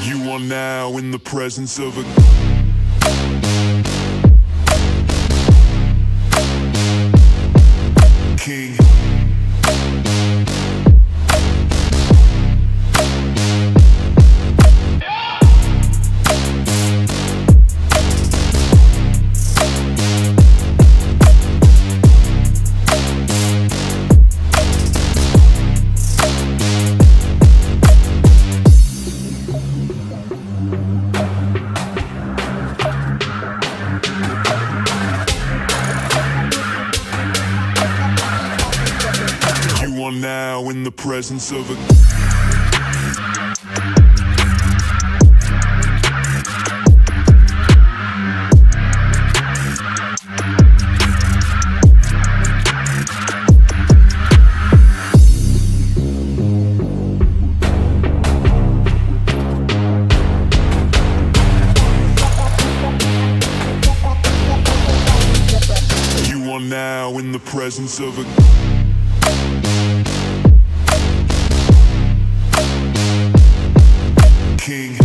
You are now in the presence of a king. You are now in the presence of a You are now in the presence of a king.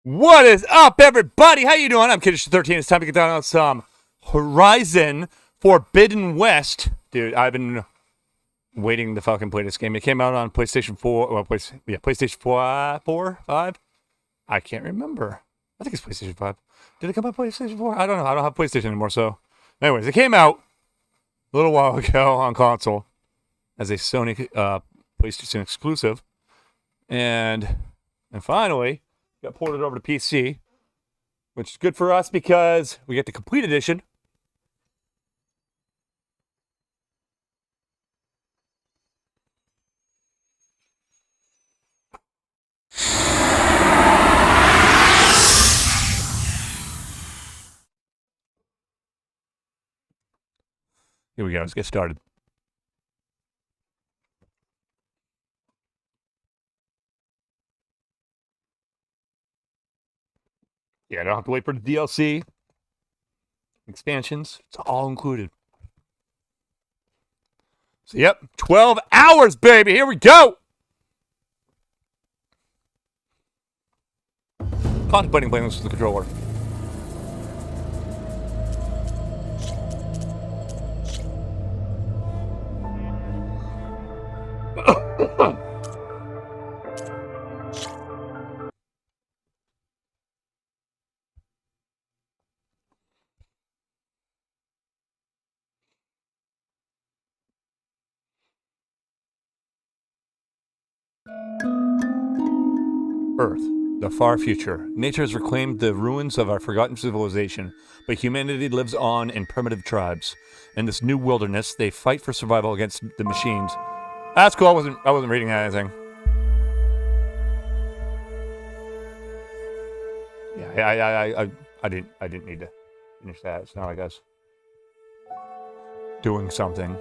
What is up, everybody? How you doing? I'm Kiddish13. It's time to get down on some Horizon Forbidden West. Dude, I've been waiting to fucking play this game. It came out on PlayStation 4. Well, PlayStation 4, 5? I can't remember. I think it's PlayStation 5. Did it come out PlayStation 4? I don't know. I don't have PlayStation anymore, so... Anyways, it came out a little while ago on console as a Sony PlayStation exclusive. And finally... got ported over to PC, which is good for us because we get the complete edition. Here we go. Let's get started. Yeah, I don't have to wait for the DLC, expansions. It's all included. So, yep, 12 hours, baby. Here we go. Contemplating playing this with the controller. Earth, the far future. Nature has reclaimed the ruins of our forgotten civilization, but humanity lives on in primitive tribes. In this new wilderness, they fight for survival against the machines. That's cool. I wasn't reading anything. Yeah, I didn't need to finish that. It's not like us doing something.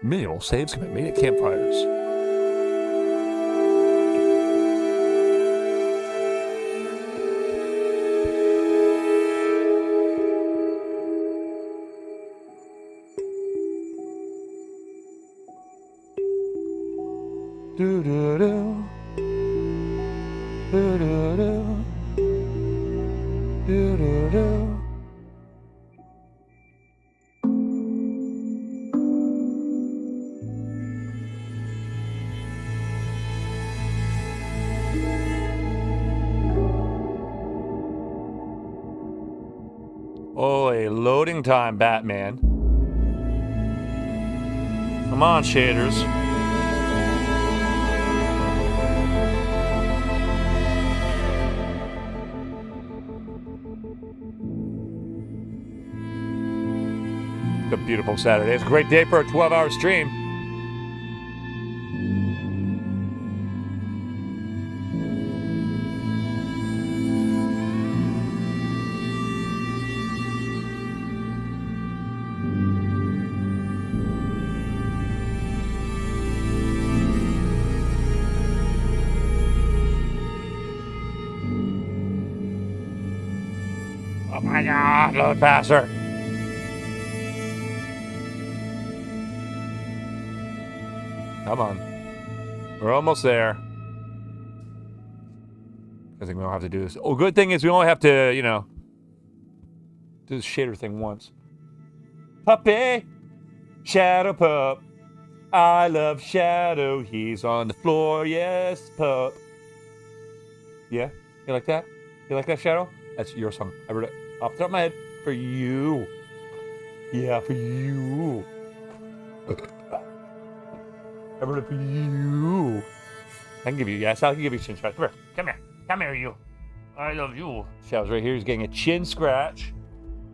Meal saves can be made at campfires. Do do do. Do do do. Do do do. Oh, a loading time, Batman. Come on, shaders. It's a beautiful Saturday. It's a great day for a 12-hour stream. Oh my God, load faster. Come on. We're almost there. I think we don't have to do this. Oh, good thing is we only have to, you know, do this shader thing once. Puppy! Shadow pup. I love Shadow. He's on the floor. Yes, pup. Yeah? You like that? You like that, Shadow? That's your song. I wrote it off the top of my head for you. Yeah, for you. I wrote it for you. I can give you, yes, I can give you a chin scratch. Come here. Come here. Come here, you. I love you. Shadow's right here. He's getting a chin scratch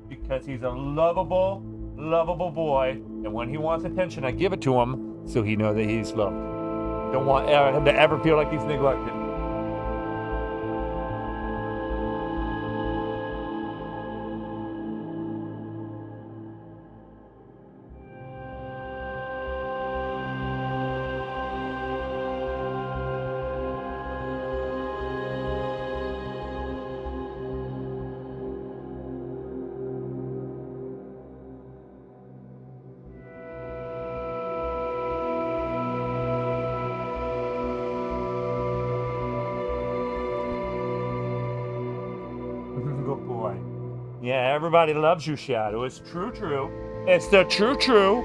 because he's a lovable, lovable boy. And when he wants attention, I give it to him so he knows that he's loved. Don't want him to ever feel like he's neglected. Good boy. Yeah, everybody loves you, Shadow. It's true. It's the true.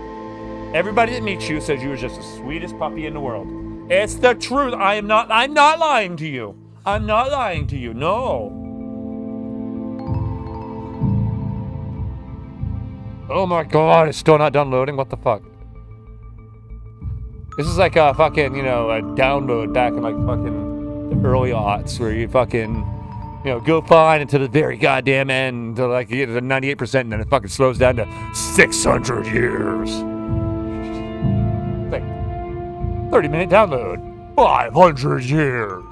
Everybody that meets you says you are just the sweetest puppy in the world. It's the truth. I'm not lying to you. I'm not lying to you. No. Oh my God, it's still not done loading. What the fuck? This is like a fucking, you know, a download back in like fucking the early aughts where you fucking, you know, go fine until the very goddamn end, to like you get to 98%, and then it fucking slows down to 600 years. Like 30-minute download, 500 years.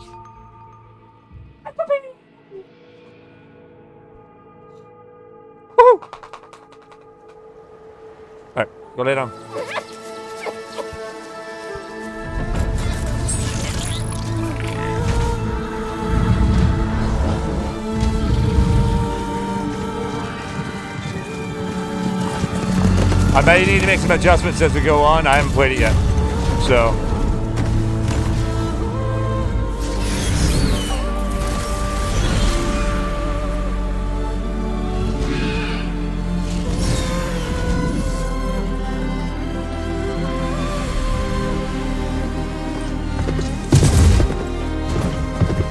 Woo! All right, go lay down. I may need to make some adjustments as we go on. I haven't played it yet, so.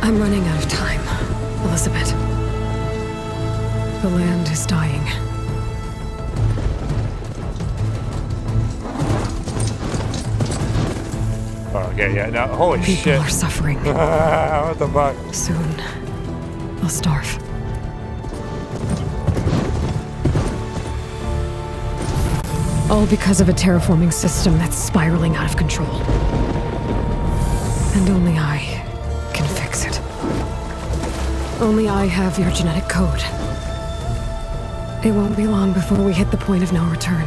I'm running out of time, Elizabeth. The land is dying. Okay, yeah, now, holy People shit. are suffering. What the fuck? Soon, they'll starve. All because of a terraforming system that's spiraling out of control. And only I can fix it. Only I have your genetic code. It won't be long before we hit the point of no return.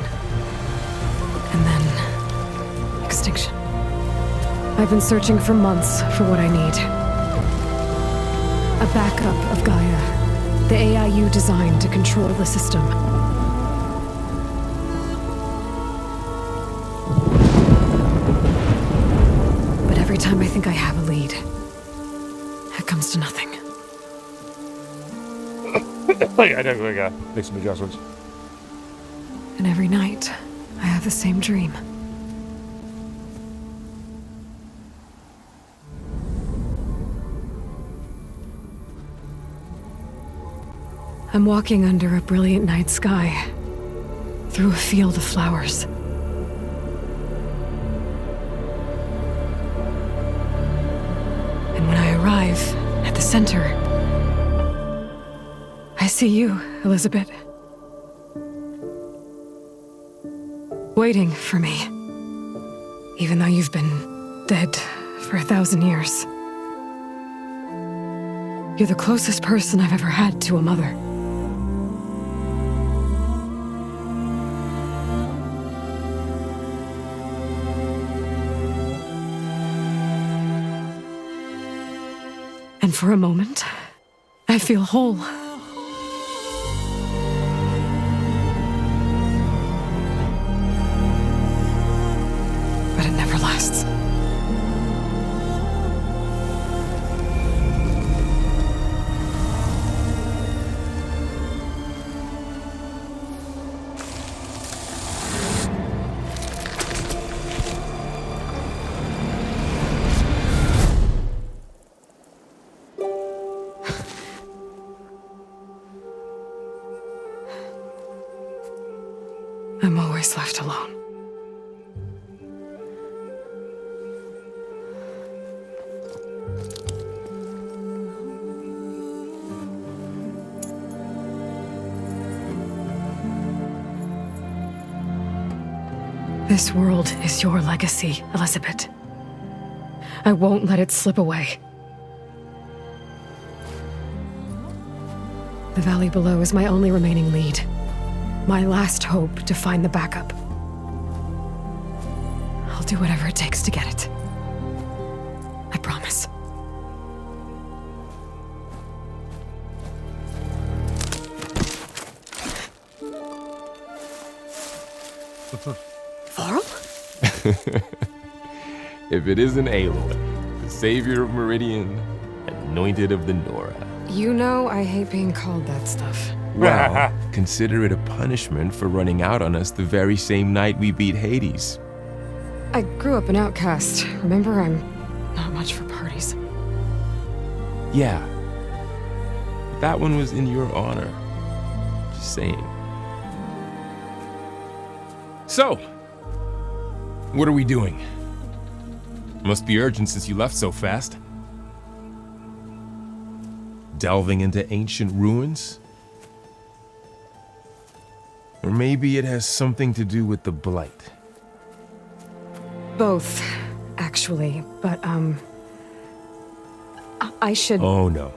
And then, extinction. I've been searching for months for what I need. A backup of Gaia, the AI you designed to control the system. But every time I think I have a lead, it comes to nothing. I definitely gotta make some adjustments. And every night, I have the same dream. I'm walking under a brilliant night sky, through a field of flowers. And when I arrive at the center, I see you, Elizabeth. Waiting for me. Even though you've been dead for 1,000 years. You're the closest person I've ever had to a mother. And for a moment, I feel whole. But it never lasts. I'm always left alone. This world is your legacy, Elizabeth. I won't let it slip away. The valley below is my only remaining lead. My last hope to find the backup. I'll do whatever it takes to get it. I promise. Varl? If it isn't Aloy, the savior of Meridian, anointed of the Nora. You know I hate being called that stuff. Well, consider it a punishment for running out on us the very same night we beat Hades. I grew up an outcast. Remember, I'm not much for parties. Yeah. That one was in your honor. Just saying. So, what are we doing? Must be urgent since you left so fast. Delving into ancient ruins? Or maybe it has something to do with the Blight. Both, actually, but, I should... Oh no.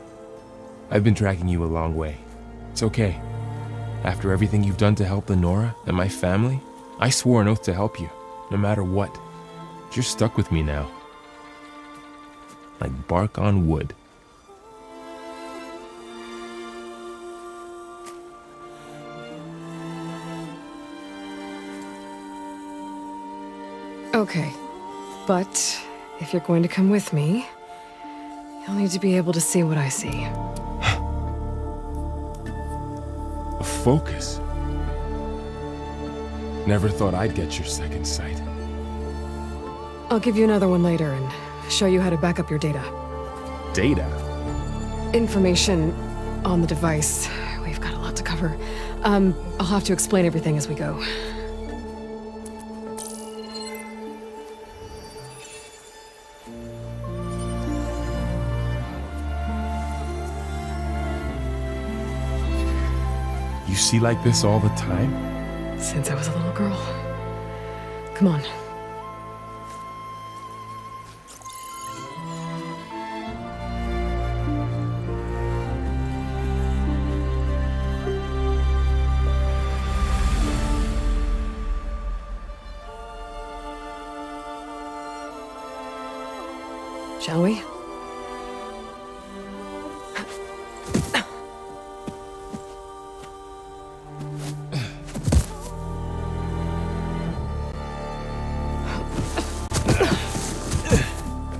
I've been tracking you a long way. It's okay. After everything you've done to help the Nora and my family, I swore an oath to help you, no matter what. You're stuck with me now. Like bark on wood. Okay, but if you're going to come with me, you'll need to be able to see what I see. A focus? Never thought I'd get your second sight. I'll give you another one later and show you how to back up your data. Data? Information on the device. We've got a lot to cover. I'll have to explain everything as we go. You see like this all the time? Since I was a little girl. Come on. Shall we?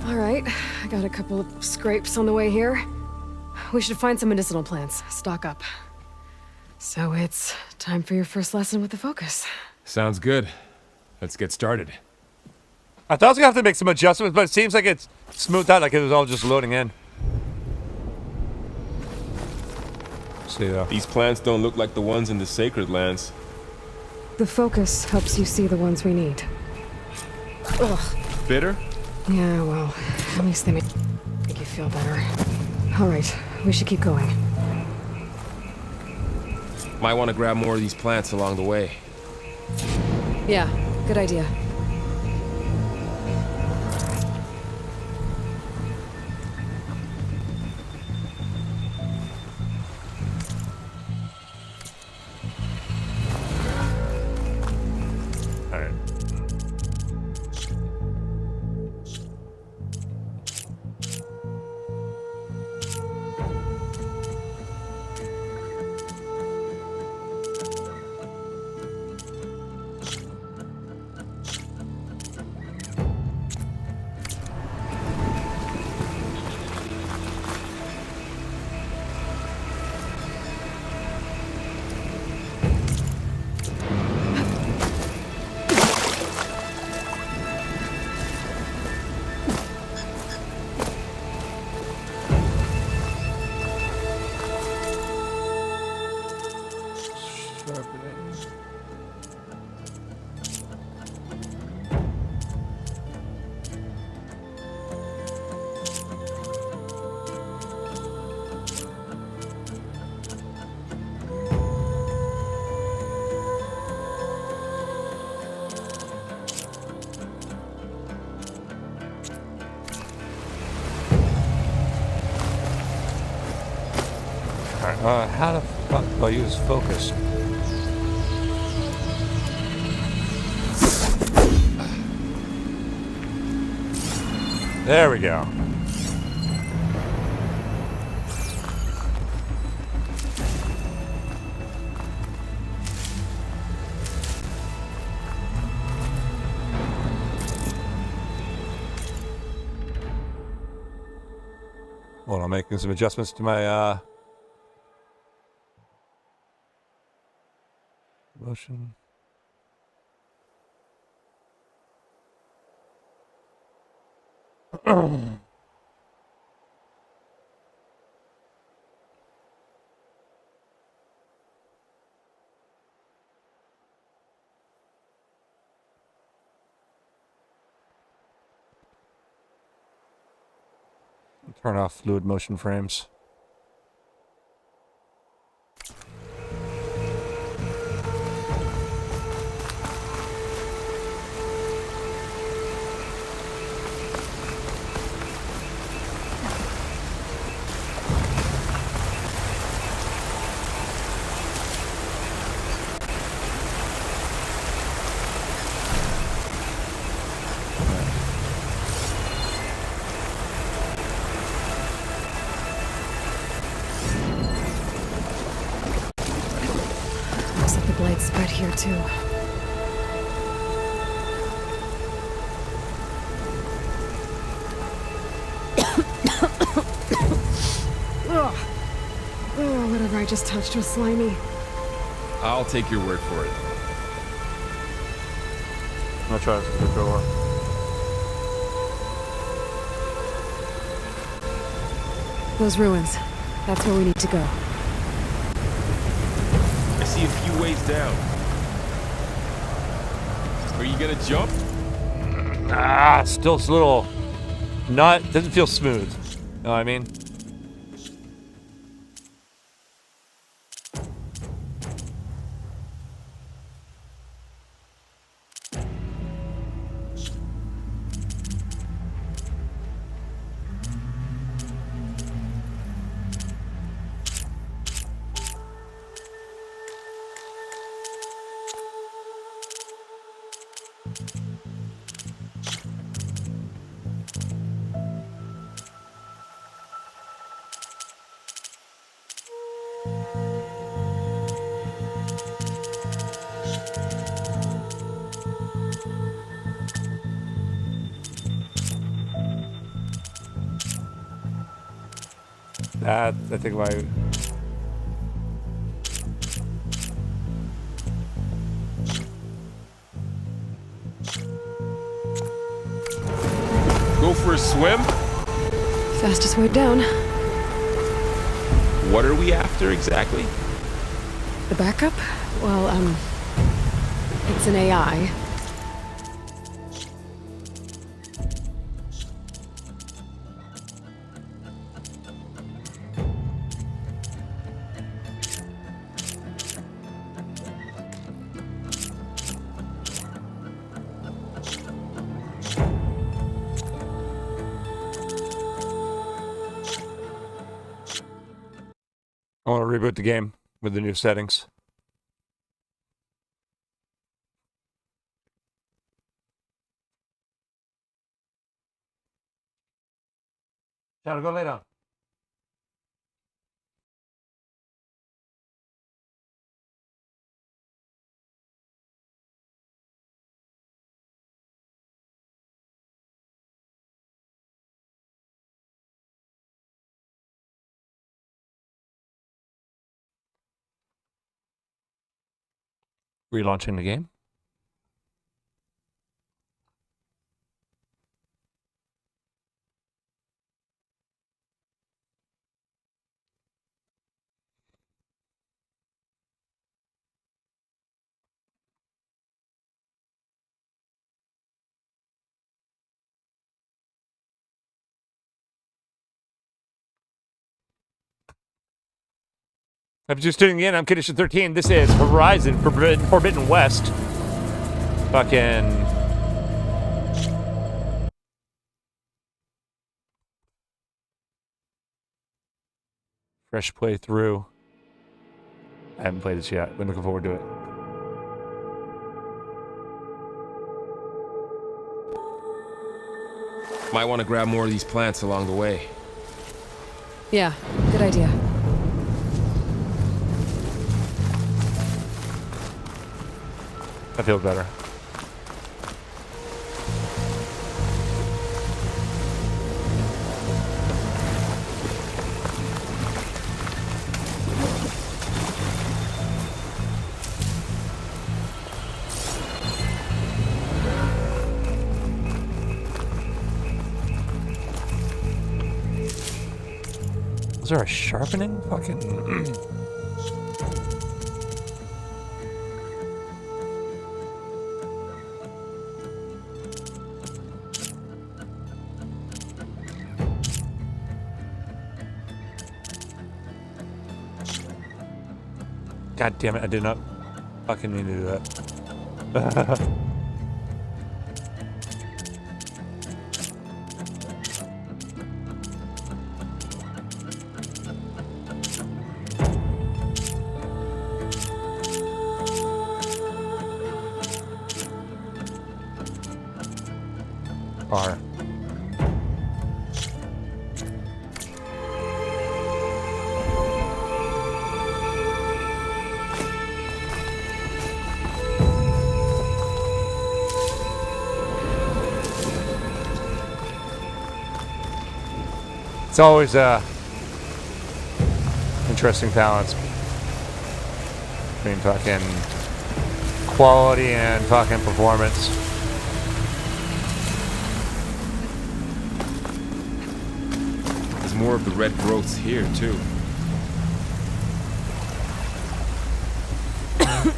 All right, I got a couple of scrapes on the way here. We should find some medicinal plants, stock up. So it's time for your first lesson with the focus. Sounds good. Let's get started. I thought I was gonna have to make some adjustments, but it seems like it's smoothed out, like it was all just loading in. See though. These plants don't look like the ones in the sacred lands. The focus helps you see the ones we need. Ugh. Bitter? Yeah, well, at least they make you feel better. All right, we should keep going. Might want to grab more of these plants along the way. Yeah, good idea. How the fuck do I use focus? There we go. Well, I'm making some adjustments to my motion. Turn off fluid motion frames. Looks like the blade spread here too. Ugh. Oh, whatever I just touched was slimy. I'll take your word for it. I'm gonna try this with the door. Those ruins. That's where we need to go. I see a few ways down. Are you gonna jump? Still it's a little doesn't feel smooth. Know what I mean? I think my Go for a swim? Fastest way down. What are we after exactly? The backup? Well, it's an AI. I want to reboot the game with the new settings. Shadow, go lay down. Relaunching the game. If you're just tuning in, I'm Condition13. This is Horizon Forbidden West. Fucking... fresh playthrough. I haven't played this yet. Been looking forward to it. Might want to grab more of these plants along the way. Yeah, good idea. I feel better. Was there a sharpening? Fucking... God damn it, I did not fucking mean to do that. R. It's always interesting balance between fucking quality and fucking performance. There's more of the red growths here, too. The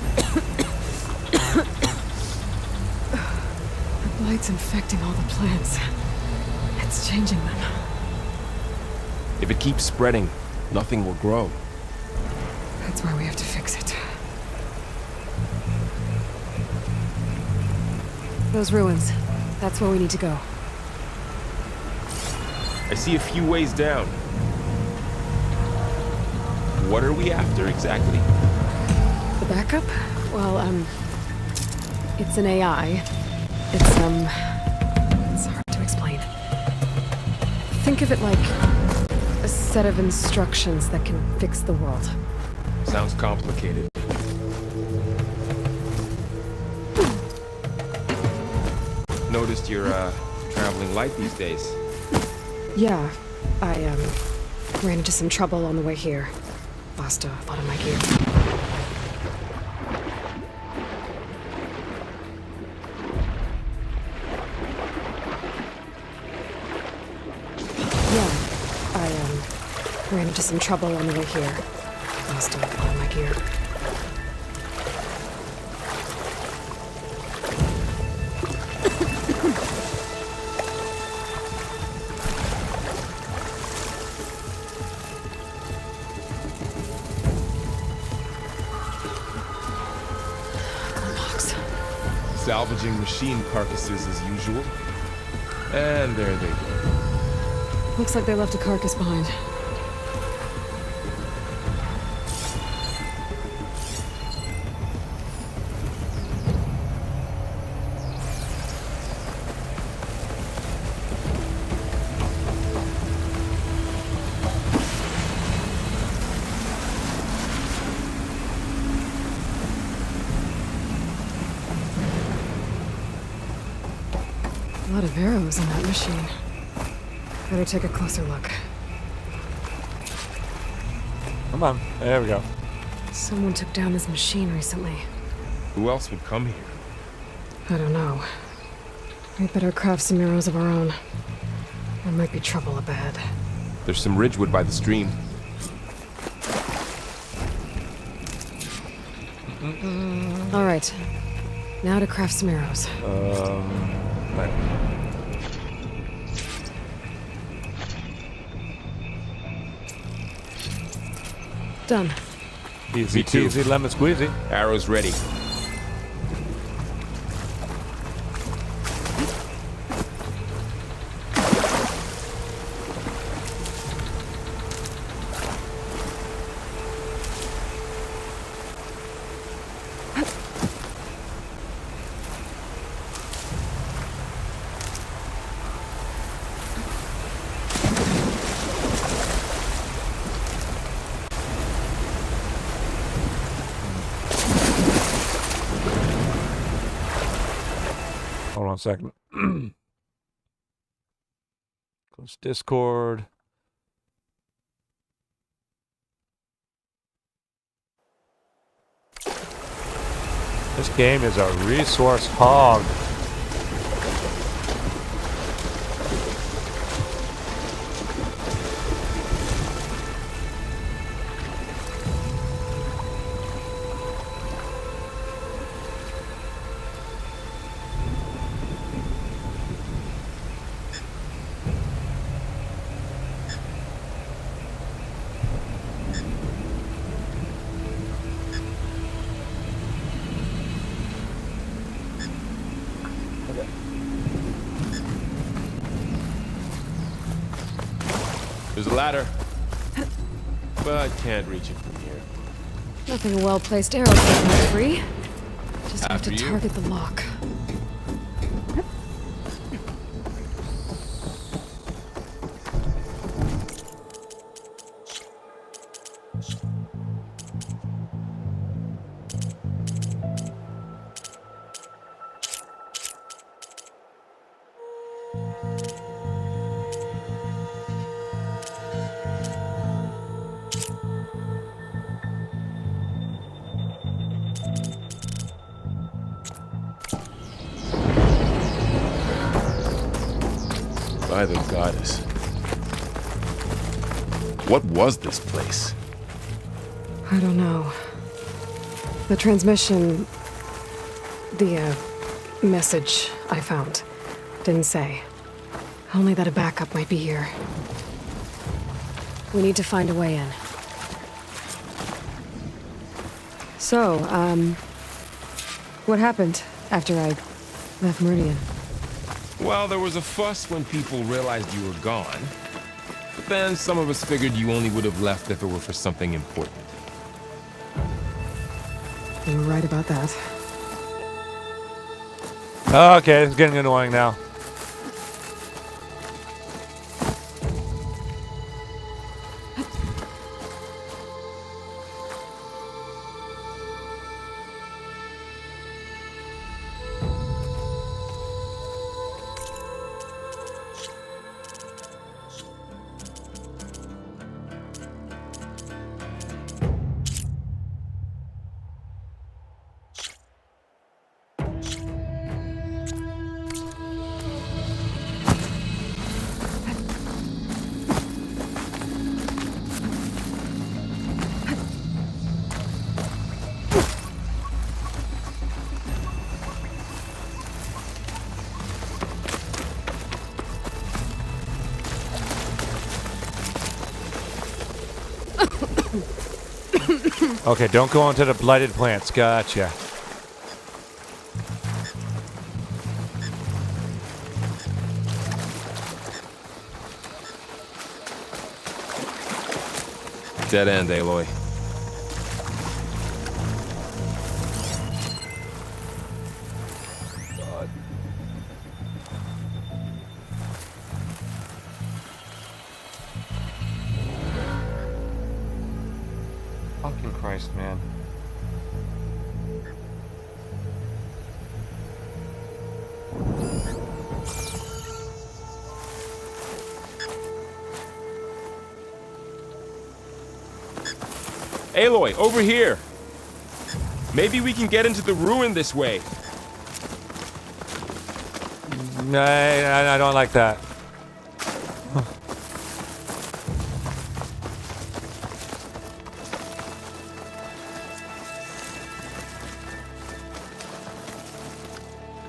blight's infecting all the plants. It's changing them. If it keeps spreading, nothing will grow. That's why we have to fix it. Those ruins. That's where we need to go. I see a few ways down. What are we after exactly? The backup? Well, it's an AI. It's hard to explain. Think of it like a set of instructions that can fix the world. Sounds complicated. Noticed you're, traveling light these days. Yeah, I, ran into some trouble on the way here. Lost a lot of my gear. Yeah, I, Ran into some trouble on the way here. Lost a lot of my gear. Locks. Salvaging machine carcasses as usual. And there they go. Looks like they left a carcass behind. A lot of arrows in that machine. Better take a closer look. Come on. There we go. Someone took down this machine recently. Who else would come here? I don't know. We'd better craft some arrows of our own. There might be trouble up ahead. There's some ridgewood by the stream. All right. Now to craft some arrows. Right. Done. Easy Me too. peasy, lemon squeezy. Arrows ready. Hold on a second. Close Discord. This game is a resource hog. There's a ladder. But can't reach it from here. Nothing a well-placed arrow can set free. Just have After to you. target the lock. By the goddess. What was this place? I don't know. The transmission... The, message I found didn't say. Only that a backup might be here. We need to find a way in. So, what happened after I left Meridian? Well, there was a fuss when people realized you were gone. But then some of us figured you only would have left if it were for something important. You were right about that. Okay, it's getting annoying now. Okay, don't go into the blighted plants. Gotcha. Dead end, Aloy. Fucking Christ, man. Aloy, over here! Maybe we can get into the ruin this way. I don't like that.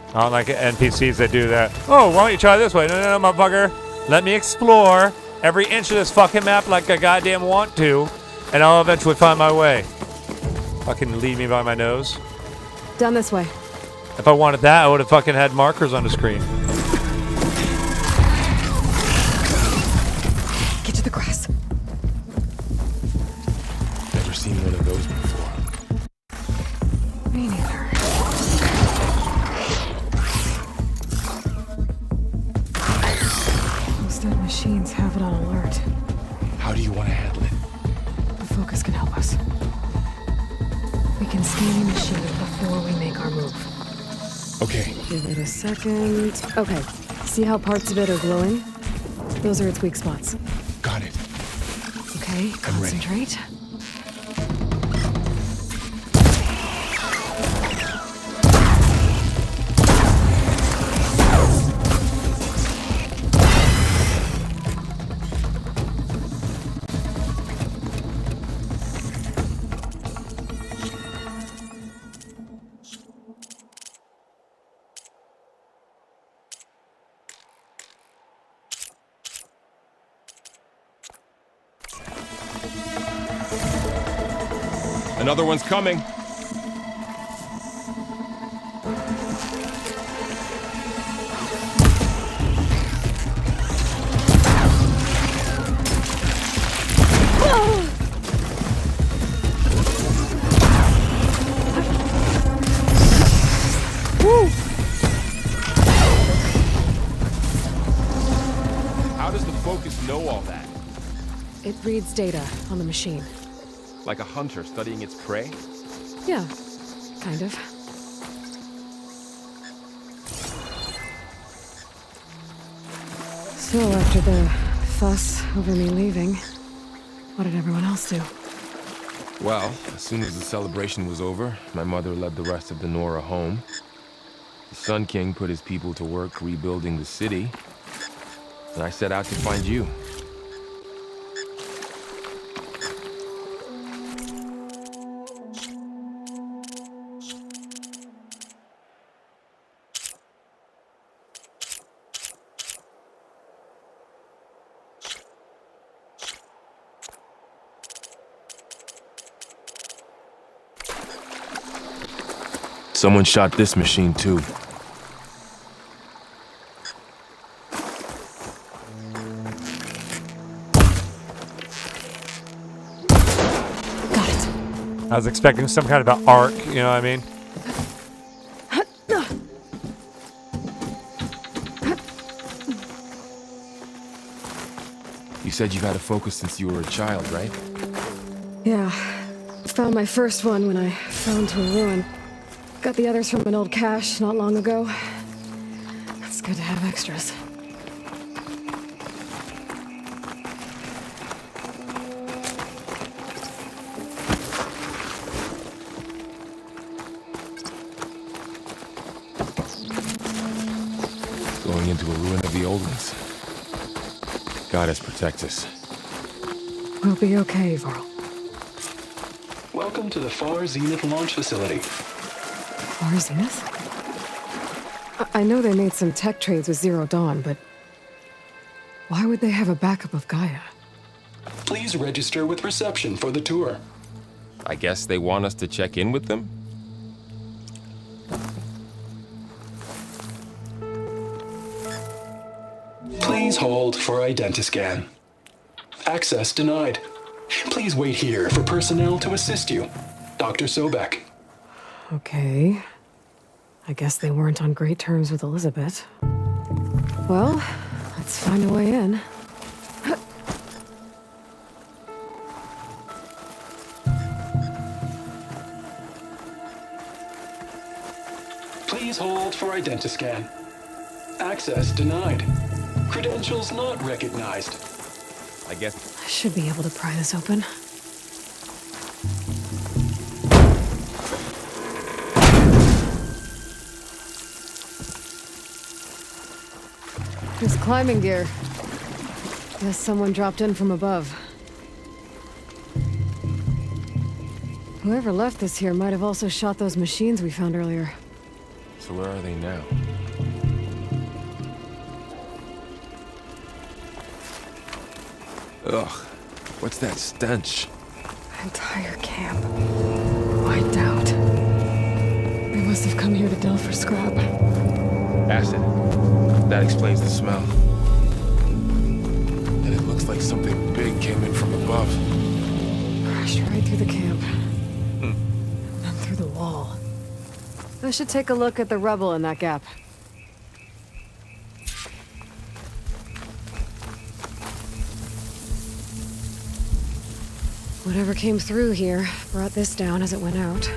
I don't like NPCs that do that. Oh, why don't you try this way? No, no, no, motherfucker. Let me explore every inch of this fucking map like I goddamn want to, and I'll eventually find my way. Fucking lead me by my nose. Down this way. If I wanted that, I would have fucking had markers on the screen. Get to the grass. Never seen one of those before. Me neither. Those dead machines have it on alert. How do you want to handle it? The focus can help us. We can scan the machine before we make our move. Okay. Give it a second. Okay. See how parts of it are glowing? Those are its weak spots. Got it. Okay, I'm ready. concentrate. Another one's coming. How does the focus know all that? It reads data on the machine. Like a hunter studying its prey? Yeah, kind of. So after the fuss over me leaving, what did everyone else do? Well, as soon as the celebration was over, my mother led the rest of the Nora home. The Sun King put his people to work rebuilding the city, and I set out to find you. Someone shot this machine too. Got it. I was expecting some kind of an arc, you know what I mean? You said you've had a focus since you were a child, right? Yeah. Found my first one when I fell into a ruin. Got the others from an old cache not long ago. It's good to have extras. Going into a ruin of the old ones. Goddess protect us. We'll be okay, Varl. Welcome to the Far Zenith launch facility. Far Zenith? I know they made some tech trades with Zero Dawn, but why would they have a backup of Gaia? Please register with reception for the tour. I guess they want us to check in with them? Please hold for identiscan. Access denied. Please wait here for personnel to assist you. Dr. Sobek. Okay. I guess they weren't on great terms with Elizabeth. Well, let's find a way in. Please hold for identiscan. Access denied. Credentials not recognized. I guess. I should be able to pry this open. There's climbing gear. Guess someone dropped in from above. Whoever left this here might have also shot those machines we found earlier. So where are they now? Ugh, what's that stench? Entire camp. Wiped out. They must have come here to delve for scrap. Acid. That explains the smell. And it looks like something big came in from above. Crashed right through the camp. And then through the wall. I should take a look at the rubble in that gap. Whatever came through here brought this down as it went out.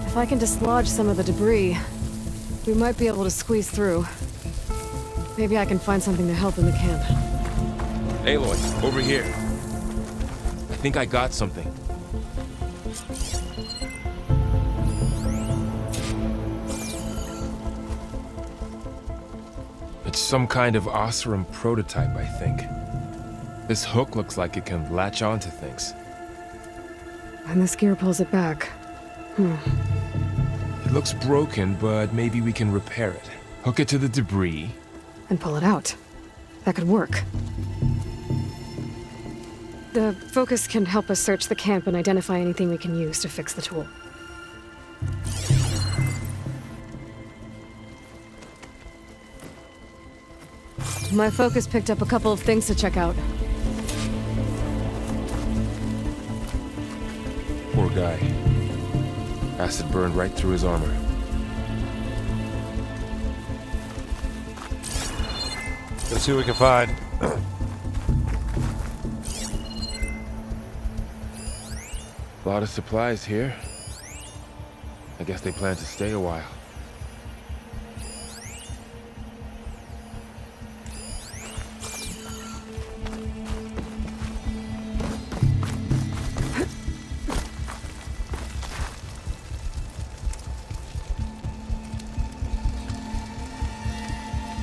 If I can dislodge some of the debris, we might be able to squeeze through. Maybe I can find something to help in the camp. Aloy, over here. I think I got something. It's some kind of Oseram prototype, I think. This hook looks like it can latch onto things. And this gear pulls it back. It looks broken, but maybe we can repair it. Hook it to the debris. And pull it out. That could work. The focus can help us search the camp and identify anything we can use to fix the tool. My focus picked up a couple of things to check out. Poor guy. Acid burned right through his armor. Let's see what we can find. A lot of supplies here. I guess they plan to stay a while.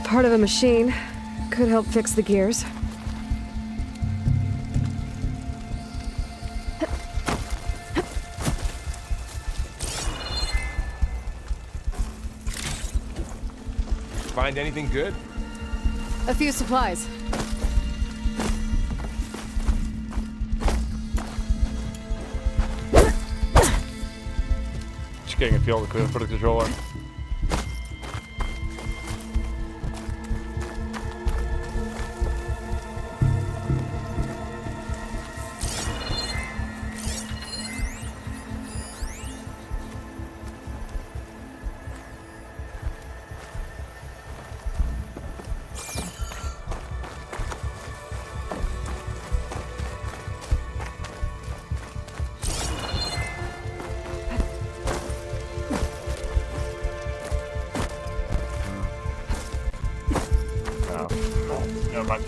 Part of a machine. Could help fix the gears. Find anything good? A few supplies. Just getting a feel for the controller.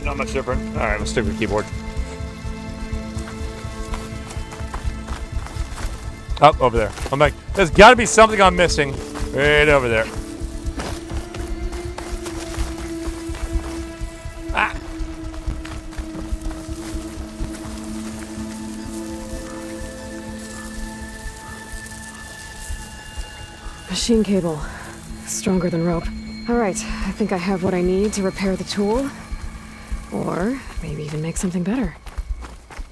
Not much different. Alright, let's stick with the keyboard. Up over there. I'm like, there's gotta be something I'm missing. Right over there. Ah! Machine cable. Stronger than rope. Alright, I think I have what I need to repair the tool. Or maybe even make something better.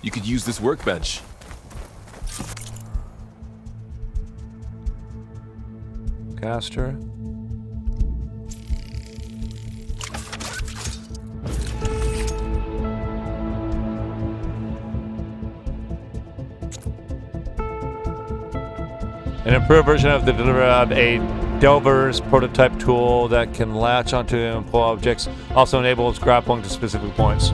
You could use this workbench. Caster. An improved version of the delivery of a Delver's prototype tool that can latch onto and pull objects. Also enables grappling to specific points.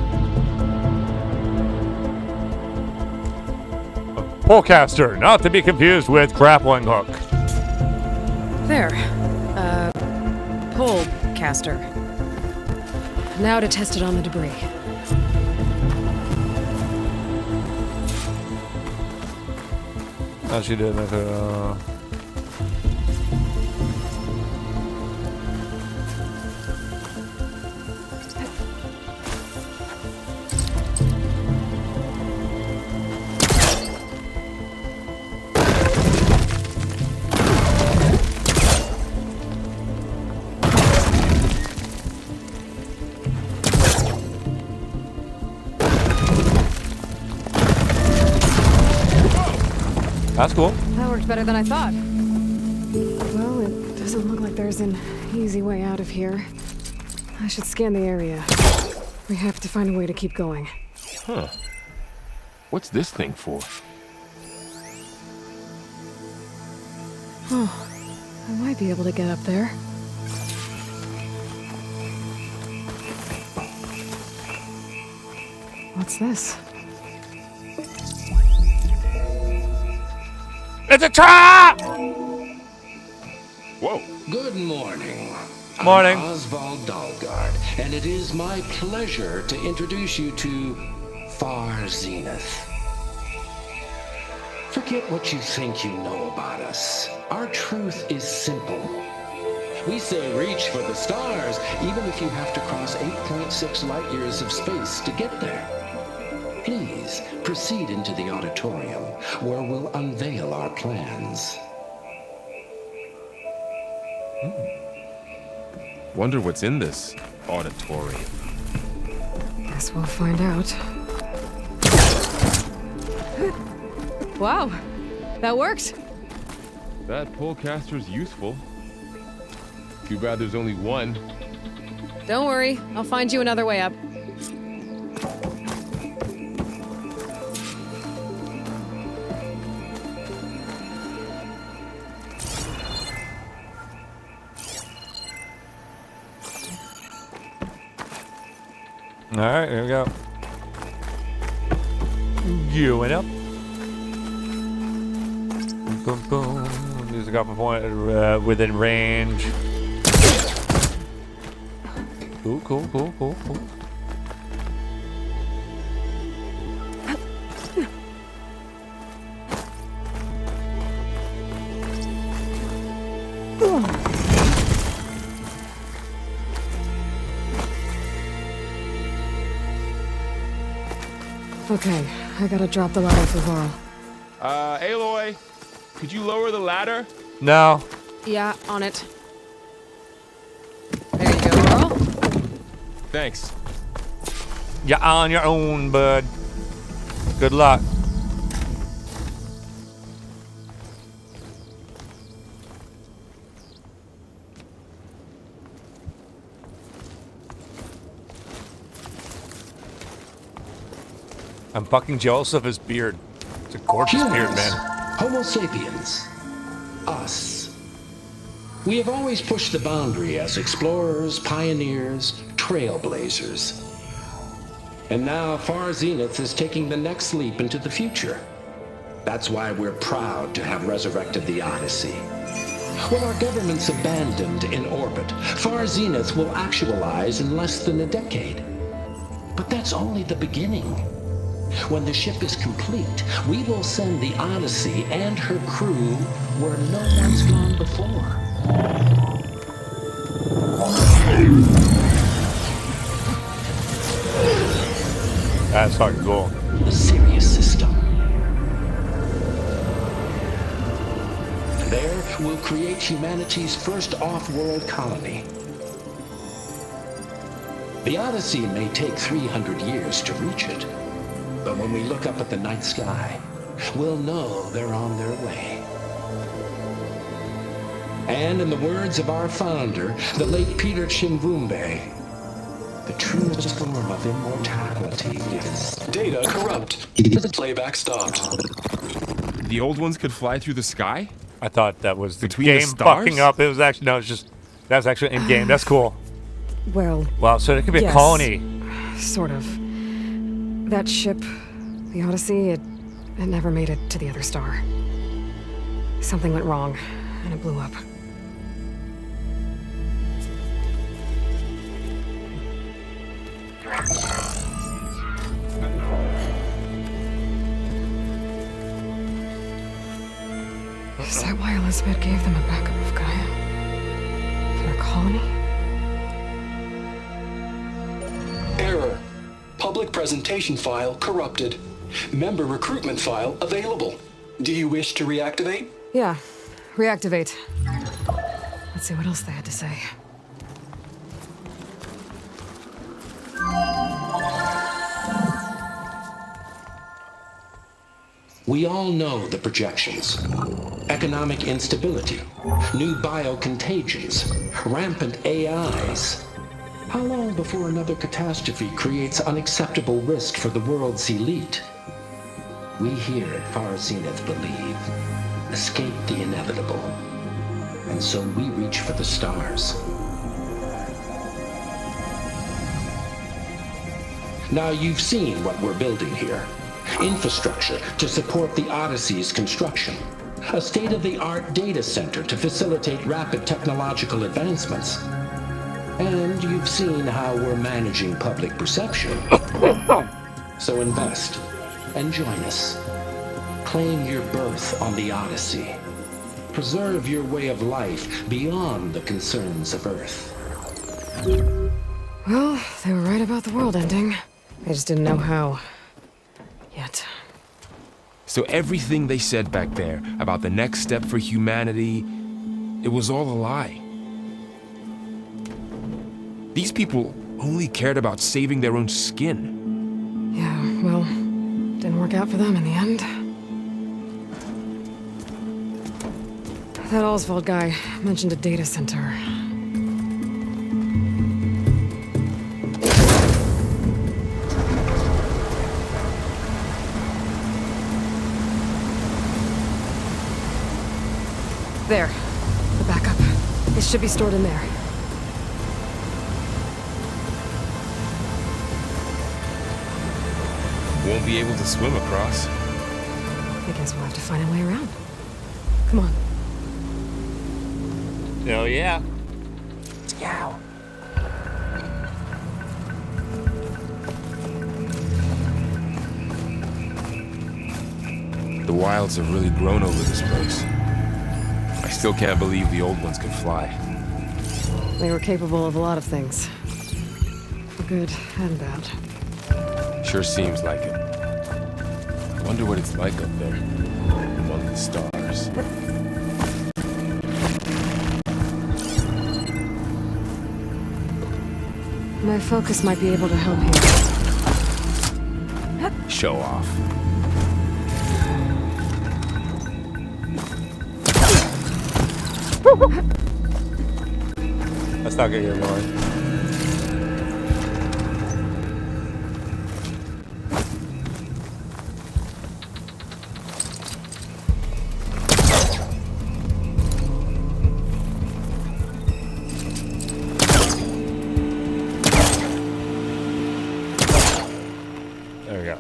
A pullcaster, not to be confused with grappling hook. There. Pole caster. Now to test it on the debris. How she did it? That's cool. That worked better than I thought. Well, it doesn't look like there's an easy way out of here. I should scan the area. We have to find a way to keep going. Huh. What's this thing for? Oh, I might be able to get up there. What's this? It's a trap! Whoa. Good morning. Morning. I'm Oswald Dalgard, and it is my pleasure to introduce you to Far Zenith. Forget what you think you know about us. Our truth is simple. We say reach for the stars, even if you have to cross 8.6 light years of space to get there. Please proceed into the auditorium, where we'll unveil our plans. Wonder what's in this auditorium. Guess we'll find out. Wow, that worked. That pullcaster's useful. Too bad there's only one. Don't worry, I'll find you another way up. Alright, here we go. Going up. Boom, boom. Music off a point within range. Cool, cool, cool, cool, cool. Okay, I gotta drop the ladder for Varl. Aloy, could you lower the ladder? No. Yeah, on it. There you go, Varl. Thanks. You're on your own, bud. Good luck. I'm fucking jealous of his beard. It's a gorgeous beard, man. Homo sapiens. Us. We have always pushed the boundary as explorers, pioneers, trailblazers. And now Far Zenith is taking the next leap into the future. That's why we're proud to have resurrected the Odyssey. When our government's abandoned in orbit, Far Zenith will actualize in less than a decade. But that's only the beginning. When the ship is complete, we will send the Odyssey and her crew where no one's gone before. That's fucking cool. The Sirius system. There, we'll create humanity's first off-world colony. The Odyssey may take 300 years to reach it, But when we look up at the night sky, we'll know they're on their way. And in the words of our founder, the late Peter Chimvumbe, the truest form of immortality is Data corrupt. Playback stopped. The old ones could fly through the sky? I thought that was the Between the game stars? fucking up. It was actually, no, it's just, that's actually in game. That's cool. Well, Wow, so it could be a yes. colony. Sort of. That ship, the Odyssey, it never made it to the other star. Something went wrong, and it blew up. Is that why Elizabeth gave them a backup of Gaia? For their colony? Error. Public presentation file corrupted. Member recruitment file available. Do you wish to reactivate? Yeah. Reactivate. Let's see what else they had to say. We all know the projections. Economic instability, new biocontagions, rampant AIs. How long before another catastrophe creates unacceptable risk for the world's elite? We here at Far Zenith believe, escape the inevitable. And so we reach for the stars. Now you've seen what we're building here. Infrastructure to support the Odyssey's construction. A state-of-the-art data center to facilitate rapid technological advancements. And you've seen how we're managing public perception. So invest and join us. Claim your berth on the Odyssey. Preserve your way of life beyond the concerns of Earth. Well, they were right about the world ending. I just didn't know how. Yet. So everything they said back there about the next step for humanity, it was all a lie. These people only cared about saving their own skin. Yeah, well, didn't work out for them in the end. That Oswald guy mentioned a data center. There. The backup. It should be stored in there. Won't be able to swim across. I guess we'll have to find a way around. Come on. Oh, yeah. Yow. The wilds have really grown over this place. I still can't believe the old ones could fly. They were capable of a lot of things. For good and bad. Sure seems like it. I wonder what it's like up there, among the stars. My focus might be able to help here. Show off. Let's not get your Lord. There we go.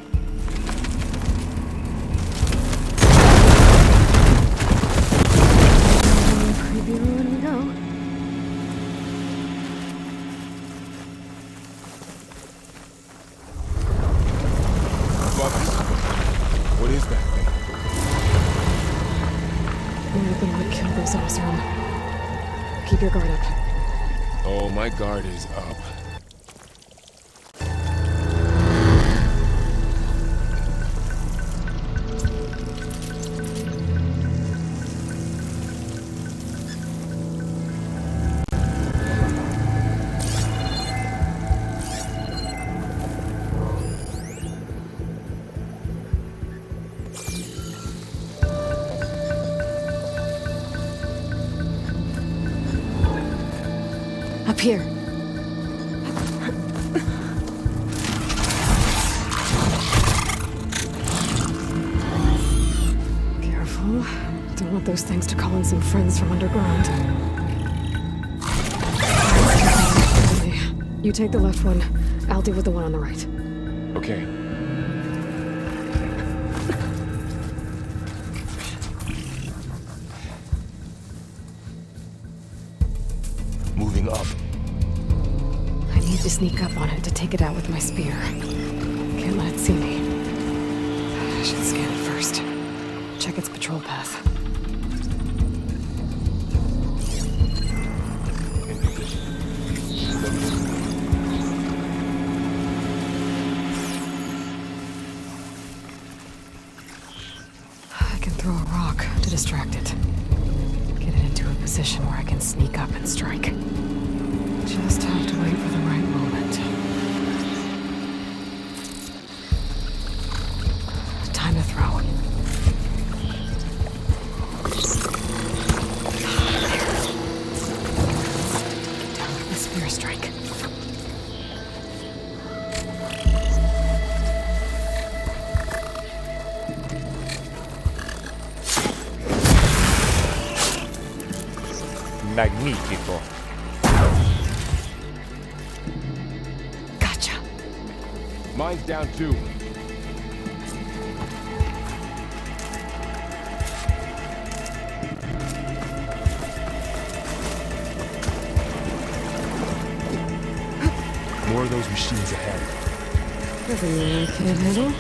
What is that thing? Only thing would kill those Osram. Keep your guard up. Oh, my guard is up. here. Careful. Don't want those things to call in some friends from underground. You take the left one. I'll deal with the one on the right. Okay. Moving up. I need to sneak up on it to take it out with my spear. Can't let it see me. I should scan it first. Check its patrol path. I can throw a rock to distract it. Get it into a position where I can sneak up and strike. Just have to wait for the right moment. Time to throw. Get down with the spear strike. Magnifico. Gotcha. Mine's down too. More of those machines ahead. Nothing you can't handle.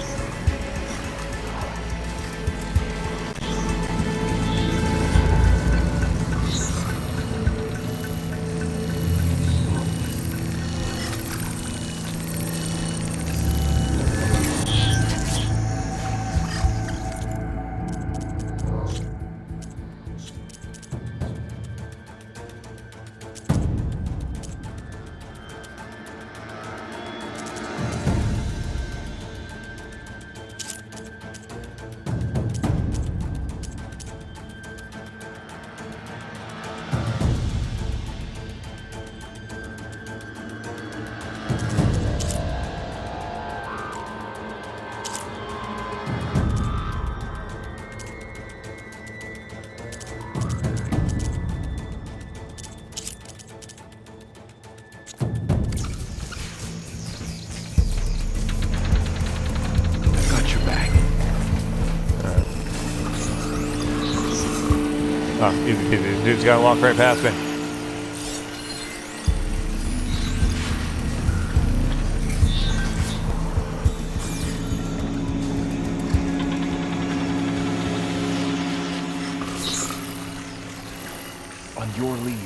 Oh, dude's gotta walk right past me. On your lead.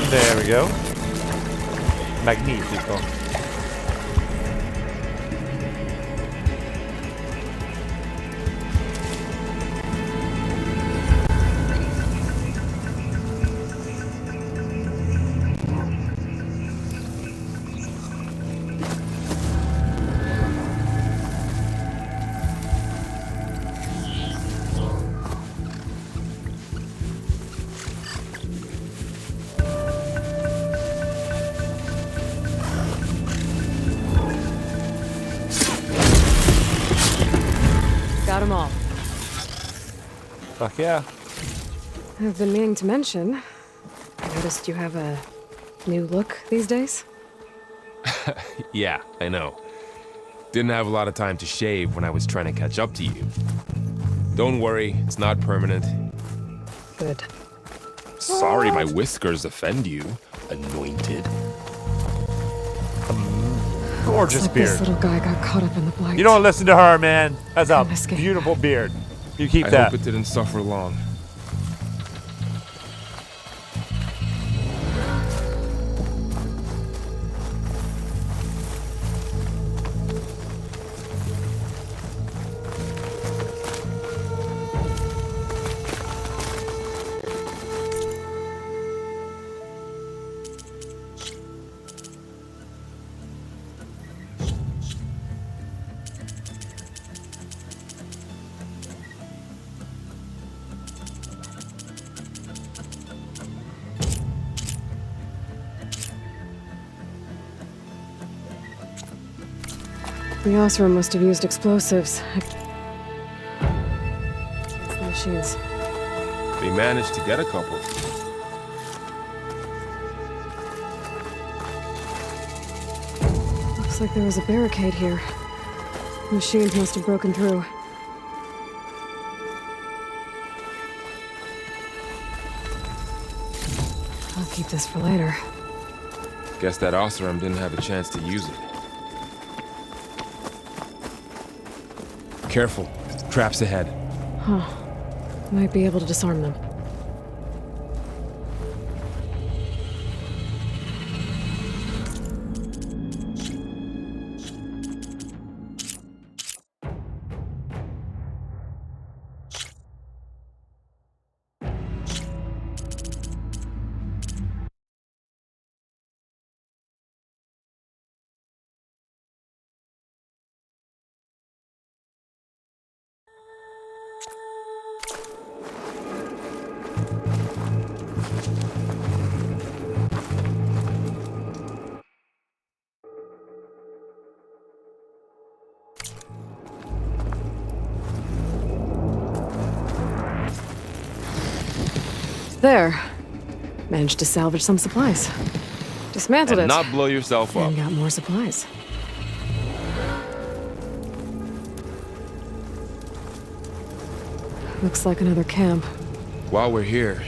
There we go. Magnifico. Got them all. Fuck yeah. I've been meaning to mention. I noticed you have a new look these days. Yeah, I know. Didn't have a lot of time to shave when I was trying to catch up to you. Don't worry, it's not permanent. Good. Sorry my whiskers offend you, anointed. Gorgeous Like beard. this little guy got caught up in the blight. You don't listen to her, man. That's a Can't escape. beautiful beard. You keep I that. hope it didn't suffer long. The Osram must have used explosives. It's the machines. They managed to get a couple. Looks like there was a barricade here. Machines must have broken through. I'll keep this for later. Guess that Osram didn't have a chance to use it. Careful. Traps ahead. Huh. Might be able to disarm them. There. Managed to salvage some supplies. Dismantled And it. not blow yourself up. And got more supplies. Looks like another camp. While we're here,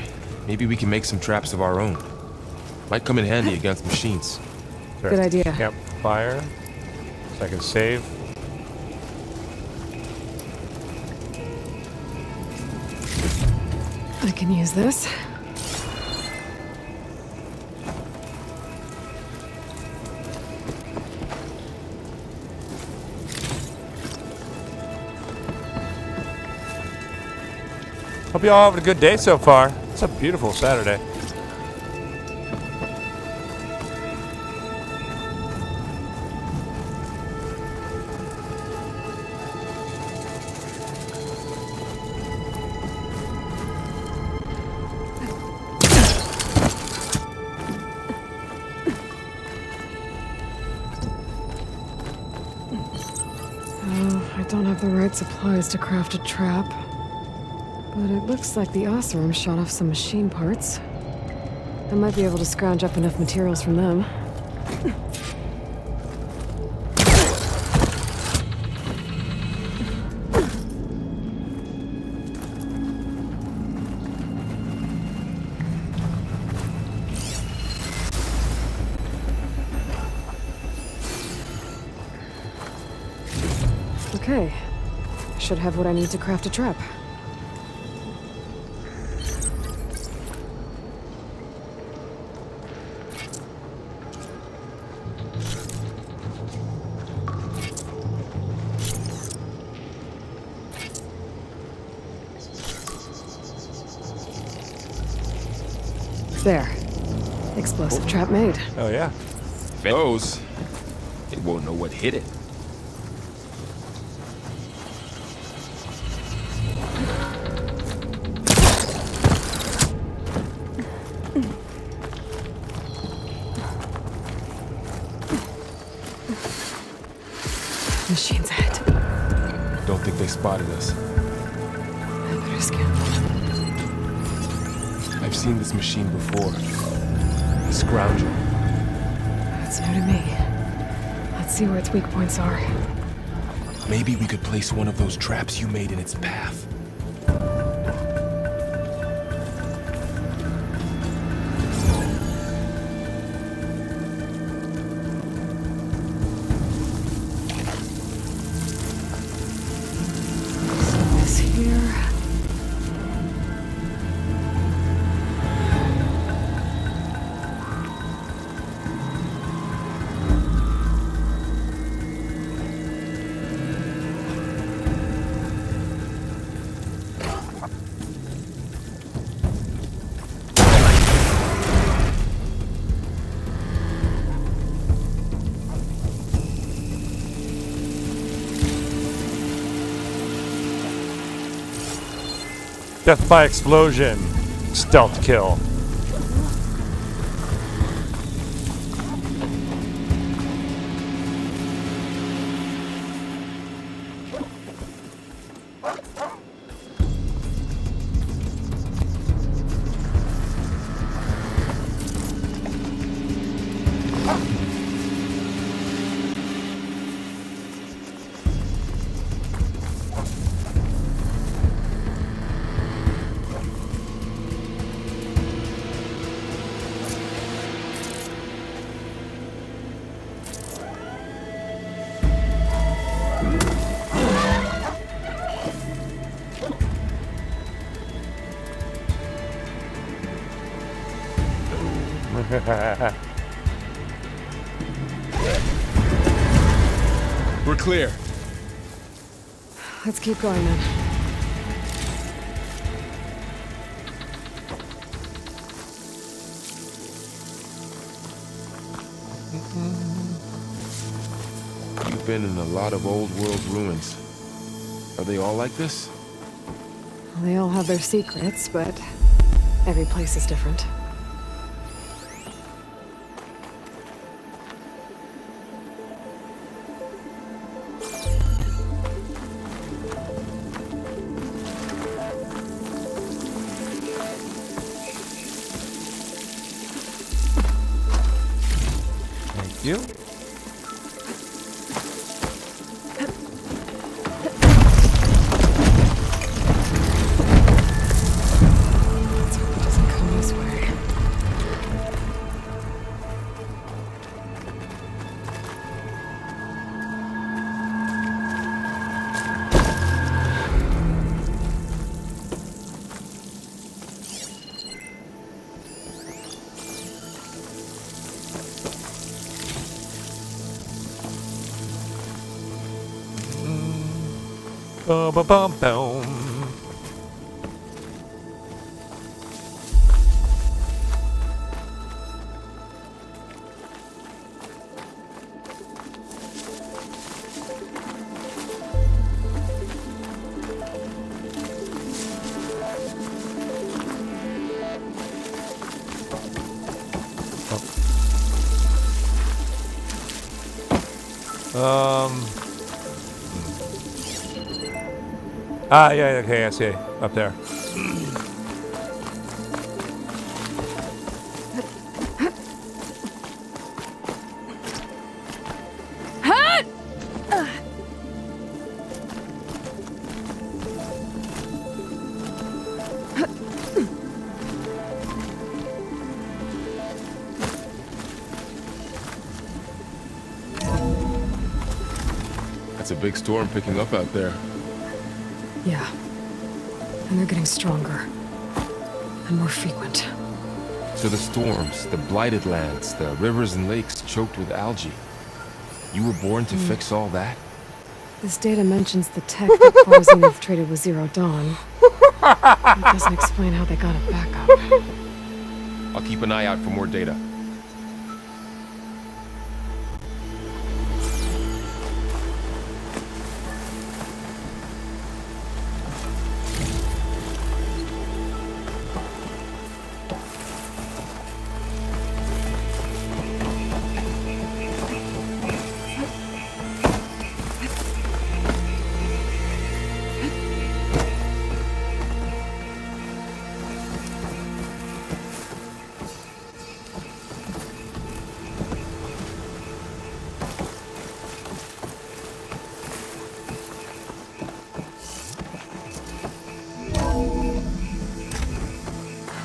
maybe we can make some traps of our own. Might come in handy against machines. Good idea. Campfire. Second save. I can use this. Hope you all having a good day so far. It's a beautiful Saturday. I don't have the right supplies to craft a trap. But it looks like the Osram shot off some machine parts. I might be able to scrounge up enough materials from them. Okay. Should have what I need to craft a trap. There. Explosive trap made. Oh yeah. If it goes, it won't know what hit it. Machine's ahead. Don't think they spotted us. I better scan. I've seen this machine before. The scrounger. That's new to me. Let's see where its weak points are. Maybe we could place one of those traps you made in its path. Death by explosion. Stealth kill. We're clear. Let's keep going then. You've been in a lot of old world ruins. Are they all like this? Well, they all have their secrets, but every place is different. Thank you. Let's hope it doesn't come this way. Boom, boom, boom, boom. Yeah, okay, I see. Up there. That's a big storm picking up out there. Yeah. And they're getting stronger. And more frequent. So the storms, the blighted lands, the rivers and lakes choked with algae. You were born to fix all that? This data mentions the tech that Far Zenith traded with Zero Dawn. It doesn't explain how they got it back up. I'll keep an eye out for more data.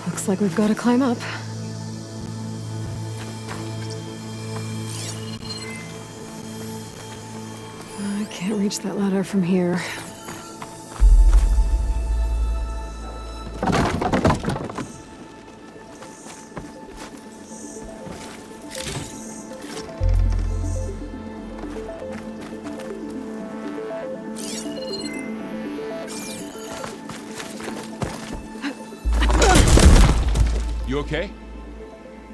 Looks like we've got to climb up. I can't reach that ladder from here. You okay?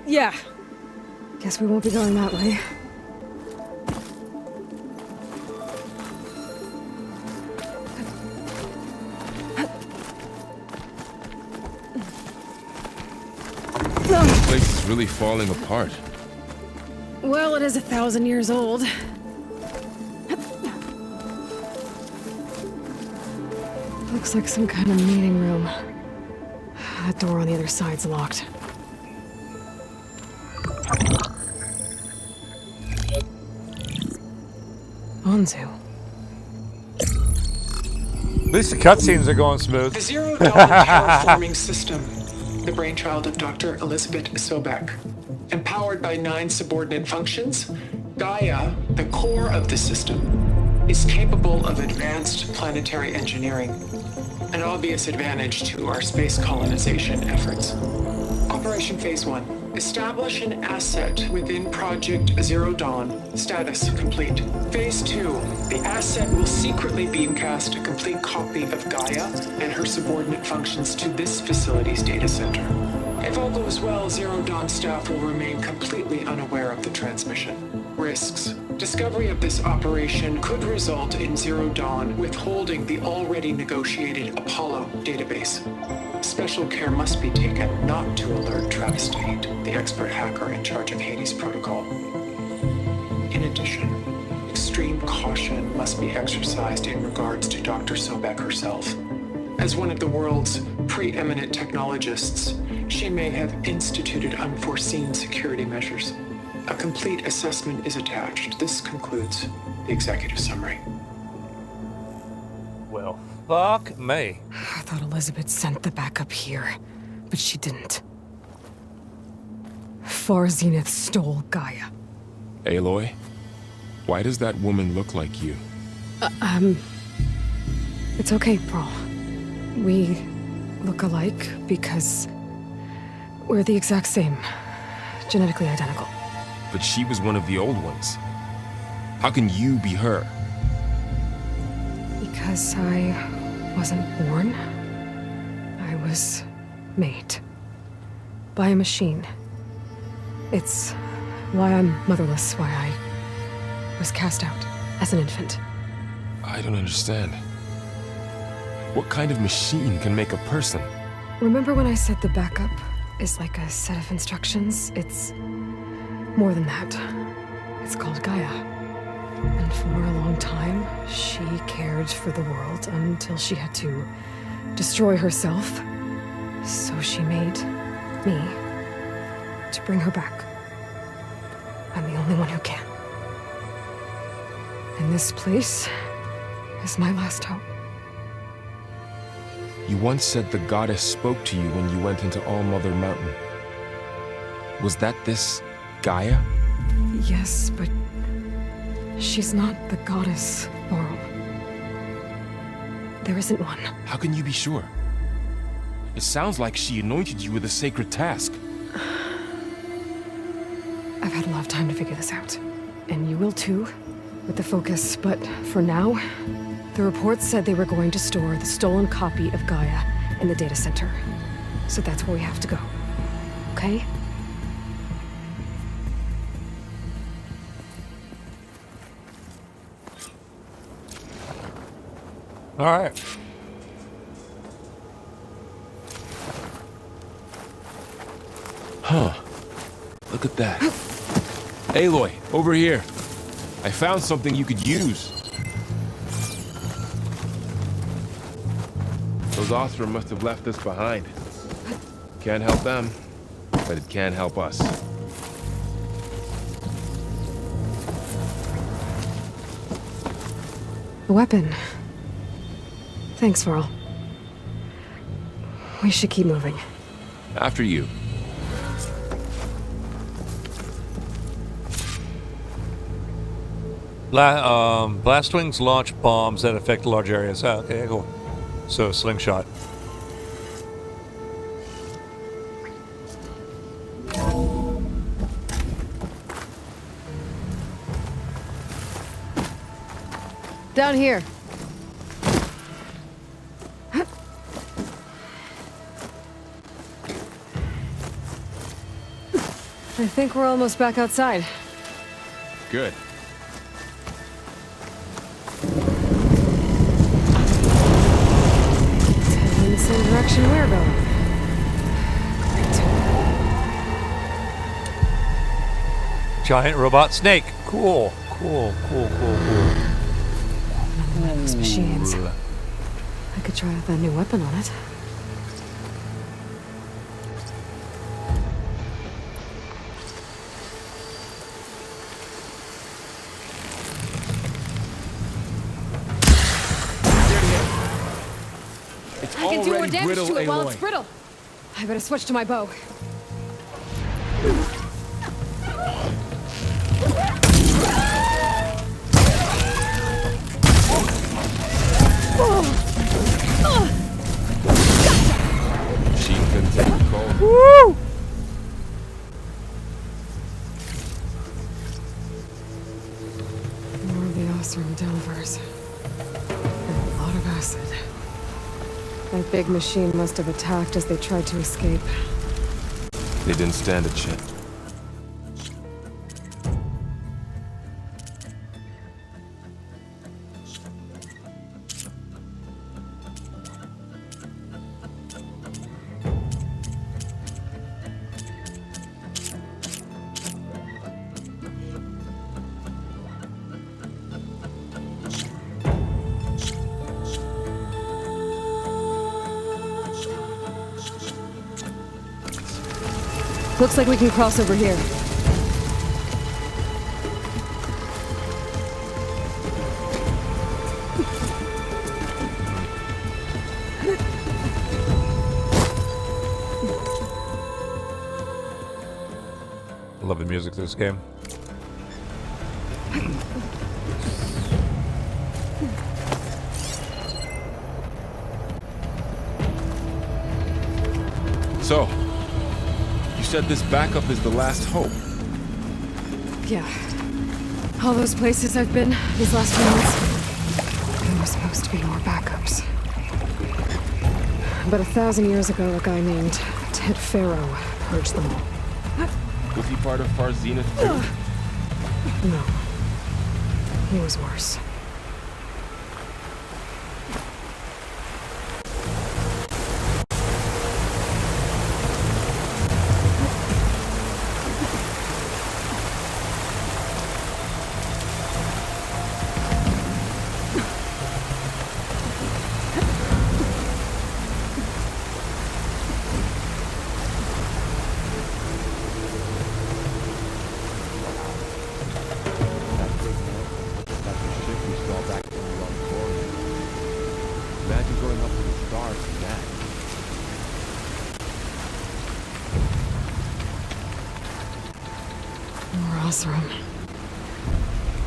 Yeah. Guess we won't be going that way. really falling apart. Well, it is 1,000 years old. Looks like some kind of meeting room. That door on the other side's locked. Onzu. At least the cutscenes are going smooth. The Zero Dawn terraforming system, the brainchild of Dr. Elizabeth Sobek. Empowered by 9 subordinate functions, Gaia, the core of the system, is capable of advanced planetary engineering, an obvious advantage to our space colonization efforts. Operation Phase 1. Establish an asset within Project Zero Dawn. Status complete. Phase 2. The asset will secretly beamcast a complete copy of Gaia and her subordinate functions to this facility's data center. If all goes well, Zero Dawn staff will remain completely unaware of the transmission. Risks. Discovery of this operation could result in Zero Dawn withholding the already negotiated Apollo database. Special care must be taken not to alert Travis Tate, the expert hacker in charge of Hades Protocol. In addition, extreme caution must be exercised in regards to Dr. Sobek herself. As one of the world's preeminent technologists, she may have instituted unforeseen security measures. A complete assessment is attached. This concludes the executive summary. Well, fuck me. I thought Elizabeth sent the backup here, but she didn't. Far Zenith stole Gaia. Aloy, why does that woman look like you? It's okay, Pearl. We look alike because we're the exact same. Genetically identical. But she was one of the old ones. How can you be her? Because I wasn't born. I was made. By a machine. It's why I'm motherless, why I was cast out as an infant. I don't understand. What kind of machine can make a person? Remember when I said the backup is like a set of instructions? It's more than that. It's called Gaia. And for a long time, she cared for the world until she had to destroy herself. So she made me to bring her back. I'm the only one who can. And this place is my last hope. You once said the goddess spoke to you when you went into All-Mother Mountain. Was that this Gaia? Yes, but she's not the goddess, Laurel. There isn't one. How can you be sure? It sounds like she anointed you with a sacred task. I've had a lot of time to figure this out. And you will too, with the focus. But for now, the reports said they were going to store the stolen copy of Gaia in the data center. So that's where we have to go. Okay? All right. Huh. Look at that. Aloy, over here. I found something you could use. Those Othra must have left this behind. Can't help them, but it can help us. A weapon. Thanks, Varl. We should keep moving. After you. Blast wings launch bombs that affect large areas. Oh, okay, cool. So, slingshot. Down here. I think we're almost back outside. Good. In the same direction we're going. Great. Giant robot snake. Cool. Those machines. I could try out that new weapon on it. It's I can do more already damage brittle, to it while it's Aloy. brittle. I better switch to my bow. She couldn't take the cold. Woo! More of the Osram Delvers. And a lot of acid. That big machine must have attacked as they tried to escape. They didn't stand a chance. Looks like we can cross over here. I love the music to this game. So, you said this backup is the last hope. Yeah. All those places I've been these last few months, there were supposed to be more backups. But 1,000 years ago, a guy named Ted Pharaoh purged them all. Was he part of Far Zenith too? No. He was worse. Imagine going up to the stars from that. More Osram.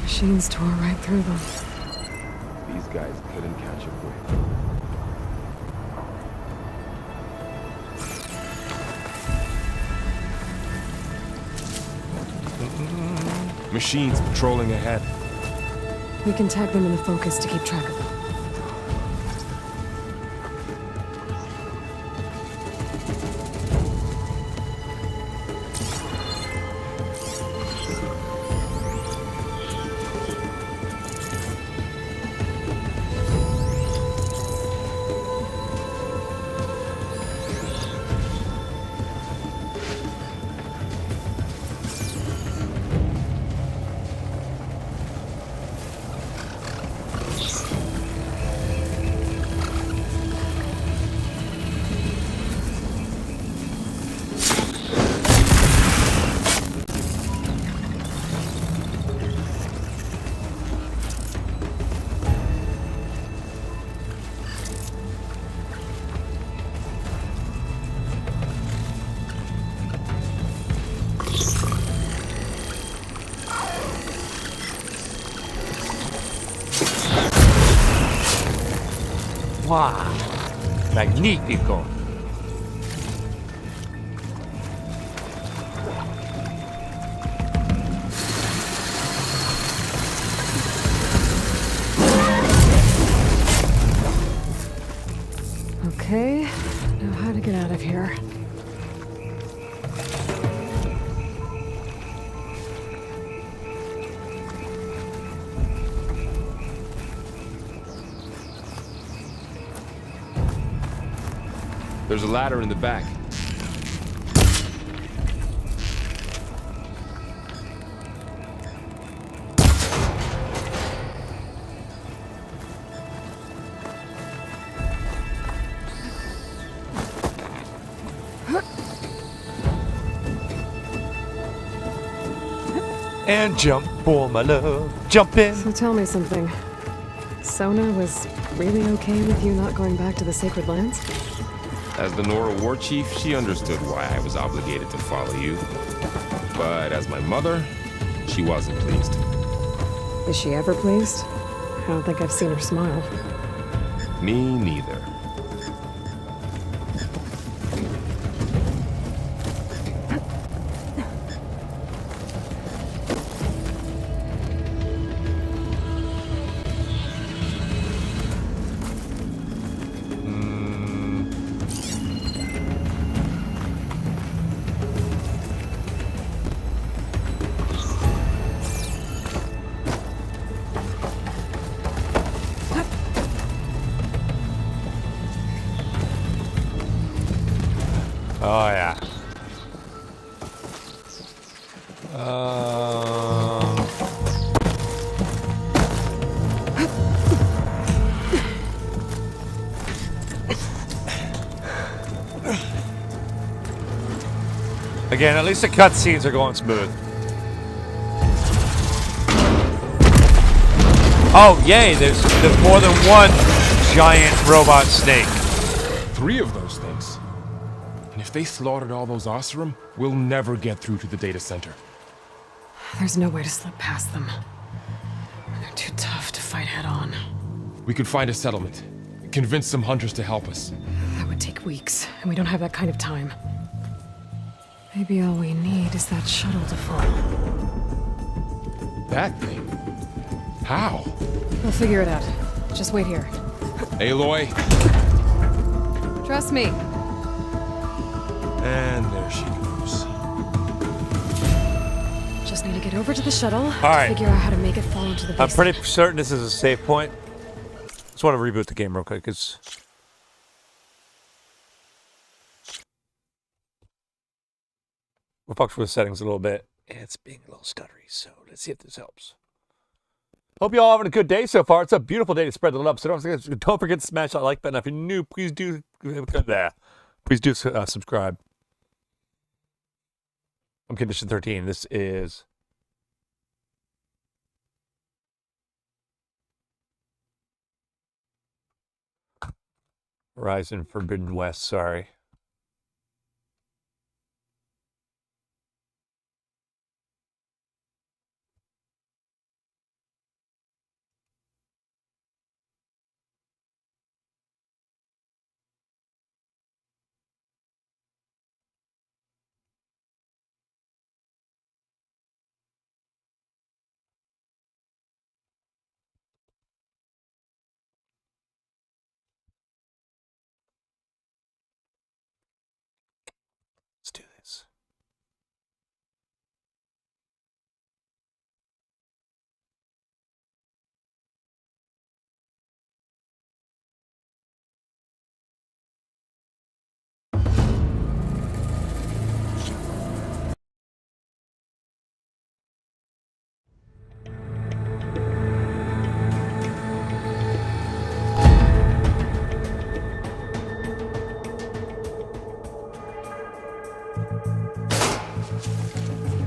Machines tore right through them. These guys couldn't catch a break. Machines patrolling ahead. We can tag them in the focus to keep track of them. Wow. Magnifico. Okay, now how to get out of here. There's a ladder in the back. and jump for my love. Jump in. So tell me something. Sona was really okay with you not going back to the Sacred Lands? As the Nora war chief, she understood why I was obligated to follow you. But as my mother, she wasn't pleased. Is she ever pleased? I don't think I've seen her smile. Me neither. Oh, yeah. Again, at least the cutscenes are going smooth. Oh, yay, there's more than one giant robot snake. 3 of those things. And if they slaughtered all those Oseram, we'll never get through to the data center. There's no way to slip past them. They're too tough to fight head on. We could find a settlement. Convince some hunters to help us. That would take weeks, and we don't have that kind of time. Maybe all we need is that shuttle to fall. That thing? How? We'll figure it out. Just wait here. Aloy. Trust me. And there she goes. Just need to get over to the shuttle. right. Figure out how to make it fall into the basin. I'm pretty certain this is a save point. Just want to reboot the game real quick, because... we fucked with the settings a little bit. It's being a little stuttery, so let's see if this helps. Hope you all having a good day so far. It's a beautiful day to spread the love, so don't forget to smash that like button. If you're new, please do subscribe. I'm Condition 13. This is... Horizon Forbidden West, sorry. Let's do this.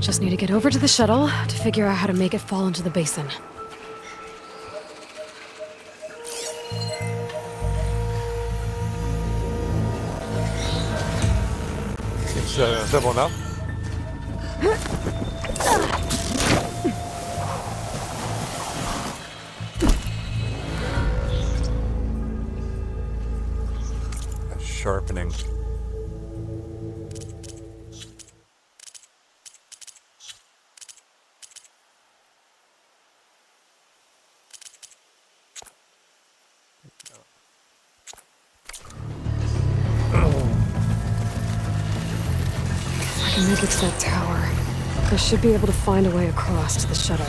Just need to get over to the shuttle to figure out how to make it fall into the basin. It's simple enough. Sharpening. I can make it to that tower. I should be able to find a way across to the shuttle.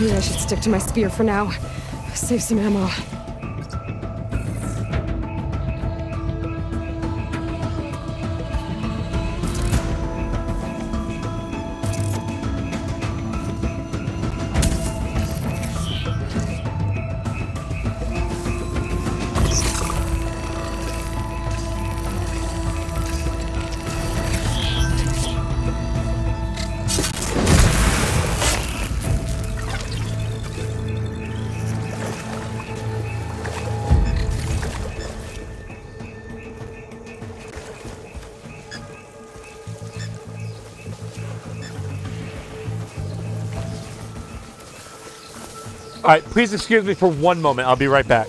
Maybe I should stick to my spear for now. Save some ammo. All right, please excuse me for one moment. I'll be right back.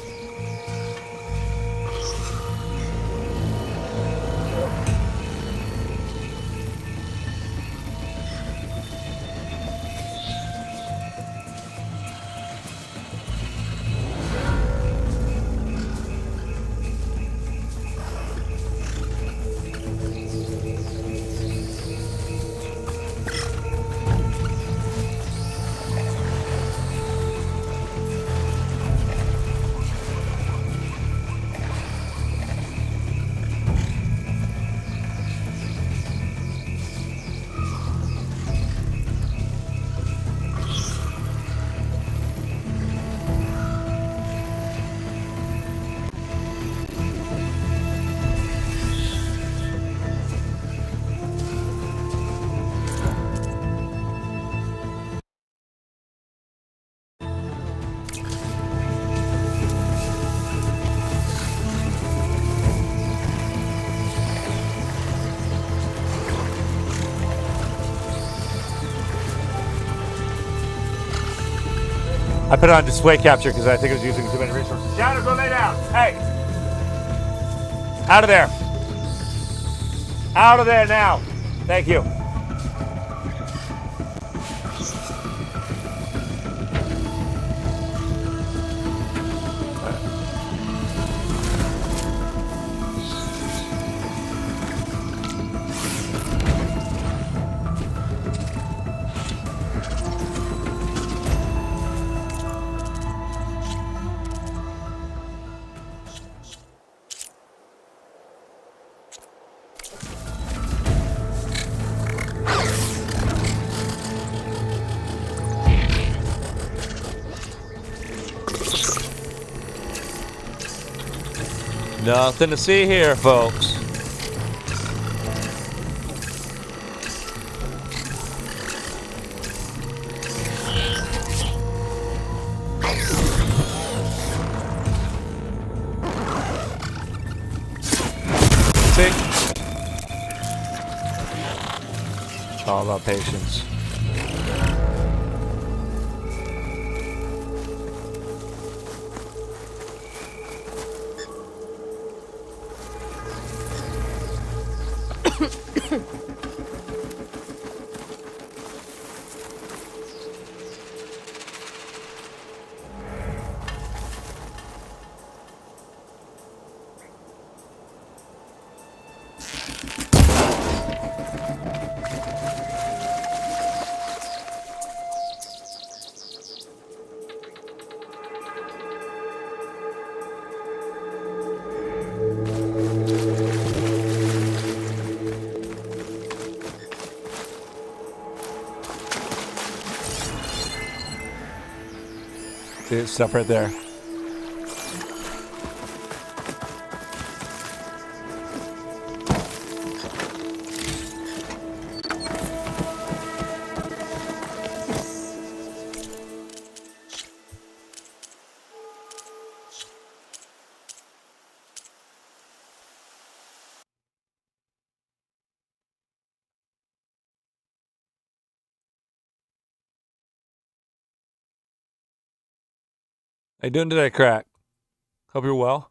I put it on display capture because I think it was using too many resources. Shadow, go lay down. Hey! Out of there. Out of there now. Thank you. Nothing to see here, folks. See? It's all about patience. See, stuff right there. How you doing today, Crack? Hope you're well.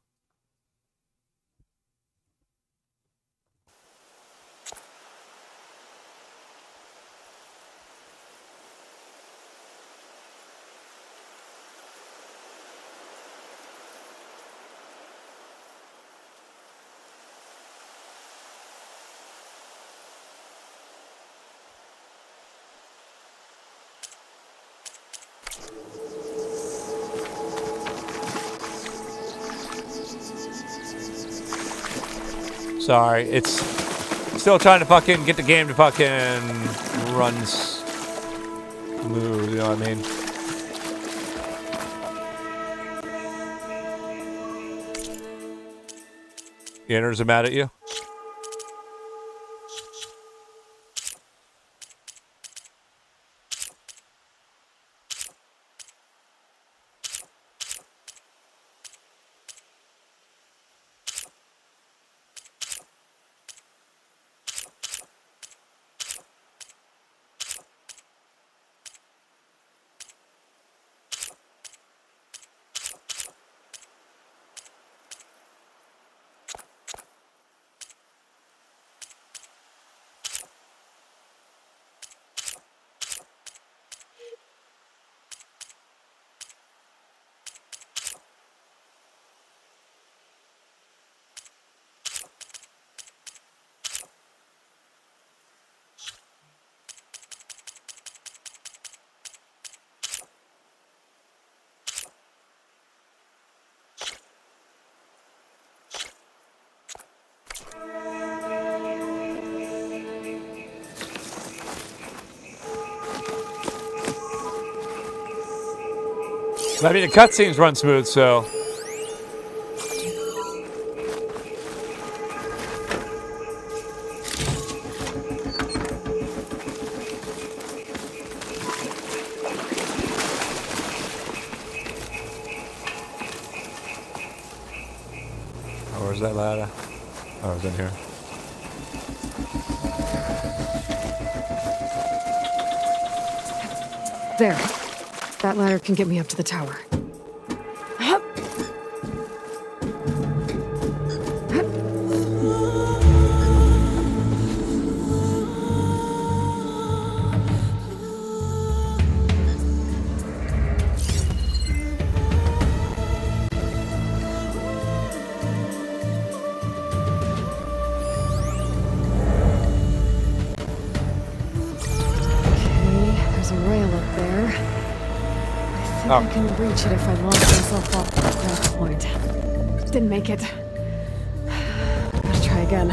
Sorry, it's still trying to fucking get the game to fucking run smooth, you know what I mean? The inners are mad at you? I mean, the cutscenes run smooth, so. Oh, where's that ladder? Oh, it's in here. There. That ladder can get me up to the tower. I can reach it if I launch myself off that point. Didn't make it. Gotta try again.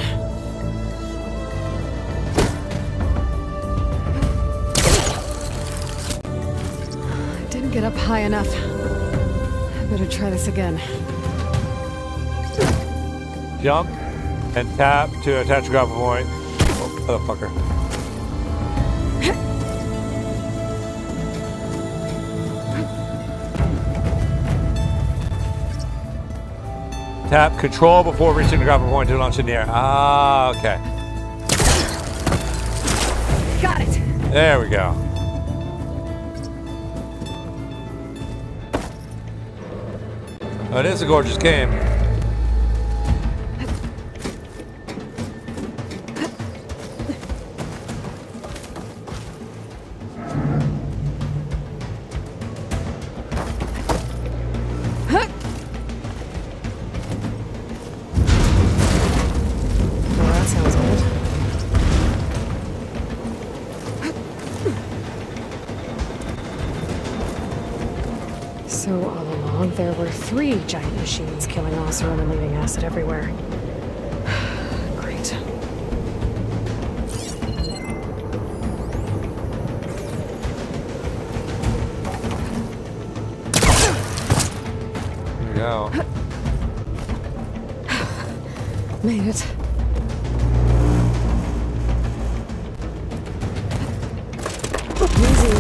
Didn't get up high enough. I better try this again. Jump and tap to attach a grapple point. Oh, motherfucker. Tap control before reaching the grapple point to launch in the air. Ah, okay. Got it. There we go. Oh, it is a gorgeous game. There were 3 giant machines killing Oseram and leaving acid everywhere. Great. Here we go. Made it. Easy.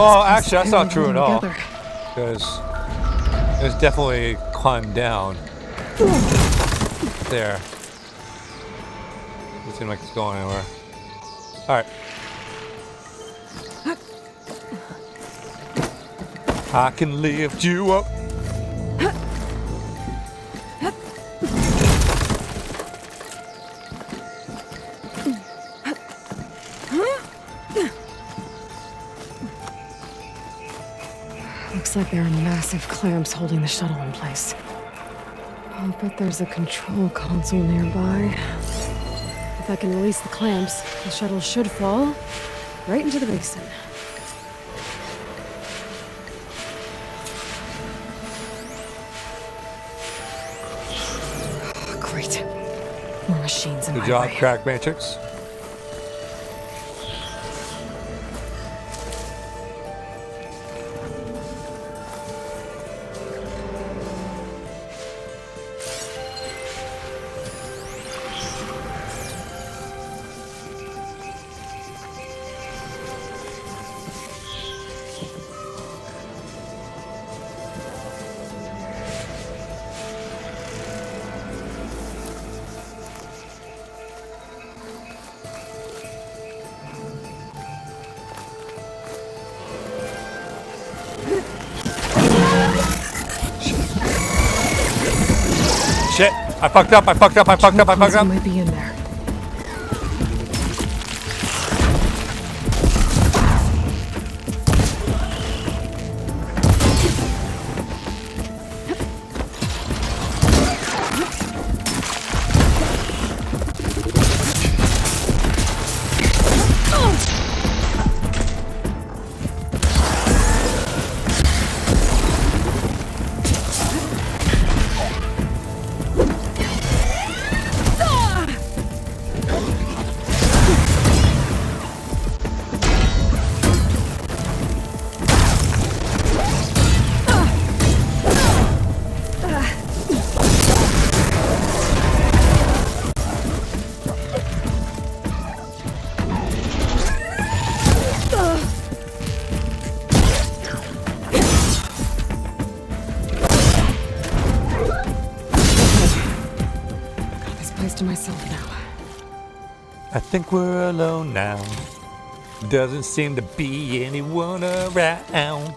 Oh, actually, that's not true at all. Because it's definitely climbed down. There. Doesn't seem like it's going anywhere. Alright. I can lift you up. Looks like there are massive clamps holding the shuttle in place. I'll bet there's a control console nearby. If I can release the clamps, the shuttle should fall right into the basin. Oh, great. More machines in Good my job, way. Crack Matrix. Shit! I fucked up, I fucked up, I fucked up, I fucked Console up. might be in there. To myself now. I think we're alone now. Doesn't seem to be anyone around.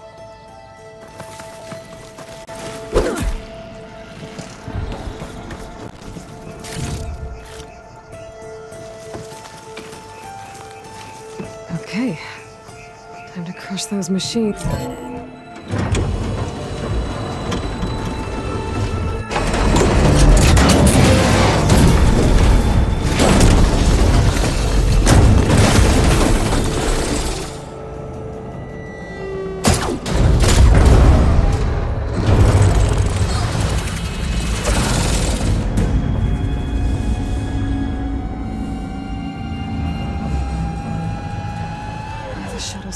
Okay. Time to crush those machines.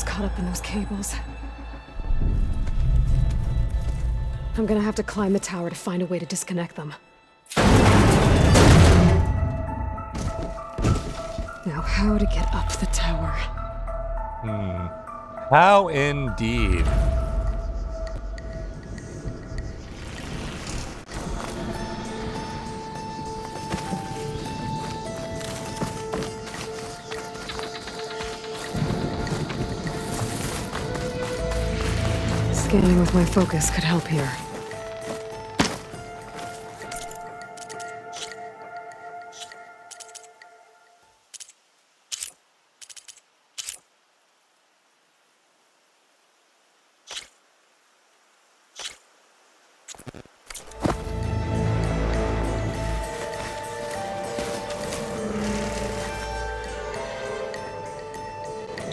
Caught up in those cables. I'm gonna have to climb the tower to find a way to disconnect them. Now, how to get up the tower? How indeed. Scanning with my focus could help here.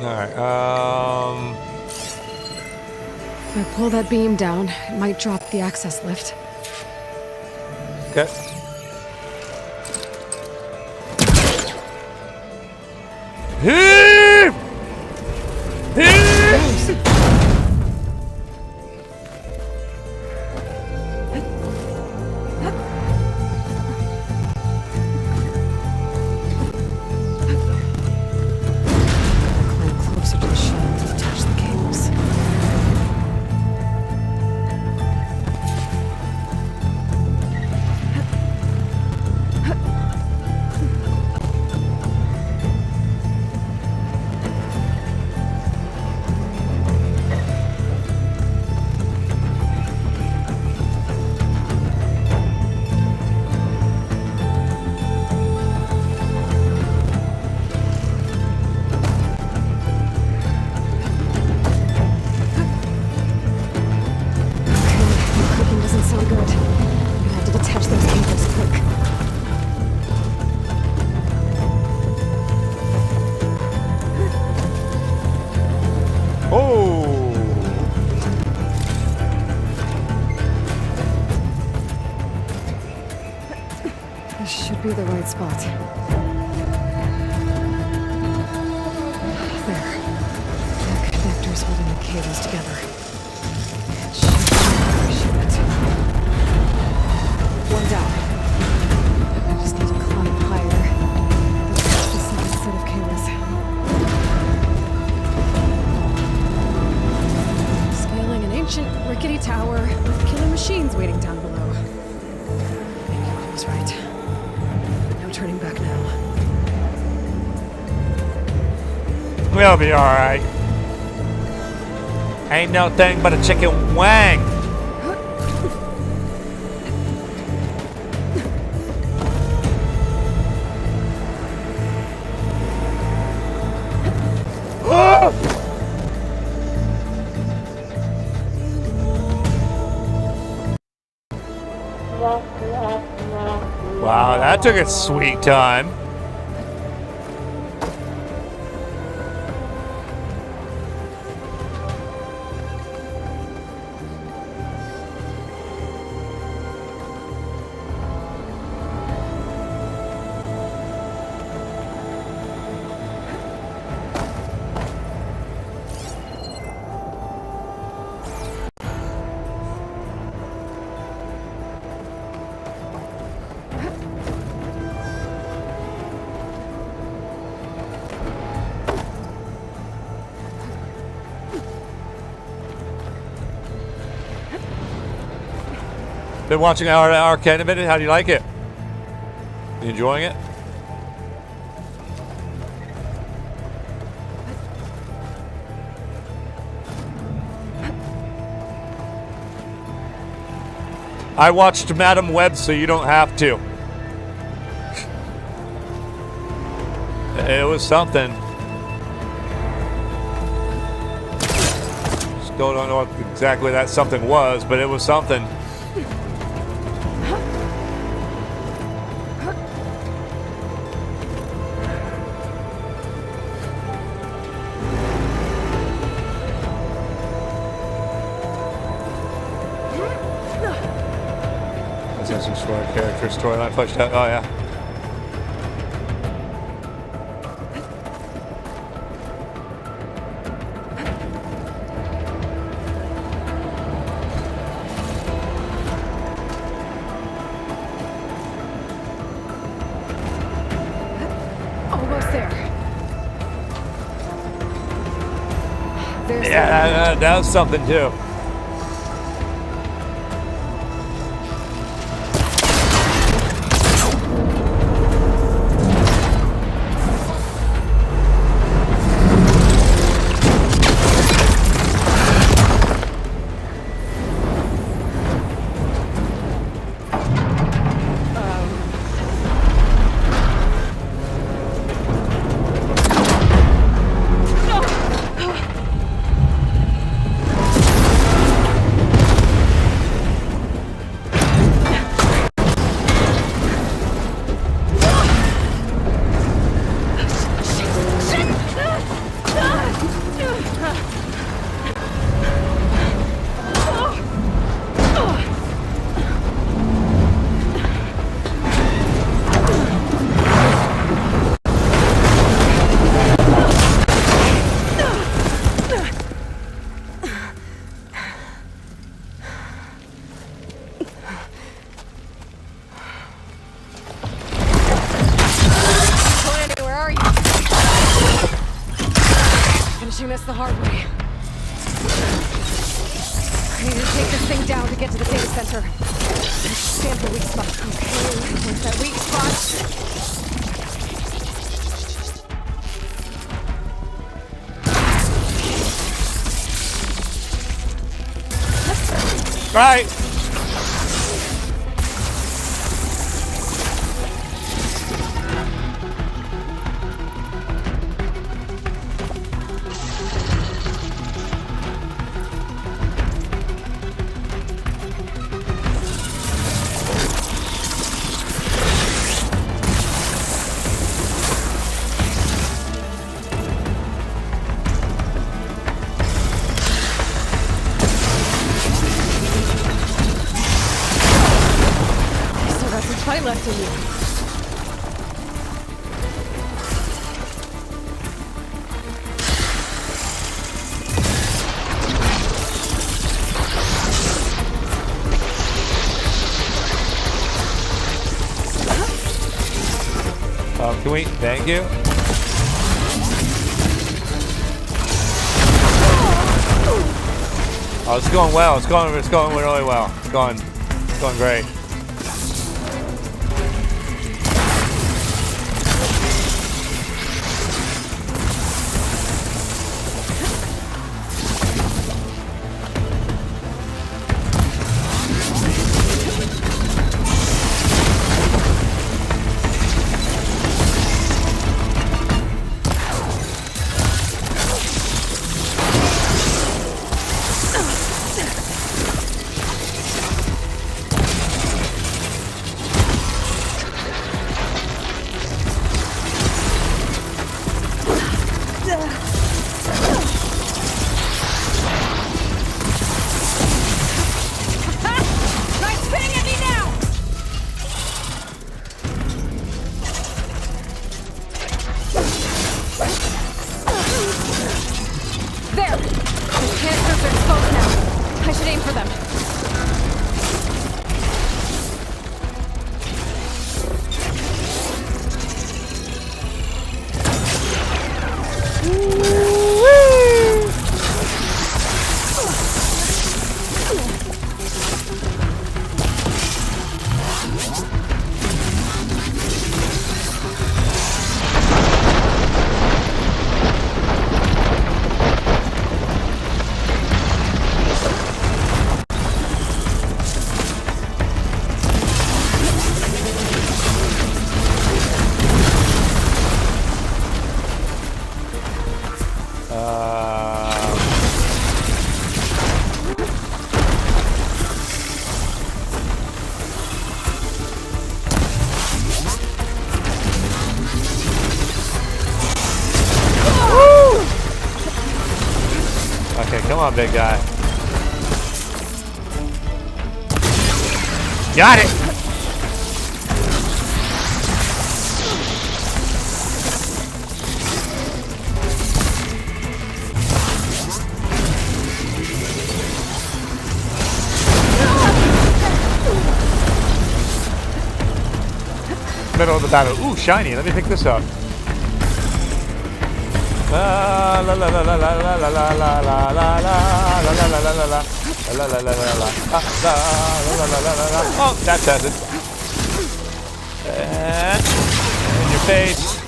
Alright, If I pull that beam down, it might drop the access lift. okay. Heave! Heave! Climb closer to the shell to detach the cables. This should be the right spot. There. The connector's holding the cables together. Shoot it. One down. I just need to climb higher. That's the second set of cables. Scaling an ancient, rickety tower with killer machines waiting down below. Maybe I was right. No turning back now. We'll be alright. Ain't no thing but a chicken wang. Wow, that took a sweet time. Been watching our arcade a minute. How do you like it? You enjoying it? I watched Madam Web, so you don't have to. It was something. Still don't know what exactly that something was, but it was something. Character storyline fleshed out. Oh yeah. Almost there. There's Yeah, that was something too. This the hard way. I need to take this thing down to get to the data center. Scan for weak spot. Okay, where's that weak spot? Right. Can we? Thank you. Oh, it's going well. It's going really well. It's going great. Come on, big guy. Got it! Middle of the battle. Ooh, shiny. Let me pick this up. La la la la la la la la la la la la la. Oh, that does it. And in your face.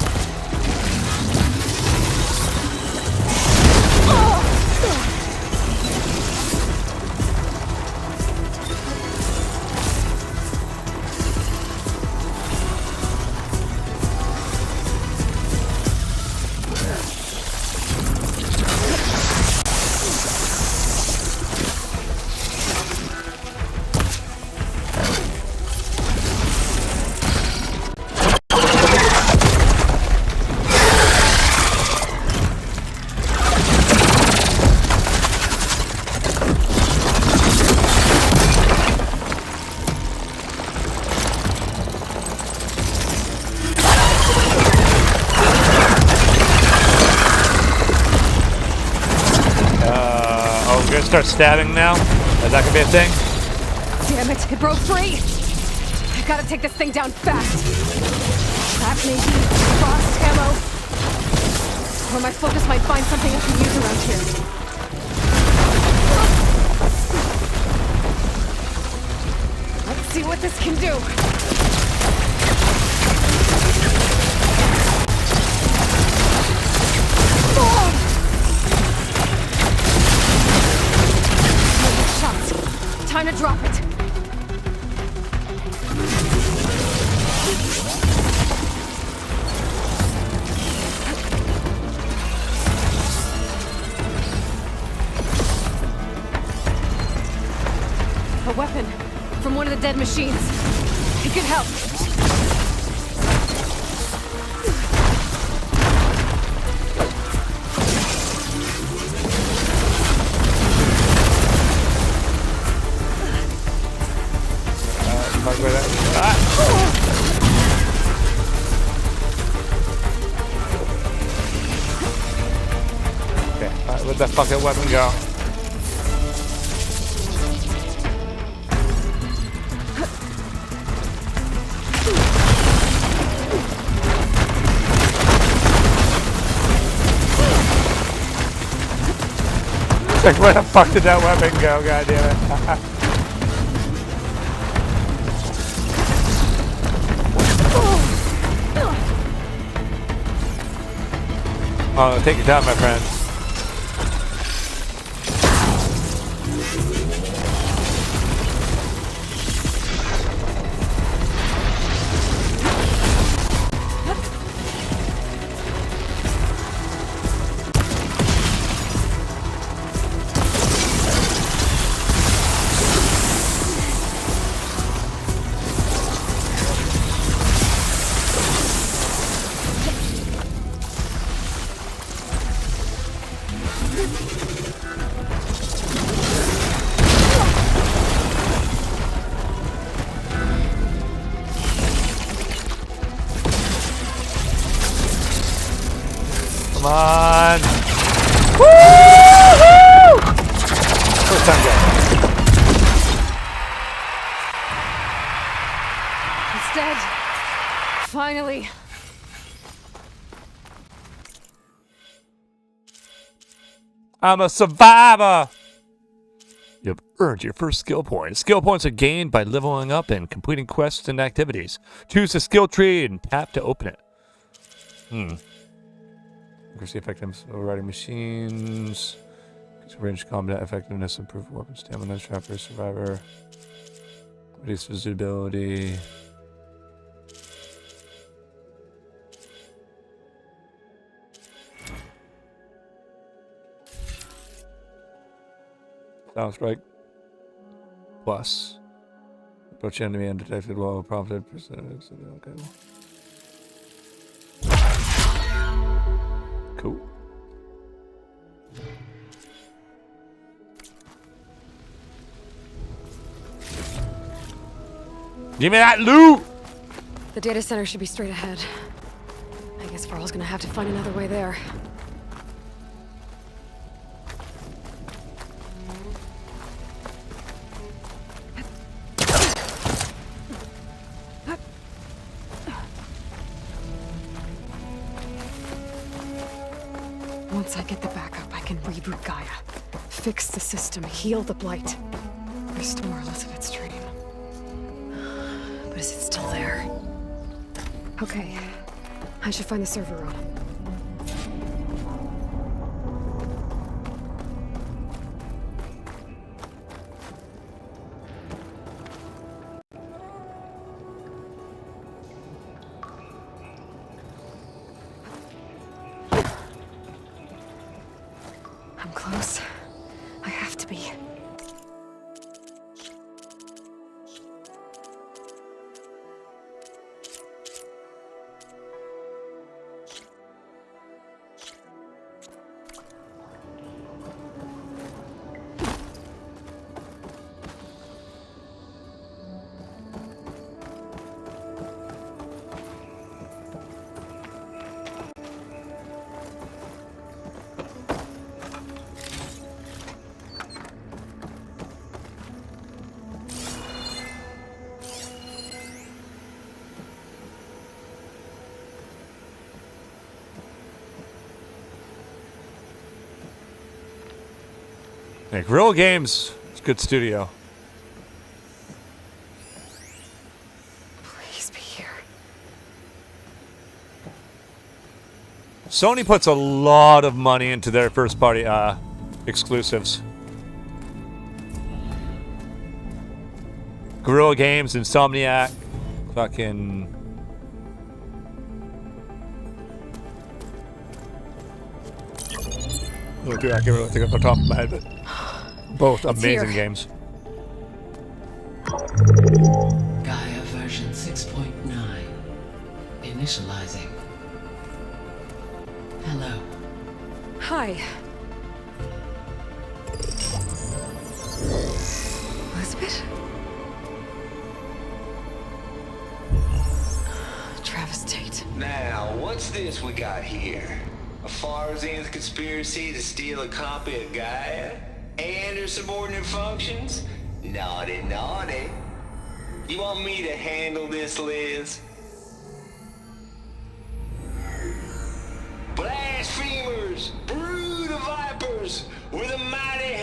Start stabbing now? Is that gonna be a thing? Damn it, it broke free! I gotta take this thing down fast. Trap maybe, frost ammo. Or my focus might find something I can use around here. Let's see what this can do. Time to drop it. A weapon from one of the dead machines. It could help. Where'd that fucking weapon go? Like, where the fuck did that weapon go? God damn it. Oh, take your time, my friend. Come on. Woo-hoo! First time go. It's dead. Finally. I'm a survivor. You've earned your first skill point. Skill points are gained by leveling up and completing quests and activities. Choose the skill tree and tap to open it. Accuracy effectiveness, overriding machines. Range combat effectiveness, improve weapon stamina, trapper, survivor. Reduce visibility. Sound strike. Plus. Approach enemy undetected while prompted. Okay. Cool. Give me that loot! The data center should be straight ahead. I guess Varl's gonna have to find another way there. Once I get the backup, I can reboot Gaia. Fix the system, heal the blight. Restore Elizabeth's dream. But is it still there? Okay. I should find the server room. I'm close. I have to be. Hey, Guerrilla Games, it's a good studio. Please be here. Sony puts a lot of money into their first party exclusives. Guerrilla Games, Insomniac, fucking... Oh, dude, I can't really think off the top of my head, but both amazing games. Gaia version 6.9. Initializing. Hello. Hi. Elizabeth? Travis Tate. Now, what's this we got here? A Farzian's conspiracy to steal a copy of Gaia? And her subordinate functions? Naughty, naughty. You want me to handle this, Liz? Blasphemers! Brood of vipers! With a mighty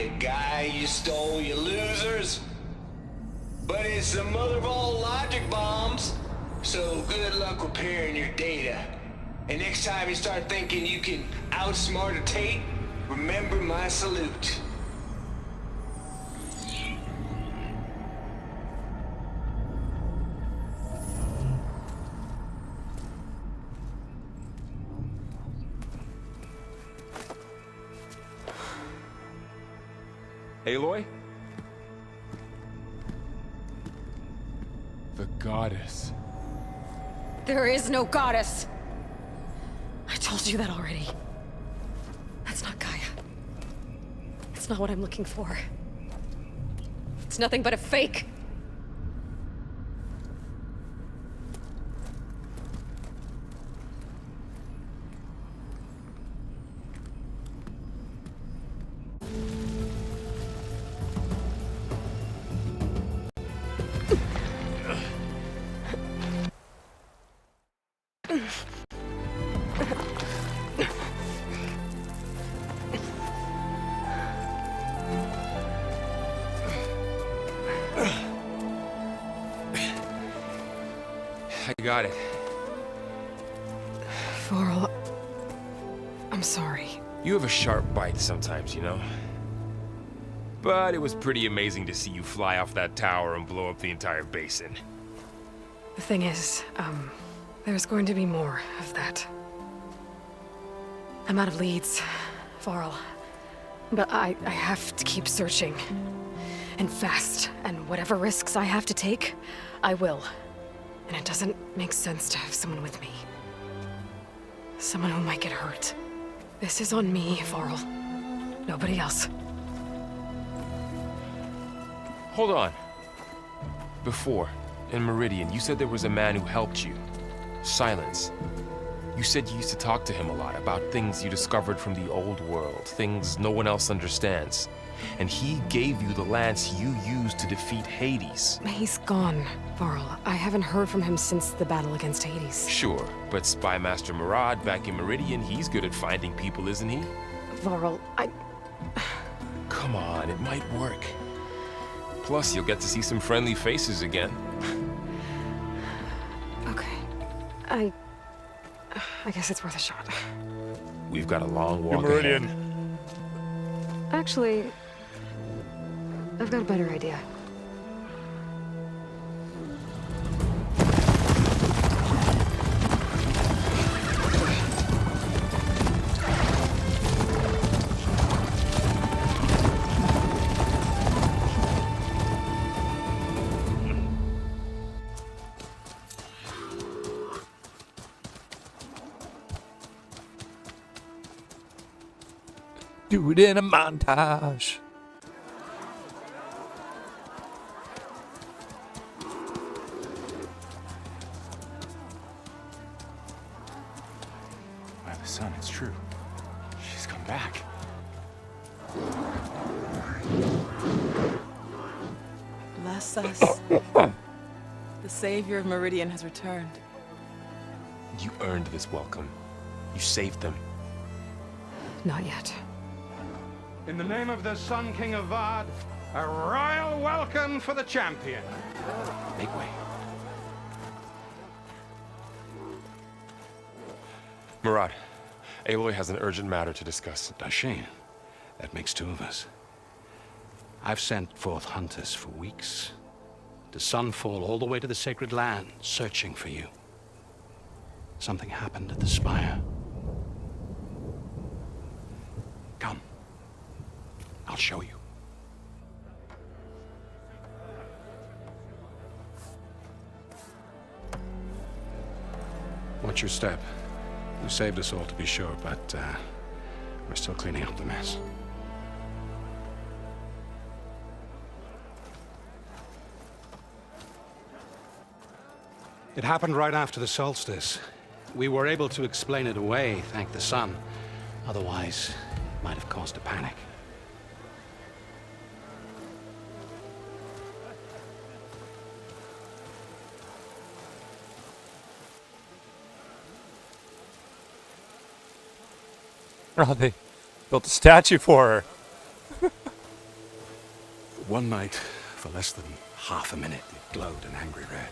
it, guy, you stole, you losers. But it's the mother of all logic bombs. So good luck repairing your data. And next time you start thinking you can outsmart a Tate, remember my salute. Aloy? The goddess. There is no goddess. I told you that already. That's not Gaia. It's not what I'm looking for. It's nothing but a fake. I got it. Varl, I'm sorry. You have a sharp bite sometimes, you know? But it was pretty amazing to see you fly off that tower and blow up the entire basin. The thing is, there's going to be more of that. I'm out of leads, Varl. But I have to keep searching. And fast. And whatever risks I have to take, I will. And it doesn't make sense to have someone with me. Someone who might get hurt. This is on me, Varl. Nobody else. Hold on. Before, in Meridian, you said there was a man who helped you. Silence. You said you used to talk to him a lot about things you discovered from the old world, things no one else understands. And he gave you the lance you used to defeat Hades. He's gone, Varl. I haven't heard from him since the battle against Hades. Sure, but Spy Master Murad back in Meridian, he's good at finding people, isn't he? Varl, Come on, it might work. Plus, you'll get to see some friendly faces again. Okay. I guess it's worth a shot. We've got a long walk Meridian. ahead. Actually, I've got a better idea. Do it in a montage. By the sun, it's true. She's come back. Bless us. The savior of Meridian has returned. You earned this welcome. You saved them. Not yet. In the name of the Sun King of Vard, a royal welcome for the champion. Make way. Murad, Aloy has an urgent matter to discuss. Dashane, that makes two of us. I've sent forth hunters for weeks, to Sunfall all the way to the Sacred Land, searching for you. Something happened at the Spire. Come. I'll show you. Watch your step. You saved us all, to be sure, but we're still cleaning up the mess. It happened right after the solstice. We were able to explain it away, thank the sun. Otherwise, it might have caused a panic. Oh, they built a statue for her. One night, for less than half a minute, it glowed an angry red.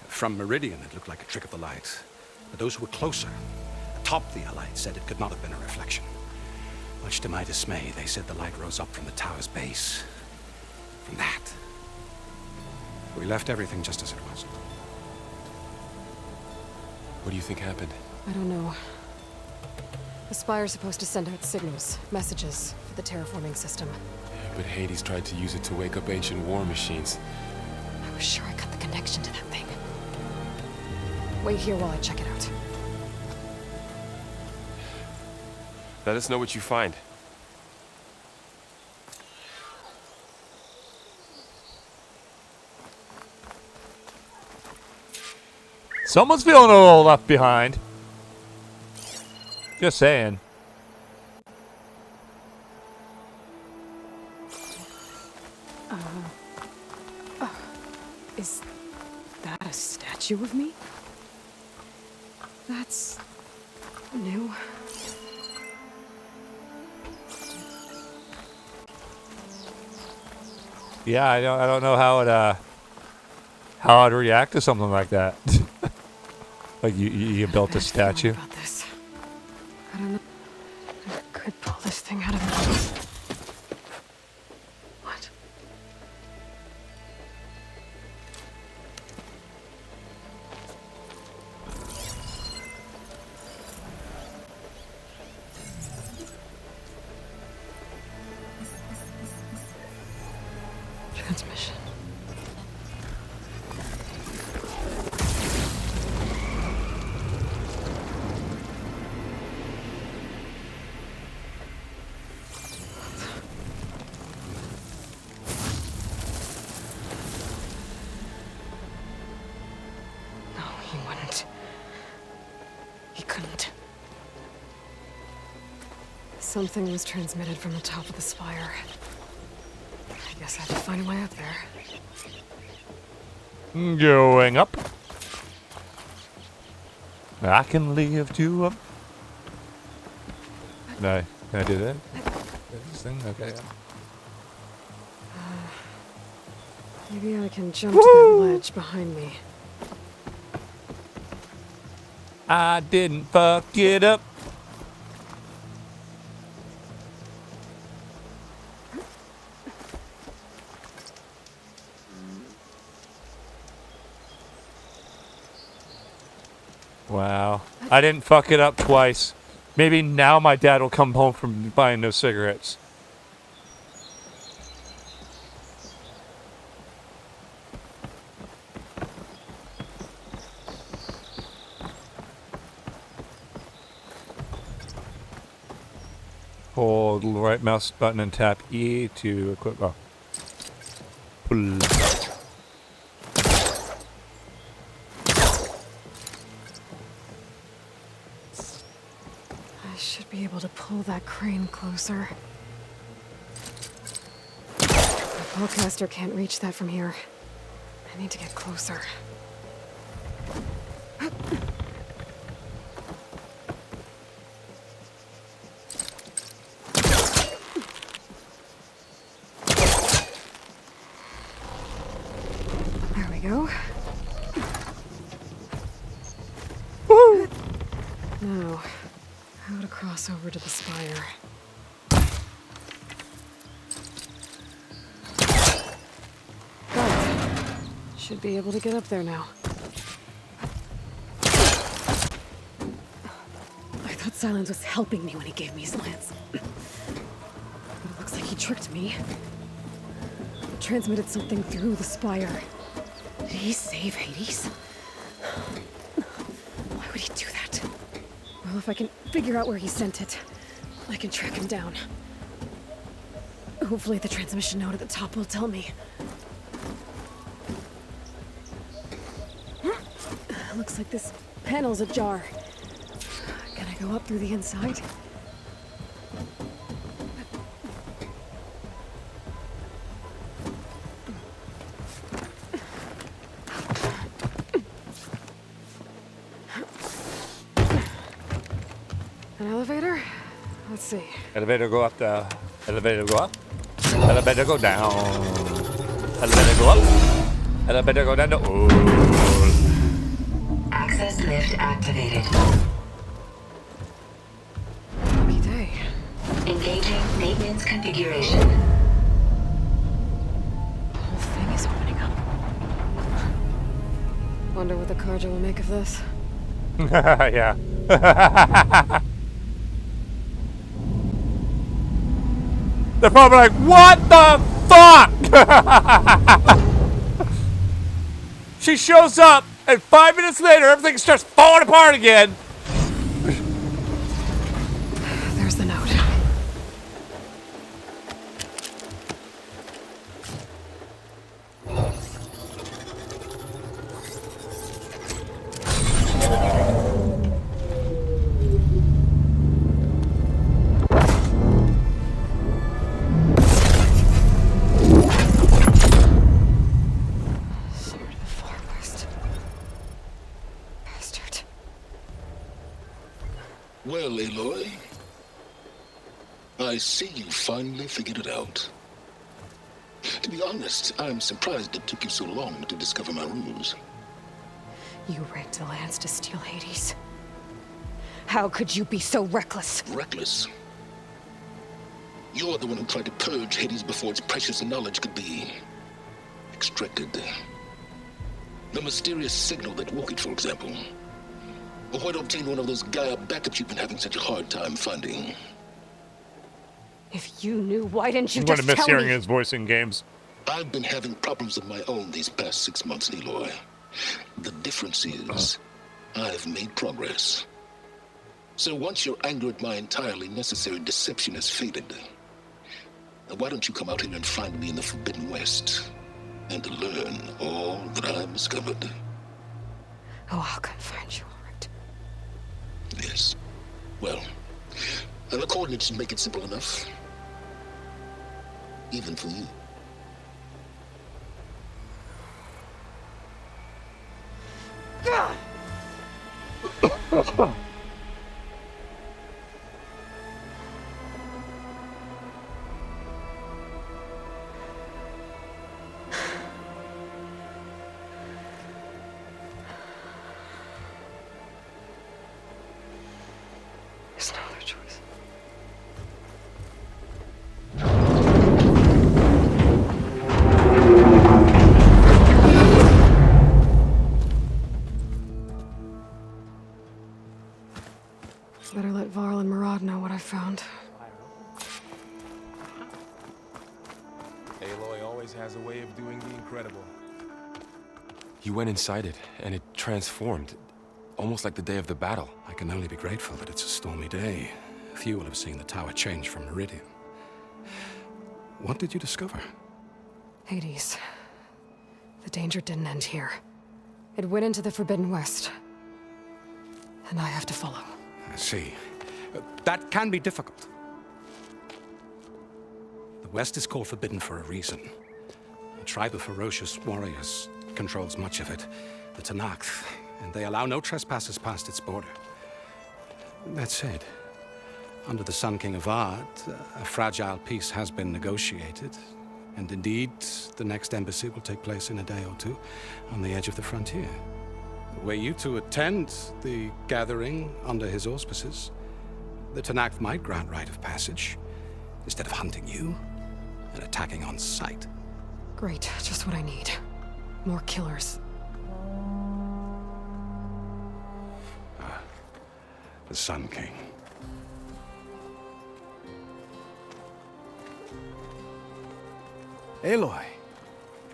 From Meridian, it looked like a trick of the light. But those who were closer, atop the light, said it could not have been a reflection. Much to my dismay, they said the light rose up from the tower's base. From that. We left everything just as it was. What do you think happened? I don't know. The Spire's supposed to send out signals, messages, for the terraforming system. But Hades tried to use it to wake up ancient war machines. I was sure I cut the connection to that thing. Wait here while I check it out. Let us know what you find. Someone's feeling a little left behind. Just saying. Is that a statue of me? That's new. Yeah, I don't know how I'd react to something like that. Like you built a statue. About this. I don't know. I could pull this thing out of me. What? Transmission. Something was transmitted from the top of the spire. I guess I have to find a way up there. Going up. I can leave to up. No, can I do that? This thing? Okay. Maybe I can jump to that ledge behind me. I didn't fuck it up. Wow. I didn't fuck it up twice. Maybe now my dad will come home from buying no cigarettes. Hold the right mouse button and tap E to equip. Oh. Pull. I should be able to pull that crane closer. The bowcaster can't reach that from here. I need to get closer. There we go. Woo! Now, how to cross over to the spire. Got it. Should be able to get up there now. I thought Silence was helping me when he gave me his lance. But it looks like he tricked me. Transmitted something through the spire. Did he save Hades? Why would he do that? Well, if I can figure out where he sent it, I can track him down. Hopefully the transmission node at the top will tell me. Looks like this panel's ajar. Can I go up through the inside? An elevator? Let's see. Elevator go up. Elevator go up. Elevator Elevator go down. Elevator go up. Elevator go down. Oh. Access lift activated. Lucky day. Engaging maintenance configuration. The whole thing is opening up. Wonder what the Carja will make of this. Yeah. They're probably like, what the fuck? She shows up, and 5 minutes later, everything starts falling apart again. There's the note. Well, Aloy, I see you finally figured it out. To be honest, I'm surprised it took you so long to discover my ruse. You raked the lands to steal Hades. How could you be so reckless? Reckless? You're the one who tried to purge Hades before its precious knowledge could be extracted. The mysterious signal that woke it, for example. Or where to obtain one of those Gaia backups you've been having such a hard time finding. If you knew, why didn't you I'm just gonna miss tell hearing me? his voice in games. I've been having problems of my own these past 6 months, Aloy. The difference is, I've made progress. So once your anger at my entirely necessary deception has faded, why don't you come out here and find me in the Forbidden West, and learn all that I've discovered? Oh, I'll come find you, all right. Yes. Well, the coordinates should make it simple enough. Even for you. There's no other choice. Better let Varl and Murad know what I found. Aloy always has a way of doing the incredible. You went inside it, and it transformed. Almost like the day of the battle. I can only be grateful that it's a stormy day. Few will have seen the tower change from Meridian. What did you discover? Hades. The danger didn't end here. It went into the Forbidden West. And I have to follow. I see. That can be difficult. The West is called Forbidden for a reason. A tribe of ferocious warriors controls much of it. The Tenakth. And they allow no trespassers past its border. That said, under the Sun King of Ard, a fragile peace has been negotiated. And indeed, the next embassy will take place in a day or two on the edge of the frontier. Were you to attend the gathering under his auspices, the Tenakth might grant right of passage, instead of hunting you and attacking on sight. Great, just what I need. More killers. The Sun King. Aloy,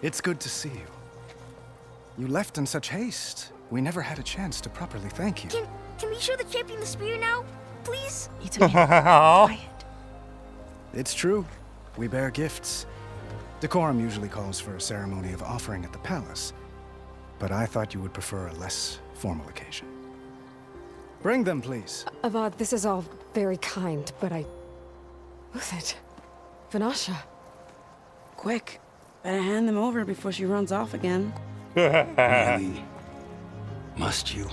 it's good to see you. You left in such haste. We never had a chance to properly thank you. Can we show the champion the spear now? Please? It's Quiet. It's true. We bear gifts. Decorum usually calls for a ceremony of offering at the palace. But I thought you would prefer a less formal occasion. Bring them, please. Avad, this is all very kind, but Who's it? Vanasha. Quick. Better hand them over before she runs off again. Really? Must you?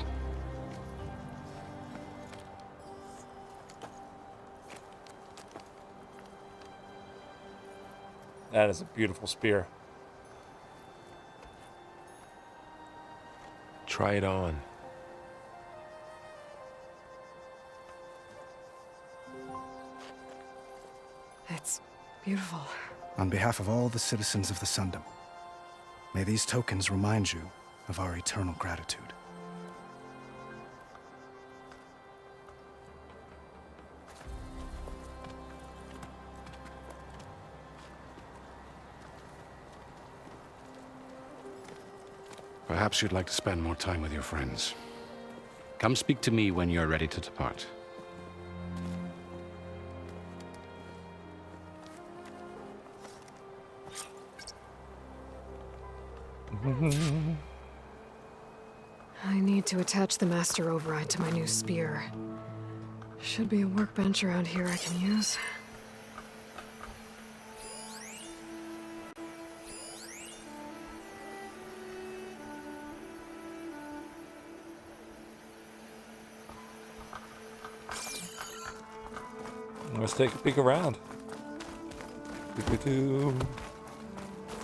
That is a beautiful spear. Try it on. It's beautiful. On behalf of all the citizens of the Sundom, may these tokens remind you of our eternal gratitude. Perhaps you'd like to spend more time with your friends. Come speak to me when you're ready to depart. I need to attach the master override to my new spear. Should be a workbench around here I can use. Let's take a peek around.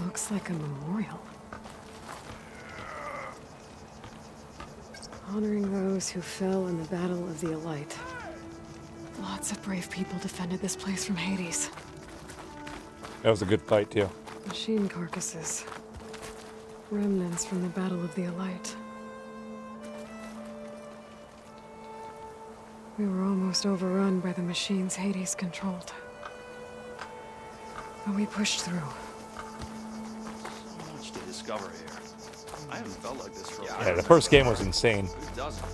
Looks like a memorial. Honoring those who fell in the Battle of the Elite. Lots of brave people defended this place from Hades. That was a good fight, too. Machine carcasses. Remnants from the Battle of the Elite. We were almost overrun by the machines Hades controlled. But we pushed through. So much to discover here. I haven't felt like this for a while. Yeah, the first game was insane. Who doesn't?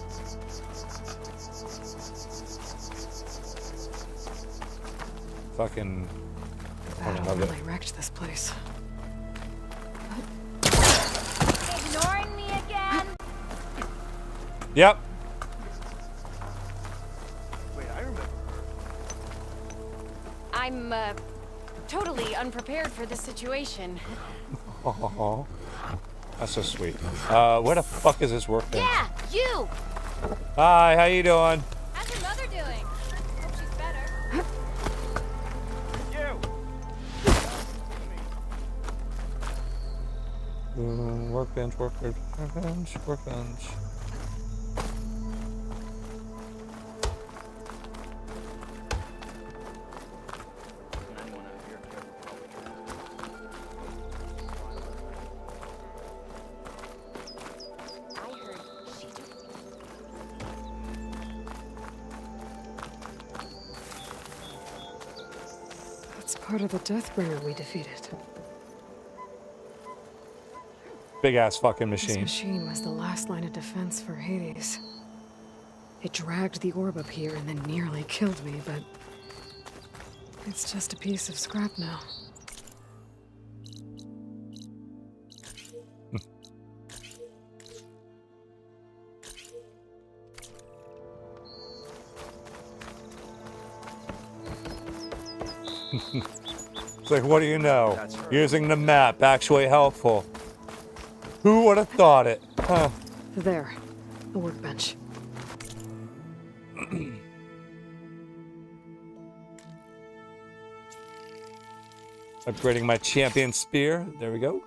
Fucking... Battle really wrecked this place. Ignoring me again? Yep. Wait, I remember. I'm, totally unprepared for this situation. Oh, that's so sweet. Where the fuck is this workbench? Yeah, you! Hi, how you doing? How's your mother doing? Hope she's better. Workbench, workbench, workbench, workbench. That's part of the Deathbringer we defeated. Big ass fucking This machine. machine was the last line of defense for Hades. It dragged the orb up here and then nearly killed me, but it's just a piece of scrap now. It's like, what do you know? Using the map, actually helpful. Who would have thought it? Huh. There, the workbench. Upgrading my champion spear. There we go.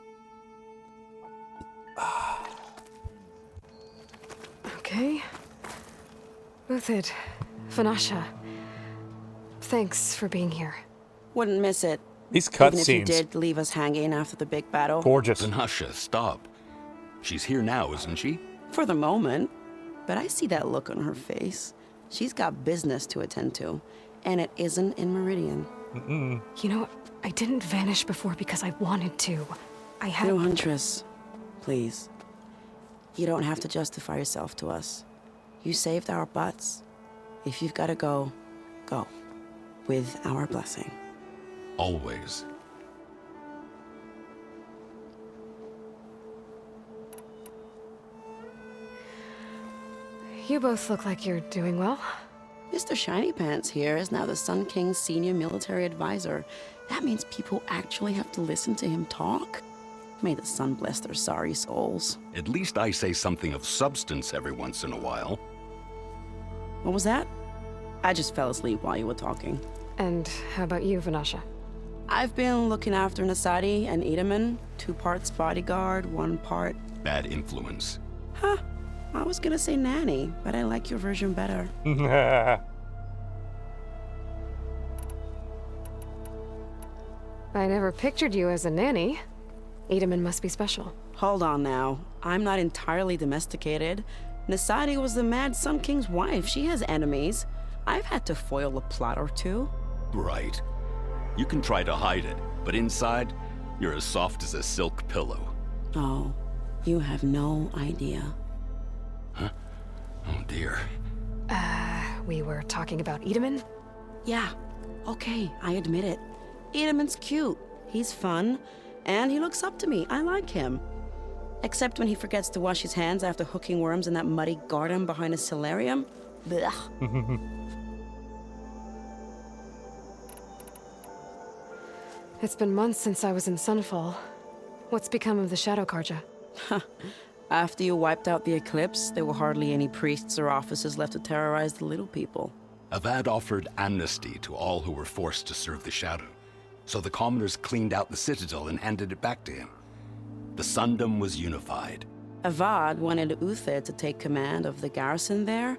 Okay. Buthid, Vanasha, thanks for being here. Wouldn't miss it. These Even if you cutscenes. did leave us hanging after the big battle. Gorgeous. Vanasha, stop. She's here now, isn't she? For the moment. But I see that look on her face. She's got business to attend to. And it isn't in Meridian. You know, I didn't vanish before because I wanted to. I had... No, Huntress. Please. You don't have to justify yourself to us. You saved our butts. If you've got to go, go. With our blessing. Always. You both look like you're doing well. Mr. Shiny Pants here is now the Sun King's senior military advisor. That means people actually have to listen to him talk? May the sun bless their sorry souls. At least I say something of substance every once in a while. What was that? I just fell asleep while you were talking. And how about you, Vanasha? I've been looking after Nasadi and Edaman, 2 parts bodyguard, 1 part... Bad influence. Huh. I was gonna say nanny, but I like your version better. I never pictured you as a nanny. Edaman must be special. Hold on now. I'm not entirely domesticated. Nasadi was the Mad Sun King's wife. She has enemies. I've had to foil a plot or 2. Right. You can try to hide it, but inside, you're as soft as a silk pillow. Oh, you have no idea. Huh? Oh dear. We were talking about Edaman? Yeah. Okay, I admit it. Edaman's cute. He's fun. And he looks up to me. I like him. Except when he forgets to wash his hands after hooking worms in that muddy garden behind a solarium. Blech. It's been months since I was in Sunfall. What's become of the Shadow Karja? After you wiped out the eclipse, there were hardly any priests or officers left to terrorize the little people. Avad offered amnesty to all who were forced to serve the Shadow. So the commoners cleaned out the citadel and handed it back to him. The Sundom was unified. Avad wanted Uther to take command of the garrison there,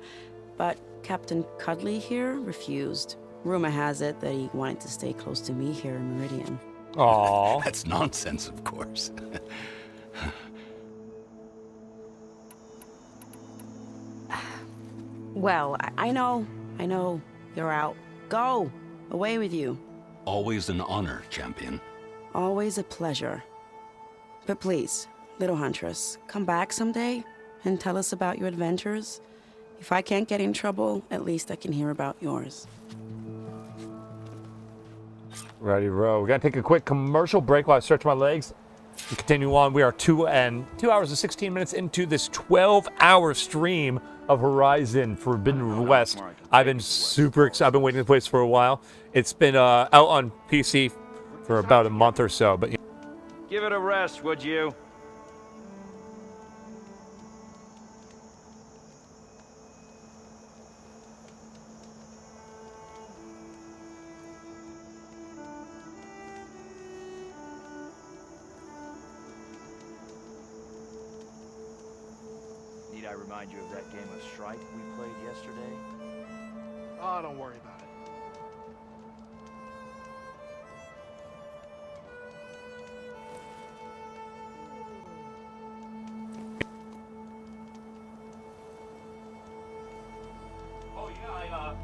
but Captain Cudley here refused. Rumor has it that he wanted to stay close to me here in Meridian. Aww. That's nonsense, of course. Well, I know. You're out. Go! Away with you. Always an honor, champion. Always a pleasure. But please, little huntress, come back someday and tell us about your adventures. If I can't get in trouble, at least I can hear about yours. Ready, row. We're gonna take a quick commercial break while I stretch my legs. We continue on. We are 2 hours and 16 minutes into this 12-hour stream of Horizon Forbidden West. I've been super excited. I've been waiting to play this for a while. It's been out on PC for about a month or so, but give it a rest, would you? Need I remind you of that game of Strike we played yesterday? Oh, don't worry about it. oh yeah,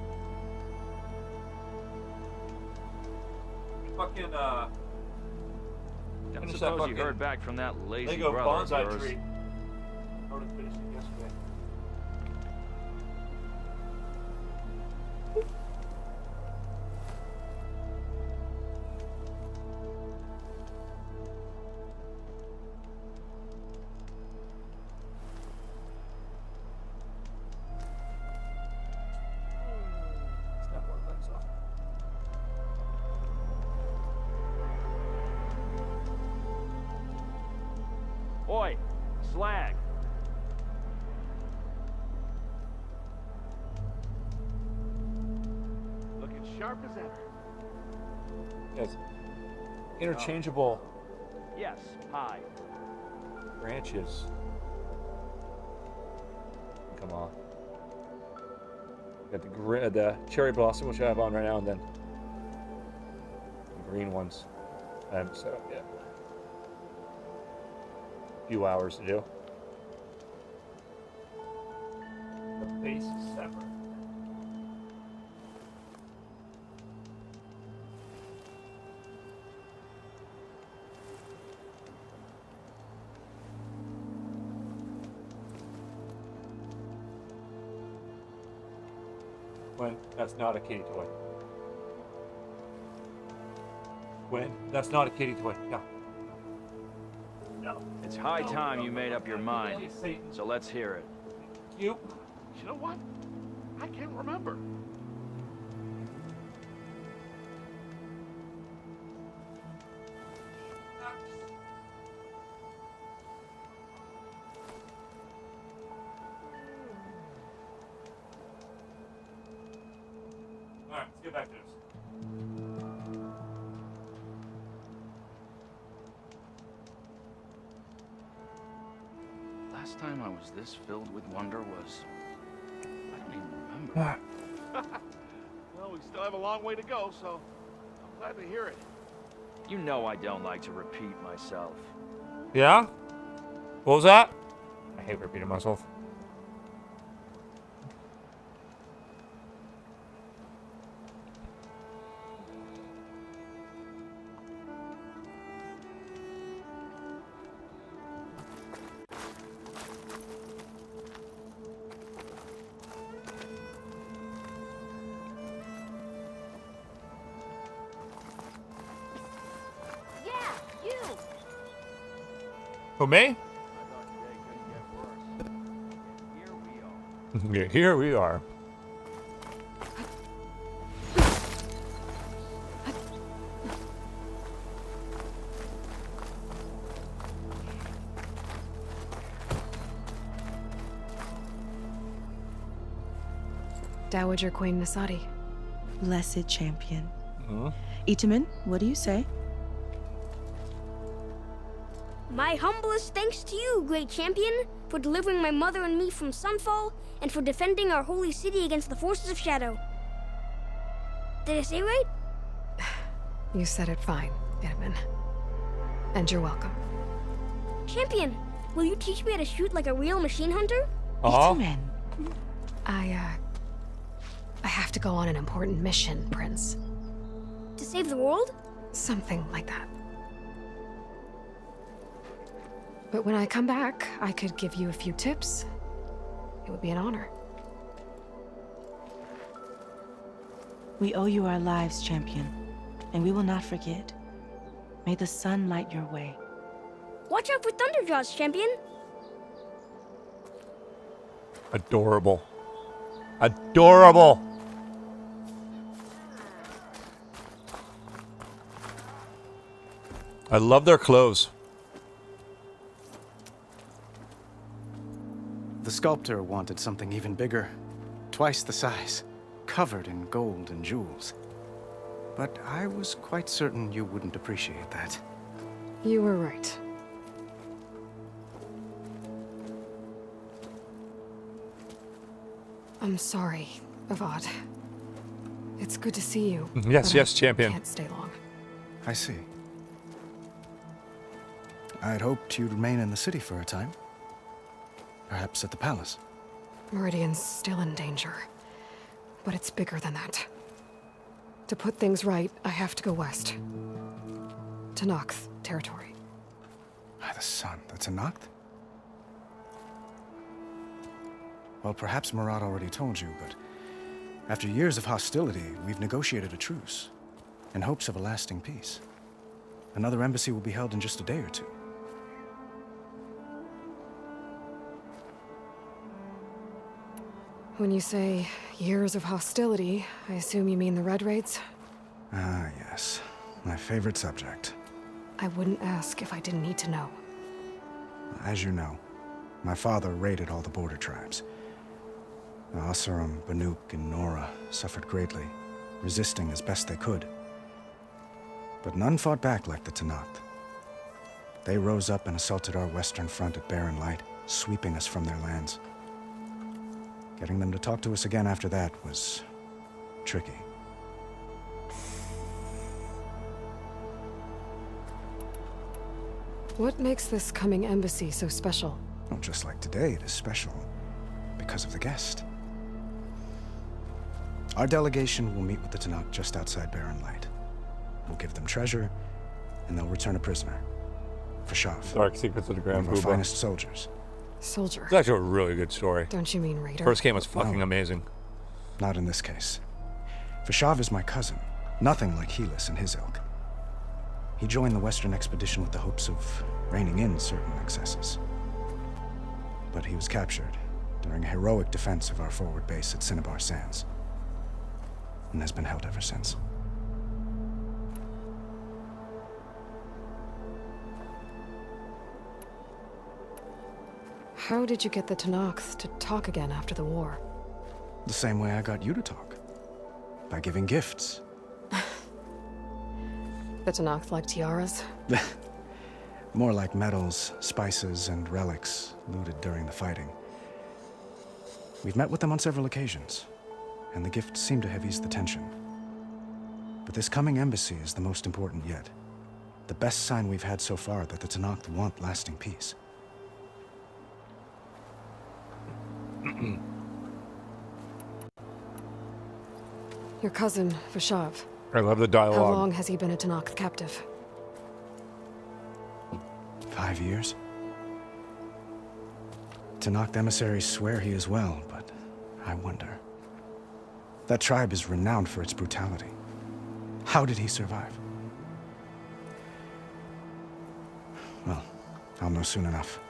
fucking Don't suppose you heard back from that lazy Lego brother of bonsai yours. tree. I already finished it yesterday. Snap one of those off. Oi, slag. Looking sharp as ever. Yes. Interchangeable Yes, hi. branches. Come on. Got the cherry blossom, which I have on right now, and then the green ones. I haven't set up yet. A few hours to do. The base is separate. When that's not a kitty toy. When that's not a kitty toy. No. No. It's high time you made up your mind. So let's hear it. You. You know what? I can't remember. Alright, let's get back to this. last time I was this filled with wonder was... I don't even remember. Well, we still have a long way to go, so I'm glad to hear it. You know I don't like to repeat myself. Yeah? What was that? I hate repeating myself. Who, me? Yeah, here we are. Dowager Queen Nasadi. Blessed champion. Mm-hmm. Itaman, what do you say? My humblest thanks to you, great champion, for delivering my mother and me from Sunfall, and for defending our holy city against the forces of Shadow. Did I say right? You said it fine, Edmund. And you're welcome. Champion, will you teach me how to shoot like a real machine hunter? Itaman. I have to go on an important mission, Prince. To save the world? Something like that. But when I come back, I could give you a few tips. It would be an honor. We owe you our lives, champion, and we will not forget. May the sun light your way. Watch out for Thunderjaws, champion. Adorable. Adorable. I love their clothes. The sculptor wanted something even bigger, twice the size, covered in gold and jewels. But I was quite certain you wouldn't appreciate that. You were right. I'm sorry, Avad. It's good to see you. Yes, but yes, I champion. Can't stay long. I see. I'd hoped you'd remain in the city for a time. Perhaps at the palace. Meridian's still in danger. But it's bigger than that. To put things right, I have to go west. To Nox territory. By the sun, that's a Noct? Well, perhaps Murad already told you, but after years of hostility, we've negotiated a truce, in hopes of a lasting peace. Another embassy will be held in just a day or two. When you say years of hostility, I assume you mean the Red Raids? Ah, yes. My favorite subject. I wouldn't ask if I didn't need to know. As you know, my father raided all the border tribes. The Asuram, Banuk, and Nora suffered greatly, resisting as best they could. But none fought back like the Tenakth. They rose up and assaulted our western front at Barren Light, sweeping us from their lands. Getting them to talk to us again after that was tricky. What makes this coming embassy so special? Well, just like today, it is special because of the guest. Our delegation will meet with the Tenakth just outside Barren Light. We'll give them treasure, and they'll return a prisoner. Fashav. Dark Secrets of the Grand One of our Poobah. finest soldiers. Soldier. It's actually a really good story. Don't you mean raider? First game was fucking No. amazing. Not in this case. Fashav is my cousin. Nothing like Helis and his ilk. He joined the Western expedition with the hopes of reining in certain excesses. But he was captured during a heroic defense of our forward base at Cinnabar Sands, and has been held ever since. How did you get the Tenakth to talk again after the war? The same way I got you to talk. By giving gifts. The Tenakth like tiaras? More like metals, spices, and relics looted during the fighting. We've met with them on several occasions, and the gifts seem to have eased the tension. But this coming embassy is the most important yet. The best sign we've had so far that the Tenakth want lasting peace. Your cousin, Vashav. I love the dialogue. How long has he been a Tenakth captive? 5 years? Tenakth emissaries swear he is well, but I wonder. That tribe is renowned for its brutality. How did he survive? Well, I'll know soon enough.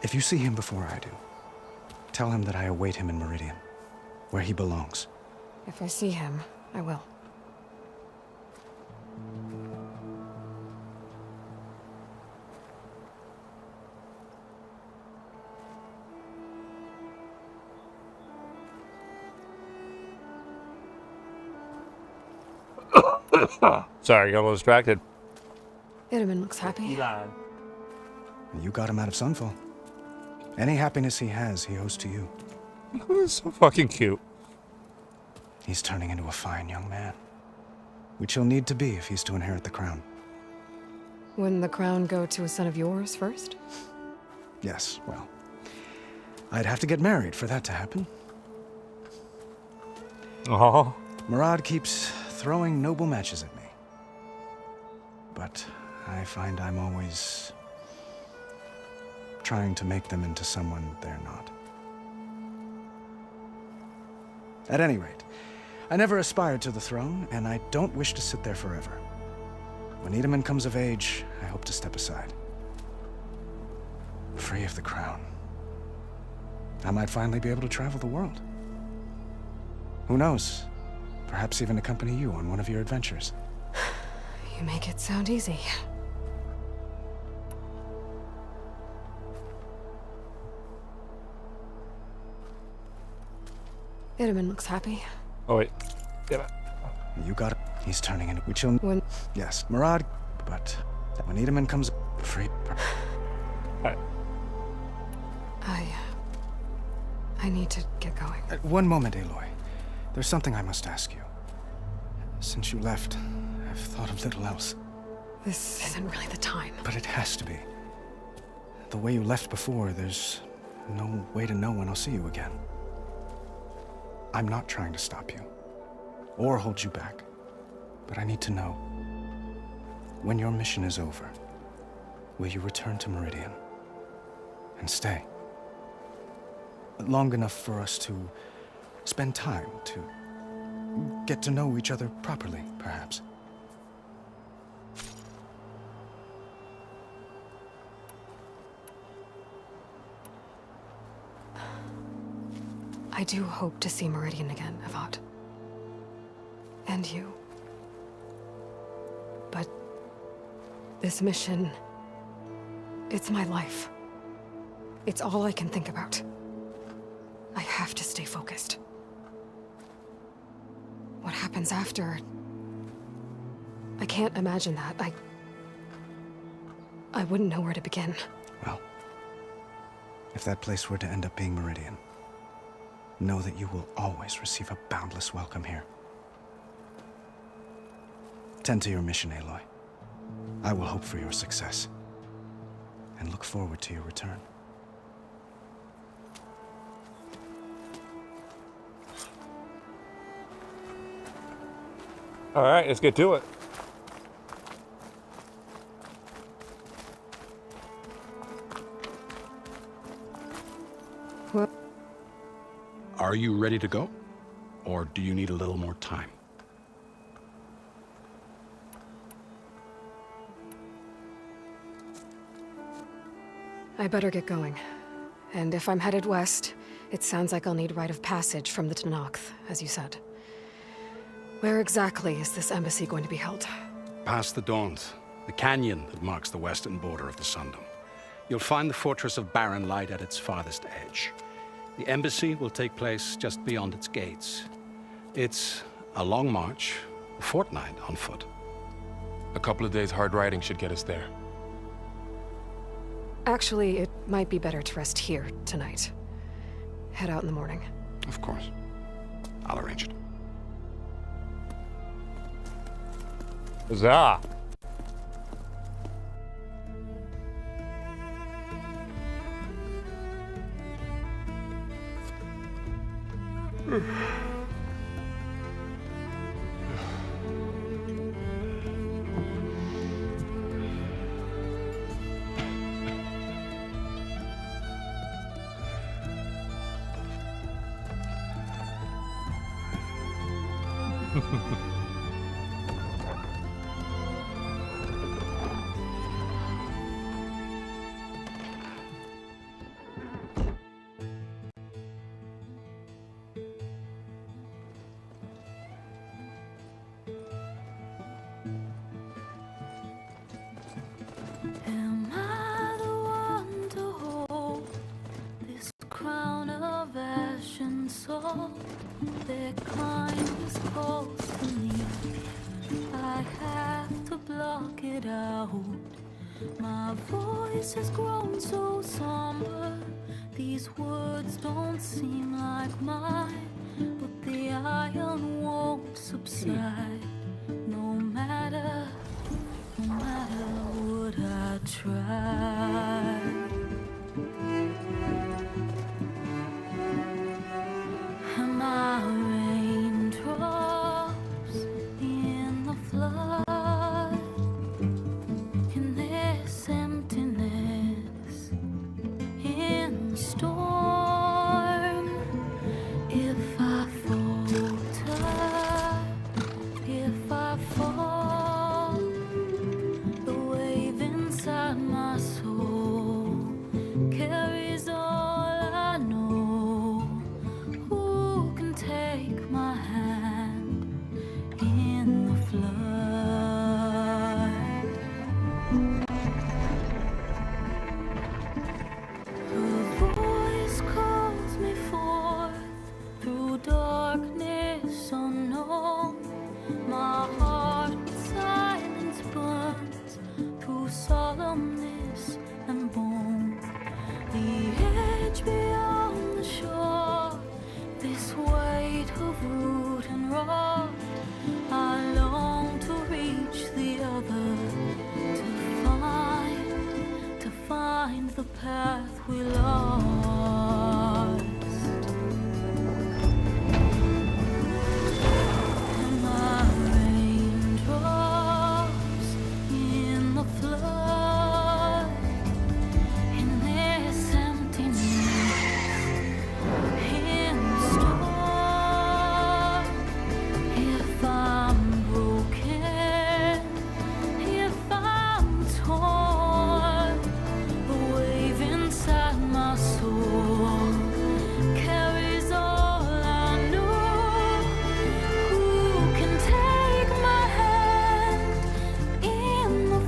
If you see him before I do, tell him that I await him in Meridian, where he belongs. If I see him, I will. Sorry, I got a little distracted. Idaman looks happy. You got him out of Sunfall. Any happiness he has, he owes to you. He's so fucking cute. He's turning into a fine young man, which he'll need to be if he's to inherit the crown. Wouldn't the crown go to a son of yours first? Yes, well, I'd have to get married for that to happen. Oh. Murad keeps throwing noble matches at me. But I find I'm always trying to make them into someone they're not. At any rate, I never aspired to the throne, and I don't wish to sit there forever. When Edaman comes of age, I hope to step aside. Free of the crown. I might finally be able to travel the world. Who knows? Perhaps even accompany you on one of your adventures. You make it sound easy. Idaman looks happy. Oh, wait. Damn it. You got it. He's turning into... When... Yes, Murad, but when Edaman comes free... Alright. I need to get going. One moment, Aloy. There's something I must ask you. Since you left, I've thought of little else. This isn't really the time. But it has to be. The way you left before, there's no way to know when I'll see you again. I'm not trying to stop you, or hold you back, but I need to know, when your mission is over, will you return to Meridian and stay? Long enough for us to spend time, to get to know each other properly, perhaps. I do hope to see Meridian again, Avad. And you. But this mission, it's my life. It's all I can think about. I have to stay focused. What happens after? I can't imagine that. I wouldn't know where to begin. Well, if that place were to end up being Meridian, know that you will always receive a boundless welcome here. Tend to your mission, Aloy. I will hope for your success, and look forward to your return. Alright, let's get to it. What? Are you ready to go? Or do you need a little more time? I better get going. And if I'm headed west, it sounds like I'll need rite of passage from the Tenakth, as you said. Where exactly is this embassy going to be held? Past the Daunt, the canyon that marks the western border of the Sundom. You'll find the fortress of Barren Light at its farthest edge. The embassy will take place just beyond its gates. It's a long march, a fortnight on foot. A couple of days hard riding should get us there. Actually, it might be better to rest here tonight. Head out in the morning. Of course. I'll arrange it. Huzzah! Am I the one to hold this crown of ash and salt? Their kindness calls to me. I have to block it out. My voice has grown so somber. These words don't seem like mine, but the iron won't subside. No matter what I try. Am I raindrops in the flood? In this emptiness, in the storm. If I falter, if I fall, the wave inside my soul carries all I know. Who can take my hand in the flood? Her voice calls me forth through darkness unknown. My heart with silence burns through solemnness and bone. The edge beyond the shore, this weight of root and rod. I long to reach the other, to find the path we lost. Am I raindrops in the flood? In this emptiness, in the storm. If I'm broken, if I'm torn, the wave inside my soul carries all I know. Who can take my hand in the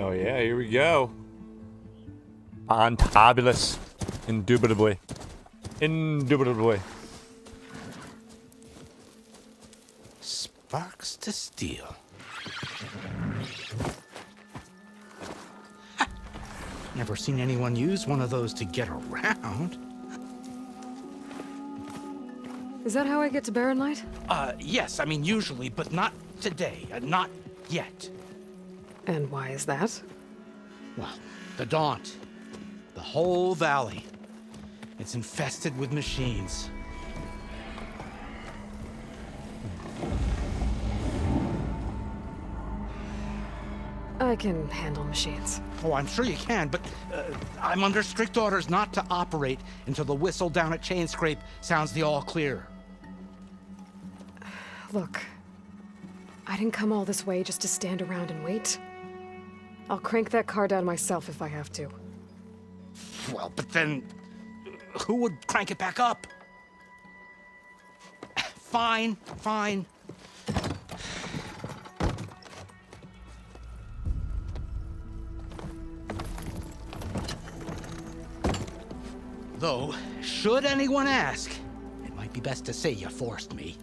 Oh yeah, here we go. Fantabulous. Indubitably. Indubitably. Sparks to steel. Never seen anyone use one of those to get around. Is that how I get to Barren Light? Yes, I mean usually, but not today. Not yet. And why is that? Well, the Daunt. The whole valley. It's infested with machines. I can handle machines. Oh, I'm sure you can, but I'm under strict orders not to operate until the whistle down at Chain Scrape sounds the all clear. Look, I didn't come all this way just to stand around and wait. I'll crank that car down myself if I have to. Well, but then Who would crank it back up? Fine, fine. Though, should anyone ask, it might be best to say you forced me.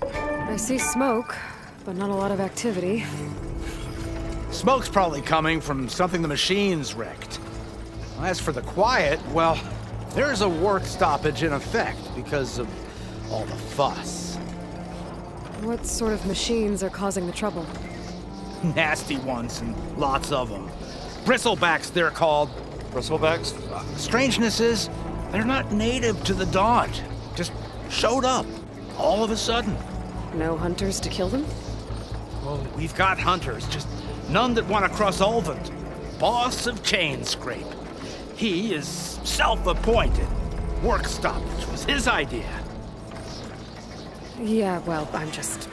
I see smoke, but not a lot of activity. Smoke's probably coming from something the machine's wrecked. As for the quiet, well, there's a work stoppage in effect because of all the fuss. What sort of machines are causing the trouble? Nasty ones, and lots of them. Bristlebacks, they're called. Bristlebacks? Strangeness is, they're not native to the Daunt. Just showed up, all of a sudden. No hunters to kill them? Well, we've got hunters, just none that want to cross Ulvund. Boss of Chainscrape. He is self-appointed. Work stoppage was his idea. Yeah, well, I'm just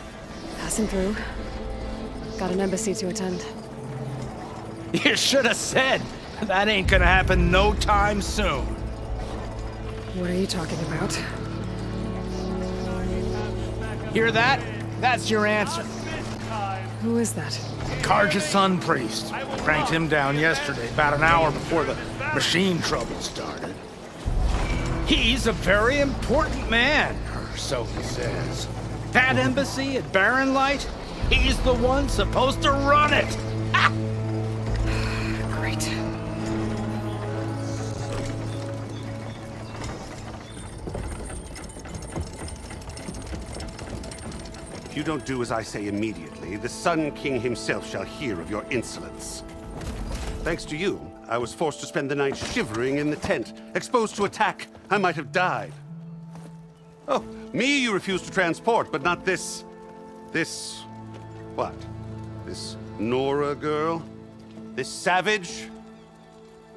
passing through. Got an embassy to attend. You should have said. That ain't gonna happen no time soon. What are you talking about? Hear that? That's your answer. Who is that? Karja's Sun Priest. Cranked him down yesterday, about an hour before the machine trouble started. He's a very important man, or so he says. That embassy at Barren Light, he's the one supposed to run it. Ha! Great. If you don't do as I say immediately, the Sun King himself shall hear of your insolence. Thanks to you, I was forced to spend the night shivering in the tent, exposed to attack. I might have died. Oh, me you refuse to transport, but not this... what? This Nora girl? This savage?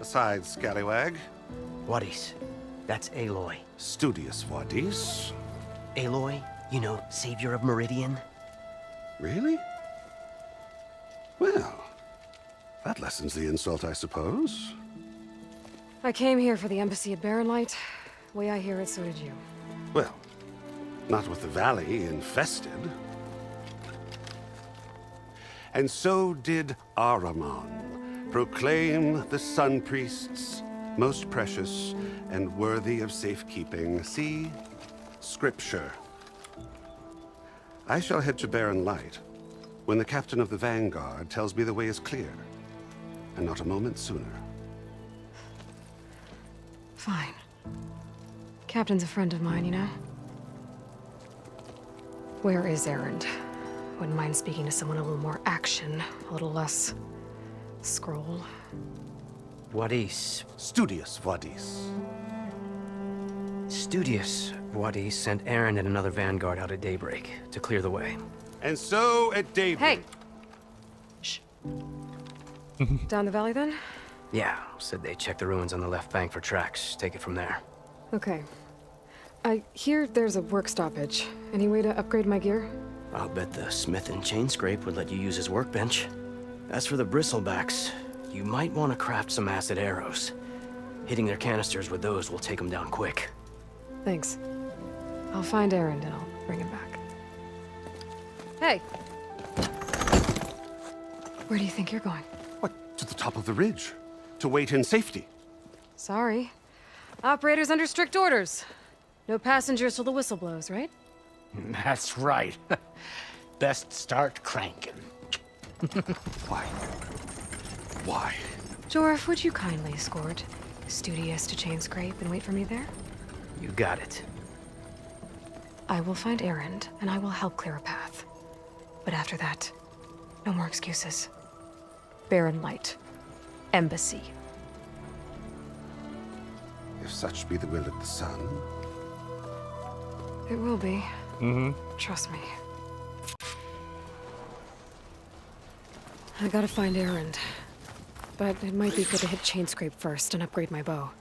Aside, scallywag. Wadis. That's Aloy. Studious Wadis. Aloy, you know, savior of Meridian. Really? Well, that lessens the insult, I suppose. I came here for the embassy at Barren Light. Way I hear it, so did you. Well, not with the valley infested. And so did Ahriman proclaim the Sun Priests most precious and worthy of safekeeping. See? Scripture. I shall head to Barren Light when the captain of the Vanguard tells me the way is clear, and not a moment sooner. Fine. Captain's a friend of mine, you know? Where is Erend? Wouldn't mind speaking to someone a little more action, a little less scroll. Wadis. Studious Wadis. Studious Wadis sent Aaron and another Vanguard out at daybreak to clear the way. And so at daybreak... Hey! Shh. Down the valley, then? Yeah, said they checked the ruins on the left bank for tracks. Take it from there. Okay. I hear there's a work stoppage. Any way to upgrade my gear? I'll bet the smith in Chainscrape would let you use his workbench. As for the bristlebacks, you might want to craft some acid arrows. Hitting their canisters with those will take them down quick. Thanks. I'll find Erend and I'll bring him back. Hey! Where do you think you're going? What, to the top of the ridge? To wait in safety? Sorry. Operator's under strict orders. No passengers till the whistle blows, right? That's right. Best start cranking. Why? Why? Jorf, would you kindly escort Studious to Chainscrape and wait for me there? You got it. I will find Erend, and I will help clear a path. But after that, no more excuses. Barren Light. Embassy. If such be the will of the sun. It will be. Mm-hmm. Trust me. I gotta find Erend. But it might be good to hit Chainscrape first and upgrade my bow.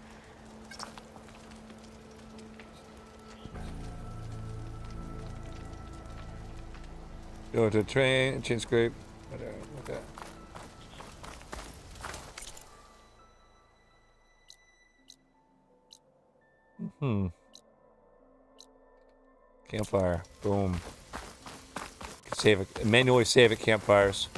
Go to train, chain scrape. Okay. Campfire. Boom. Save it. Manually save at campfires.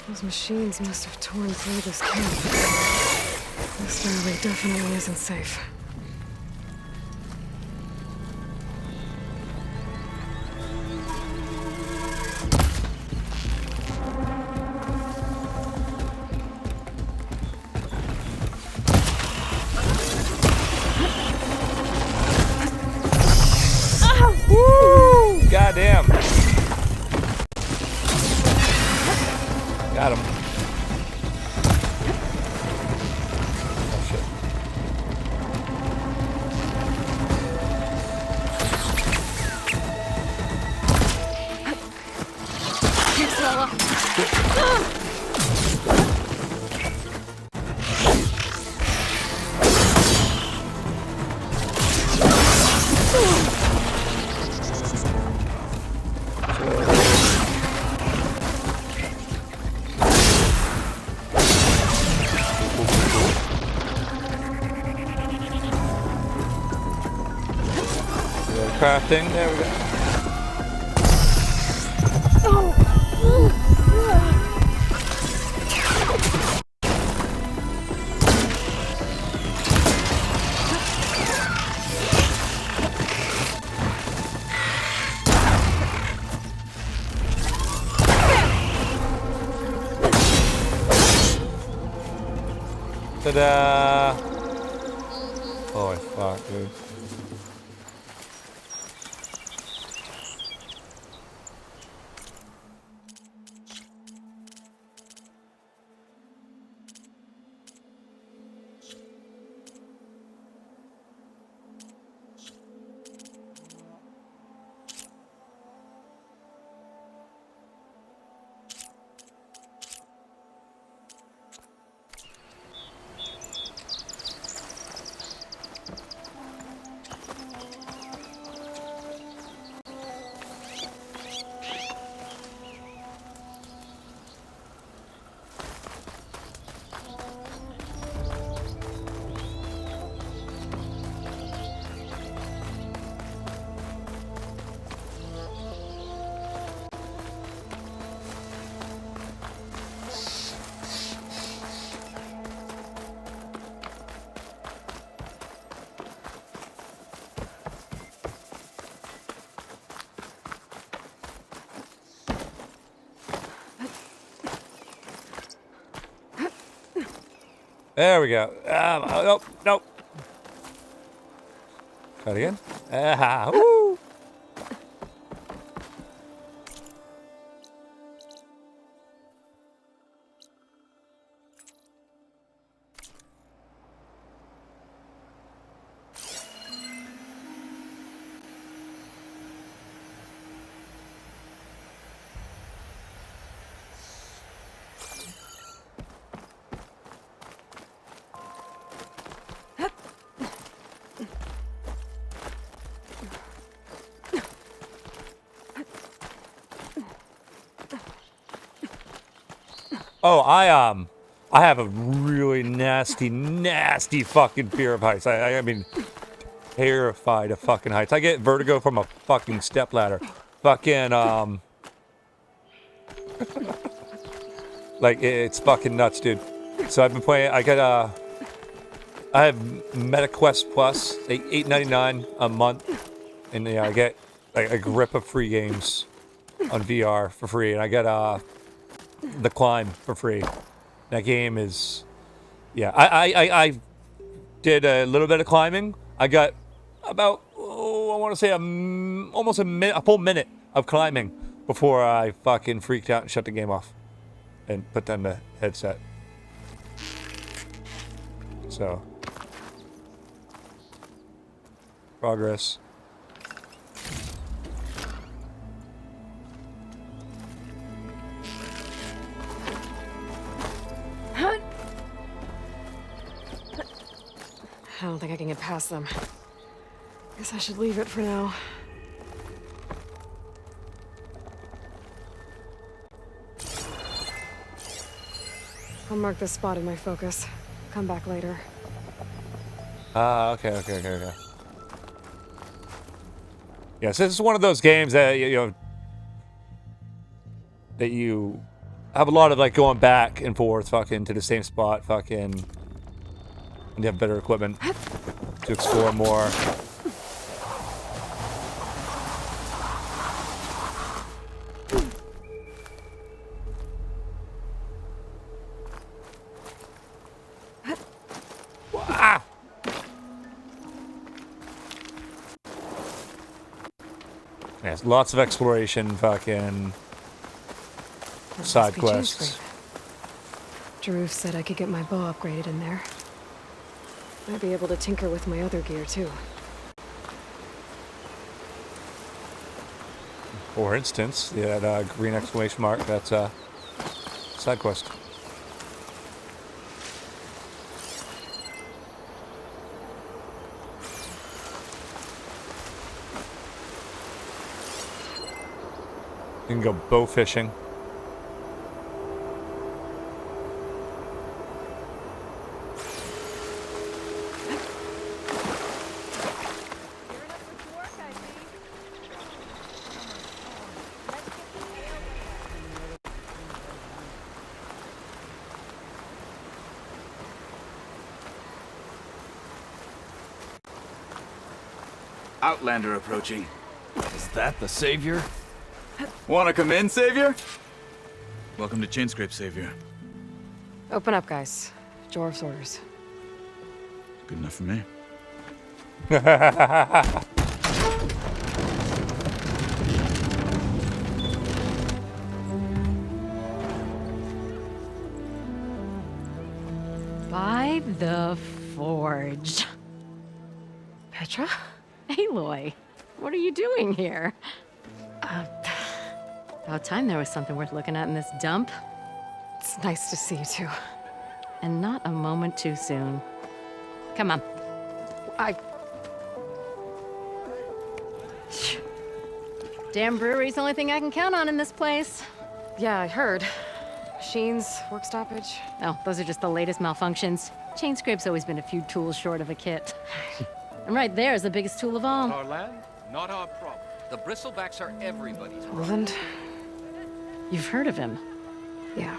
Those machines must have torn through this camp. This valley definitely isn't safe. Woo! Goddamn. Got him. Oh shit. Thanks, Lola. Crafting, there we go. Ta-da! Holy fuck, dude. There we go. Nope, nope. Try it again. Woo! Oh, I have a really nasty fucking fear of heights. I mean, terrified of fucking heights. I get vertigo from a fucking stepladder. Fucking like it's fucking nuts, dude. So I've been playing. I have MetaQuest Plus, $8.99 a month, and yeah, I get like a grip of free games on VR for free, and I get The Climb for free. That game is, yeah. I did a little bit of climbing. I got about, I want want to say almost a full minute of climbing before I fucking freaked out and shut the game off and put down the headset. So, progress. I don't think I can get past them. Guess I should leave it for now. I'll mark this spot in my focus. Come back later. Okay. Yes, this is one of those games that that you have a lot of like going back and forth fucking to the same spot fucking, and you have better equipment to explore more. Yes, lots of exploration, fucking side quests. Jaruf said I could get my bow upgraded in there. Might be able to tinker with my other gear too. For instance, that green exclamation mark, that's a side quest. You can go bow fishing. Outlander approaching. Is that the Savior? Wanna come in, Savior? Welcome to Chainscrape, Savior. Open up, guys. Jorv's orders. Good enough for me. By the Forge. Petra? Aloy, what are you doing here? About time there was something worth looking at in this dump. It's nice to see you too. And not a moment too soon. Come on. Damn brewery's the only thing I can count on in this place. Yeah, I heard. Machines, work stoppage. Oh, those are just the latest malfunctions. Chainscrape's always been a few tools short of a kit. And right there is the biggest tool of all. Our land, not our problem. The bristlebacks are everybody's problem. Roland? You've heard of him. Yeah.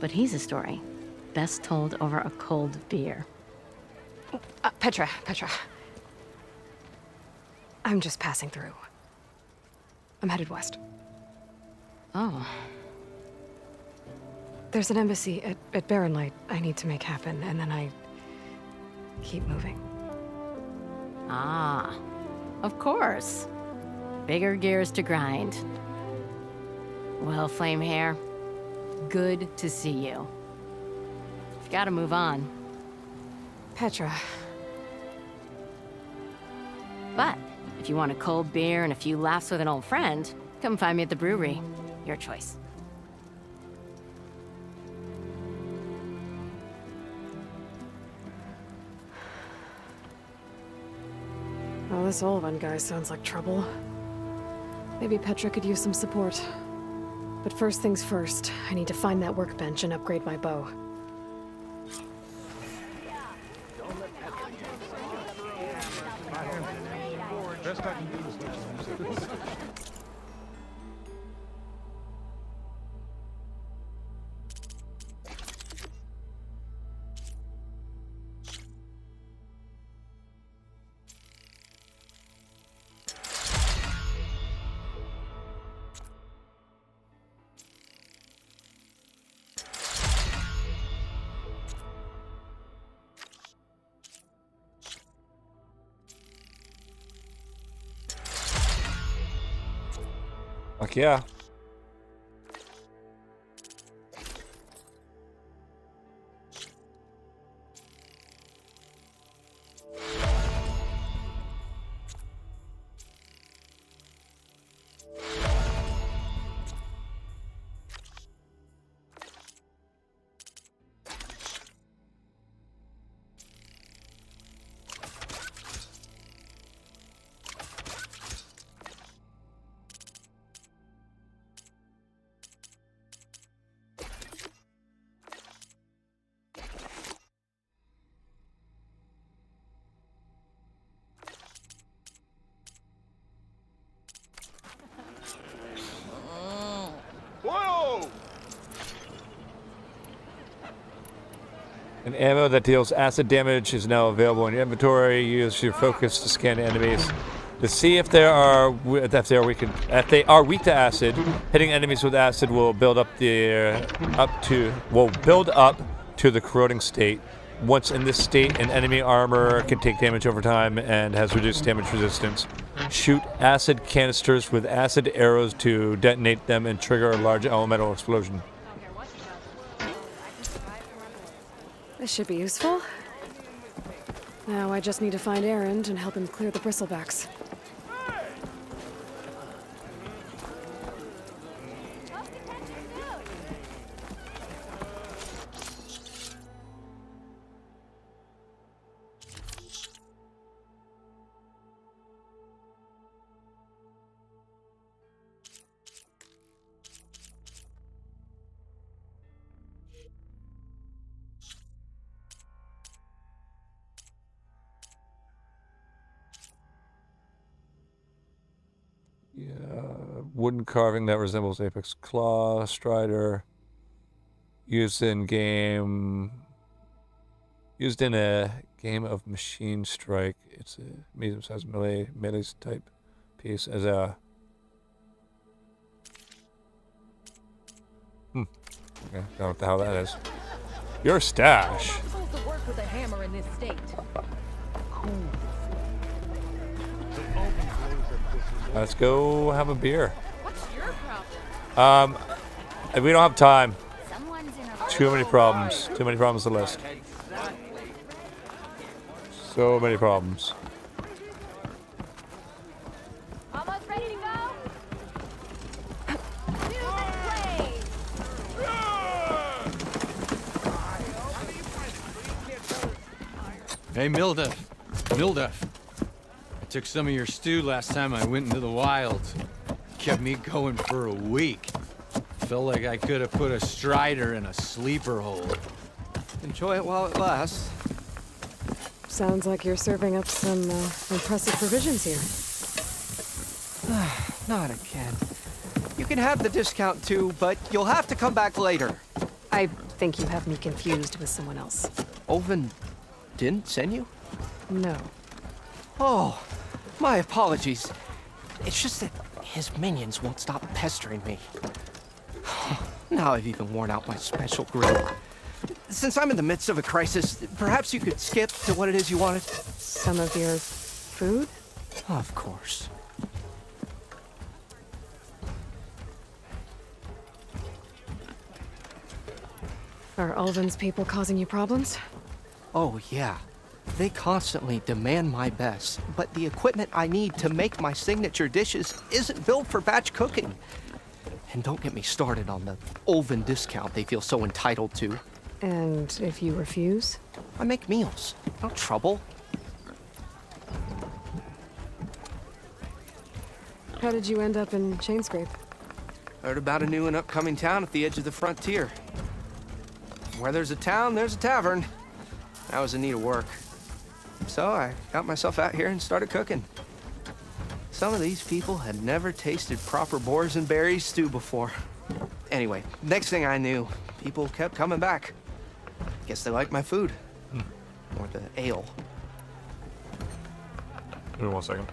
But he's a story best told over a cold beer. Petra. I'm just passing through. I'm headed west. Oh. There's an embassy at Barren Light I need to make happen, and then I keep moving. Ah, of course. Bigger gears to grind. Well, Flamehair, good to see you. You've got to move on. Petra. But if you want a cold beer and a few laughs with an old friend, come find me at the brewery. Your choice. Well, this Olvan guy sounds like trouble. Maybe Petra could use some support. But first things first, I need to find that workbench and upgrade my bow. Best I can do is Fuck yeah. Whoa! An ammo that deals acid damage is now available in your inventory. Use your focus to scan enemies to see if they are weak to acid. Hitting enemies with acid will build up to the corroding state. Once in this state, an enemy armor can take damage over time and has reduced damage resistance. Shoot acid canisters with acid arrows to detonate them and trigger a large elemental explosion. This should be useful. Now I just need to find Erend and help him clear the bristlebacks. Wooden carving that resembles Apex Claw Strider. Used in a game of Machine Strike. It's a medium-sized melee type piece as a. Okay, don't know what the hell that is. Your stash. I'm supposed to work with a hammer in this state. Let's go have a beer. What's your problem? We don't have time. Too many problems. Too many problems to list. So many problems. Almost ready to go? Hey, Mildef. Mildef. I took some of your stew last time I went into the wilds. Kept me going for a week. Felt like I could have put a Strider in a sleeper hole. Enjoy it while it lasts. Sounds like you're serving up some impressive provisions here. Not again. You can have the discount too, but you'll have to come back later. I think you have me confused with someone else. Oven didn't send you? No. Oh, my apologies. It's just that his minions won't stop pestering me. Now I've even worn out my special grill. Since I'm in the midst of a crisis, perhaps you could skip to what it is you wanted? Some of your food? Of course. Are Ulvin's people causing you problems? Oh, yeah. They constantly demand my best, but the equipment I need to make my signature dishes isn't built for batch cooking. And don't get me started on the Ulvin discount they feel so entitled to. And if you refuse? I make meals. No trouble. How did you end up in Chainscrape? Heard about a new and upcoming town at the edge of the frontier. Where there's a town, there's a tavern. I was in need of work. So I got myself out here and started cooking. Some of these people had never tasted proper boars and berries stew before. Anyway, next thing I knew, people kept coming back. Guess they liked my food. Or the ale. Give me 1 second.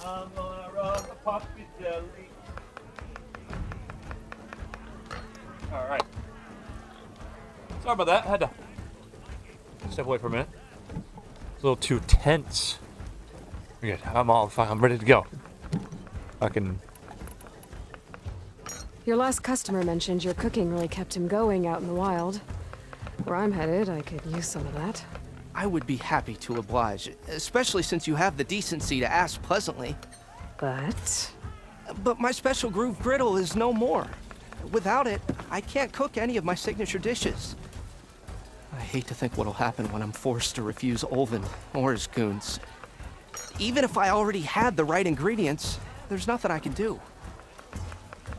I'm gonna rub the puppy jelly. Alright. Sorry about that. Had to step away for a minute. It's a little too tense. Good. I'm ready to go. I can. Your last customer mentioned your cooking really kept him going out in the wild. Where I'm headed, I could use some of that. I would be happy to oblige, especially since you have the decency to ask pleasantly. But my special groove griddle is no more. Without it, I can't cook any of my signature dishes. I hate to think what'll happen when I'm forced to refuse Olvin or his goons. Even if I already had the right ingredients, there's nothing I can do.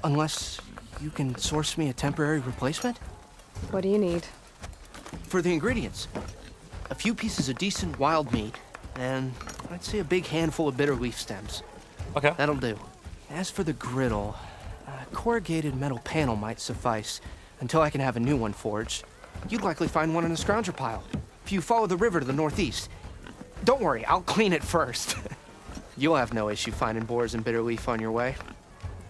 Unless you can source me a temporary replacement? What do you need? For the ingredients, a few pieces of decent wild meat, and I'd say a big handful of bitter leaf stems. Okay. That'll do. As for the griddle, a corrugated metal panel might suffice until I can have a new one forged. You'd likely find one in a scrounger pile if you follow the river to the northeast. Don't worry, I'll clean it first. You'll have no issue finding boars and bitter leaf on your way.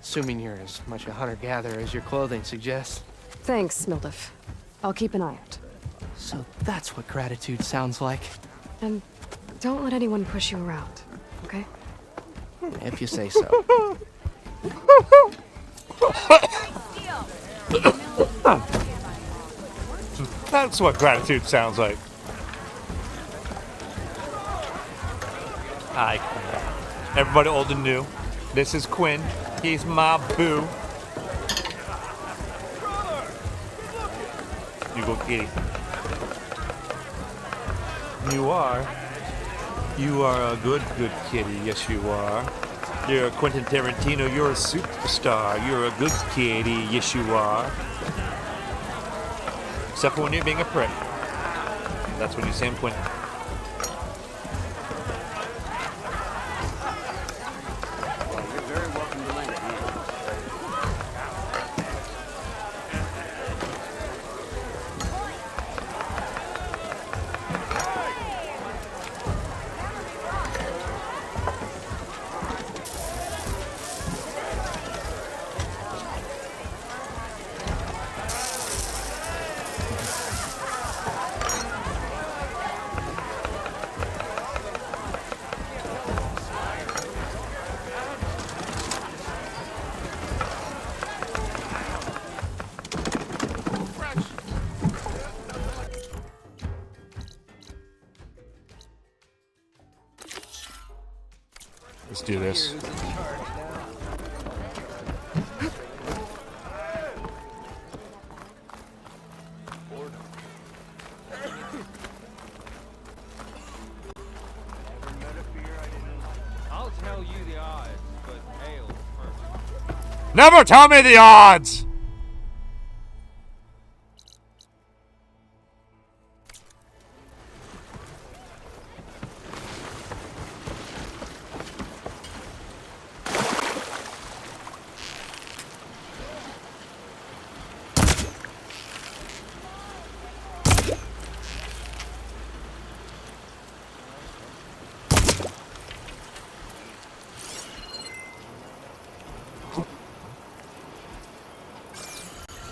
Assuming you're as much a hunter-gatherer as your clothing suggests. Thanks, Mildef. I'll keep an eye out. So that's what gratitude sounds like. And don't let anyone push you around, okay? If you say so. That's what gratitude sounds like. Hi, everybody old and new. This is Quinn. He's my boo. You go kitty. You are a good kitty. Yes, you are. You're a Quentin Tarantino. You're a superstar. You're a good kitty. Yes, you are. Except for when you're being a prick. That's when you say I'm Quentin. Let's do this. I'll tell you the odds, but ale first. Never tell me the odds!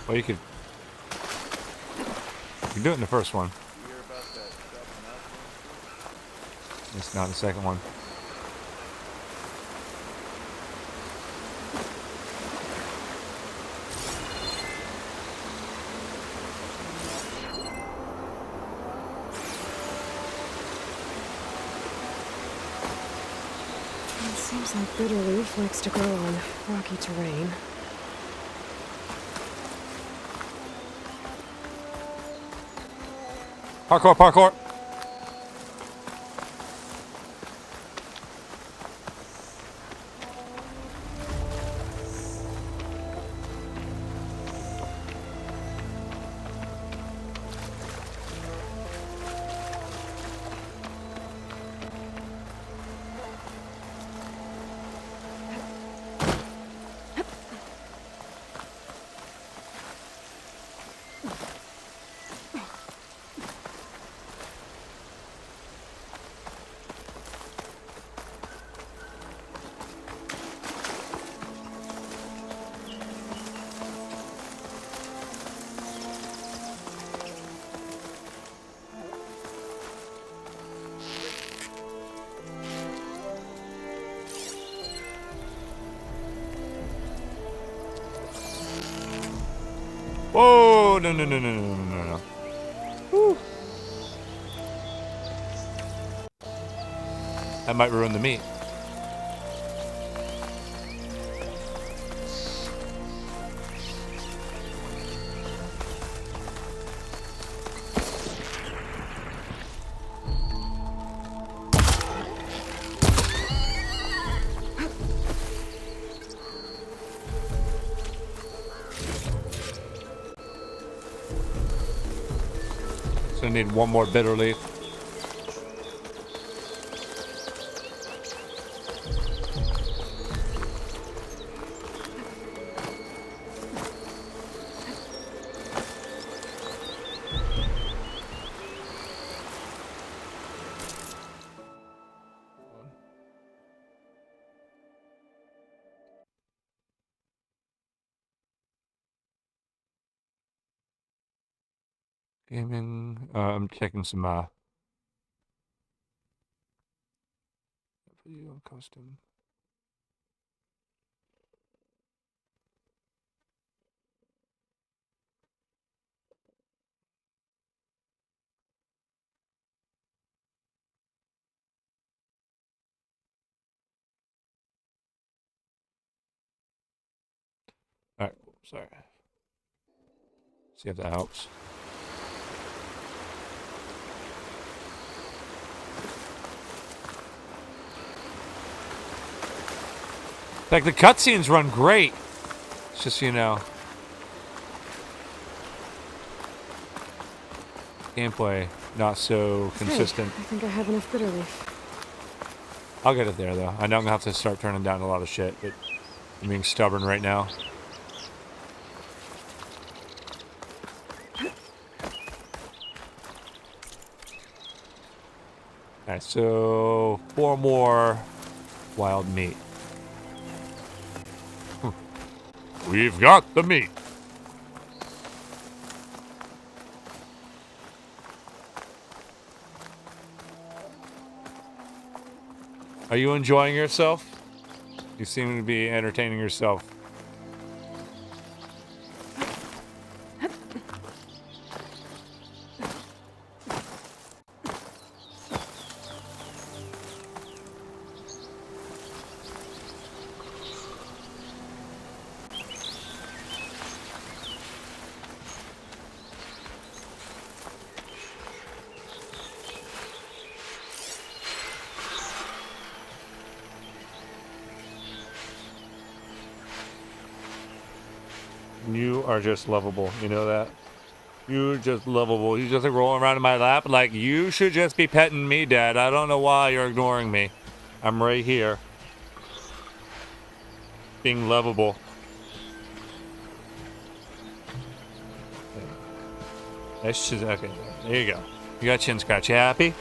Well, you can do it in the first one. It's not the second one. It seems like bitter leaf likes to grow on rocky terrain. Parkour, parkour. Oh, no, no, no, no, no, no, no, no. Woo. That might ruin the meat. So I need one more bitter leaf. Gaming. I'm checking some video custom. All right, sorry. See if that helps. Like, the cutscenes run great. It's just, you know. Gameplay, not so consistent. Hey, I think I have enough bitter leaf. I'll get it there, though. I know I'm going to have to start turning down a lot of shit, but I'm being stubborn right now. Alright, so 4 more wild meat. We've got the meat. Are you enjoying yourself? You seem to be entertaining yourself. You are just lovable, you know that? You're just lovable. You just like rolling around in my lap like you should just be petting me, Dad. I don't know why you're ignoring me. I'm right here. Being lovable. That's just, okay, there you go. You got chin scratch. You happy?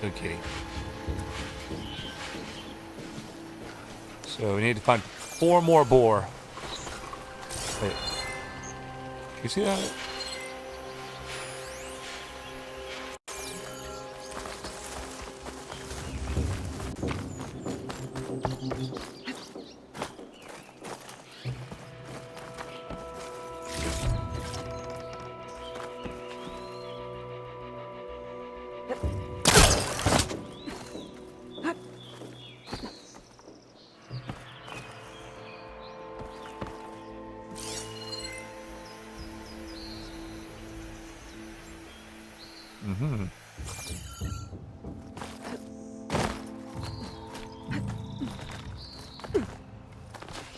Good kitty. So we need to find 4 more boar. Wait. You see that?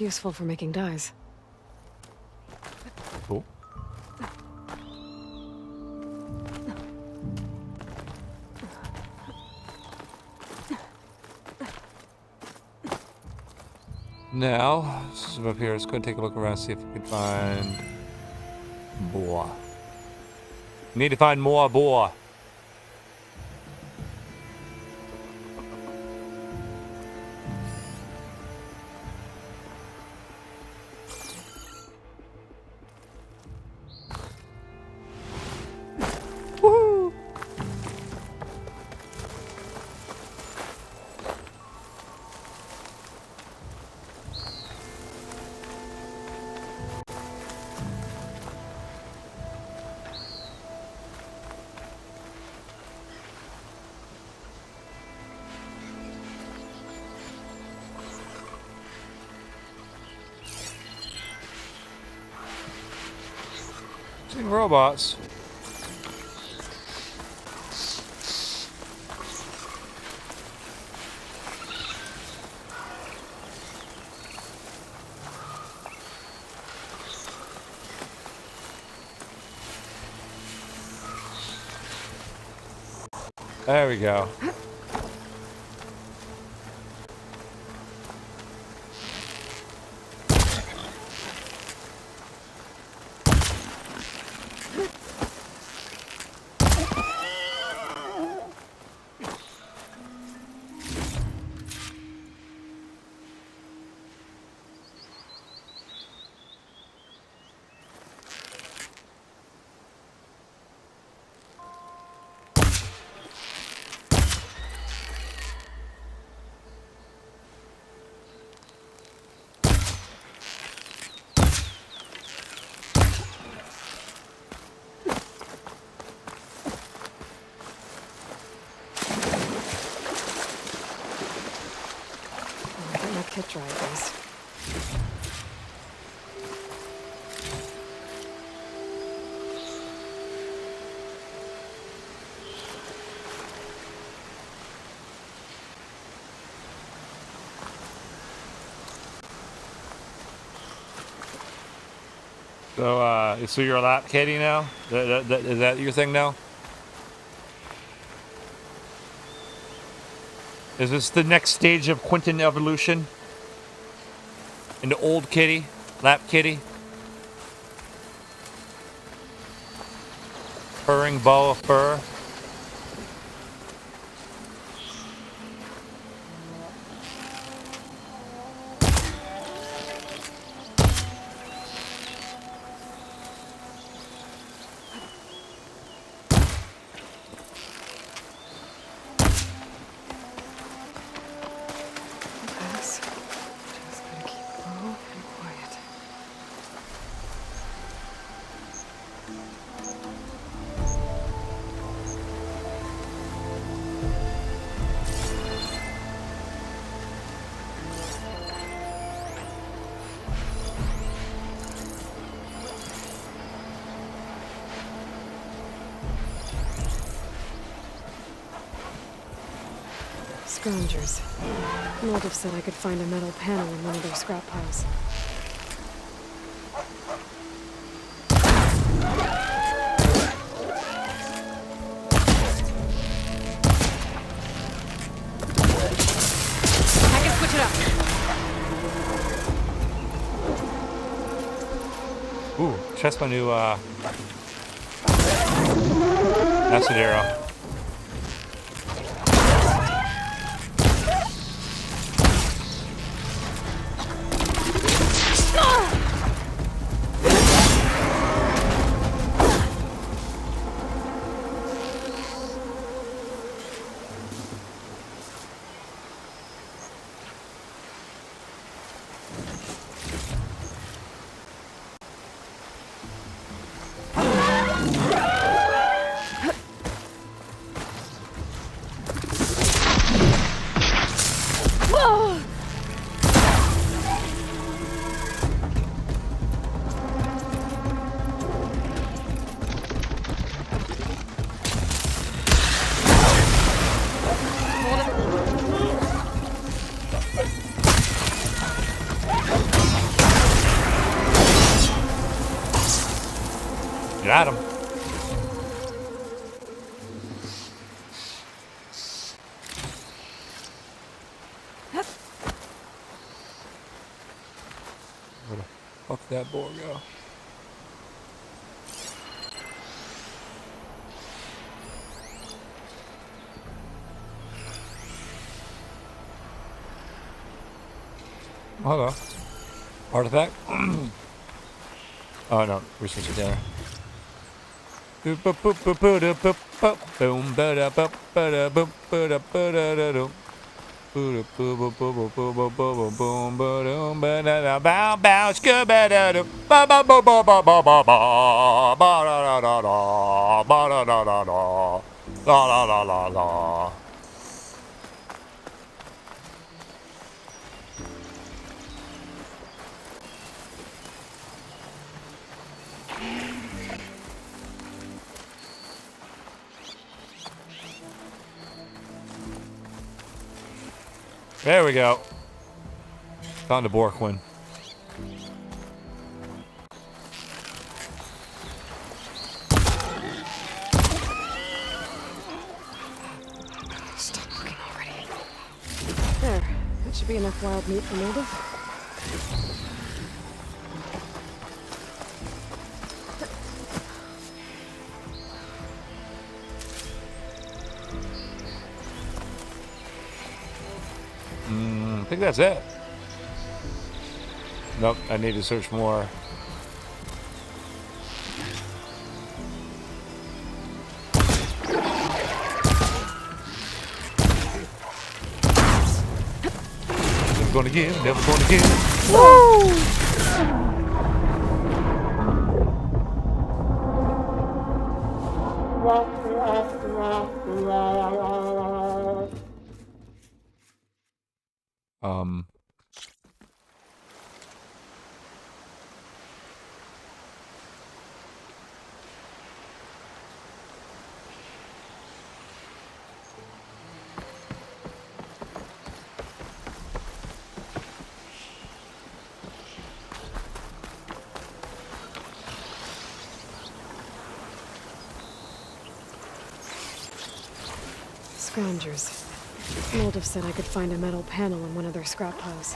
Useful for making dyes. Cool. Now, this is up here. Let's go and take a look around, see if we can find boar. Need to find more boar. Using robots. There we go. Kit drivers. So you're a lap kitty now? Is that your thing now? Is this the next stage of Quentin evolution? Into old kitty? Lap kitty? Purring ball of fur? Scroungers. Moldov said I could find a metal panel in one of their scrap piles. I can switch it up. Ooh, test my new acid arrow. Got him. Where the fuck that boar go? Hello. Artifact? Oh no, research container. Boom, ba-da, ba-da, boom, ba-da, ba-da, boom. Boom, boom, boom, boom, boom, boom, boom, boom, ba-da, bow, bow, skabada, ba, ba, ba, ba, ba, ba, ba, ba, ba, da, da, da, ba, da, da, da, da, la, la, la, la, la. There we go. Found a Borquin. Stop looking already. There. That should be enough wild meat for Milda. I think that's it. Nope, I need to search more. Never gonna give, never gonna give. Woo! Scroungers. Milda said I could find a metal panel in one of their scrap piles.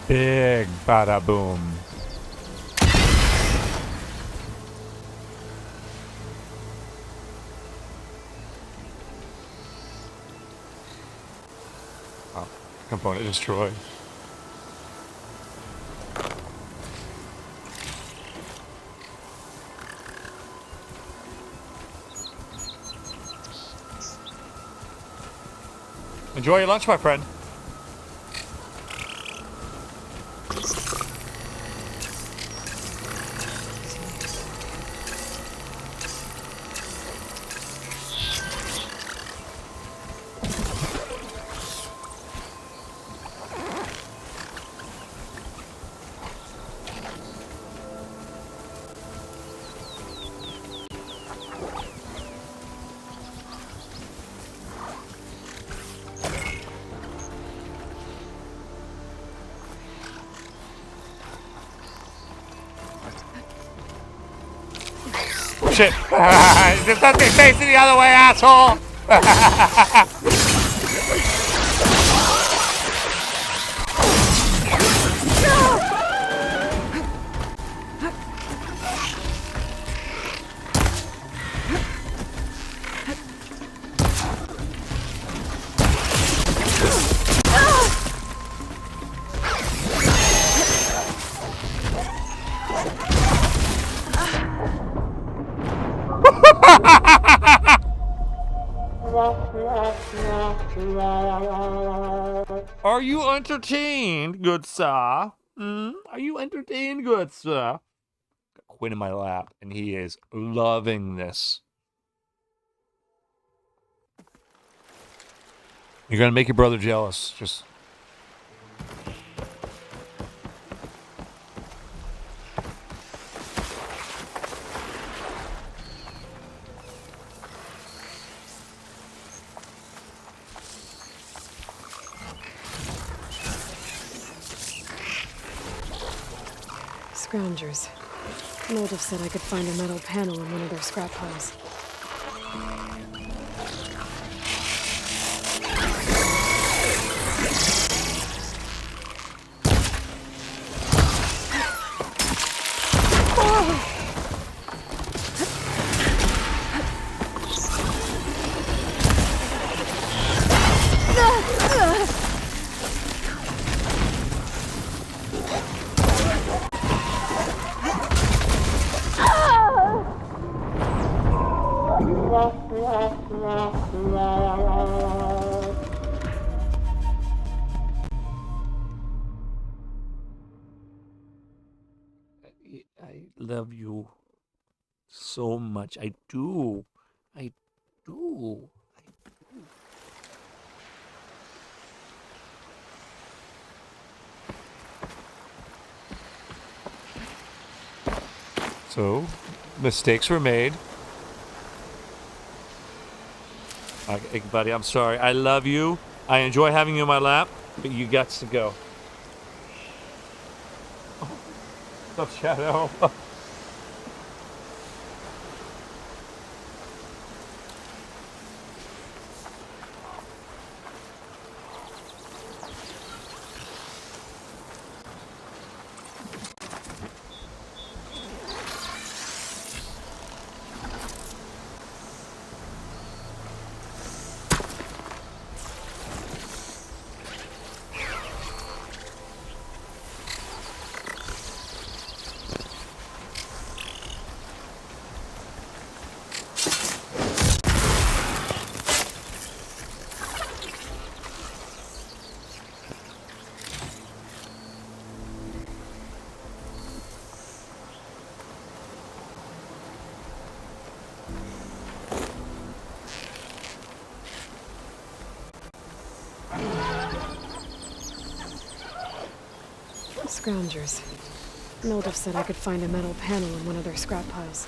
Big bada boom. Oh, component destroyed. Enjoy your lunch, my friend. Shit. Just let me face it the other way, asshole. Are you entertained, good sir? Are you entertained, good sir? Got Quinn in my lap, and he is loving this. You're gonna make your brother jealous. Just... Scroungers. Milda said I could find a metal panel in one of their scrap piles. I love you so much. I do. I do. So, mistakes were made. Okay, buddy, I'm sorry. I love you. I enjoy having you in my lap, but you got to go. What's up, Shadow? Scroungers. Milduff said I could find a metal panel in one of their scrap piles.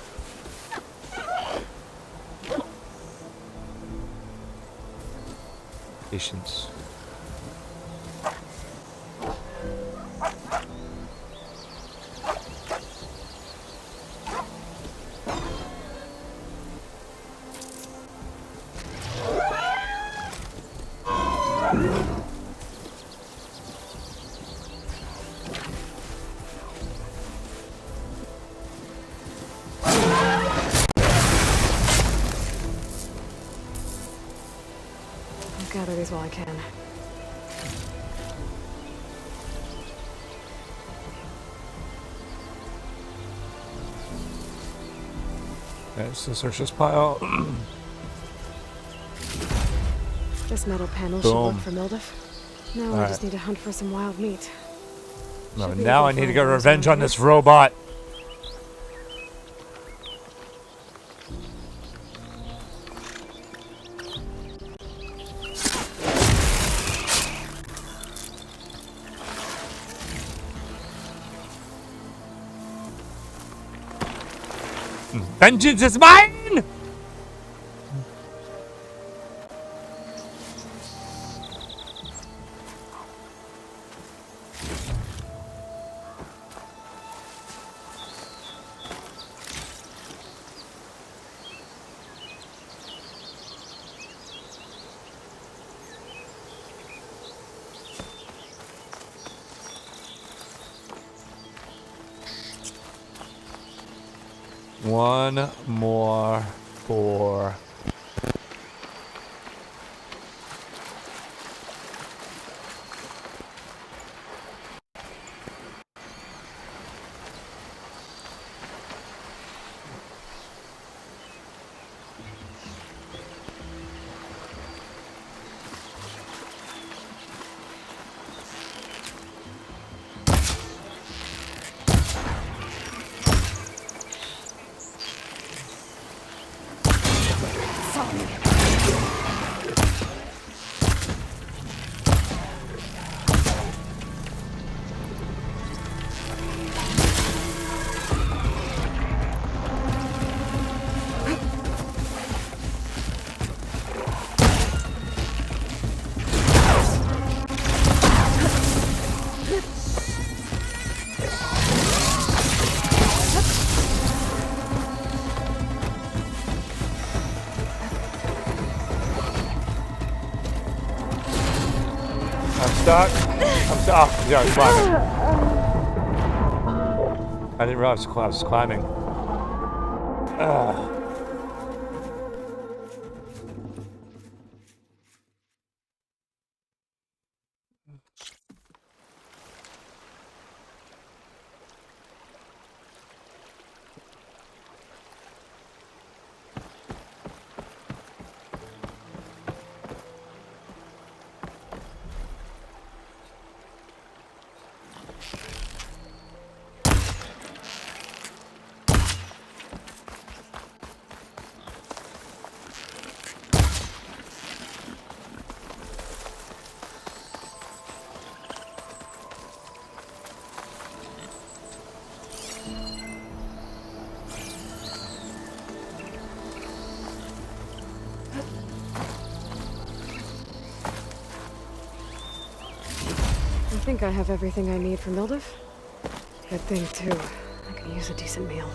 Patience. Gather these while I can. Okay, so search this pile. This metal panel should Boom. work for Milduff. Now All I right. just need to hunt for some wild meat. No, Should be now able I need to find get those revenge around on here. this robot. Vengeance is mine! One more for... Stuck. I'm stuck. Oh, yeah, I was climbing. I didn't realize I was climbing. Ugh. I think I have everything I need for Mildev. Good thing, too. I could use a decent meal.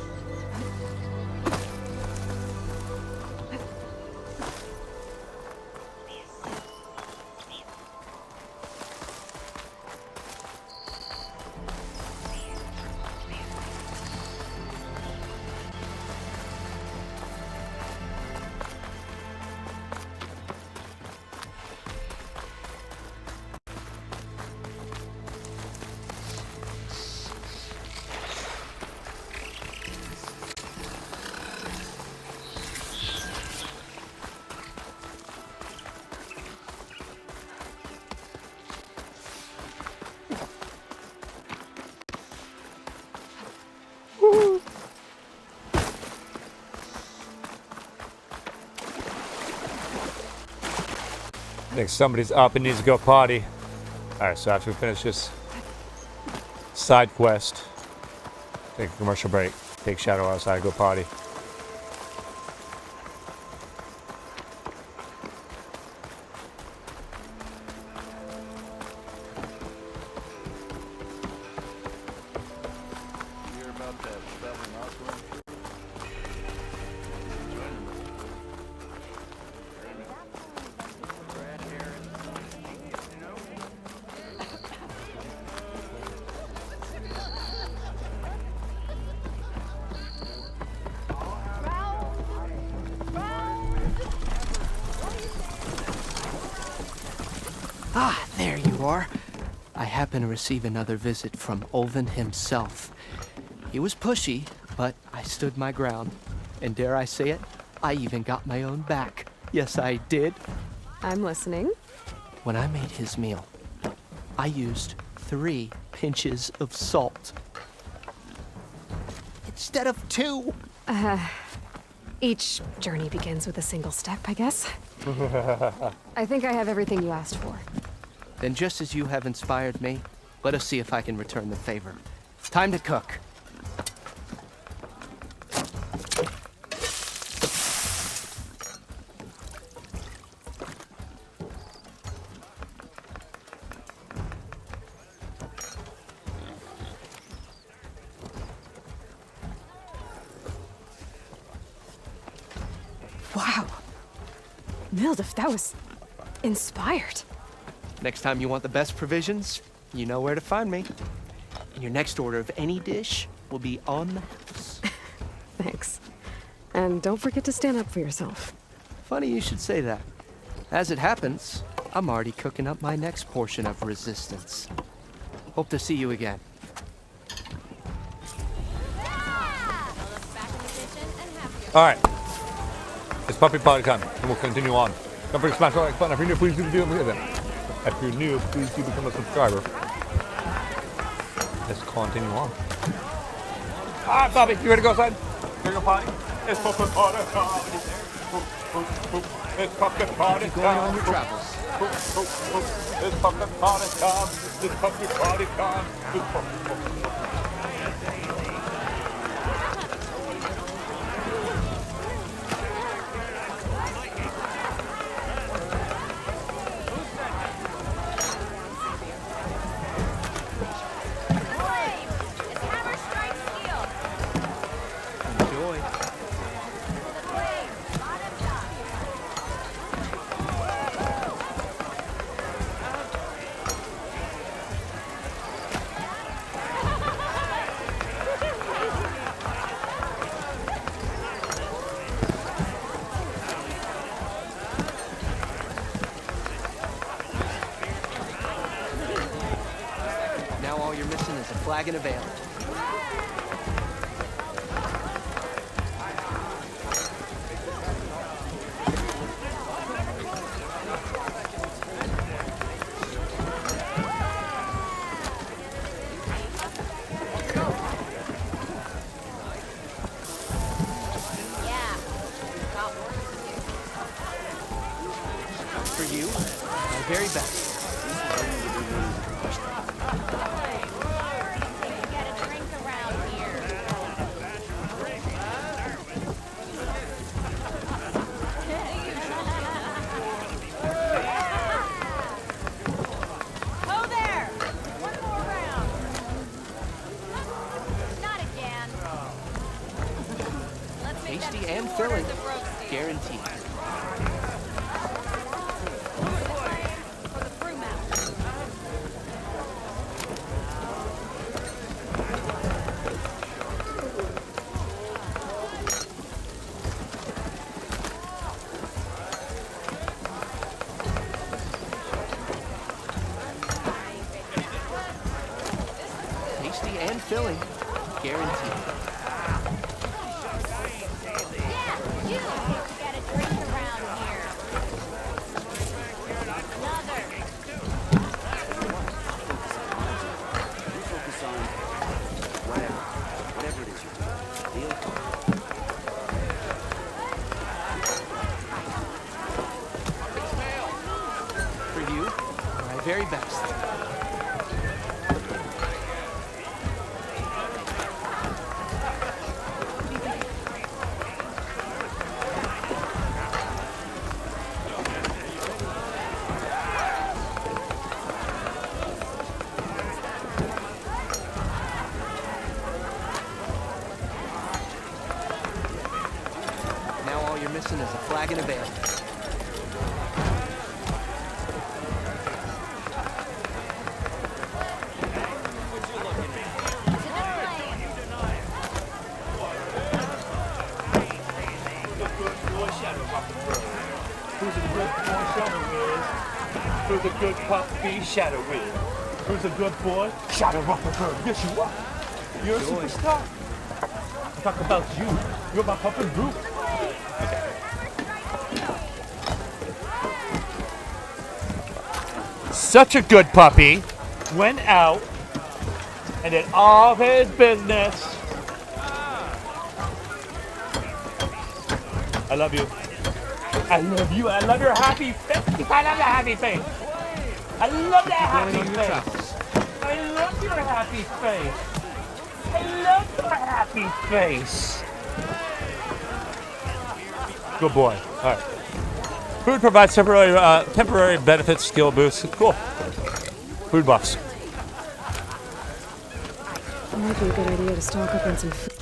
I think somebody's up and needs to go potty. Alright, so after we finish this side quest, take a commercial break, take Shadow outside, go potty. Ah, there you are. I happen to receive another visit from Ulvin himself. He was pushy, but I stood my ground. And dare I say it, I even got my own back. Yes, I did. I'm listening. When I made his meal, I used 3 pinches of salt. Instead of 2. Each journey begins with a single step, I guess. I think I have everything you asked for. Then just as you have inspired me, let us see if I can return the favor. Time to cook. Wow. Mildev, that was inspired. Next time you want the best provisions, you know where to find me. And your next order of any dish will be on the house. Thanks. And don't forget to stand up for yourself. Funny you should say that. As it happens, I'm already cooking up my next portion of resistance. Hope to see you again. Alright. It's puppy potty time, and we'll continue on. Don't forget to smash the like button. If you're new, please do the video. If you're new, please do become a subscriber. Let's continue on. Alright, Bobby, you ready to go outside? You ready to go potty? It's puppy potty time. It's puppy potty time. Going on your travels. It's puppy potty time. It's puppy potty time. It's puppy. Flagon of ale. For you, my very best. and filling. Guaranteed. Tasty and filling. Guaranteed. For you, my very best. Now all you're missing is a flag and a band. Who's a good boy, Shadow Wiz? Who's a good puppy, Shadow Wiz? Who's a good boy, Shadow Rutherford? Yes, you are. You're a superstar. I'm talking about you. You're my puppet group. Such a good puppy. Went out and did all his business. I love you. I love you. I love your happy face. I love the happy face. I love that happy face. I love your happy face. I love your happy face. Good boy. All right. Food provides temporary benefits, skill boosts. Cool. Food buffs. It might be a good idea to stock up on some food.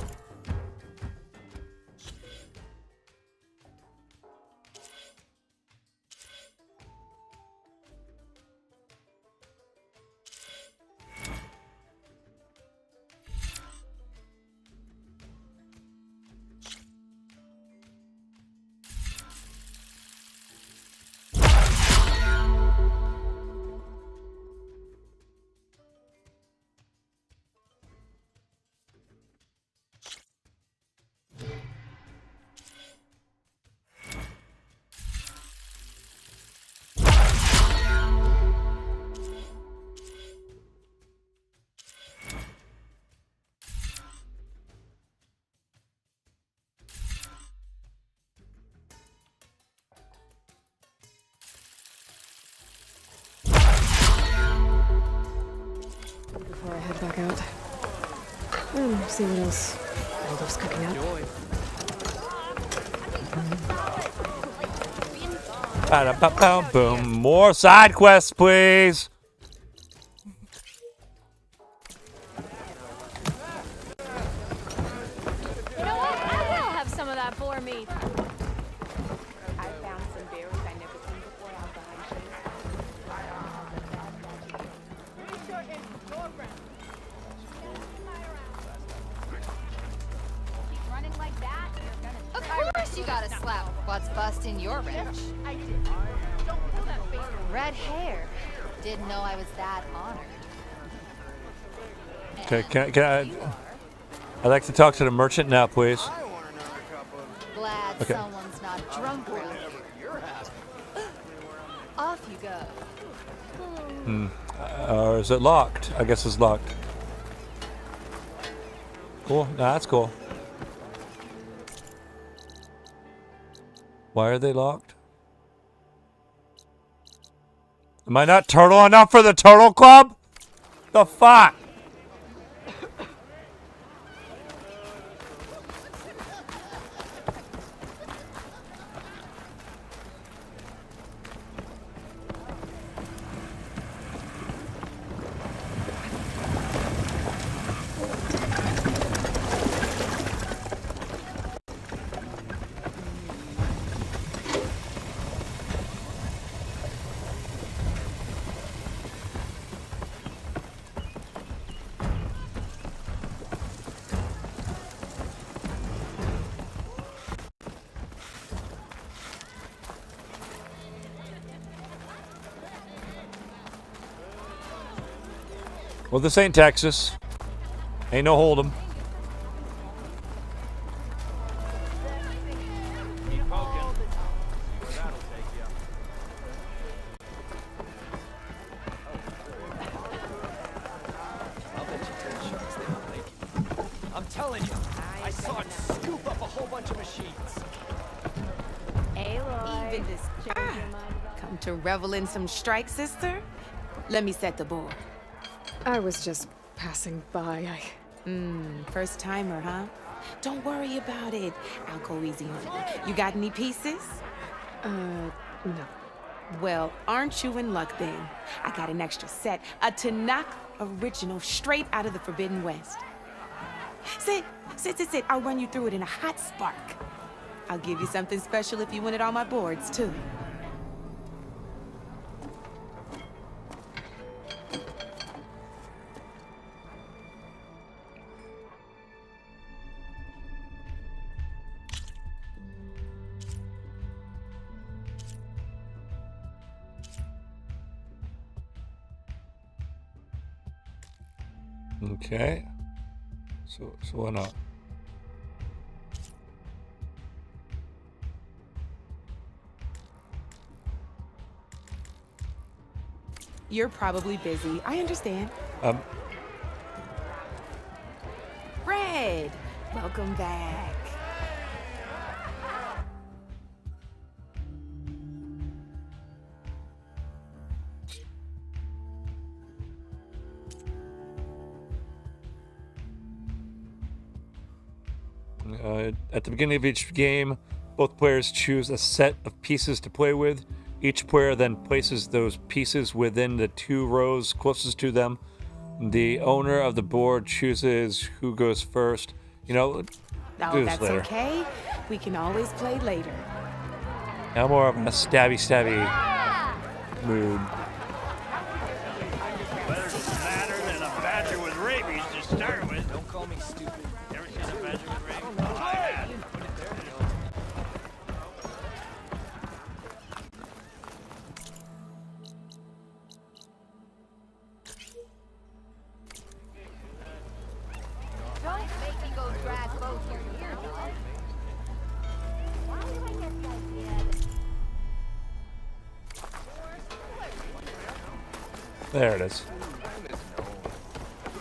Before I head back out. See what else Aldo's cooking up. Boom. More side quests, please. You know what? I will have some of that boar meat. I found some berries I never seen before out behind shade. Keep running like that, you're gonna. Of course you gotta slap what's busting your wrench. I did. Don't pull that face. Red hair. Didn't know I was that honored. Okay, can I? I'd like to talk to the merchant now, please. Glad Okay. someone's not drunk around here. Off you go. Or is it locked? I guess it's locked. Cool. Nah, that's cool. Why are they locked? Am I not turtle enough for the Turtle Club? The fuck? Well, this ain't Texas. Ain't no hold'em. I'm telling you, I saw it scoop up a whole bunch of machines. Aloy. Come to revel in some strike, sister? Let me set the board. I was just passing by. First timer, huh? Don't worry about it. I'll go easy on you. You got any pieces? No. Well, aren't you in luck then? I got an extra set, a Tanakh original straight out of the Forbidden West. Sit. I'll run you through it in a hot spark. I'll give you something special if you win it on my boards, too. Okay. So why not? You're probably busy. I understand. Red, welcome back. At the beginning of each game, both players choose a set of pieces to play with. Each player then places those pieces within the 2 rows closest to them. The owner of the board chooses who goes first. You know, do this That's later. okay. We can always play later. I'm more of a stabby mood. Better sadder than a badger with rabies to start with. Don't call me stupid. Ever seen a badger with rabies? I had. Don't make me go drag both your ear, dog. Why did I get the idea? There it is.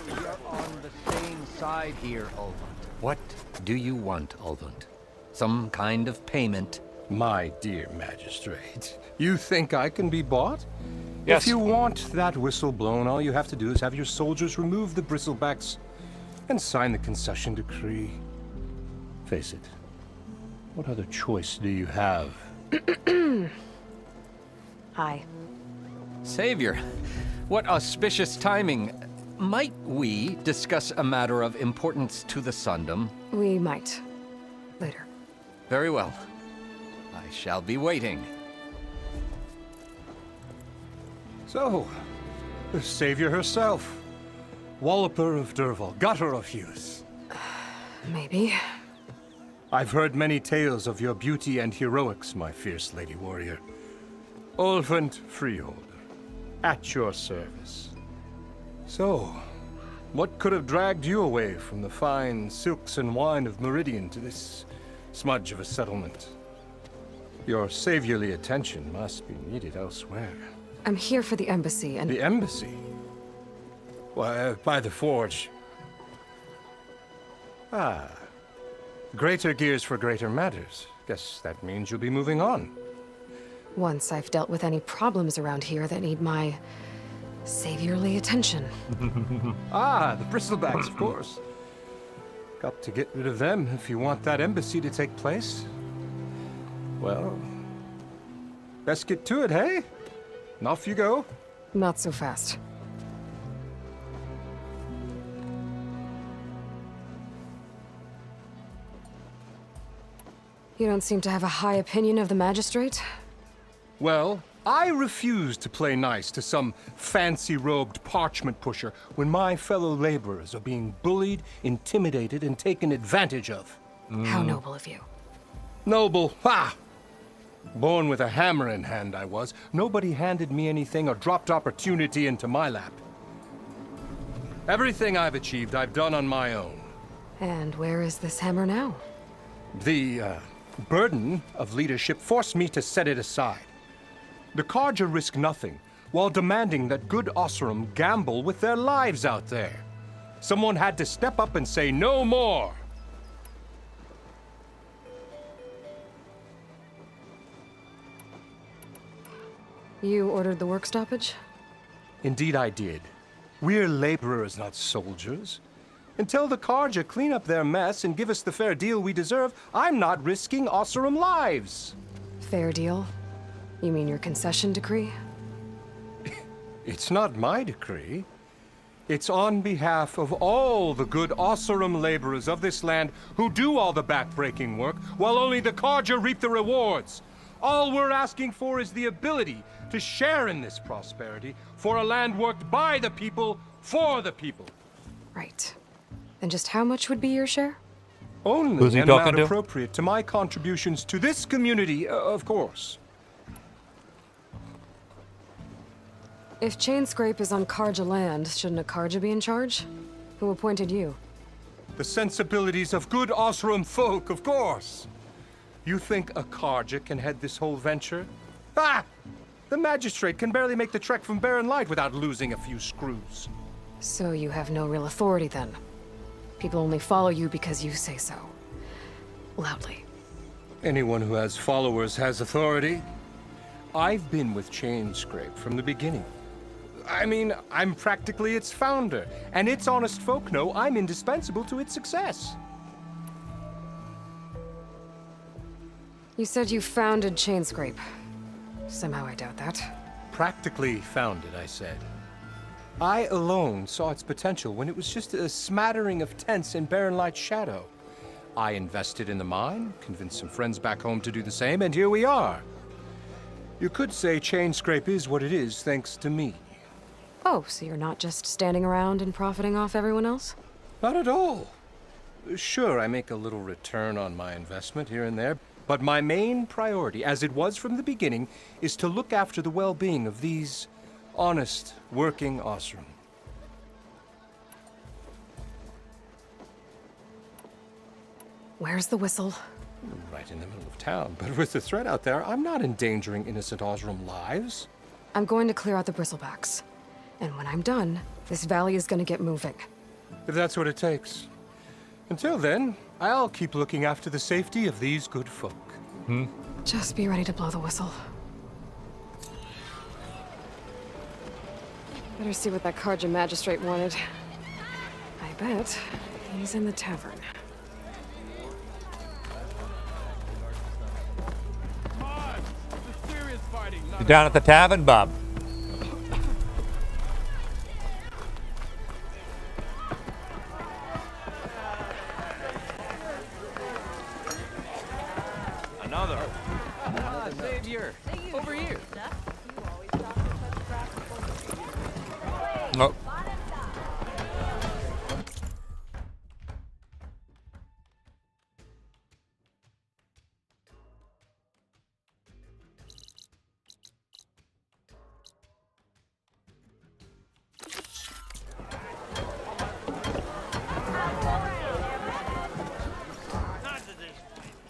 We are on the same side here, Ulvund. What do you want, Ulvund? Some kind of payment? My dear magistrate, you think I can be bought? Yes. If you want that whistle blown, all you have to do is have your soldiers remove the bristlebacks and sign the concession decree. Face it, what other choice do you have? Hi. Savior, what auspicious timing. Might we discuss a matter of importance to the Sundom? We might. Later. Very well. I shall be waiting. So, the savior herself. Walloper of Derval, gutter of Hughes. Maybe. I've heard many tales of your beauty and heroics, my fierce lady warrior. Ulvund Freeholder, at your service. So, what could have dragged you away from the fine silks and wine of Meridian to this smudge of a settlement? Your saviorly attention must be needed elsewhere. I'm here for the embassy and... The embassy? Why, by the forge. Ah. Greater gears for greater matters. Guess that means you'll be moving on. Once I've dealt with any problems around here that need my saviorly attention. Ah, the bristlebacks, of course. Got to get rid of them if you want that embassy to take place. Well, best get to it, hey? And off you go. Not so fast. You don't seem to have a high opinion of the magistrate? Well, I refuse to play nice to some fancy-robed parchment pusher when my fellow laborers are being bullied, intimidated, and taken advantage of. How noble of you. Noble? Ha! Born with a hammer in hand, I was. Nobody handed me anything or dropped opportunity into my lap. Everything I've achieved, I've done on my own. And where is this hammer now? The burden of leadership forced me to set it aside. The Carja risk nothing, while demanding that good Oseram gamble with their lives out there. Someone had to step up and say no more. You ordered the work stoppage? Indeed I did. We're laborers, not soldiers. Until the Carja clean up their mess and give us the fair deal we deserve, I'm not risking Oseram lives. Fair deal? You mean your concession decree? It's not my decree. It's on behalf of all the good Oseram laborers of this land who do all the backbreaking work, while only the Carja reap the rewards. All we're asking for is the ability to share in this prosperity for a land worked by the people, for the people. Right. And just how much would be your share? Only Who's he an talking amount to? appropriate to my contributions to this community, of course. If Chainscrape is on Carja land, shouldn't a Carja be in charge? Who appointed you? The sensibilities of good Oseram folk, of course. You think a Carja can head this whole venture? Ah! The magistrate can barely make the trek from Barren Light without losing a few screws. So you have no real authority then? People only follow you because you say so. Loudly. Anyone who has followers has authority. I've been with Chainscrape from the beginning. I mean, I'm practically its founder, and its honest folk know I'm indispensable to its success. You said you founded Chainscrape. Somehow I doubt that. Practically founded, I said. I alone saw its potential when it was just a smattering of tents in Barren Light's shadow. I invested in the mine, convinced some friends back home to do the same, and here we are. You could say Chainscrape is what it is thanks to me. Oh, so you're not just standing around and profiting off everyone else? Not at all. Sure, I make a little return on my investment here and there, but my main priority, as it was from the beginning, is to look after the well-being of these honest, working Oseram. Where's the whistle? Right in the middle of town, but with the threat out there, I'm not endangering innocent Oseram lives. I'm going to clear out the bristlebacks. And when I'm done, this valley is going to get moving. If that's what it takes. Until then, I'll keep looking after the safety of these good folk. Just be ready to blow the whistle. Better see what that Carja magistrate wanted. I bet he's in the tavern. You're down at the tavern, Bob. Another. Savior, over here. Oh.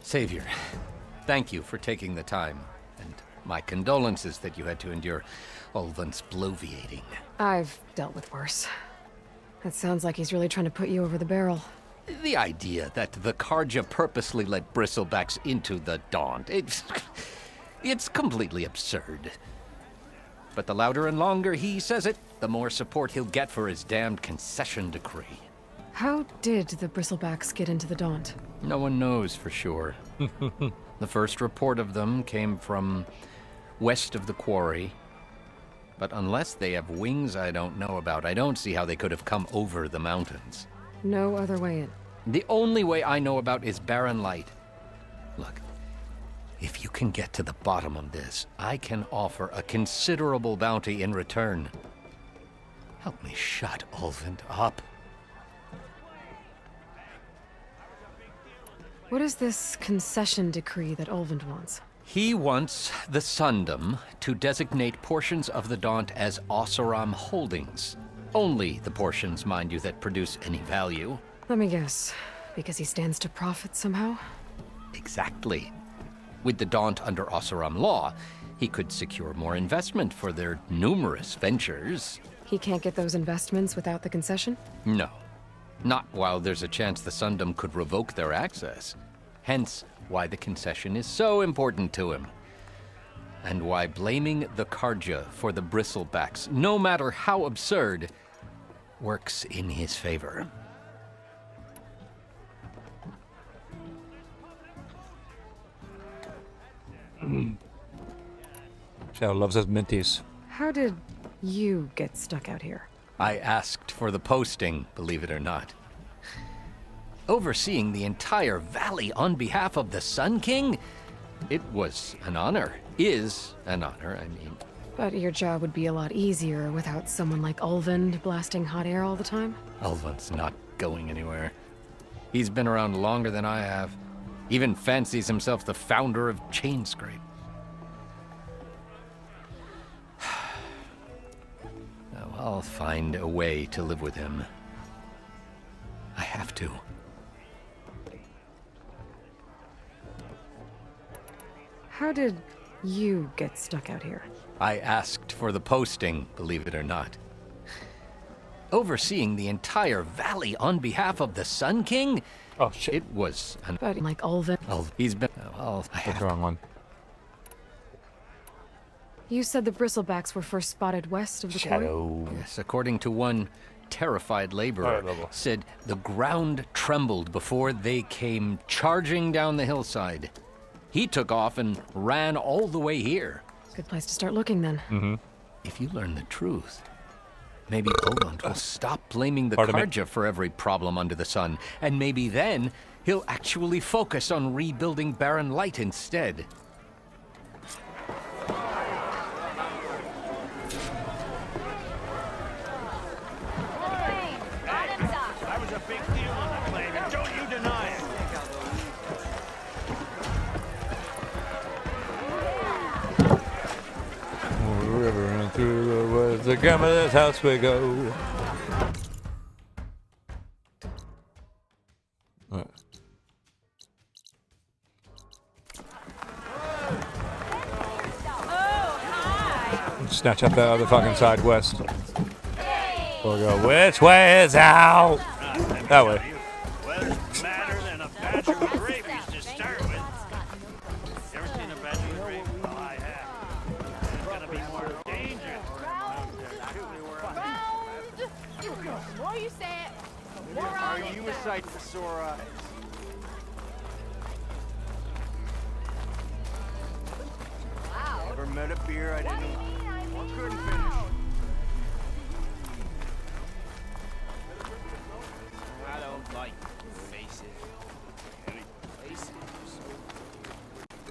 Savior, thank you for taking the time, and my condolences that you had to endure Ulvant's bloviating. I've dealt with worse. It sounds like he's really trying to put you over the barrel. The idea that the Carja purposely let bristlebacks into the Daunt, it's completely absurd. But the louder and longer he says it, the more support he'll get for his damned concession decree. How did the bristlebacks get into the Daunt? No one knows for sure. The first report of them came from west of the quarry. But unless they have wings I don't know about, I don't see how they could have come over the mountains. No other way in. The only way I know about is Barren Light. Look, if you can get to the bottom of this, I can offer a considerable bounty in return. Help me shut Ulvant up. What is this concession decree that Ulvant wants? He wants the Sundom to designate portions of the Daunt as Oseram holdings. Only the portions, mind you, that produce any value. Let me guess. Because he stands to profit somehow? Exactly. With the Daunt under Oseram law, he could secure more investment for their numerous ventures. He can't get those investments without the concession? No. Not while there's a chance the Sundom could revoke their access. Hence, why the concession is so important to him. And why blaming the Karja for the bristlebacks, no matter how absurd, works in his favor. Shadow loves his minties. How did you get stuck out here? I asked for the posting, believe it or not. Overseeing the entire valley on behalf of the Sun King? It was an honor. Is an honor, I mean. But your job would be a lot easier without someone like Ulvund blasting hot air all the time? Ulvund's not going anywhere. He's been around longer than I have. Even fancies himself the founder of Chainscrape. Now, I'll find a way to live with him. I have to. How did you get stuck out here? I asked for the posting, believe it or not. Overseeing the entire valley on behalf of the Sun King? Oh, shit. It was an... But like Ulvund... He's been... That's the wrong one. You said the bristlebacks were first spotted west of the quarry? Yes, according to one terrified laborer, said the ground trembled before they came charging down the hillside. He took off and ran all the way here. Good place to start looking, then. If you learn the truth, maybe Ulvund will stop blaming the Karja for every problem under the sun, and maybe then he'll actually focus on rebuilding Barren Light instead. That was a big deal on the claim, and don't you deny it. River and through the woods, the grandmother's house we go. Right. Snatch up that other fucking side west. We'll go, which way is out? That way. Weather's madder than a badger with rabies to start with. You ever seen a badger with rabies? Oh, I have. It's gonna be more dangerous. What you said? Are you a sight for sore eyes? Wow. Never met a beer I didn't or couldn't finish. I don't like faces.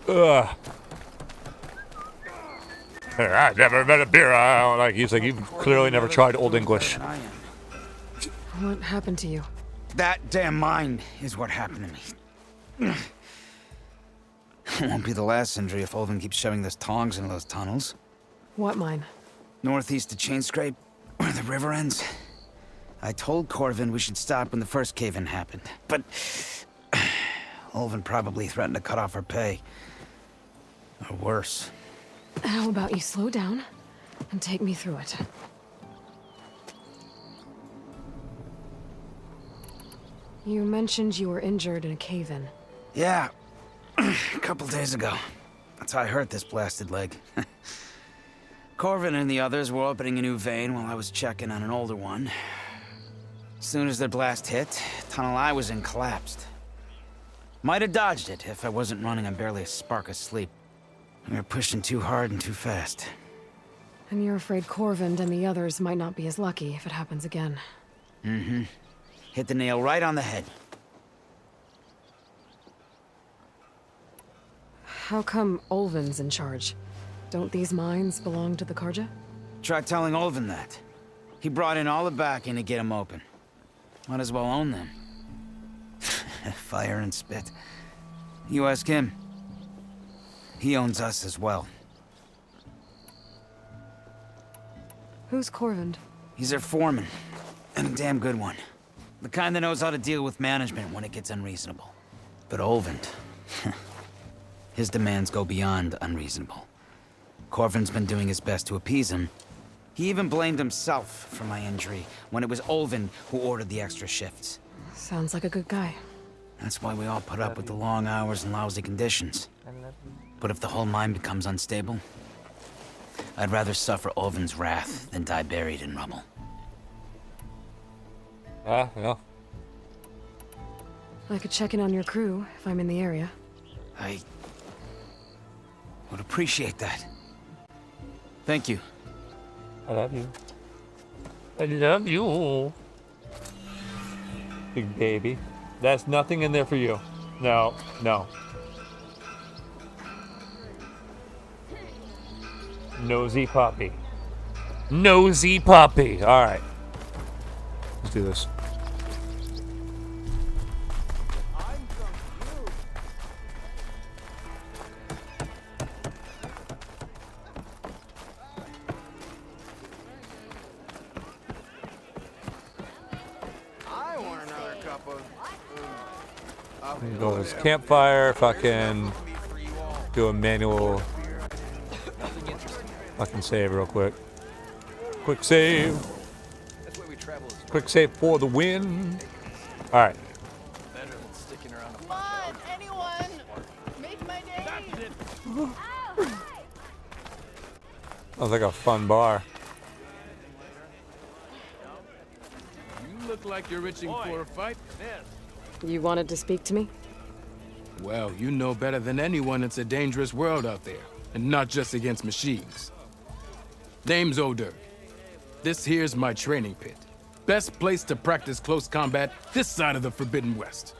Ugh. I've never met a beer I don't like. He's like, you've clearly never tried Old English. What happened to you? That damn mine is what happened to me. It won't be the last injury if Ulvund keeps shoving those tongs into those tunnels. What mine? Northeast of Chainscrape, where the river ends. I told Corvin we should stop when the first cave-in happened, but Ulvund probably threatened to cut off our pay. Or worse. How about you slow down and take me through it? You mentioned you were injured in a cave-in. Yeah, a couple days ago. That's how I hurt this blasted leg. Corvin and the others were opening a new vein while I was checking on an older one. As soon as their blast hit, the tunnel I was in collapsed. Might have dodged it if I wasn't running on barely a spark of sleep. We were pushing too hard and too fast. And you're afraid Corvin and the others might not be as lucky if it happens again. Mm-hmm. Hit the nail right on the head. How come Ulvund's in charge? Don't these mines belong to the Karja? Try telling Ulvund that. He brought in all the backing to get them open. Might as well own them. Fire and spit. You ask him. He owns us as well. Who's Corvin? He's their foreman, and a damn good one. The kind that knows how to deal with management when it gets unreasonable. But Olvend, his demands go beyond unreasonable. Corvin's been doing his best to appease him. He even blamed himself for my injury when it was Olvend who ordered the extra shifts. Sounds like a good guy. That's why we all put up with the long hours and lousy conditions. But if the whole mine becomes unstable, I'd rather suffer Olvend's wrath than die buried in rubble. Yeah. I could check in on your crew if I'm in the area. I would appreciate that. Thank you. I love you. I love you. Big baby. That's nothing in there for you. No. Nosy puppy. Nosy puppy. Alright. Let's do this. I want another cup of... Go to this campfire, fucking do a manual fucking save real quick. Quick save. Quick save for the win. Alright. Come on, anyone! Make my day! Sounds like a fun bar. You look like you're itching for a fight. You wanted to speak to me? Well, you know better than anyone it's a dangerous world out there, and not just against machines. Name's O'Dirk. This here's my training pit. Best place to practice close combat this side of the Forbidden West.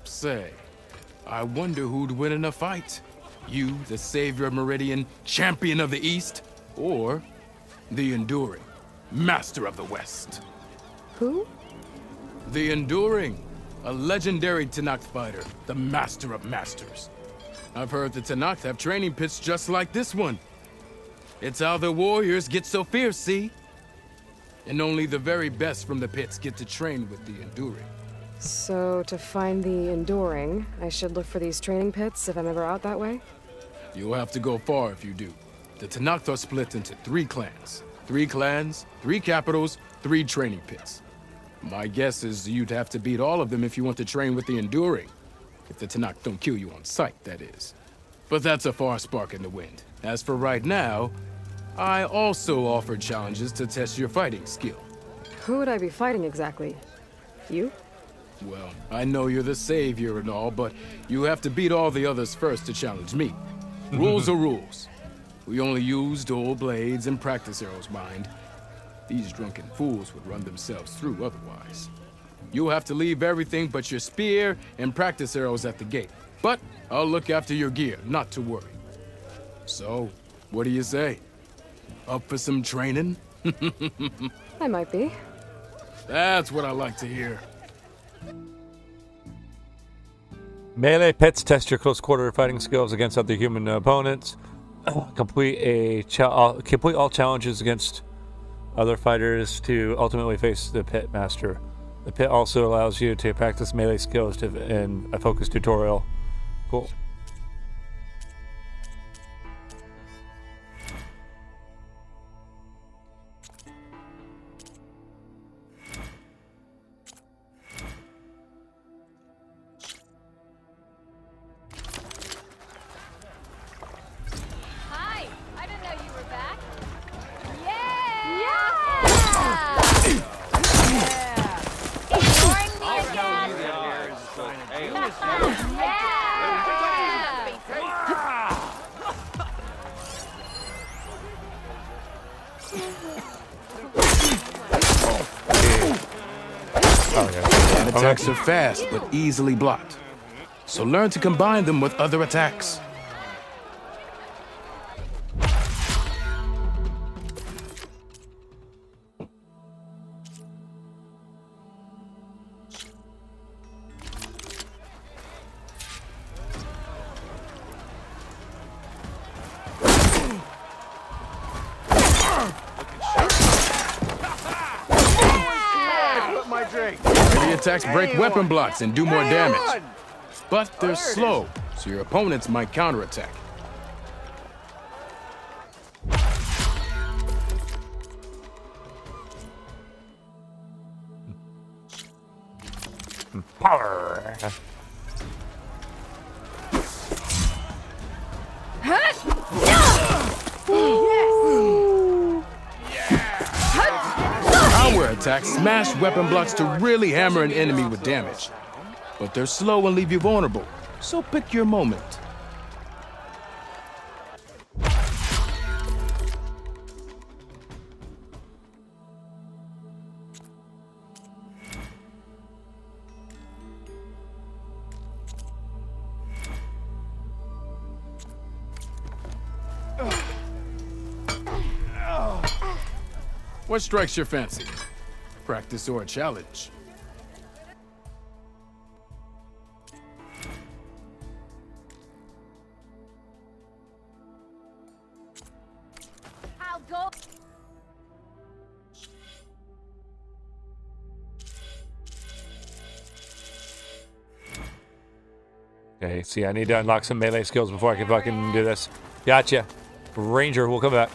Say, I wonder who'd win in a fight. You, the savior of Meridian, champion of the East, or the Enduring, master of the West. Who? The Enduring, a legendary Tenakth fighter, the master of masters. I've heard the Tenakth have training pits just like this one. It's how the warriors get so fierce, see? And only the very best from the pits get to train with the Enduring. So, to find the Enduring, I should look for these training pits if I'm ever out that way? You'll have to go far if you do. The Tenakth are split into 3 clans. 3 clans, 3 capitals, 3 training pits. My guess is you'd have to beat all of them if you want to train with the Enduring. If the Tenakth don't kill you on sight, that is. But that's a far spark in the wind. As for right now, I also offer challenges to test your fighting skill. Who would I be fighting exactly? You? Well, I know you're the savior and all, but you have to beat all the others first to challenge me. Rules are rules. We only use dual blades and practice arrows, mind. These drunken fools would run themselves through otherwise. You'll have to leave everything but your spear and practice arrows at the gate. But I'll look after your gear, not to worry. So, what do you say? Up for some training? I might be. That's what I like to hear. Melee pits test your close quarter fighting skills against other human opponents. Complete all challenges against other fighters to ultimately face the pit master. The pit also allows you to practice melee skills in a focused tutorial. Cool. Hi! I didn't know you were back. Ignoring me Attacks are fast, but easily blocked. So learn to combine them with other attacks. Heavy attacks break weapon blocks and do more damage. But they're slow, so your opponents might counterattack. Power. Power attacks smash weapon blocks to really hammer an enemy with damage. But they're slow and leave you vulnerable, so pick your moment. What strikes your fancy? Practice or a challenge? I'll go. Okay, see, I need to unlock some melee skills before I can fucking do this. Gotcha. Ranger, we'll come back.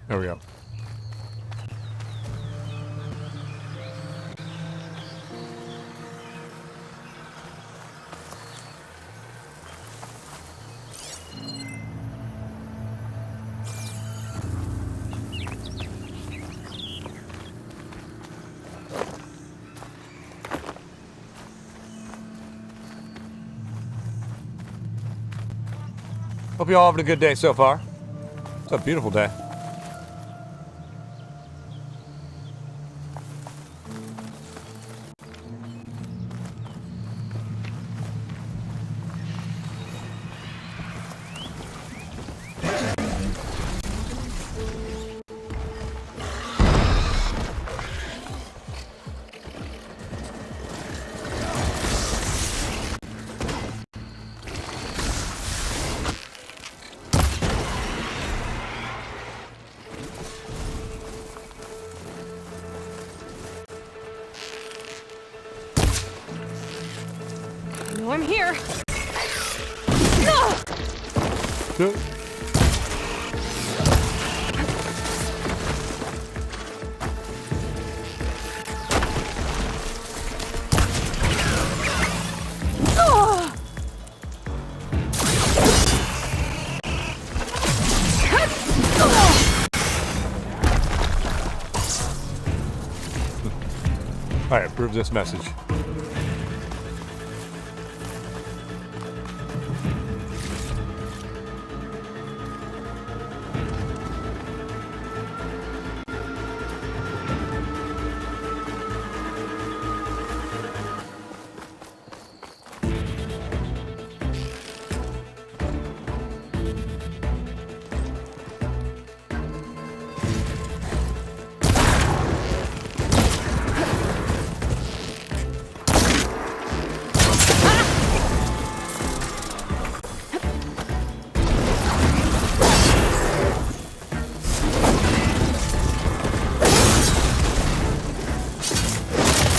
There we go. Hope you all having a good day so far. It's a beautiful day. No, I'm here. All right, approve this message.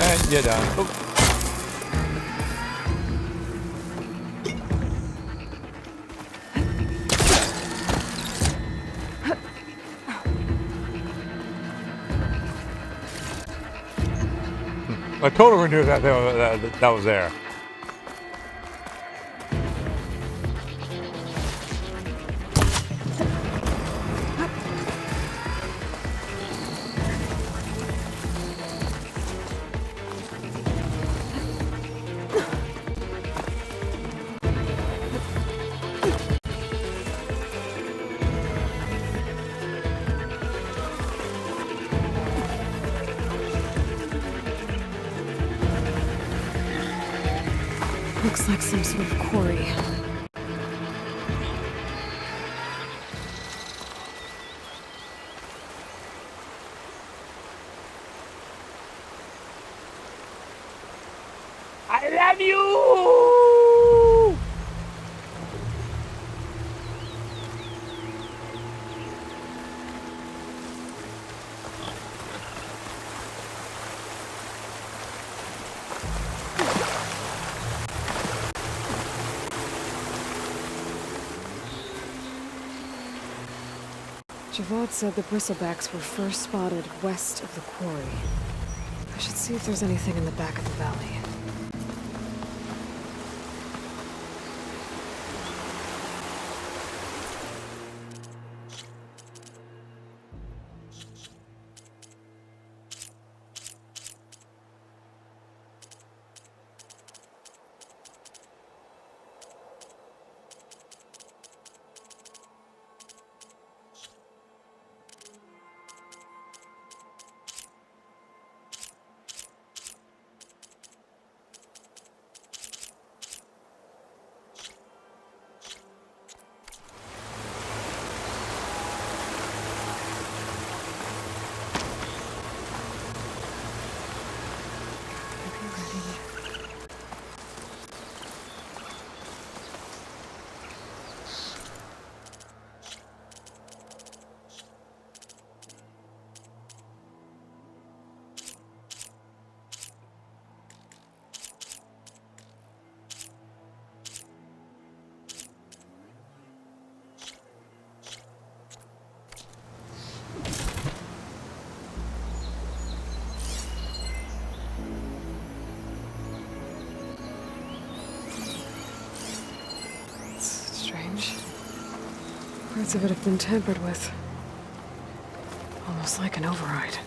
And you're done. Oh. I totally knew that that was there. Looks like some sort of quarry. I love you! Javad said the bristlebacks were first spotted west of the quarry. I should see if there's anything in the back of the valley. Parts of it have been tampered with. Almost like an override.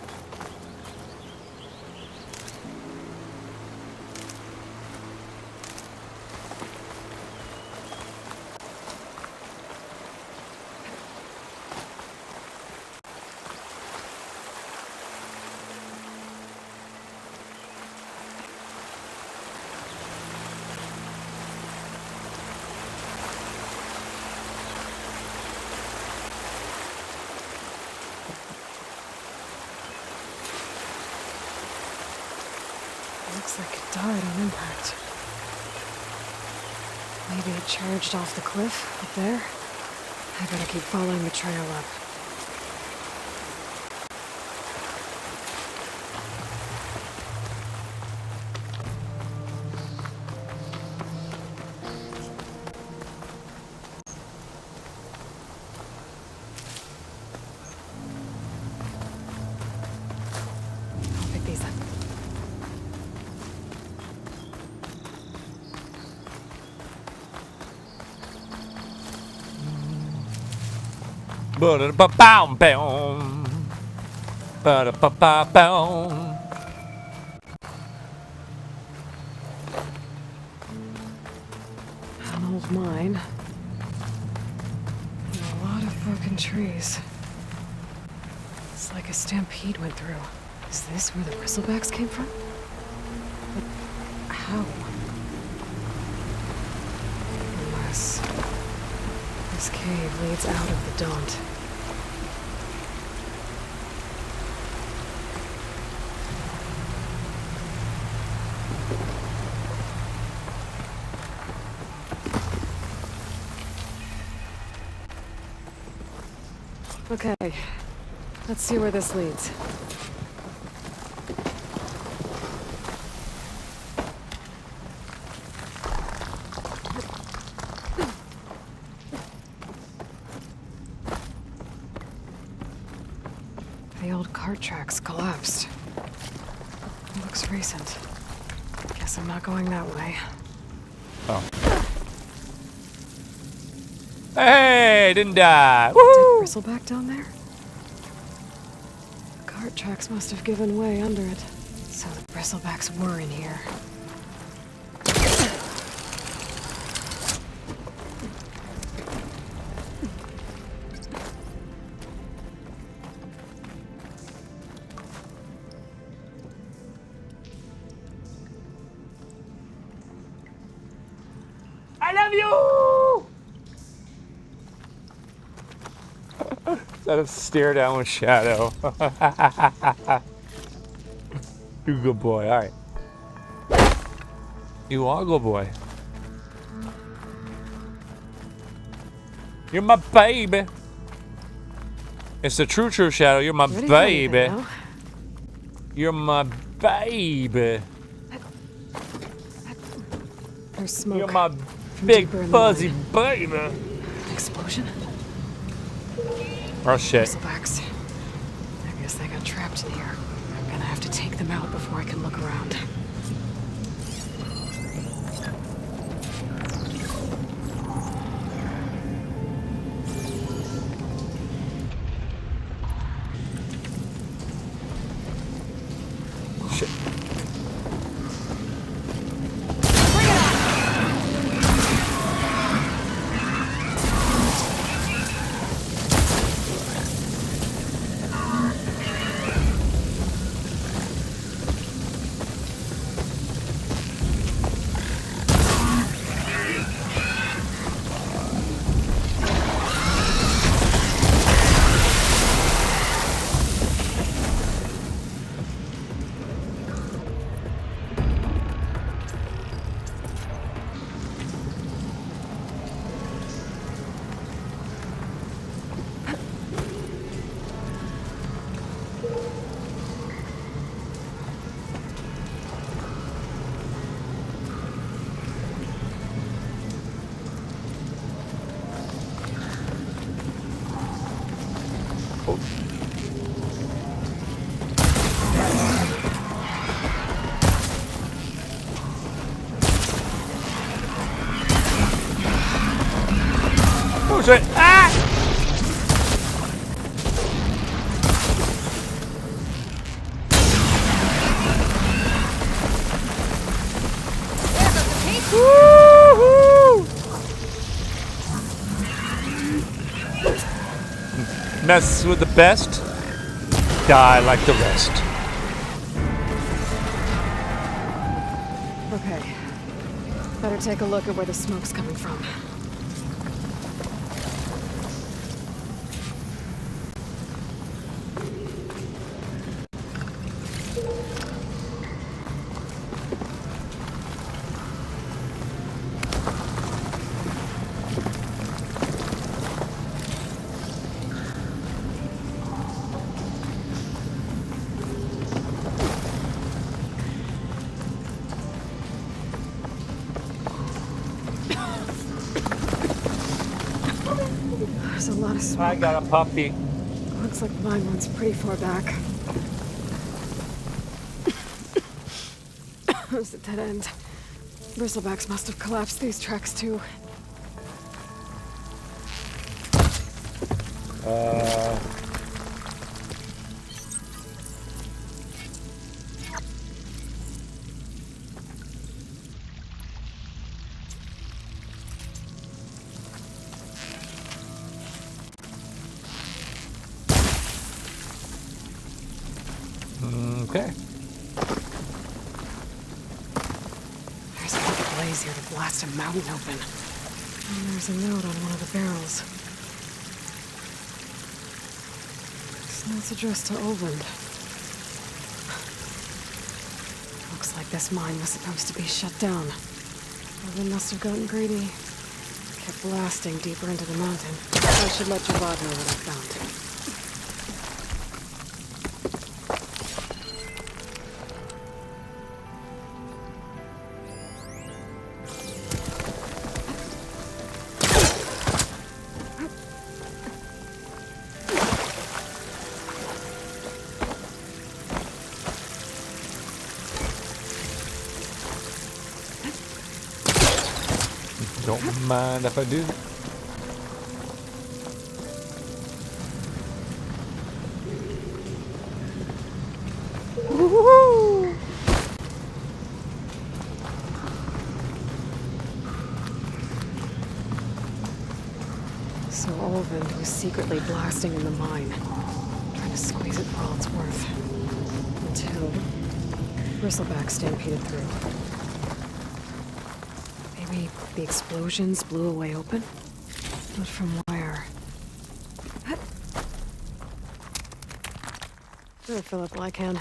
Looks like it died on impact. Maybe it charged off the cliff up there? I better keep following the trail up. I'll pick these up. Ba-da-ba-bow-bow. Ba-da-ba-ba-bow. An old mine. And a lot of broken trees. It's like a stampede went through. Is this where the bristlebacks came from? But how? Unless this cave leads out of the Daunt. Okay, let's see where this leads. The old cart tracks collapsed. It looks recent. Guess I'm not going that way. Oh. Hey, didn't die. Did Woohoo! Bristleback down there? The cart tracks must have given way under it. So the Bristlebacks were in here. I love you! Let us stare down with Shadow. You good boy, alright. You are a good boy. You're my baby. It's the true Shadow. You're my Ready for anything, baby. no? You're my baby. There's smoke. You're my from big deeper in the fuzzy mine. baby. An explosion? Oh shit. Bristlebacks. I guess they got trapped in here. I'm gonna have to take them out before I can look around. Shit. Oh shit! Ah! Woo-hoo! Mess with the best, die like the rest. Okay. Better take a look at where the smoke's coming from. There's a lot of smoke. I got a puppy. Looks like mine runs pretty far back. There's a dead end. Bristlebacks must have collapsed these tracks too. Okay. There's a big blaze here to blast a mountain open. And there's a note on one of the barrels. This note's addressed to Olvend. Looks like this mine was supposed to be shut down. Olvend must have gotten greedy. Kept blasting deeper into the mountain. I should let Javad know what I found. Don't mind if I do. Woo-hoo! So Olvin was secretly blasting in the mine, trying to squeeze it for all it's worth. Until Bristleback stampeded through. Maybe the explosions blew a way open? But from where? Here, Philip Lycan.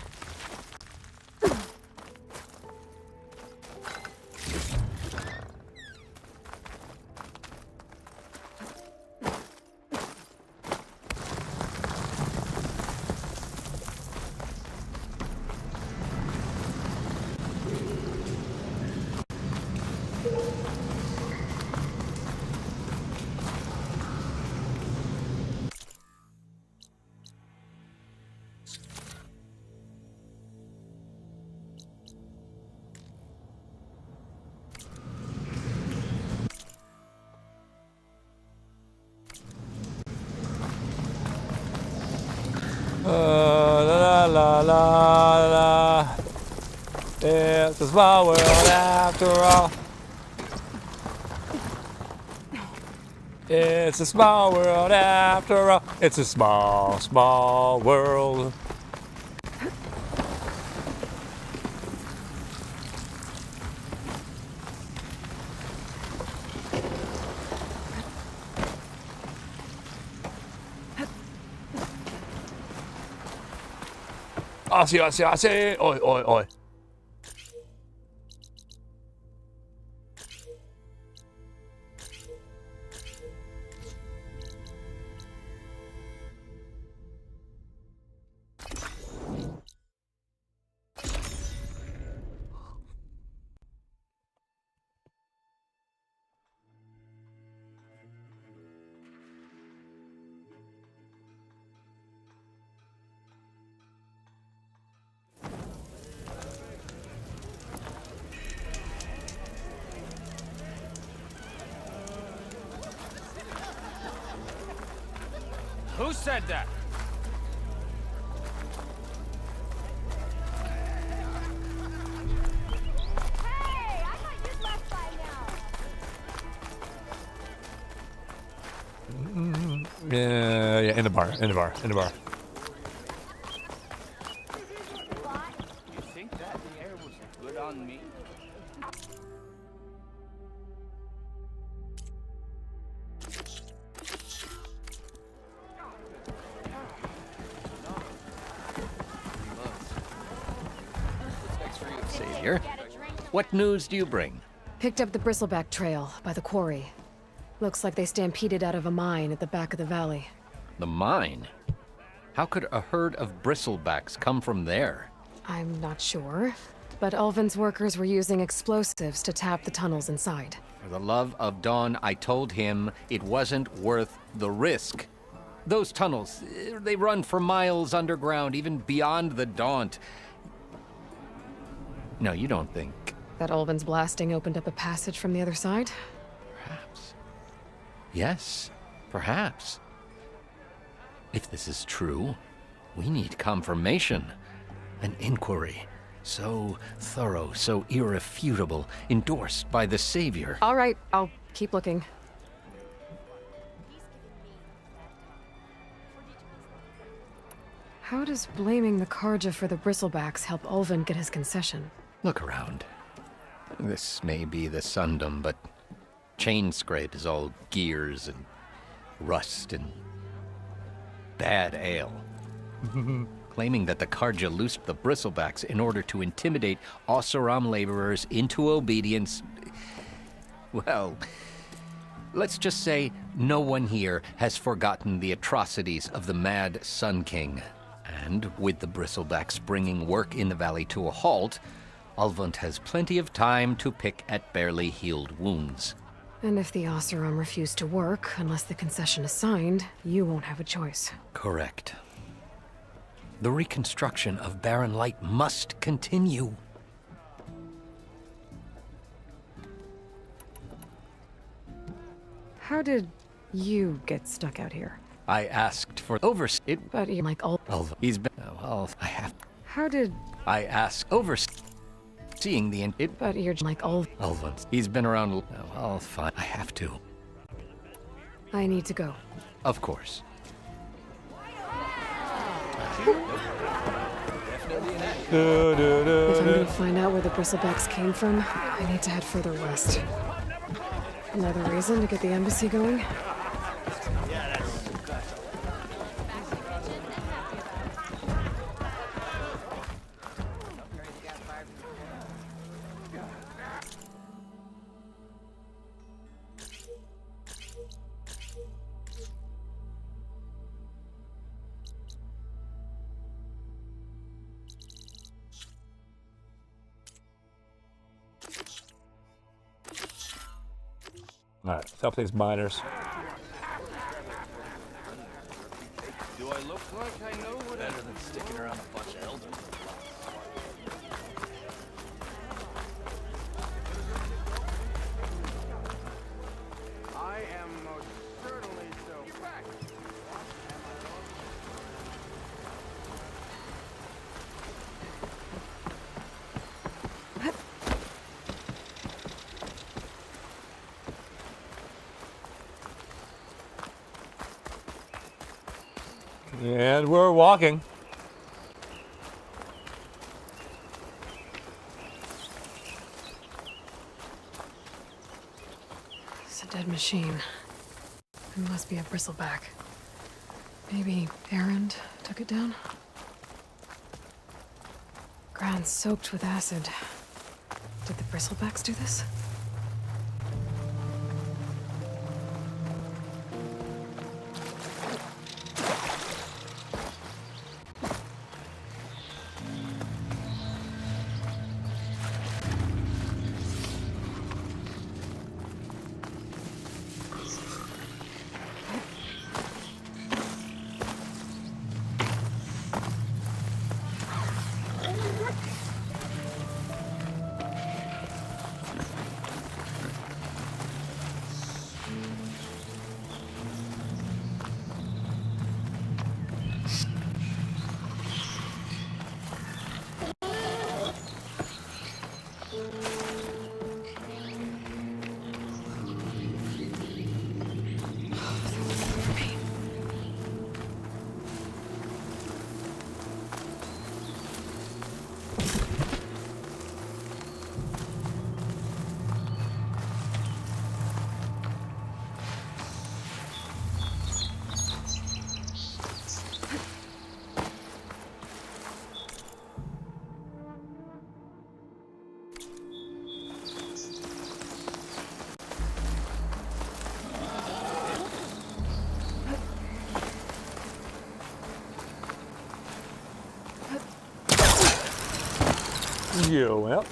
La la la la. It's a small world after all. It's a small world after all. It's a small, small world. I see. Oi, oi, oi. Who said that? Hey, I thought you'd left by now. Yeah, in the bar. You think that the air was good on me? Savior, what news do you bring? Picked up the Bristleback trail by the quarry. Looks like they stampeded out of a mine at the back of the valley. The mine? How could a herd of bristlebacks come from there? I'm not sure, but Ulvin's workers were using explosives to tap the tunnels inside. For the love of Dawn, I told him it wasn't worth the risk. Those tunnels, they run for miles underground, even beyond the Daunt. No, you don't think... That Ulvin's blasting opened up a passage from the other side? Perhaps. Yes, perhaps. If this is true, we need confirmation. An inquiry. So thorough, so irrefutable, endorsed by the Savior. All right, I'll keep looking. How does blaming the Karja for the Bristlebacks help Ulvin get his concession? Look around. This may be the Sundom, but Chainscrape is all gears and rust and bad ale. Claiming that the Karja loosed the Bristlebacks in order to intimidate Oseram laborers into obedience. Well, let's just say no one here has forgotten the atrocities of the Mad Sun King. And with the Bristlebacks bringing work in the valley to a halt, Ulvund has plenty of time to pick at barely healed wounds. And if the Oseram refuse to work, unless the concession is signed, you won't have a choice. Correct. The reconstruction of Barren Light must continue. How did you get stuck out here? I asked for it. But you're like all. He's been. Oh, I have. How did. I asked seeing the it. But you're like all. He's been around. Oh, I'll fine. I have to. I need to go. Of course. If I'm gonna find out where the bristlebacks came from, I need to head further west. Another reason to get the embassy going? Alright, let's help these miners. Do I look like I know what better than sticking around a bunch of elders? I am most certainly so. Get back! And we're walking. It's a dead machine. It must be a bristleback. Maybe Errand took it down? Ground soaked with acid. Did the bristlebacks do this? You, well.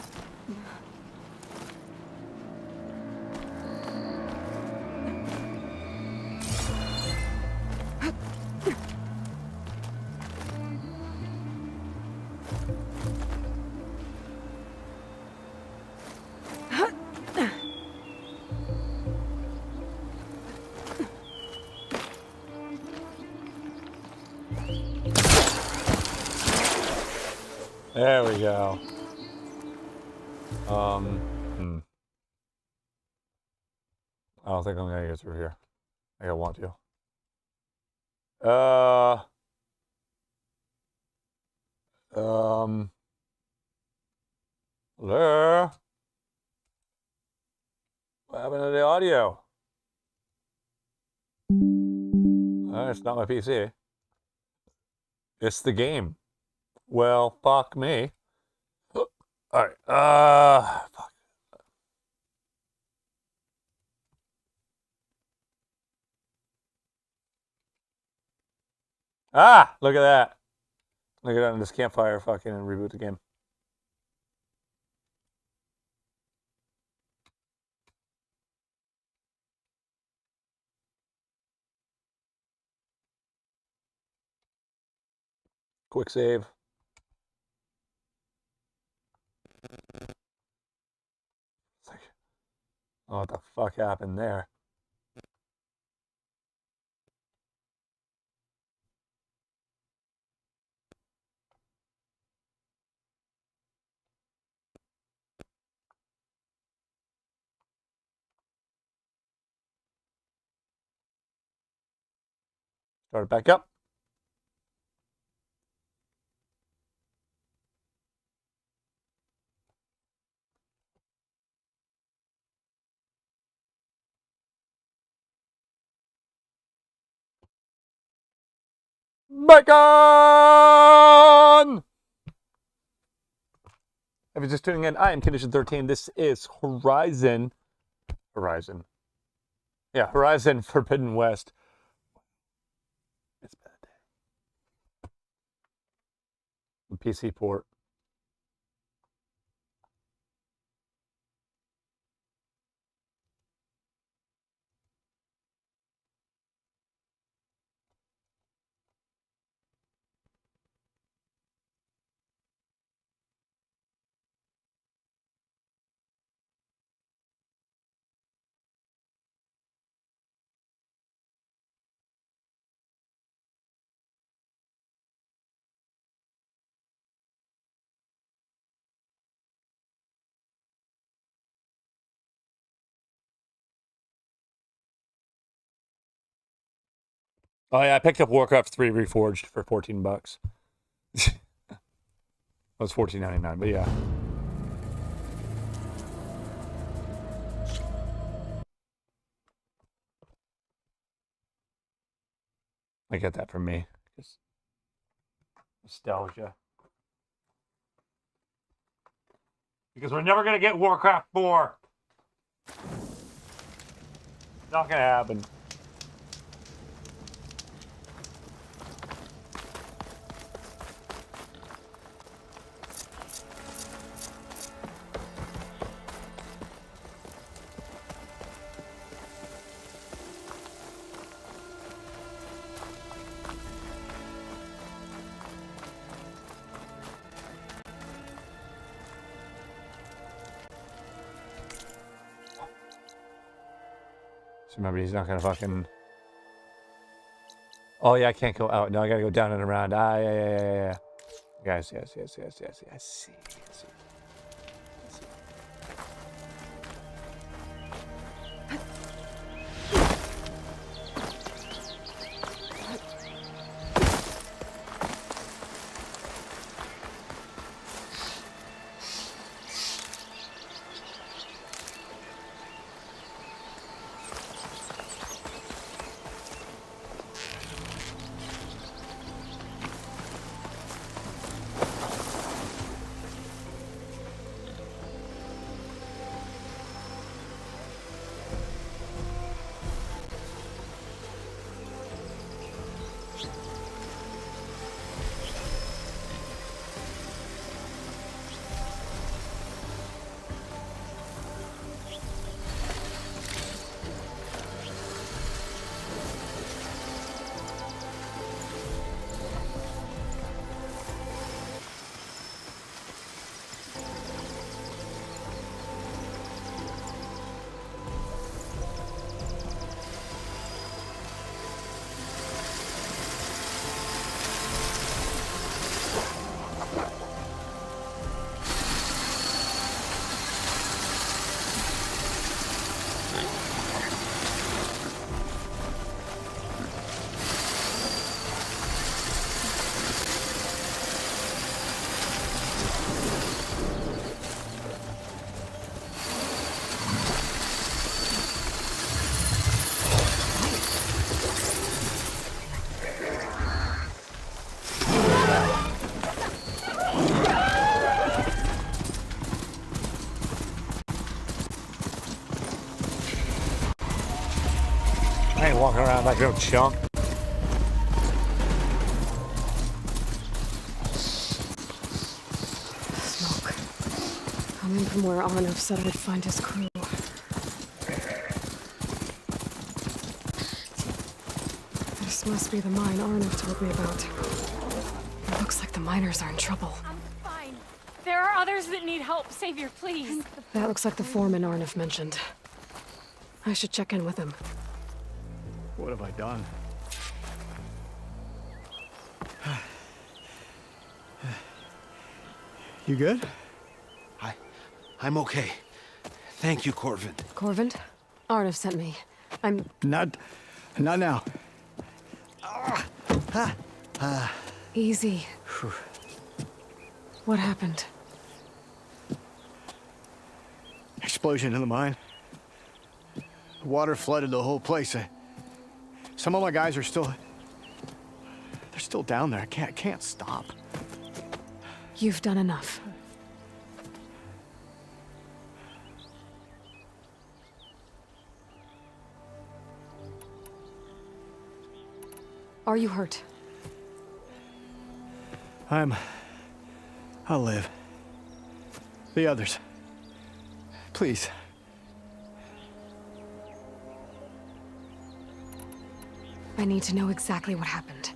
There we go. I don't think I'm gonna get through here. I don't want to. Hello? What happened to the audio? It's not my PC. It's the game. Well, fuck me. Alright, fuck. Ah! Look at that. Look at that on this campfire fucking and reboot the game. Quick save. It's like, oh, what the fuck happened there? Start it back up. Back on! If you're just tuning in, I am Condition 13. This is Horizon. Yeah, Horizon Forbidden West. It's been a day. The PC port. Oh yeah, I picked up Warcraft 3 Reforged for $14. It was $14.99, but yeah. I get that from me. Just nostalgia. Because we're never gonna get Warcraft 4. Not gonna happen. Remember, he's not gonna fucking. Oh yeah, I can't go out. No, I gotta go down and around. Ah, yeah. Guys, yes. I see. I ain't walking around like no chump. Smoke. Coming from where Arnav said I'd find his crew. This must be the mine Arnav told me about. It looks like the miners are in trouble. I'm fine. There are others that need help. Savior, please. That looks like the foreman Arnav mentioned. I should check in with him. What have I done? You good? I'm okay. Thank you, Corvin. Corvin? Arnav sent me. I'm... Not now. Easy. What happened? Explosion in the mine. Water flooded the whole place. Some of my guys are still... They're still down there. I can't stop. You've done enough. Are you hurt? I'll live. The others. Please. I need to know exactly what happened.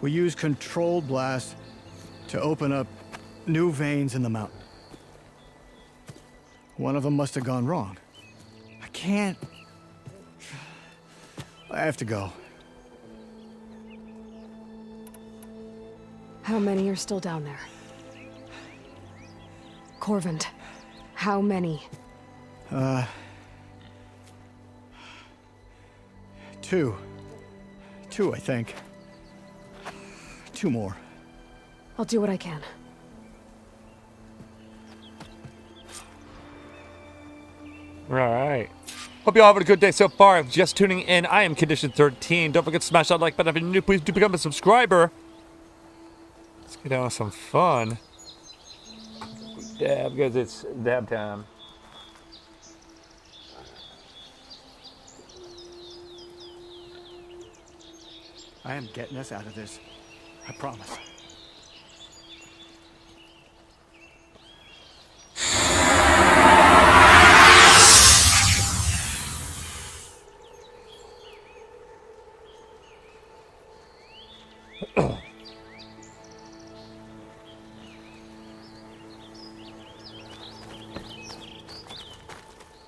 We used controlled blast to open up new veins in the mountain. One of them must have gone wrong. I can't... I have to go. How many are still down there? Corvin, how many? Two. Two, I think. Two more. I'll do what I can. Alright. Hope you all having a good day so far. If just tuning in, I am Condition 13. Don't forget to smash that like button if you're new. Please do become a subscriber. Let's get down with some fun. Dab, because it's dab time. I am getting us out of this. I promise.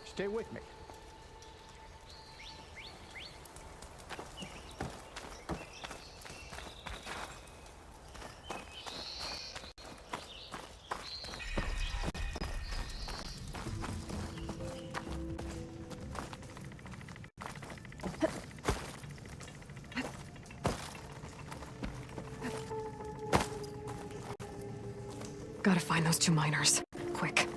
Stay with me. Gotta find those two miners. Quick.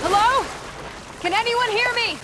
Hello? Can anyone hear me?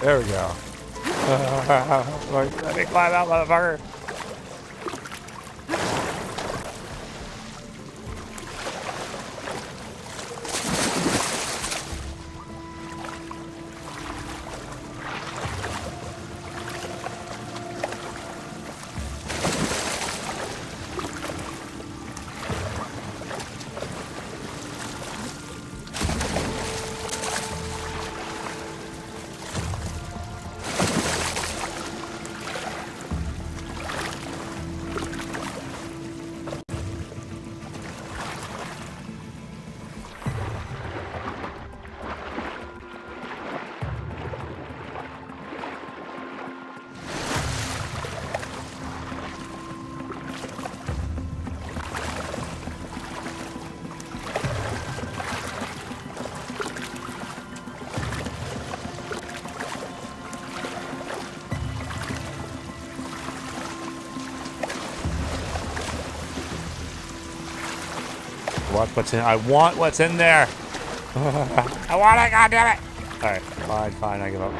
There we go. Let me climb out, motherfucker. I want what's in there. I want it, goddammit. Alright, fine, I give up.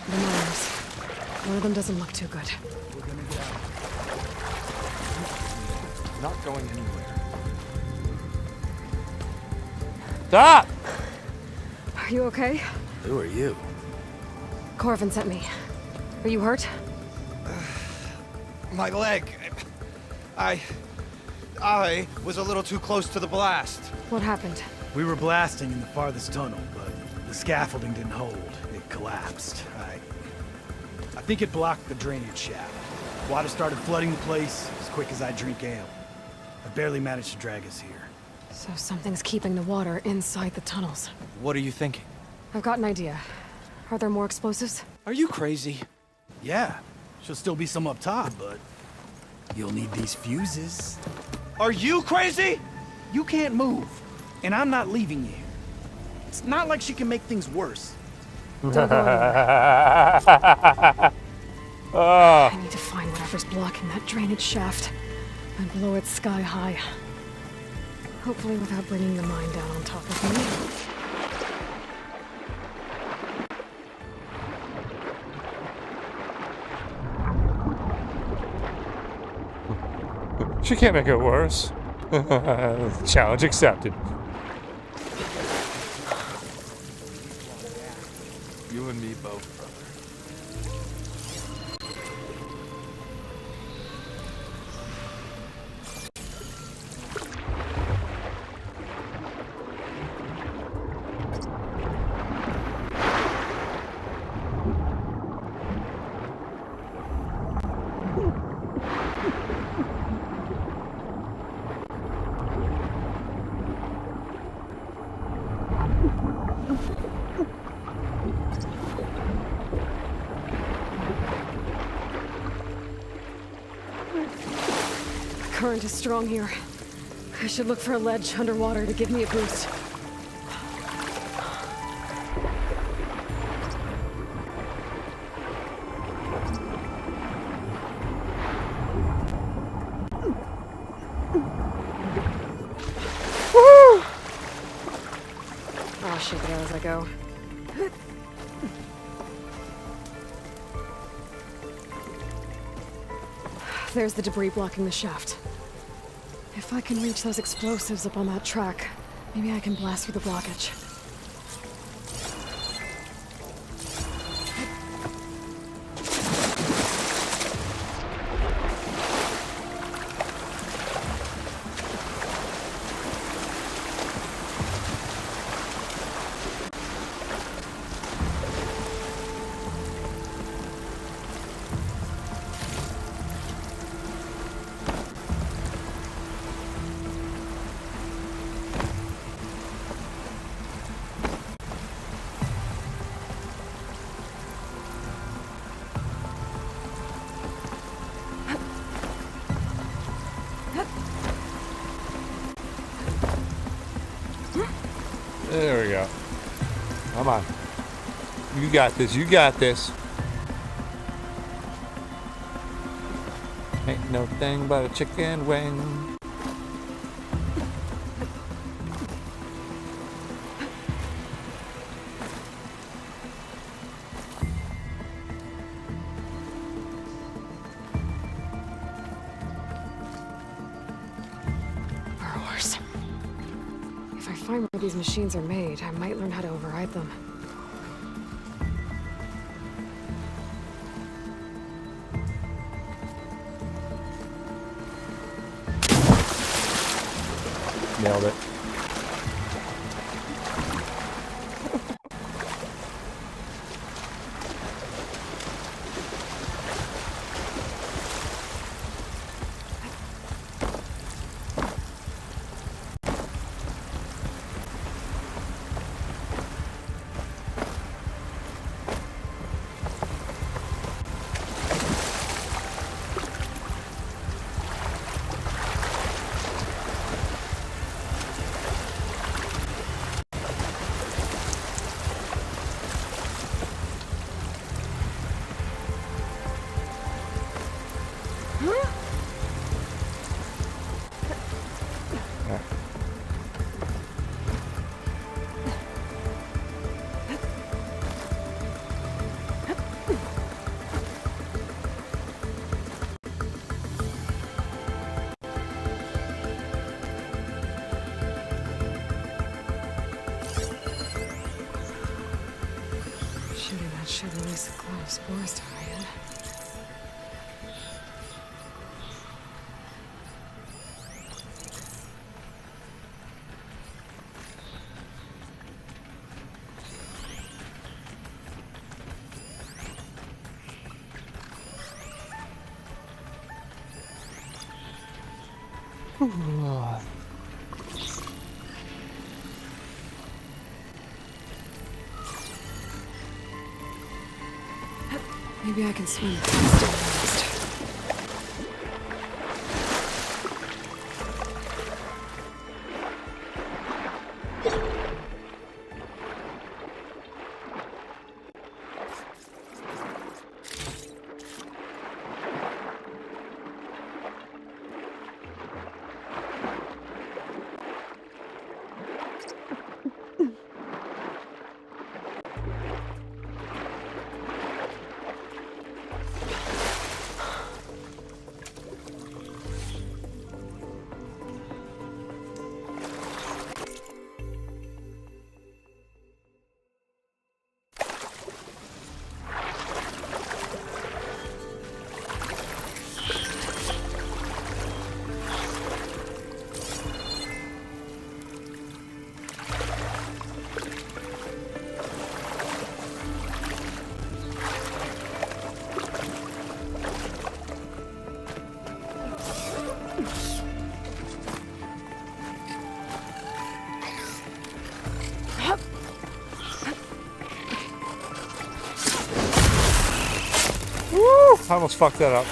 The miners. One of them doesn't look too good. Not going anywhere. Stop! Are you okay? Who are you? Corvin sent me. Are you hurt? My leg. I was a little too close to the blast. What happened? We were blasting in the farthest tunnel, but the scaffolding didn't hold. It collapsed. I think it blocked the drainage shaft. Water started flooding the place as quick as I drink ale. I barely managed to drag us here. So something's keeping the water inside the tunnels. What are you thinking? I've got an idea. Are there more explosives? Are you crazy? Yeah, should still be some up top, but you'll need these fuses. Are you crazy? You can't move, and I'm not leaving you. It's not like she can make things worse. Don't go anywhere. I need to find whatever's blocking that drainage shaft and blow it sky high. Hopefully without bringing the mine down on top of me. She can't make it worse. Challenge accepted. You and me both, brother. The current is strong here. I should look for a ledge underwater to give me a boost. I'll shake it out as I go. There's the debris blocking the shaft. If I can reach those explosives up on that track, maybe I can blast through the blockage. There we go. Come on. You got this. You got this. Ain't no thing but a chicken wing. Burrowers. If I find where these machines are made, I might learn how to override them. Nailed it. Shooting that should release a cloud of spores to hide in. Maybe I can swim faster fast. Woo! I almost fucked that up.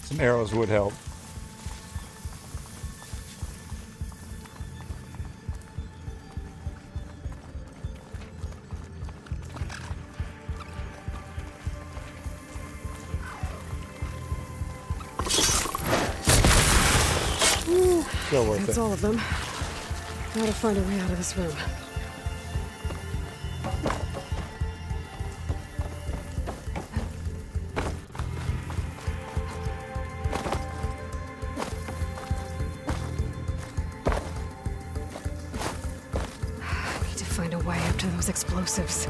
Some arrows would help. Still worth That's it. all of them. Gotta find a way out of this room. Need to find a way up to those explosives.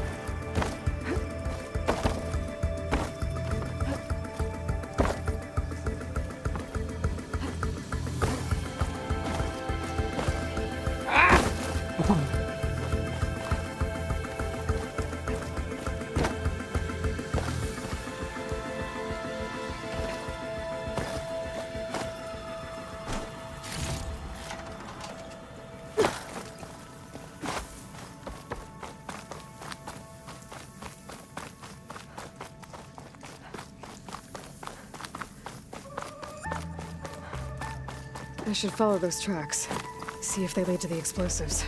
I should follow those tracks. See if they lead to the explosives.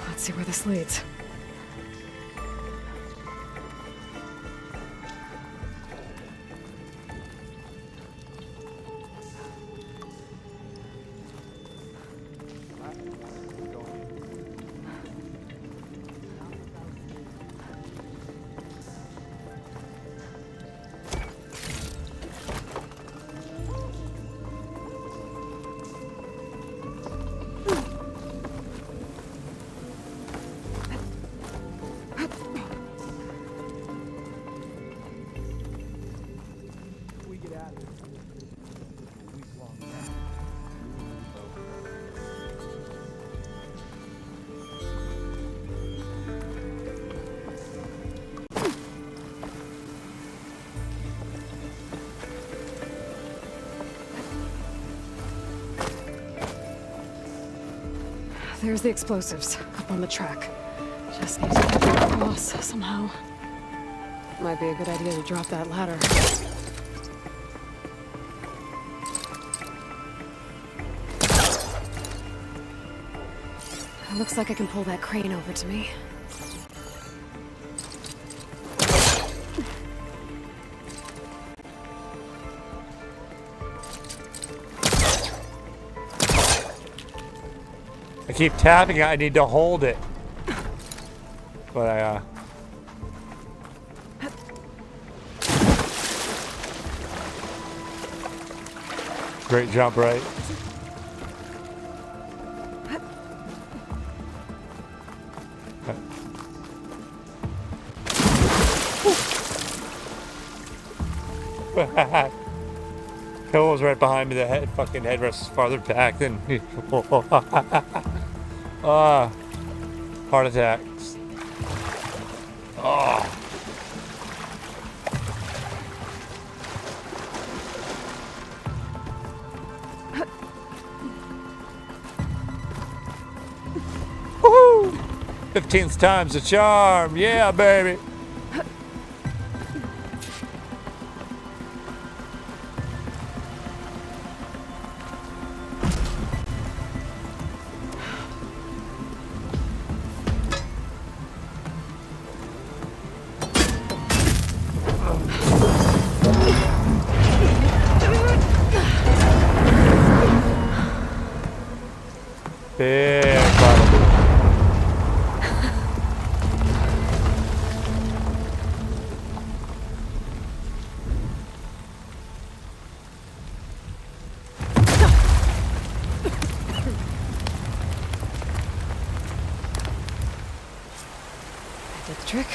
Let's see where this leads. There's the explosives, up on the track. Just need to get them across somehow. Might be a good idea to drop that ladder. It looks like I can pull that crane over to me. I keep tapping it. I need to hold it. But I, Great jump, right? Pillows right behind me. The head, fucking headrest is farther back than. Heart attacks. Oh. Woohoo! 15th time's the charm. Yeah, baby. Did the trick.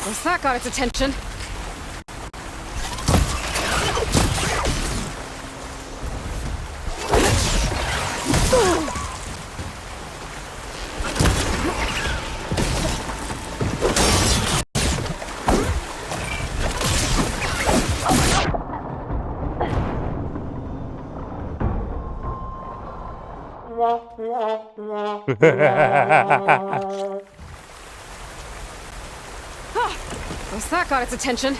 Guess that got its attention. Guess that got its attention.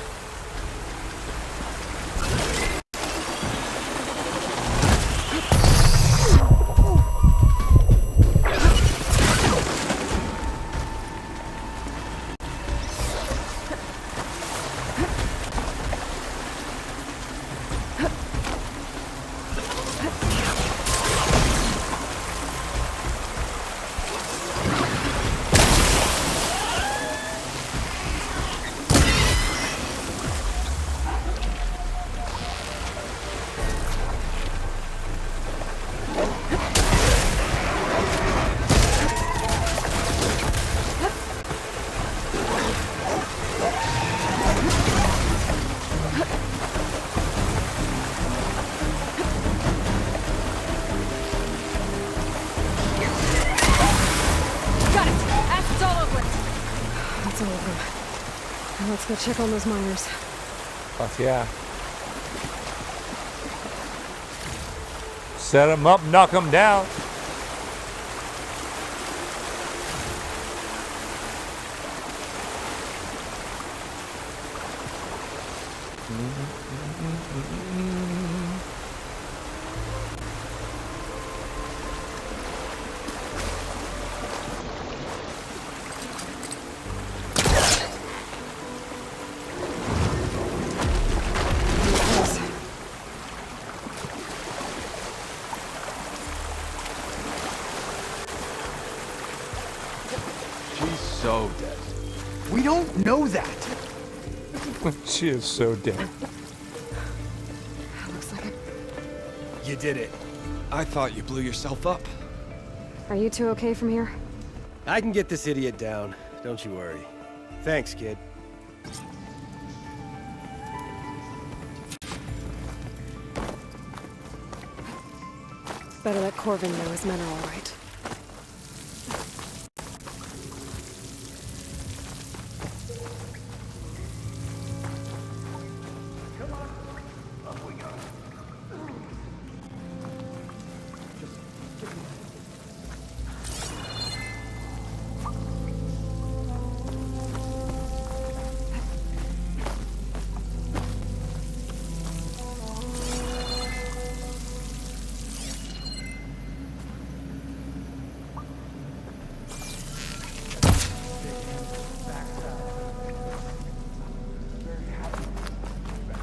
It's all over. It's over. Now let's go check on those miners. Fuck yeah. Set them up, knock them down. She's so dead. We don't know that. She is so dead. Looks like it. You did it. I thought you blew yourself up. Are you two okay from here? I can get this idiot down. Don't you worry. Thanks, kid. Better let Corvin know his men are all right.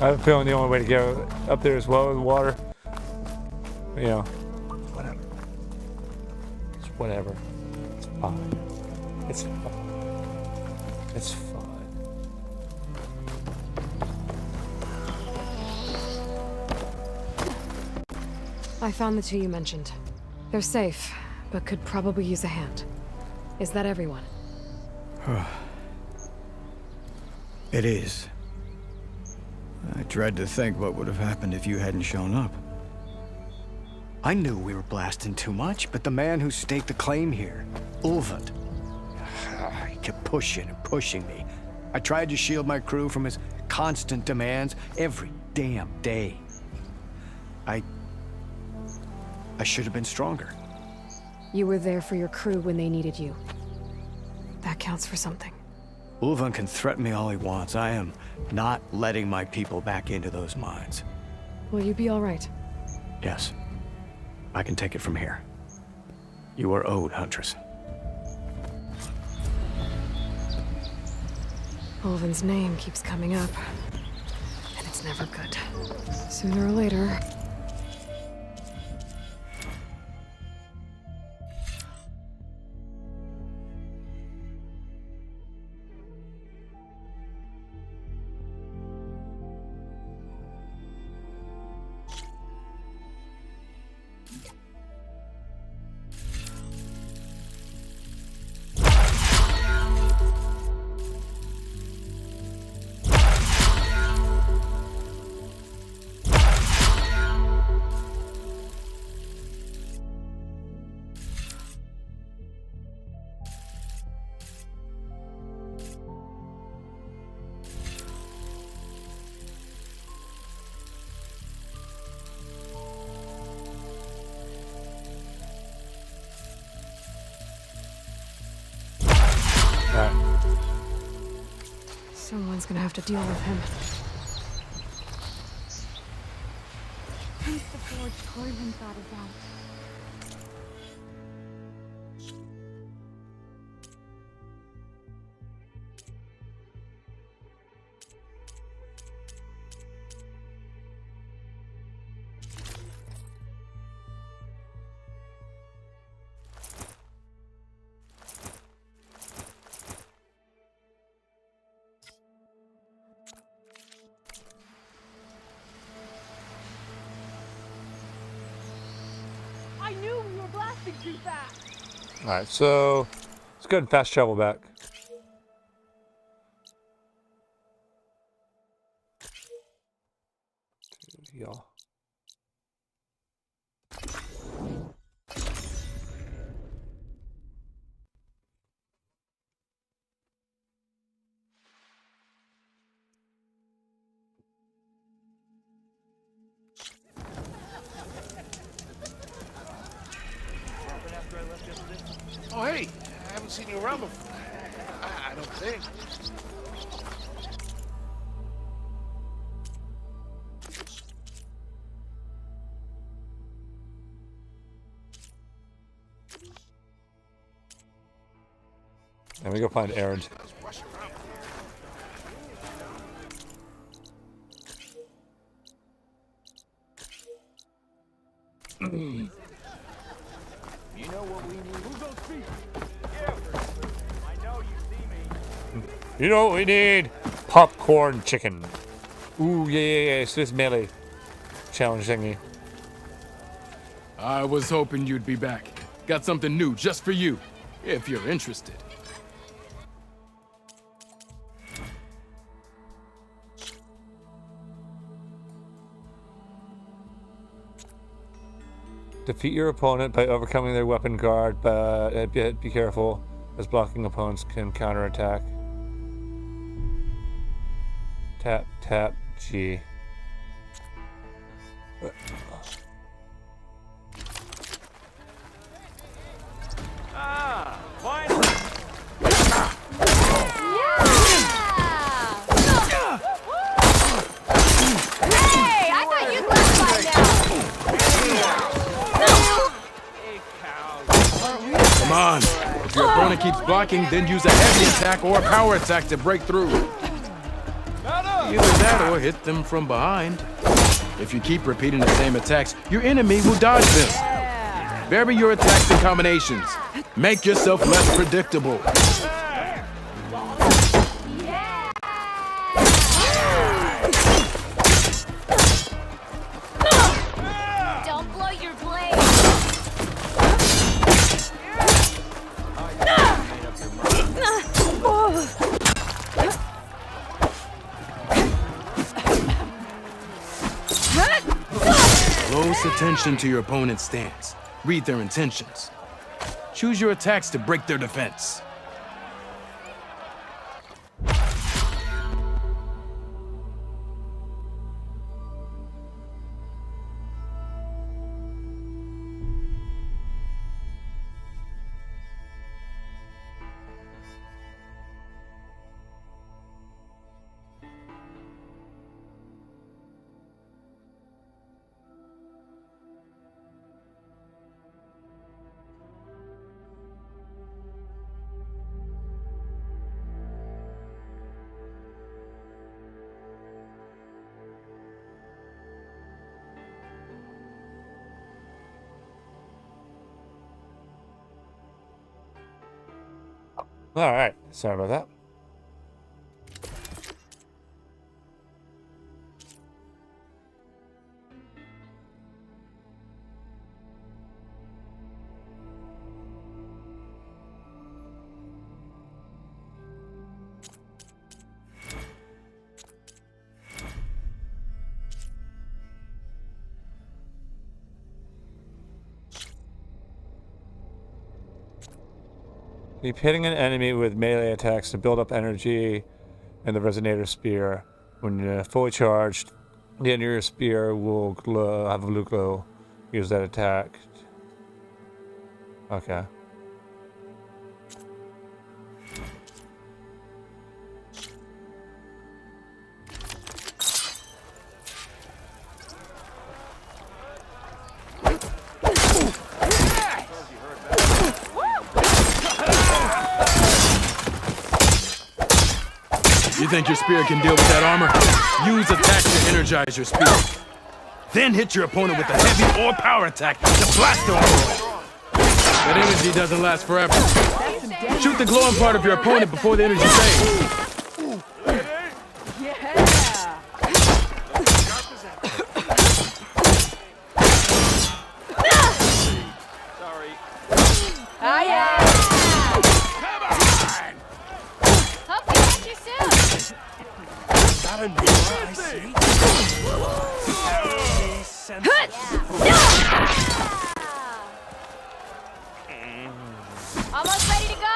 I have a feeling the only way to get up there as well is water. You know, whatever. It's whatever. It's fine. It's fine. It's fine. I found the two you mentioned. They're safe, but could probably use a hand. Is that everyone? It is. I dread to think what would have happened if you hadn't shown up. I knew we were blasting too much, but the man who staked the claim here, Ulvund, he kept pushing and pushing me. I tried to shield my crew from his constant demands every damn day. I should have been stronger. You were there for your crew when they needed you. That counts for something. Ulvund can threaten me all he wants. I am not letting my people back into those mines. Will you be all right? Yes. I can take it from here. You are owed, Huntress. Ulvund's name keeps coming up, and it's never good. Sooner or later... Someone's gonna have to deal with him. Since the forge, Corvin got us out. I knew we were blasting too fast. Alright, so let's go ahead and fast travel back. Y'all. haven't seen you around before. I don't think. Let me go find Aaron. You know what we need? Who's on speed? I know you see me. You know what we need? Popcorn chicken. Ooh, yeah. It's this melee challenge thingy. I was hoping you'd be back. Got something new just for you, if you're interested. Defeat your opponent by overcoming their weapon guard, but be careful, as blocking opponents can counterattack. Tap, tap, G. Ah, finally! Hey, I thought you'd left by now. Come on. If your opponent keeps blocking, then use a heavy attack or a power attack to break through. Either that or hit them from behind. If you keep repeating the same attacks, your enemy will dodge them. Vary your attacks and combinations. Make yourself less predictable. Don't blow your blade. Close attention to your opponent's stance. Read their intentions. Choose your attacks to break their defense. All right, sorry about that. Keep hitting an enemy with melee attacks to build up energy in the resonator spear. When fully charged, the end of your spear will have a blue glow. Use that attack. Okay. You think your spear can deal with that armor? Use attack to energize your spear. Then hit your opponent with a heavy or power attack to blast the armor. That energy doesn't last forever. Shoot the glowing part of your opponent before the energy fades. Almost ready to go?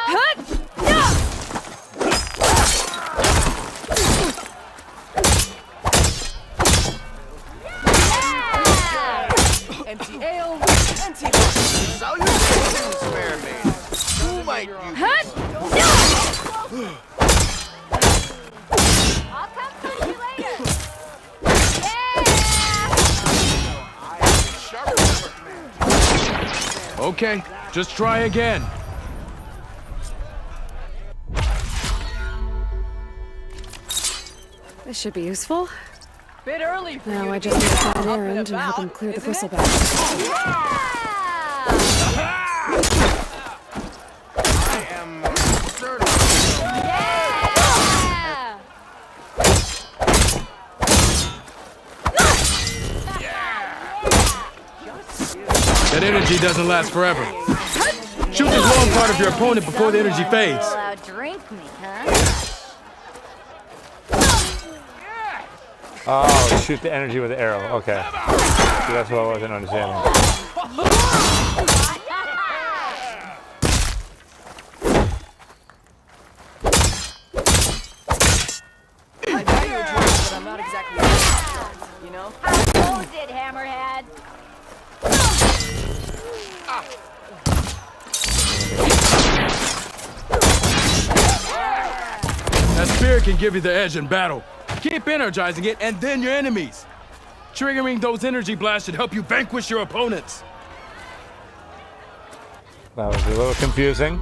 Empty ale, empty. Salutations, fair maiden. Who might you be? Okay, just try again. This should be useful. Bit early for Now you I to just be need to find an up and errand and help him about, clear the isn't it? bristleback. I am That energy doesn't last forever. Shoot this long part of your opponent before the energy fades. Outdrink me, huh? Oh, shoot the energy with the arrow. Okay. See, that's what I wasn't understanding. I value your choice, but I'm not exactly you know? I told it, Hammerhead. That spear can give you the edge in battle. Keep energizing it, and then your enemies. Triggering those energy blasts should help you vanquish your opponents. That was a little confusing,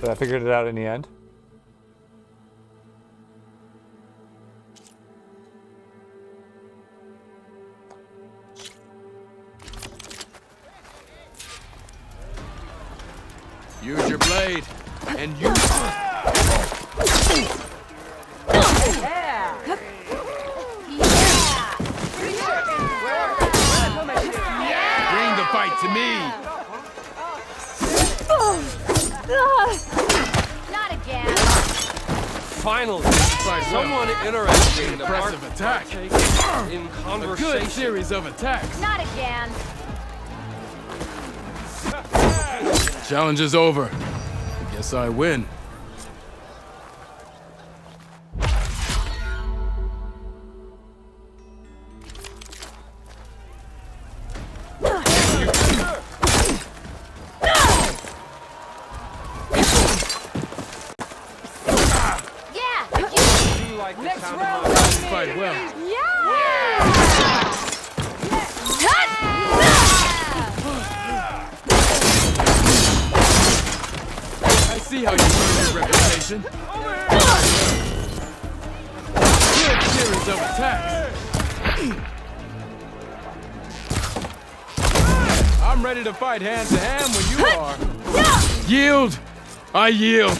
but I figured it out in the end. Use your blade, and use Bring the fight to me. Not again. Finally, someone interested in Impressive attack. in A conversation. good series of attacks. Not again. Challenge is over. Guess I win. Next round. Fight well. I see how you earned your reputation. Good series of attacks. I'm ready to fight hand to hand when you are. Yield! I yield.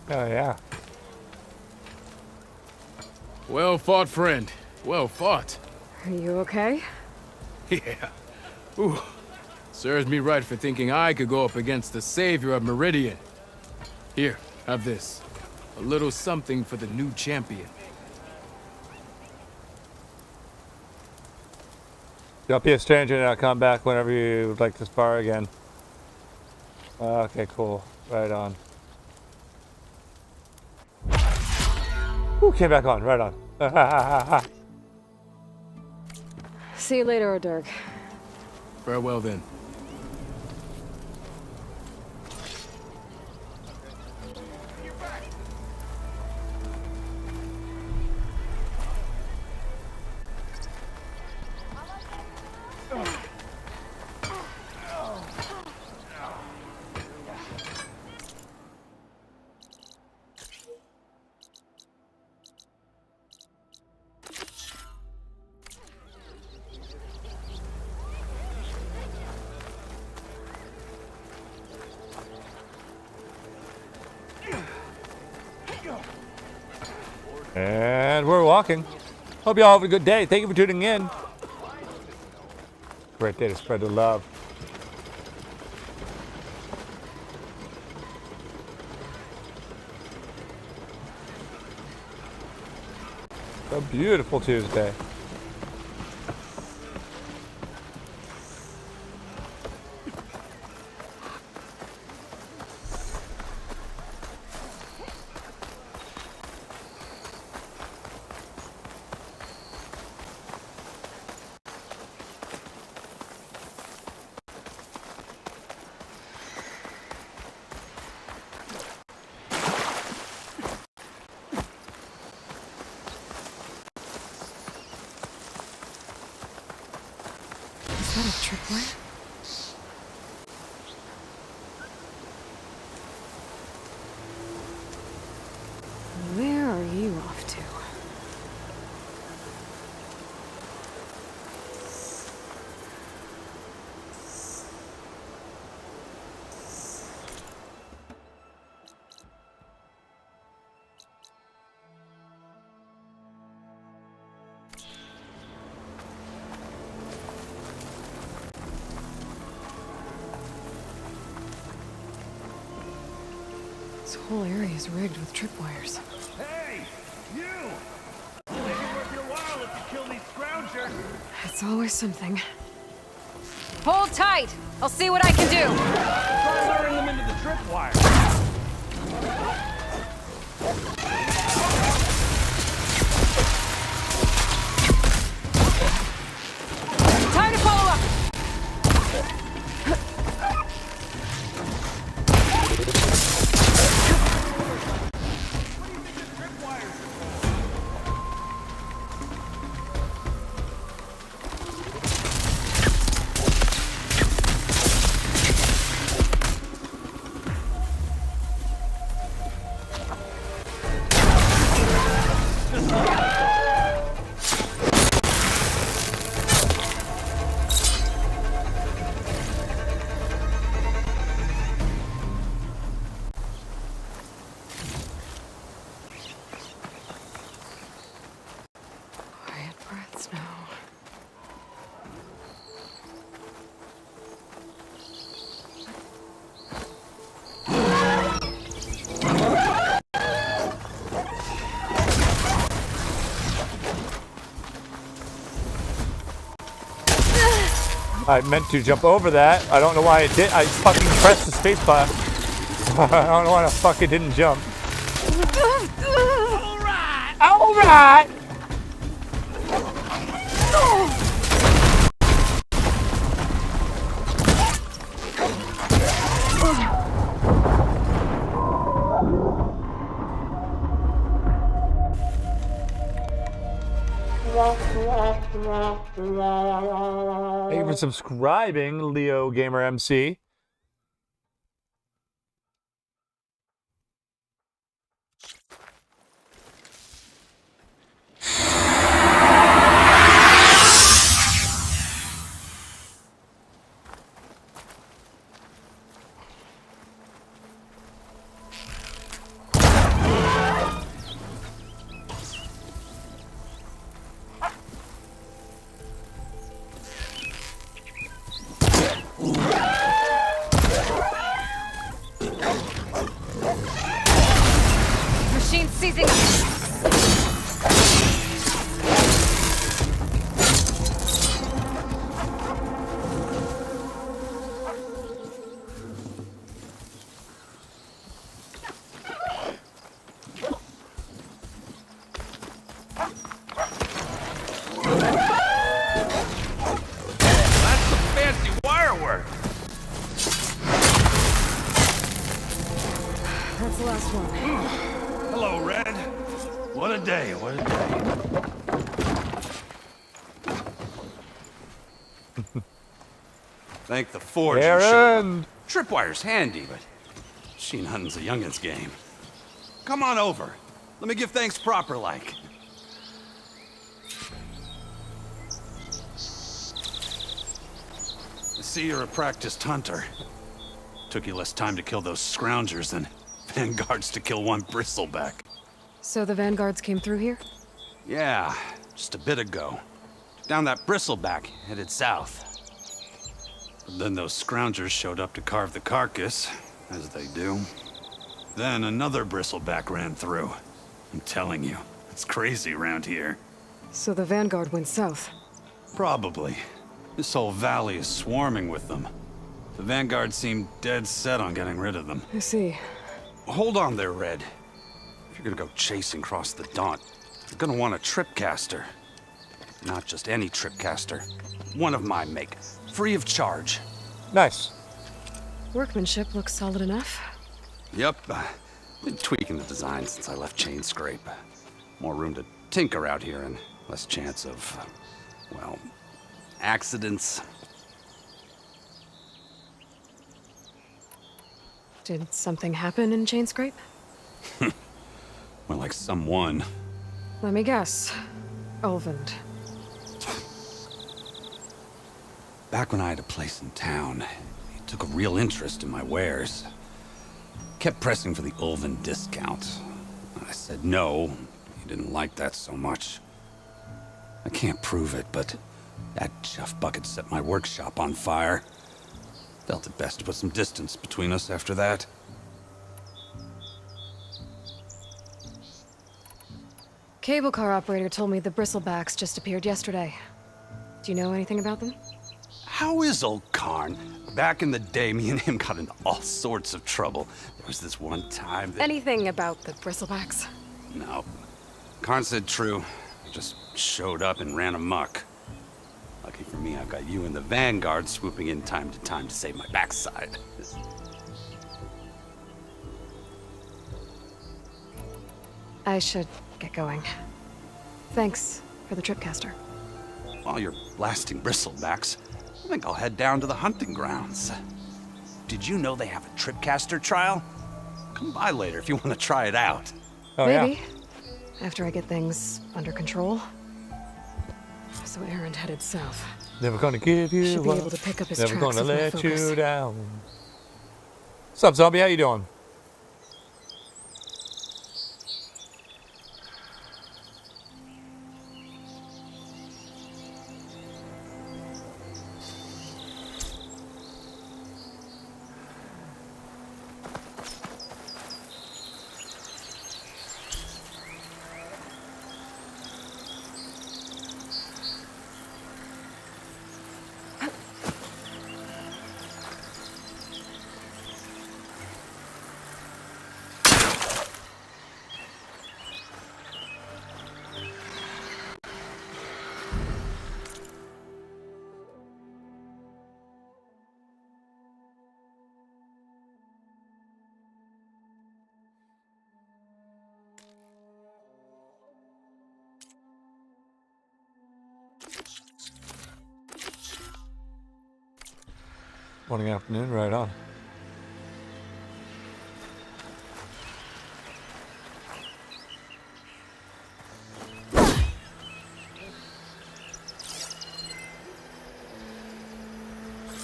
Oh, yeah. Well fought, friend. Well fought. Are you okay? Yeah. Ooh. Serves me right for thinking I could go up against the savior of Meridian. Here, have this. A little something for the new champion. Don't be a stranger and I'll come back whenever you would like to spar again. Okay, cool. Right on. Ooh, came back on. Right on. See you later, Dirk. Farewell then. And we're walking. Hope you all have a good day. Thank you for tuning in. Great day to spread the love. A beautiful Tuesday. that a tripwire? Where are you off to? This whole area is rigged with tripwires. Hey, you! Make it worth your while if you kill these scroungers. It's always something. Hold tight. I'll see what I can do. Try luring them into the tripwire. Time to follow up. Quiet breaths now. I meant to jump over that. I don't know why it did. I fucking pressed the space bar. I don't know why the fuck it didn't jump. Alright! Alright! Thank you for subscribing, Leo Gamer MC. Machine seizing up. That's some fancy wire work. That's the last one. Hello, Red. What a day, what a day. Thank the Forge. Aaron! Tripwire's handy, but machine hunting's a youngin's game. Come on over. Let me give thanks proper like. I see you're a practiced hunter. Took you less time to kill those scroungers than vanguards to kill one bristleback. So the vanguards came through here? Yeah, just a bit ago. Down that bristleback, headed south. But then those scroungers showed up to carve the carcass, as they do. Then another bristleback ran through. I'm telling you, it's crazy around here. So the vanguard went south? Probably. This whole valley is swarming with them. The vanguard seemed dead set on getting rid of them. I see. Hold on there, Red. If you're gonna go chasing across the Daunt, you're gonna want a tripcaster. Not just any tripcaster. One of my make. Free of charge. Nice. Workmanship looks solid enough. Yep. Been tweaking the design since I left Chain Scrape. More room to tinker out here and less chance of, well, accidents. Did something happen in Chain Scrape? More like someone. Let me guess. Olvend. Back when I had a place in town, he took a real interest in my wares. Kept pressing for the Olvend discount. I said no. He didn't like that so much. I can't prove it, but that chuff bucket set my workshop on fire. Felt it best to put some distance between us after that. Cable car operator told me the bristlebacks just appeared yesterday. Do you know anything about them? How is old Karn? Back in the day, me and him got into all sorts of trouble. There was this one time that... Anything about the bristlebacks? No. Karn said true. Just showed up and ran amok. Lucky for me, I've got you and the Vanguard swooping in time to time to save my backside. I should get going. Thanks for the tripcaster. While you're blasting bristlebacks, I think I'll head down to the hunting grounds. Did you know they have a tripcaster trial? Come by later if you want to try it out. Oh, maybe. Yeah. After I get things under control. So Aaron headed south. Never gonna give you Should be up. able to pick up his Never tracks gonna with my let focus. you down. What's up, zombie? How you doing? Morning, afternoon, right on.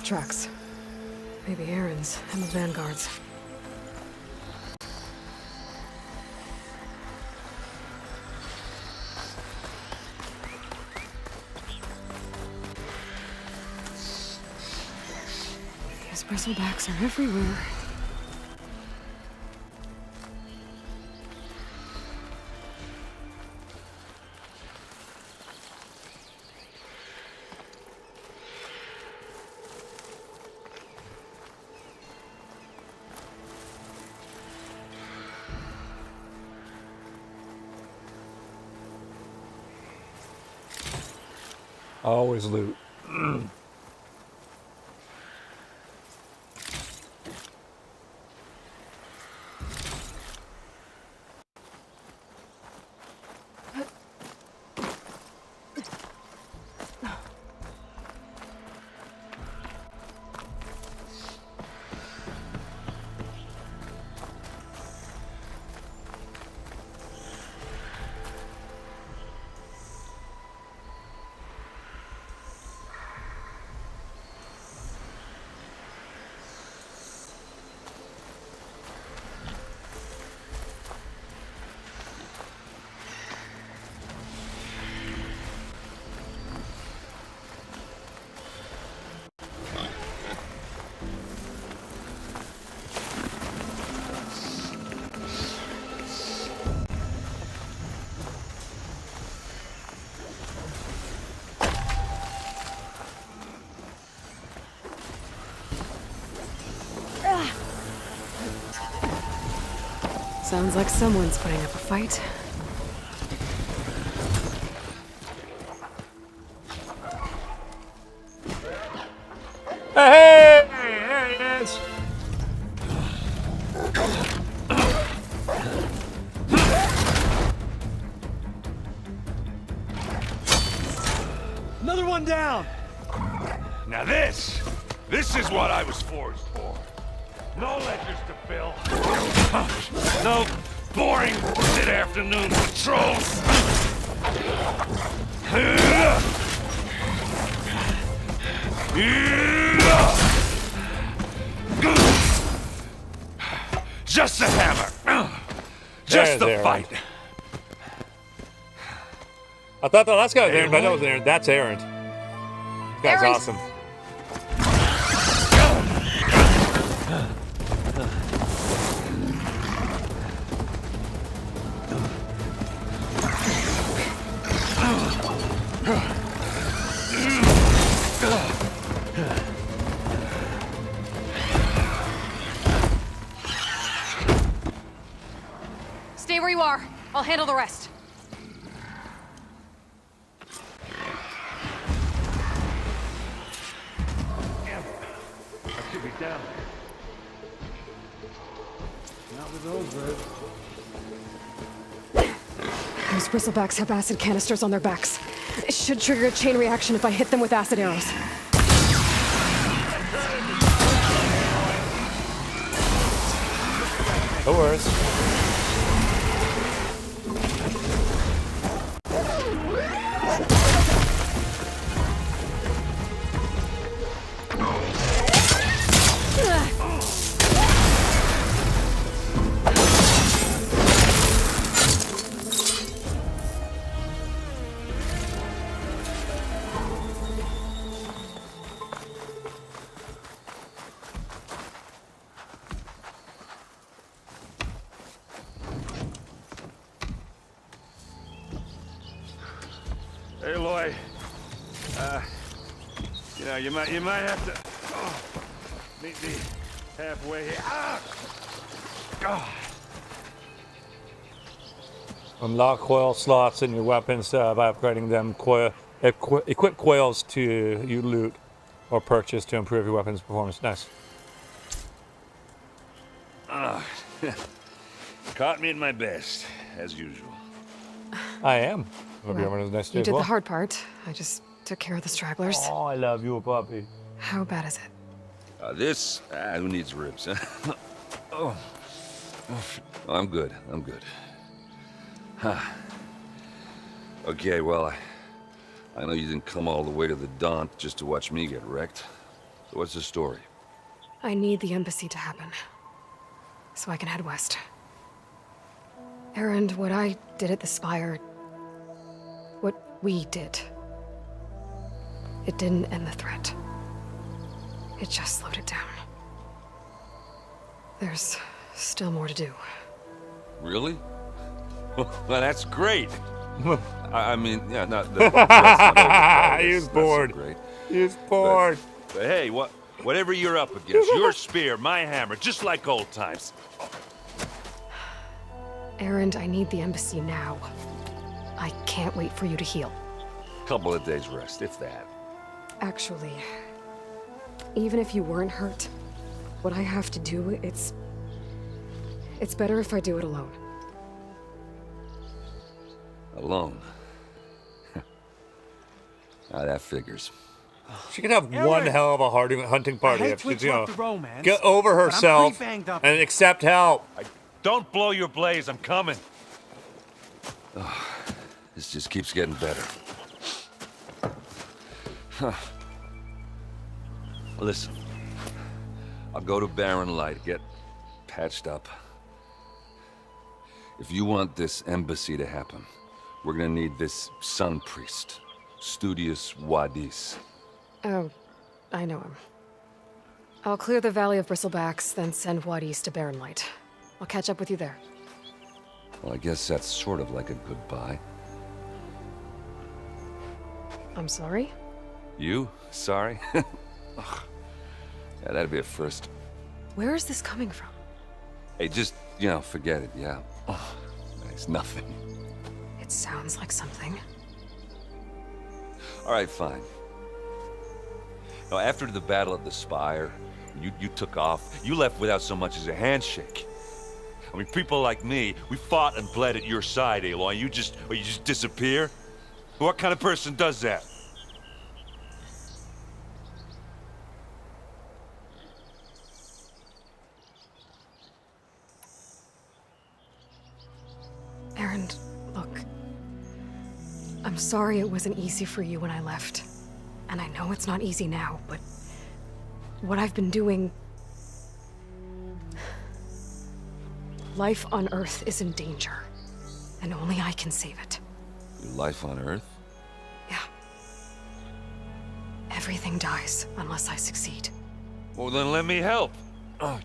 Tracks. Maybe Aaron's and the Vanguard's. These bristlebacks are everywhere. Always loot. Sounds like someone's putting up a fight. Hey, there he is. Another one down! Now this is what I was forged for. No ledgers to fill. No boring mid-afternoon patrols. Just the hammer. Just the fight. I thought the last guy was Aaron, but that was Aaron. That's Aaron. This guy's Aaron. awesome. Stay where you are. I'll handle the rest. I should be down. Not with those birds. Those bristlebacks have acid canisters on their backs. It should trigger a chain reaction if I hit them with acid arrows. No worries. Hey, Loy. You know, you might have to meet me halfway here. Unlock coil slots in your weapons by upgrading them. Equip coils to you loot or purchase to improve your weapon's performance. Nice. Caught me at my best, as usual. I am. Hope you're having a nice day You as did well. the hard part. I just took care of the stragglers. Oh, I love you, puppy. How bad is it? This? Who needs ribs? Oh, I'm good. I'm good. Huh. Okay, well, I know you didn't come all the way to the Daunt just to watch me get wrecked. So what's the story? I need the embassy to happen, so I can head west. Aaron, what I did at the Spire, what we did, it didn't end the threat. It just slowed it down. There's still more to do. Really? Well, that's great. I mean, yeah, not the not He was bored. He was bored. But hey, whatever you're up against, your spear, my hammer, just like old times. Aaron, I need the embassy now. I can't wait for you to heal. Couple of days rest, if that. Actually, even if you weren't hurt, what I have to do, it's better if I do it alone. Alone. That figures. She could have one hell of a hunting party if she's, you know, the romance, get over but I'm herself pretty banged up. and accept help. Don't blow your blaze, I'm coming. This just keeps getting better. Huh. Listen, I'll go to Barren Light, get patched up. If you want this embassy to happen, we're gonna need this sun priest, Studius Wadis. Oh, I know him. I'll clear the Valley of Bristlebacks, then send Wadis to Barren Light. I'll catch up with you there. Well, I guess that's sort of like a goodbye. I'm sorry? You? Sorry? Ugh. Yeah, that'd be a first. Where is this coming from? Hey, just, you know, forget it, yeah. Oh, it's nothing. It sounds like something. All right, fine. Now, after the battle at the Spire, you took off, you left without so much as a handshake. I mean, people like me, we fought and bled at your side, Aloy. You just disappear? What kind of person does that? I'm sorry it wasn't easy for you when I left. And I know it's not easy now, but what I've been doing... Life on Earth is in danger, and only I can save it. Your life on Earth? Yeah. Everything dies unless I succeed. Well, then let me help. Oh.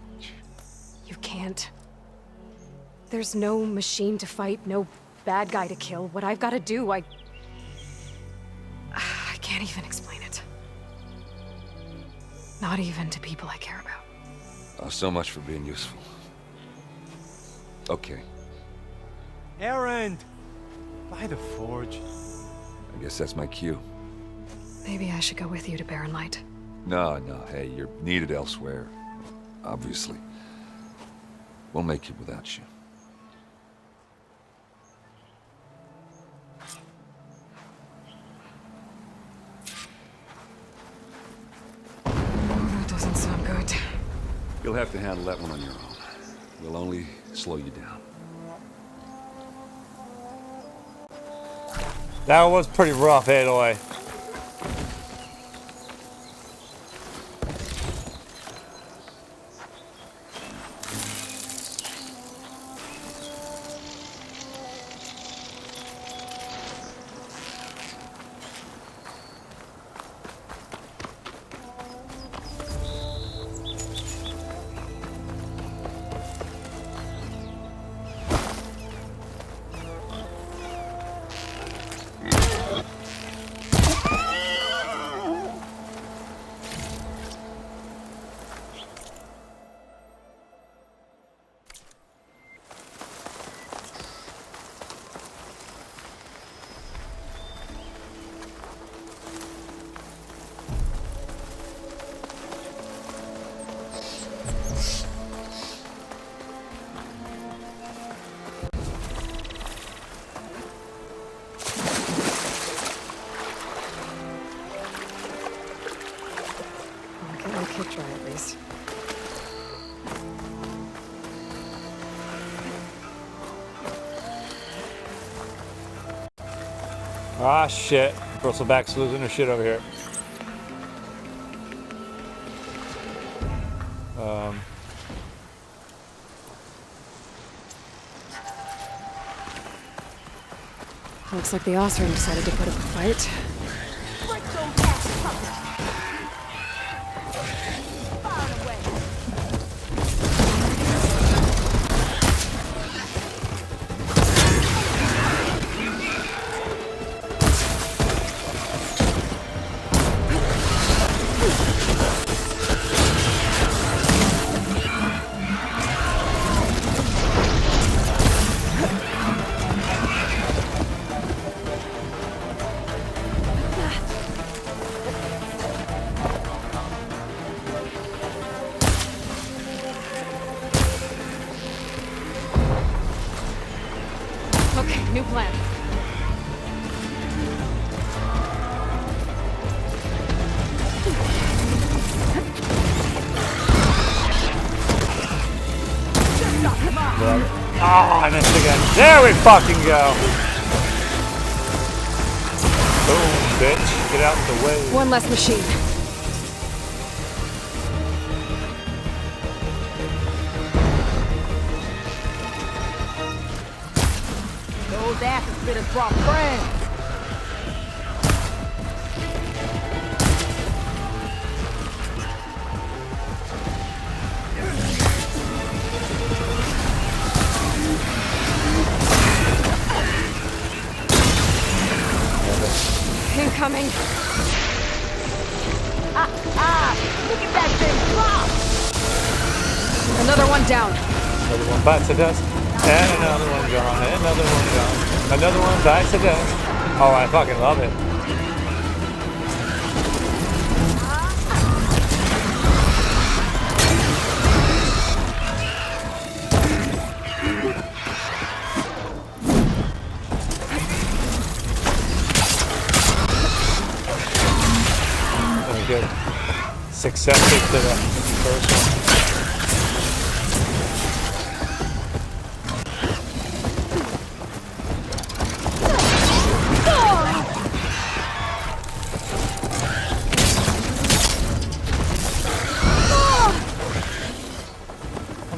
You can't. There's no machine to fight, no bad guy to kill. What I've got to do, I can't even explain it. Not even to people I care about. Oh, so much for being useful. Okay. Errand! By the forge. I guess that's my cue. Maybe I should go with you to Barren Light. No, hey, you're needed elsewhere. Obviously. We'll make it without you. That doesn't sound good. You'll have to handle that one on your own. We'll only slow you down. That was pretty rough, Aloy. Try at least. Ah, shit. Bristleback's losing her shit over here. Looks like the Osram decided to put up a fight. New plan. Oh, I missed again. There we fucking go. Boom, bitch. Get out the way. One less machine. Those acid spitters brought friends. Incoming. Look at that thing drop. Another one down. Another one bites the dust. And another one gone. And another one gone. Another one bites the dust. Oh, I fucking love it. Good. Successive to the first one.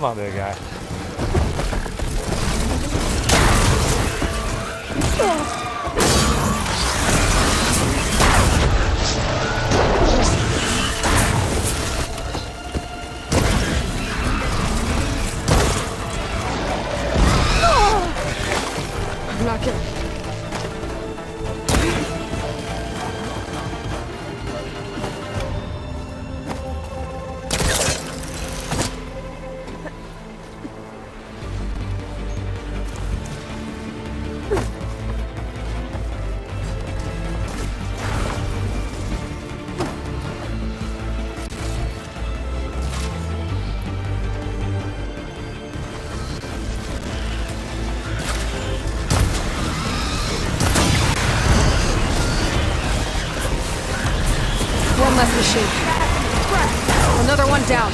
on, big guy. I'm not kidding. One less machine. Another one down.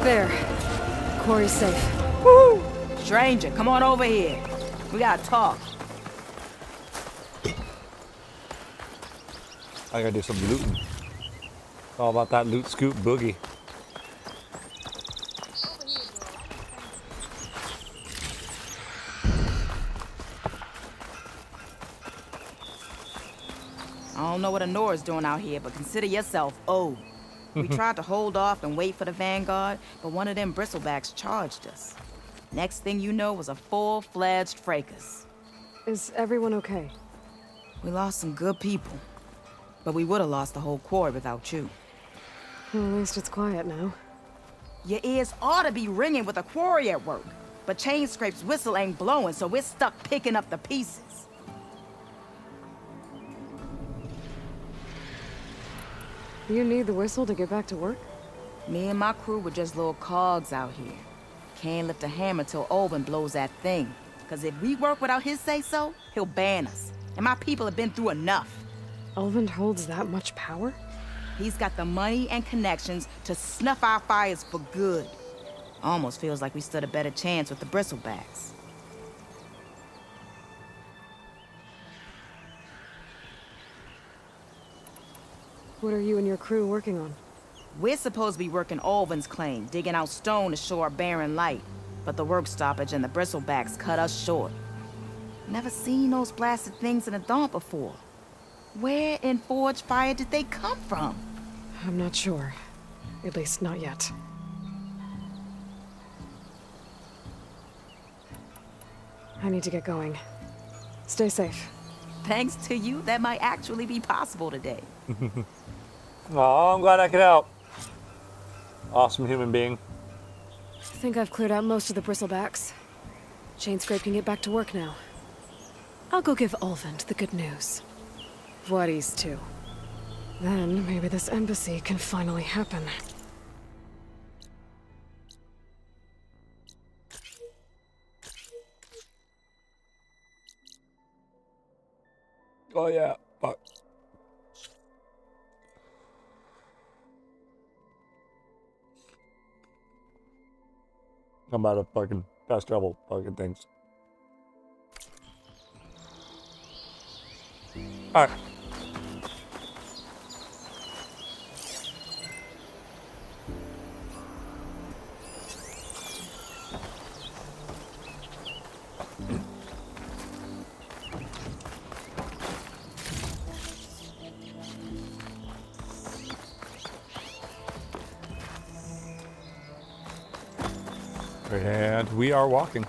There. Quarry's safe. Woo! Stranger, come on over here. We gotta talk. I gotta do some looting. All about that loot scoop boogie. I don't know what Honora's doing out here, but consider yourself owed. We tried to hold off and wait for the Vanguard, but one of them bristlebacks charged us. Next thing you know was a full-fledged fracas. Is everyone okay? We lost some good people, but we would have lost the whole quarry without you. Well, at least it's quiet now. Your ears ought to be ringing with a quarry at work, but Chainscrape's whistle ain't blowing, so we're stuck picking up the pieces. You need the whistle to get back to work? Me and my crew were just little cogs out here. Can't lift a hammer till Olvin blows that thing. Cause if we work without his say-so, he'll ban us. And my people have been through enough. Olvin holds that much power? He's got the money and connections to snuff our fires for good. Almost feels like we stood a better chance with the bristlebacks. What are you and your crew working on? We're supposed to be working Olvin's claim, digging out stone to show our barren light. But the work stoppage and the bristlebacks cut us short. Never seen those blasted things in a Daunt before. Where in Forge Fire did they come from? I'm not sure. At least not yet. I need to get going. Stay safe. Thanks to you, that might actually be possible today. Oh, I'm glad I could help. Awesome human being. I think I've cleared out most of the bristlebacks. Chainscrape can get back to work now. I'll go give Olvin the good news. Vladis too. Then maybe this embassy can finally happen. Oh yeah, fuck. I'm out of fucking fast travel fucking things. Alright. And we are walking.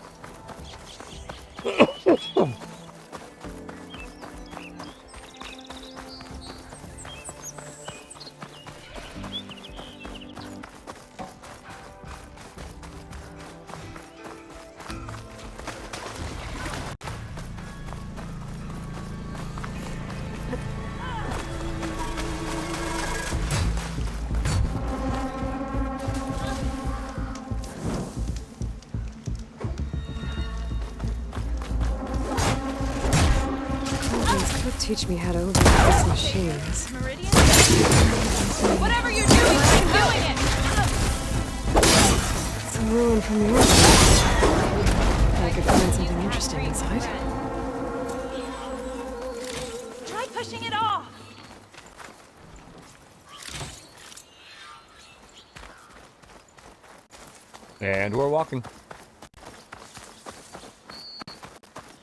teach me how to open these machines. Whatever you're doing, keep doing it! It's a ruin from the ocean. I could find something interesting inside. Try pushing it off! And we're walking.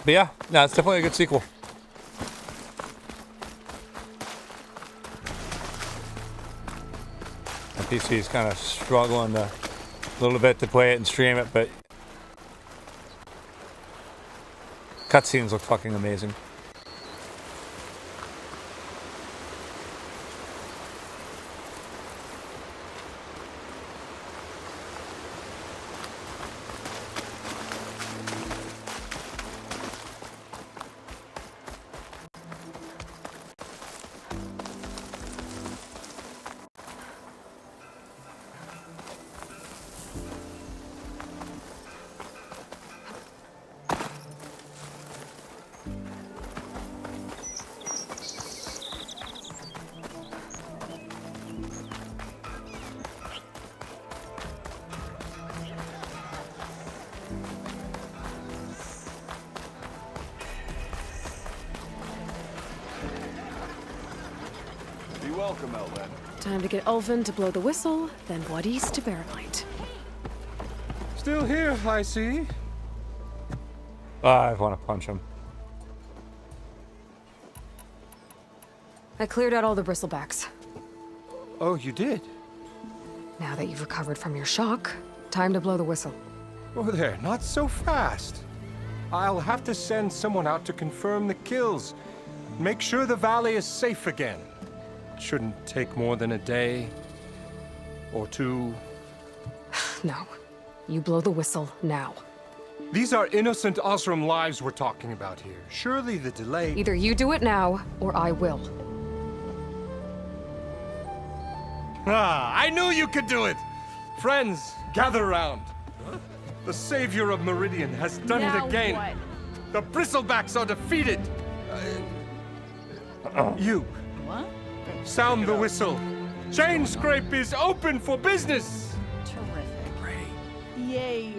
But yeah, no, it's definitely a good sequel. My PC is kind of struggling a little bit to play it and stream it, but cutscenes look fucking amazing. Be welcome, Elven. Time to get Ulvin to blow the whistle, then Wadis to bear light. Still here, I see. I want to punch him. I cleared out all the bristlebacks. Oh, you did? Now that you've recovered from your shock, time to blow the whistle. Oh, there, not so fast. I'll have to send someone out to confirm the kills. Make sure the valley is safe again. It shouldn't take more than a day or two. No. You blow the whistle now. These are innocent Osram lives we're talking about here. Surely the delay... Either you do it now, or I will. Ah, I knew you could do it! Friends, gather round. The savior of Meridian has done Now it again. what? The bristlebacks are defeated. You. What? Sound the whistle. Chain Scrape is open for business. Terrific. Yay.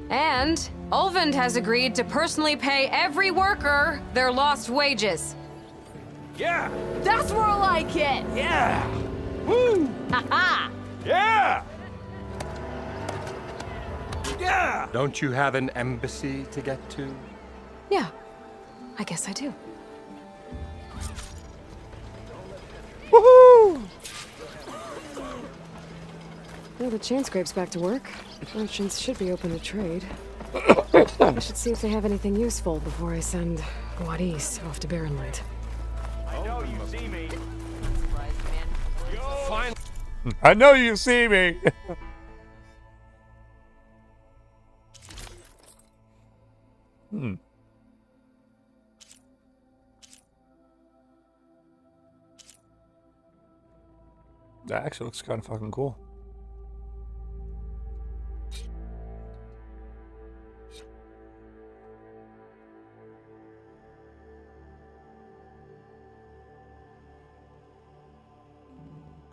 And Ulvin has agreed to personally pay every worker their lost wages. Yeah! That's more like it! Yeah! Woo! Ha-ha! Yeah! Yeah! Don't you have an embassy to get to? Yeah, I guess I do. Woohoo! Now the chain scrape's back to work. Merchants should be open to trade. I should see if they have anything useful before I send Wadis off to Barren Light. I know you see me. Fine. I know you see me. That actually looks kind of fucking cool.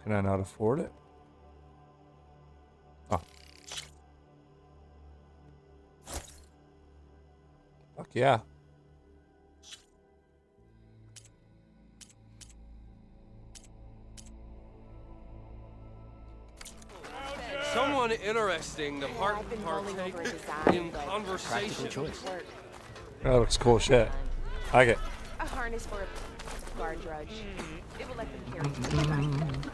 Can I not afford it? Oh. Fuck yeah. Someone interesting to partake in conversation. That looks cool shit. I like it. A harness for a guard drudge. It will let them carry you.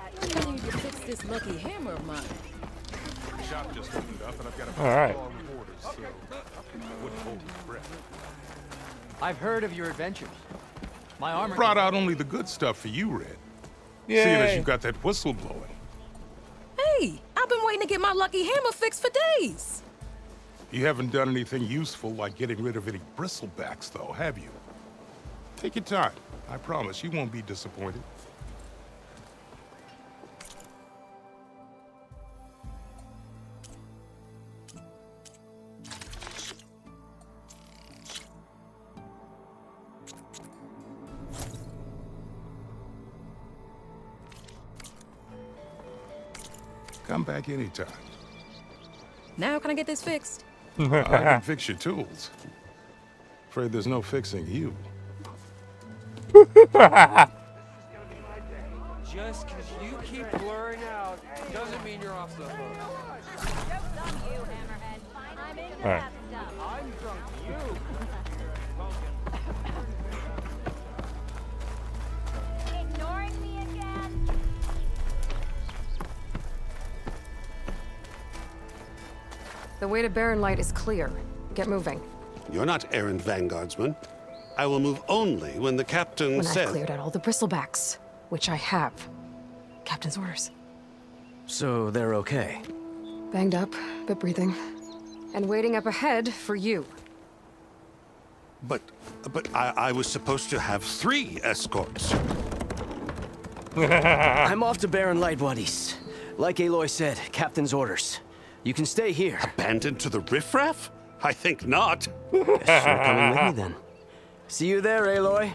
I need to fix this lucky hammer of mine. Shop just opened up, and I've got a All right. reporters, so wouldn't hold your breath. I've heard of your adventures. My armor Brought out only the good stuff for you, Red. Yay. Seeing as you got that whistle blowing. Hey, I've been waiting to get my lucky hammer fixed for days. You haven't done anything useful like getting rid of any bristlebacks, though, have you? Take your time. I promise you won't be disappointed. Come back anytime. Now can I get this fixed? I can fix your tools. Afraid there's no fixing you. Just because you keep blurring out doesn't mean you're off the hook. All right. I'm drunk, you. Ignoring me again? The way to Barren Light is clear. Get moving. You're not errand vanguardsman. I will move only when the captain When says... I've cleared out all the bristlebacks, which I have. Captain's orders. So they're okay? Banged up, but breathing. And waiting up ahead for you. But I was supposed to have 3 escorts. I'm off to Barren Light, buddies. Like Aloy said, captain's orders. You can stay here. Abandoned to the riffraff? I think not. Guess you're coming with me then. See you there, Aloy.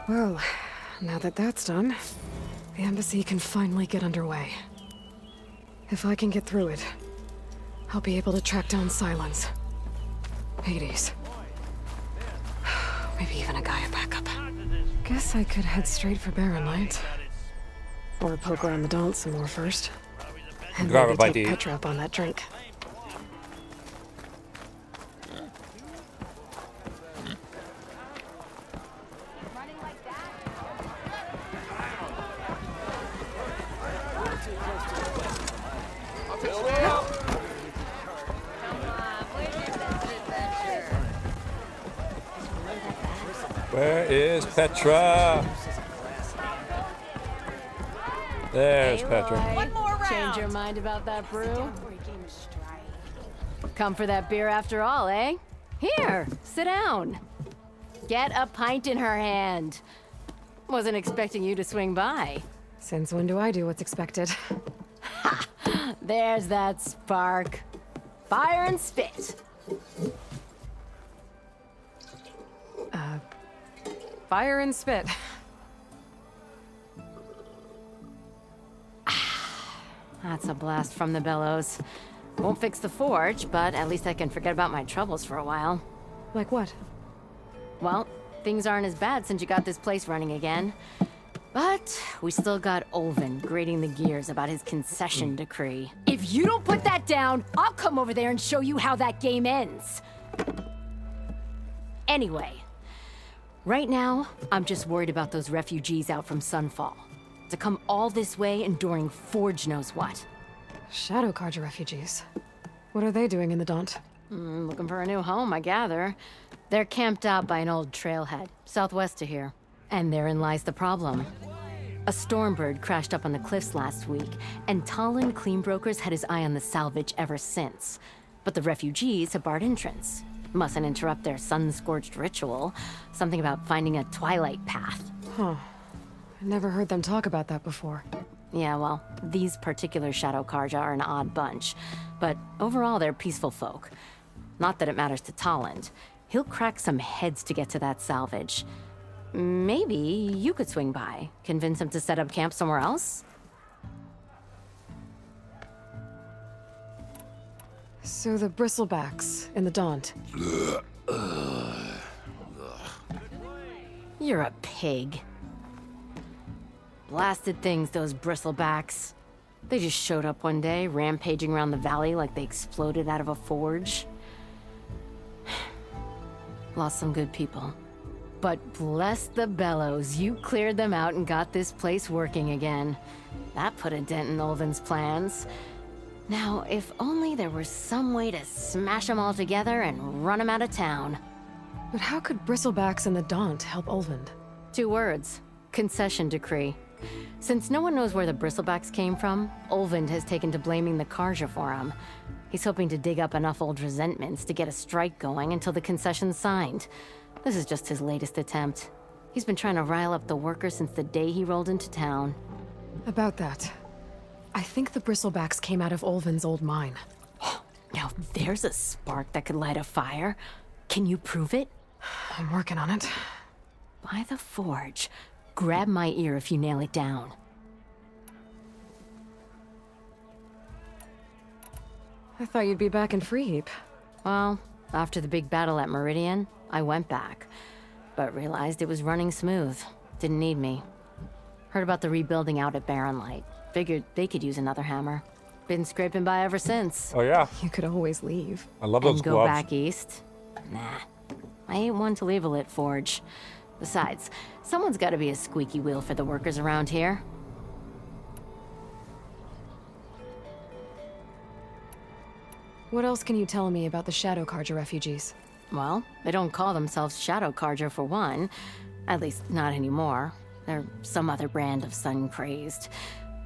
Well, now that that's done, the embassy can finally get underway. If I can get through it, I'll be able to track down Silence, Hades, maybe even a Gaia backup. Guess I could head straight for Barren Light. Or poke around the Daunt some more first. And Grab a maybe bite take to eat. Petra up on that drink. Where is Petra? There's Petra. One more round. Change your mind about that brew? Come for that beer after all, eh? Here, sit down. Get a pint in her hand. Wasn't expecting you to swing by. Since when do I do what's expected? There's that spark. Fire and spit. Fire and spit. That's a blast from the bellows. Won't fix the forge, but at least I can forget about my troubles for a while. Like what? Well, things aren't as bad since you got this place running again. But we still got Olvin grating the gears about his concession decree. If you don't put that down, I'll come over there and show you how that game ends. Anyway, right now, I'm just worried about those refugees out from Sunfall. To come all this way enduring Forge knows what. Shadow Carja refugees. What are they doing in the Daunt? Looking for a new home, I gather. They're camped out by an old trailhead, southwest of here. And therein lies the problem. A Stormbird crashed up on the cliffs last week, and Talon Cleanbrokers had his eye on the salvage ever since. But the refugees have barred entrance. Mustn't interrupt their sun-scorched ritual. Something about finding a twilight path. Huh. I never heard them talk about that before. Yeah, well, these particular Shadow Carja are an odd bunch. But overall, they're peaceful folk. Not that it matters to Talon. He'll crack some heads to get to that salvage. Maybe you could swing by, convince him to set up camp somewhere else? So the bristlebacks in the Daunt. You're a pig. Blasted things, those bristlebacks. They just showed up one day, rampaging around the valley like they exploded out of a forge. Lost some good people. But bless the bellows, you cleared them out and got this place working again. That put a dent in Ulvin's plans. Now, if only there was some way to smash them all together and run them out of town. But how could bristlebacks and the Daunt help Ulvund? 2 words. Concession decree. Since no one knows where the bristlebacks came from, Ulvund has taken to blaming the Karja for them. He's hoping to dig up enough old resentments to get a strike going until the concession's signed. This is just his latest attempt. He's been trying to rile up the workers since the day he rolled into town. About that, I think the bristlebacks came out of Ulvund's old mine. Now there's a spark that could light a fire. Can you prove it? I'm working on it. By the forge. Grab my ear if you nail it down. I thought you'd be back in Freeheap. Well, after the big battle at Meridian, I went back, but realized it was running smooth. Didn't need me. Heard about the rebuilding out at Barren Light. Figured they could use another hammer. Been scraping by ever since. Oh yeah. You could always leave. I love those and go gloves. back east? Nah. I ain't one to leave a lit forge. Besides, someone's gotta be a squeaky wheel for the workers around here. What else can you tell me about the Shadow Karja refugees? Well, they don't call themselves Shadow Karja for one. At least, not anymore. They're some other brand of sun-crazed.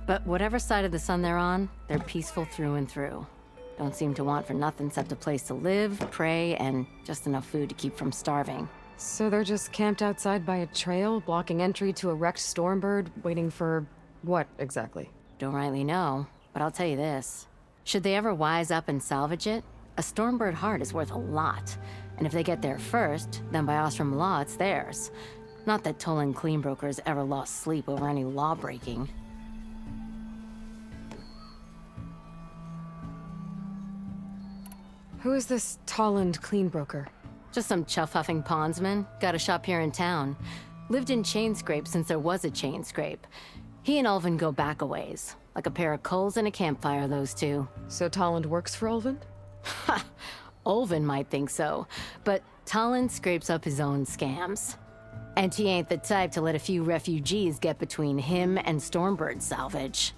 But whatever side of the sun they're on, they're peaceful through and through. Don't seem to want for nothing except a place to live, pray, and just enough food to keep from starving. So they're just camped outside by a trail, blocking entry to a wrecked Stormbird, waiting for what exactly? Don't rightly know, but I'll tell you this. Should they ever wise up and salvage it, a Stormbird heart is worth a lot. And if they get there first, then by Ostrom law, it's theirs. Not that Tolan Cleanbrokers ever lost sleep over any law breaking. Who is this Tolland Cleanbroker? Just some chuff-huffing pondsman. Got a shop here in town. Lived in Chainscrape since there was a Chainscrape. He and Ulvund go back a ways. Like a pair of coals and a campfire, those two. So Tolland works for Ulvund? Ha! Ulvund might think so, but Tolland scrapes up his own scams. And he ain't the type to let a few refugees get between him and Stormbird salvage.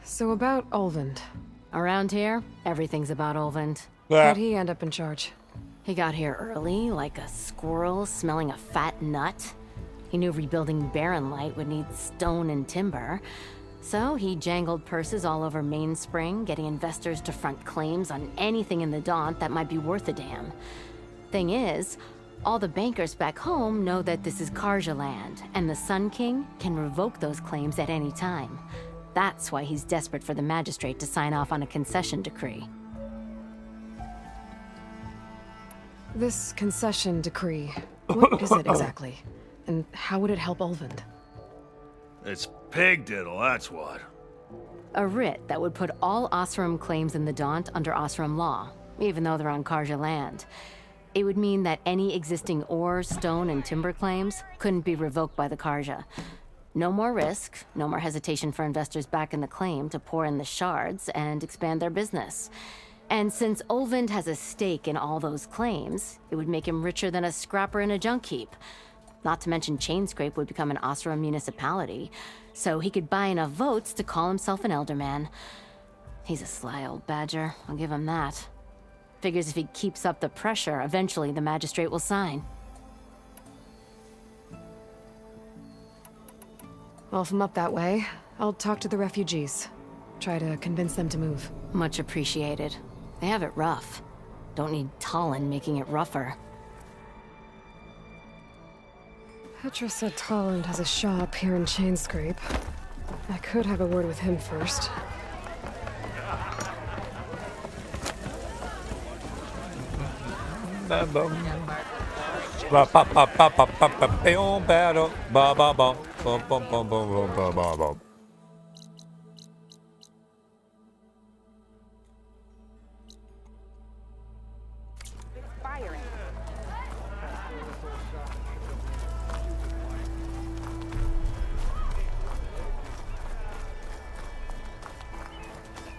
So about Ulvund. Around here, everything's about Ulvund. How'd he end up in charge? He got here early, like a squirrel smelling a fat nut. He knew rebuilding Barren Light would need stone and timber. So he jangled purses all over Mainspring, getting investors to front claims on anything in the Daunt that might be worth a damn. Thing is, all the bankers back home know that this is Karja land, and the Sun King can revoke those claims at any time. That's why he's desperate for the magistrate to sign off on a concession decree. This concession decree, what is it exactly? And how would it help Ulvund? It's pig diddle, that's what. A writ that would put all Osram claims in the Daunt under Osram law, even though they're on Karja land. It would mean that any existing ore, stone, and timber claims couldn't be revoked by the Karja. No more risk, no more hesitation for investors back in the claim to pour in the shards and expand their business. And since Ulvund has a stake in all those claims, it would make him richer than a scrapper in a junk heap. Not to mention Chainscrape would become an Osram municipality, so he could buy enough votes to call himself an elderman. He's a sly old badger, I'll give him that. Figures if he keeps up the pressure, eventually the magistrate will sign. Well, if I'm up that way, I'll talk to the refugees. Try to convince them to move. Much appreciated. They have it rough. Don't need Tolland making it rougher. Petra said Tolland has a shop here in Chainscrape. I could have a word with him first.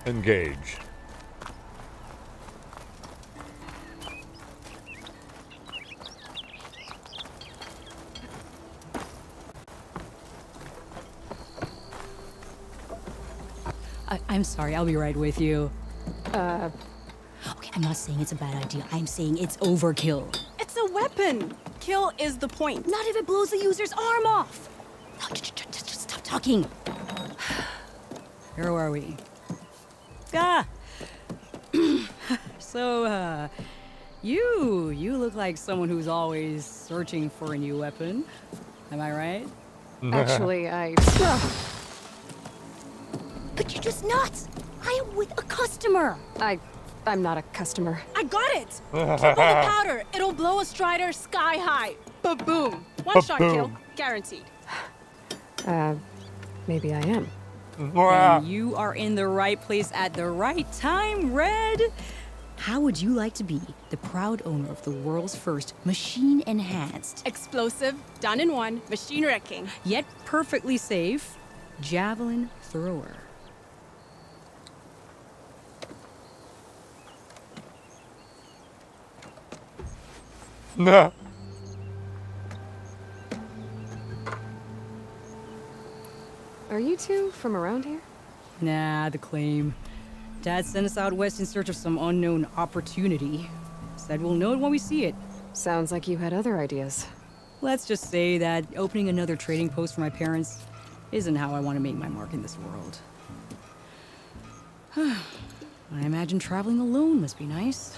Engage. I'm sorry, I'll be right with you. Okay, I'm not saying it's a bad idea. I'm saying it's overkill. It's a weapon. Kill is the point. Not if it blows the user's arm off. No, just stop talking. Where are we? So, you look like someone who's always searching for a new weapon. Am I right? Actually, But you're just nuts! I am with a customer! I'm not a customer. I got it! Keep on the powder. It'll blow a Strider sky high. Ba-boom. One shot kill. Guaranteed. Maybe I am. And you are in the right place at the right time, Red. How would you like to be the proud owner of the world's first machine-enhanced, explosive, done in one, machine wrecking, yet perfectly safe, javelin thrower? Nah. Are you two from around here? Nah, the claim. Dad sent us out west in search of some unknown opportunity. Said we'll know it when we see it. Sounds like you had other ideas. Let's just say that opening another trading post for my parents isn't how I want to make my mark in this world. I imagine traveling alone must be nice.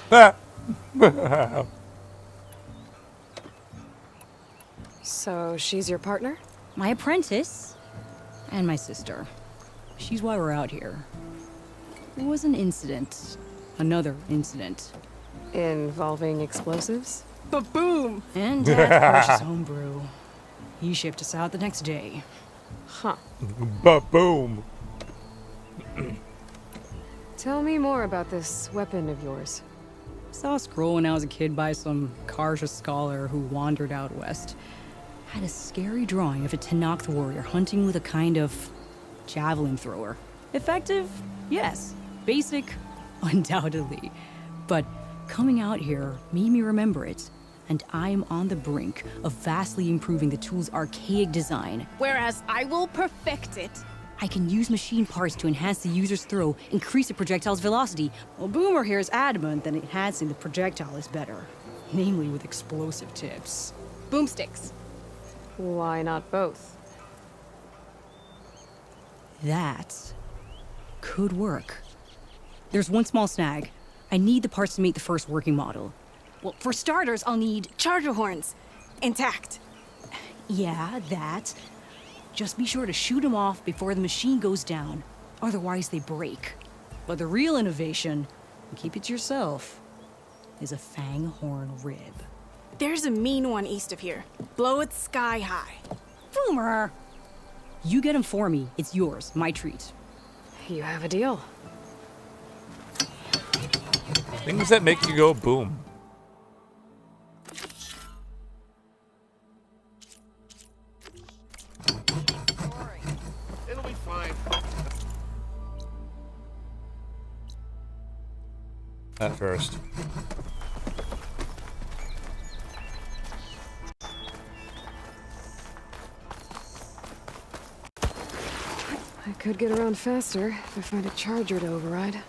So she's your partner? My apprentice and my sister. She's why we're out here. There was an incident. Another incident. Involving explosives? Ba-boom! And Dad crushed his homebrew. He shipped us out the next day. Huh. Ba-boom. Tell me more about this weapon of yours. Saw a scroll when I was a kid by some Karja scholar who wandered out west. Had a scary drawing of a Tenakth warrior hunting with a kind of javelin thrower. Effective? Yes. Basic? Undoubtedly. But coming out here made me remember it, and I'm on the brink of vastly improving the tool's archaic design. Whereas I will perfect it. I can use machine parts to enhance the user's throw, increase the projectile's velocity. Well, Boomer here is adamant that enhancing the projectile is better. Namely with explosive tips. Boomsticks. Why not both? That could work. There's one small snag. I need the parts to make the first working model. Well, for starters, I'll need charger horns. Intact. Yeah, that. Just be sure to shoot them off before the machine goes down. Otherwise, they break. But the real innovation, and keep it to yourself, is a fang horn rib. There's a mean one east of here. Blow it sky high. Boomer! You get him for me. It's yours. My treat. You have a deal. Things that make you go boom. It'll be fine. At first. I could get around faster if I find a charger to override.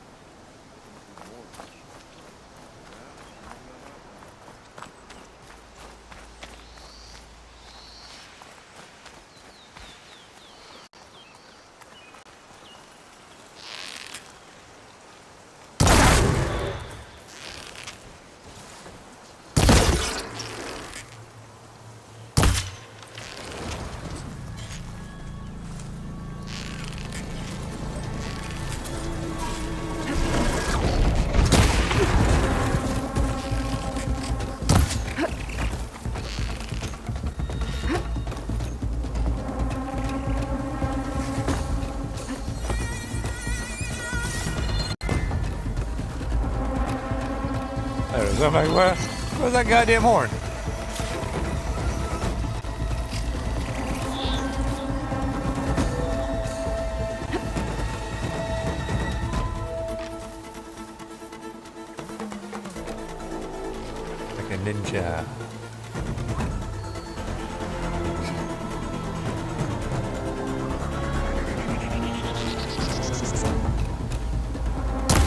I'm like, where's that goddamn horn? ninja.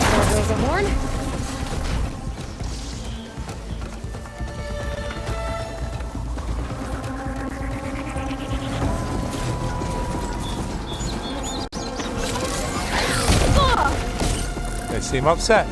There goes a horn. They seem upset.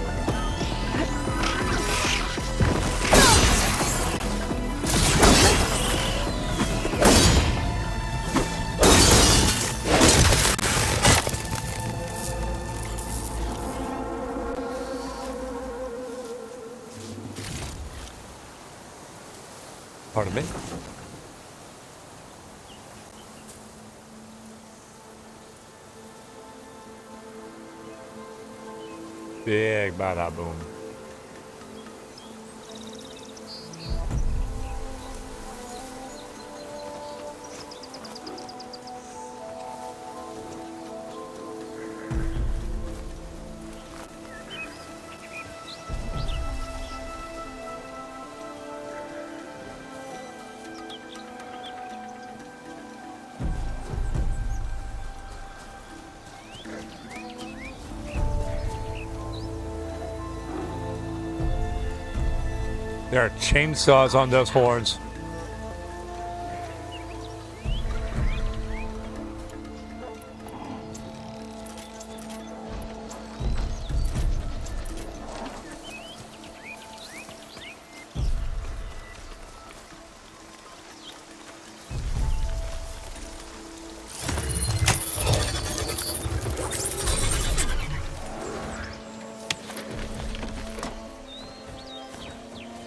Pardon me? Big bada boom. There are chainsaws on those horns.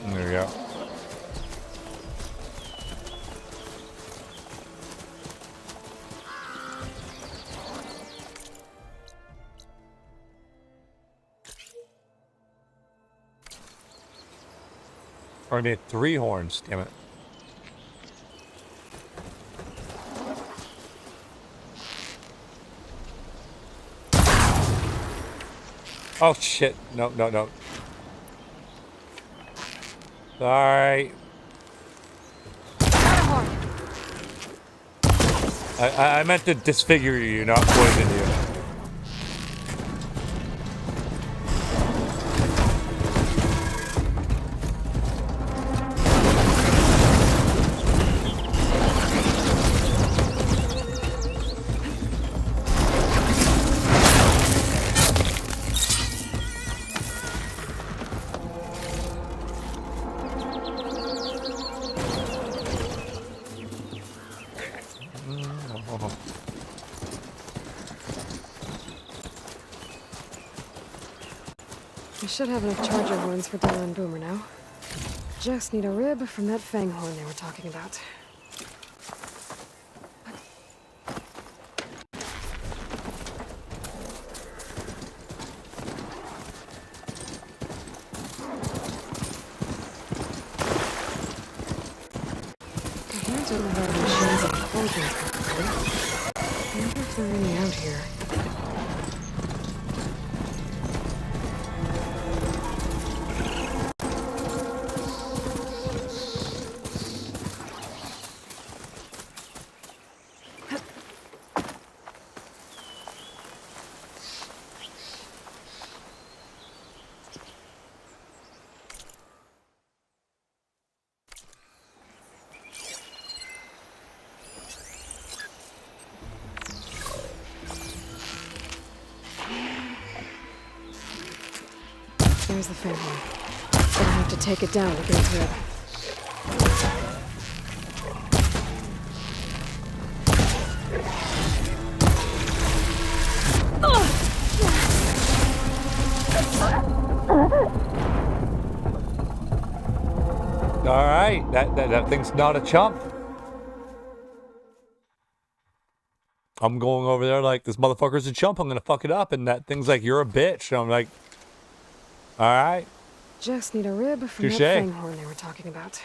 There we go. Or I made 3 horns, damn it. Oh shit, no, no, no. Sorry. I meant to disfigure you, not poison you. I should have enough charger horns for Della and Boomer now. Just need a rib from that fang horn they were talking about. I hear something about machines and clothing properly. I wonder if there are any out here. There's the fang horn. Gonna have to take it down to get its rib. All right, that thing's not a chump. I'm going over there like, this motherfucker's a chump. I'm gonna fuck it up, and that thing's like, you're a bitch. And I'm like, all right. Just need a rib from Touché. that fang horn they were talking about.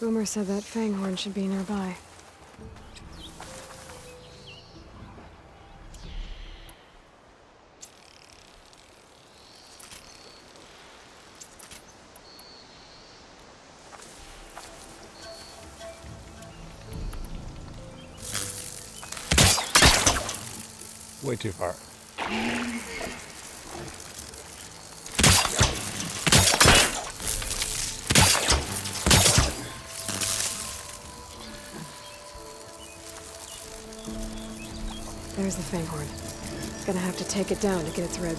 Boomer said that fang horn should be nearby. way too far. There's the Fanghorn. Gonna have to take it down to get its rib.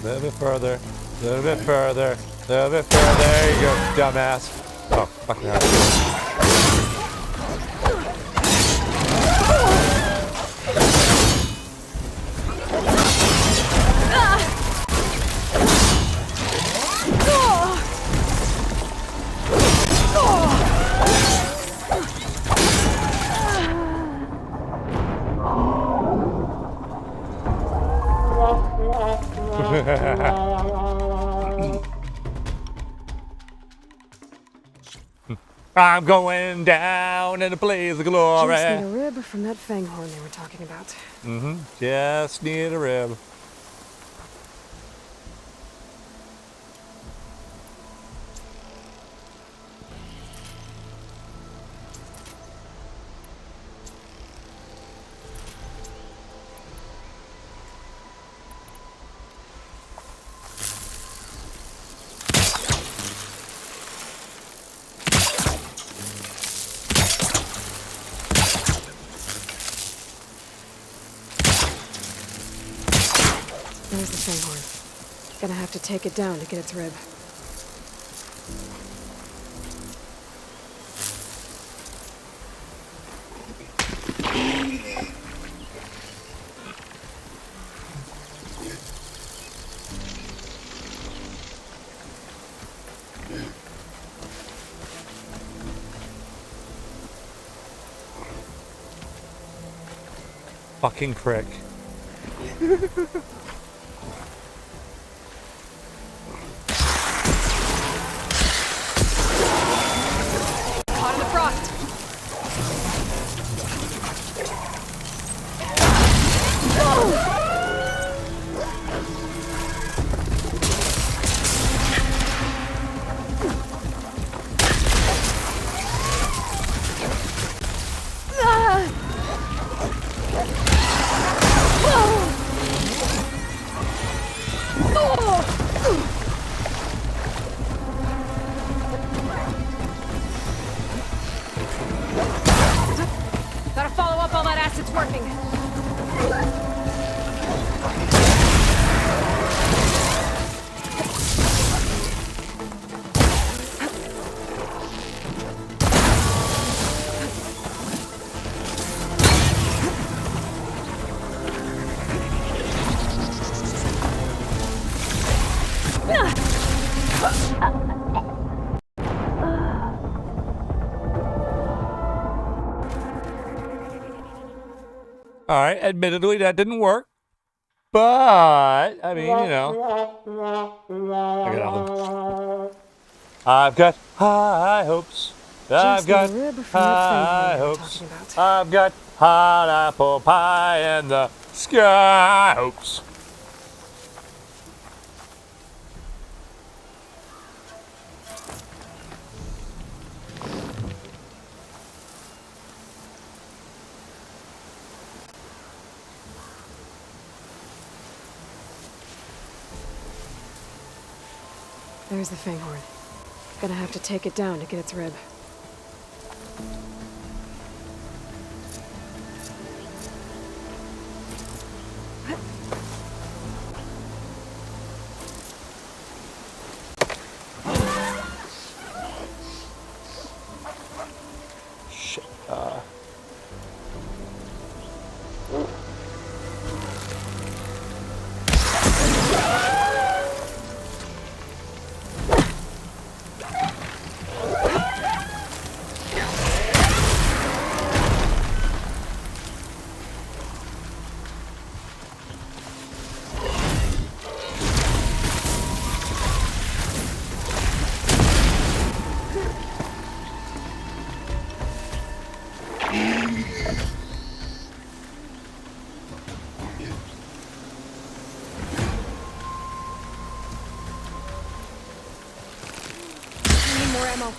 A little bit further, a little bit further, a little bit further. There you go, dumbass. Oh, fuck me. I'm going down in a blaze of glory. Just need a rib from that Fanghorn they were talking about. Mm-hmm. Just need a rib. There's the Fanghorn. Gonna have to take it down to get its rib. Fucking prick. Caught in the frost. Gotta follow up all that acid's working. All right, admittedly that didn't work, but I mean, you know, I got nothing. I've got high hopes. I've got high hopes. I've got hot apple pie in the sky hopes. There's the Fanghorn. Gonna have to take it down to get its rib. Shit. Need more ammo.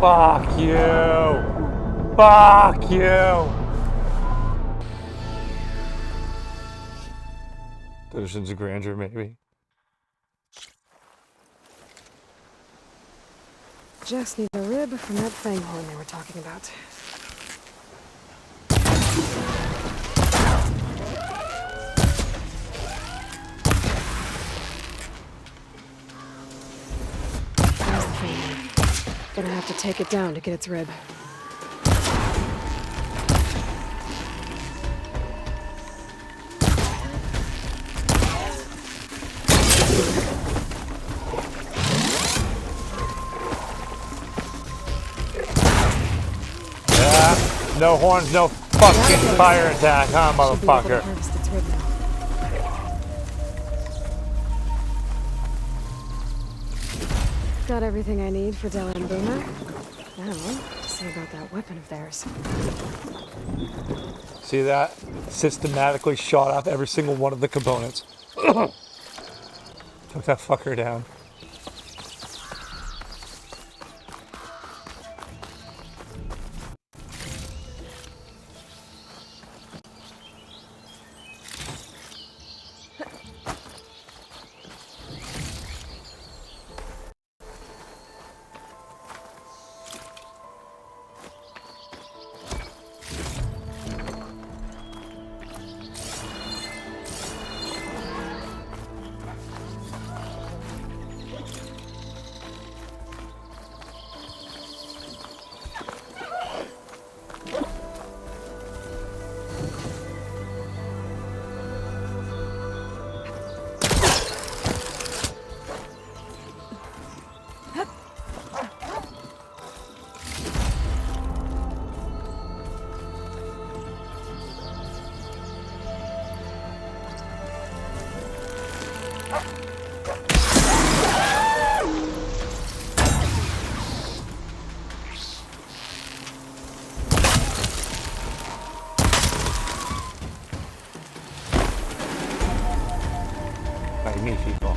Fuck you! Fuck you! Delusions of grandeur, maybe. Just need a rib from that fang horn they were talking about. There's the fang horn. Gonna have to take it down to get its rib. No horns, no fucking fire attack, huh, motherfucker? Got everything I need for Della and Boomer. Now, to see about that weapon of theirs. See that? Systematically shot off every single one of the components. Took that fucker down. Magnifico.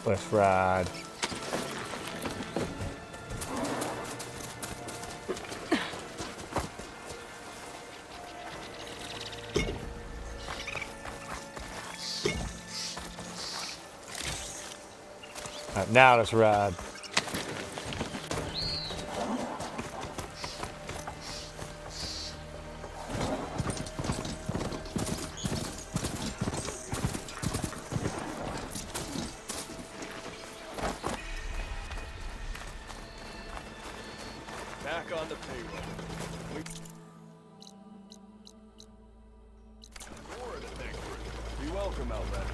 Let's ride. Now let's ride. Back on the payroll. More of the victory. Be welcome, Outlander.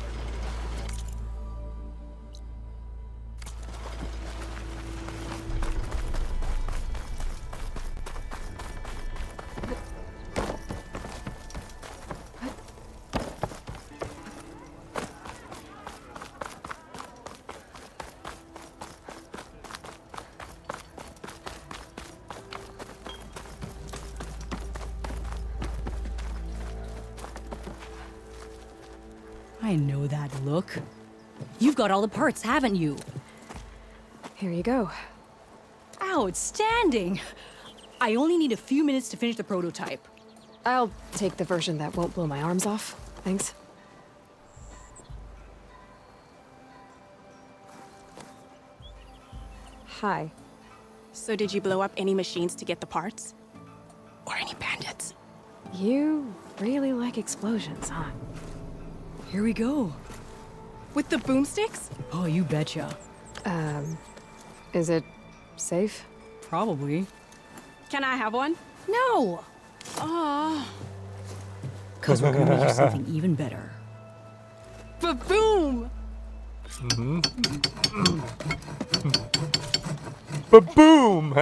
I know that look. You've got all the parts, haven't you? Here you go. Outstanding! I only need a few minutes to finish the prototype. I'll take the version that won't blow my arms off. Thanks. Hi. So did you blow up any machines to get the parts? Or any bandits? You really like explosions, huh? Here we go. With the boomsticks? Oh, you betcha. Is it safe? Probably. Can I have one? No! Oh. Because we're gonna make you something even better. Ba-boom! Ba-boom!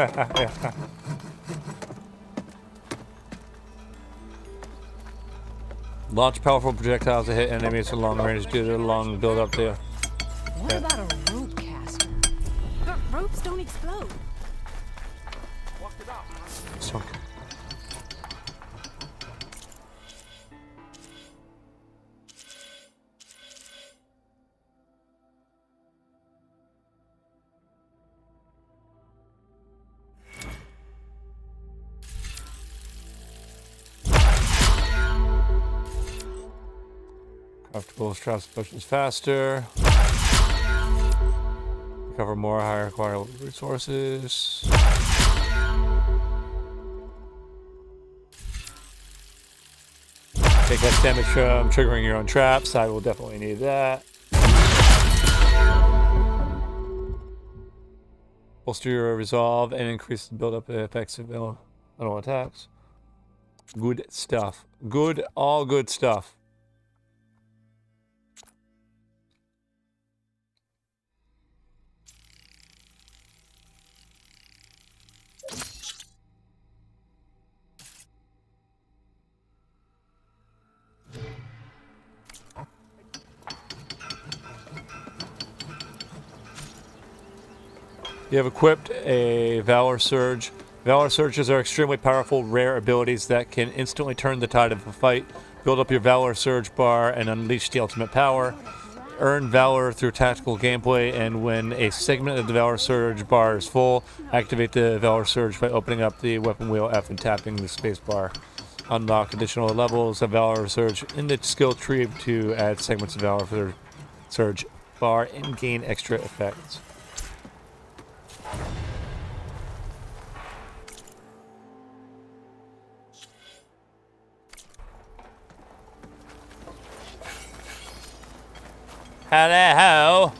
Launch powerful projectiles to hit enemies at long range due to the long build-up there. What about a rope caster? But ropes don't explode. So. Comfortable straps pushes faster. Recover more, higher require resources. Take less damage from triggering your own traps. I will definitely need that. Bolster your resolve and increase the build-up effects of elemental attacks. Good stuff. Good, all good stuff. You have equipped a Valor Surge. Valor Surges are extremely powerful, rare abilities that can instantly turn the tide of a fight. Build up your Valor Surge bar and unleash the ultimate power. Earn Valor through tactical gameplay, and when a segment of the Valor Surge bar is full, activate the Valor Surge by opening up the weapon wheel F and tapping the space bar. Unlock additional levels of Valor Surge in the skill tree to add segments of Valor Surge bar and gain extra effects. Hello.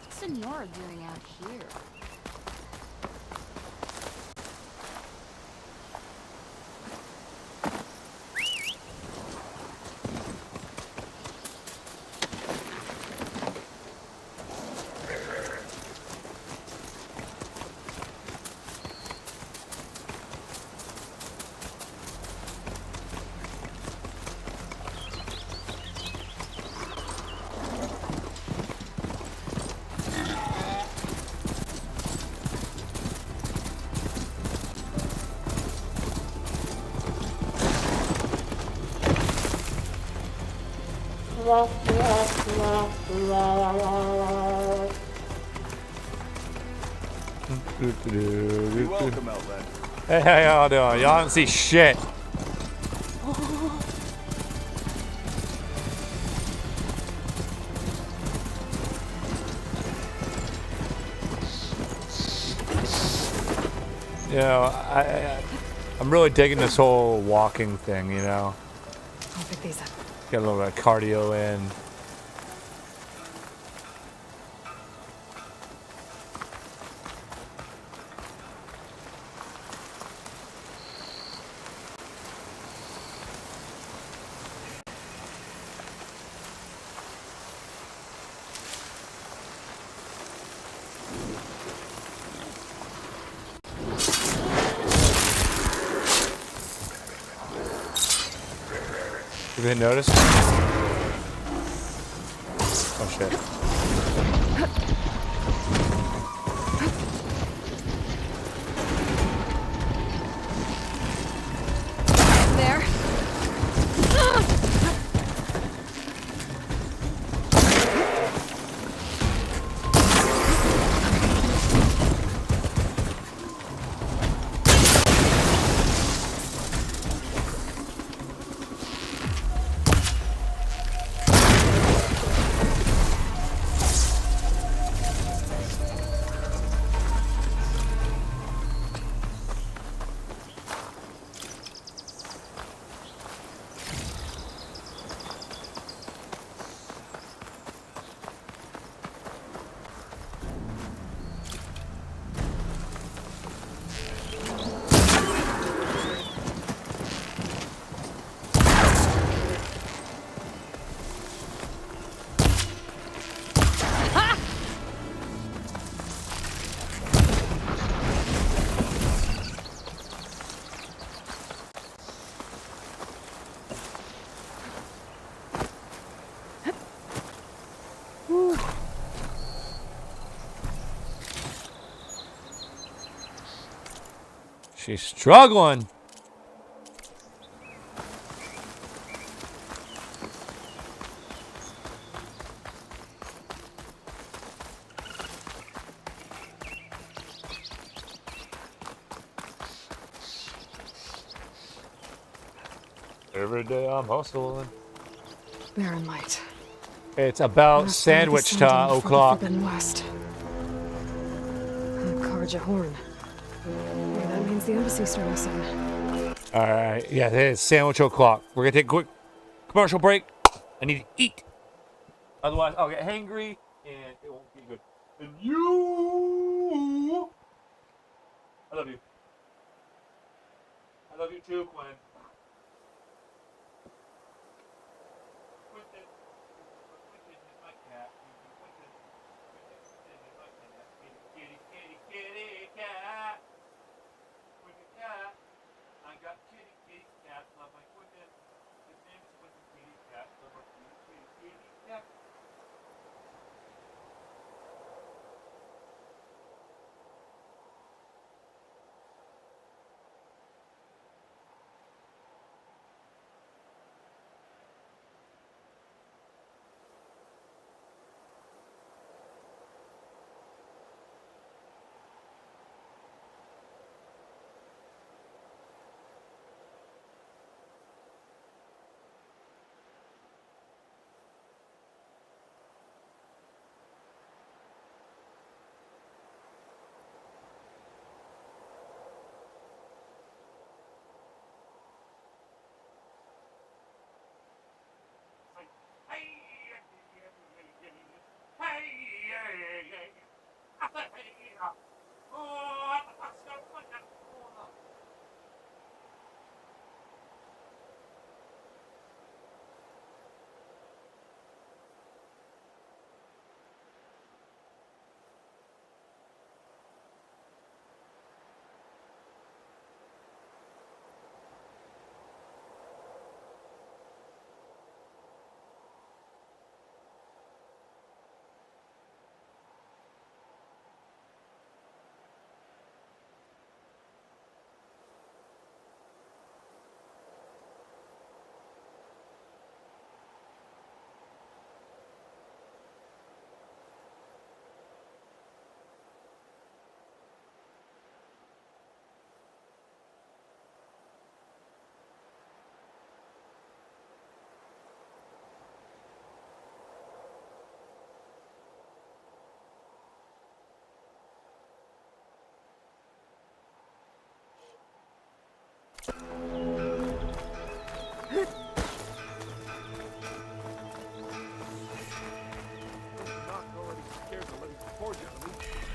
What's Senora doing out here? You're welcome, Outlander. Hey, how y'all doing? Y'all don't see shit. You know, I'm really digging this whole walking thing, you know. I'll pick these up. Get a little bit of cardio in. You didn't notice? Oh shit. She's struggling. Every day I'm hustling. Barren light. It's about Last sandwich flight descending from the o'clock. Forbidden West. Karja horn. Maybe that means the embassy's starting soon. All right, yeah, it is sandwich o'clock. We're gonna take a quick commercial break. I need to eat, otherwise I'll get hangry and it won't be good. And you, I love you. I love you too, Quinn.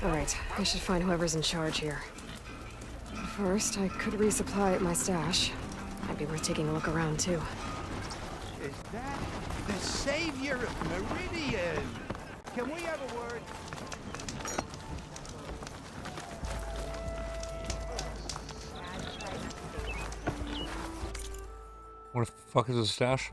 Alright, I should find whoever's in charge here. First, I could resupply at my stash. Might be worth taking a look around, too. Is that the savior of Meridian? Can we have a word? What the fuck is a stash?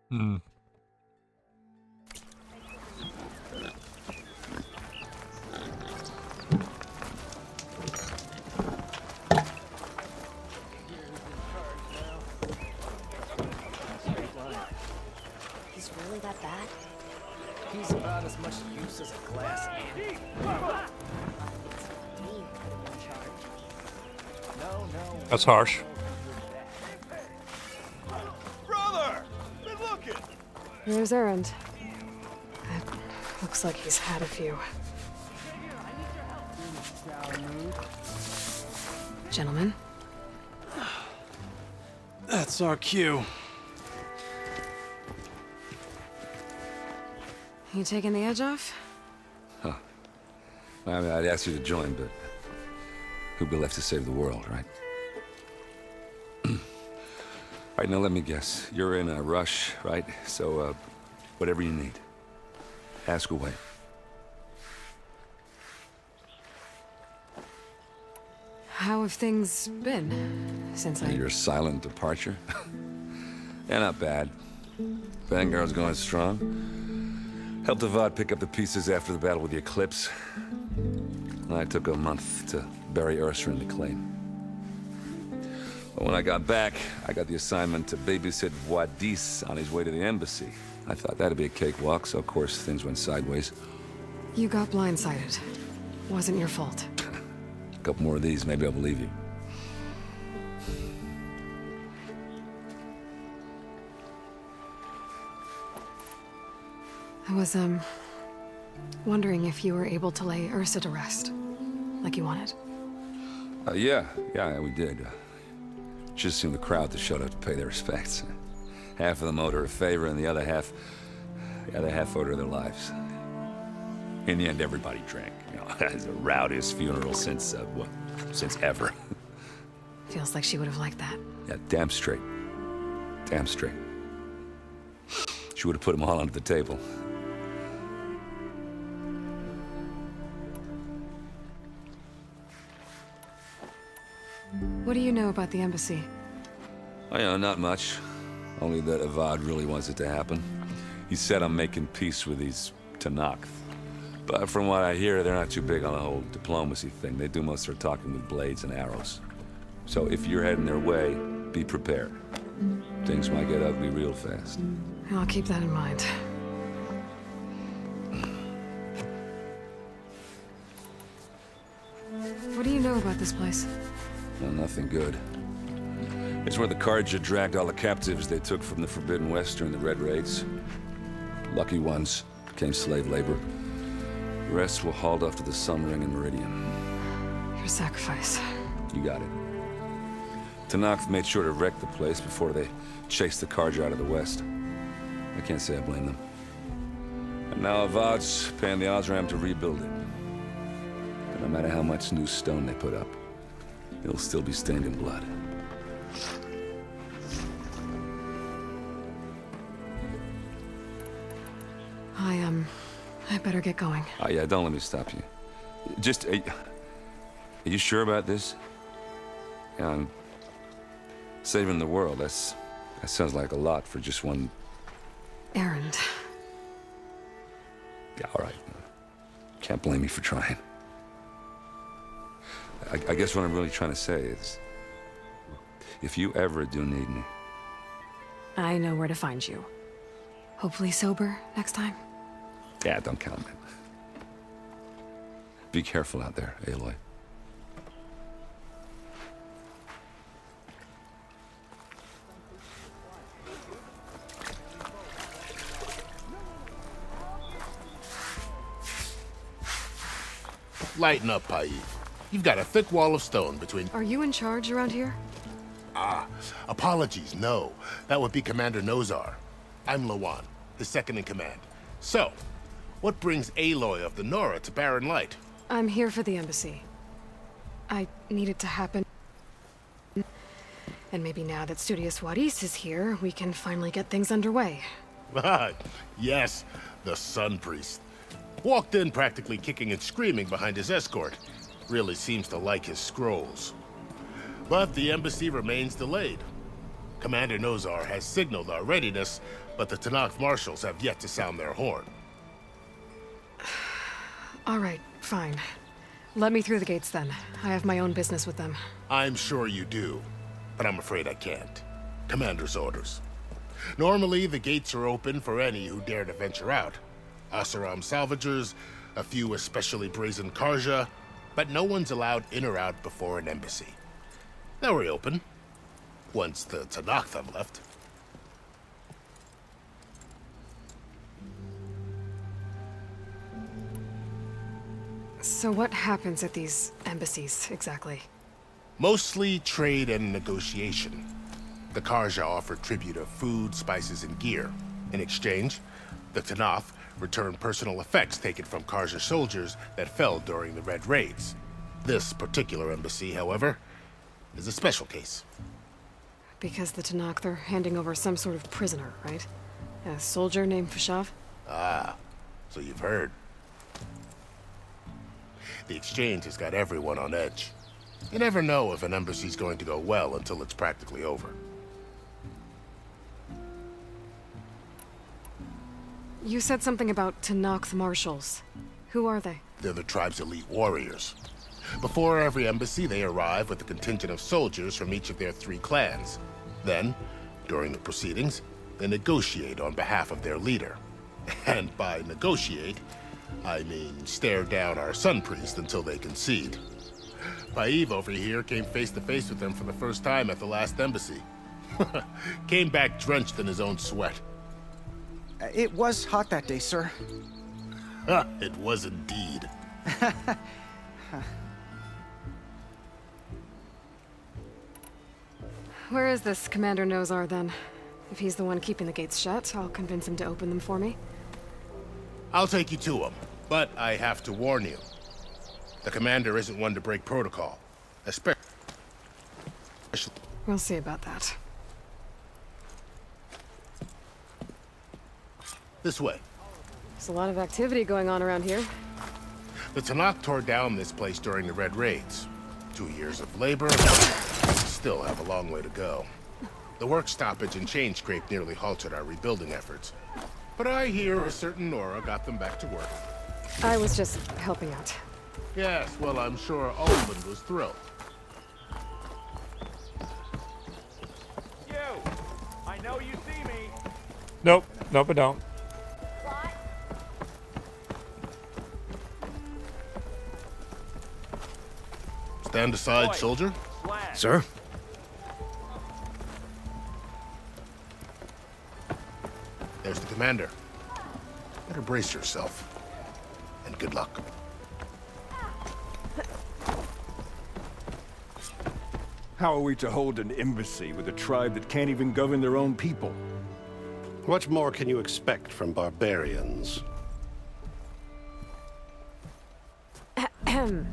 Hmm. He's really that bad? He's about as much use as a glass ant. That's harsh. Brother! Been looking! There's Errand. It looks like he's had a few. Gentlemen? That's our cue. You taking the edge off? Huh. I mean, I'd ask you to join, but who'd be left to save the world, right? All right, now let me guess. You're in a rush, right? So, whatever you need, ask away. How have things been since I... Your silent departure? Yeah, not bad. Vanguard's going strong. Helped Avad pick up the pieces after the battle with the Eclipse. I took a month to bury Ursa in the claim. But when I got back, I got the assignment to babysit Wadis on his way to the embassy. I thought that'd be a cakewalk, so of course things went sideways. You got blindsided. Wasn't your fault. A couple more of these, maybe I'll believe you. I was, wondering if you were able to lay Ursa to rest, like you wanted. Yeah, we did. Just seemed the crowd that showed up to pay their respects. Half of them owed her a favor, and the other half owed her their lives. In the end, everybody drank. You know, it's the rowdiest funeral since ever. Feels like she would have liked that. Yeah, damn straight. Damn straight. She would have put them all under the table. What do you know about the embassy? Oh, you know, not much. Only that Avad really wants it to happen. He said I'm making peace with these Tanakh. But from what I hear, they're not too big on the whole diplomacy thing. They do most of their talking with blades and arrows. So if you're heading their way, be prepared. Things might get ugly real fast. I'll keep that in mind. What do you know about this place? Well, nothing good. It's where the Karja dragged all the captives they took from the Forbidden West during the Red Raids. Lucky ones became slave labor. The rest were hauled off to the Sun Ring and Meridian. Your sacrifice. You got it. Tanakh made sure to wreck the place before they chased the Karja out of the West. I can't say I blame them. And now Avad's paying the Osram to rebuild it. But no matter how much new stone they put up, it'll still be stained in blood. I better get going. Oh, yeah, don't let me stop you. Just, are you sure about this? Yeah, I'm saving the world. That sounds like a lot for just one... errand. Yeah, all right. Can't blame me for trying. I guess what I'm really trying to say is, if you ever do need me... I know where to find you. Hopefully sober next time. Yeah, don't count on it. Be careful out there, Aloy. Lighten up, Paid. You've got a thick wall of stone between... Are you in charge around here? Apologies, no. That would be Commander Nozar. I'm Lawan, his second in command. So, what brings Aloy of the Nora to Barren Light? I'm here for the embassy. I need it to happen. And maybe now that Studious Wadis is here, we can finally get things underway. Yes, the Sun Priest. Walked in practically kicking and screaming behind his escort. Really seems to like his scrolls. But the embassy remains delayed. Commander Nozar has signaled our readiness, but the Tanakh marshals have yet to sound their horn. All right, fine. Let me through the gates then. I have my own business with them. I'm sure you do, but I'm afraid I can't. Commander's orders. Normally, the gates are open for any who dare to venture out. Asaram salvagers, a few especially brazen Karja, but no one's allowed in or out before an embassy. They'll reopen, once the Tanakh have left. So what happens at these embassies, exactly? Mostly trade and negotiation. The Karja offer tribute of food, spices, and gear. In exchange, the Tanakh return personal effects taken from Karja soldiers that fell during the Red Raids. This particular embassy, however, is a special case. Because the Tanakh are handing over some sort of prisoner, right? A soldier named Fashav? Ah, so you've heard. The exchange has got everyone on edge. You never know if an embassy's going to go well until it's practically over. You said something about Tanakh marshals. Who are they? They're the tribe's elite warriors. Before every embassy, they arrive with a contingent of soldiers from each of their 3 clans. Then, during the proceedings, they negotiate on behalf of their leader. And by negotiate, I mean stare down our sun priest until they concede. Paeve over here came face to face with them for the first time at the last embassy. Came back drenched in his own sweat. It was hot that day, sir. It was indeed. Where is this Commander Nozar, then? If he's the one keeping the gates shut, I'll convince him to open them for me. I'll take you to him, but I have to warn you. The commander isn't one to break protocol. Especially... We'll see about that. This way. There's a lot of activity going on around here. The Tanakh tore down this place during the Red Raids. 2 years of labor, still have a long way to go. The work stoppage and chain scrape nearly halted our rebuilding efforts. But I hear a certain Nora got them back to work. I was just helping out. Yes, well, I'm sure Olin was thrilled. You! I know you see me! Nope. Nope, I don't. Stand aside, soldier. Sir? There's the commander. Better brace yourself. And good luck. How are we to hold an embassy with a tribe that can't even govern their own people? What more can you expect from barbarians? Ahem.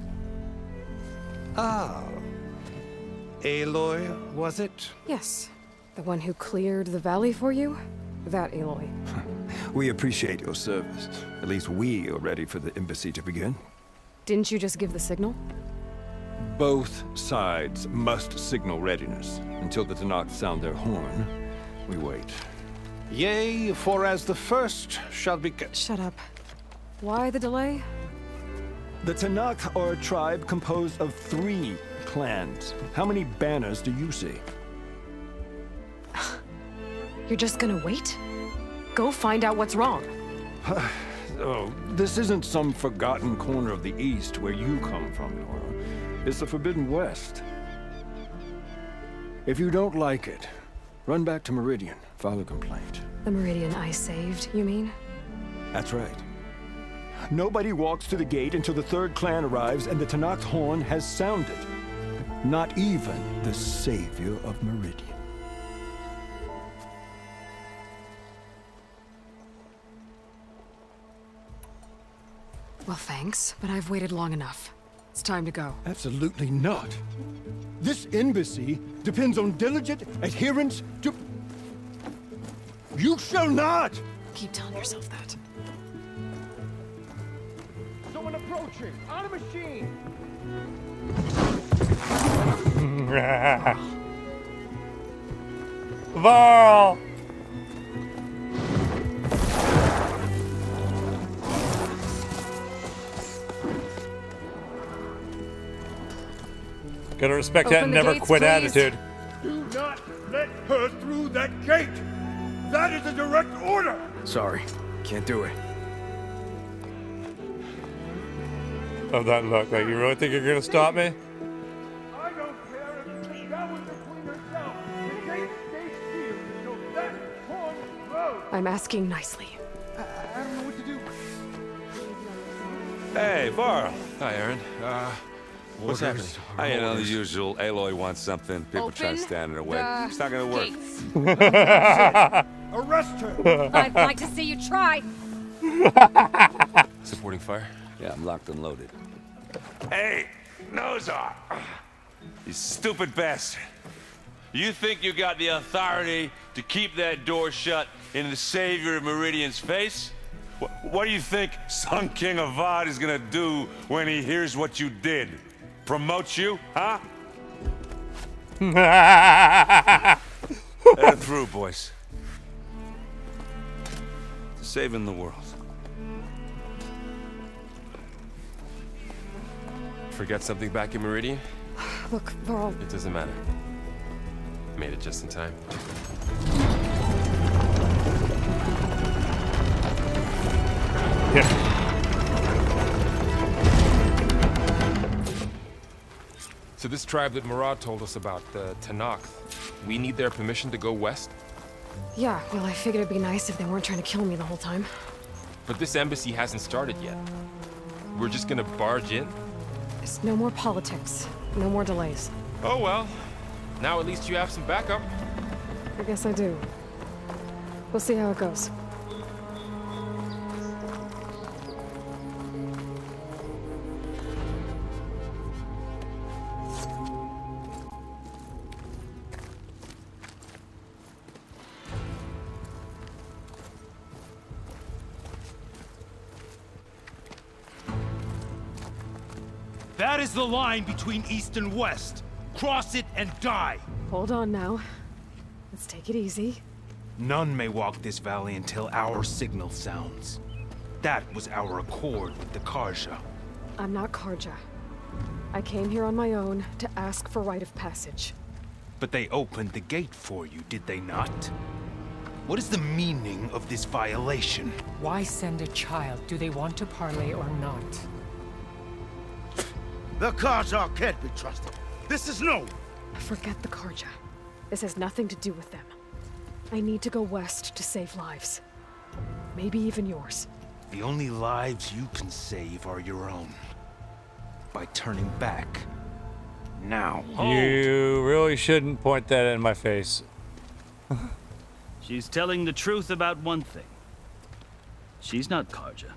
Ah. Aloy, was it? Yes. The one who cleared the valley for you? That Aloy. We appreciate your service. At least we are ready for the embassy to begin. Didn't you just give the signal? Both sides must signal readiness. Until the Tanakh sound their horn, we wait. Yea, for as the first shall be... Shut up. Why the delay? The Tanakh are a tribe composed of 3 clans. How many banners do you see? You're just gonna wait? Go find out what's wrong. Oh, this isn't some forgotten corner of the East where you come from, Nora. It's the Forbidden West. If you don't like it, run back to Meridian, file a complaint. The Meridian I saved, you mean? That's right. Nobody walks to the gate until the 3rd clan arrives and the Tanakh's horn has sounded. Not even the savior of Meridian. Well, thanks, but I've waited long enough. It's time to go. Absolutely not. This embassy depends on diligent adherence to... You shall not! Keep telling yourself that. Someone approaching! On a machine! Varl! Gotta respect that never quit attitude. Do not let her through that gate! That is a direct order! Sorry, can't do it. Oh, that look. Like, you really think you're gonna stop me? I don't care if you that was between yourself. The gate stays sealed until that horn blows. I'm asking nicely. I don't know what to do. Hey, Varl. Hi, Aaron. What's happening? You know, the usual. Aloy wants something. People try to stand in her way. It's not gonna work. Arrest her! I'd like to see you try. Supporting fire? Yeah, I'm locked and loaded. Hey, Nozar! You stupid bastard. You think you got the authority to keep that door shut in the savior of Meridian's face? What do you think Sun King Avad is gonna do when he hears what you did? Promote you, huh? Yeah. And through, boys. Saving the world. Forget something back in Meridian? Look, Varl. It doesn't matter. Made it just in time. Yeah. So this tribe that Murad told us about, the Tanakh, we need their permission to go west? Yeah, well, I figured it'd be nice if they weren't trying to kill me the whole time. But this embassy hasn't started yet. We're just gonna barge in? There's no more politics. No more delays. Oh well. Now at least you have some backup. I guess I do. We'll see how it goes. That is the line between East and West. Cross it and die. Hold on now. Let's take it easy. None may walk this valley until our signal sounds. That was our accord with the Karja. I'm not Karja. I came here on my own to ask for rite of passage. But they opened the gate for you, did they not? What is the meaning of this violation? Why send a child? Do they want to parley or not? The Karja can't be trusted. This is no. Forget the Karja. This has nothing to do with them. I need to go west to save lives. Maybe even yours. The only lives you can save are your own. By turning back. Now. You really shouldn't point that in my face. She's telling the truth about one thing. She's not Karja.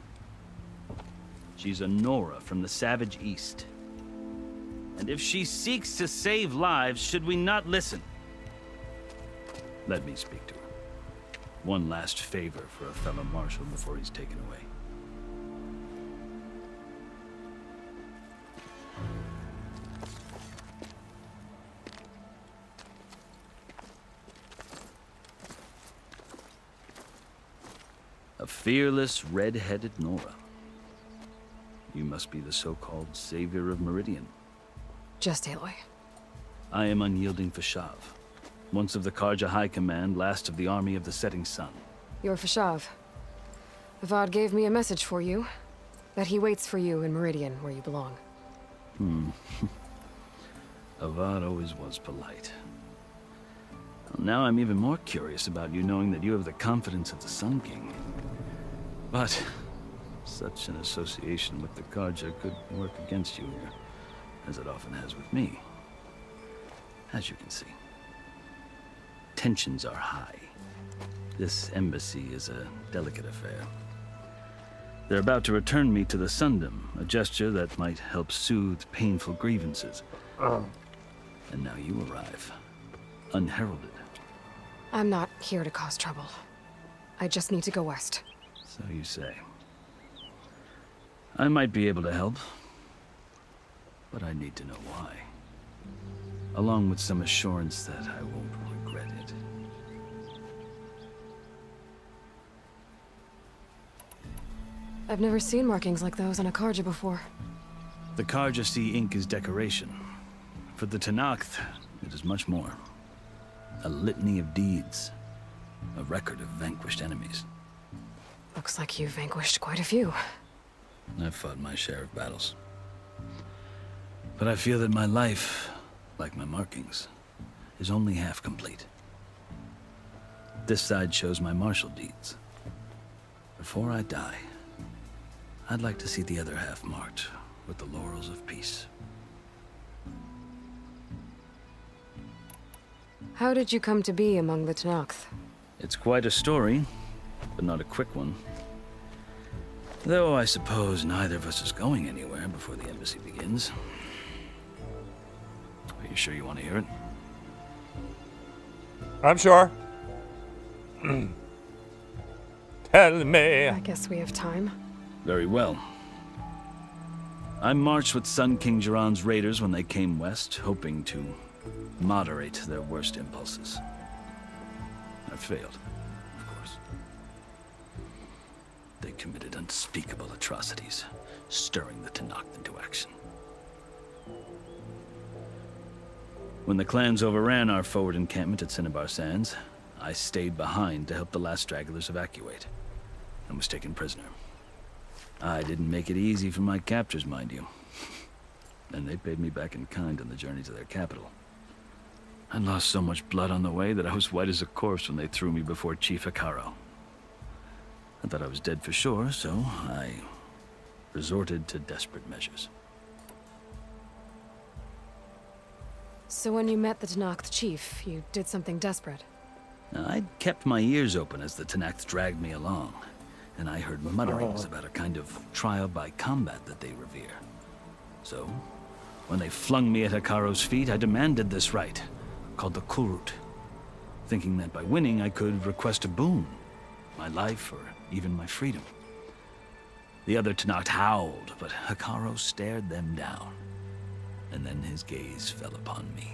She's a Nora from the Savage East. And if she seeks to save lives, should we not listen? Let me speak to her. One last favor for a fellow marshal before he's taken away. A fearless, red-headed Nora. You must be the so-called savior of Meridian. Just Aloy. I am unyielding Fashav. Once of the Karja High Command, last of the army of the setting sun. You're Fashav. Avad gave me a message for you. That he waits for you in Meridian, where you belong. Avad always was polite. Well, now I'm even more curious about you knowing that you have the confidence of the Sun King. But such an association with the Karja could work against you here, as it often has with me. As you can see. Tensions are high. This embassy is a delicate affair. They're about to return me to the Sundom, a gesture that might help soothe painful grievances. And now you arrive, unheralded. I'm not here to cause trouble. I just need to go west. So you say. I might be able to help, but I need to know why. Along with some assurance that I won't regret it. I've never seen markings like those on a Karja before. The Karja see ink as decoration. For the Tanakh, it is much more. A litany of deeds. A record of vanquished enemies. Looks like you vanquished quite a few. I've fought my share of battles. But I feel that my life, like my markings, is only half complete. This side shows my martial deeds. Before I die, I'd like to see the other half marked with the laurels of peace. How did you come to be among the Tanakh? It's quite a story, but not a quick one. Though I suppose neither of us is going anywhere before the embassy begins. Are you sure you want to hear it? I'm sure. Tell me. I guess we have time. Very well. I marched with Sun King Jiran's raiders when they came west, hoping to moderate their worst impulses. I failed, of course. They committed unspeakable atrocities, stirring the Tenakth into action. When the clans overran our forward encampment at Cinnabar Sands, I stayed behind to help the last stragglers evacuate, and was taken prisoner. I didn't make it easy for my captors, mind you. And they paid me back in kind on the journey to their capital. I lost so much blood on the way that I was white as a corpse when they threw me before Chief Hekarro. I thought I was dead for sure, so I resorted to desperate measures. So when you met the Tenakth chief, you did something desperate? Now, I'd kept my ears open as the Tenakth dragged me along, and I heard mutterings about a kind of trial by combat that they revere. So, when they flung me at Hekarro's feet, I demanded this right, called the Kulrut, thinking that by winning I could request a boon, my life or even my freedom. The other Tenakth howled, but Hekarro stared them down, and then his gaze fell upon me.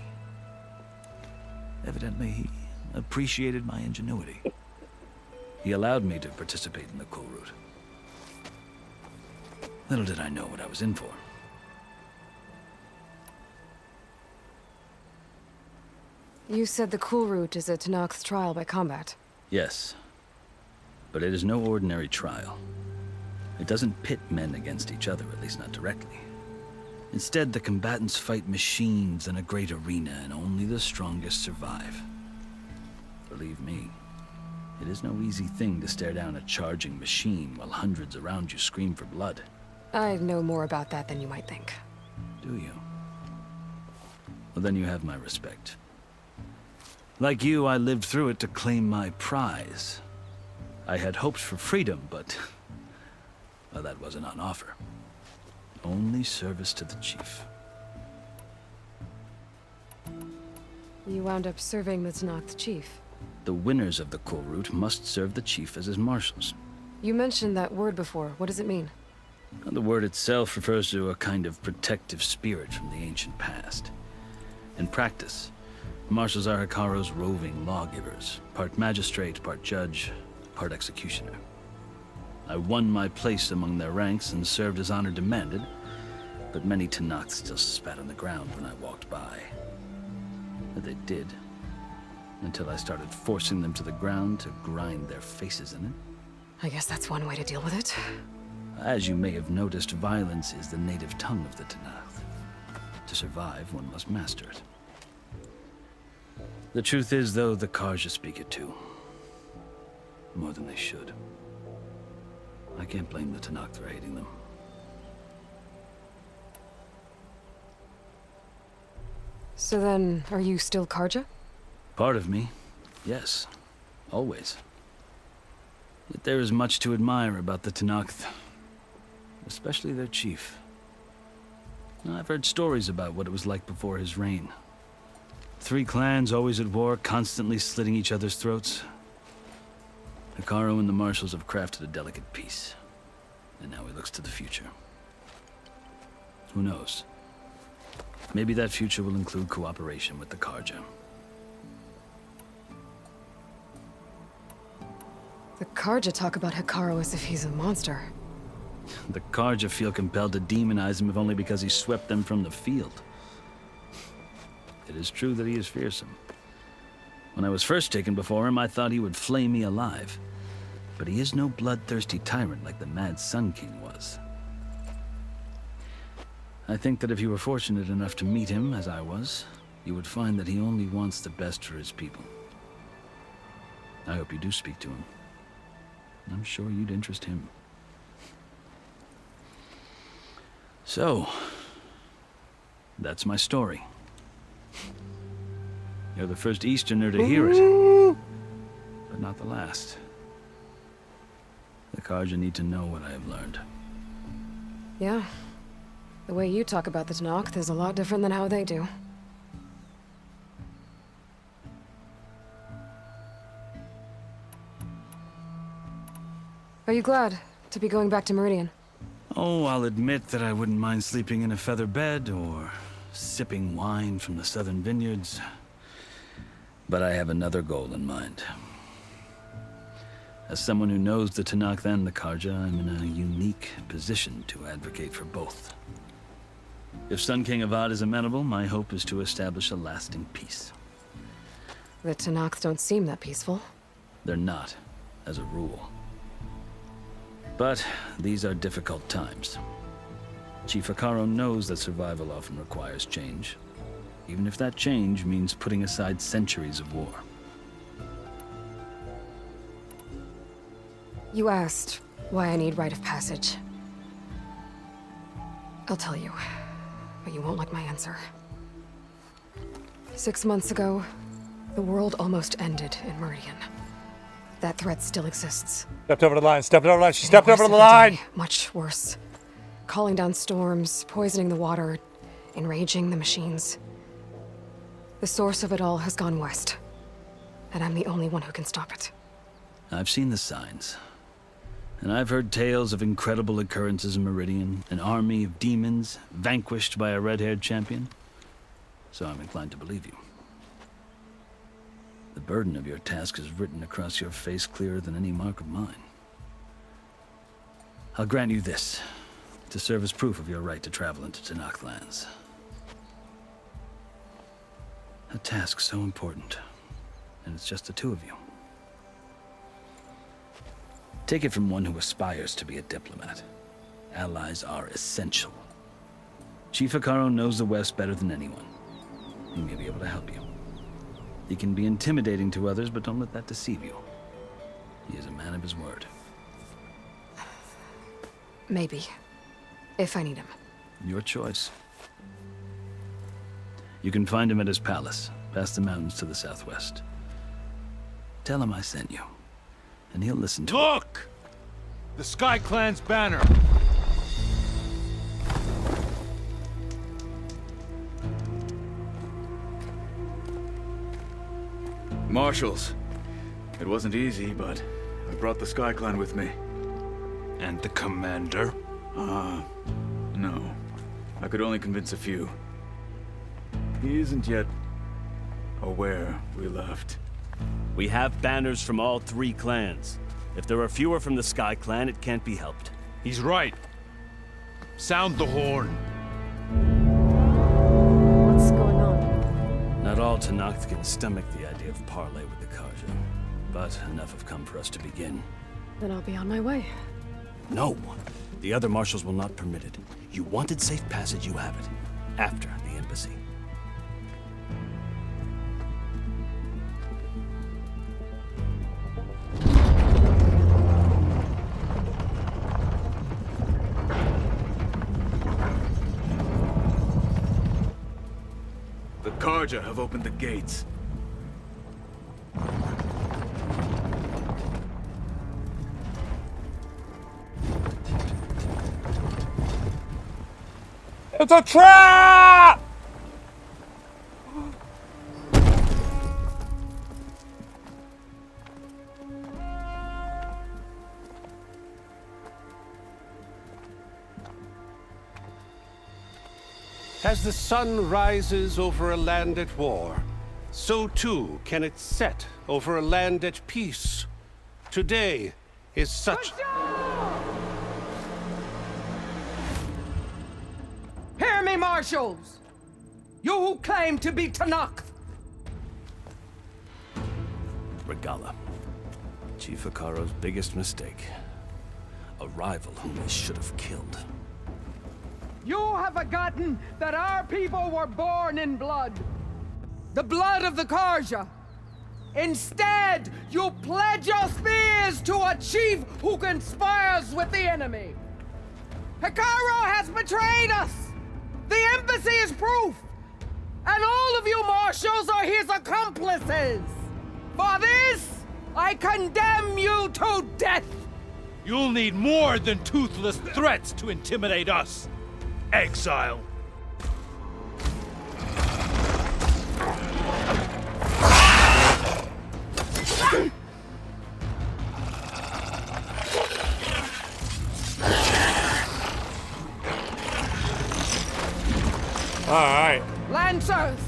Evidently, he appreciated my ingenuity. He allowed me to participate in the Kulrut. Little did I know what I was in for. You said the Kulrut is a Tenakth's trial by combat. Yes, but it is no ordinary trial. It doesn't pit men against each other, at least not directly. Instead, the combatants fight machines in a great arena, and only the strongest survive. Believe me, it is no easy thing to stare down a charging machine while hundreds around you scream for blood. I know more about that than you might think. Do you? Well, then you have my respect. Like you, I lived through it to claim my prize. I had hopes for freedom, but well, that wasn't on offer. Only service to the chief. You wound up serving the Tenakth chief. The winners of the Kulrut must serve the chief as his marshals. You mentioned that word before. What does it mean? The word itself refers to a kind of protective spirit from the ancient past. In practice, marshals are Hekarro's roving lawgivers, part magistrate, part judge, part executioner. I won my place among their ranks and served as honor demanded, but many Tenakth still spat on the ground when I walked by. But they did, until I started forcing them to the ground to grind their faces in it. I guess that's one way to deal with it. As you may have noticed, violence is the native tongue of the Tenakth. To survive, one must master it. The truth is, though, the Karja speak it too. More than they should. I can't blame the Tenakth for hating them. So then, are you still Karja? Part of me, yes. Always. Yet there is much to admire about the Tenakth. Especially their chief. I've heard stories about what it was like before his reign. 3 clans always at war, constantly slitting each other's throats. Hekarro and the marshals have crafted a delicate peace. And now he looks to the future. Who knows? Maybe that future will include cooperation with the Karja. The Karja talk about Hekarro as if he's a monster. The Karja feel compelled to demonize him if only because he swept them from the field. It is true that he is fearsome. When I was first taken before him, I thought he would flay me alive. But he is no bloodthirsty tyrant like the Mad Sun King was. I think that if you were fortunate enough to meet him, as I was, you would find that he only wants the best for his people. I hope you do speak to him. I'm sure you'd interest him. So, that's my story. You're the first Easterner to hear it, but not the last. The Karja need to know what I have learned. Yeah. The way you talk about the Tenakth is a lot different than how they do. Are you glad to be going back to Meridian? Oh, I'll admit that I wouldn't mind sleeping in a feather bed or sipping wine from the southern vineyards. But I have another goal in mind. As someone who knows the Tenakth and the Karja, I'm in a unique position to advocate for both. If Sun King Avad is amenable, my hope is to establish a lasting peace. The Tenakth don't seem that peaceful. They're not, as a rule. But these are difficult times. Chief Akaro knows that survival often requires change, even if that change means putting aside centuries of war. You asked why I need rite of passage. I'll tell you, but you won't like my answer. 6 months ago, the world almost ended in Meridian. That threat still exists. Stepped over the line, stepped over the line, she stepped over the line! Much worse. Calling down storms, poisoning the water, enraging the machines. The source of it all has gone west, and I'm the only one who can stop it. I've seen the signs. And I've heard tales of incredible occurrences in Meridian, an army of demons vanquished by a red-haired champion. So I'm inclined to believe you. The burden of your task is written across your face clearer than any mark of mine. I'll grant you this, to serve as proof of your right to travel into Tenakth lands. A task so important, and it's just the two of you. Take it from one who aspires to be a diplomat. Allies are essential. Chief Akaro knows the West better than anyone. He may be able to help you. He can be intimidating to others, but don't let that deceive you. He is a man of his word. Maybe. If I need him. Your choice. You can find him at his palace, past the mountains to the southwest. Tell him I sent you, and he'll listen to Look! The Sky Clan's banner! Marshals. It wasn't easy, but I brought the Sky Clan with me. And the commander? No. I could only convince a few. He isn't yet aware we left. We have banners from all 3 clans. If there are fewer from the Sky Clan, it can't be helped. He's right. Sound the horn. What's going on? Not all Tenakth can stomach the idea of parley with the Karja, but enough have come for us to begin. Then I'll be on my way. No! The other marshals will not permit it. You wanted safe passage, you have it. After the embassy. The Karja have opened the gates. It's a trap! As the sun rises over a land at war, so too can it set over a land at peace. Today is such... Hear me, marshals! You who claim to be Tenakth! Regala. Chief Akaro's biggest mistake. A rival whom he should have killed. You have forgotten that our people were born in blood. The blood of the Karja. Instead, you pledge your spears to a chief who conspires with the enemy. Akaro has betrayed us! The embassy is proof! And all of you marshals are his accomplices! For this, I condemn you to death! You'll need more than toothless threats to intimidate us. Exile. All right. Lancers,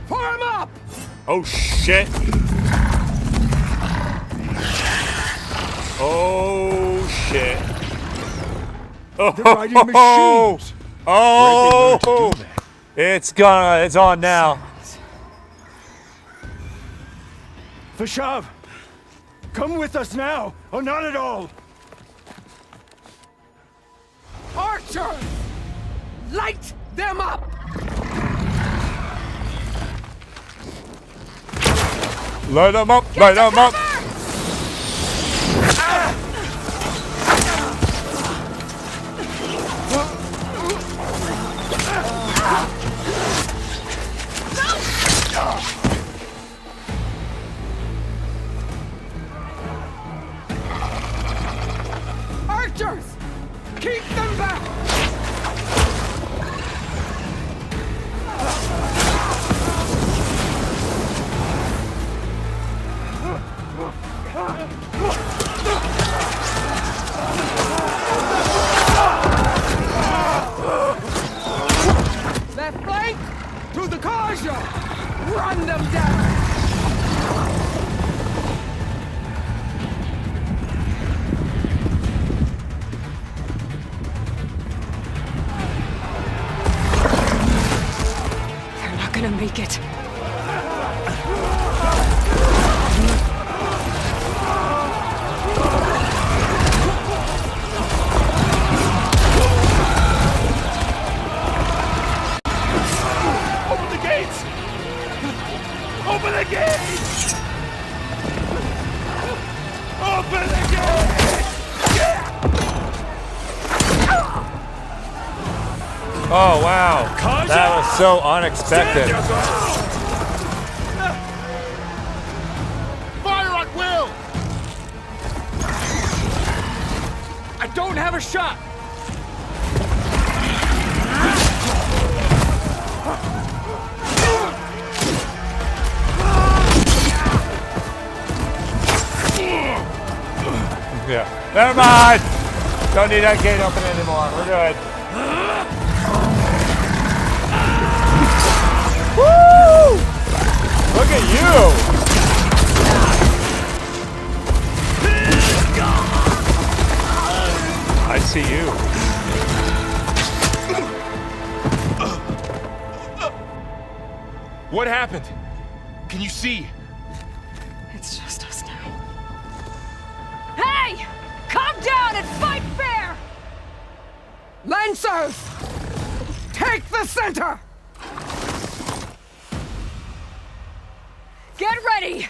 form up! Oh shit. Oh shit. Oh, They're riding machines. Oh, it's on now. Vashav, come with us now, or not at all. Archers, light them up! Light them up, light them up. Archers, keep them back! Left flank to the Karja! Run them down! They're not gonna make it. Open the gates! Open the gates! Open the gates! Oh wow, that was so unexpected. Fire at will! I don't have a shot! Yeah. Never mind. Don't need that gate open anymore. We're good. Woo! Look at you. I see you. What happened? Can you see? It's just us now. Hey! Calm down and fight fair! Lancers! Take the center! Get ready!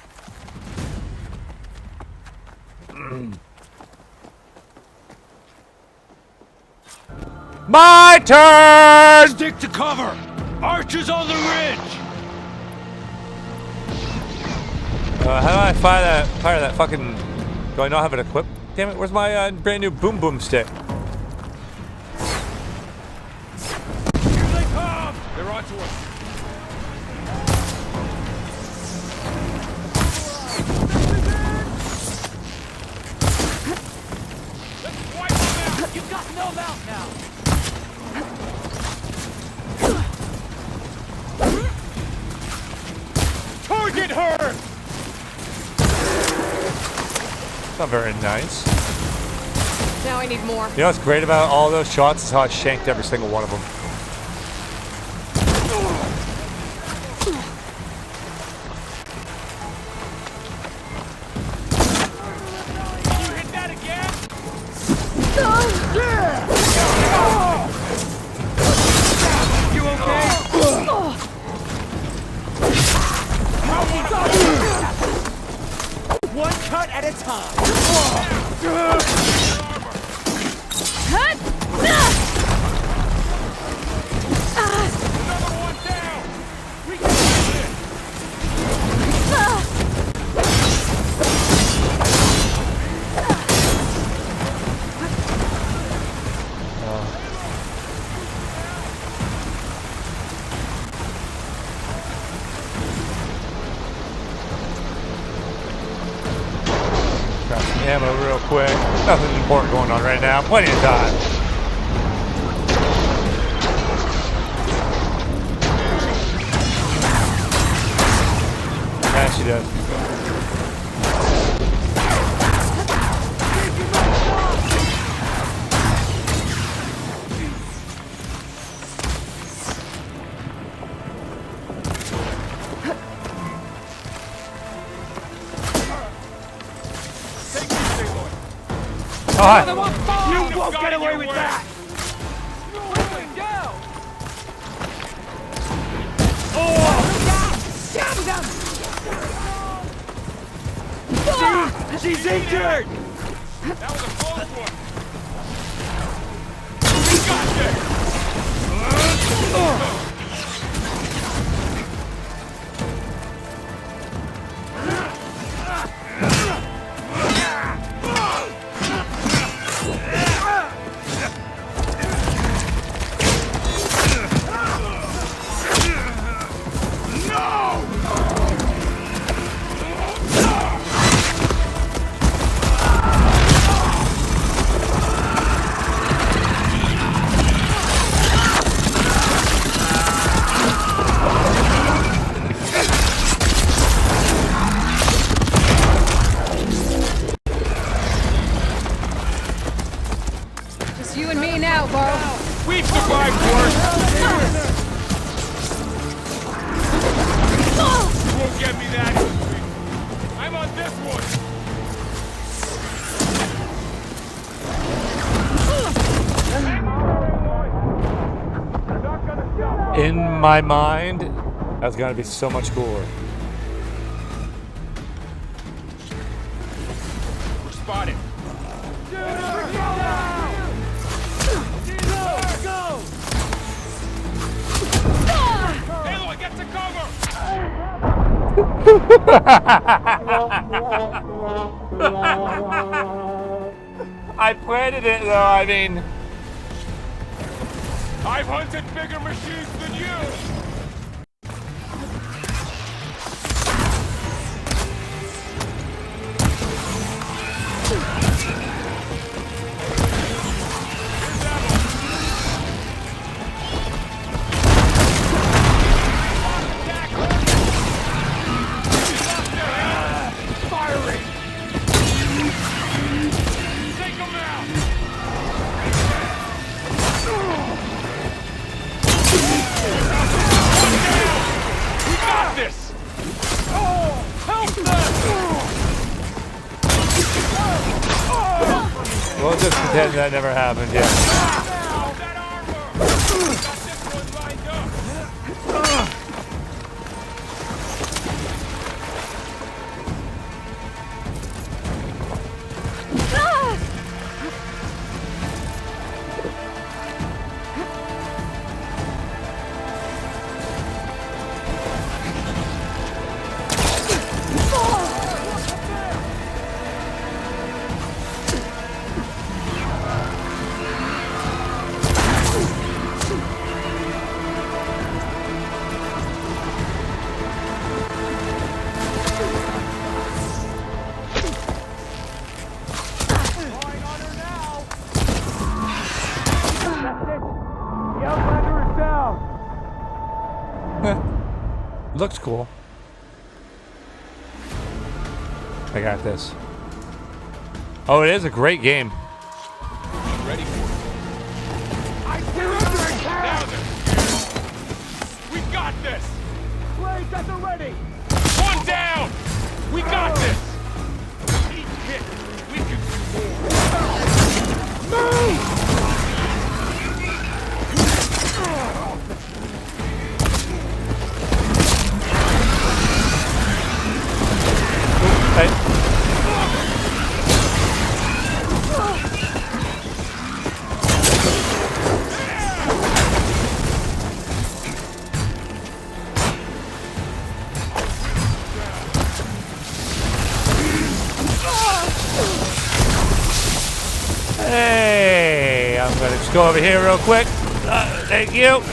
My turn! Stick to cover! Archers on the ridge! How do I fire that fucking... Do I not have it equipped? Damn it, where's my brand new boom boom stick? Here they come! They're on to us. You've got no mount now. Target her! Not very nice. Now I need more. You know what's great about all those shots is how I shanked every single one of them. You hit that again? You okay? One cut at a time. Another one down! We can do this! Grab some ammo real quick. Nothing important going on right now. Plenty of time. apologize. Oh, hi. You won't get away with that! She's injured! That was a close one. We got this! Just you and me now, Barb. We've survived worse. You won't get me that easy. I'm on this one. In my mind, that's gonna be so much cooler. We're spotted. Halo, get to cover! I planted it though, I mean. I've hunted bigger machines than you! Firing! Take him out! We got this! Oh! Help them! We'll just pretend that never happened, yeah. Looks cool. I got this. Oh, it is a great game. Ready for it. We're under attack! We got this! Blades at the ready! One down! We got this! Each hit, we can do more. Move! Hey, I'm gonna just go over here real quick. Thank you.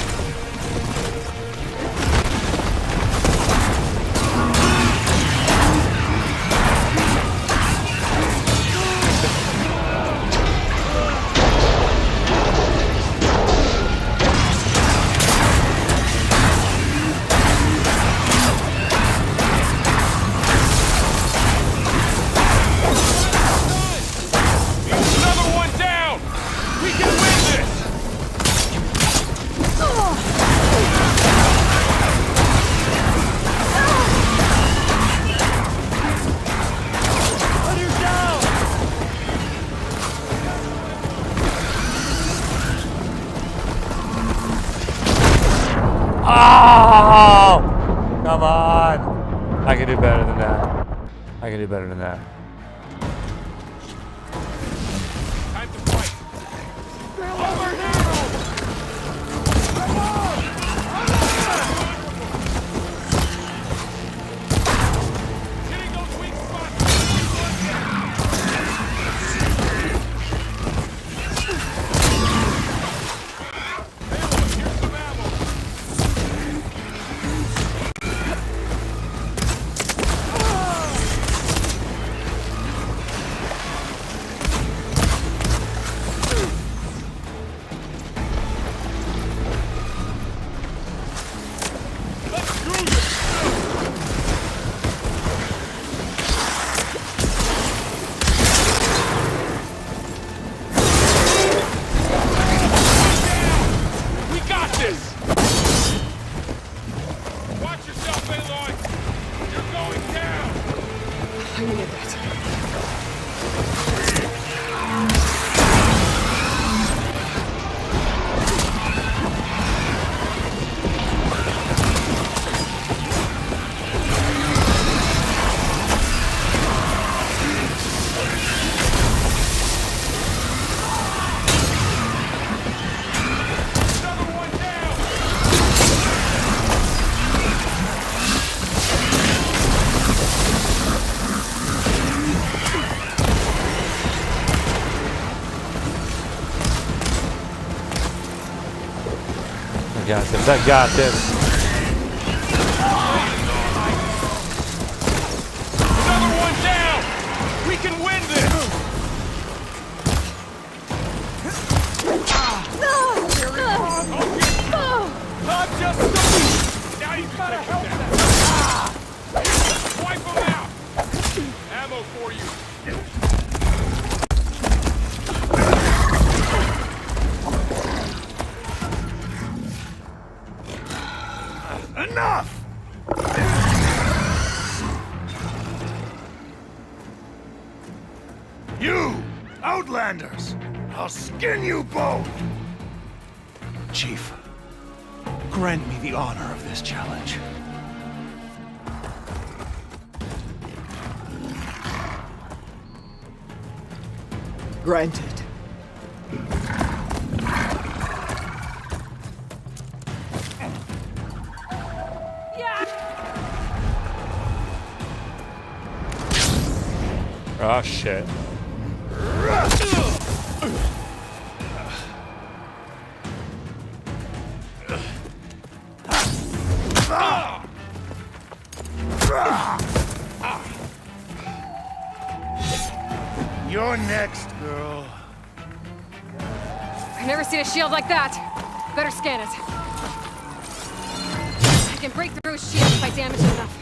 Oh! Come on. I can do better than that. I can do better than that. Time to fight. They're over here. Come on. Hitting those weak spots. Here's some ammo. We got this! Watch yourself, Aloy! You're going down! I needed that. Another one down! I got this. I got this. Another one down! We can win this! I'm just stuck! Now you gotta help them! Wipe them out! Ammo for you! Enough! You, Outlanders! I'll skin you both! Chief, grant me the honor of this challenge. Granted. Oh shit. You're next, girl. I've never seen a shield like that. Better scan it. I can break through a shield if I damage it enough.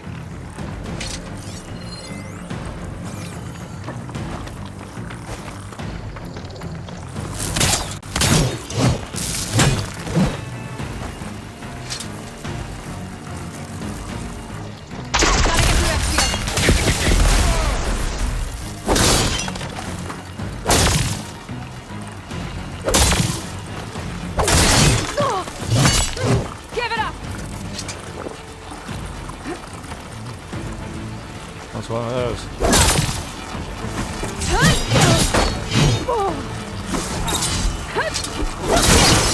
What's one of those?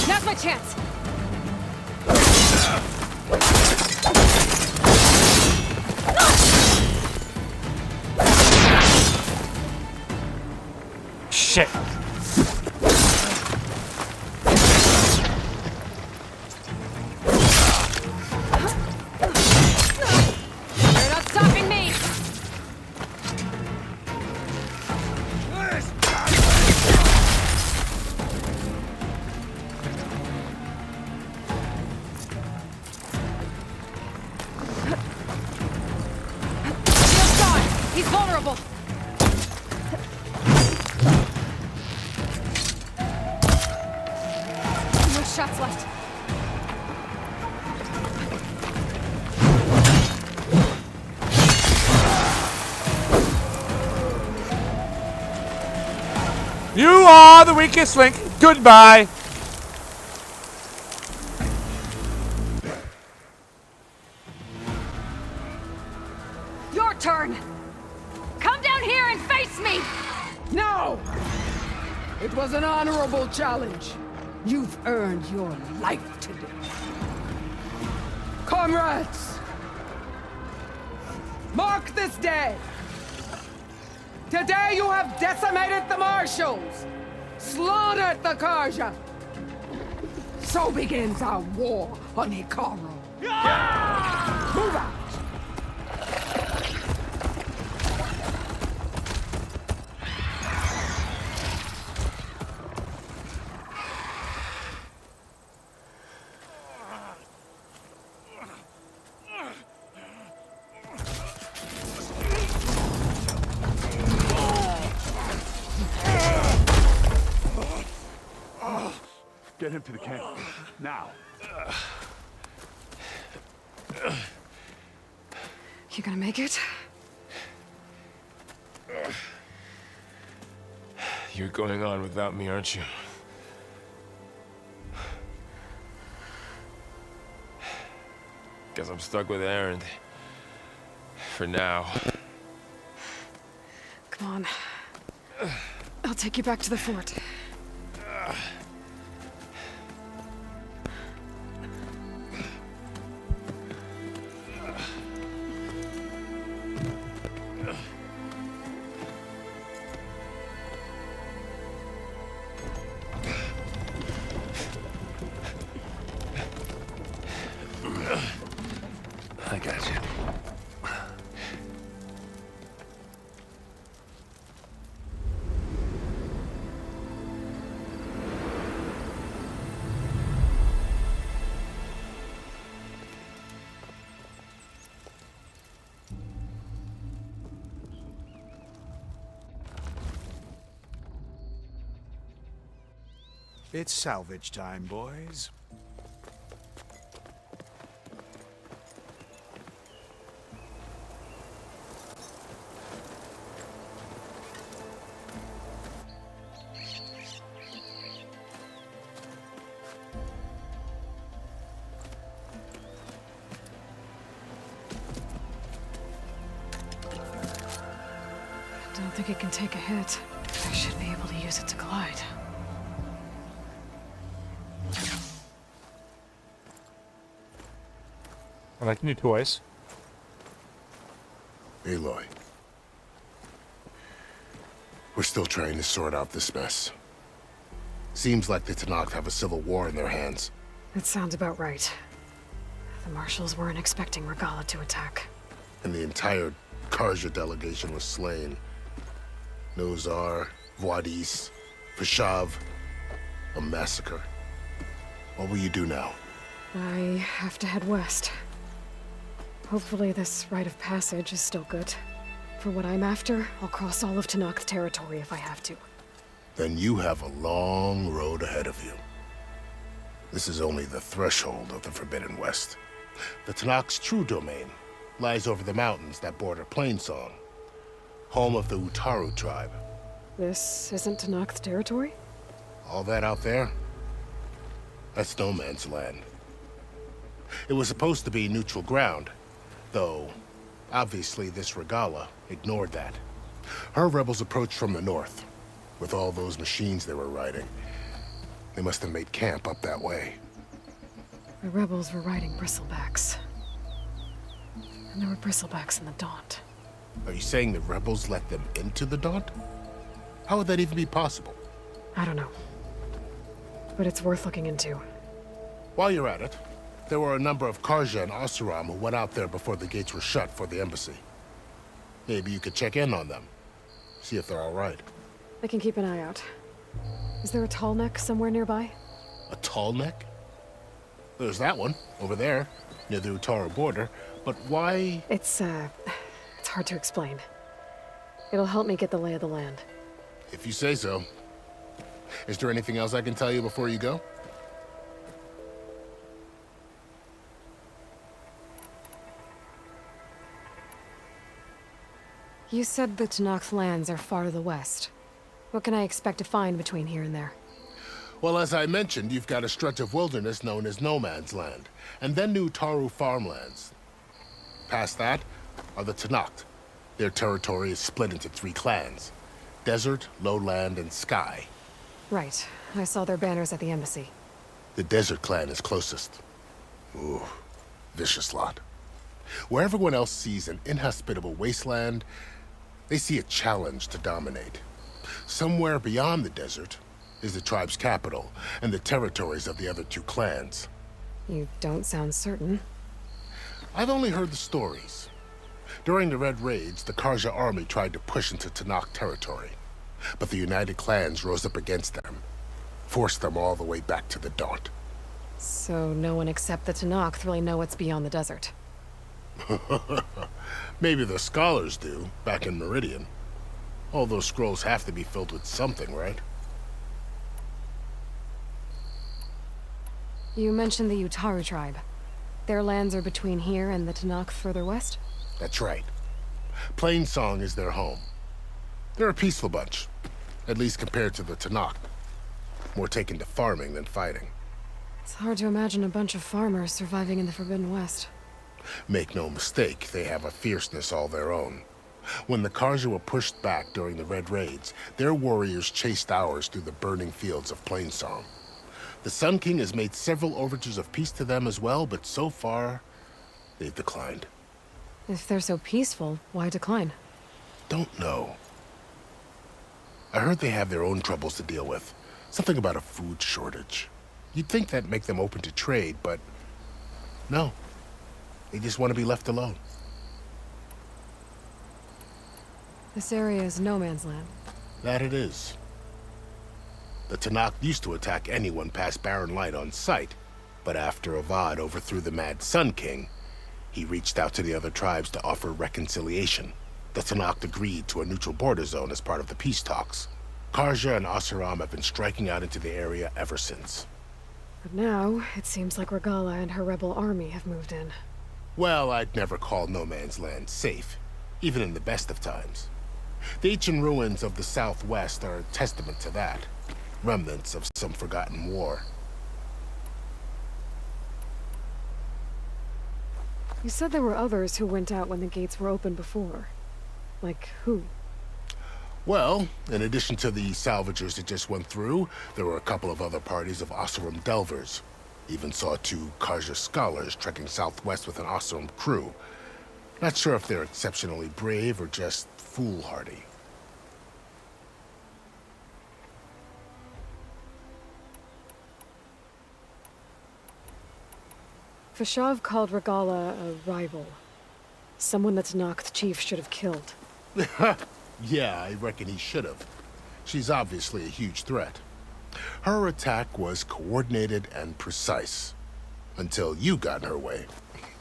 Now's my chance. Shit. You're not stopping me. Shield's gone. He's vulnerable. No shots left. You are the weakest link. Goodbye. me! No! It was an honorable challenge. You've earned your life today. Comrades! Mark this day! Today you have decimated the Marshals! Slaughtered the Karja! So begins our war on Hikaru. Move out! Get him to the camp. Now. You gonna make it? You're going on without me, aren't you? Guess I'm stuck with Aaron. For now. Come on. I'll take you back to the fort. I got you. It's salvage time, boys. I don't think it can take a hit. I should be able to use it to glide. I like new toys. Aloy. We're still trying to sort out this mess. Seems like the Tenakth have a civil war in their hands. That sounds about right. The Marshals weren't expecting Regala to attack. And the entire Karja delegation was slain. Nozar, Voidis, Vashav. A massacre. What will you do now? I have to head west. Hopefully this rite of passage is still good. For what I'm after, I'll cross all of Tenakth territory if I have to. Then you have a long road ahead of you. This is only the threshold of the Forbidden West. The Tenakth's true domain lies over the mountains that border Plainsong, home of the Utaru tribe. This isn't Tenakth territory? All that out there? That's no man's land. It was supposed to be neutral ground, though obviously this Regala ignored that. Her rebels approached from the north, with all those machines they were riding. They must have made camp up that way. The rebels were riding bristlebacks. And there were bristlebacks in the Daunt. Are you saying the rebels let them into the Daunt? How would that even be possible? I don't know. But it's worth looking into. While you're at it, there were a number of Karja and Oseram who went out there before the gates were shut for the embassy. Maybe you could check in on them. See if they're all right. I can keep an eye out. Is there a tall neck somewhere nearby? A tall neck? There's that one, over there, near the Utaru border. But why? It's hard to explain. It'll help me get the lay of the land. If you say so. Is there anything else I can tell you before you go? You said the Tenakth lands are far to the west. What can I expect to find between here and there? Well, as I mentioned, you've got a stretch of wilderness known as No Man's Land, and then new Utaru farmlands. Past that are the Tenakth. Their territory is split into 3 clans. Desert, lowland, and sky. Right. I saw their banners at the embassy. The Desert Clan is closest. Ooh, vicious lot. Where everyone else sees an inhospitable wasteland, they see a challenge to dominate. Somewhere beyond the desert is the tribe's capital and the territories of the other two clans. You don't sound certain. I've only heard the stories. During the Red Raids, the Karja army tried to push into Tanakh territory, but the United Clans rose up against them, forced them all the way back to the Daunt. So no one except the Tanakh really know what's beyond the desert. Maybe the scholars do, back in Meridian. All those scrolls have to be filled with something, right? You mentioned the Utaru tribe. Their lands are between here and the Tanakh further west? That's right. Plainsong is their home. They're a peaceful bunch, at least compared to the Tanakh. More taken to farming than fighting. It's hard to imagine a bunch of farmers surviving in the Forbidden West. Make no mistake, they have a fierceness all their own. When the Karja were pushed back during the Red Raids, their warriors chased ours through the burning fields of Plainsong. The Sun King has made several overtures of peace to them as well, but so far, they've declined. If they're so peaceful, why decline? Don't know. I heard they have their own troubles to deal with. Something about a food shortage. You'd think that'd make them open to trade, but no. They just want to be left alone. This area is no man's land. That it is. The Tanakh used to attack anyone past Barren Light on sight, but after Avad overthrew the Mad Sun King, he reached out to the other tribes to offer reconciliation. The Tanakh agreed to a neutral border zone as part of the peace talks. Karja and Asuram have been striking out into the area ever since. But now, it seems like Regala and her rebel army have moved in. Well, I'd never call no man's land safe, even in the best of times. The ancient ruins of the Southwest are a testament to that. Remnants of some forgotten war. You said there were others who went out when the gates were open before. Like who? Well, in addition to the salvagers that just went through, there were a couple of other parties of Asuram delvers. Even saw 2 Karja scholars trekking southwest with an Asuram crew. Not sure if they're exceptionally brave or just foolhardy. Fashav called Regala a rival. Someone that Tanakh chief should have killed. Yeah, I reckon he should have. She's obviously a huge threat. Her attack was coordinated and precise. Until you got in her way,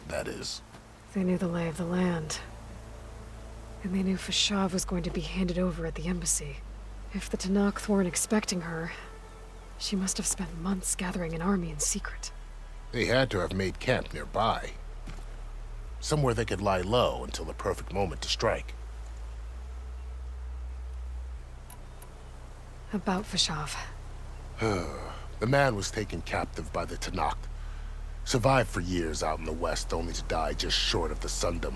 that is. They knew the lay of the land. And they knew Fashav was going to be handed over at the embassy. If the Tanakh weren't expecting her, she must have spent months gathering an army in secret. They had to have made camp nearby. Somewhere they could lie low until the perfect moment to strike. About Fashav. The man was taken captive by the Tanakh. Survived for years out in the west, only to die just short of the Sundom.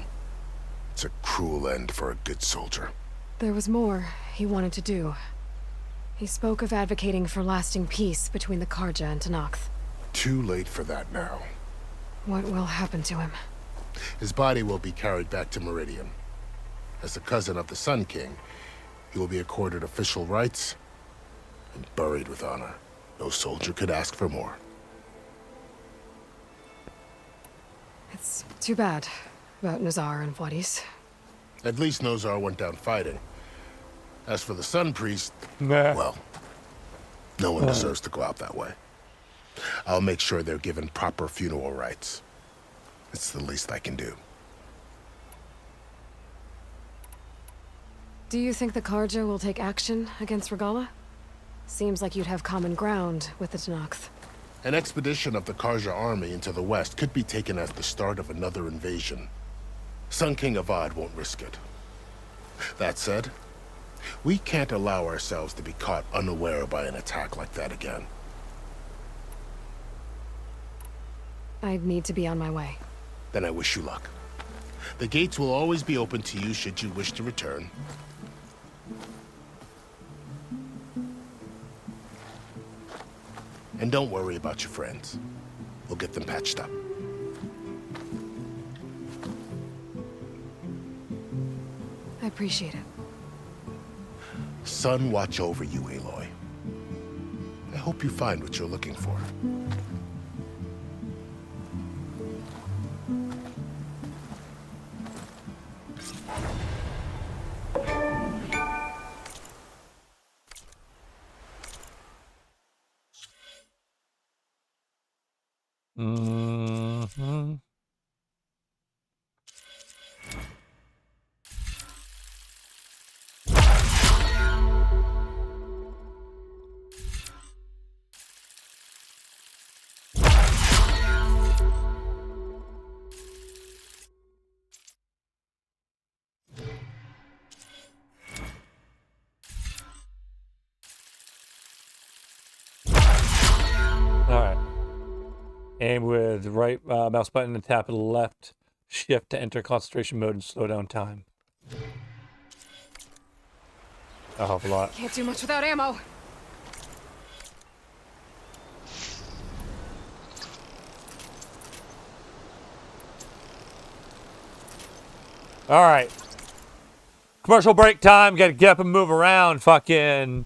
It's a cruel end for a good soldier. There was more he wanted to do. He spoke of advocating for lasting peace between the Karja and Tanakh. Too late for that now. What will happen to him? His body will be carried back to Meridian. As a cousin of the Sun King, he will be accorded official rights and buried with honor. No soldier could ask for more. It's too bad about Nazar and Wadis. At least Nozar went down fighting. As for the Sun Priest, well, no one deserves to go out that way. I'll make sure they're given proper funeral rites. It's the least I can do. Do you think the Karja will take action against Regala? Seems like you'd have common ground with the Tanakh. An expedition of the Karja army into the west could be taken as the start of another invasion. Sun King Avad won't risk it. That said, we can't allow ourselves to be caught unaware by an attack like that again. I'd need to be on my way. Then I wish you luck. The gates will always be open to you should you wish to return. And don't worry about your friends. We'll get them patched up. I appreciate it. Sun watch over you, Aloy. I hope you find what you're looking for. Mm-hmm. Alright. Aim with right mouse button and tap left shift to enter concentration mode and slow down time. That'll help a lot. Can't do much without ammo. Alright. Commercial break time. Gotta get up and move around. Fucking.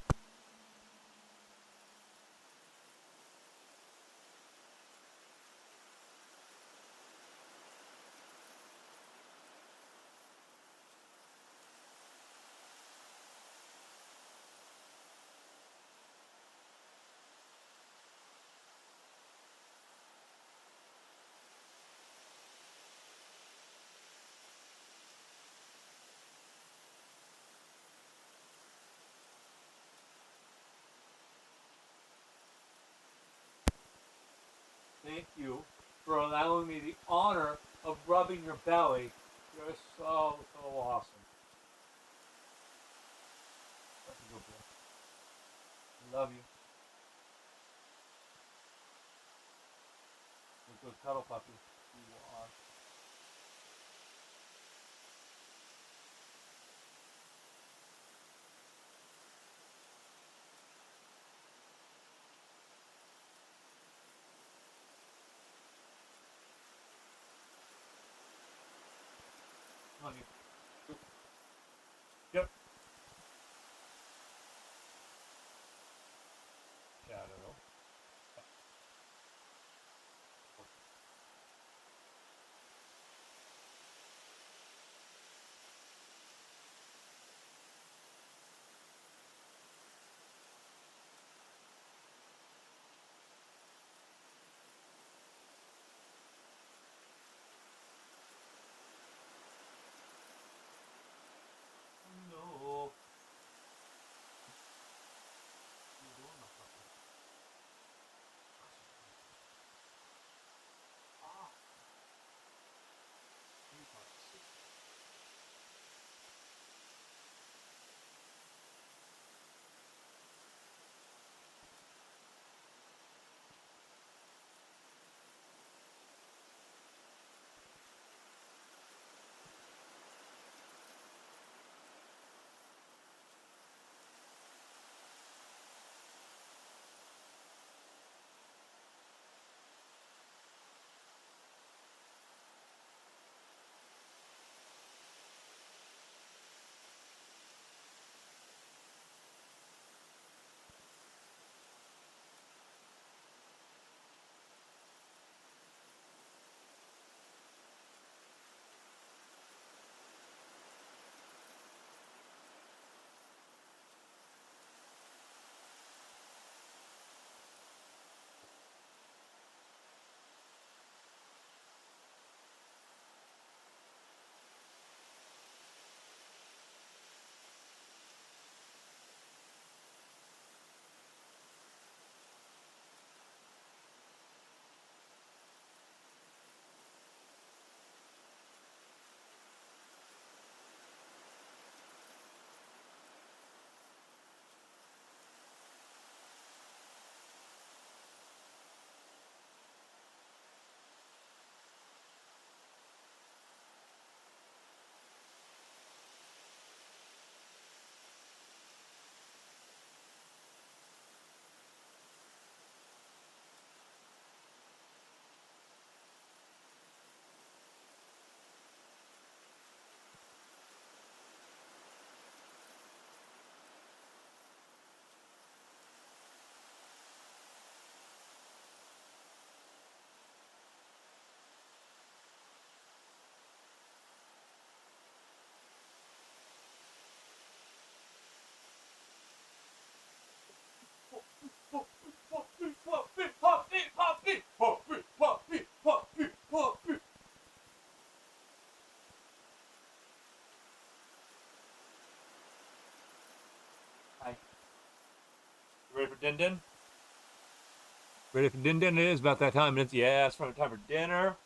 Thank you for allowing me the honor of rubbing your belly. You're so awesome. That's a good boy. Love you. Good cuddle puppy. You are. Love you. Yep. Shadow. din din? Ready for din din? It is about that time. It's yeah, it's time for dinner.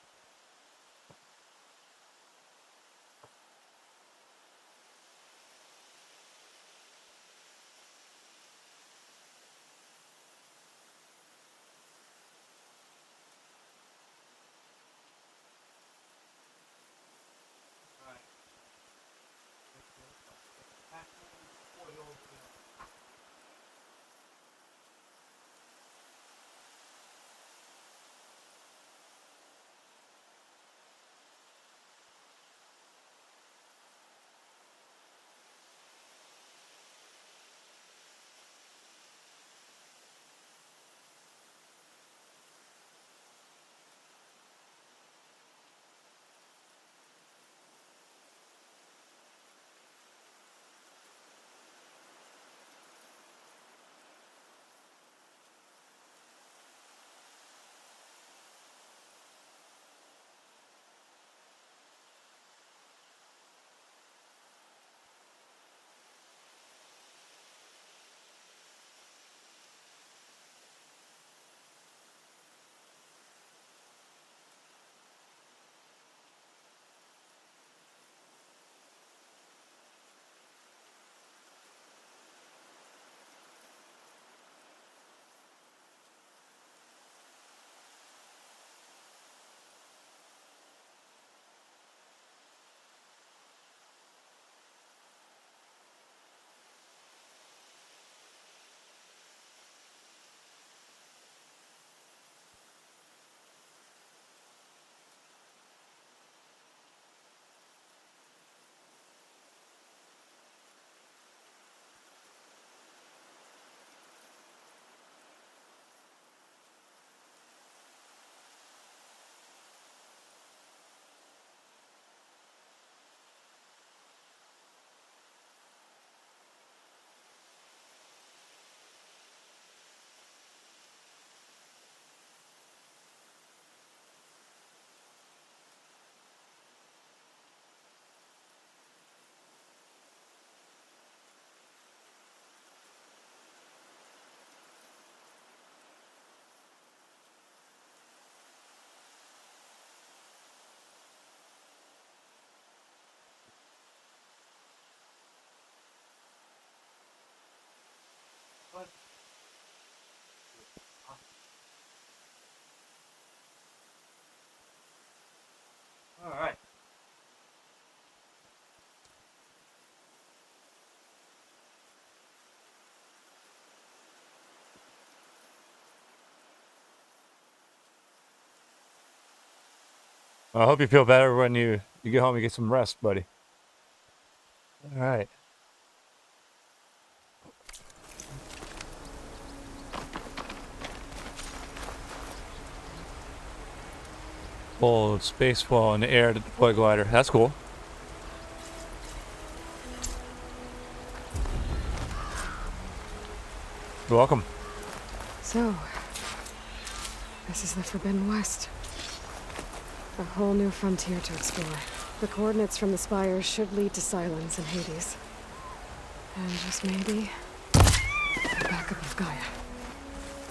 All right. I hope you feel better when you get home and get some rest, buddy. All right. Hold space while in the air to deploy glider. That's cool. You're welcome. So, this is the Forbidden West. A whole new frontier to explore. The coordinates from the spires should lead to Silence and Hades. And just maybe, the backup of Gaia.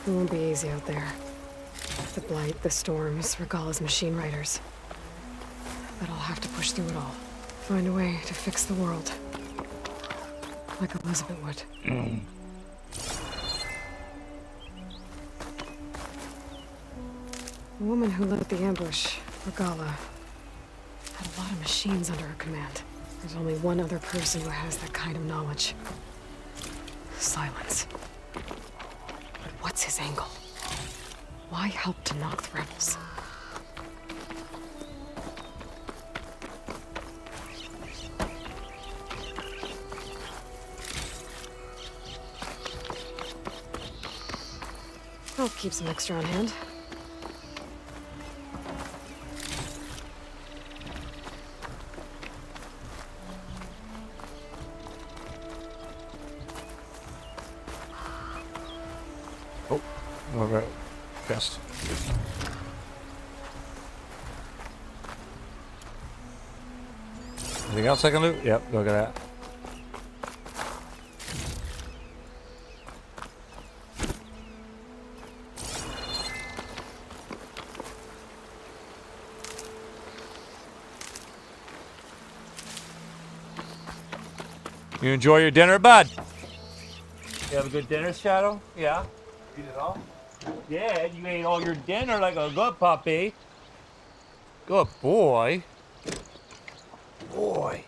It won't be easy out there. The Blight, the Storms, Regalla's machine riders. But I'll have to push through it all. Find a way to fix the world. Like Elizabeth would. The woman who led the ambush, Regalla, had a lot of machines under her command. There's only one other person who has that kind of knowledge. Silence. But what's his angle? Why help to knock the rebels? I'll keep some extra on hand. Oh, all right. Best. Anything else I can loot? Yep, look at that. You enjoy your dinner, bud? You have a good dinner, Shadow? Yeah? Eat it all? Yeah, you ate all your dinner like a good puppy. Good boy. Boy.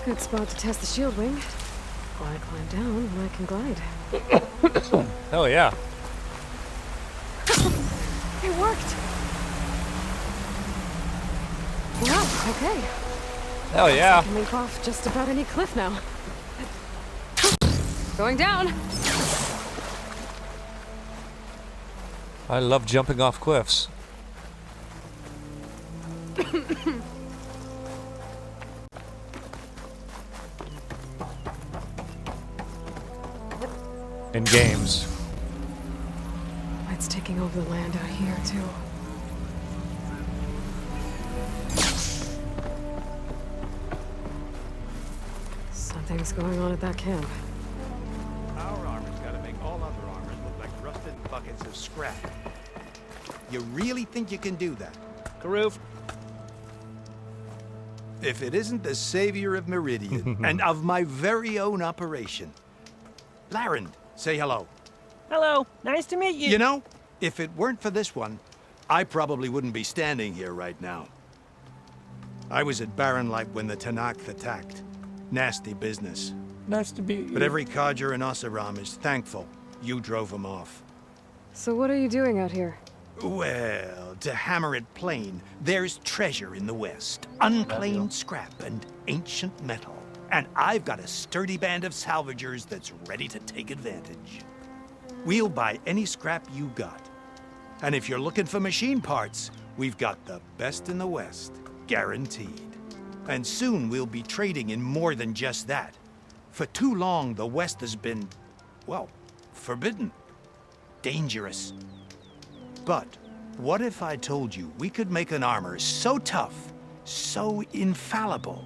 Good spot to test the shield wing. Why climb down when I can glide? Hell yeah. It worked! Wow, okay. Hell yeah. I can leap off just about any cliff now. Going down! I love jumping off cliffs. In games. It's taking over the land out here, too. Something's going on at that camp. Our armor's gotta make all other armors look like rusted buckets of scrap. You really think you can do that? Karoof. If it isn't the savior of Meridian, and of my very own operation. Larend, say hello. Hello, nice to meet you. You know, if it weren't for this one, I probably wouldn't be standing here right now. I was at Barren Light when the Tanakh attacked. Nasty business. Nice to meet you. But every codger in Oseram is thankful you drove him off. So what are you doing out here? Well, to hammer it plain, there's treasure in the West. Unclaimed scrap and ancient metal. And I've got a sturdy band of salvagers that's ready to take advantage. We'll buy any scrap you got. And if you're looking for machine parts, we've got the best in the West, guaranteed. And soon we'll be trading in more than just that. For too long, the West has been, well, forbidden. Dangerous. But what if I told you we could make an armor so tough, so infallible,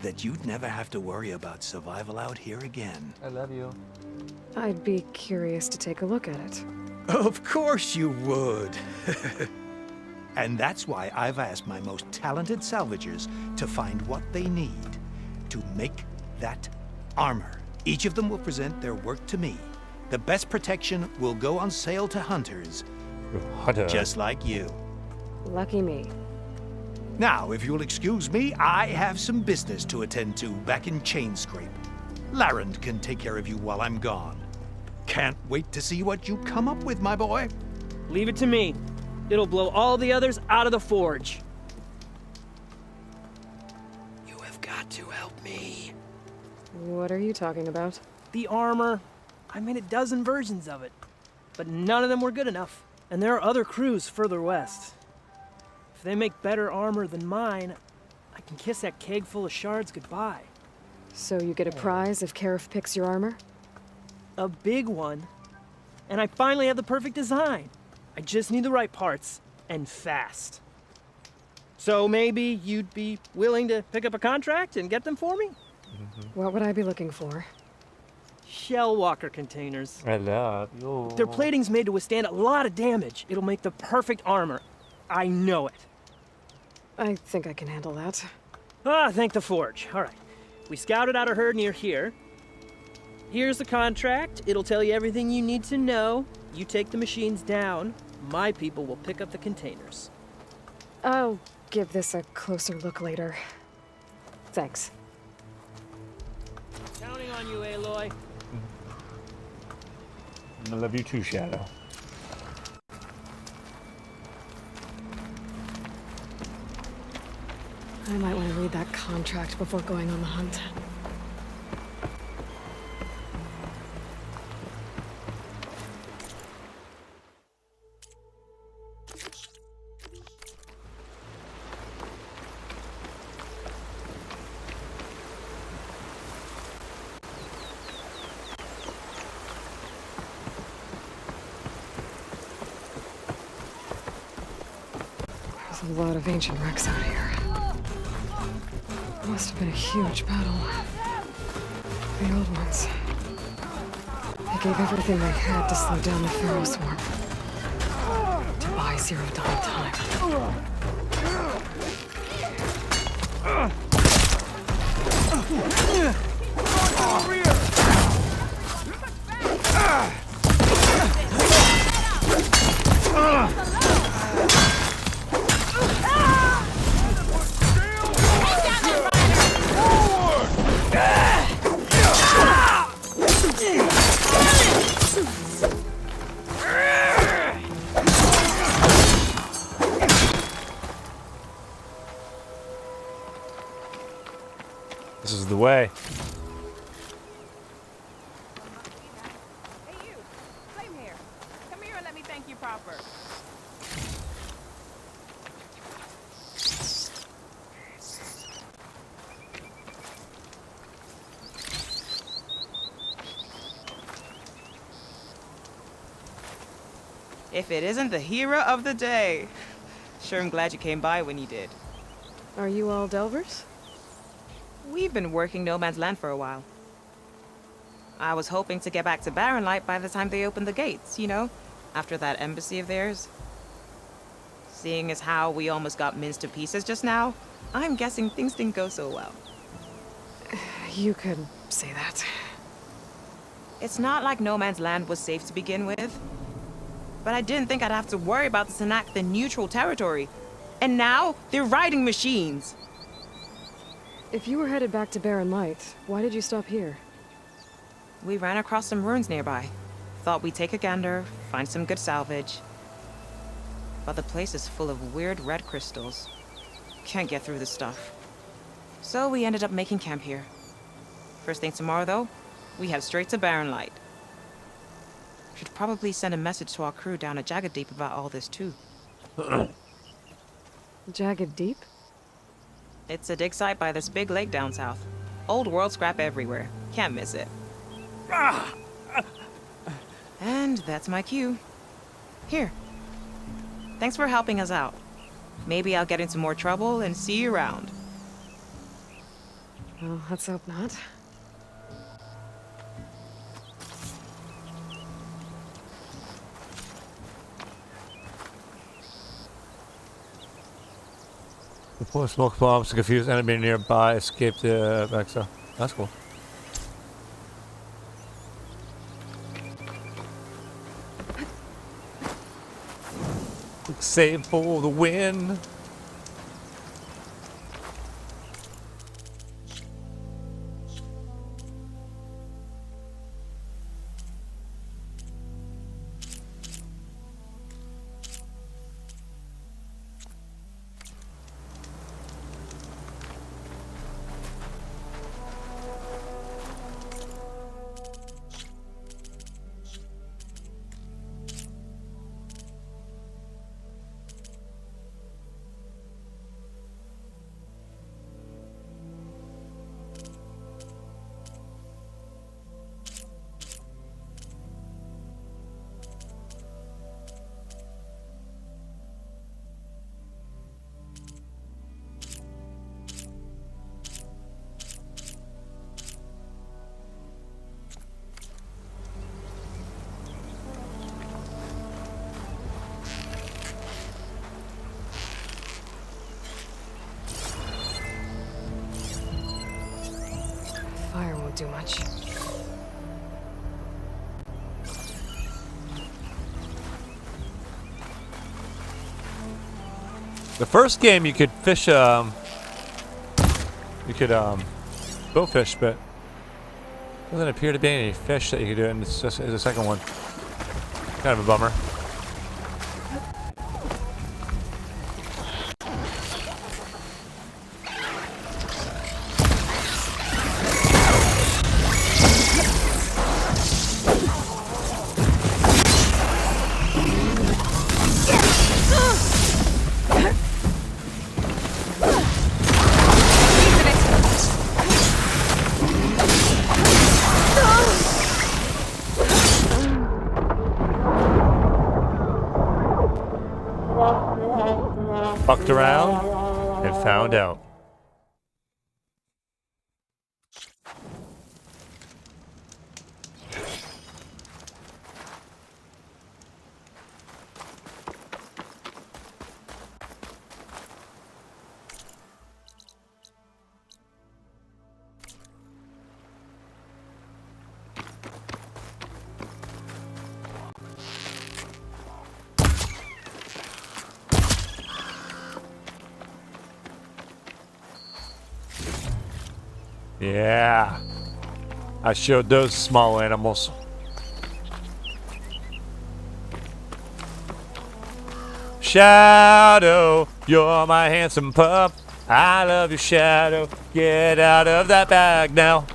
that you'd never have to worry about survival out here again? I love you. I'd be curious to take a look at it. Of course you would. And that's why I've asked my most talented salvagers to find what they need to make that armor. Each of them will present their work to me. The best protection will go on sale to hunters, just like you. Lucky me. Now, if you'll excuse me, I have some business to attend to back in Chainscrape. Larend can take care of you while I'm gone. Can't wait to see what you come up with, my boy. Leave it to me. It'll blow all the others out of the forge. You have got to help me. What are you talking about? The armor. I made a dozen versions of it, but none of them were good enough. And there are other crews further west. If they make better armor than mine, I can kiss that keg full of shards goodbye. So you get a prize if Karif picks your armor? A big one. And I finally have the perfect design. I just need the right parts, and fast. So maybe you'd be willing to pick up a contract and get them for me? What would I be looking for? Shell walker containers. I love you. Their plating's made to withstand a lot of damage. It'll make the perfect armor. I know it. I think I can handle that. Ah, thank the forge. All right. We scouted out a herd near here. Here's the contract. It'll tell you everything you need to know. You take the machines down. My people will pick up the containers. I'll give this a closer look later. Thanks. Counting on you, Aloy. I love you too, Shadow. I might want to read that contract before going on the hunt. There's a lot of ancient wrecks out here. Must have been a huge battle. The old ones. They gave everything they had to slow down the Pharaoh swarm. To buy Zero Dawn time. This is the way. Hey, you. Same here. Come here and let me thank you proper. If it isn't the hero of the day. Sure, I'm glad you came by when you did. Are you all Delvers? We've been working No Man's Land for a while. I was hoping to get back to Barren Light by the time they opened the gates, you know? After that embassy of theirs. Seeing as how we almost got minced to pieces just now, I'm guessing things didn't go so well. You could say that. It's not like No Man's Land was safe to begin with. But I didn't think I'd have to worry about this enact the neutral territory. And now, they're riding machines. If you were headed back to Barren Light, why did you stop here? We ran across some ruins nearby. Thought we'd take a gander, find some good salvage. But the place is full of weird red crystals. Can't get through the stuff. So we ended up making camp here. First thing tomorrow, though, we head straight to Barren Light. Should probably send a message to our crew down at Jagged Deep about all this, too. Jagged Deep? It's a dig site by this big lake down south. Old world scrap everywhere. Can't miss it. And that's my cue. Here. Thanks for helping us out. Maybe I'll get into more trouble and see you around. Well, let's hope not. Deploy smoke bombs to confuse enemy nearby. Escape the Vexa. That's cool. Save for the win. Fire won't do much. The first game you could fish, bow fish, but doesn't appear to be any fish that you could do in the second one. Kind of a bummer. fucked around and found out. Yeah, I showed those small animals. Shadow, you're my handsome pup. I love you, Shadow. Get out of that bag now.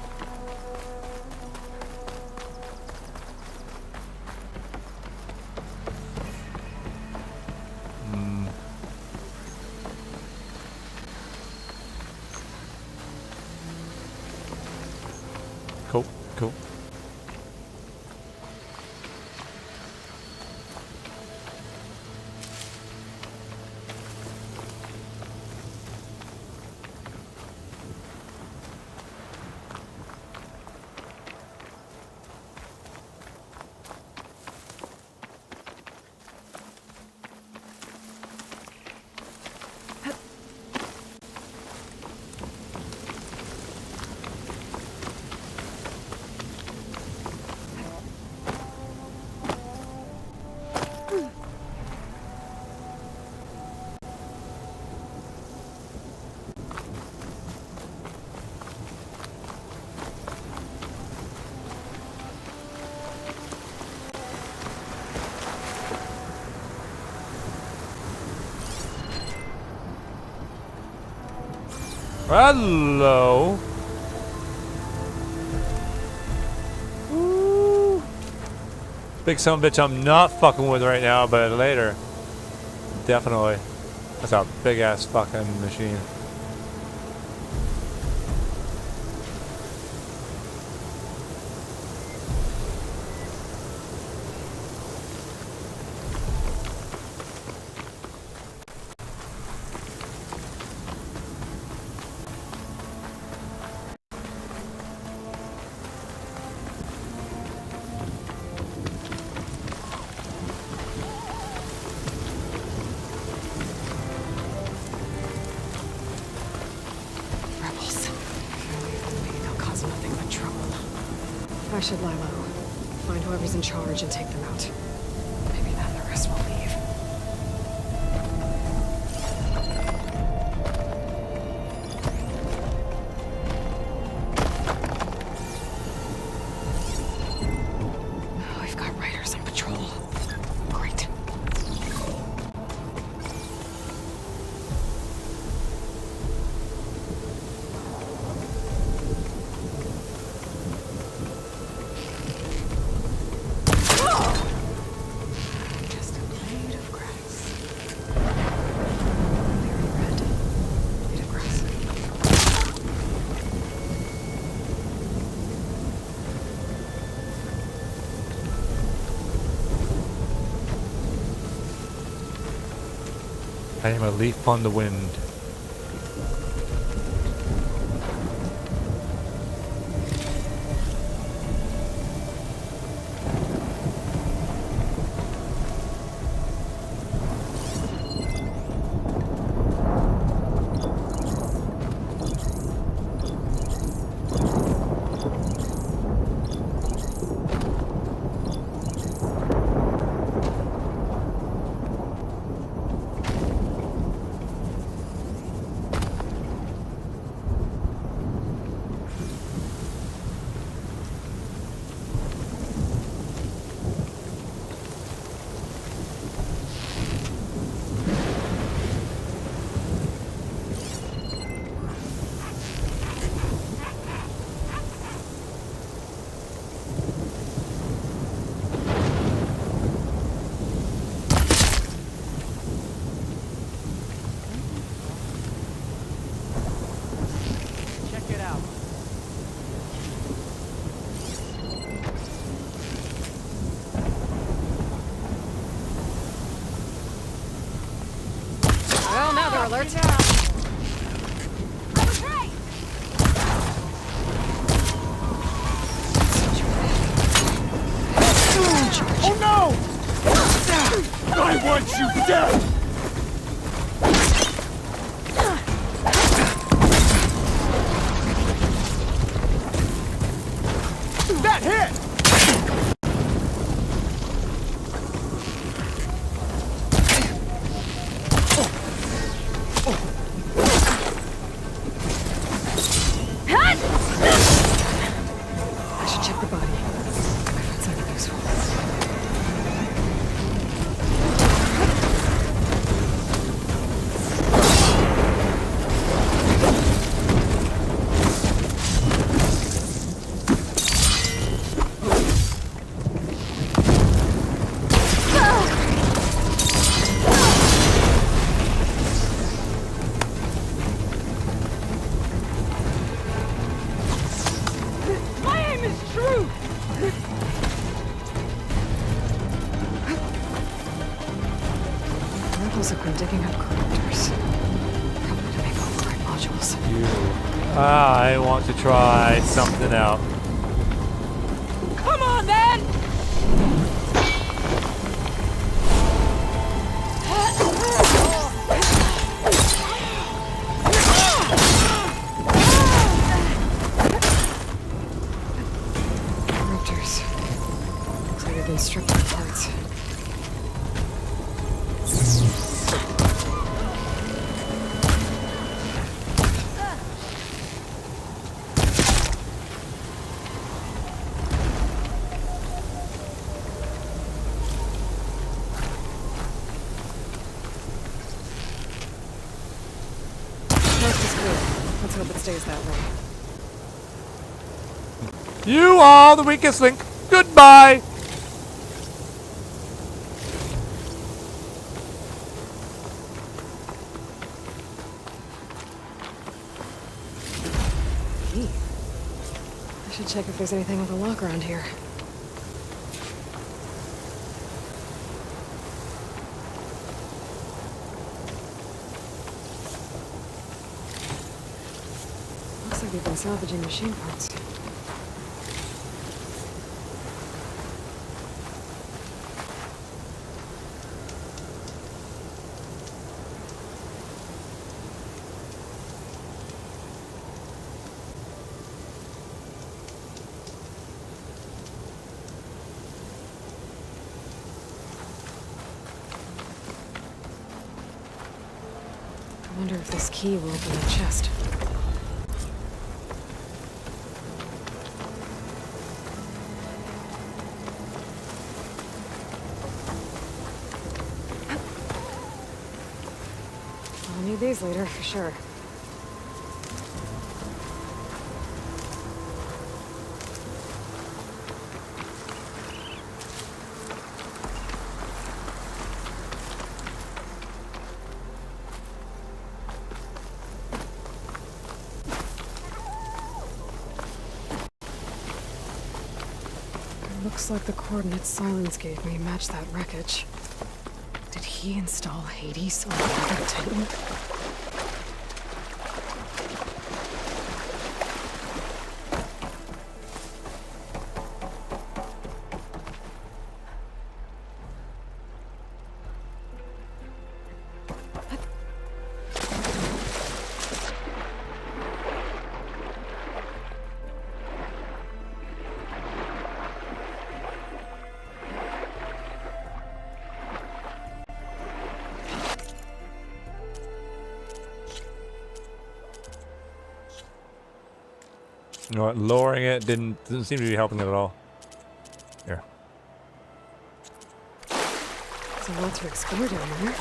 Cool, cool. Hello. Woo. Big son of a bitch I'm not fucking with right now, but later. Definitely. That's a big ass fucking machine. I should lie low. Find whoever's in charge and take them out. Maybe then the rest will leave. We've got raiders on patrol. Great. I am a leaf on the wind. alert. Oh no! I want you dead! That hit! I should check the body. I find something useful. My aim is true! The rebels have been digging up corruptors. Probably to make override modules. I want to try something out. Come on, then! Corruptors. Looks like they've been stripped of parts. Coast is clear. Let's hope it stays that way. You are the weakest link. Goodbye. Key. I should check if there's anything with a lock around here. Looks like they've been salvaging machine parts. I wonder if this key will open the chest. I'll need these later, for sure. Looks like the coordinates Silence gave me match that wreckage. Did he install Hades on another Titan? You know what? Lowering it doesn't seem to be helping it at all. Here. There's a lot to explore down there.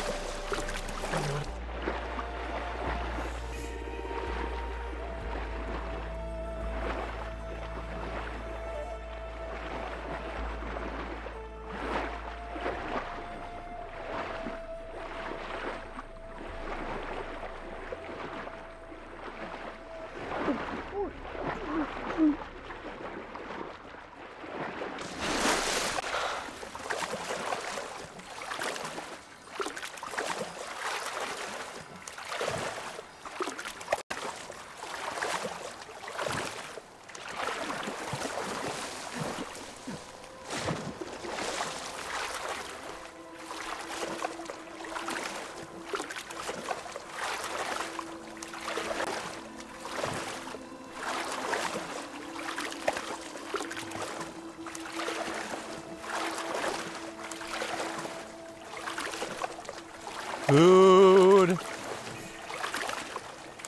Food.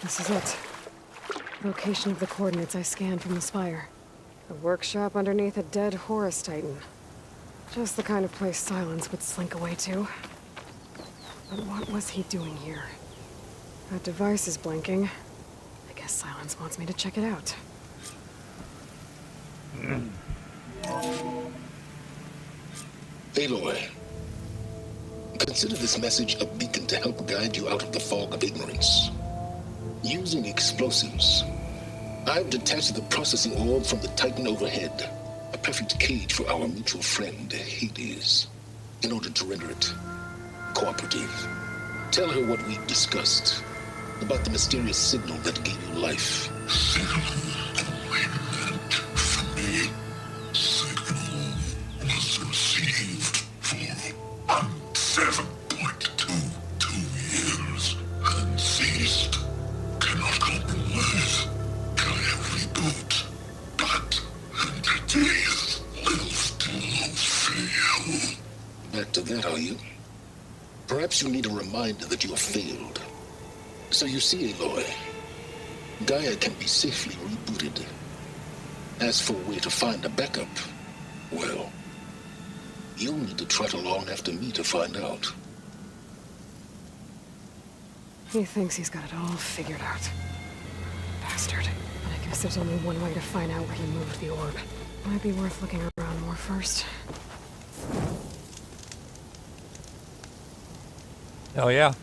This is it. Location of the coordinates I scanned from the spire. A workshop underneath a dead Horus Titan. Just the kind of place Silence would slink away to. But what was he doing here? That device is blinking. I guess Silence wants me to check it out. Aloy, consider this message a beacon to help guide you out of the fog of ignorance. Using explosives, I've detached the processing orb from the Titan overhead, a perfect cage for our mutual friend, Hades, in order to render it cooperative. Tell her what we've discussed about the mysterious signal that gave you life. Signal from me. Signal was received for 7.22 years and ceased. Cannot compromise. Can reboot. But entities will still fail. Back to that, are you? Perhaps you need a reminder that you have failed. So you see, Aloy, Gaia can be safely rebooted. As for where to find a backup, well, you'll need to trot along after me to find out. He thinks he's got it all figured out. Bastard. But I guess there's only one way to find out where he moved the orb. Might be worth looking around more first. Hell yeah.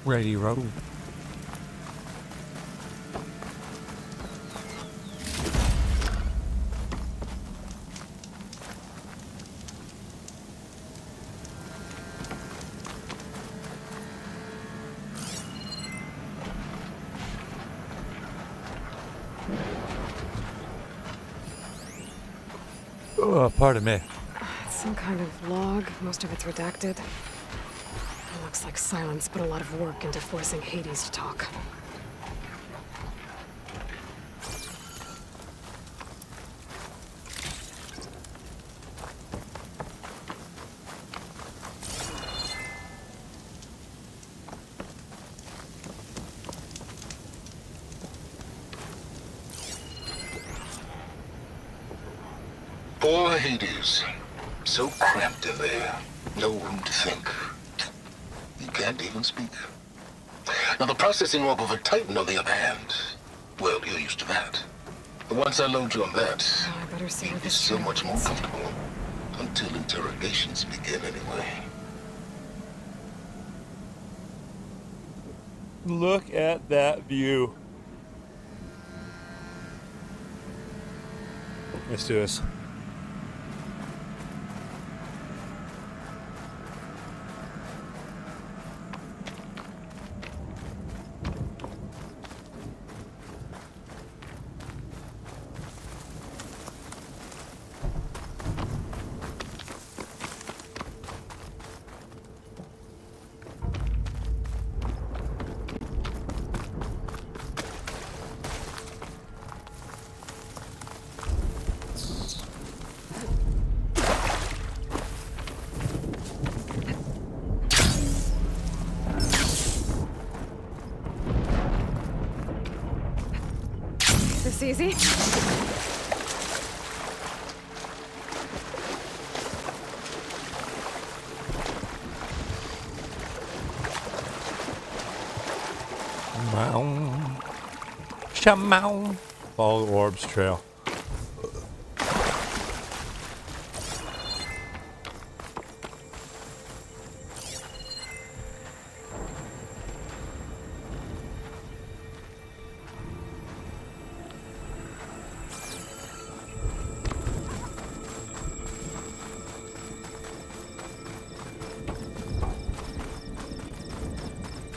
Ready, roll. Oh, pardon me. It's some kind of log. Most of it's redacted. It looks like Silence put a lot of work into forcing Hades to talk. Poor Hades. So cramped in there. No room to think. You can't even speak. Now the processing orb of a Titan, on the other hand, well, you're used to that. But once I load you on that, I better see you'll be so much more comfortable. Until interrogations begin, anyway. Look at that view. Let's do this. easy. Shamow. Follow the orbs trail.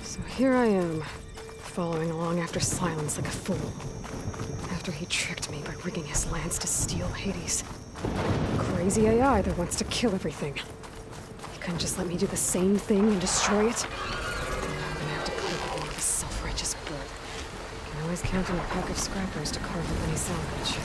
So here I am, following along after Silence like a fool. After he tricked me by rigging his lance to steal Hades. Crazy AI that wants to kill everything. He couldn't just let me do the same thing and destroy it. I'm gonna have to play the game of a self-righteous bull. Can always count on a pack of scrappers to carve up any salvage.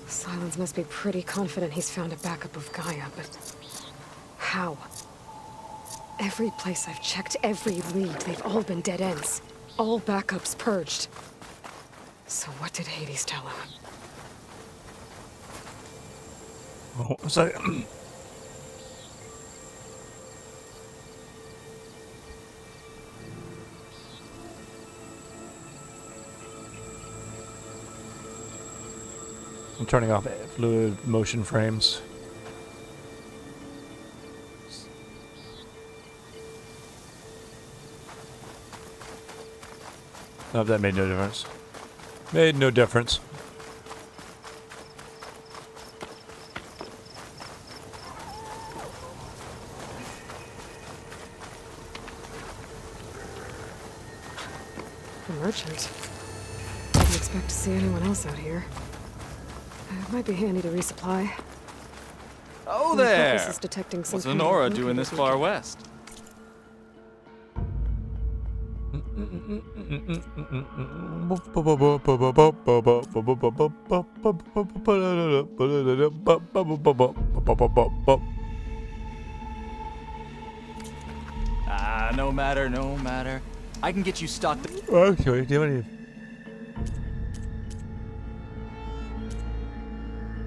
Silence must be pretty confident he's found a backup of Gaia, but how? Every place I've checked, every lead, they've all been dead ends. All backups purged. So what did Hades tell him? Oh, so I'm turning off fluid motion frames. No, that made no difference. Made no difference. A merchant. Didn't expect to see anyone else out here. It might be handy to resupply. Oh My there! focus is detecting some What's kind of Honora local doing this movement. far west? Ah, no matter, no matter. I can get you stocked. Okay, do you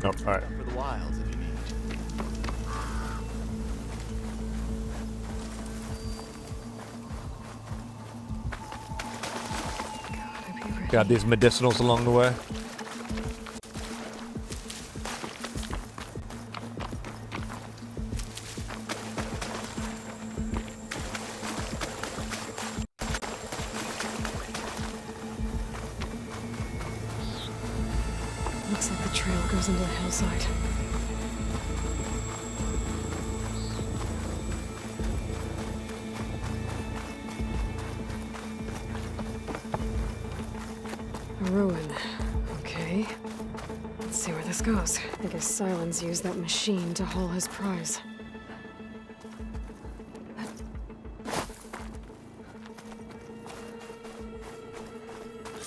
Oh, alright. For the wilds if you need. Got these medicinals along the way. trail goes into the hillside. A ruin. Okay. Let's see where this goes. I guess Silence used that machine to haul his prize.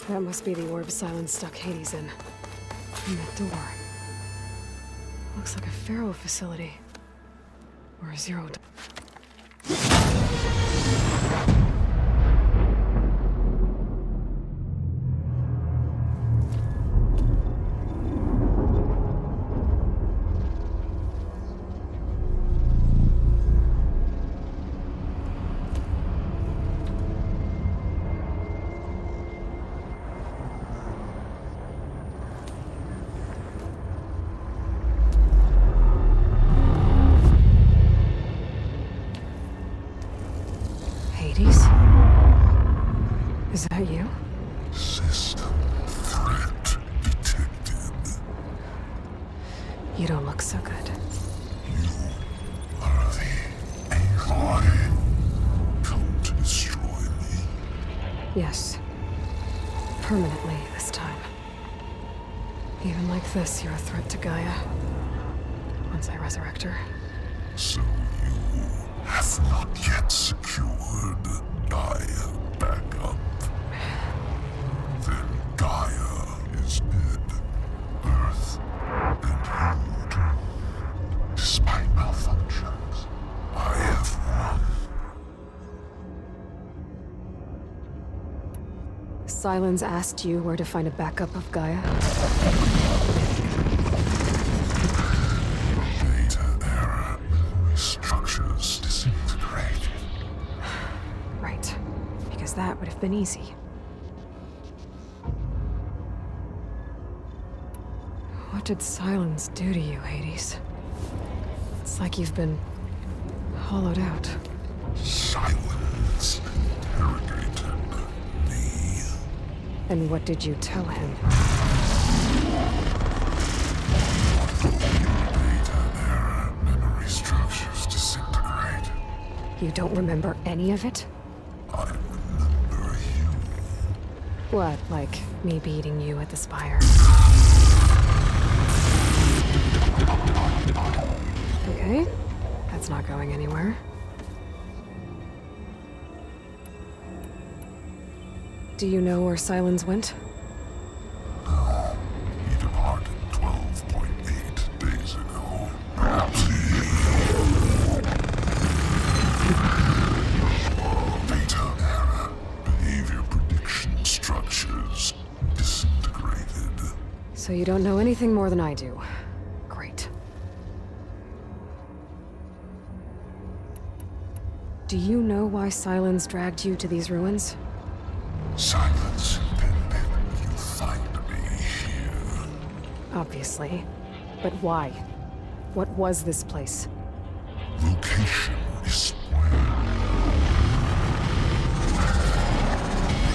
That must be the orb Silence stuck Hades in. And that door. Looks like a Pharaoh facility. Or a Zero. Is that you? System threat detected. You don't look so good. You are the Aloy. Come to destroy me. Yes. Permanently this time. Even like this, you're a threat to Gaia. Once I resurrect her. So you have not yet secured Gaia back up. Then Gaia is dead. Earth and you too. Despite malfunctions, I have won. Silence asked you where to find a backup of Gaia? Data error. Memory structures disintegrated. Right. Because that would have been easy. What did Silence do to you, Hades? It's like you've been hollowed out. Silence interrogated me. And what did you tell him? Data error. Memory structures disintegrated. You don't remember any of it? I remember you. What, like me beating you at the Spire? Okay, that's not going anywhere. Do you know where Silence went? No. He departed 12.8 days ago. Perhaps Data error. Behavior prediction structures disintegrated. So you don't know anything more than I do. Great. Do you know why Silence dragged you to these ruins? Silence intended you find me here. Obviously. But why? What was this place? Location is where.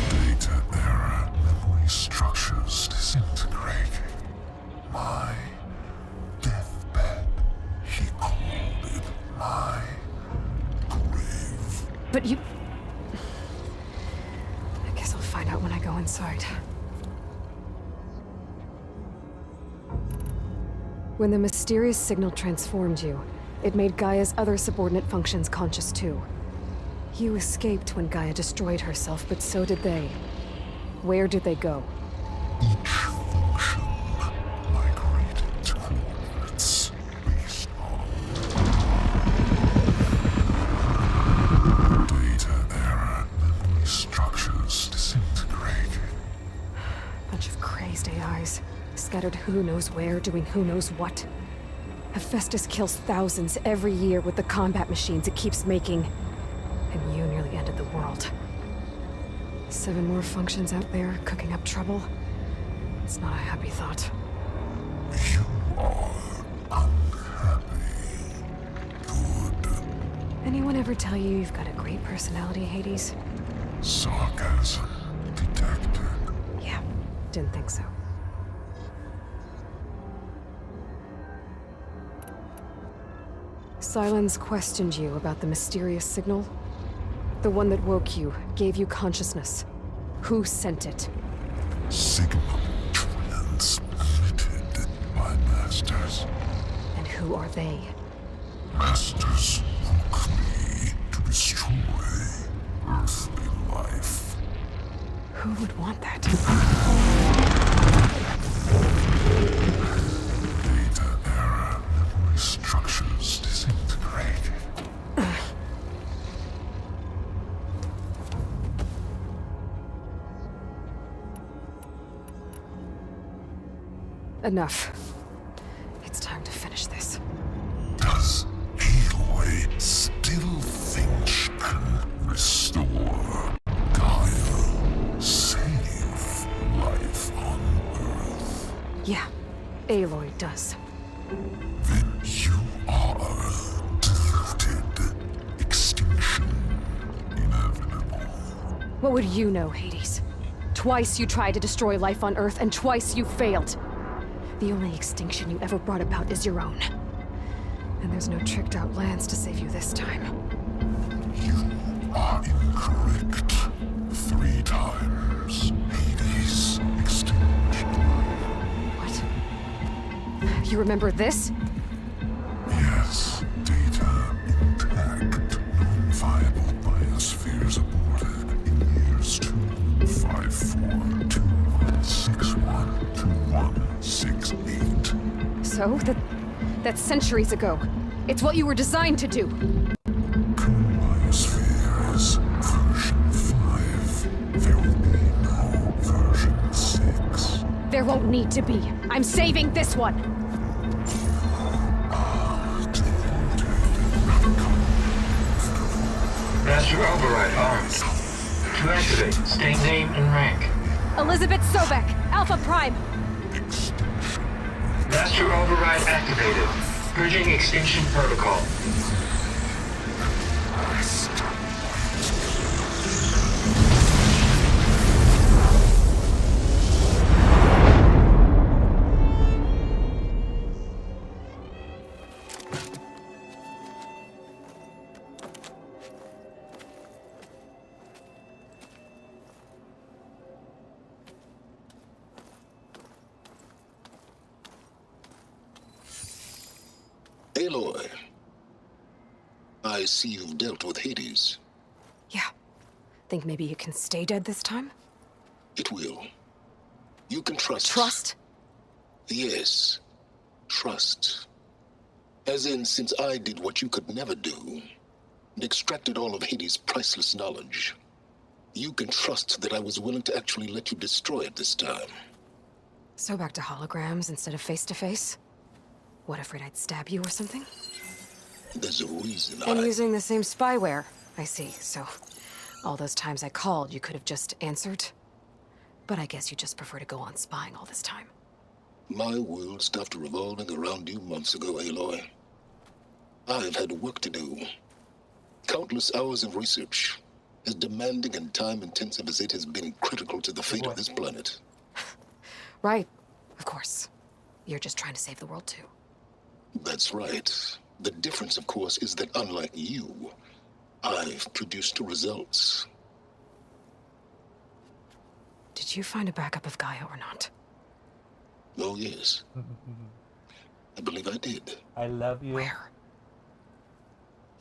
Data error. Memory structures disintegrated. My deathbed. He called it my grave. But you... I guess I'll find out when I go inside. When the mysterious signal transformed you, it made Gaia's other subordinate functions conscious too. You escaped when Gaia destroyed herself, but so did they. Where did they go? Each function migrated to coordinates based on data error. Memory structures disintegrated. Bunch of crazed AIs, scattered who knows where, doing who knows what. Hephaestus kills thousands every year with the combat machines it keeps making. And you nearly ended the world. 7 more functions out there, cooking up trouble. It's not a happy thought. You are unhappy. Good. Anyone ever tell you you've got a great personality, Hades? Sarcasm detected. Yeah, didn't think so. Silence questioned you about the mysterious signal? The one that woke you, gave you consciousness. Who sent it? Signal transmitted by masters. And who are they? Masters woke me to destroy earthly life. Who would want that? Data error, memory structures disintegrated. Enough. It's time to finish this. Does Aloy still think she can restore Gaia, save life on Earth? Yeah, Aloy does. Then you are deluded. Extinction inevitable. What would you know, Hades? Twice you tried to destroy life on Earth, and twice you failed. The only extinction you ever brought about is your own. And there's no tricked-out lands to save you this time. You are incorrect. 3 times. Hades extinction. What? You remember this? Yes. Data intact. Non-viable biospheres aborted in years 254, 2161, 2168. So? That's centuries ago. It's what you were designed to do. Biospheres. Version 5. There will be no version 6. There won't need to be. I'm saving this one. Master override armed. To activate, state name and rank. Elizabeth Sobek, Alpha Prime. Master override activated. Bridging extinction protocol. Aloy, I see you've dealt with Hades. Yeah. Think maybe you can stay dead this time? It will. You can trust. Trust? Yes. Trust. As in, since I did what you could never do, and extracted all of Hades' priceless knowledge, you can trust that I was willing to actually let you destroy it this time. So back to holograms instead of face-to-face? What, afraid I'd stab you or something? There's a reason And using the same spyware. I see, so all those times I called, you could have just answered? But I guess you just prefer to go on spying all this time. My world stopped revolving around you months ago, Aloy. I've had work to do. Countless hours of research, as demanding and time-intensive as it has been critical to the fate of this planet. Right, of course. You're just trying to save the world, too. That's right. The difference, of course, is that unlike you, I've produced results. Did you find a backup of Gaia or not? Oh, yes. I believe I did. I love you. Where?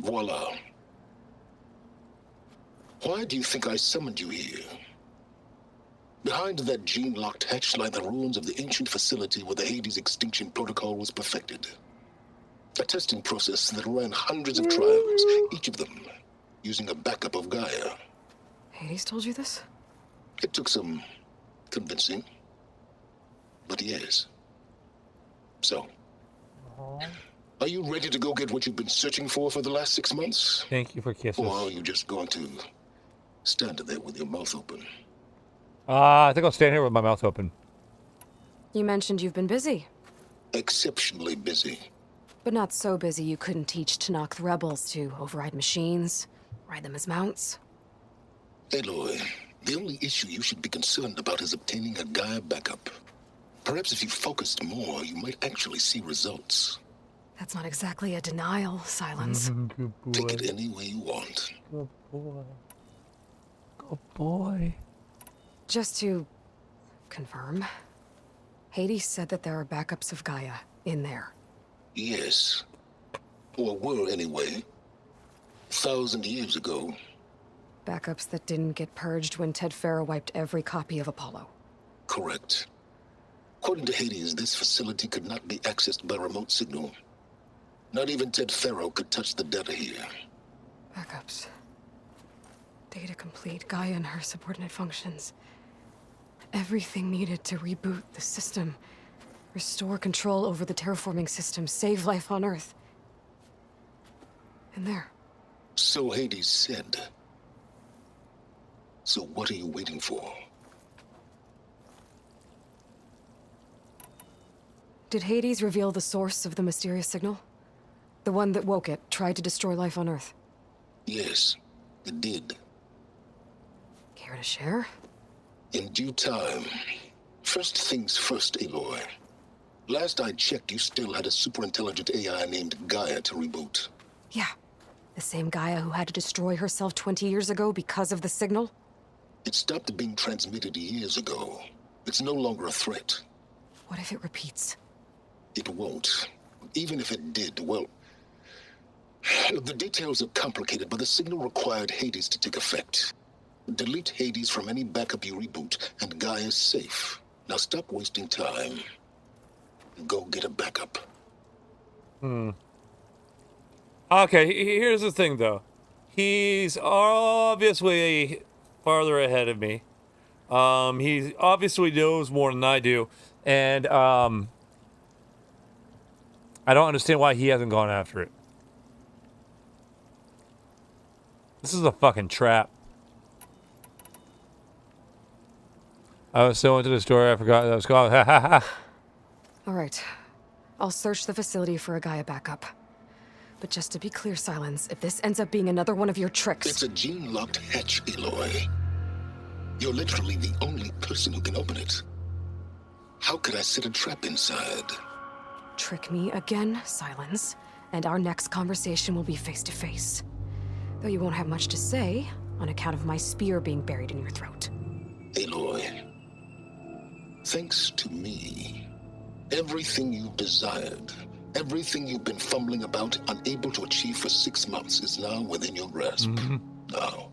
Voila. Why do you think I summoned you here? Behind that gene-locked hatch lie the ruins of the ancient facility where the Hades extinction protocol was perfected. A testing process that ran hundreds of trials, each of them using a backup of Gaia. Hades told you this? It took some convincing, but yes. So, are you ready to go get what you've been searching for the last 6 months? Thank you for kisses. Or are you just going to stand there with your mouth open? I think I'll stand here with my mouth open. You mentioned you've been busy. Exceptionally busy. But not so busy you couldn't teach Tanakh the rebels to override machines, ride them as mounts. Aloy, the only issue you should be concerned about is obtaining a Gaia backup. Perhaps if you focused more, you might actually see results. That's not exactly a denial, Silence. Good boy. Take it any way you want. Good boy. Good boy. Just to confirm, Hades said that there are backups of Gaia in there. Yes. Or were anyway. 1,000 years ago. Backups that didn't get purged when Ted Farrow wiped every copy of Apollo. Correct. According to Hades, this facility could not be accessed by remote signal. Not even Ted Farrow could touch the data here. Backups. Data complete, Gaia and her subordinate functions. Everything needed to reboot the system. Restore control over the terraforming system, save life on Earth. And there. So Hades said. So what are you waiting for? Did Hades reveal the source of the mysterious signal? The one that woke it, tried to destroy life on Earth? Yes, it did. Care to share? In due time. First things first, Aloy. Last I checked, you still had a superintelligent AI named Gaia to reboot. Yeah. The same Gaia who had to destroy herself 20 years ago because of the signal? It stopped being transmitted years ago. It's no longer a threat. What if it repeats? It won't. Even if it did, well... The details are complicated, but the signal required Hades to take effect. Delete Hades from any backup you reboot, and Gaia's safe. Now stop wasting time. Go get a backup. Okay, here's the thing, though. He's obviously farther ahead of me. He obviously knows more than I do, and I don't understand why he hasn't gone after it. This is a fucking trap. I was so into the story, I forgot that was called. Ha ha ha. All right. I'll search the facility for a Gaia backup. But just to be clear, Silence, if this ends up being another one of your tricks... It's a gene-locked hatch, Aloy. You're literally the only person who can open it. How could I set a trap inside? Trick me again, Silence, and our next conversation will be face-to-face. Though you won't have much to say, on account of my spear being buried in your throat. Aloy, thanks to me, everything you've desired, everything you've been fumbling about, unable to achieve for 6 months, is now within your grasp. Now,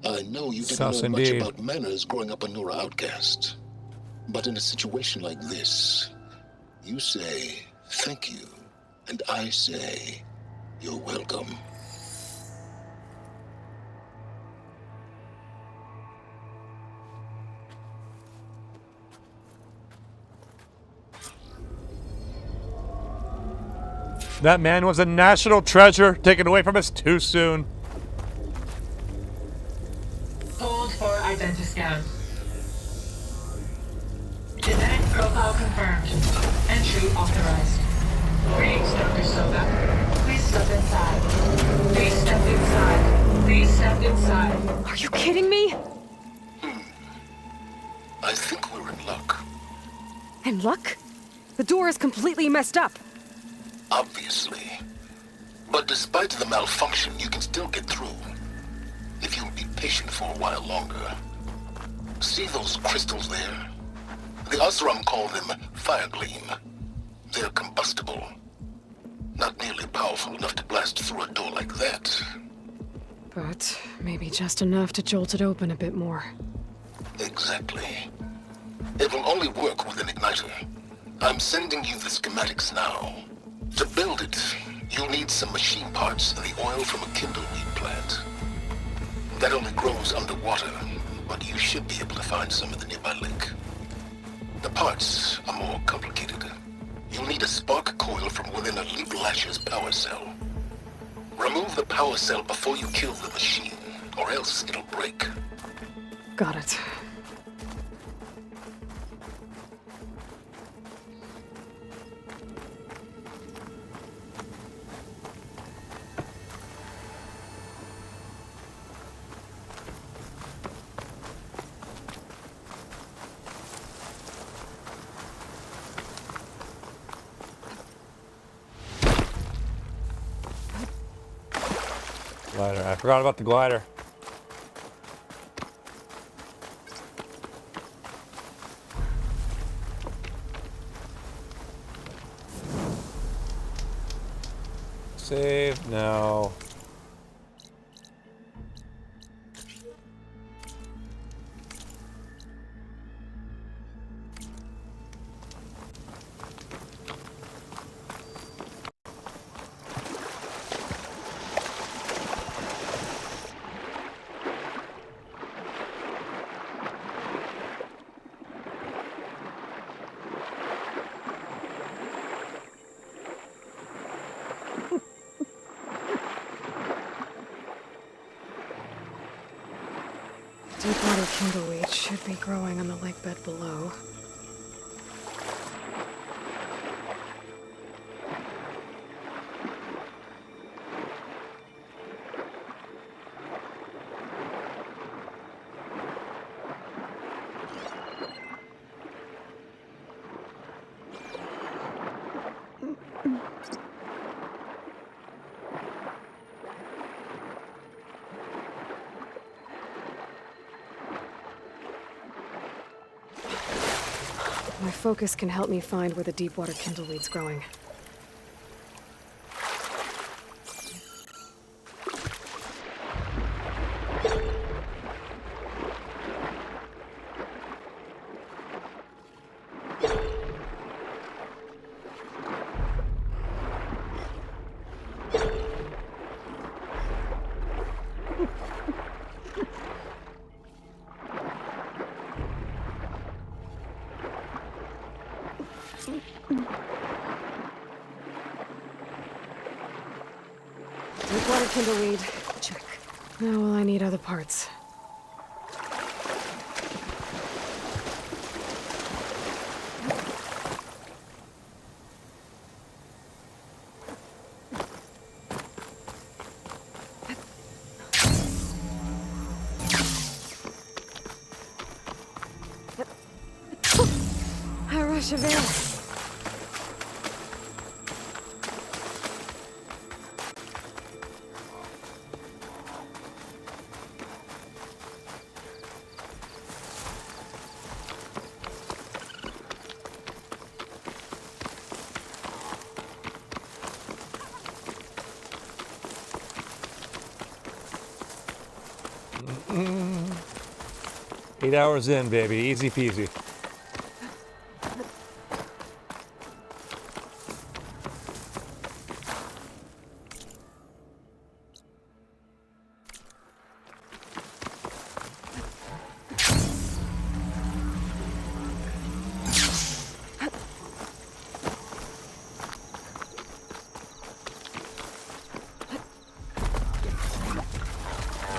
I know you didn't know much about manners growing up a Nora outcast. But in a situation like this, you say, thank you, and I say, you're welcome. That man was a national treasure, taken away from us too soon. Hold for identiscan. Genetic profile confirmed. Entry authorized. Greetings, Dr. Soga. Please step inside. Please step inside. Please step inside. Are you kidding me? I think we're in luck. In luck? The door is completely messed up. Obviously. But despite the malfunction, you can still get through. If you'll be patient for a while longer. See those crystals there? The Osram call them fire gleam. They're combustible. Not nearly powerful enough to blast through a door like that. But maybe just enough to jolt it open a bit more. Exactly. It will only work with an igniter. I'm sending you the schematics now. To build it, you'll need some machine parts and the oil from a kindleweed plant. That only grows underwater, but you should be able to find some in the nearby lake. The parts are more complicated. You'll need a spark coil from within a Leap Lasher's power cell. Remove the power cell before you kill the machine, or else it'll break. Got it. Glider. I forgot about the glider. Save. No. Deepwater kindleweed should be growing on the lake bed below. My focus can help me find where the deepwater kindleweed's growing. Deepwater kindleweed, check. Now will I need other parts. I rush a bit. Mm-mm. 8 hours in, baby. Easy peasy.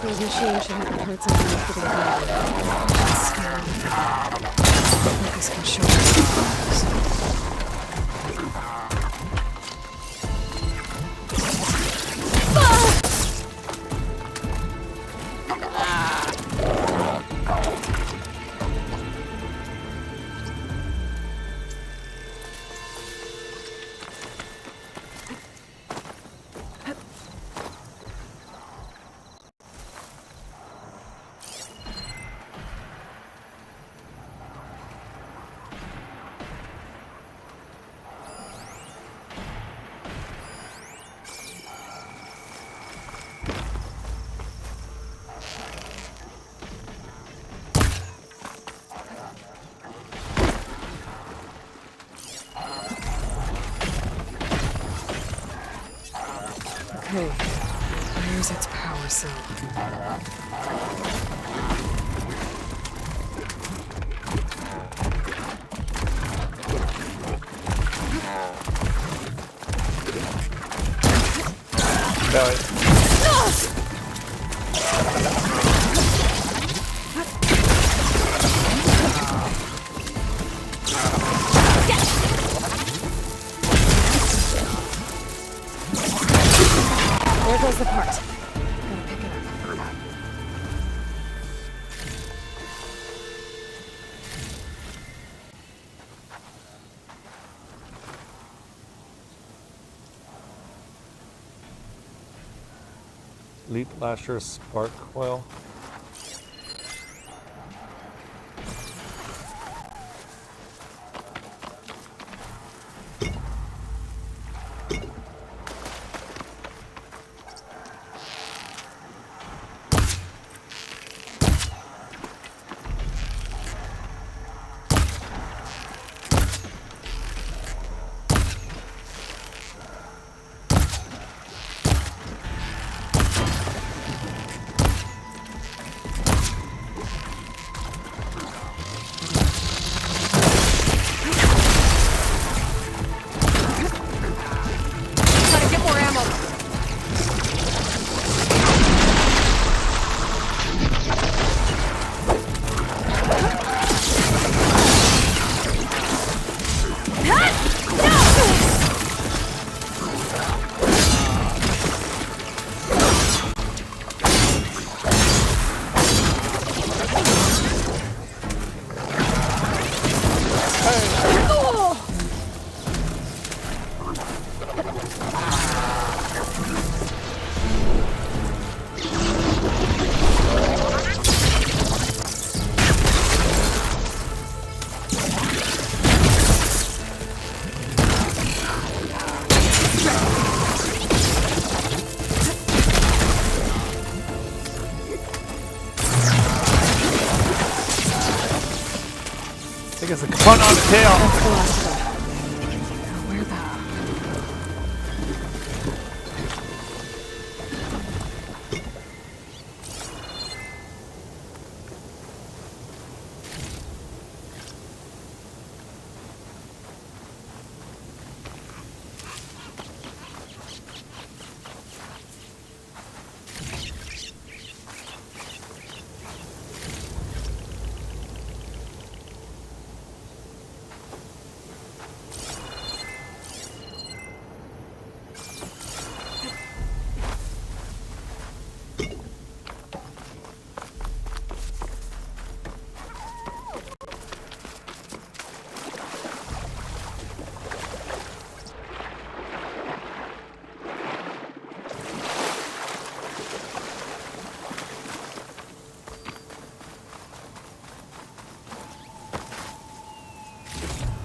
Those machines should have heard something after they died. Focus can show Okay, where's its power cell? There goes the part. Gotta pick it up. Lead lasher, spark coil. I think it's a punt on the tail. That's the last of them. Now, where the...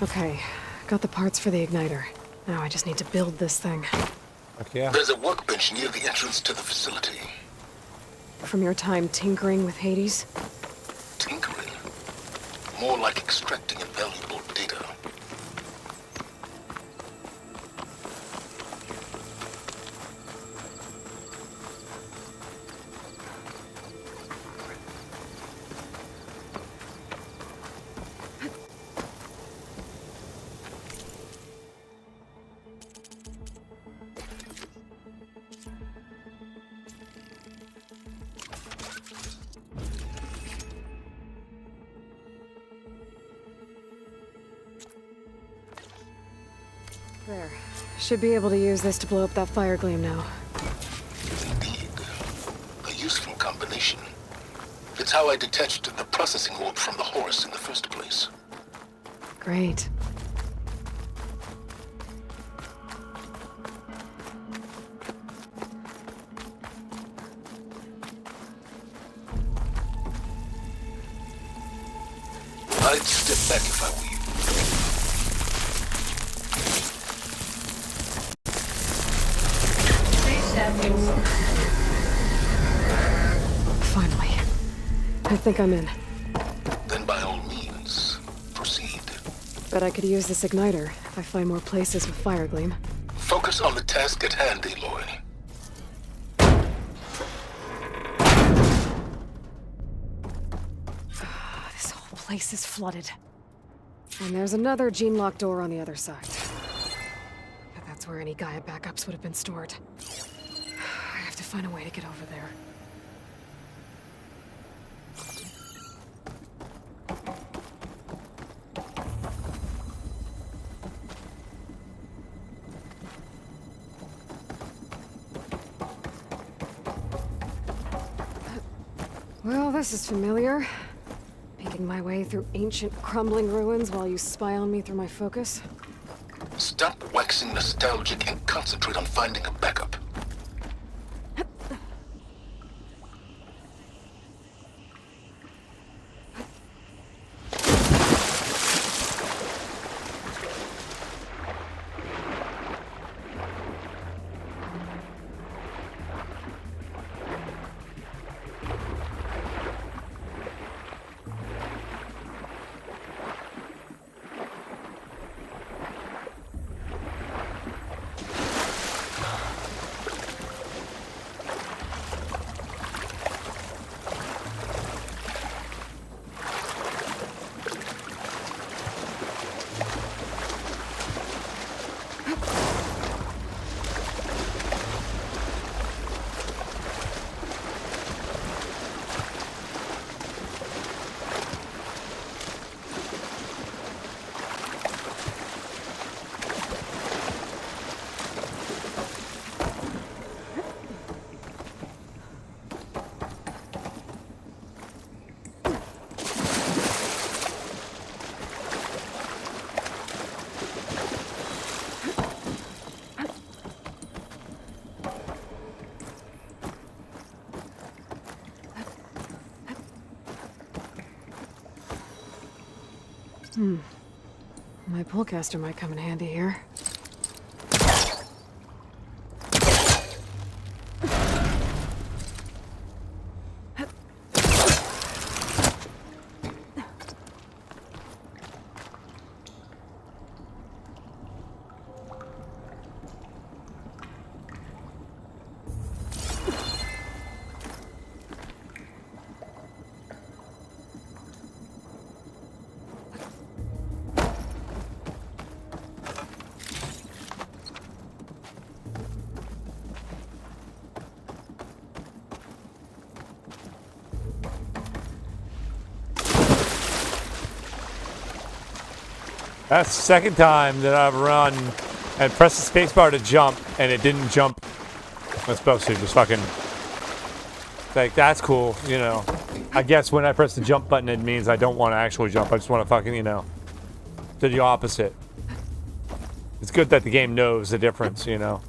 Okay, got the parts for the igniter. Now I just need to build this thing. Okay. There's a workbench near the entrance to the facility. From your time tinkering with Hades? Tinkering? More like extracting invaluable data. There. Should be able to use this to blow up that fire gleam now. Indeed. A useful combination. It's how I detached the processing orb from the horse in the first place. Great. I'd step back if I were you. Finally. I think I'm in. Then by all means, proceed. Bet I could use this igniter if I find more places with fire gleam. Focus on the task at hand, Aloy. This whole place is flooded. And there's another gene-locked door on the other side. But that's where any Gaia backups would have been stored. I have to find a way to get over there. Well, this is familiar. Making my way through ancient, crumbling ruins while you spy on me through my focus. Stop waxing nostalgic and concentrate on finding a backup. My pullcaster might come in handy here. That's the second time that I've run and pressed the spacebar to jump, and it didn't jump. It's supposed to just fucking. Like, that's cool, you know. I guess when I press the jump button, it means I don't want to actually jump. I just want to fucking, you know, do the opposite. It's good that the game knows the difference, you know,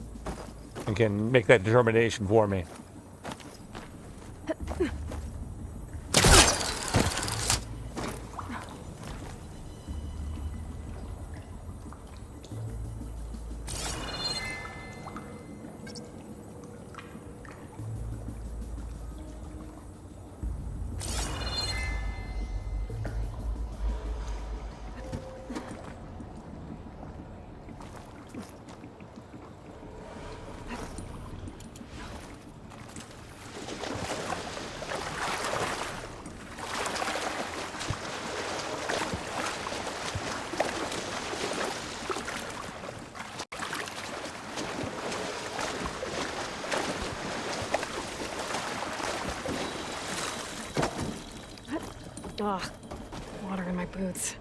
and can make that determination for me. Ugh, water in my boots.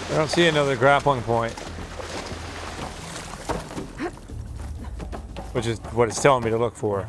I don't see another grappling point. Which is what it's telling me to look for.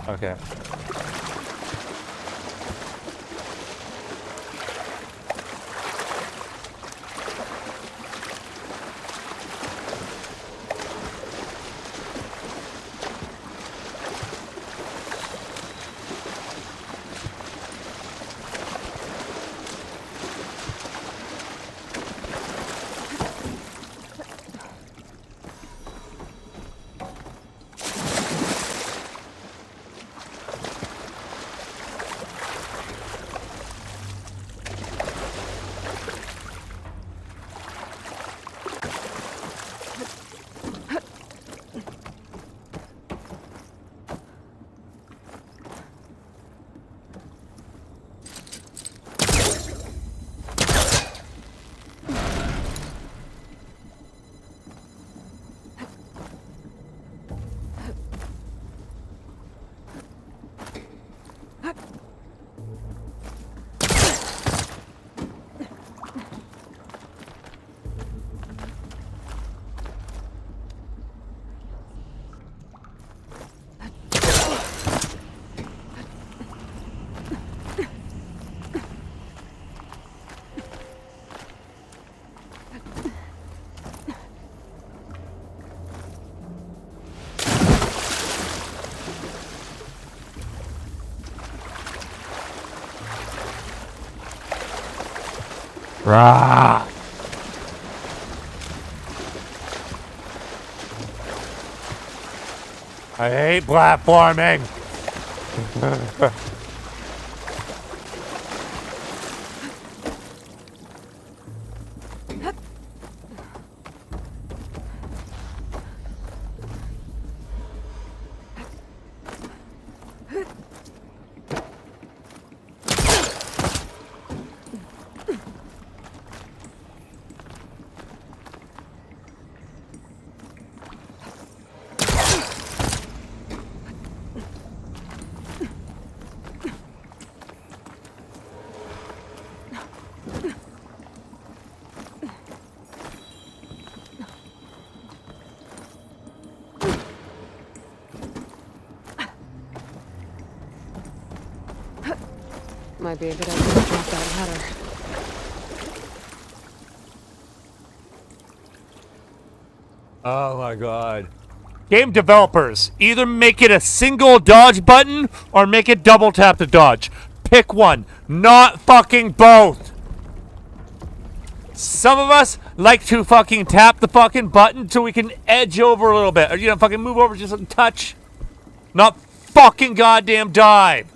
Okay. Rah. I hate platforming. Might be a good idea to drop that header. Oh my god. Game developers, either make it a single dodge button or make it double tap to dodge. Pick one, not fucking both. Some of us like to fucking tap the fucking button so we can edge over a little bit. Or, you know, fucking move over just a touch. Not fucking goddamn dive.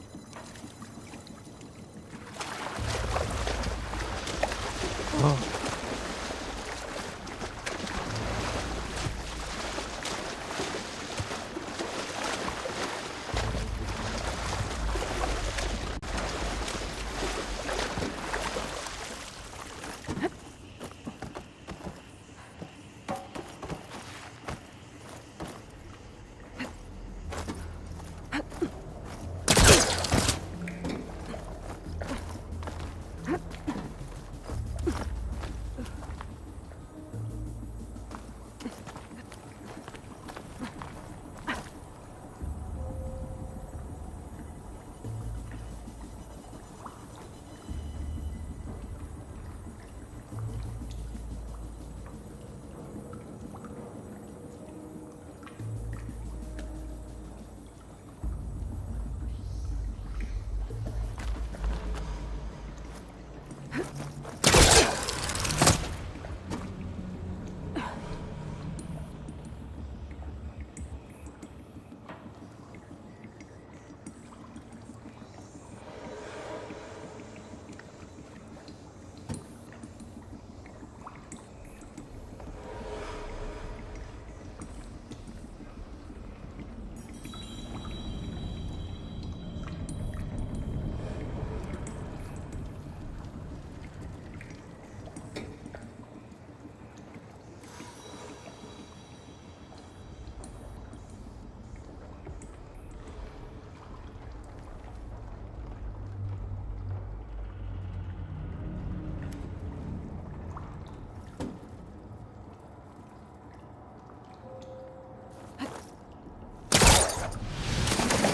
Oh.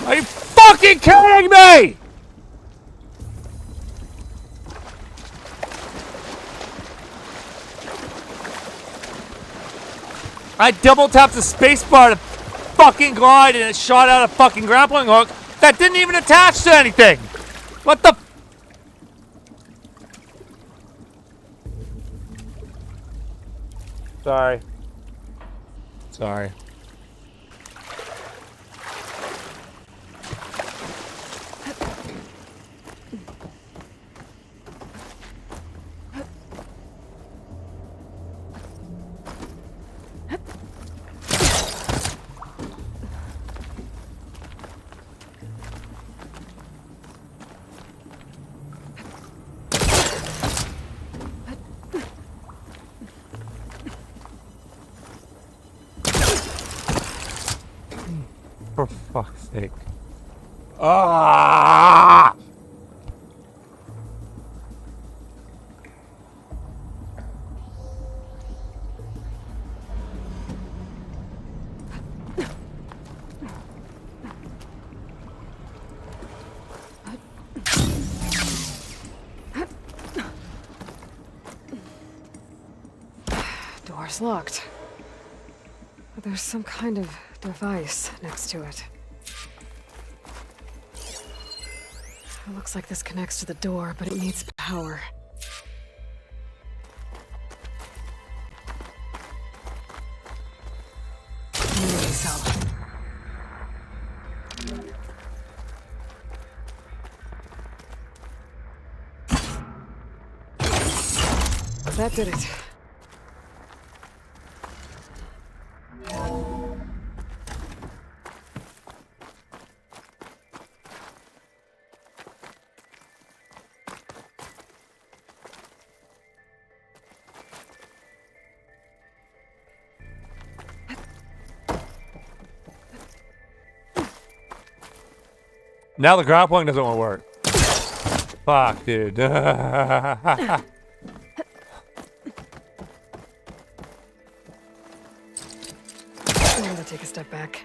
Are you fucking kidding me? I double tapped the spacebar to fucking glide and it shot out a fucking grappling hook that didn't even attach to anything. What the? Sorry. Sorry. For fuck's sake. Ah! Door's locked. But there's some kind of device next to it. It looks like this connects to the door, but it needs power. That did it. Now the grappling doesn't want to work. Fuck, dude. I'm gonna take a step back.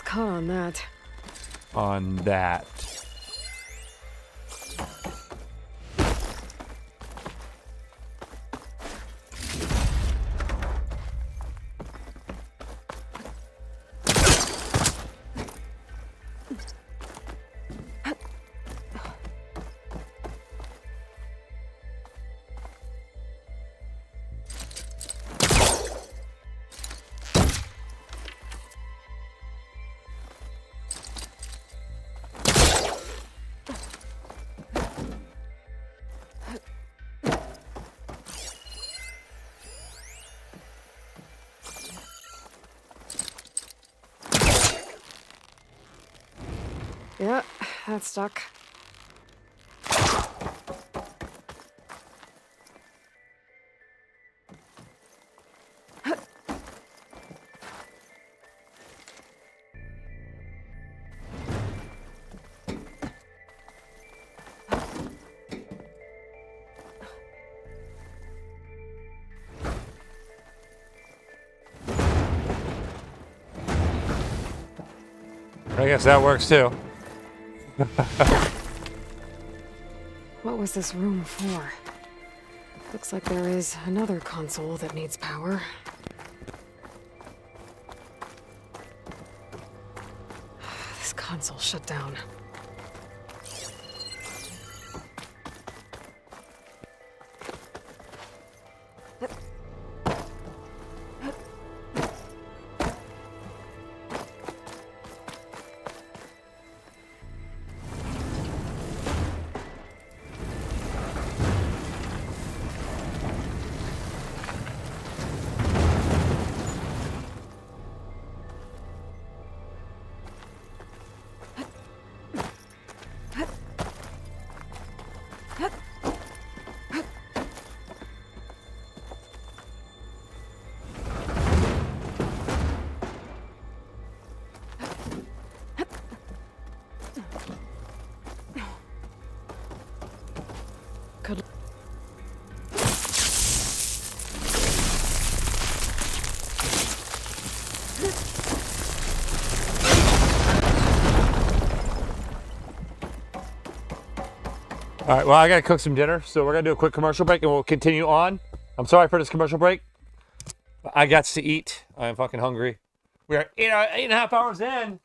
Caught on that. On that. Yeah, that's stuck. I guess that works too. What was this room for? Looks like there is another console that needs power. This console shut down. All right, well, I gotta cook some dinner, so we're gonna do a quick commercial break and we'll continue on. I'm sorry for this commercial break. I got to eat. I'm fucking hungry. We are 8.5 hours in.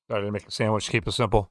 Sorry to make a sandwich. Keep it simple.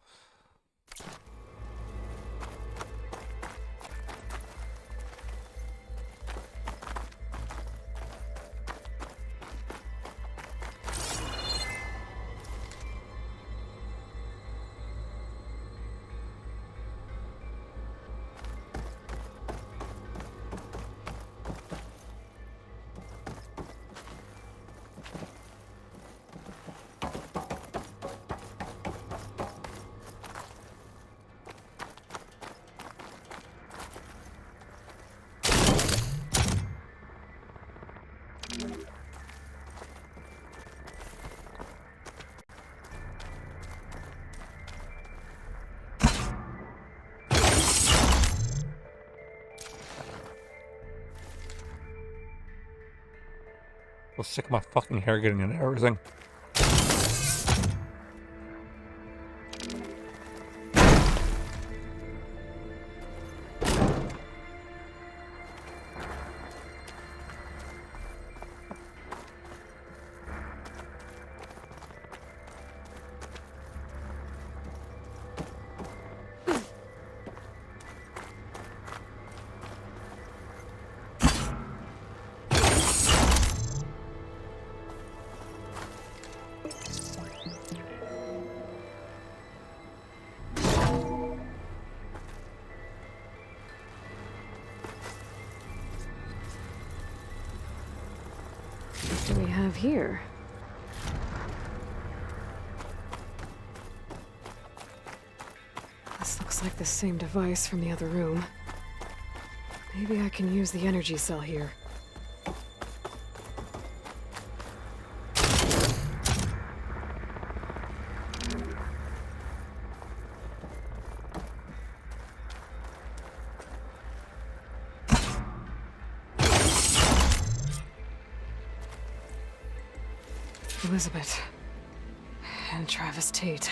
I'm sick of my fucking hair getting into everything. What do we have here? This looks like the same device from the other room. Maybe I can use the energy cell here. Elizabeth and Travis Tate.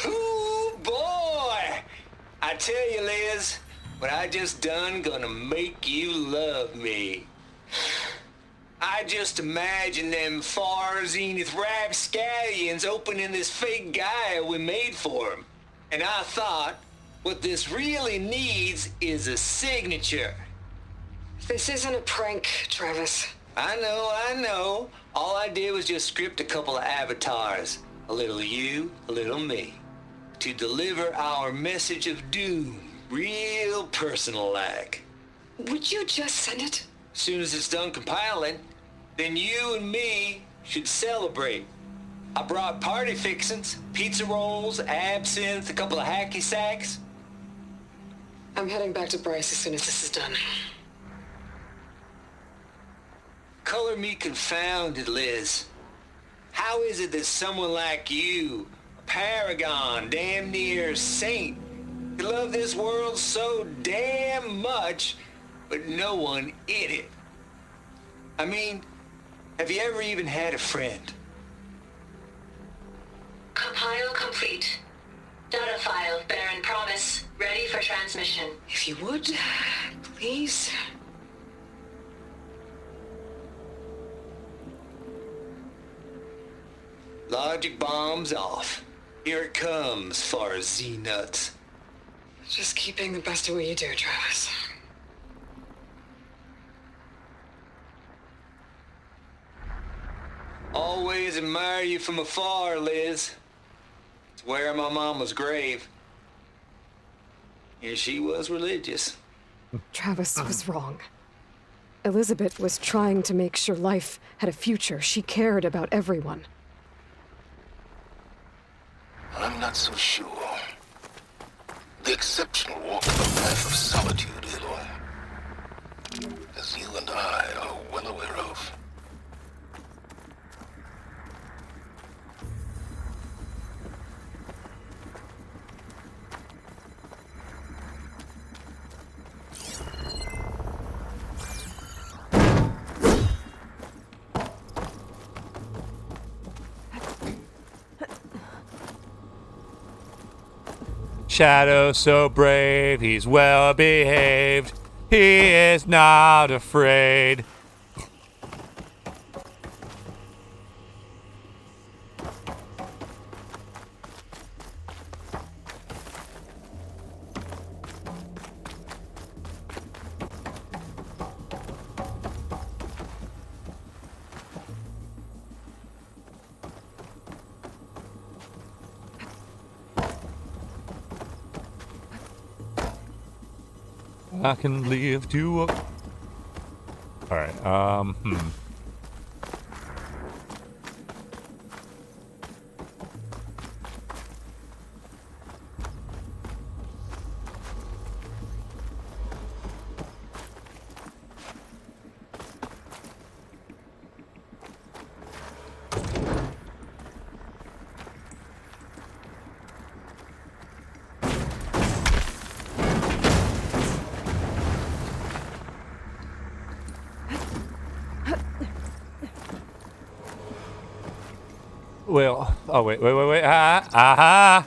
Ooh, boy! I tell you, Liz, what I just done gonna make you love me. I just imagine them far zenith rapscallions opening this fake guy we made for him. And I thought, what this really needs is a signature. This isn't a prank, Travis. I know. All I did was just script a couple of avatars. A little you, a little me. To deliver our message of doom, real personal-like. Would you just send it? As soon as it's done compiling, then you and me should celebrate. I brought party fixins, pizza rolls, absinthe, a couple of hacky sacks. I'm heading back to Bryce as soon as this is done. Color me confounded, Liz. How is it that someone like you, a paragon, damn near saint, could love this world so damn much, but no one in it? I mean, have you ever even had a friend? Compile complete. Data file, Baron Promise, ready for transmission. If you would, please. Logic bombs off. Here it comes, far as Z-nuts. Just keep being the best at what you do, Travis. Always admire you from afar, Liz. It's where my mama's grave. And she was religious. Travis was wrong. Elizabeth was trying to make sure life had a future. She cared about everyone. I'm not so sure. The exceptional walk the path of solitude, Aloy, as you and I are well aware of. Shadow so brave, he's well behaved. He is not afraid. I can lift you up. Alright, well, oh wait, aha!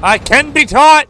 I can be taught!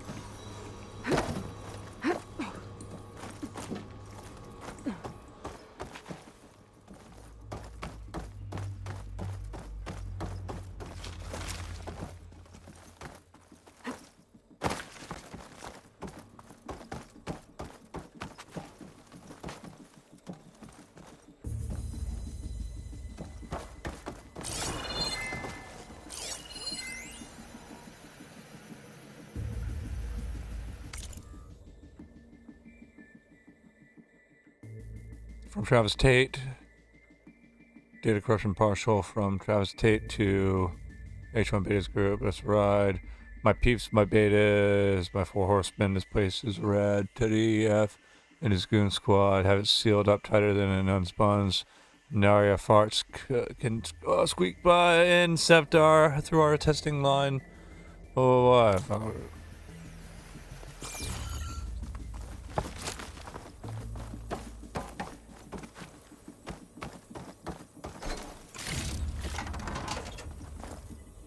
From Travis Tate. Data corruption partial from Travis Tate to H1 Beta's group. Let's ride. My peeps, my betas, my 4 horsemen. This place is rad. Teddy F and his goon squad have it sealed up tighter than an unspawns. Narya farts can squeak by in Septar through our testing line. Oh, what?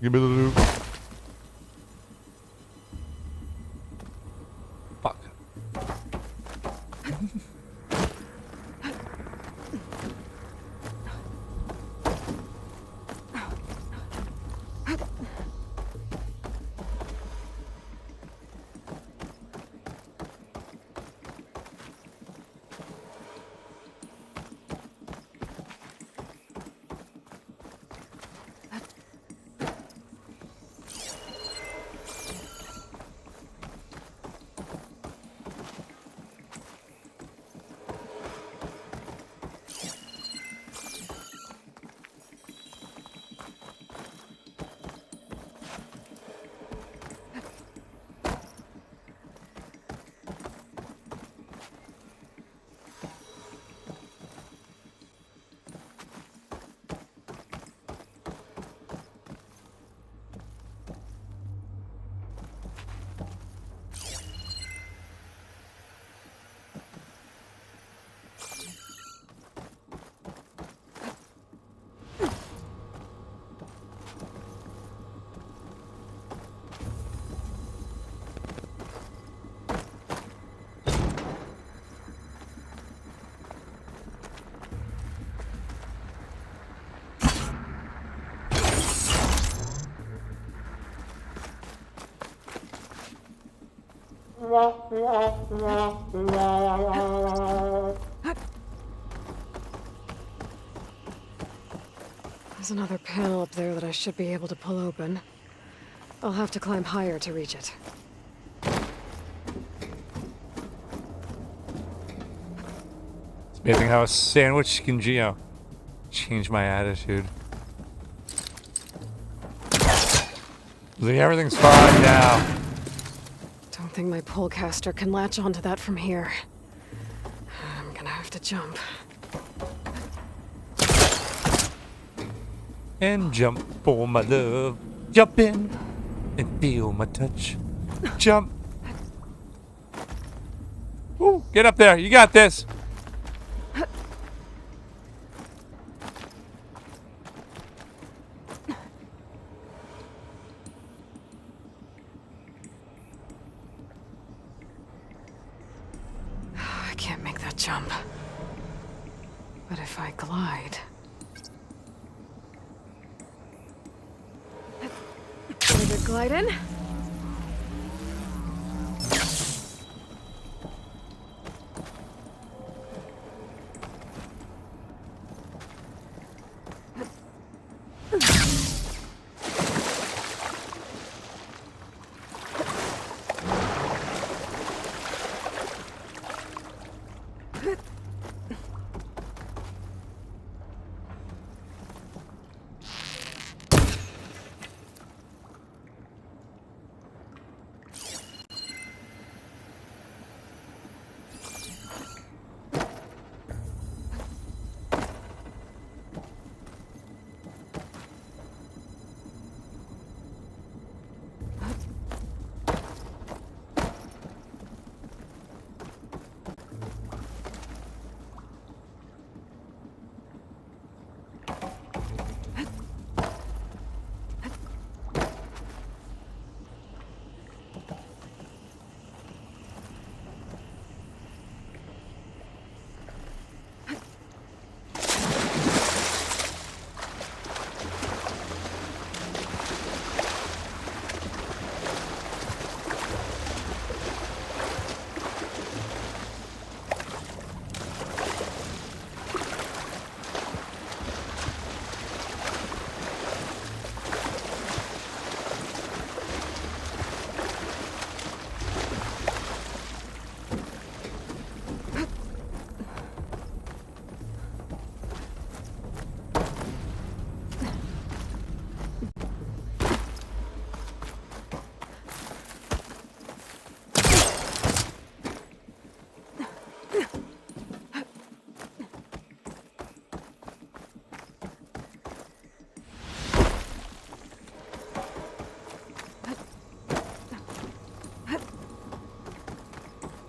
Give me the loot. Fuck. There's another panel up there that I should be able to pull open. I'll have to climb higher to reach it. It's amazing how a sandwich can change my attitude. Everything's fine now. Don't think my pullcaster can latch onto that from here. I'm gonna have to jump. And jump for my love. Jump in and feel my touch. Jump. Woo, get up there. You got this. I can't make that jump. But if I glide... Is it gliding?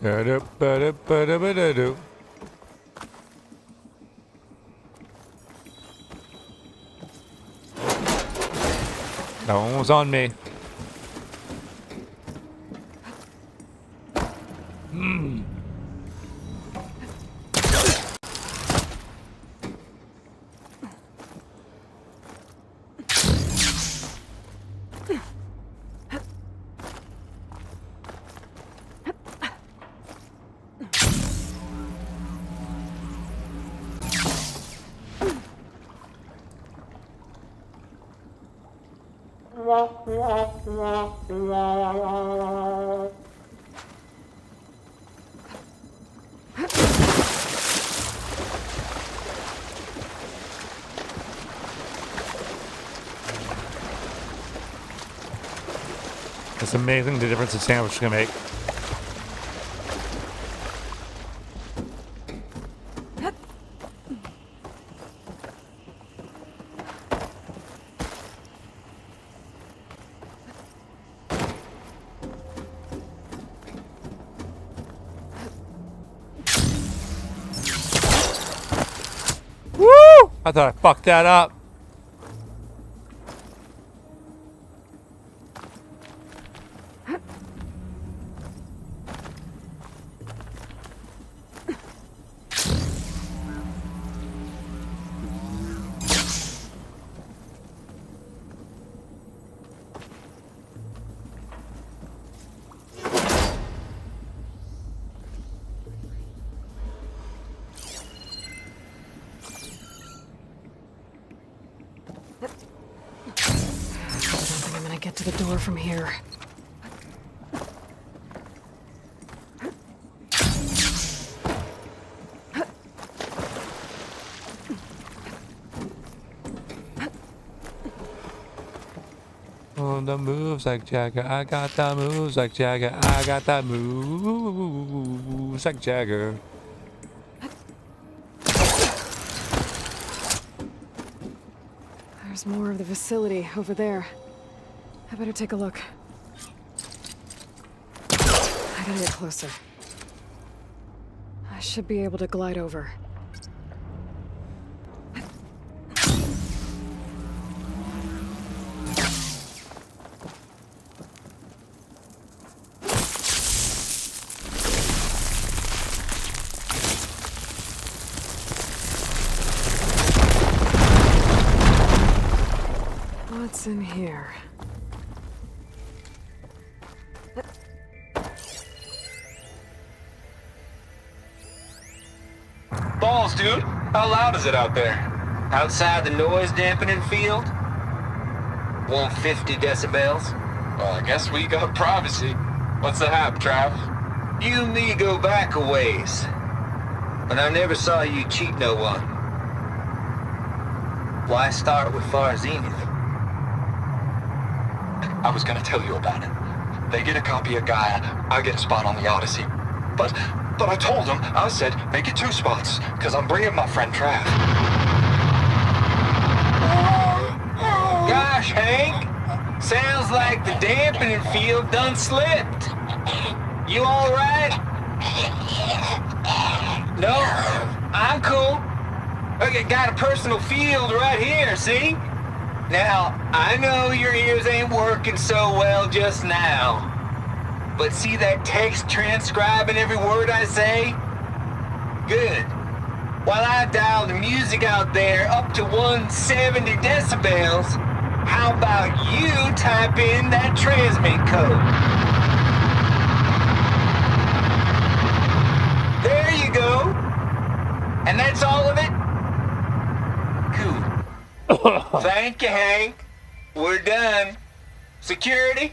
Da-da-ba-da-ba-da-ba-da-do. That one was on me. It's amazing the difference a sandwich can make. Woo! I thought I fucked that up. Get to the door from here. Oh, the moves like Jagger. I got the moves like Jagger. I got the moves like Jagger. There's more of the facility over there. I better take a look. I gotta get closer. I should be able to glide over. What's in here? Balls, dude. How loud is it out there? Outside the noise dampening field? 150 decibels? Well, I guess we got privacy. What's the hap, Trav? You and me go back a ways. But I never saw you cheat no one. Why start with Far Zenith? I was gonna tell you about it. They get a copy of Gaia, I get a spot on the Odyssey. But I told them, I said, make it 2 spots, because I'm bringing my friend Trav. Gosh, Hank. Sounds like the dampening field done slipped. You alright? No, I'm cool. Okay, got a personal field right here, see? Now, I know your ears ain't working so well just now. But see that text transcribing every word I say? Good. While I dial the music out there up to 170 decibels, how about you type in that transmit code? There you go. And that's all of it? Cool. Thank you, Hank. We're done. Security?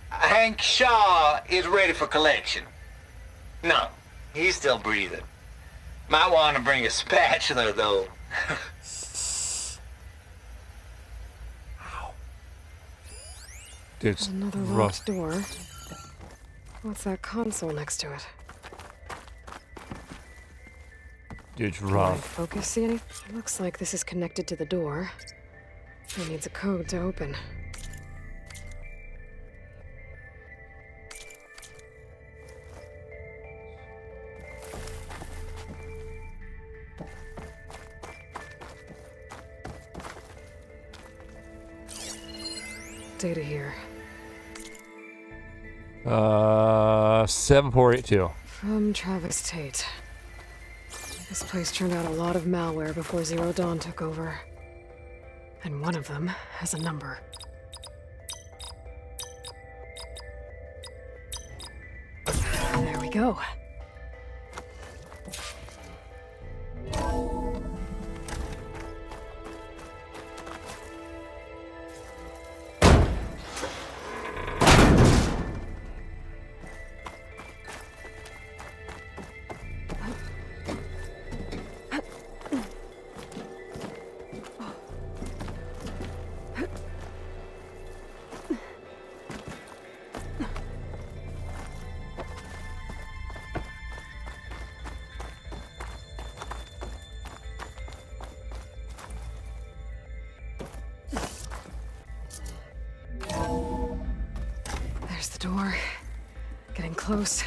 Hank Shaw is ready for collection. No, he's still breathing. Might want to bring a spatula, though. It's another rough. locked door. What's that console next to it? It's Can I rough. focus, see any? Looks like this is connected to the door. It needs a code to open. Data here. 7482. From Travis Tate. This place turned out a lot of malware before Zero Dawn took over. And one of them has a number. There we go. There's the door. Getting close.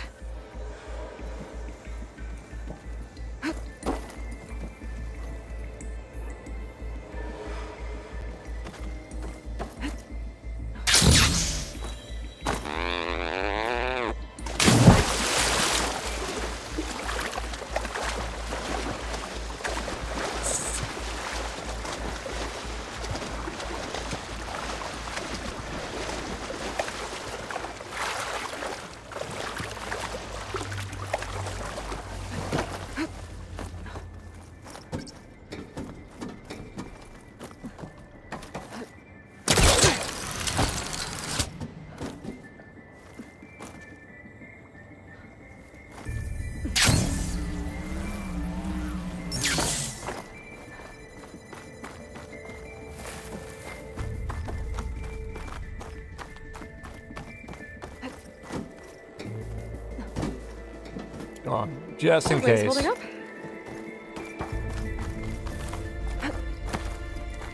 Just in case. Holding up?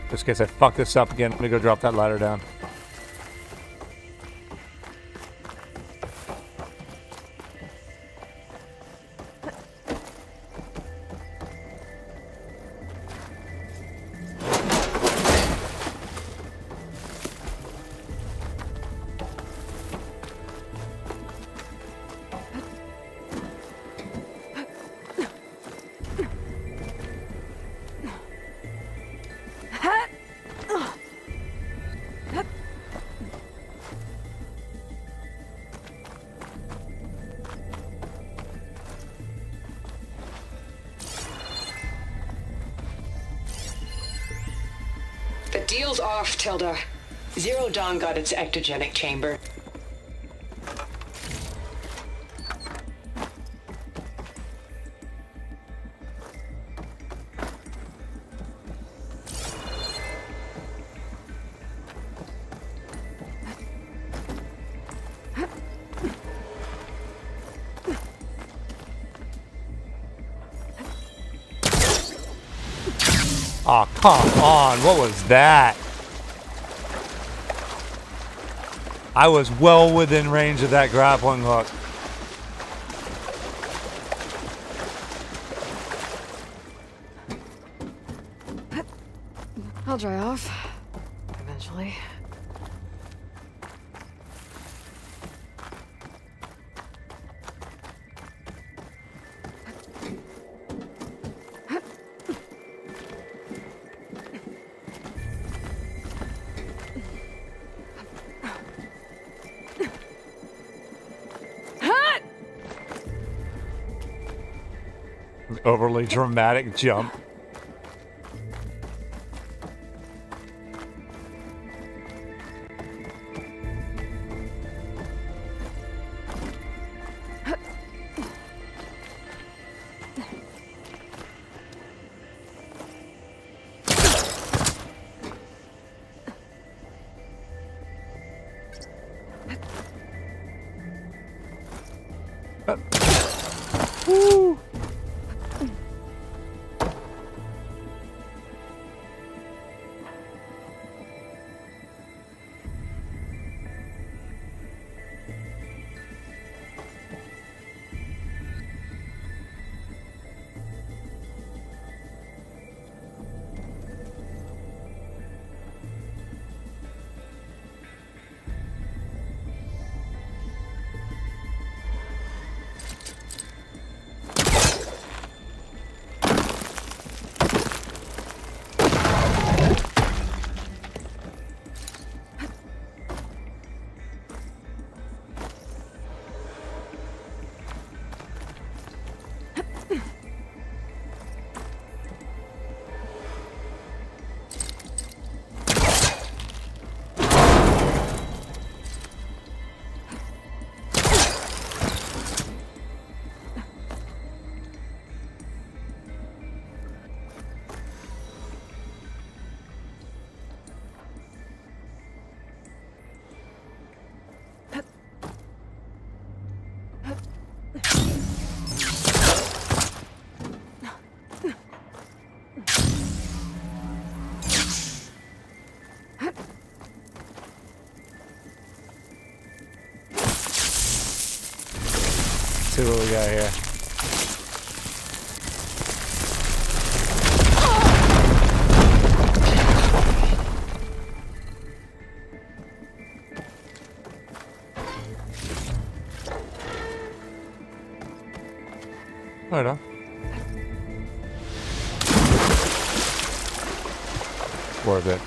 Just in case I fuck this up again, let me go drop that ladder down. The deal's off, Tilda. Zero Dawn got its ectogenic chamber. Oh, come on. What was that? I was well within range of that grappling hook. I'll dry off. Eventually. Overly dramatic jump. Woo! See what we got here. Right on. Worth it.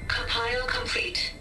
Compile complete.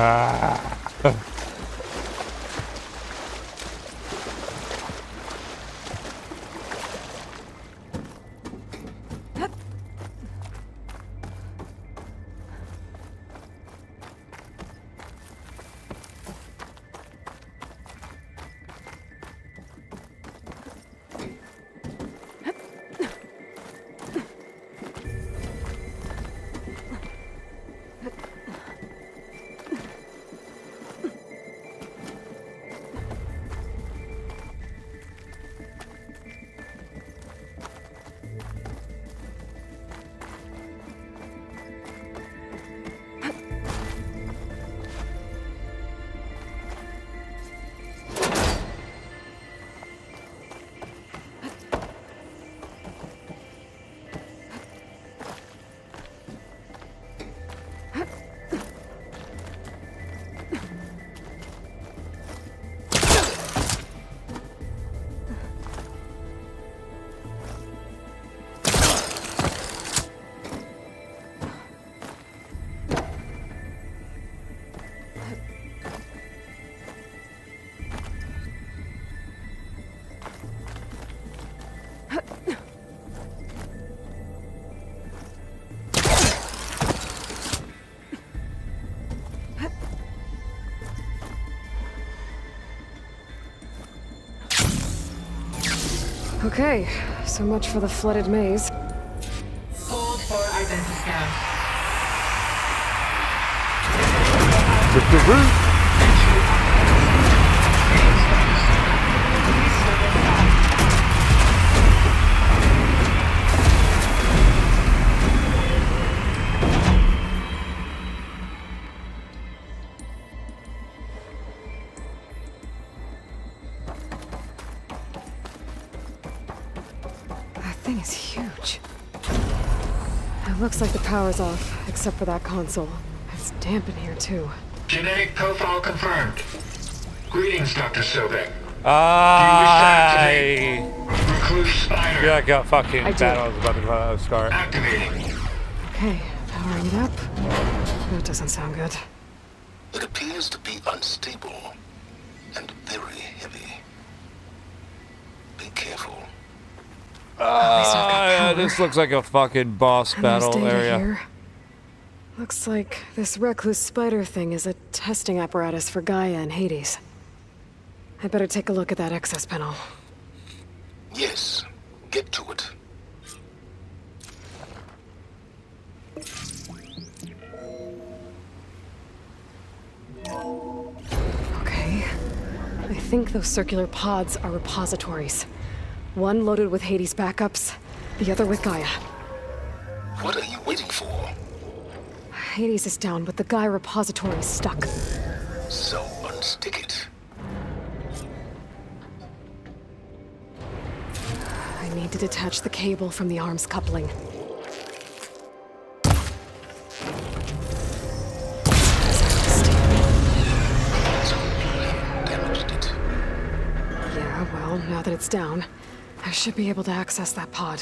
Ah. Okay, so much for the flooded maze. Hold for identiscan. With the root. That thing is huge. It looks like the power's off, except for that console. It's damp in here, too. Genetic profile confirmed. Greetings, Dr. Sobek. Recluse Spider. Yeah, I got fucking I did. battle. I was about to start. Activating. Okay, powering it up. That doesn't sound good. It appears to be unstable and very heavy. Be careful. Yeah, this looks like a fucking boss And there's battle data area. here. Looks like this recluse spider thing is a testing apparatus for Gaia and Hades. I'd better take a look at that access panel. Yes, get to it. Okay. I think those circular pods are repositories. One loaded with Hades backups, the other with Gaia. What are you waiting for? Hades is down, but the Gaia repository is stuck. So unstick it. I need to detach the cable from the arms coupling. Yeah, well, now that it's down, I should be able to access that pod.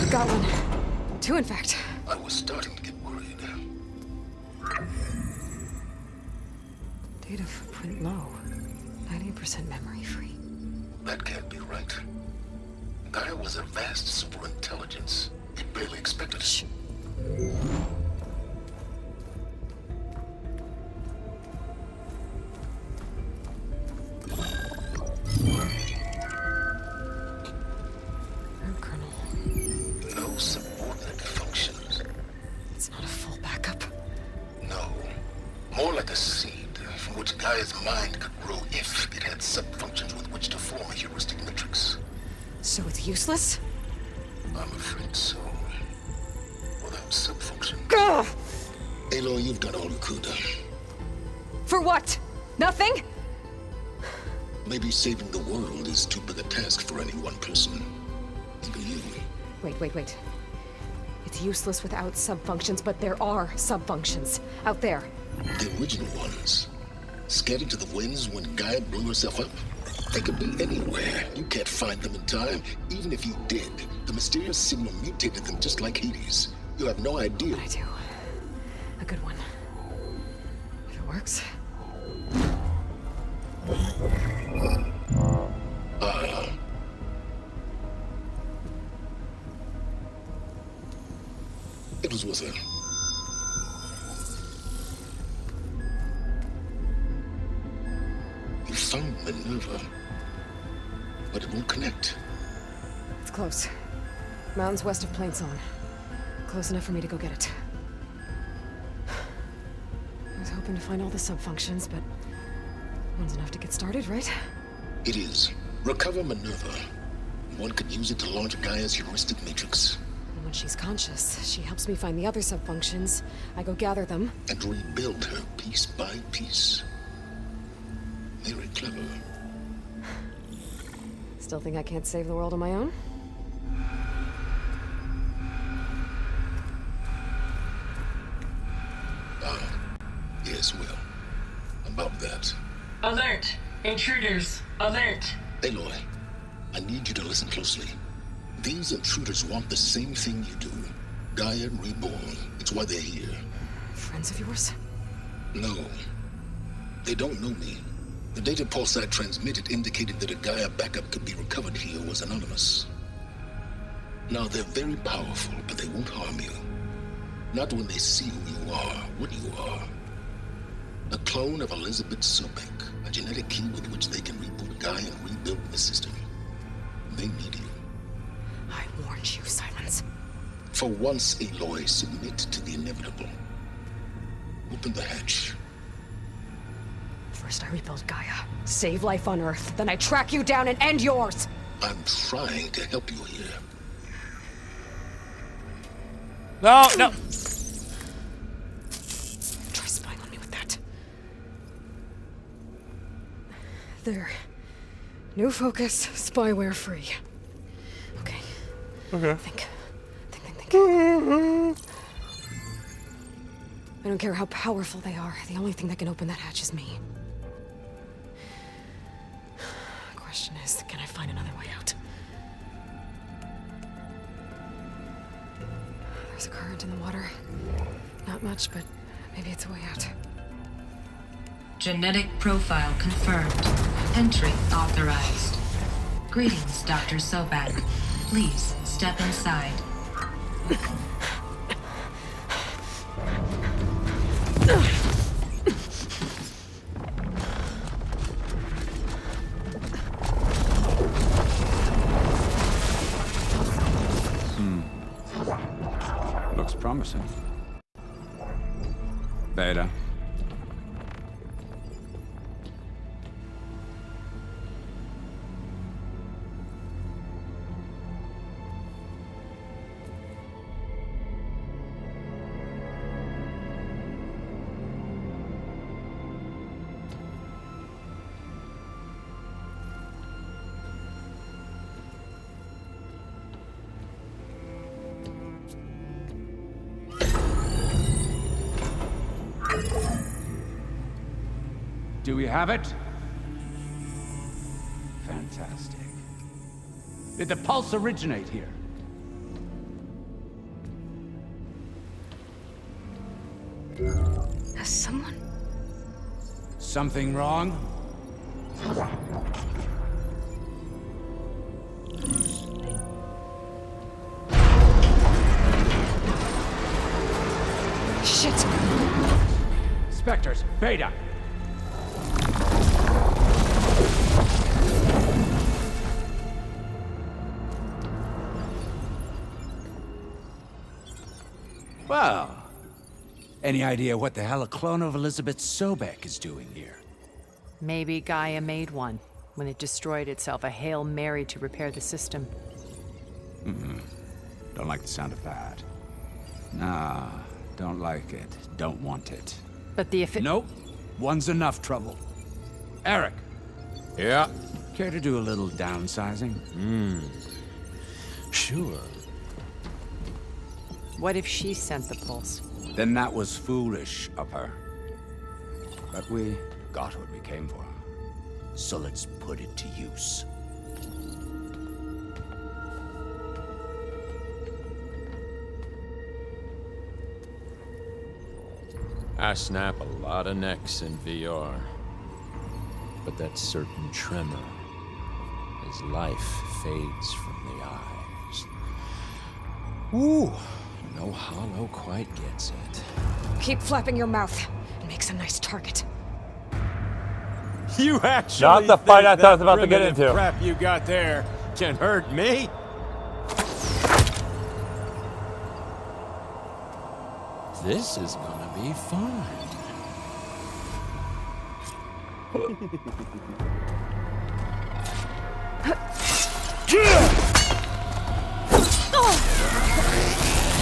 Got one. Two, in fact. I was starting to get worried. Data footprint low. 90% memory free. That can't be right. Gaia was a vast superintelligence. We barely expected it. Shh. No subordinate functions. It's not a full backup. No. More like a seed from which Gaia's mind could grow if it had sub-functions with which to form a heuristic matrix. So it's useless? I'm afraid so. Without sub-function. Ugh! Aloy, you've done all you could. For what? Nothing? Maybe saving the world is too big a task for any one person. Even you. Wait. It's useless without subfunctions, but there are subfunctions out there. The original ones. Scattered to the winds when Gaia blew herself up. They could be anywhere. You can't find them in time. Even if you did, the mysterious signal mutated them just like Hades. You have no idea. I do. A good one. If it works. It was with her. You found Minerva, but it won't connect. It's close. Mountains west of Plainzone. Close enough for me to go get it. I was hoping to find all the subfunctions, but one's enough to get started, right? It is. Recover Minerva. One could use it to launch Gaia's heuristic matrix. And when she's conscious, she helps me find the other subfunctions. I go gather them. And rebuild her piece by piece. Very clever. Still think I can't save the world on my own? Yes, well. About that. Alert! Intruders! Alert! Aloy, I need you to listen closely. These intruders want the same thing you do. Gaia reborn. It's why they're here. Friends of yours? No. They don't know me. The data pulse I transmitted indicated that a Gaia backup could be recovered here was anonymous. Now, they're very powerful, but they won't harm you. Not when they see who you are, what you are. A clone of Elizabeth Sobek, a genetic key with which they can reboot Gaia and rebuild the system. They need you. I warned you, Silence. For once, Aloy, submit to the inevitable. Open the hatch. First I rebuild Gaia, save life on Earth, then I track you down and end yours! I'm trying to help you here. No! Try spying on me with that. There. New focus, spyware free. Okay. Think. I don't care how powerful they are. The only thing that can open that hatch is me. The question is, can I find another way out? There's a current in the water. Not much, but maybe it's a way out. Genetic profile confirmed. Entry authorized. Greetings, Dr. Sobek. Please step inside. Looks promising. Beta. Do we have it? Fantastic. Did the pulse originate here? Has someone? Something wrong? Shit! Spectres, Beta! Well, any idea what the hell a clone of Elizabeth Sobek is doing here? Maybe Gaia made one when it destroyed itself, a Hail Mary to repair the system. Don't like the sound of that. Nah, don't like it. Don't want it. But the Nope. One's enough trouble. Eric. Yeah? Care to do a little downsizing? Sure. What if she sent the pulse? Then that was foolish of her. But we got what we came for. So let's put it to use. I snap a lot of necks in VR. But that certain tremor as life fades from the eyes. Ooh, no hollow quite gets it. Keep flapping your mouth. It makes a nice target. You actually Not the fight I think thought I was that about to get primitive into. crap you got there can hurt me? This is gonna be fun.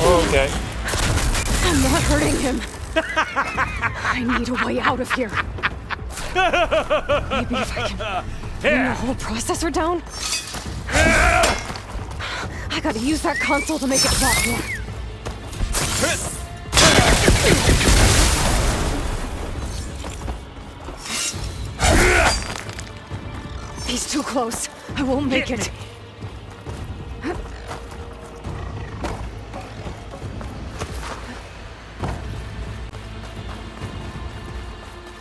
Okay. I'm not hurting him. I need a way out of here. Maybe if I can bring the whole processor down. I gotta use that console to make it pop more. He's too close. I won't make it.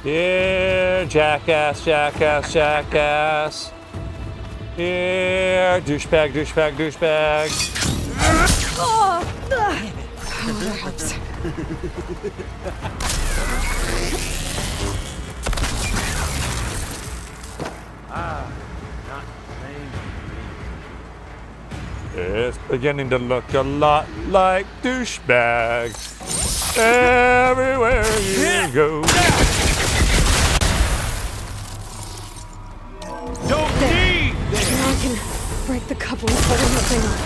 Here, jackass, jackass, jackass. Here, douchebag, douchebag, douchebag. Oh, that helps. It's beginning to look a lot like douchebag. Everywhere you go. Don't need! Now I can break the coupling holding the thing up.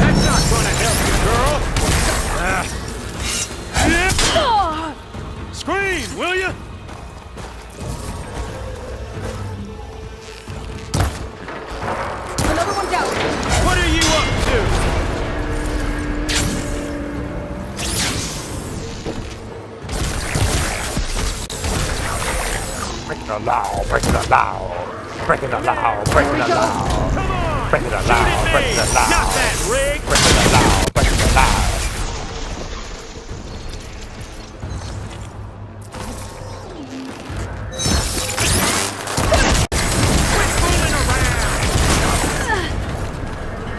That's not gonna help you, girl! Scream, will you? Another one down. What are you up to? Break it aloud, break it aloud. Break it aloud, break it aloud. Break it aloud, break it aloud. Not that, Rick! Break it aloud, break it aloud.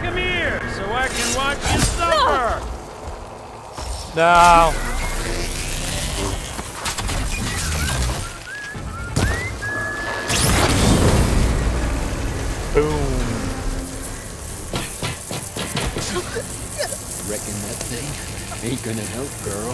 Come here, so I can watch you suffer! No. Boom. Reckon that thing ain't gonna help, girl.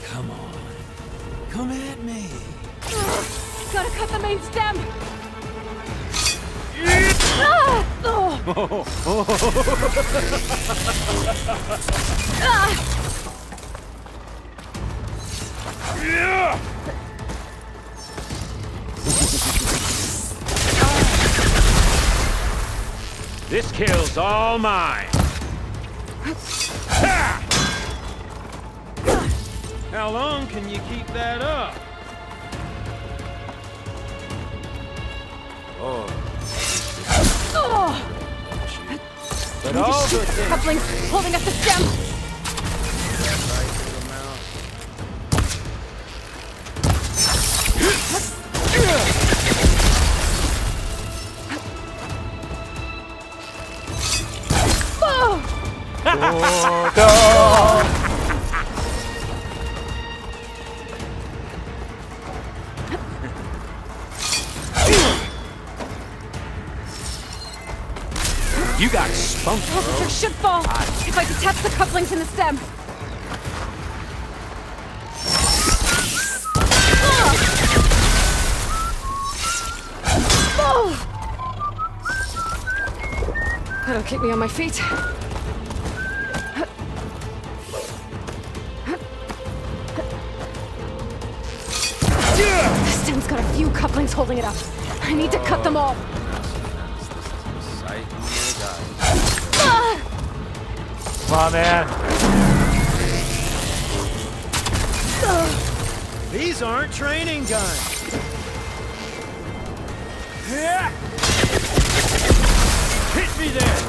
Come on. Come at me. Gotta cut the main stem. This kill's all mine. How long can you keep that up? But all the things... Couplings holding up the stem. You got spunk, bro. Officer should fall if I detach the couplings in the stem. That'll keep me on my feet. The stem's got a few couplings holding it up. I need to cut them all. Come on, man. These aren't training guns. Hit me there.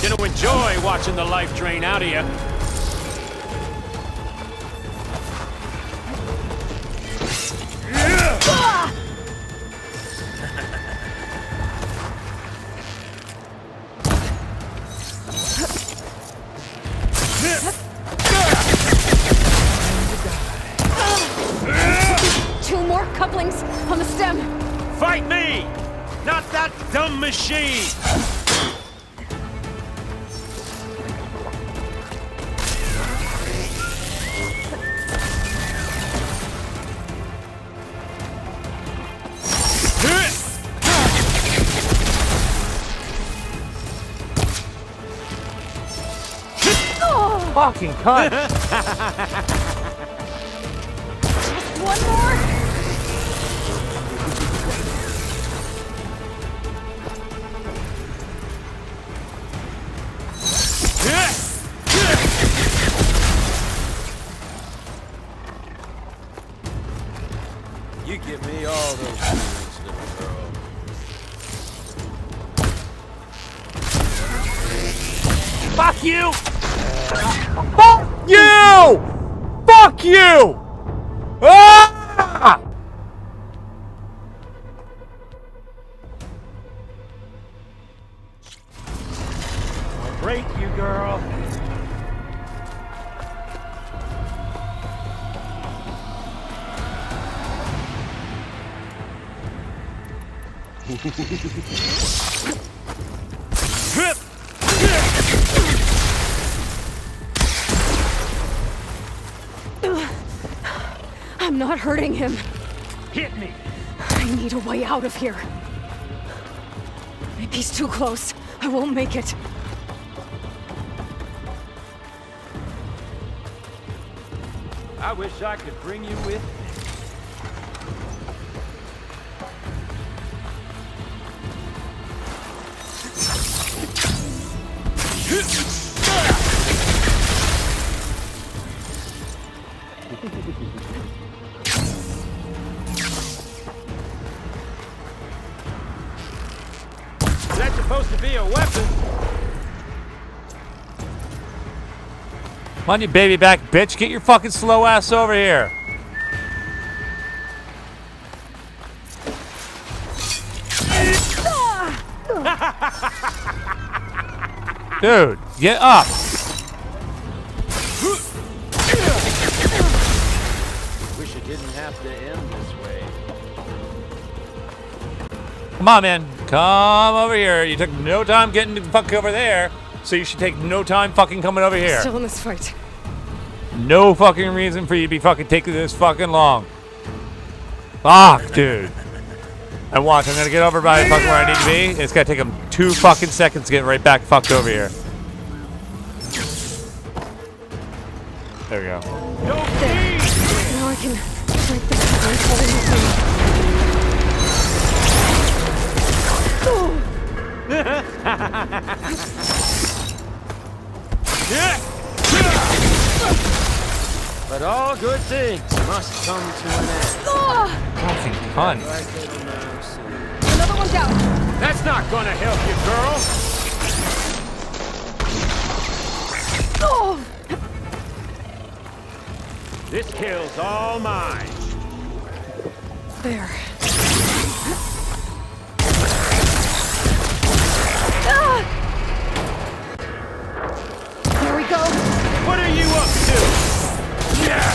Gonna enjoy watching the life drain out of you. Two more couplings on the stem. Fight me, not that dumb machine. Fucking cunt. One more. You give me all those feelings, little girl. Fuck you! Fuck you! Fuck you! Ah! I'll break you, girl. I'm not hurting him. Hit me. I need a way out of here. If he's too close, I won't make it. I wish I could bring you with me. Is that supposed to be a weapon? Come on, you baby back bitch. Get your fucking slow ass over here. Dude, get up. have to end this way. Come on, man. Come over here. You took no time getting the fuck over there, so you should take no time fucking coming over here. Still in this fight. No fucking reason for you to be fucking taking this fucking long. Fuck, dude. And watch, I'm gonna get over by fucking where I need to be. It's gonna take him 2 fucking seconds to get right back fucked over here. There we go. There. Now I can break the cover holding the thing. But all good things must come to an end. Fucking cunt. Another one down. That's not gonna help you, girl. Oh. This kill's all mine. There. There we go. What are you up to? Yeah.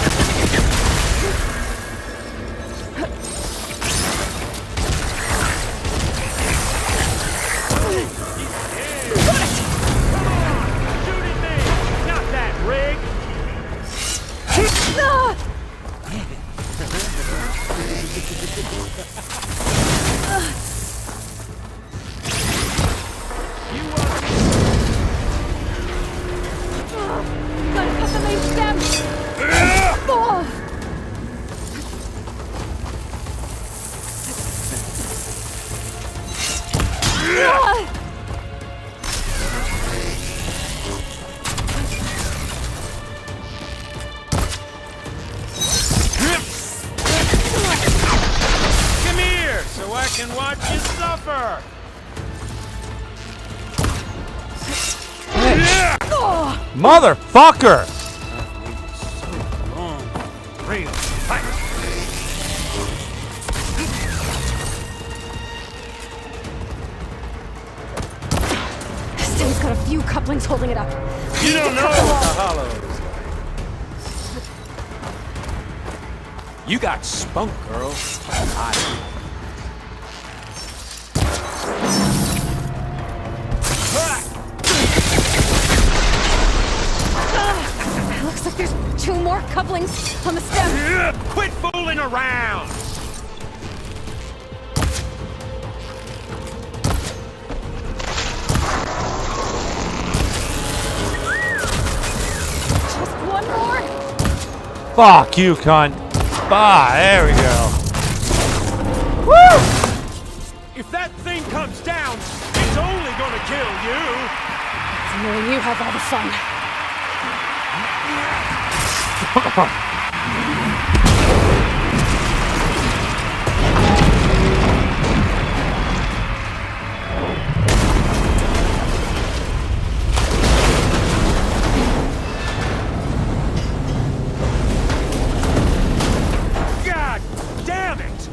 Gotta cut the main stem. Oh. Come here, so I can watch you suffer. Motherfucker! Real fight. This thing's got a few couplings holding it up. You don't know the hollows. You got spunk, girl. Looks like there's 2 more couplings on the stem. Quit fooling around. Just one more. Fuck you, cunt. Ah, there we go. Woo! If that thing comes down, it's only gonna kill you. It's knowing you have all the fun. God damn it!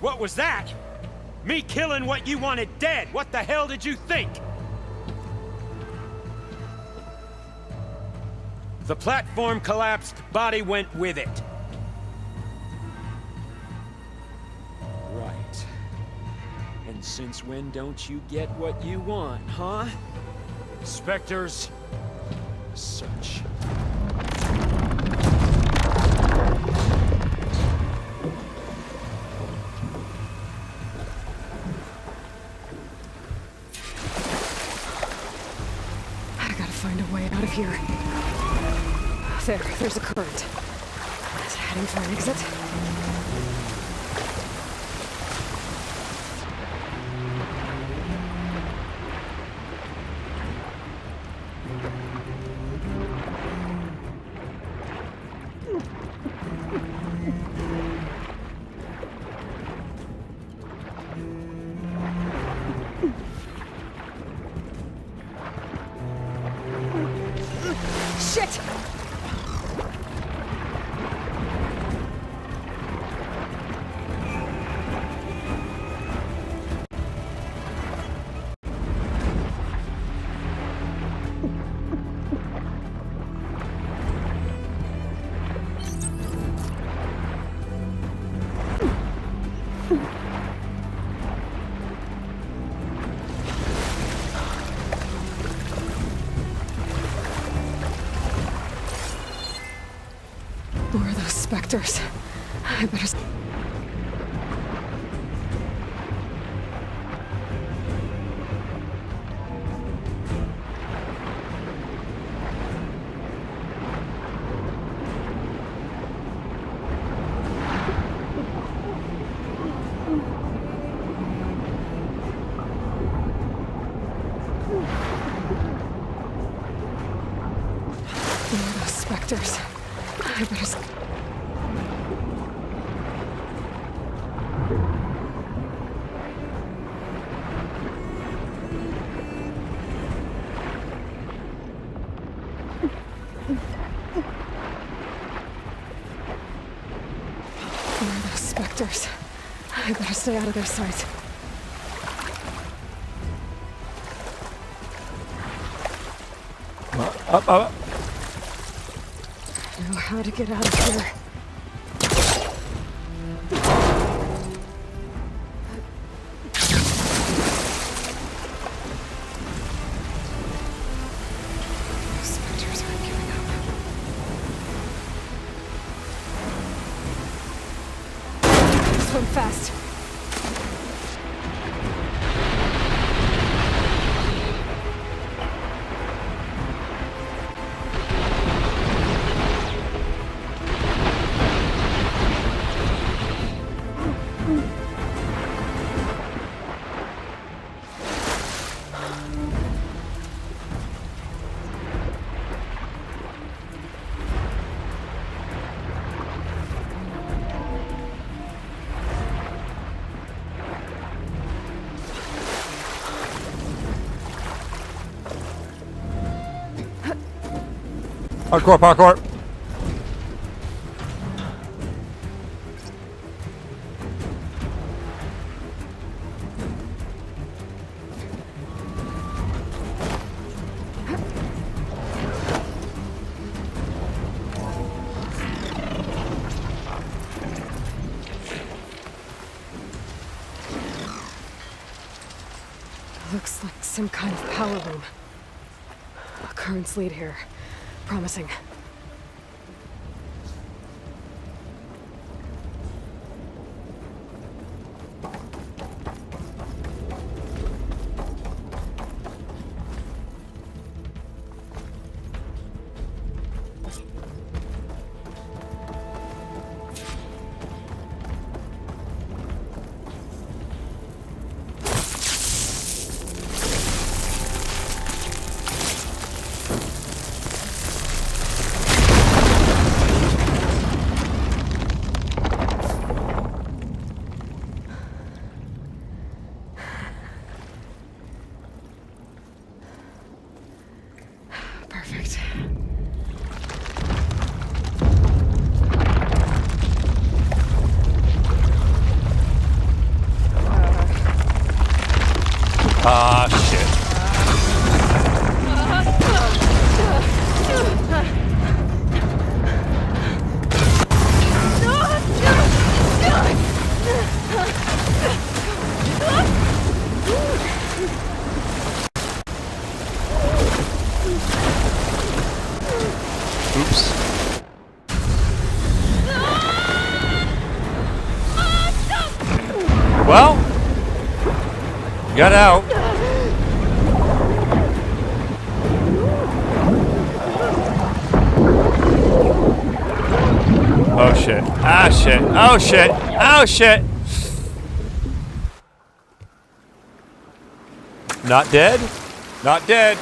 What was that? Me killing what you wanted dead. What the hell did you think? The platform collapsed, body went with it. Right. And since when don't you get what you want, huh? Spectres, search. Find a way out of here. There's a current. Is it heading for an exit? Shit! specters. I better... Specters. I better... Where are those specters? I better stay out of their sight. Up. I know how to get out of here. The specters aren't giving up. Swim fast. Parkour. Looks like some kind of power room. Currents lead here. Promising. Perfect. Ah, shit. Oops. Well, got out. Oh shit. Ah shit. Oh shit. Oh shit. Not dead? Not dead.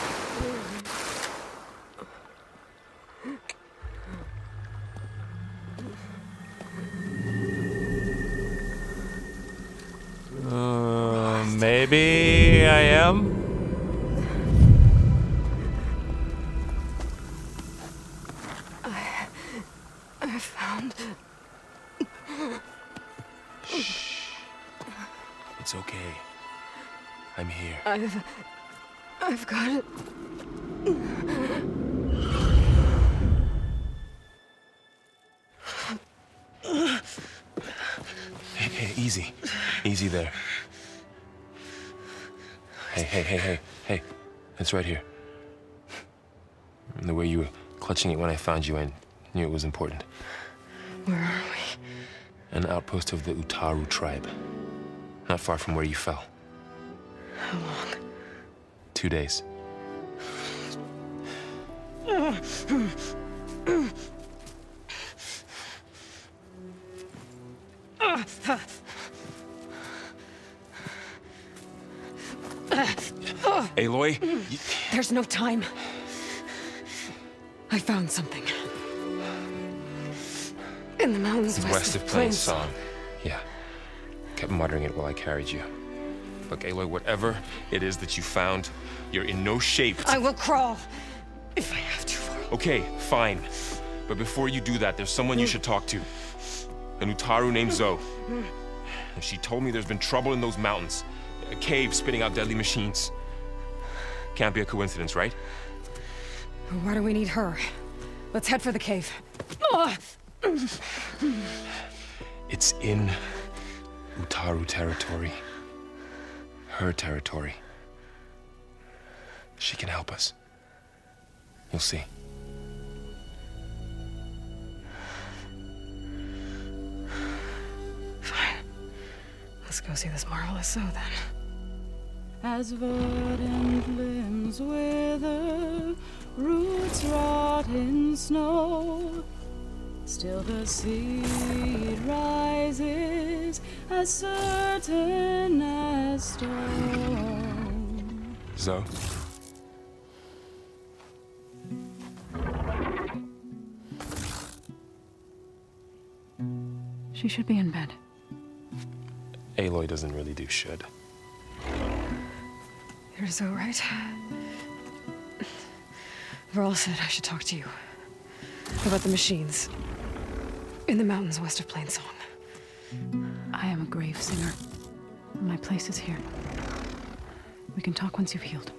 Maybe I am. I found... Shh. It's okay. I'm here. I've got it. Hey, easy. Easy there. Hey. It's right here. The way you were clutching it when I found you, I knew it was important. Where are we? An outpost of the Utaru tribe. Not far from where you fell. How long? 2 days. Aloy? There's no time. I found something. In the mountains West of Plainsong. Yeah. Kept muttering it while I carried you. Look, Aloy, whatever it is that you found, you're in no shape. I will crawl. If I have to. Okay, fine. But before you do that, there's someone you should talk to. An Utaru named Zoe. And she told me there's been trouble in those mountains. A cave spitting out deadly machines. Can't be a coincidence, right? Why do we need her? Let's head for the cave. It's in Utaru territory. Her territory. She can help us. You'll see. Fine. Let's go see this marvelous Zoe then. As verdant limbs wither, roots rot in snow, still the seed rises as certain as stone. Zoe? She should be in bed. Aloy doesn't really do should. You're Zoe, right? Varl said I should talk to you about the machines in the mountains west of Plainsong. I am a grave singer. My place is here. We can talk once you've healed.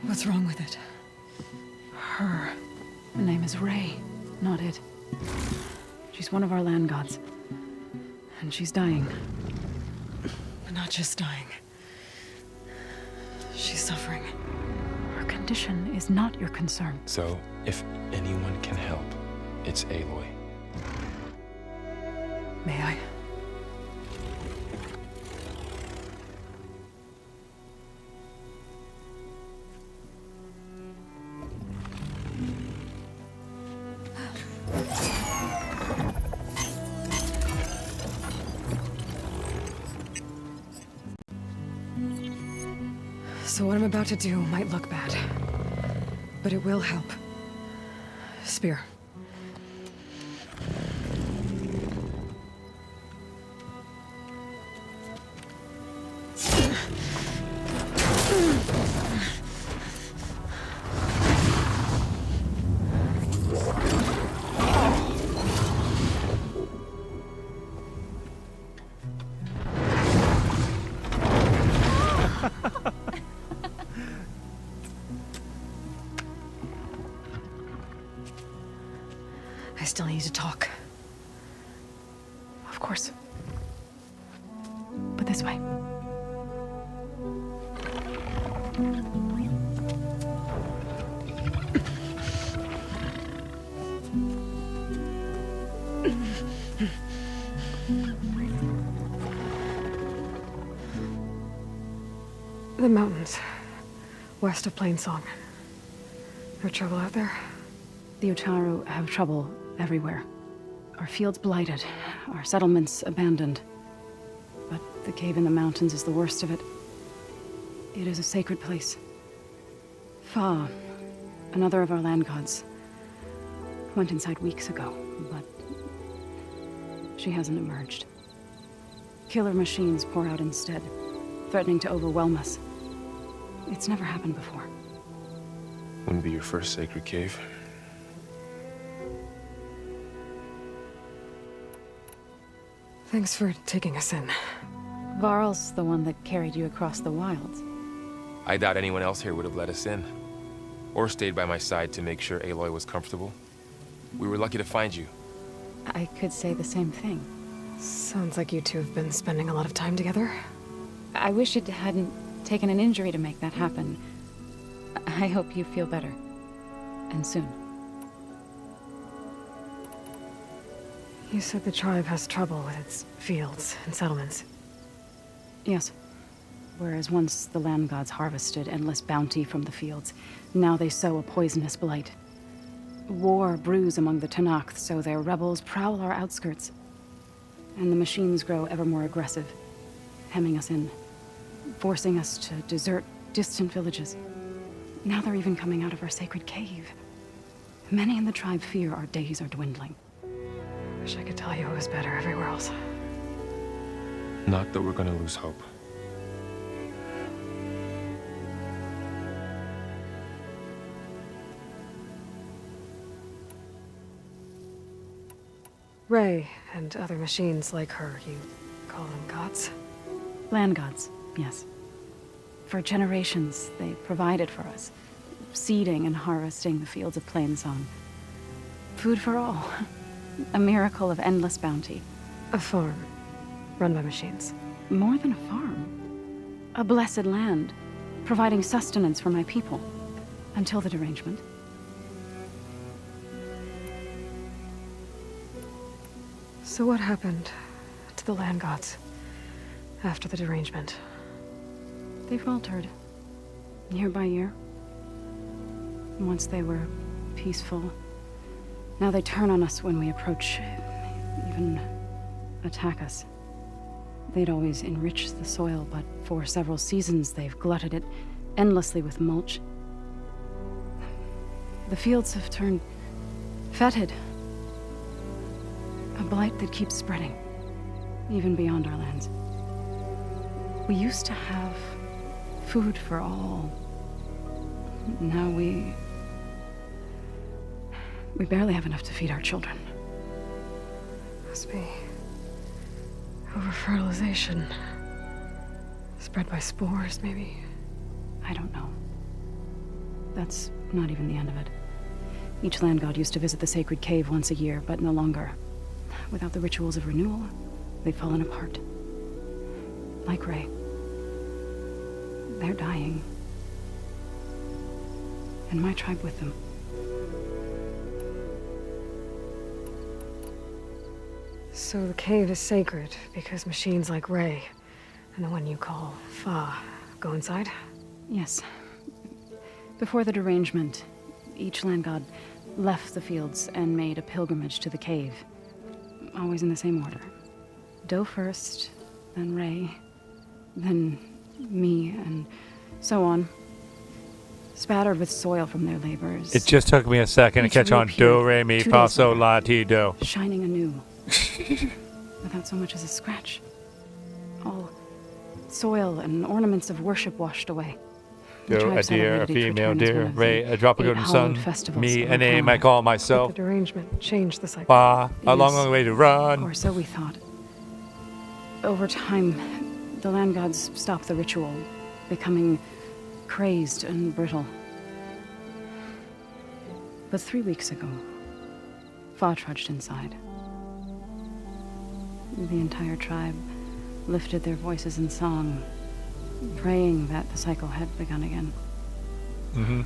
What's wrong with it? Her name is Ray, not it. She's one of our land gods. And she's dying. But not just dying. She's suffering. Her condition is not your concern. So, if anyone can help, it's Aloy. May I? So what I'm about to do might look bad, but it will help. Spear. I still need to talk. Of course. But this way. The mountains, west of Plainsong. There trouble out there? The Utaru have trouble everywhere. Our fields blighted, our settlements abandoned. But the cave in the mountains is the worst of it. It is a sacred place. Fa, another of our land gods, went inside weeks ago, but she hasn't emerged. Killer machines pour out instead, threatening to overwhelm us. It's never happened before. Wouldn't be your first sacred cave. Thanks for taking us in. Varl's the one that carried you across the wilds. I doubt anyone else here would have let us in. Or stayed by my side to make sure Aloy was comfortable. We were lucky to find you. I could say the same thing. Sounds like you two have been spending a lot of time together. I wish it hadn't taken an injury to make that happen. I hope you feel better. And soon. You said the tribe has trouble with its fields and settlements. Yes. Whereas once the land gods harvested endless bounty from the fields, now they sow a poisonous blight. War brews among the Tanakh, so their rebels prowl our outskirts. And the machines grow ever more aggressive, hemming us in, forcing us to desert distant villages. Now they're even coming out of our sacred cave. Many in the tribe fear our days are dwindling. Wish I could tell you it was better everywhere else. Not that we're gonna lose hope. Ray and other machines like her, you call them gods? Land gods, yes. For generations, they provided for us, seeding and harvesting the fields of Plainsong. Food for all. A miracle of endless bounty. A farm, run by machines. More than a farm. A blessed land, providing sustenance for my people. Until the derangement. So what happened to the land gods after the derangement? They faltered, year by year. Once they were peaceful. Now they turn on us when we approach, even attack us. They'd always enriched the soil, but for several seasons they've glutted it endlessly with mulch. The fields have turned fetid. A blight that keeps spreading, even beyond our lands. We used to have food for all. Now we barely have enough to feed our children. Must be over-fertilization. Spread by spores, maybe? I don't know. That's not even the end of it. Each land god used to visit the sacred cave once a year, but no longer. Without the rituals of renewal, they've fallen apart. Like Ray. They're dying. And my tribe with them. So the cave is sacred because machines like Ray and the one you call Fa go inside? Yes. Before the derangement, each land god left the fields and made a pilgrimage to the cave. Always in the same order. Doe first, then Ray, then me, and so on. Spattered with soil from their labors. It just took me a second to catch on. Do, re, mi, fa, sol, la, ti, do. Shining anew. Without so much as a scratch. All soil and ornaments of worship washed away. Do, a deer, a female deer, Ray, a drop of golden sun, me, a name I call myself. But the derangement changed the cycle. Fa, a long, long way to run. Or so we thought. Over time, the land gods stopped the ritual, becoming crazed and brittle. But 3 weeks ago, Fa trudged inside. The entire tribe lifted their voices in song, praying that the cycle had begun again. Mm-hmm.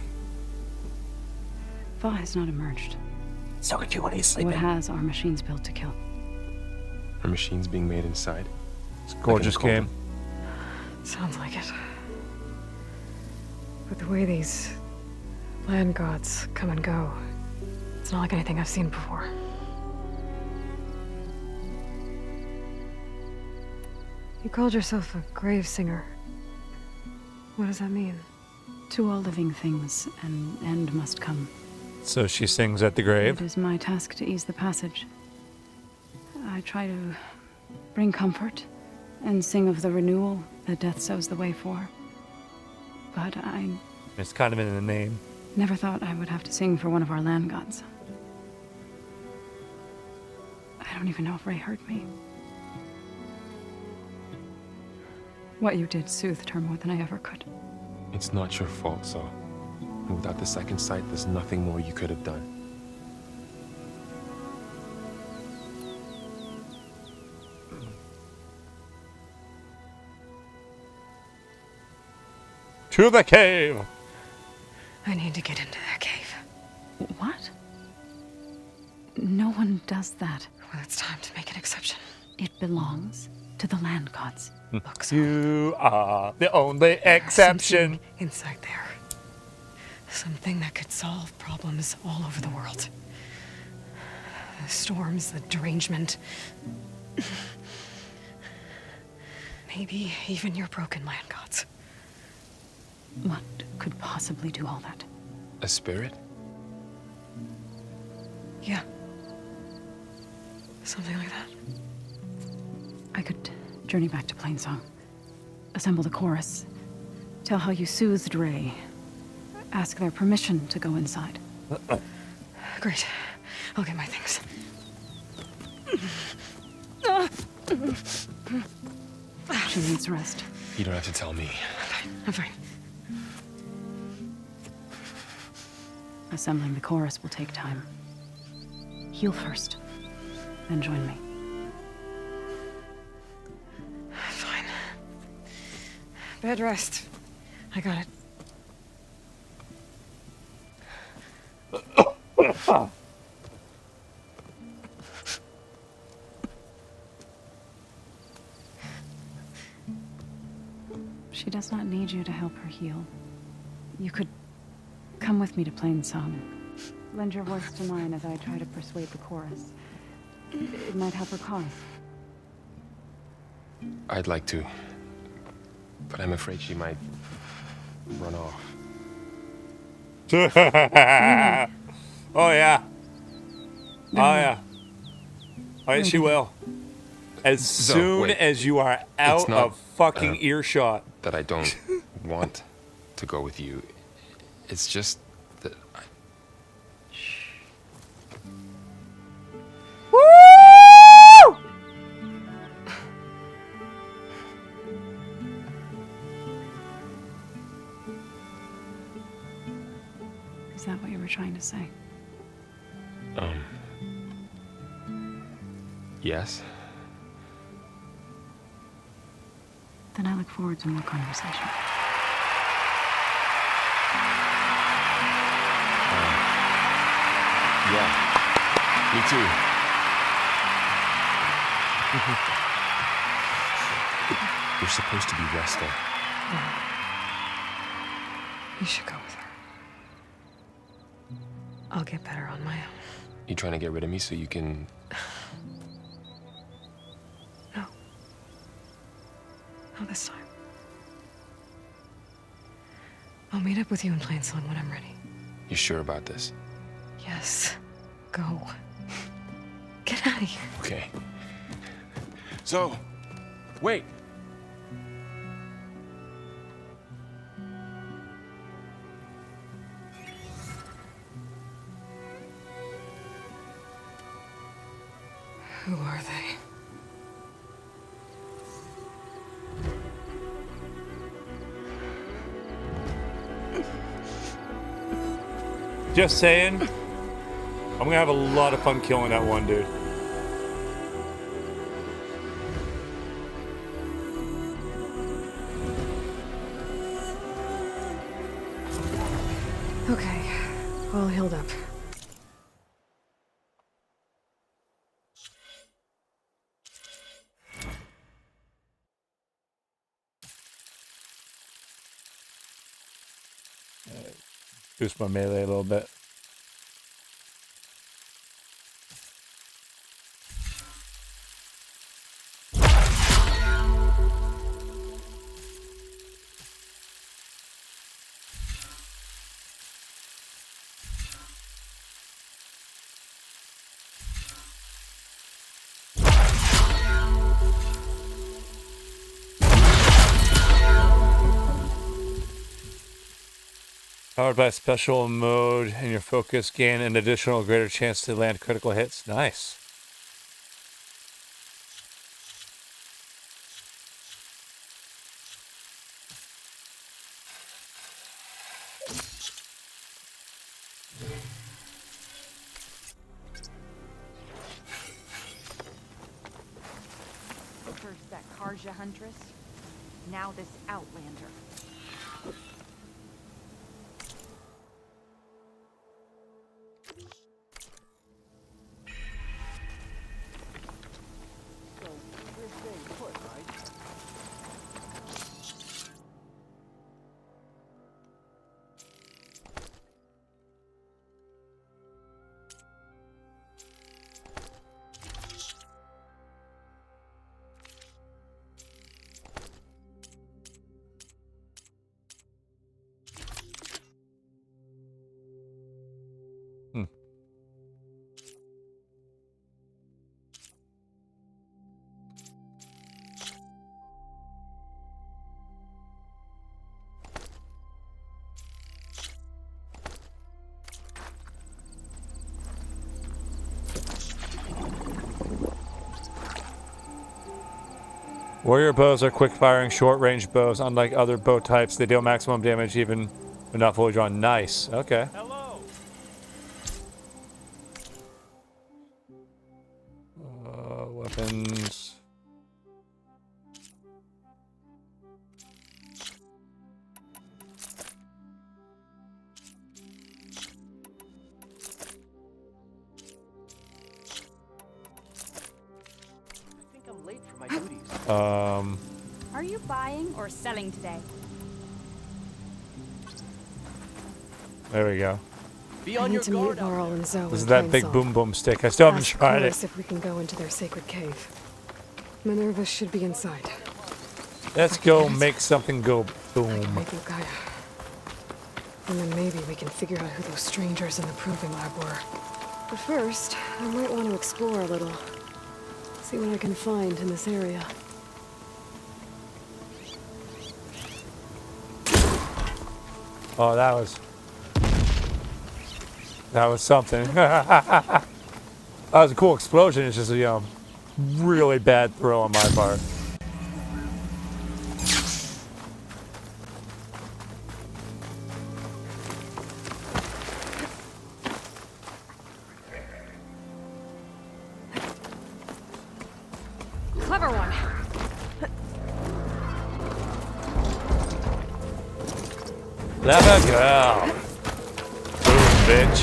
Fa has not emerged. So could you when he's sleeping. What has our machines built to kill? Are machines being made inside? It's a gorgeous game. Sounds like it. But the way these land gods come and go, it's not like anything I've seen before. You called yourself a grave singer. What does that mean? To all living things, an end must come. So she sings at the grave? It is my task to ease the passage. I try to bring comfort and sing of the renewal that death sows the way for. But I It's kind of in the name. never thought I would have to sing for one of our land gods. I don't even know if Ray heard me. What you did soothed her more than I ever could. It's not your fault, so. And without the second sight, there's nothing more you could have done. To the cave! I need to get into that cave. What? No one does that. Well, it's time to make an exception. It belongs to the land gods. You are the only exception. Something inside there. Something that could solve problems all over the world. The storms, the derangement. Maybe even your broken land gods. What could possibly do all that? A spirit? Yeah. Something like that. I could journey back to Plainsong, assemble the chorus, tell how you soothed Ray, ask their permission to go inside. Great. I'll get my things. She needs rest. You don't have to tell me. I'm fine. Assembling the chorus will take time. Heal first, then join me. Fine. Bed rest. I got it. She does not need you to help her heal. You could come with me to Plainsong. Lend your voice to mine as I try to persuade the chorus. It might help her cause. I'd like to, but I'm afraid she might run off. Oh yeah. Oh yeah. Oh, yeah, she will. As soon as you are out of fucking earshot. That I don't want to go with you. It's just that I... Woo! Is that what you were trying to say? Yes? Then I look forward to more conversation. Yeah. Me too. You're supposed to be resting. You should go with her. I'll get better on my own. You trying to get rid of me so you can... No. Not this time. I'll meet up with you in Plainsong when I'm ready. You sure about this? Yes. Go. Get out of here. Okay. So, wait. Who are they? Just saying, I'm gonna have a lot of fun killing that one dude. Okay, all healed up. Boost my melee a little bit. Powered by special mode and your focus gain an additional greater chance to land critical hits. Nice. First that Karja huntress, now this Outlander. Warrior bows are quick-firing, short-range bows. Unlike other bow types, they deal maximum damage even when not fully drawn. Nice. Okay. Hello. Weapons. Are you buying or selling today? There we go. Be on your guard. Varl and Zoe This is in that plain big sight. boom boom stick. I still haven't Ask tried Chorus it. if we can go into their sacred cave. Minerva should be inside. Let's go make something go boom. Make it Gaia. And then maybe we can figure out who those strangers in the proving lab were. But first, I might want to explore a little. See what I can find in this area. Oh, that was something. That was a cool explosion. It's just a really bad throw on my part. Clever one. Clever girl. Boom, bitch.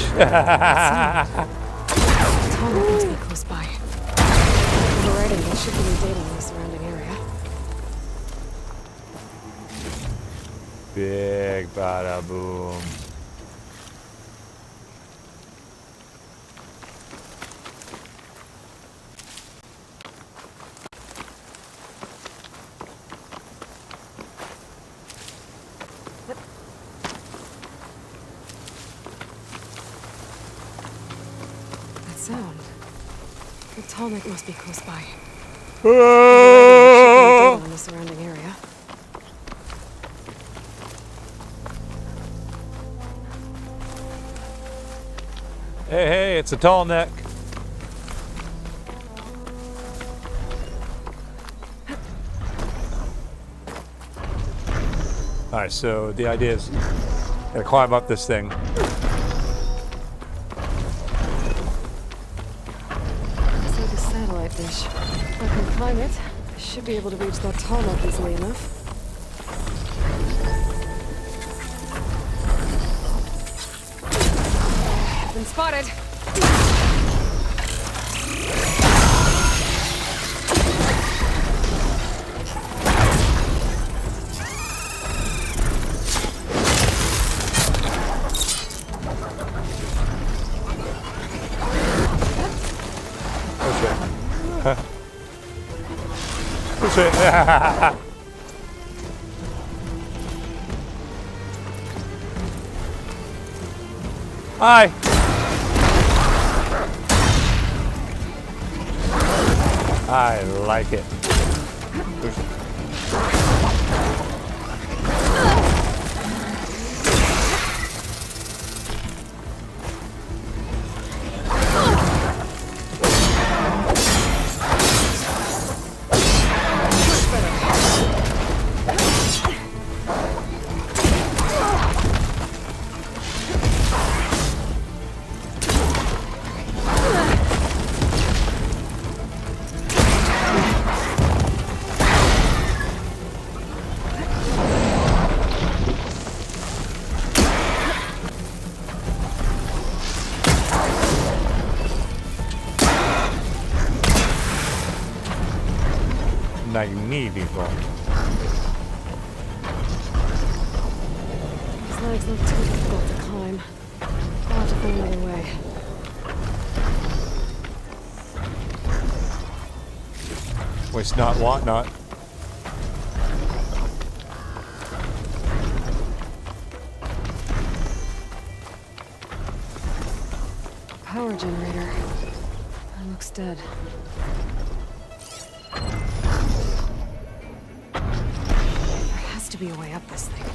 Tom must be close by. Overriding, there should be new data in the surrounding area. Big bada boom. That sound. The Tallneck must be close by. Oh! In the surrounding area. Hey, hey, it's a tall neck. Alright, so the idea is gotta climb up this thing. See the satellite dish. If I can climb it, I should be able to reach that Tallneck easily enough. Been spotted. This way. Hi. I like it. Push it. Magnifico. These legs look too difficult to climb. I'll have to find another way. Waste not, want not. Power generator. That looks dead. There has to be a way up this thing.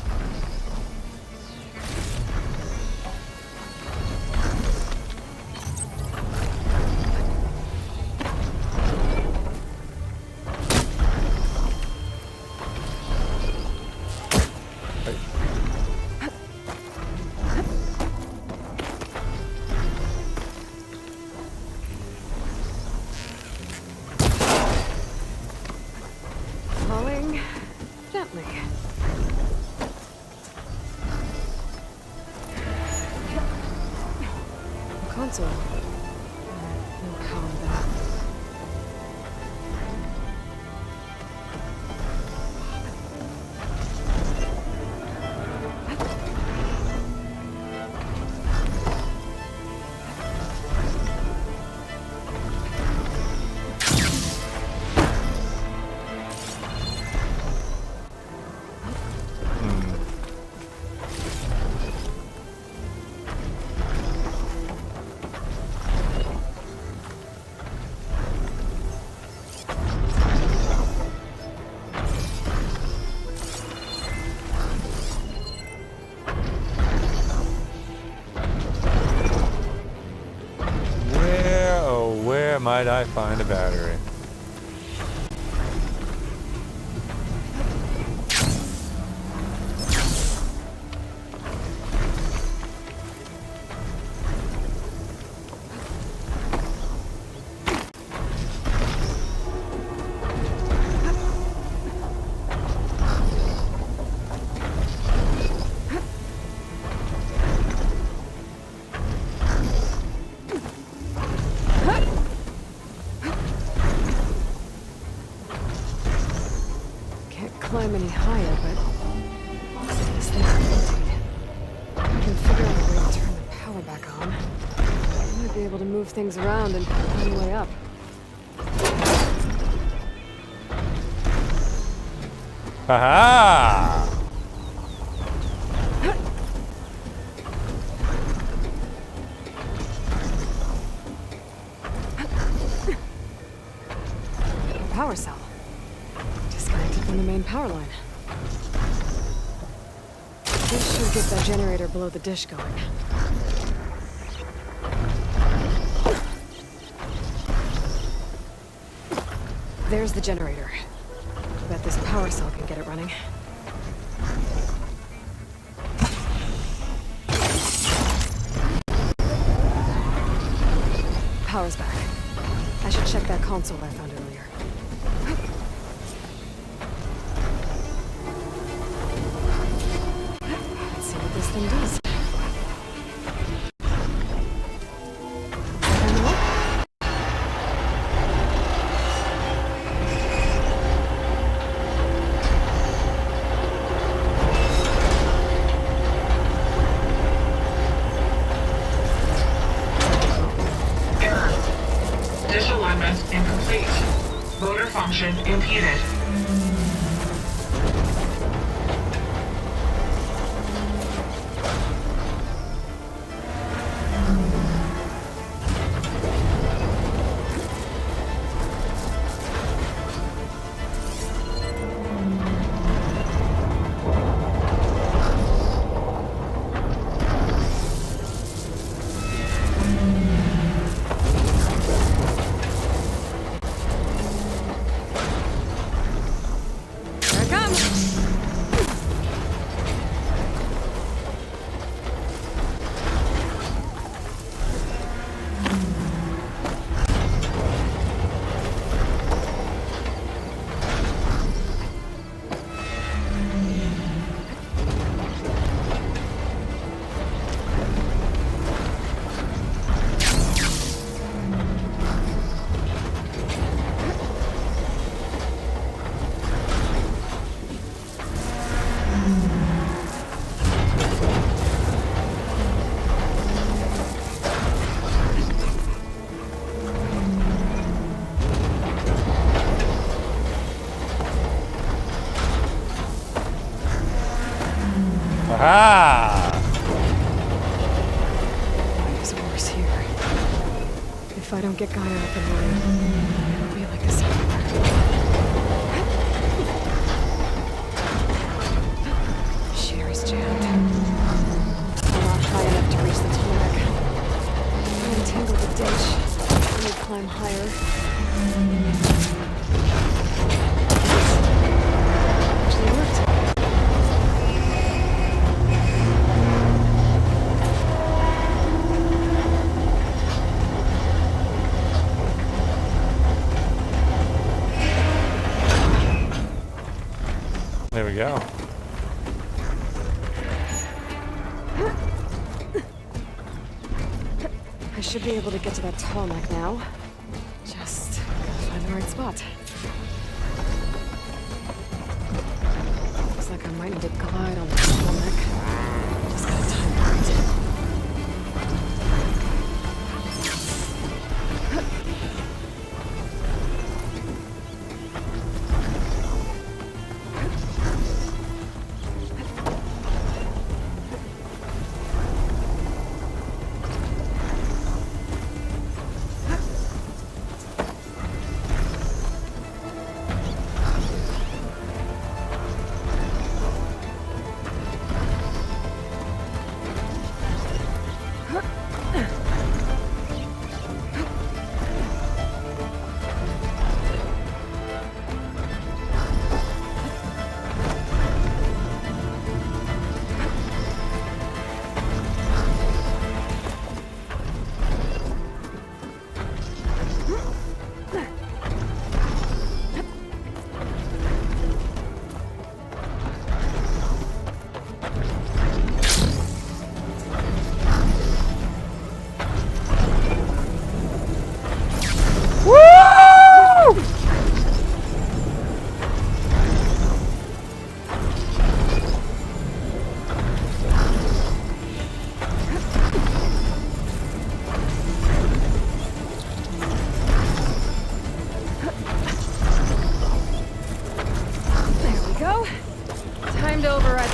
console. No power there. Where might I find a battery? Climb any higher, but this thing's empty. I can figure out a way to turn the power back on. I might be able to move things around and find a way up. Aha! A power cell. Disconnected from the main power line. This should get that generator below the dish going. There's the generator. I bet this power cell can get it running. Power's back. I should check that console I found earlier. Let's see what this thing does. Dish alignment incomplete. Motor function impeded. Aha! It's worse here. If I don't get Gaia up and running, it'll be like this everywhere. Sherry's jammed. I'm not high enough to reach the tarmac. I untangled the ditch. Let me climb higher. Actually worked. There we go. I should be able to get to that tall neck now. Just gotta find the right spot. Looks like I might need to glide on the tall neck. Just gotta time it right.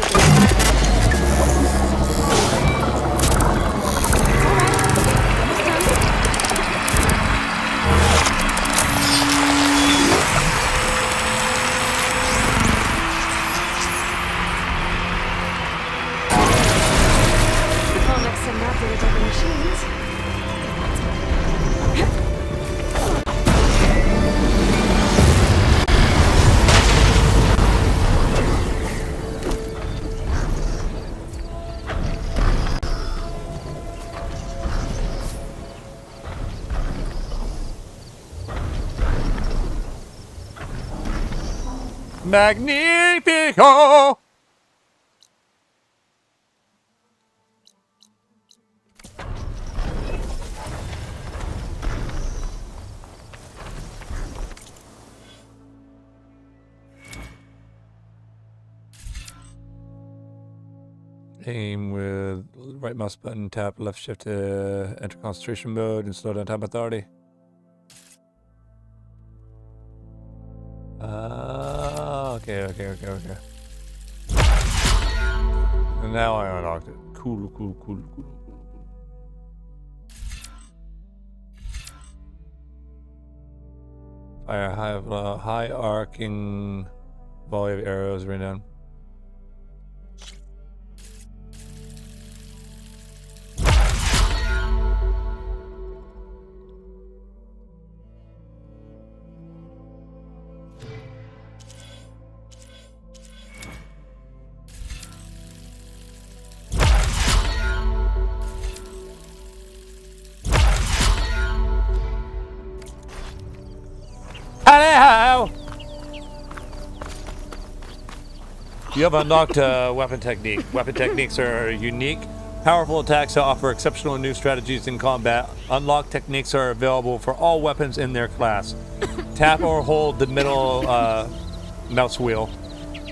Magnifico! Aim with right mouse button, tap left shift to enter concentration mode and slow down time authority. Okay. And now I unlocked it. Cool. Fire high arcing volley of arrows right down. Hello! You have unlocked weapon technique. Weapon techniques are unique, powerful attacks that offer exceptional new strategies in combat. Unlocked techniques are available for all weapons in their class. Tap or hold the middle mouse wheel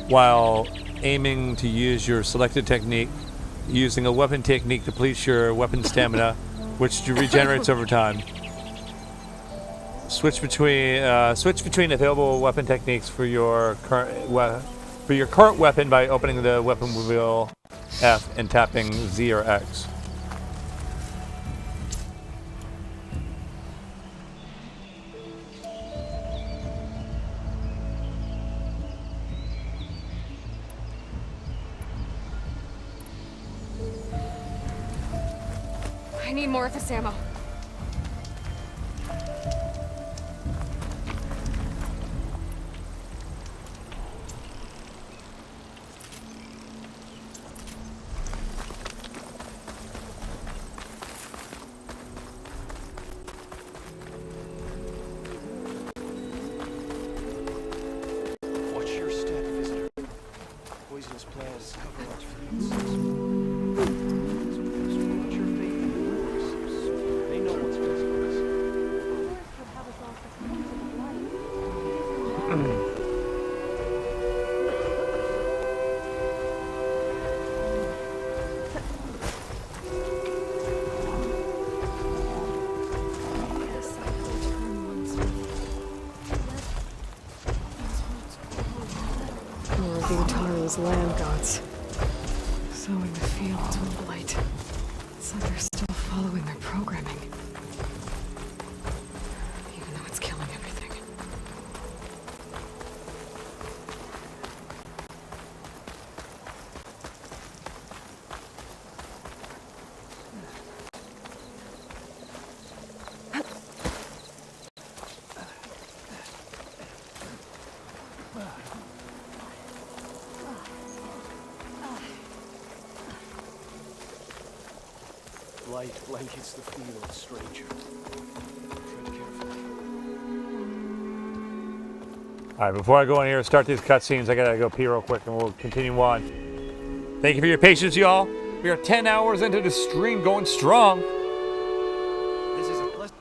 while aiming to use your selected technique. Using a weapon technique depletes your weapon stamina, which regenerates over time. Switch between available weapon techniques for your current weapon by opening the weapon wheel F and tapping Z or X. I need more of this ammo. those land gods. Sowing the fields with blight. It's like they're still following their programming. Even though it's killing everything. Light blankets the field, stranger. Tread carefully. Alright, before I go in here and start these cutscenes, I gotta go pee real quick and we'll continue on. Thank you for your patience, y'all. We are 10 hours into the stream, going strong. This is a pleasant.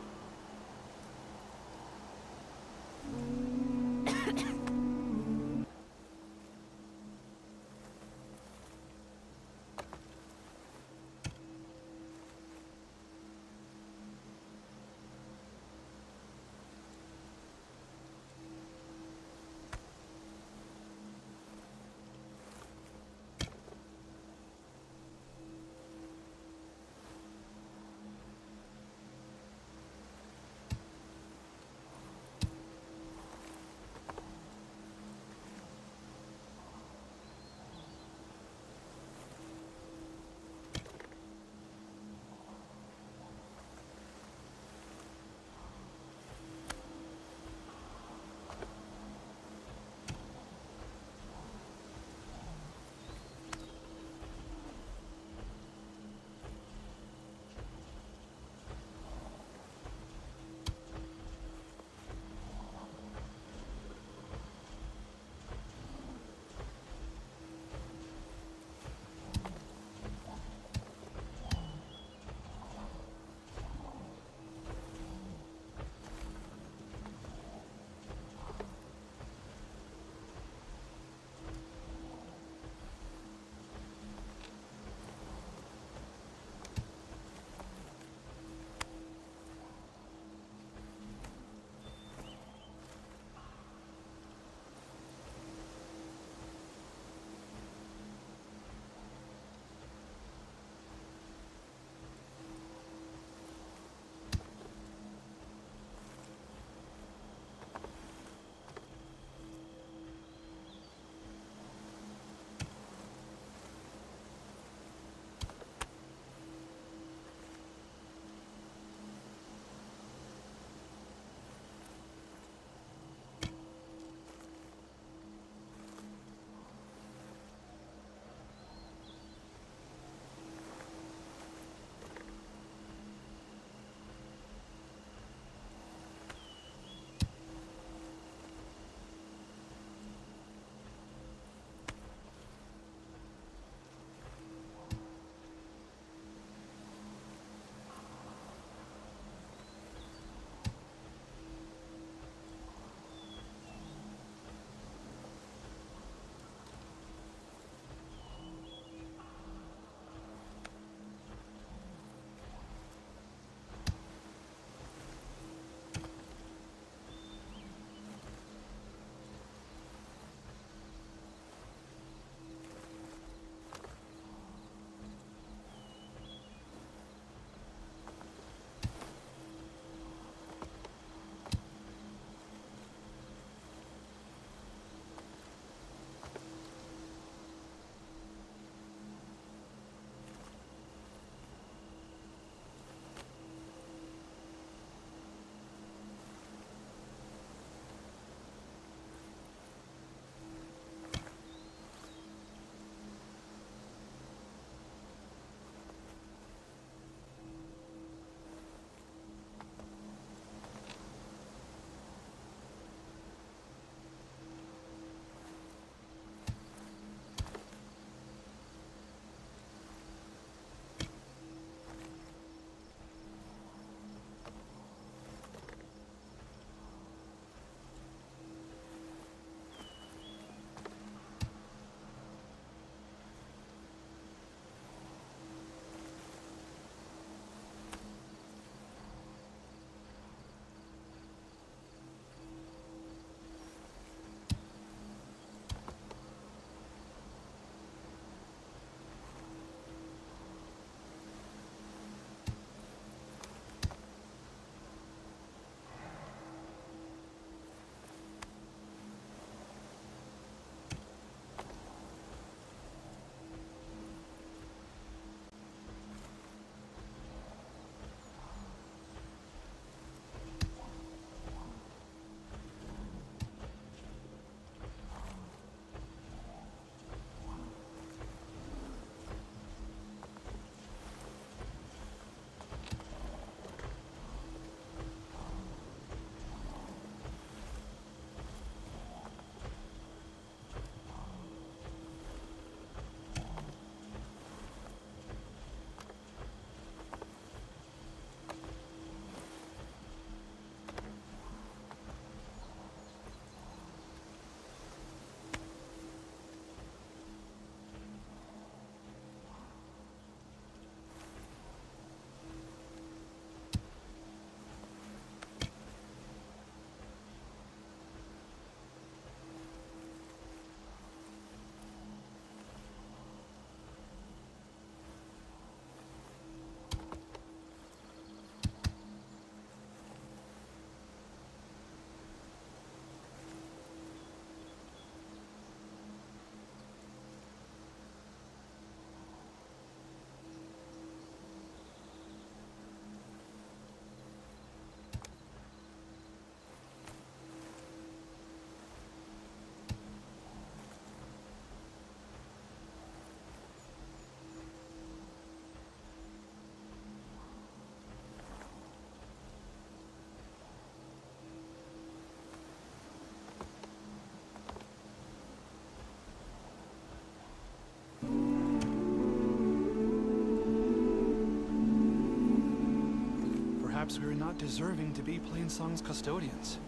Perhaps we are not deserving to be Plainsong's custodians.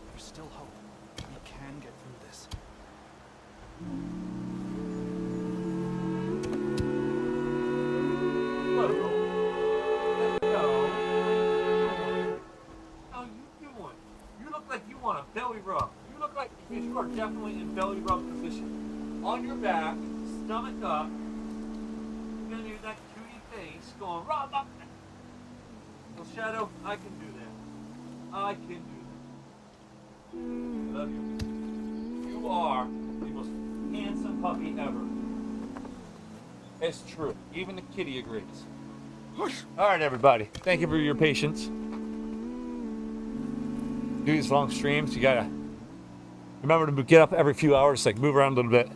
There's still hope. We can get through this. How you doing? You look like you want a belly rub. You look like you are definitely in belly rub position. On your back, stomach up. You're gonna do that cutie face going rub up. Well, Shadow, I can do that. I can do that. I love you. You are the most handsome puppy ever. It's true. Even the kitty agrees. All right, everybody. Thank you for your patience. Do these long streams. You gotta remember to get up every few hours, like move around a little bit.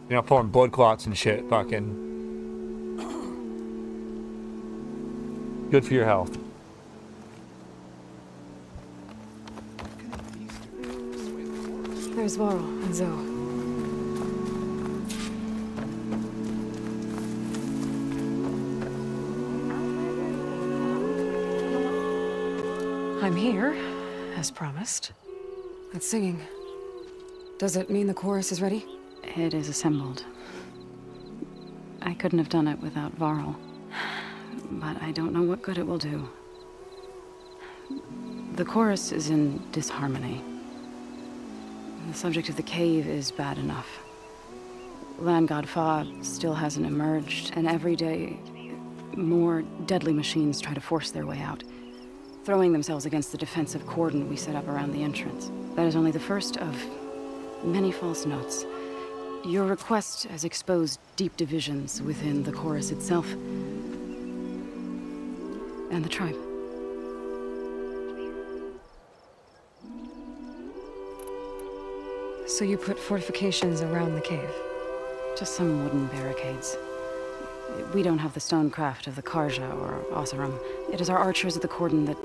You know, pouring blood clots and shit. Fucking good for your health. There's Varl and Zoe. I'm here, as promised. That's singing. Does it mean the chorus is ready? It is assembled. I couldn't have done it without Varl. But I don't know what good it will do. The chorus is in disharmony. The subject of the cave is bad enough. Land God Fa still hasn't emerged, and every day, more deadly machines try to force their way out, throwing themselves against the defensive cordon we set up around the entrance. That is only the first of many false notes. Your request has exposed deep divisions within the chorus itself and the tribe. So you put fortifications around the cave? Just some wooden barricades. We don't have the stonecraft of the Karja or Oseram. It is our archers of the cordon that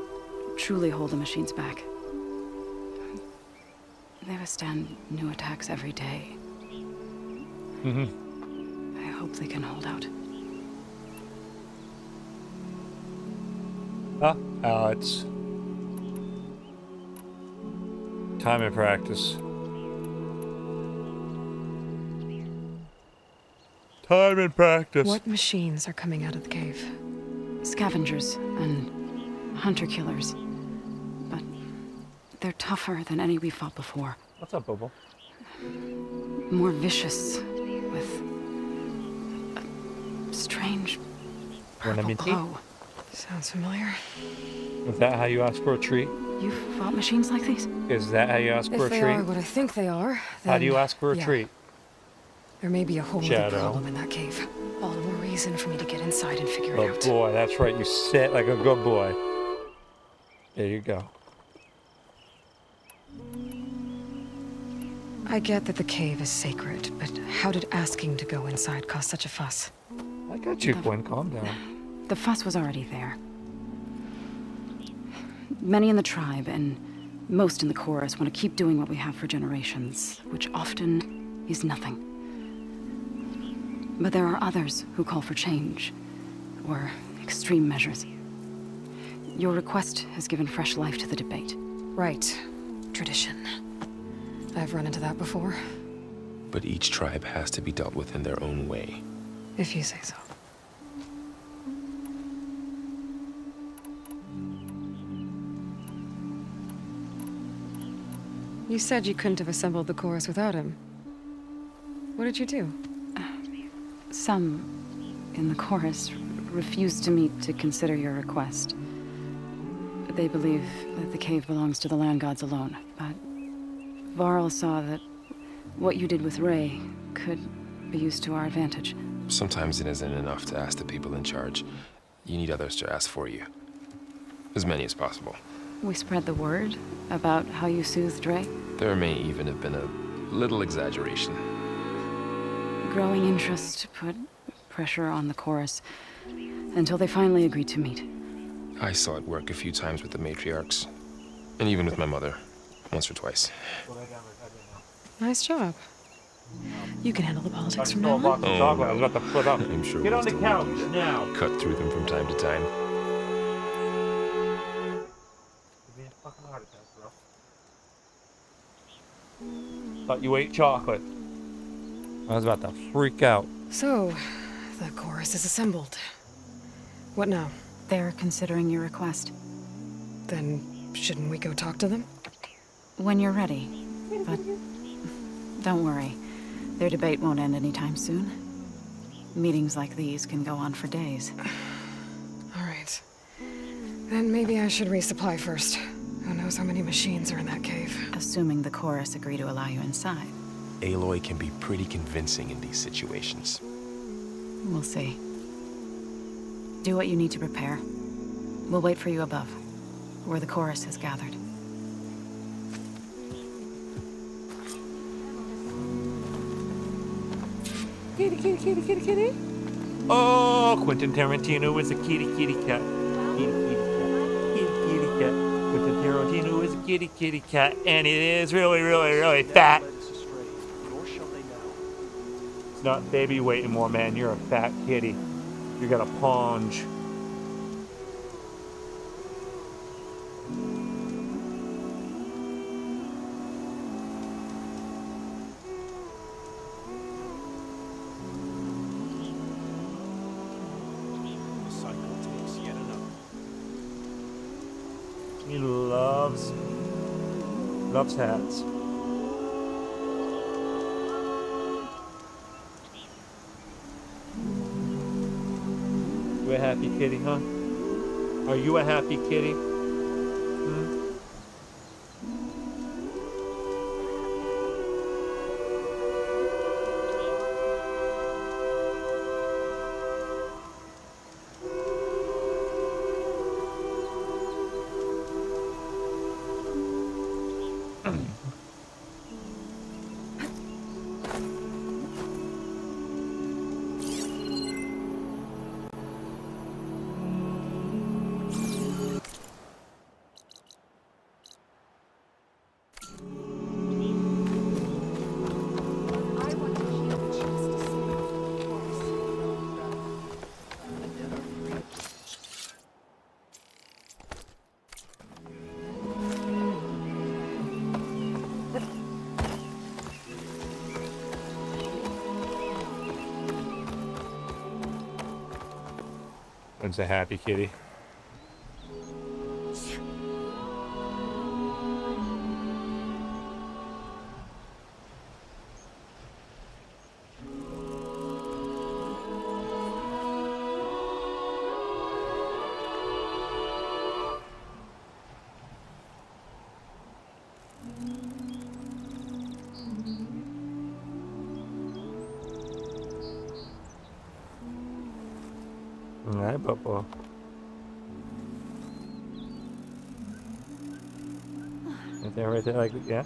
truly hold the machines back. They withstand new attacks every day. I hope they can hold out. It's time and practice. Time and practice. What machines are coming out of the cave? Scavengers and hunter-killers. But they're tougher than any we fought before. What's up, Bobo? More vicious, with a strange purple glow. Sounds familiar. Is that how you ask for a treat? You've fought machines like these? Is that how you ask for a treat? If they are what I think they are, then, how do you ask for a treat? There may be a whole other Shadow. problem in that cave. All the more reason for me to get inside and figure it out. Oh boy, that's right. You sit like a good boy. There you go. I get that the cave is sacred, but how did asking to go inside cause such a fuss? I got you, Gwen. Calm down. The fuss was already there. Many in the tribe, and most in the chorus, want to keep doing what we have for generations, which often is nothing. But there are others who call for change, or extreme measures. Your request has given fresh life to the debate. Right. Tradition. I've run into that before. But each tribe has to be dealt with in their own way. If you say so. You said you couldn't have assembled the chorus without him. What did you do? Some in the chorus refused to meet to consider your request. They believe that the cave belongs to the land gods alone, but Varl saw that what you did with Ray could be used to our advantage. Sometimes it isn't enough to ask the people in charge. You need others to ask for you. As many as possible. We spread the word about how you soothed Ray. There may even have been a little exaggeration. Growing interest put pressure on the chorus until they finally agreed to meet. I saw it work a few times with the matriarchs. And even with my mother. Once or twice. Nice job. You can handle the politics from now on. I was about to flip up. I'm sure Get we'll on the still couch need to now. Cut through them from time to time. Thought you ate chocolate. I was about to freak out. So, the chorus is assembled. What now? They're considering your request. Then, shouldn't we go talk to them? When you're ready. But don't worry. Their debate won't end anytime soon. Meetings like these can go on for days. Alright. Then maybe I should resupply first. Who knows how many machines are in that cave? Assuming the chorus agree to allow you inside. Aloy can be pretty convincing in these situations. We'll see. Do what you need to prepare. We'll wait for you above, where the chorus has gathered. Kitty, kitty, kitty, kitty, kitty. Oh, Quentin Tarantino is a kitty, kitty cat. Kitty, kitty cat. Kitty, kitty cat. Quentin Tarantino is a kitty, kitty cat, and it is really, really, really fat. It's not baby weight anymore, man. You're a fat kitty. You got a paunch. He loves hats. You a happy kitty, huh? Are you a happy kitty? Hmm? It's a happy kitty. Alright, Papa. Right there, like, yeah.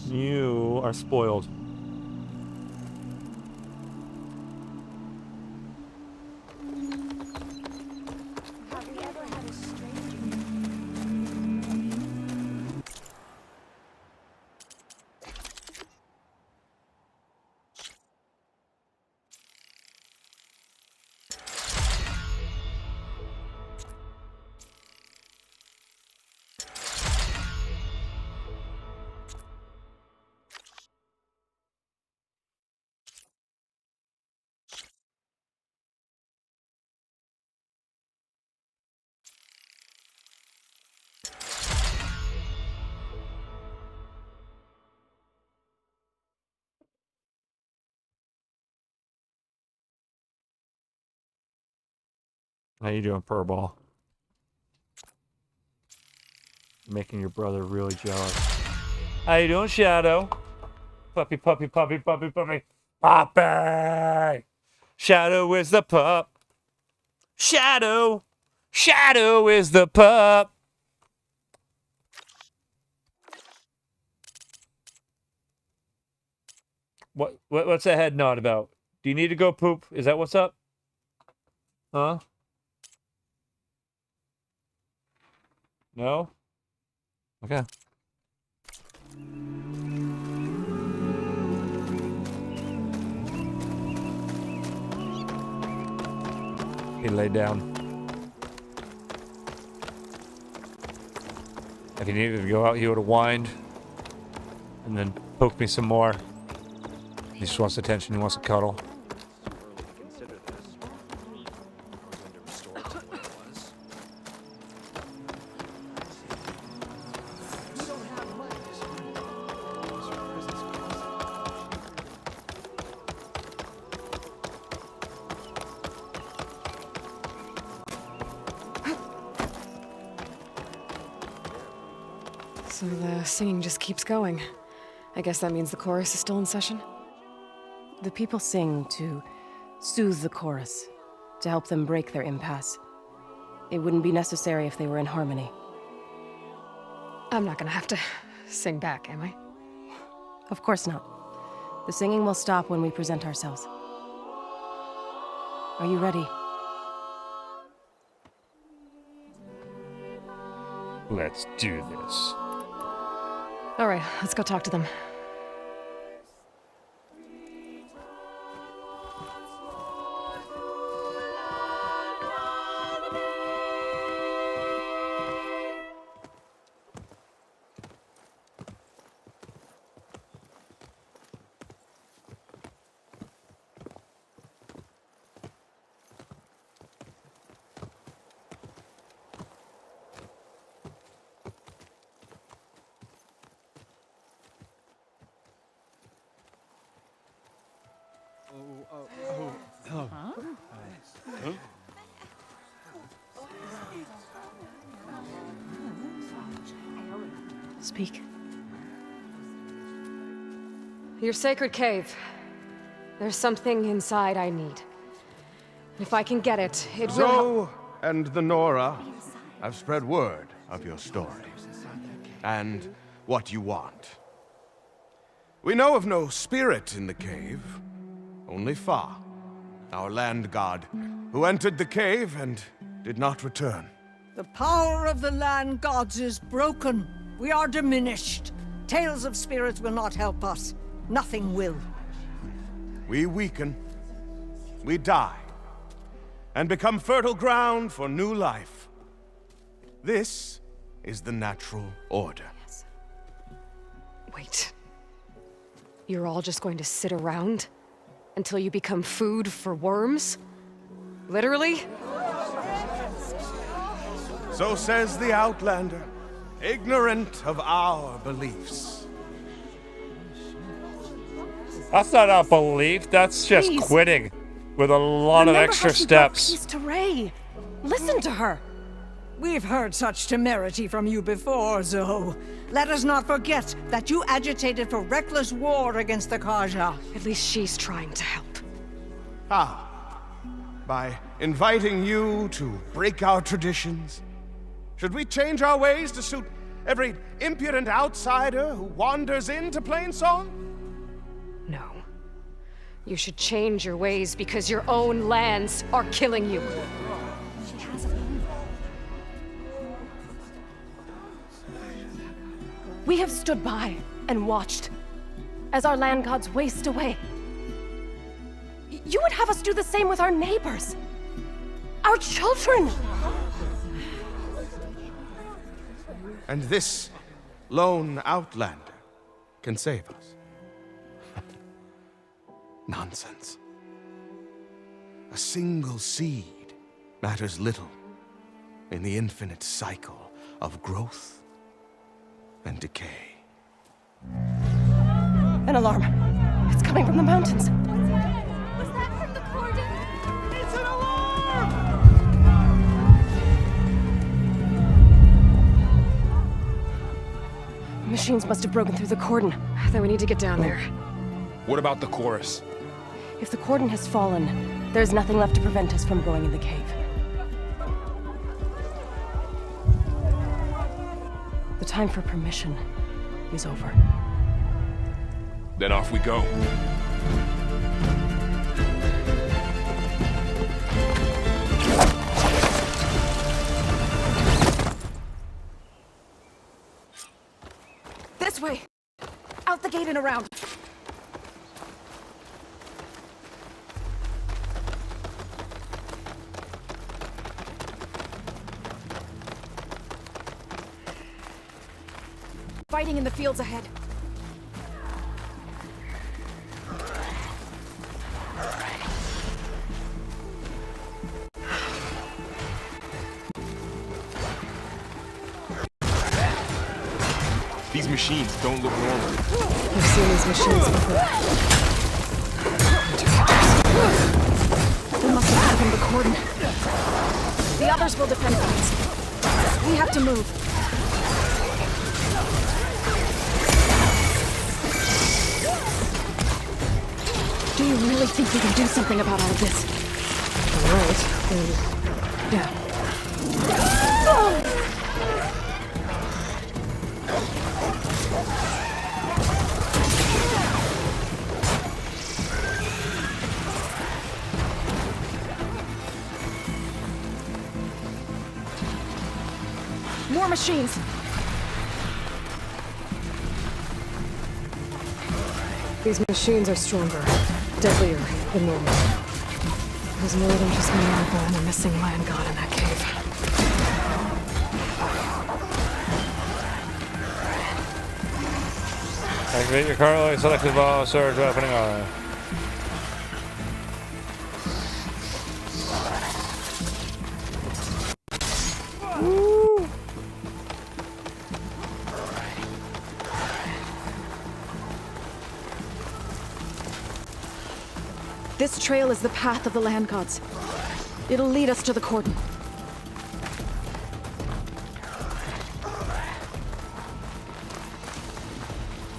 You are spoiled. How you doing, Furball? Making your brother really jealous. How you doing, Shadow? Puppy, puppy, puppy, puppy, puppy. Puppy! Shadow is the pup. Shadow! Shadow is the pup. What's that head nod about? Do you need to go poop? Is that what's up? Huh? No? Okay. He laid down. If he needed to go out, he would have whined and then poked me some more. He just wants attention. He wants to cuddle. So the singing just keeps going. I guess that means the chorus is still in session? The people sing to soothe the chorus, to help them break their impasse. It wouldn't be necessary if they were in harmony. I'm not gonna have to sing back, am I? Of course not. The singing will stop when we present ourselves. Are you ready? Let's do this. All right, let's go talk to them. Speak. Your sacred cave. There's something inside I need. If I can get it, it will... Zoe and the Nora have spread word of your story. And what you want. We know of no spirit in the cave. Only Fa, our land god, who entered the cave and did not return. The power of the land gods is broken. We are diminished. Tales of spirits will not help us. Nothing will. We weaken. We die. And become fertile ground for new life. This is the natural order. Yes. Wait. You're all just going to sit around until you become food for worms? Literally? So says the Outlander, ignorant of our beliefs. That's not a belief, that's just Please. quitting with a lot of extra how she brought steps. peace to Ray. Listen to her. We've heard such temerity from you before, Zoe. Let us not forget that you agitated for reckless war against the Karja. At least she's trying to help. How? By inviting you to break our traditions? Should we change our ways to suit every impudent outsider who wanders into Plainsong? No. You should change your ways because your own lands are killing you. We have stood by and watched as our land gods waste away. You would have us do the same with our neighbors, our children. And this lone outlander can save us. Nonsense. A single seed matters little in the infinite cycle of growth and decay. An alarm. It's coming from the mountains. Was that from the cordon? It's an alarm! Machines must have broken through the cordon. Then we need to get down there. What about the chorus? If the cordon has fallen, there's nothing left to prevent us from going in the cave. The time for permission is over. Then off we go. way. Out the gate and around. Fighting in the fields ahead. These machines don't look normal. I've seen these machines before. We must have taken the cordon. The others will defend things. We have to move. Do you really think we can do something about all of this? Right. Yeah. More machines! These machines are stronger, deadlier than normal. There's more than just Minerva and a missing land god in that cave. Activate your currently selected ball surge opening on. This trail is the path of the land gods. It'll lead us to the cordon.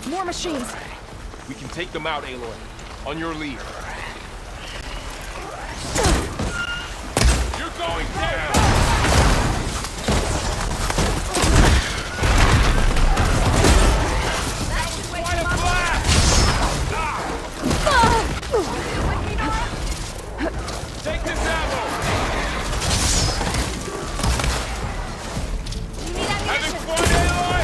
More machines! We can take them out, Aloy. On your lead. You're going down! Quite a blast! Take this ammo! Having fun, Aloy?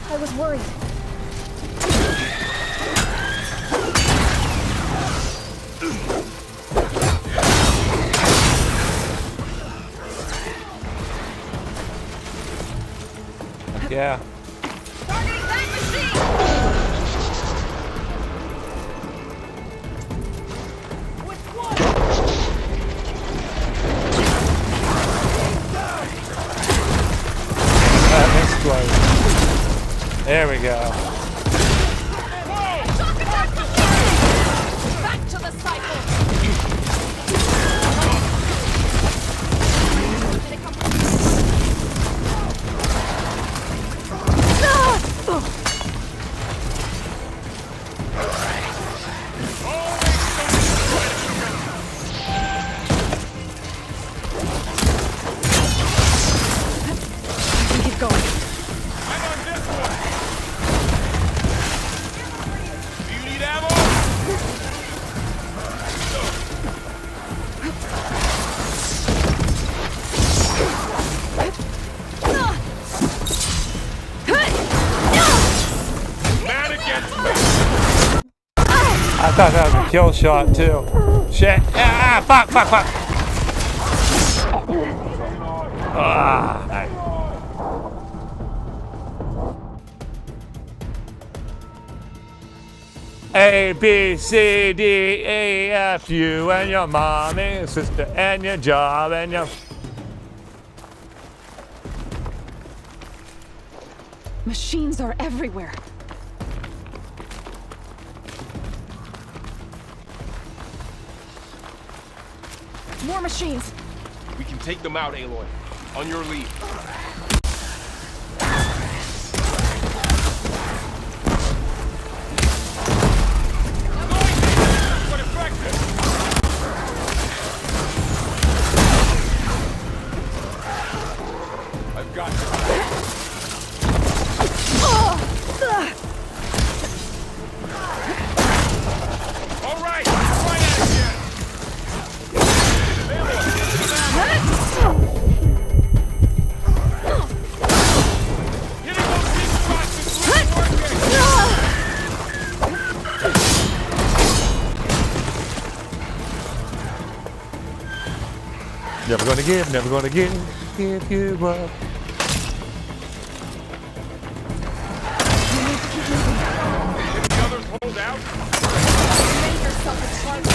I was worried. Yeah. There we go. Back to the cycle! Keep going. I thought that was a kill shot too. Shit. Ah, fuck, fuck, fuck. Ah, nice. A, B, C, D, E, F, you and your mommy, sister, and your job, and your... Machines are everywhere. More machines! We can take them out, Aloy. On your lead. I've got you. All right, right at it again. Never gonna give, never gonna give you up. If the others hold out, Make yourself a target.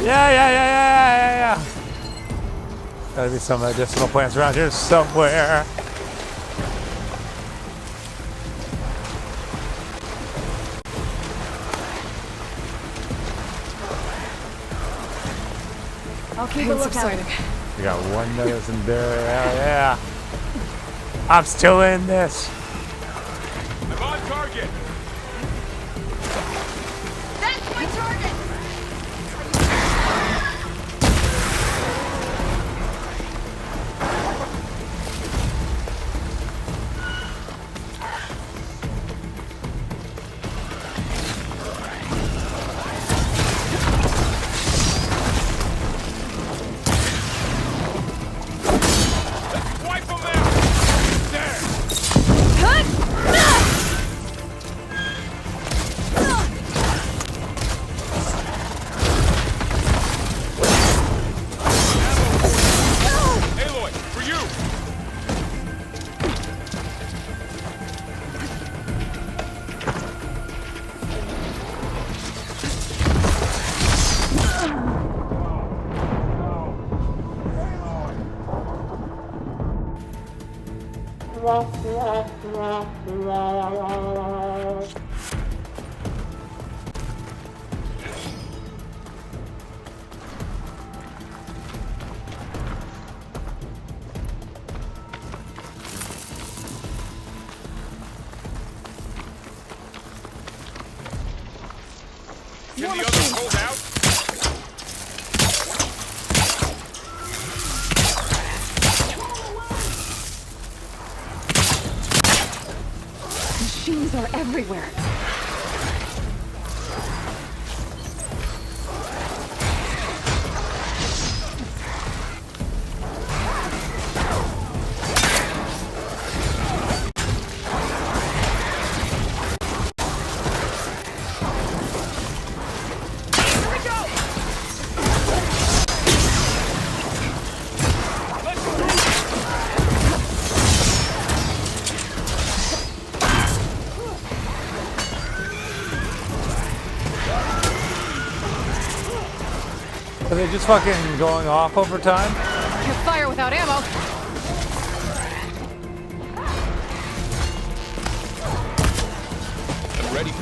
Yeah. Gotta be some medicinal plants around here somewhere. I'll keep a lookout. We got one medicine there. Yeah. I'm still in this. I'm on target. That's my target! Wipe them out. There. Aloy, for you. Can the others hold out? Machines are everywhere. Are they just fucking going off over time? Can't fire without ammo. I'm ready.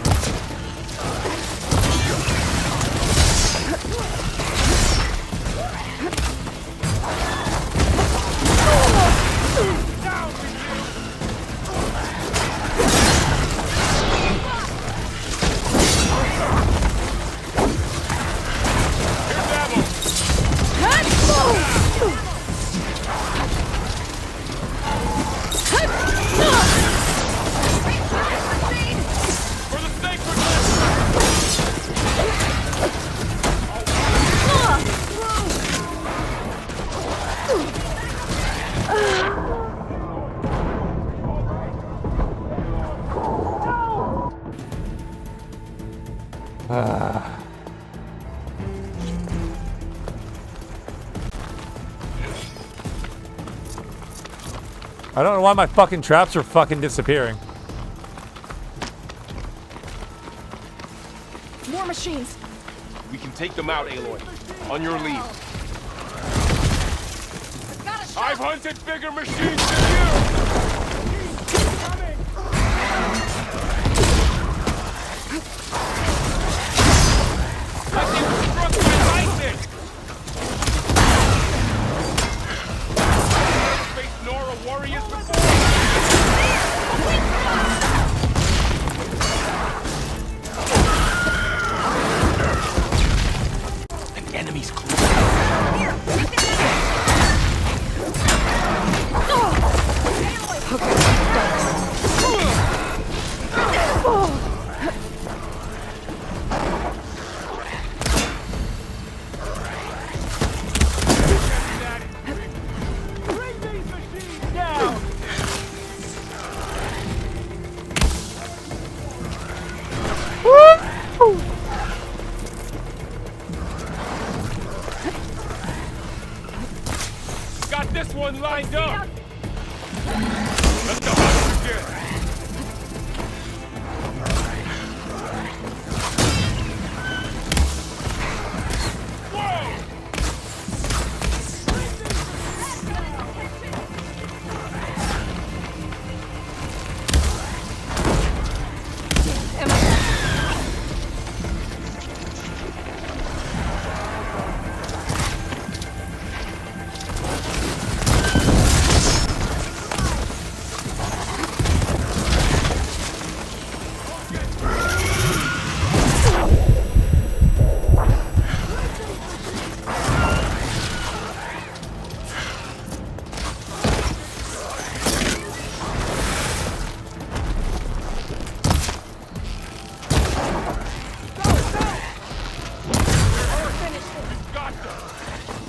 I don't know why my fucking traps are fucking disappearing. More machines. We can take them out, Aloy. On your lead. I've hunted bigger machines than you! I've been struck by lightning! Faced Nora warriors before! An enemy's close. Got this one lined up. Let the hunt begin.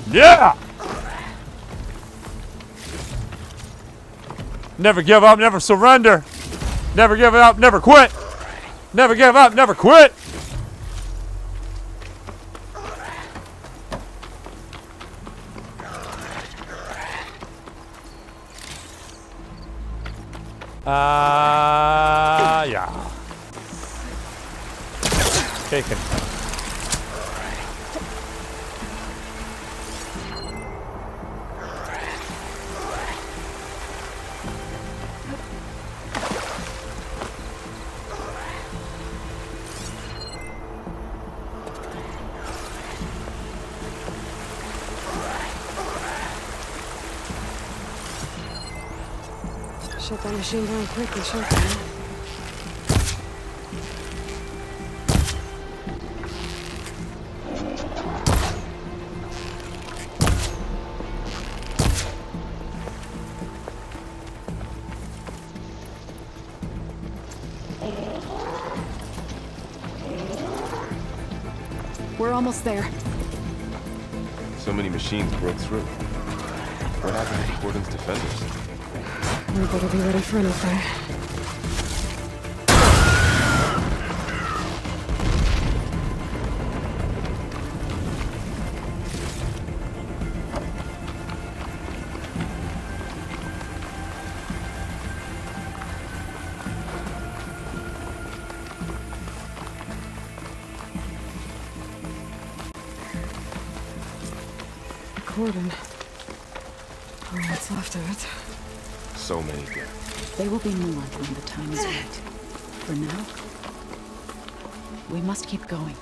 Yeah! Never give up, never surrender. Never give up, never quit. Never give up, never quit. Yeah. Taken. Shut that machine down quickly, shut that. We're almost there. So many machines broke through. What happened to the Cordon's defenders? We better be ready for anything. Cordon. All that's left of it. So many dead. They will be more when the time is right. For now, we must keep going.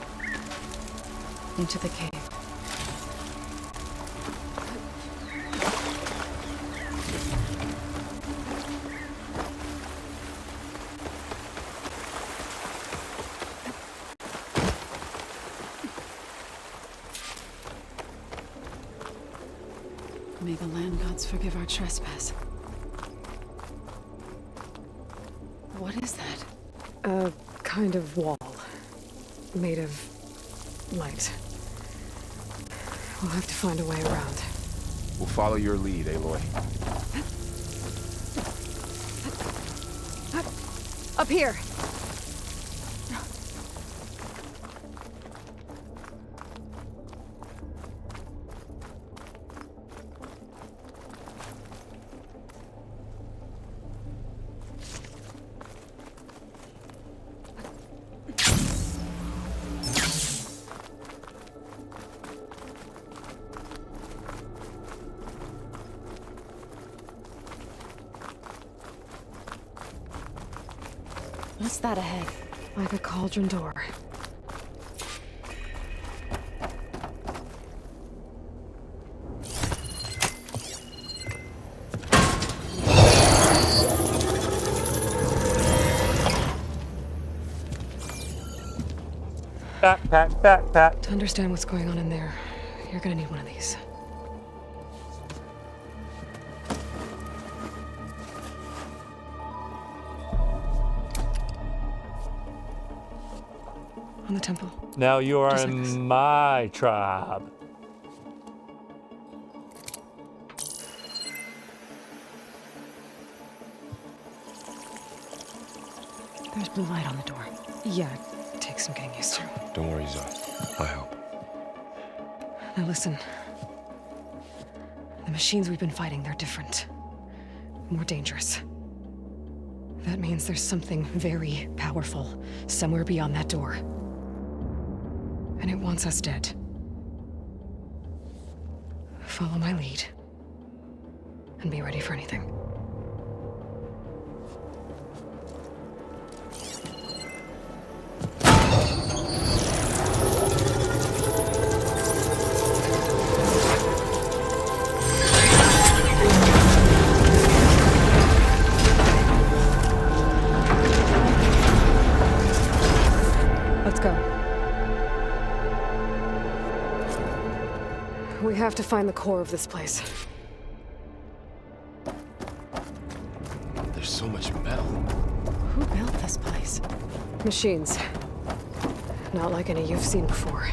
Into the cave. May the land gods forgive our trespass. What is that? A kind of wall. Made of light. We'll have to find a way around. We'll follow your lead, Aloy. Up here. What's that ahead? Like a cauldron door. Backpack. To understand what's going on in there, you're gonna need one of these. On the temple. Now you are Just like this. in my tribe. There's blue light on the door. Yeah, it takes some getting used to. Don't worry, Zoe. I'll help. Now listen. The machines we've been fighting, they're different. More dangerous. That means there's something very powerful somewhere beyond that door. And it wants us dead. Follow my lead. And be ready for anything. Let's go. We have to find the core of this place. There's so much metal. Who built this place? Machines. Not like any you've seen before.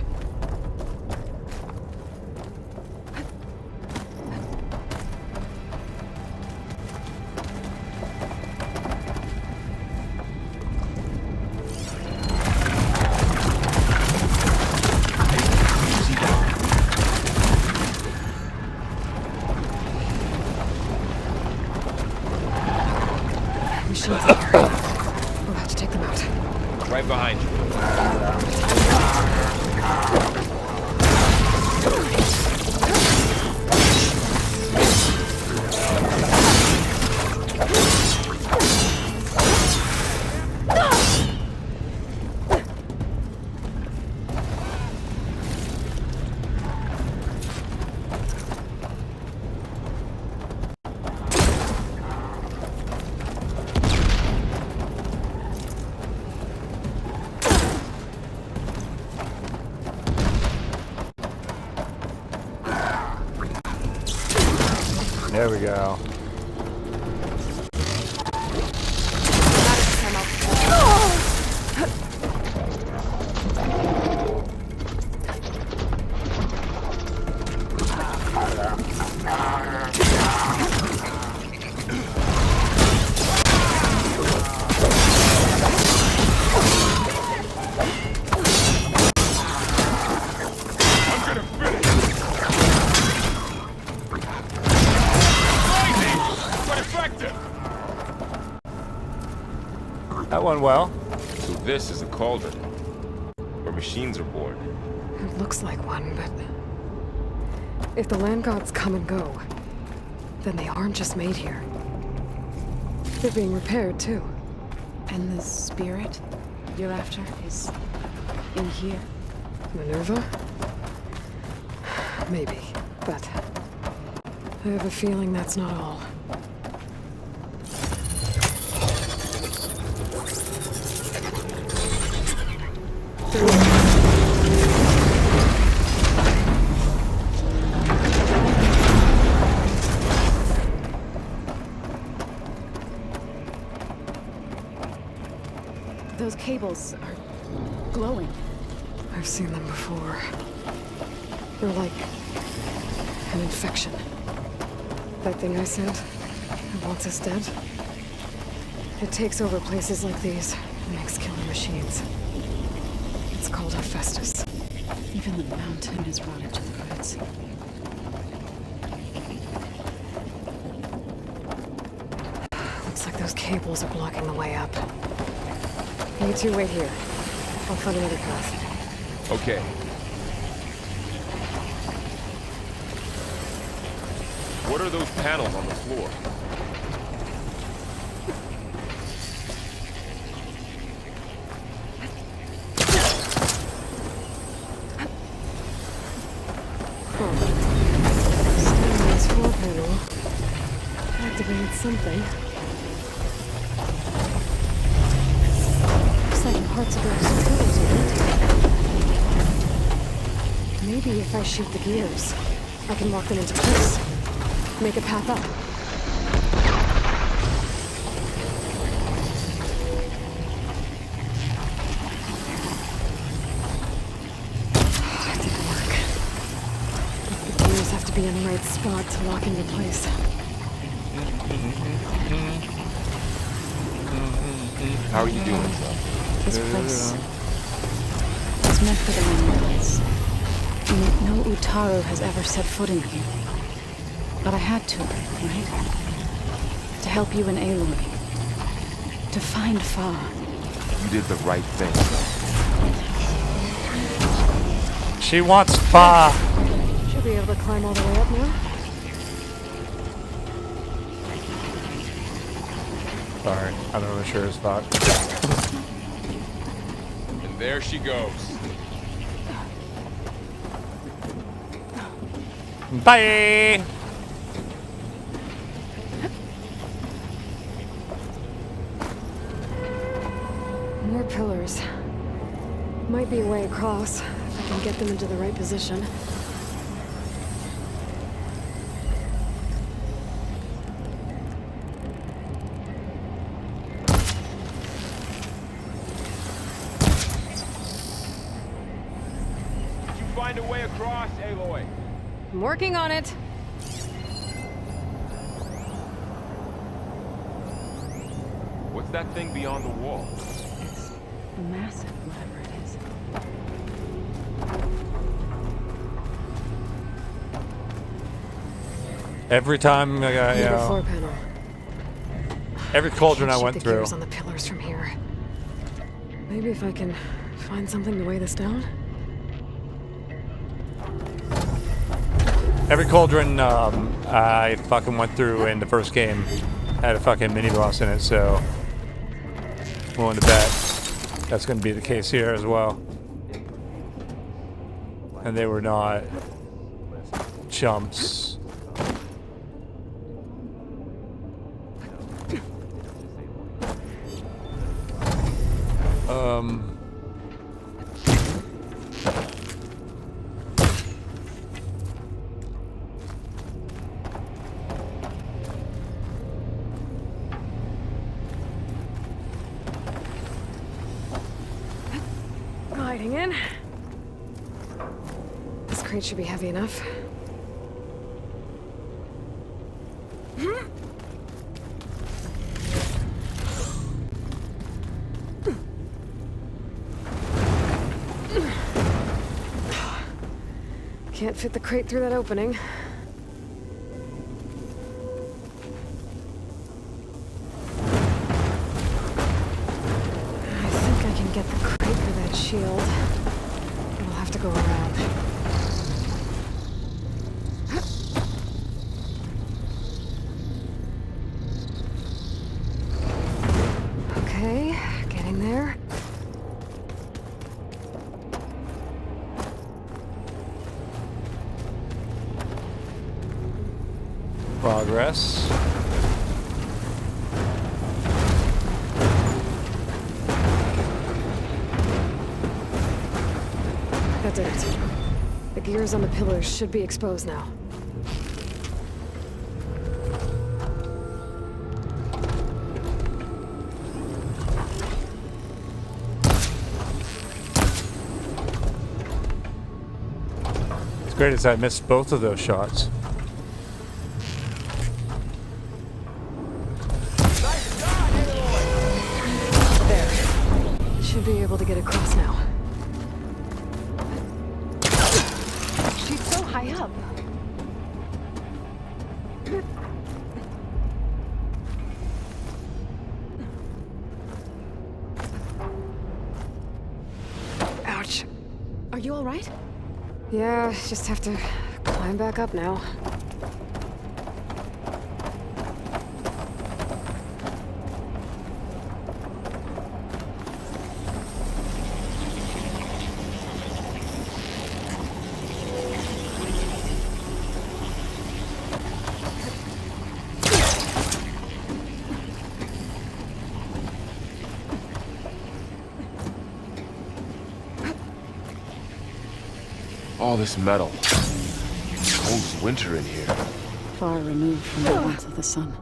Machines here. We'll have to take them out. Right behind you. There we go. That went well. So this is a cauldron, where machines are born. It looks like one, but if the land gods come and go, then they aren't just made here. They're being repaired, too. And the spirit you're after is in here? Minerva? Maybe, but I have a feeling that's not all. Those cables are glowing. I've seen them before. They're like an infection. That thing I said, it wants us dead. It takes over places like these and makes killer machines. It's called Hephaestus. Even the mountain is rotted to the roots. Looks like those cables are blocking the way up. You two wait here. I'll find another path. Okay. What are those panels on the floor? something. Looks like parts of those pillars are empty. Maybe if I shoot the gears, I can lock them into place. Make a path up. It didn't work. The gears have to be in the right spot to lock into place. How are you doing, so? This place is meant for the Landlords. No Utaru has ever set foot in here. But I had to, right? To help you and Aloy. To find Fa. You did the right thing. She wants Fa. Should be able to climb all the way up now. Sorry, I don't know the sure spot. And there she goes. Bye! More pillars. Might be a way across, if I can get them into the right position. Did you find a way across, Aloy? I'm working on it. What's that thing beyond the wall? It's massive, whatever it is. Every time I got, you Need a know, floor panel. every cauldron I Can't went shoot the through. gears on the pillars from here. Maybe if I can find something to weigh this down. Every cauldron I fucking went through in the first game had a fucking mini boss in it, so I'm willing to bet that's going to be the case here as well. And they were not chumps. Gliding in. This crate should be heavy enough. Can't fit the crate through that opening. I think I can get the crate through that shield. I'll have to go around. Okay, getting there. Progress. That did it. The gears on the pillars should be exposed now. It's great as I missed both of those shots. Should be able to get across now. She's so high up. Ouch. Are you all right? Yeah, just have to climb back up now. All this metal. Cold as winter in here. Far removed from the warmth of the sun.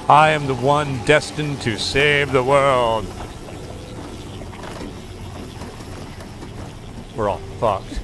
I am the one destined to save the world. We're all fucked.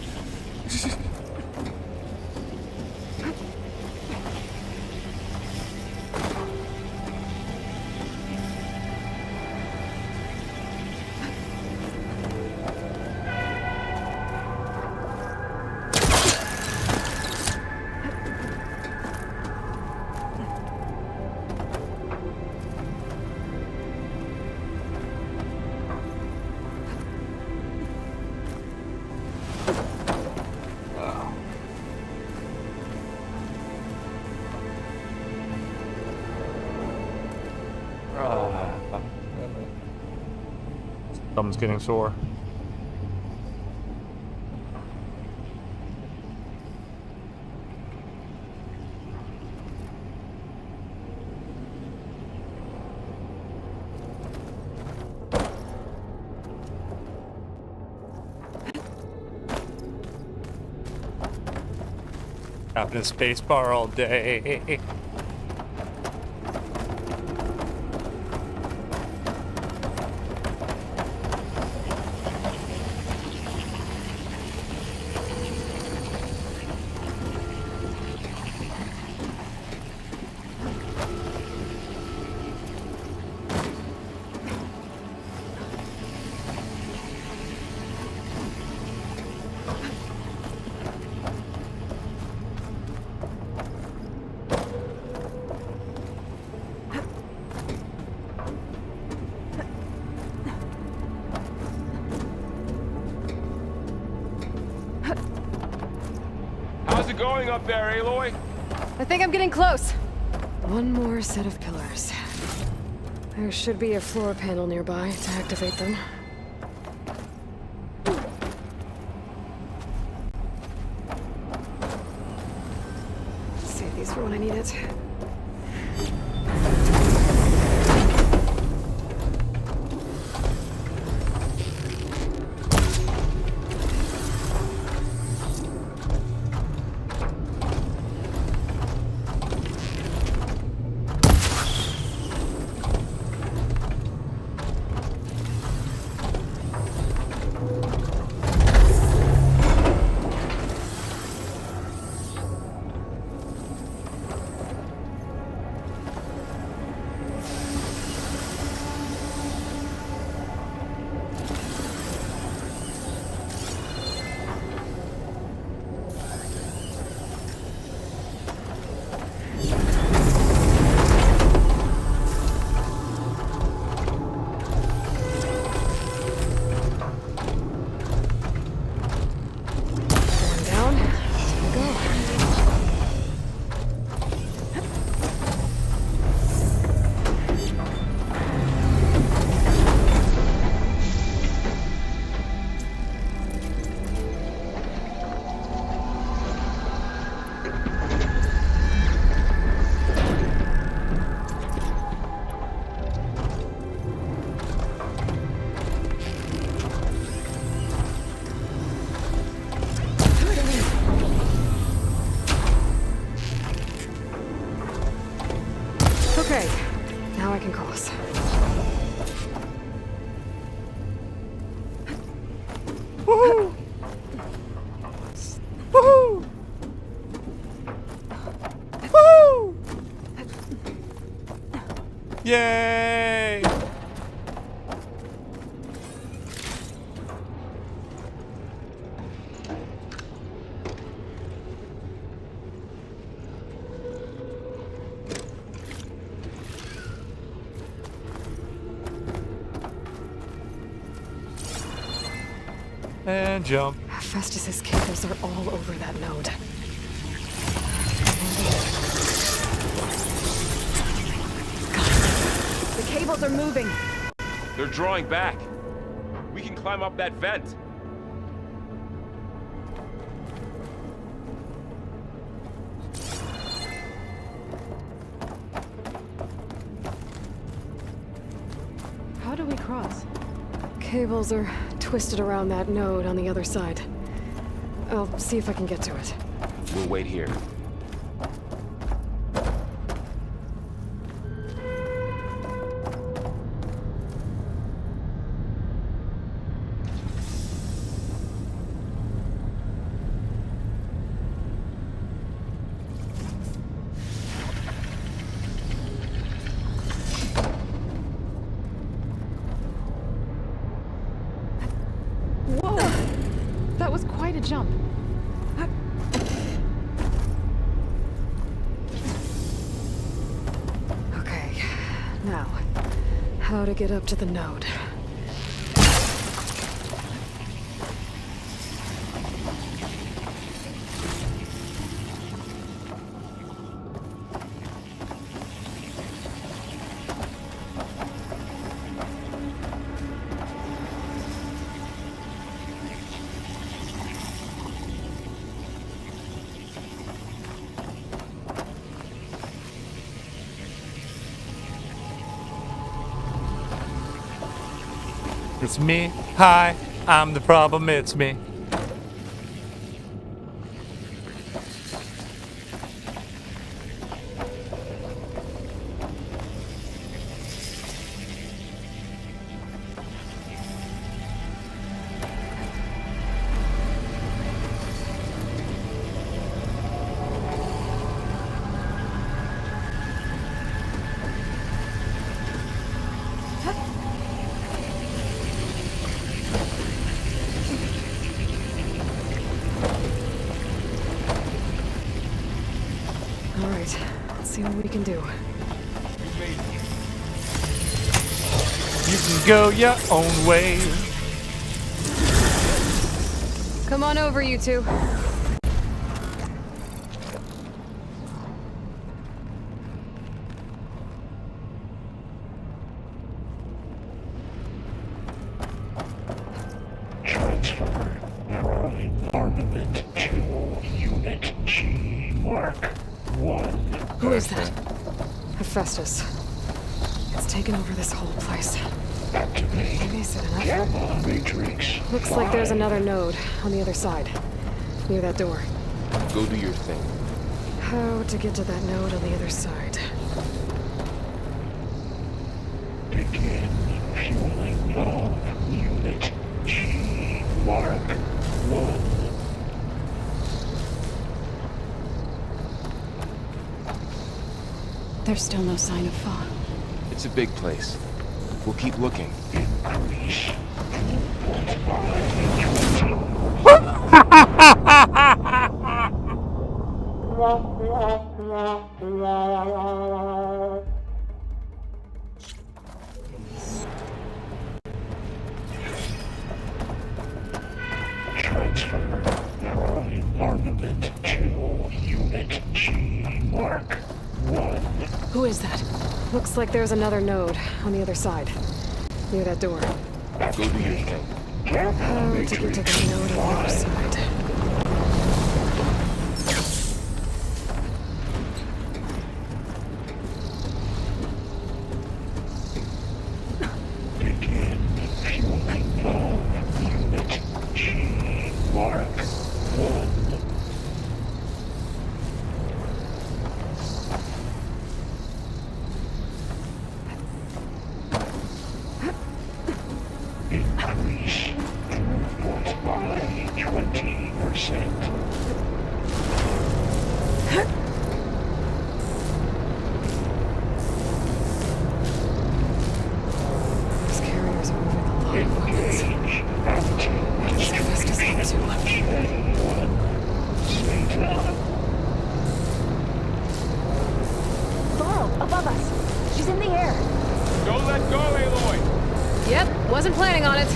Thumb's getting sore. Tapping a space bar all day. How's it going up there, Aloy? I think I'm getting close. One more set of pillars. There should be a floor panel nearby to activate them. Save these for when I need it. Okay, now I can cross. Woohoo! Woohoo! Woo! Yay! And jump. Festus's cables are all over that node. The cables are moving. They're drawing back. We can climb up that vent. How do we cross? Cables are twisted around that node on the other side. I'll see if I can get to it. We'll wait here. Whoa! That was quite a jump. Okay, now, how to get up to the node. It's me. Hi, I'm the problem. It's me. All right, let's see what we can do. You can go your own way. Come on over, you two. Transfer your armament to Unit G Mark 1. Who is that? Hephaestus. It's taken over this whole place. Activate Gamma Matrix. Looks like there's another node on the other side, near that door. Go do your thing. How to get to that node on the other side? Begin fueling of Unit G Mark 1. There's still no sign of fog. It's a big place. We'll keep looking. Increase. Transfer your armament to Unit G Mark 1. Who is that? Looks like there's another node on the other side, near that door. Go do your thing. How to get to the node on the other side? Begin fueling of Unit G Mark 1. Increase throughput by 20%. These carriers are moving a lot of weapons. What's Hephaestus up to? Laurel, above us. She's in the air. Don't let go, Aloy! Yep, wasn't planning on it.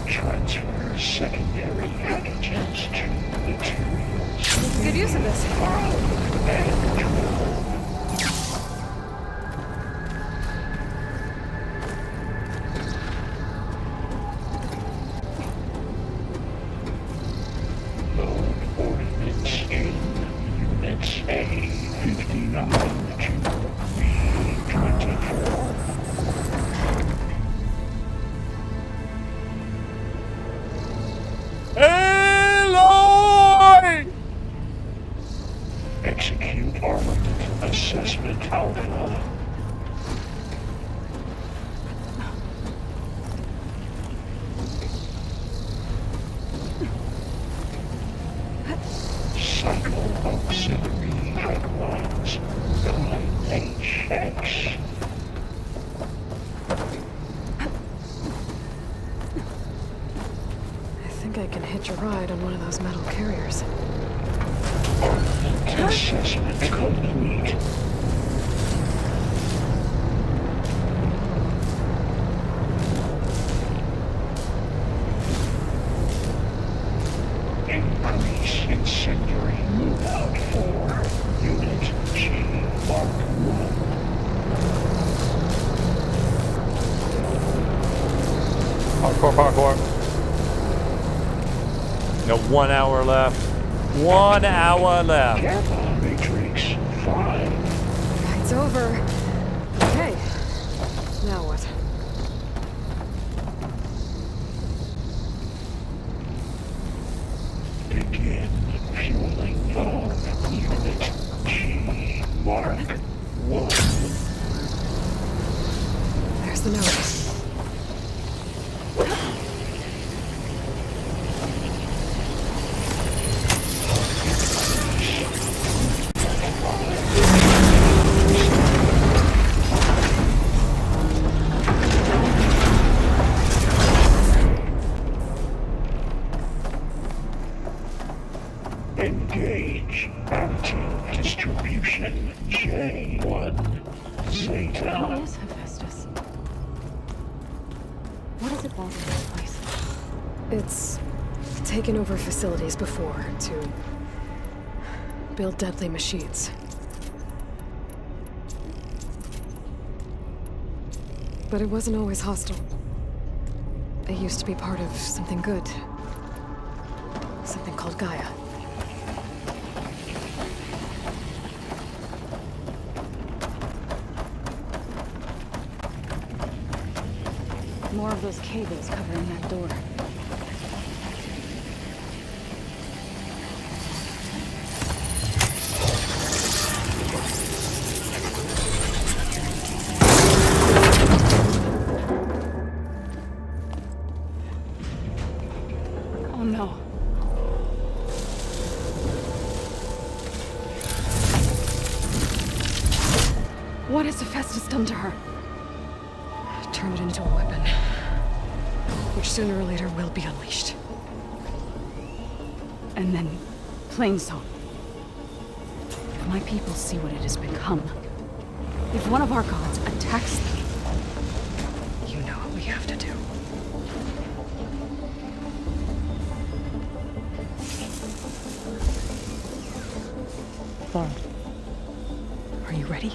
Transfer secondary antigens to materials. Good use of this. Execute armament assessment alpha. Cycle auxiliary pipelines. IHX. I think I can hitch a ride on one of those metal carriers. Assessment complete. Increase incendiary move-out for Unit G Mark 1. Parkour. No, 1 hour left. 1 hour left. Gamma Matrix 5. It's over. Okay. Now what? Begin fueling valve. Unit G Mark 1. There's the note. Engage active distribution J1 Zeta. What is Hephaestus? What does it want in this place? It's taken over facilities before to build deadly machines. But it wasn't always hostile. It used to be part of something good. Something called Gaia. More of those cables covering that door. Oh no. What has Hephaestus done to her? Turned it into a weapon, which sooner or later will be unleashed. And then, plain song. If my people see what it has become, if one of our gods attacks them, you know what we have to do. Fine. Are you ready?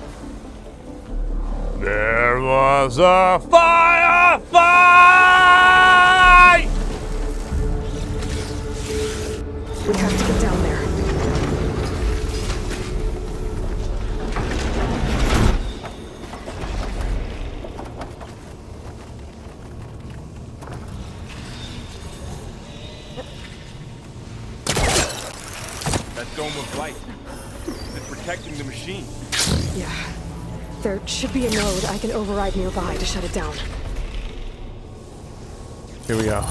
There was a firefight! We have to get down there. That dome of light. Is it protecting the machine? Yeah. There should be a node I can override nearby to shut it down. Here we go.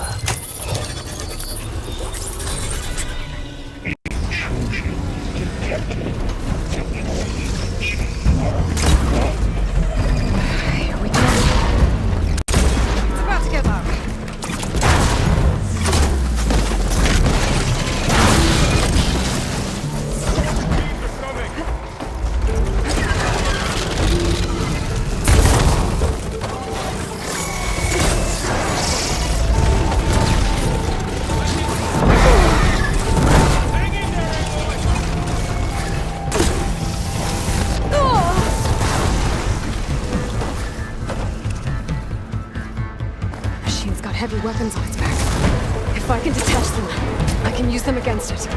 Intrusion detected. Here we go. It's about to get loud. Machine's got heavy weapons on its back. If I can detach them, I can use them against it.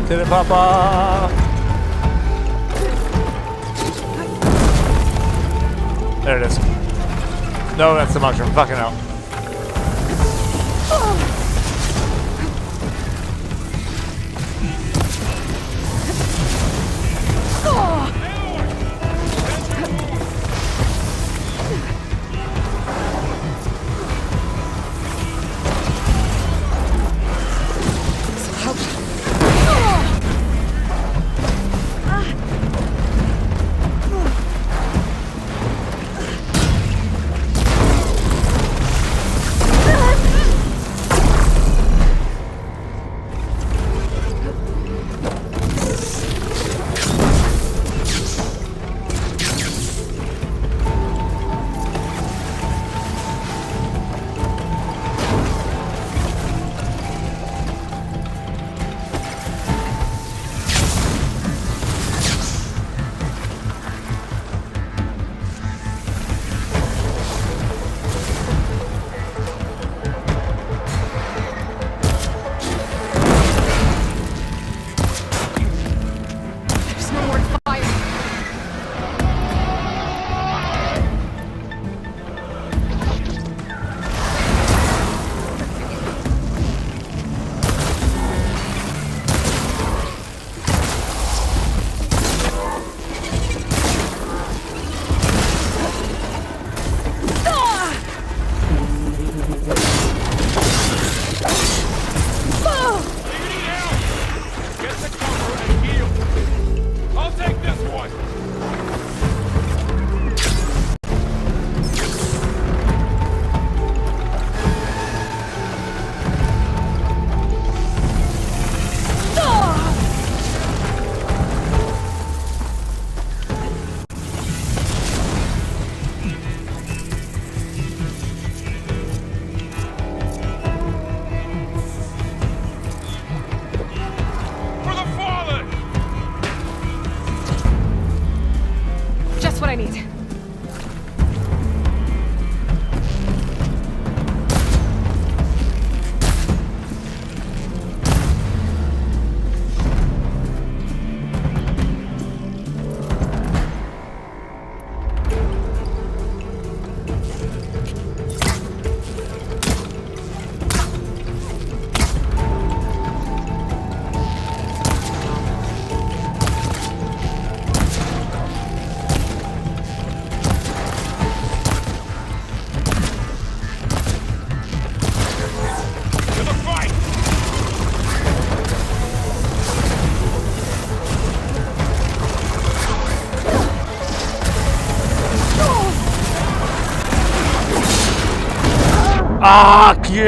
Did it pop off? There it is. No, that's the mushroom. Fucking hell. What I need. Fuck you!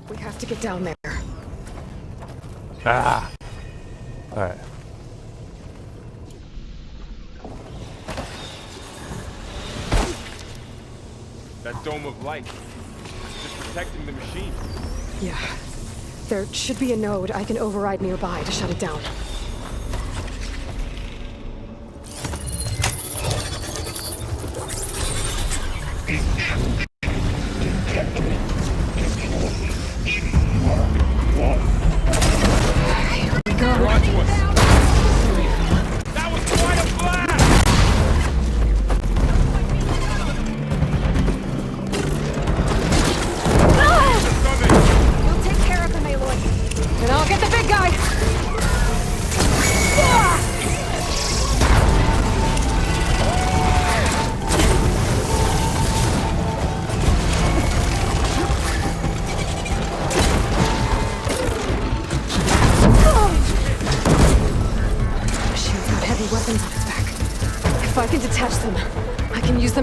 We have to get down there. Ah. Alright. That dome of light. Just protecting the machine. Yeah. There should be a node I can override nearby to shut it down.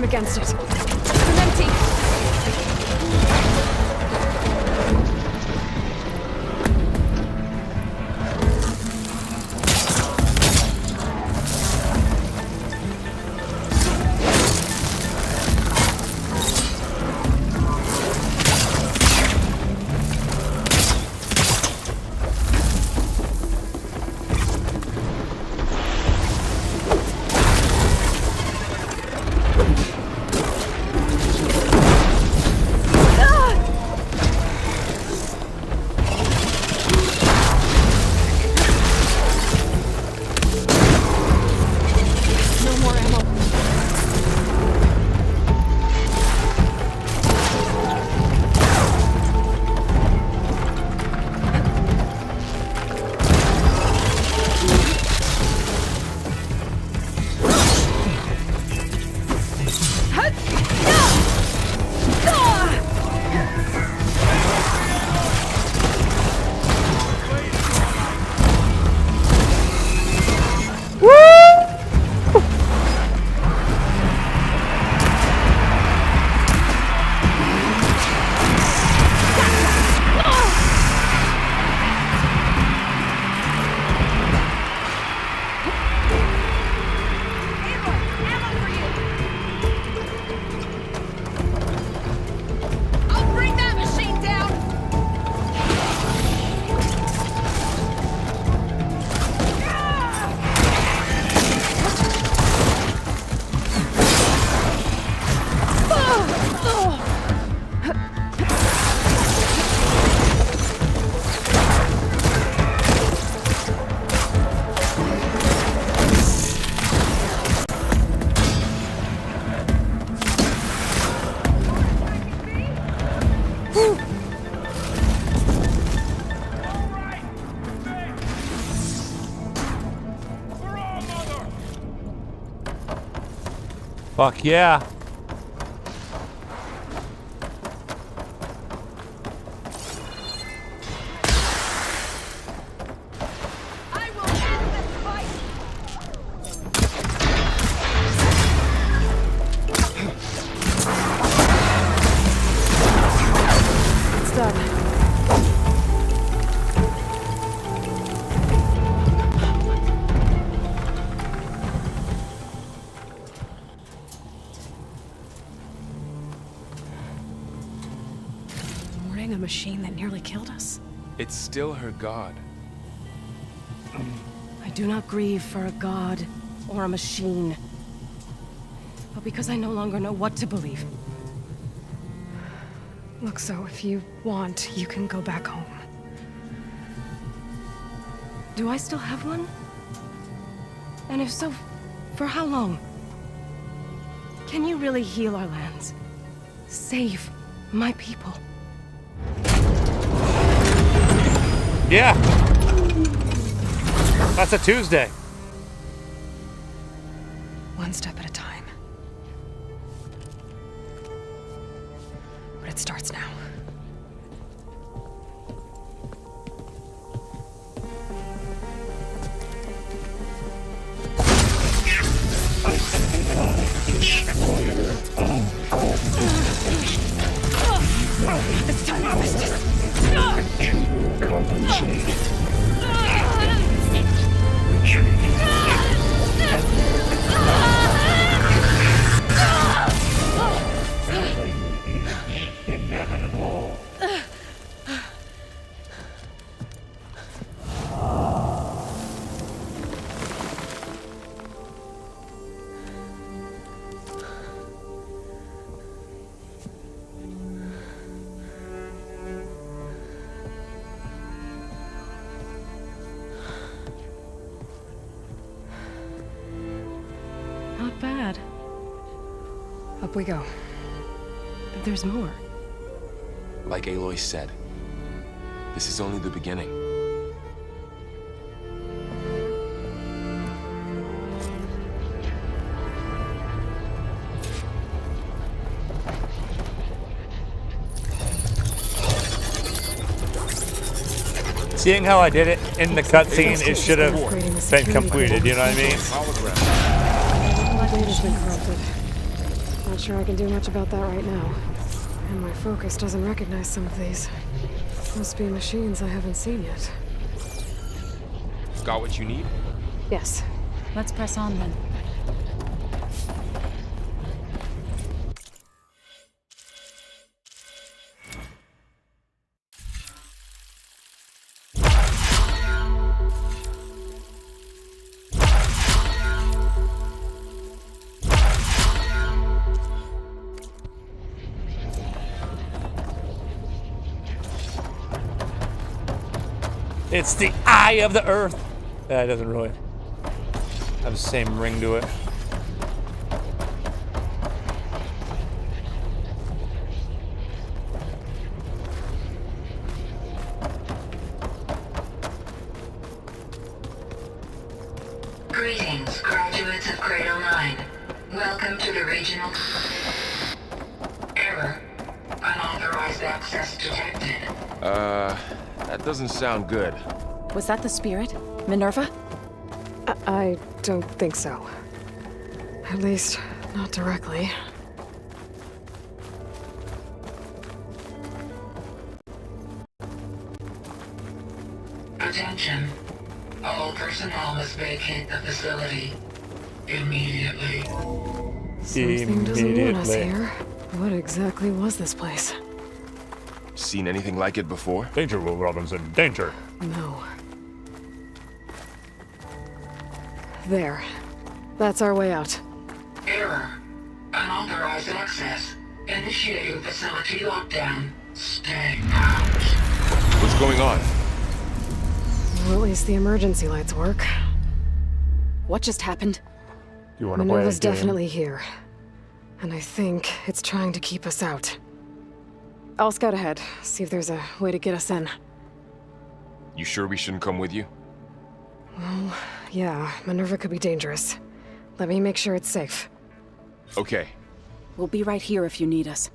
Against it. I'm empty. Fuck yeah. It's done. A machine that nearly killed us. It's still her god. I do not grieve for a god or a machine, but because I no longer know what to believe. Look, so if you want, you can go back home. Do I still have one? And if so, for how long? Can you really heal our lands? Save my people? Yeah. That's a Tuesday. One step at a time. But it starts now. It's time to compensate. Inevitable. Not bad. Up we go. There's more. Like Aloy said, this is only the beginning. Seeing how I did it in the cutscene, it should have been completed, you know what I mean? My data's been corrupted. Not sure I can do much about that right now. And my focus doesn't recognize some of these. Must be machines I haven't seen yet. Got what you need? Yes. Let's press on then. It's the eye of the earth. That doesn't really have the same ring to it. Greetings, graduates of Grade 09. Welcome to the regional... Error. Unauthorized access detected. That doesn't sound good. Was that the spirit? Minerva? I don't think so. At least, not directly. Attention. All personnel must vacate the facility. Immediately. Something doesn't want us here. What exactly was this place? Seen anything like it before? Danger, Will Robinson, danger. No. There. That's our way out. Error. Unauthorized access. Initiating facility lockdown. Stay out. What's going on? Well, at least the emergency lights work. What just happened? You want to play a Minerva's game? definitely here. And I think it's trying to keep us out. I'll scout ahead, see if there's a way to get us in. You sure we shouldn't come with you? Well, yeah, Minerva could be dangerous. Let me make sure it's safe. Okay. We'll be right here if you need us.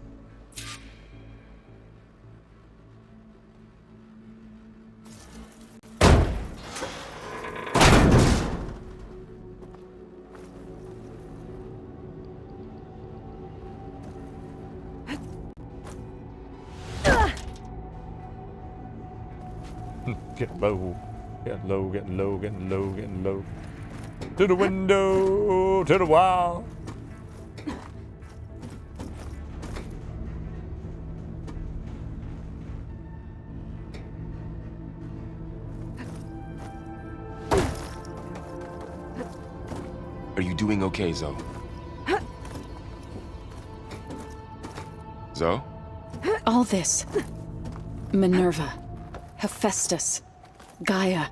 Get low, getting low, getting low, getting low, getting low. To the window, to the wall. Are you doing okay, Zoe? Zoe? All this. Minerva. Hephaestus. Gaia.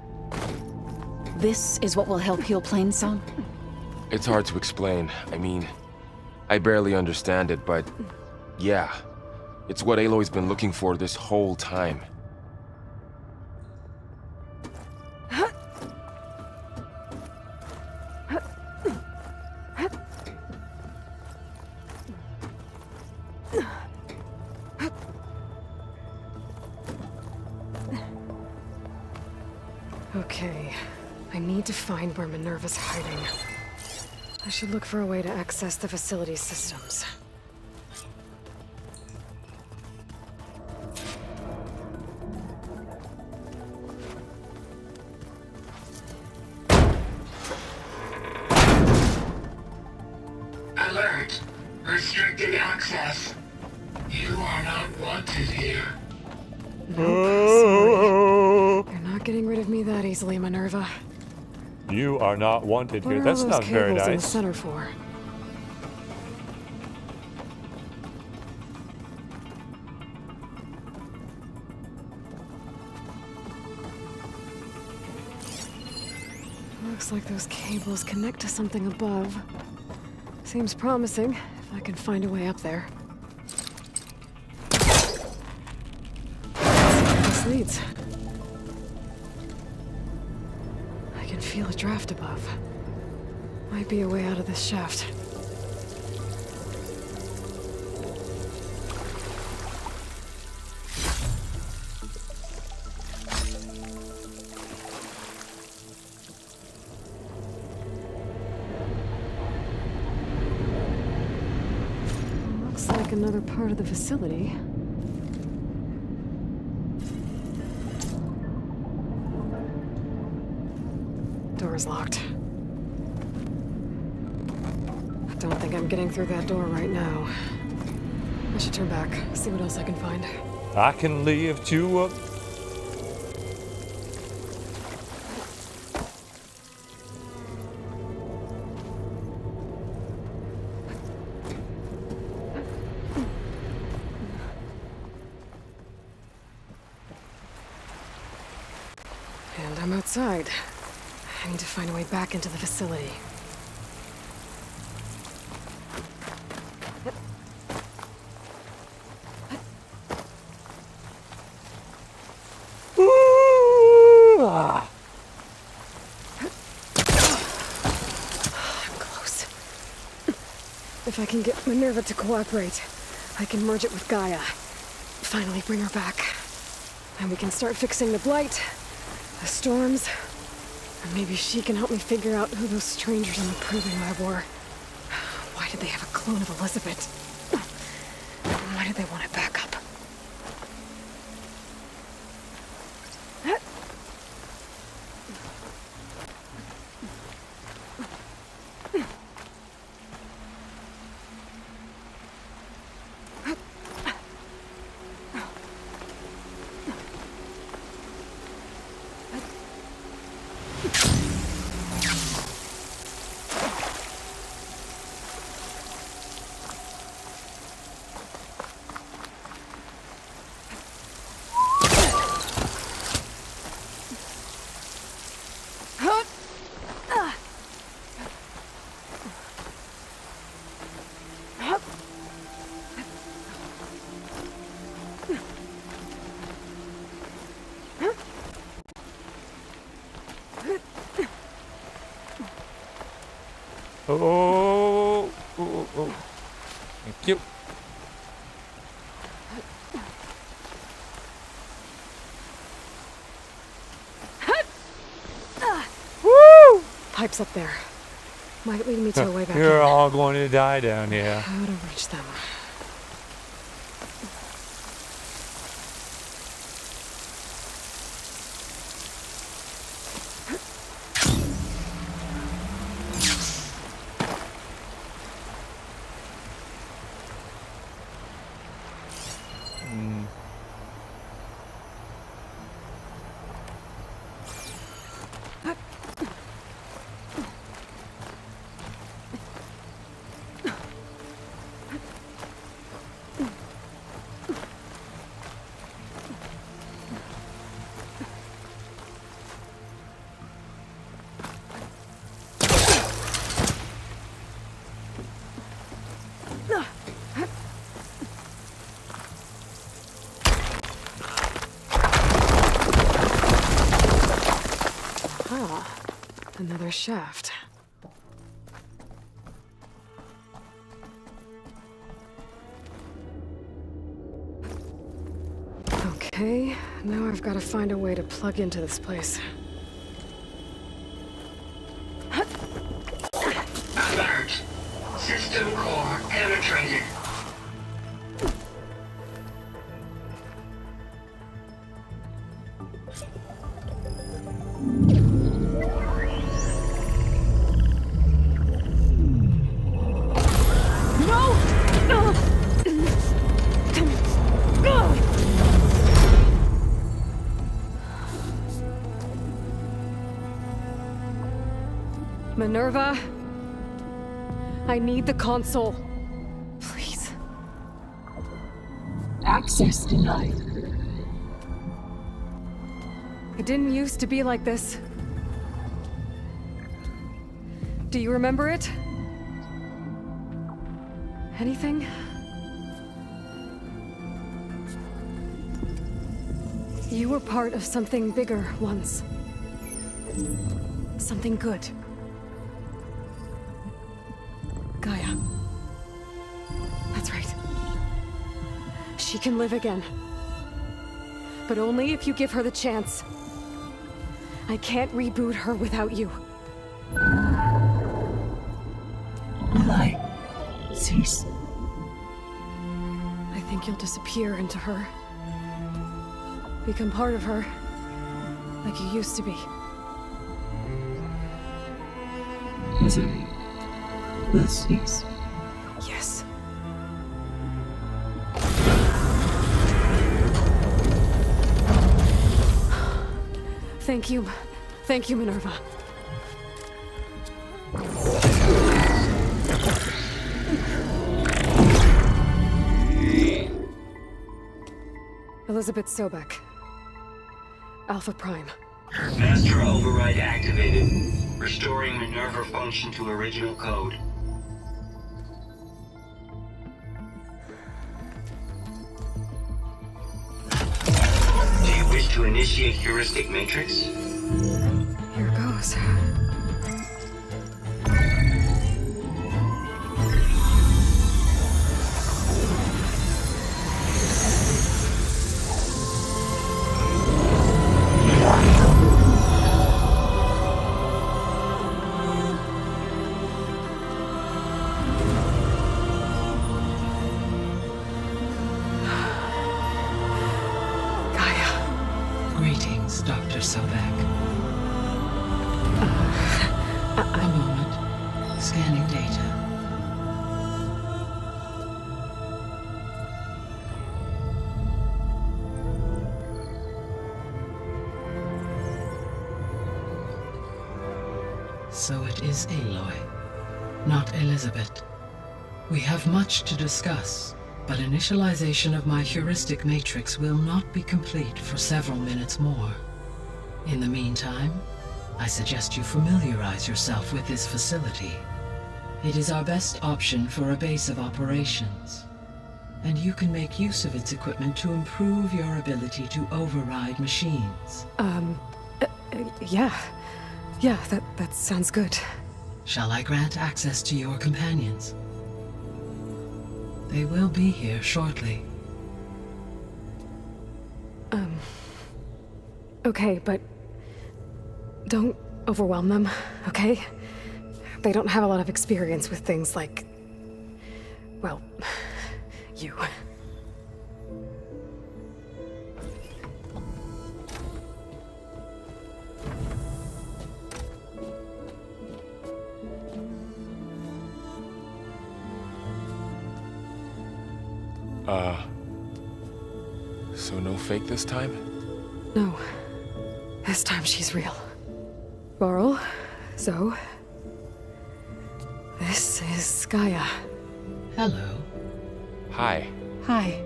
This is what will help heal Plainsong? It's hard to explain. I mean, I barely understand it, but yeah. It's what Aloy's been looking for this whole time. Okay, I need to find where Minerva's hiding. I should look for a way to access the facility systems. Alert! Restricted access. You are not wanted here. Nope, sorry. You're not getting rid of me that easily, Minerva. You are not wanted here. What are That's all those not very cables in the nice. center for? Looks like those cables connect to something above. Seems promising, if I can find a way up there. Let's see where this leads. I can feel a draft above. Might be a way out of this shaft. Looks like another part of the facility. Door's locked. I don't think I'm getting through that door right now. I should turn back, see what else I can find. I can lift you up. And I'm outside. I need to find a way back into the facility. I'm close. If I can get Minerva to cooperate, I can merge it with Gaia. Finally bring her back. And we can start fixing the blight, the storms, or maybe she can help me figure out who those strangers in the proving lab were. Why did they have a clone of Elizabeth? And why did they want it back up? Oh, oh. Thank you. Woo! Pipes up there. Might lead me to a way back You're in. all going to die down here. How to reach them. Another shaft. Okay, now I've got to find a way to plug into this place. Alert! System core penetrated. Minerva, I need the console. Please. Access denied. It didn't used to be like this. Do you remember it? Anything? You were part of something bigger once. Something good. Gaia. That's right. She can live again. But only if you give her the chance. I can't reboot her without you. Light. Cease. I think you'll disappear into her. Become part of her. Like you used to be. Misery will cease. Yes. Thank you. Thank you, Minerva. Elizabeth Sobek. Alpha Prime. Master override activated. Restoring Minerva function to original code. Do you wish to initiate heuristic matrix? Here goes. Greetings, Dr. Sobek. A moment. Scanning data. So it is Aloy, not Elizabeth. We have much to discuss, but initialization of my heuristic matrix will not be complete for several minutes more. In the meantime, I suggest you familiarize yourself with this facility. It is our best option for a base of operations, and you can make use of its equipment to improve your ability to override machines. Yeah. Yeah, that sounds good. Shall I grant access to your companions? They will be here shortly. Okay, but don't overwhelm them, okay? They don't have a lot of experience with things like, well, you. So no fake this time? No. This time she's real. Varl, Zoe. This is Gaia. Hello. Hi. Hi.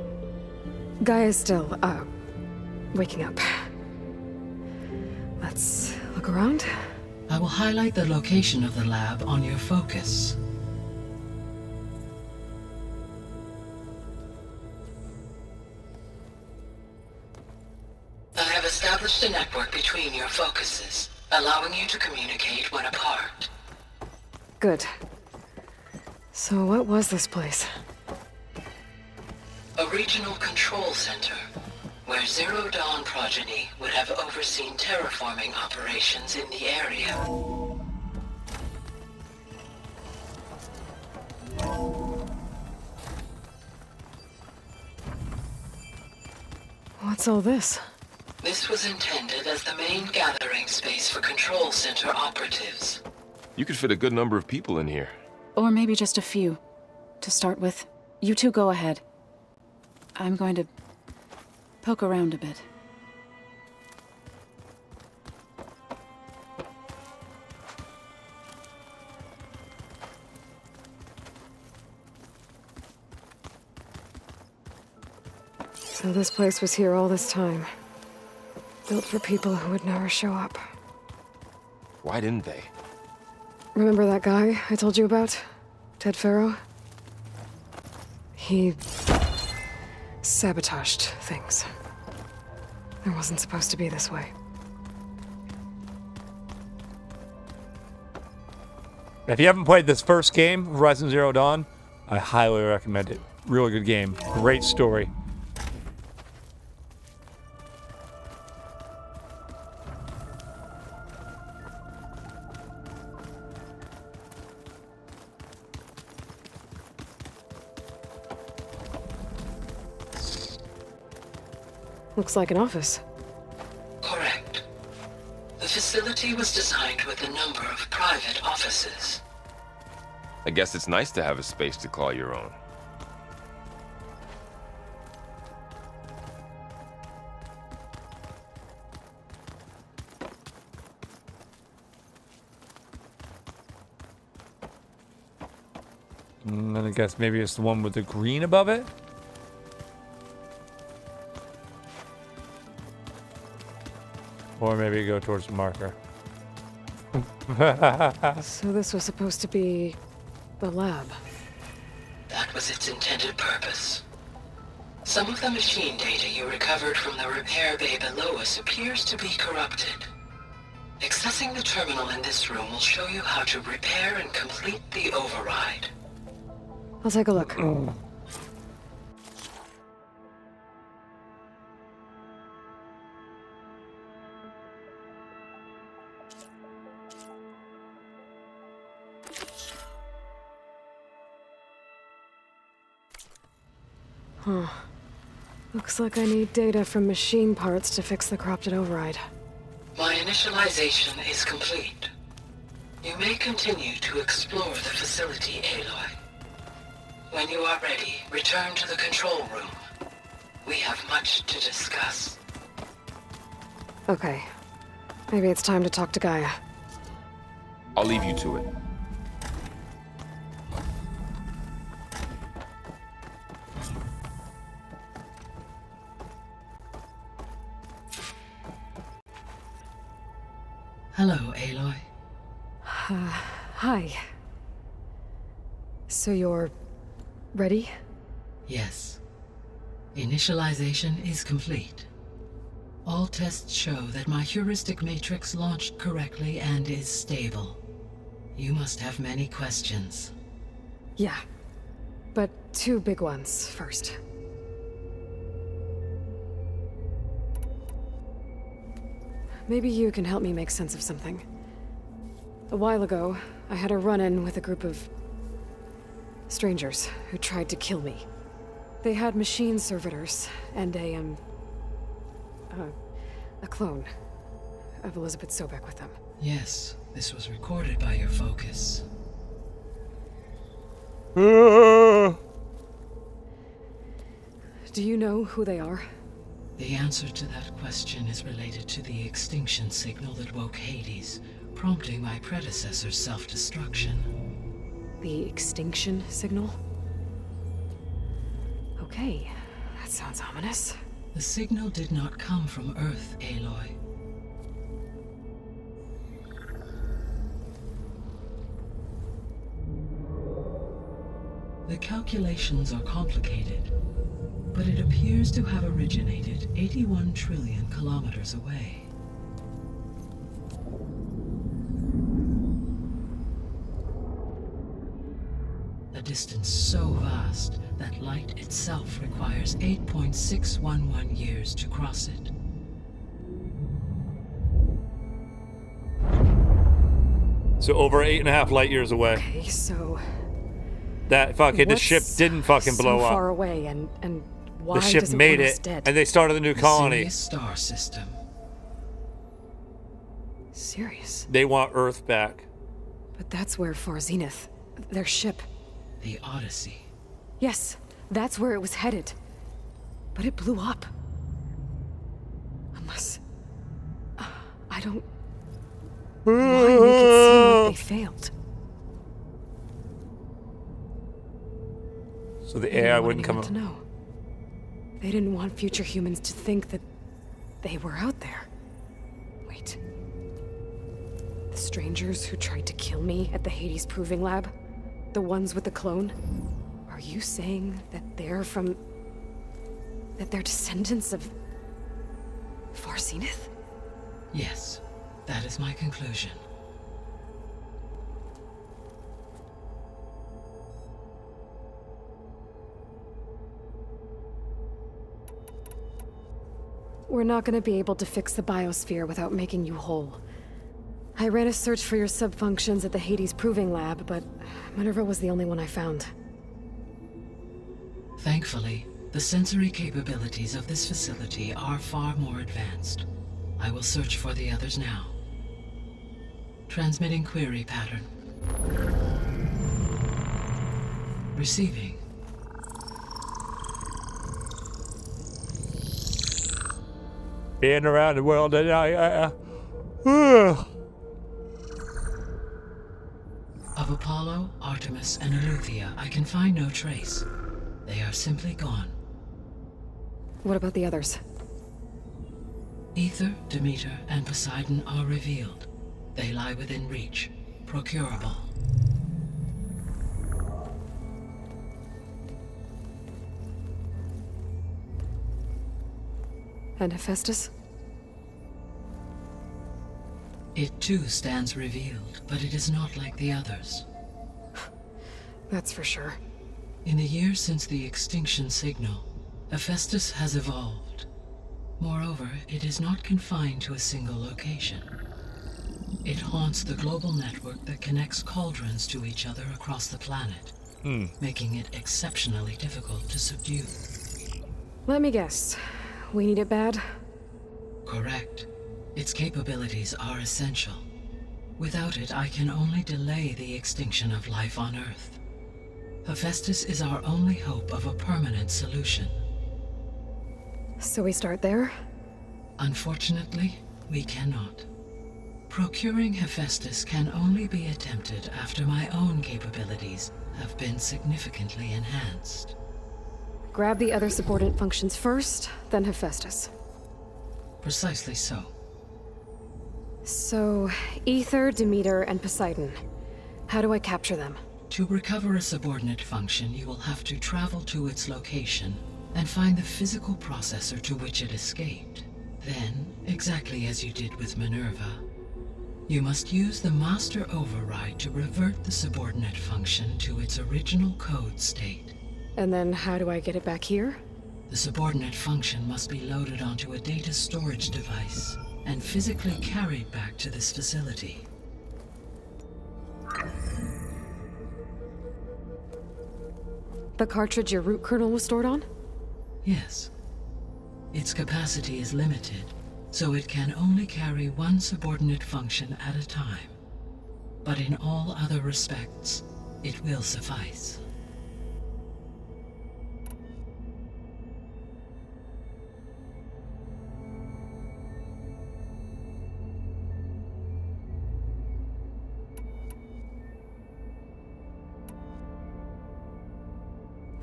Gaia's still, waking up. Let's look around. I will highlight the location of the lab on your focus. I have established a network between your focuses, allowing you to communicate when apart. Good. So what was this place? A regional control center, where Zero Dawn progeny would have overseen terraforming operations in the area. What's all this? This was intended as the main gathering space for control center operatives. You could fit a good number of people in here. Or maybe just a few. To start with, you two go ahead. I'm going to poke around a bit. So this place was here all this time. Built for people who would never show up. Why didn't they? Remember that guy I told you about? Ted Farrow? He sabotaged things. It wasn't supposed to be this way. If you haven't played this first game, Horizon Zero Dawn, I highly recommend it. Really good game. Great story. Looks like an office. Correct. The facility was designed with a number of private offices. I guess it's nice to have a space to call your own. And then I guess maybe it's the one with the green above it? Or maybe go towards the marker. So this was supposed to be the lab. That was its intended purpose. Some of the machine data you recovered from the repair bay below us appears to be corrupted. Accessing the terminal in this room will show you how to repair and complete the override. I'll take a look. Huh. Looks like I need data from machine parts to fix the corrupted override. My initialization is complete. You may continue to explore the facility, Aloy. When you are ready, return to the control room. We have much to discuss. Okay. Maybe it's time to talk to Gaia. I'll leave you to it. Hello, Aloy. Hi. So you're ready? Yes. Initialization is complete. All tests show that my heuristic matrix launched correctly and is stable. You must have many questions. Yeah. but two big ones first. Maybe you can help me make sense of something. A while ago, I had a run-in with a group of strangers who tried to kill me. They had machine servitors and a clone of Elizabeth Sobek with them. Yes, this was recorded by your focus. Do you know who they are? The answer to that question is related to the extinction signal that woke Hades, prompting my predecessor's self-destruction. The extinction signal? Okay, that sounds ominous. The signal did not come from Earth, Aloy. The calculations are complicated, but it appears to have originated 81 trillion kilometers away. A distance so vast that light itself requires 8.611 years to cross it. So over 8.5 light years away. Okay, so That fucking the ship didn't fucking blow so up. far away, and why The ship does it made want us it, dead? and they started a new colony. Sirius star system. Serious? They want Earth back. But that's where Far Zenith, their ship. The Odyssey. Yes, that's where it was headed. But it blew up. Unless... I don't... Why make it seem like they failed? So the They didn't AI want wouldn't come anyone up. to know. They didn't want future humans to think that they were out there. Wait. The strangers who tried to kill me at the Hades Proving Lab? The ones with the clone? Are you saying that they're from... that they're descendants of... Far Zenith? Yes, that is my conclusion. We're not gonna be able to fix the biosphere without making you whole. I ran a search for your subfunctions at the Hades Proving Lab, but Minerva was the only one I found. Thankfully, the sensory capabilities of this facility are far more advanced. I will search for the others now. Transmitting query pattern. Receiving. Being around the world, and Of Apollo, Artemis, and Eleuthia, I can find no trace. They are simply gone. What about the others? Ether, Demeter, and Poseidon are revealed. They lie within reach, procurable. And Hephaestus? It too stands revealed, but it is not like the others. That's for sure. In the years since the extinction signal, Hephaestus has evolved. Moreover, it is not confined to a single location. It haunts the global network that connects cauldrons to each other across the planet, making it exceptionally difficult to subdue. Let me guess. We need it bad? Correct. Its capabilities are essential. Without it, I can only delay the extinction of life on Earth. Hephaestus is our only hope of a permanent solution. So we start there? Unfortunately, we cannot. Procuring Hephaestus can only be attempted after my own capabilities have been significantly enhanced. Grab the other subordinate functions first, then Hephaestus. Precisely so. So, Ether, Demeter, and Poseidon. How do I capture them? To recover a subordinate function, you will have to travel to its location and find the physical processor to which it escaped. Then, exactly as you did with Minerva, you must use the master override to revert the subordinate function to its original code state. And then how do I get it back here? The subordinate function must be loaded onto a data storage device and physically carried back to this facility. The cartridge your root kernel was stored on? Yes. Its capacity is limited, so it can only carry one subordinate function at a time. But in all other respects, it will suffice.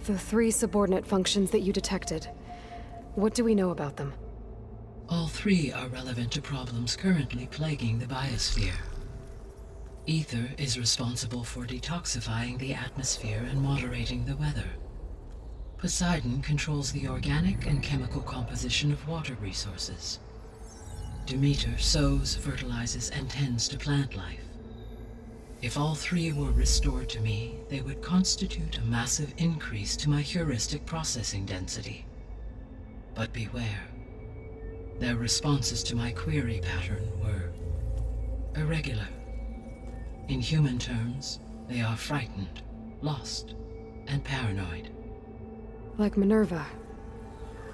The 3 subordinate functions that you detected. What do we know about them? All 3 are relevant to problems currently plaguing the biosphere. Ether is responsible for detoxifying the atmosphere and moderating the weather. Poseidon controls the organic and chemical composition of water resources. Demeter sows, fertilizes, and tends to plant life. If all 3 were restored to me, they would constitute a massive increase to my heuristic processing density. But beware. Their responses to my query pattern were irregular. In human terms, they are frightened, lost, and paranoid. Like Minerva.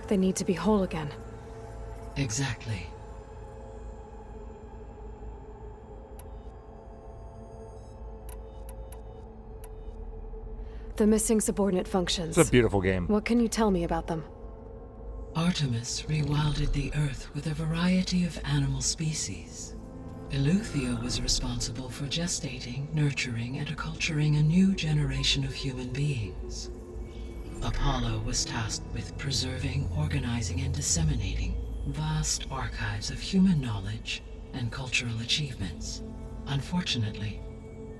They need to be whole again. Exactly. The missing subordinate functions. It's a beautiful game. What can you tell me about them? Artemis rewilded the Earth with a variety of animal species. Eleuthia was responsible for gestating, nurturing, and acculturating a new generation of human beings. Apollo was tasked with preserving, organizing, and disseminating vast archives of human knowledge and cultural achievements. Unfortunately,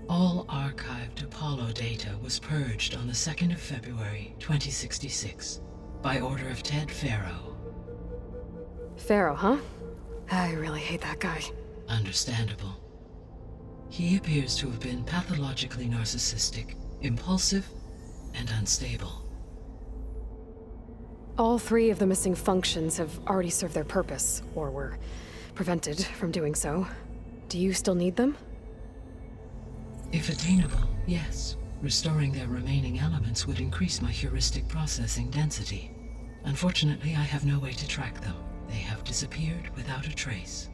all archived Apollo data was purged on the 2nd of February, 2066, by order of Ted Faro. Pharaoh, huh? I really hate that guy. Understandable. He appears to have been pathologically narcissistic, impulsive, and unstable. All 3 of the missing functions have already served their purpose, or were prevented from doing so. Do you still need them? If attainable, yes. Restoring their remaining elements would increase my heuristic processing density. Unfortunately, I have no way to track them. They have disappeared without a trace.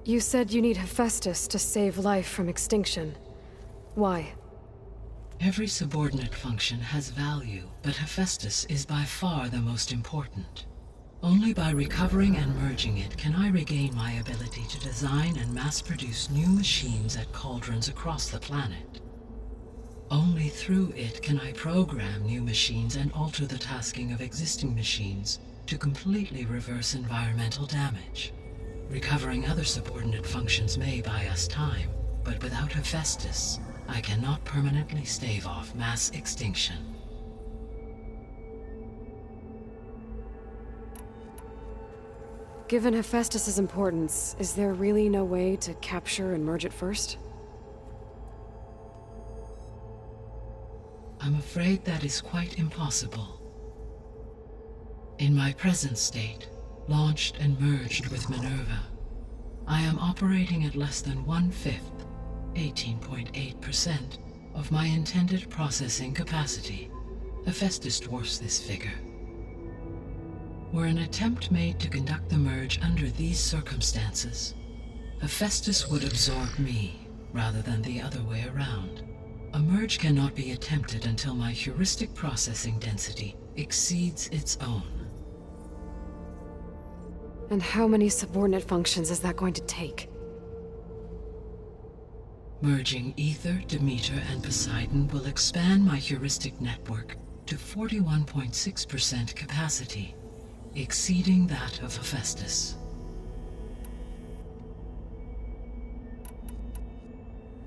You said you need Hephaestus to save life from extinction. Why? Every subordinate function has value, but Hephaestus is by far the most important. Only by recovering and merging it can I regain my ability to design and mass-produce new machines at cauldrons across the planet. Only through it can I program new machines and alter the tasking of existing machines to completely reverse environmental damage. Recovering other subordinate functions may buy us time, but without Hephaestus, I cannot permanently stave off mass extinction. Given Hephaestus's importance, is there really no way to capture and merge it first? I'm afraid that is quite impossible. In my present state, launched and merged with Minerva, I am operating at less than 1/5, 18.8%, of my intended processing capacity. Hephaestus dwarfs this figure. Were an attempt made to conduct the merge under these circumstances, Hephaestus would absorb me, rather than the other way around. A merge cannot be attempted until my heuristic processing density exceeds its own. And how many subordinate functions is that going to take? Merging Ether, Demeter, and Poseidon will expand my heuristic network to 41.6% capacity, exceeding that of Hephaestus.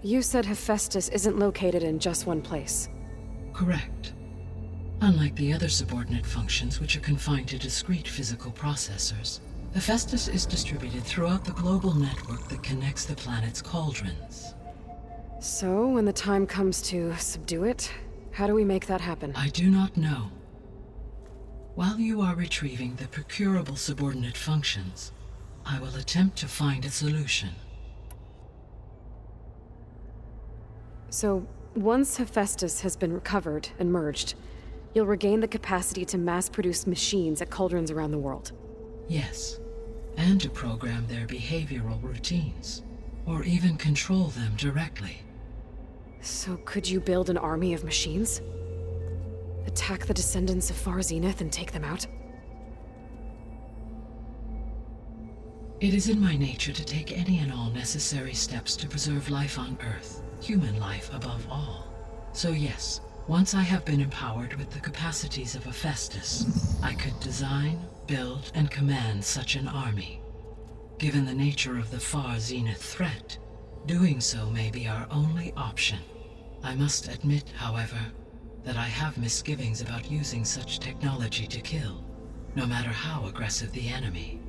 You said Hephaestus isn't located in just one place. Correct. Unlike the other subordinate functions, which are confined to discrete physical processors, Hephaestus is distributed throughout the global network that connects the planet's cauldrons. So, when the time comes to subdue it, how do we make that happen? I do not know. While you are retrieving the procurable subordinate functions, I will attempt to find a solution. So, once Hephaestus has been recovered and merged, you'll regain the capacity to mass-produce machines at cauldrons around the world. Yes, and to program their behavioral routines, or even control them directly. So could you build an army of machines? Attack the descendants of Far Zenith and take them out? It is in my nature to take any and all necessary steps to preserve life on Earth, human life above all. So yes, once I have been empowered with the capacities of Hephaestus, I could design, build, and command such an army. Given the nature of the Far Zenith threat, doing so may be our only option. I must admit, however, that I have misgivings about using such technology to kill, no matter how aggressive the enemy.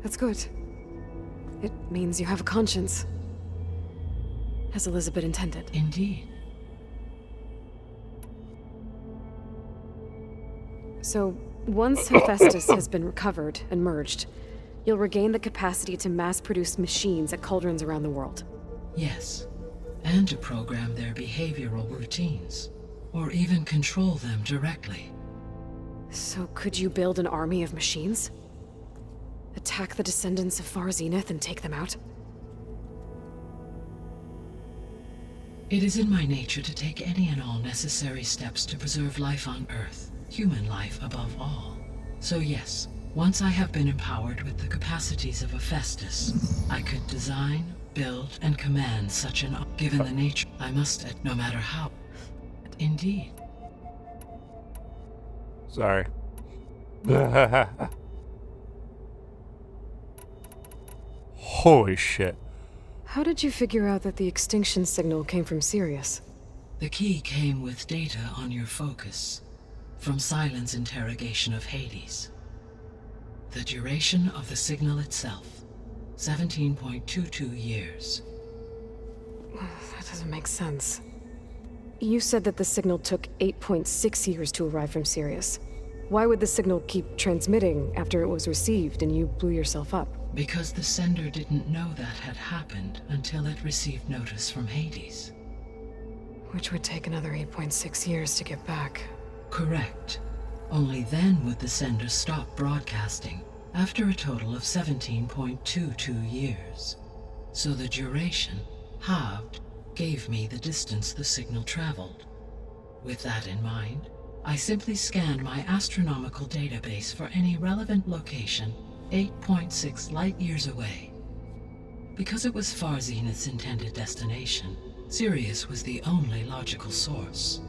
That's good. It means you have a conscience. As Elizabeth intended. Indeed. So, once Hephaestus has been recovered and merged, you'll regain the capacity to mass-produce machines at cauldrons around the world. Yes, and to program their behavioral routines, or even control them directly. So could you build an army of machines? Attack the descendants of Far Zenith and take them out? It is in my nature to take any and all necessary steps to preserve life on Earth, human life above all. So yes, once I have been empowered with the capacities of Hephaestus, I could design, build, and command such an... Given the nature, I must, no matter how... Indeed. Sorry. Holy shit. How did you figure out that the extinction signal came from Sirius? The key came with data on your focus, from Silent's interrogation of Hades. The duration of the signal itself, 17.22 years. That doesn't make sense. You said that the signal took 8.6 years to arrive from Sirius. Why would the signal keep transmitting after it was received and you blew yourself up? Because the sender didn't know that had happened until it received notice from Hades. Which would take another 8.6 years to get back. Correct. Only then would the sender stop broadcasting, after a total of 17.22 years. So the duration, halved, gave me the distance the signal traveled. With that in mind, I simply scanned my astronomical database for any relevant location 8.6 light-years away. Because it was Far Zenith's intended destination, Sirius was the only logical source.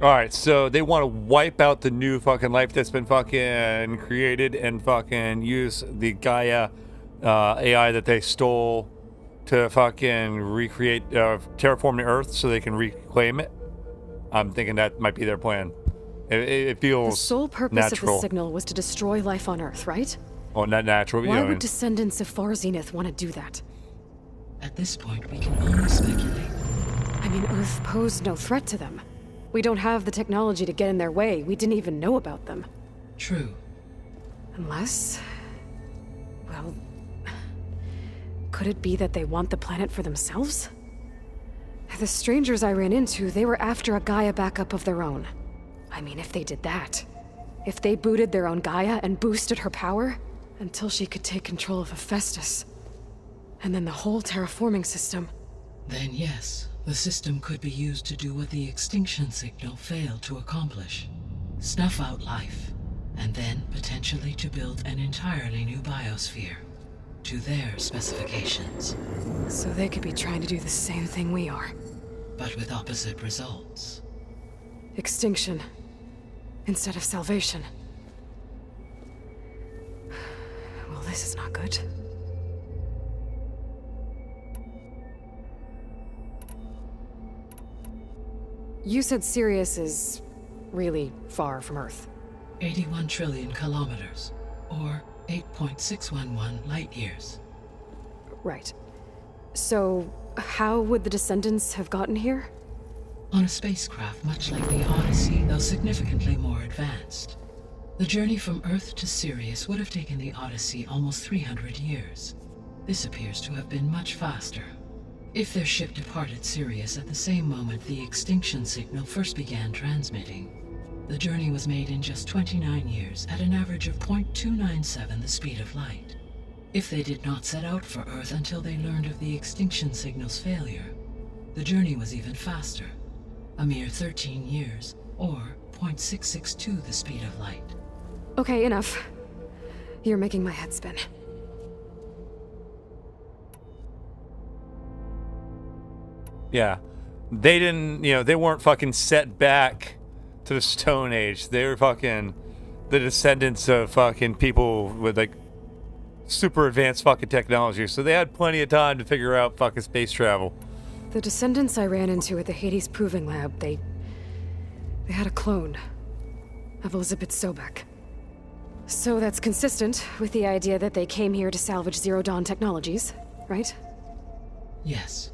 Alright, so they want to wipe out the new fucking life that's been fucking created and fucking use the Gaia AI that they stole to fucking recreate, terraform the Earth so they can reclaim it. I'm thinking that might be their plan. It feels The sole purpose natural. of the signal was to destroy life on Earth, right? Oh, not natural. Why yeah, would descendants of Far Zenith want to do that? At this point, we can only speculate. I mean, Earth posed no threat to them. We don't have the technology to get in their way. We didn't even know about them. True. Unless... well... could it be that they want the planet for themselves? The strangers I ran into, they were after a Gaia backup of their own. I mean, if they did that... if they booted their own Gaia and boosted her power... until she could take control of Hephaestus. And then the whole terraforming system... Then yes, the system could be used to do what the extinction signal failed to accomplish. Snuff out life, and then potentially to build an entirely new biosphere, to their specifications. So they could be trying to do the same thing we are. But with opposite results. Extinction, instead of salvation. Well, this is not good. You said Sirius is really far from Earth. 81 trillion kilometers, or 8.611 light-years. Right. So, how would the descendants have gotten here? On a spacecraft much like the Odyssey, though significantly more advanced. The journey from Earth to Sirius would have taken the Odyssey almost 300 years. This appears to have been much faster. If their ship departed Sirius at the same moment the extinction signal first began transmitting, the journey was made in just 29 years at an average of 0.297 the speed of light. If they did not set out for Earth until they learned of the extinction signal's failure, the journey was even faster, a mere 13 years, or 0.662 the speed of light. Okay, enough. You're making my head spin. Yeah. They didn't, they weren't fucking set back to the Stone Age. They were fucking the descendants of fucking people with like super advanced fucking technology. So they had plenty of time to figure out fucking space travel. The descendants I ran into at the Hades Proving Lab, they had a clone of Elizabeth Sobek. So that's consistent with the idea that they came here to salvage Zero Dawn technologies, right? Yes.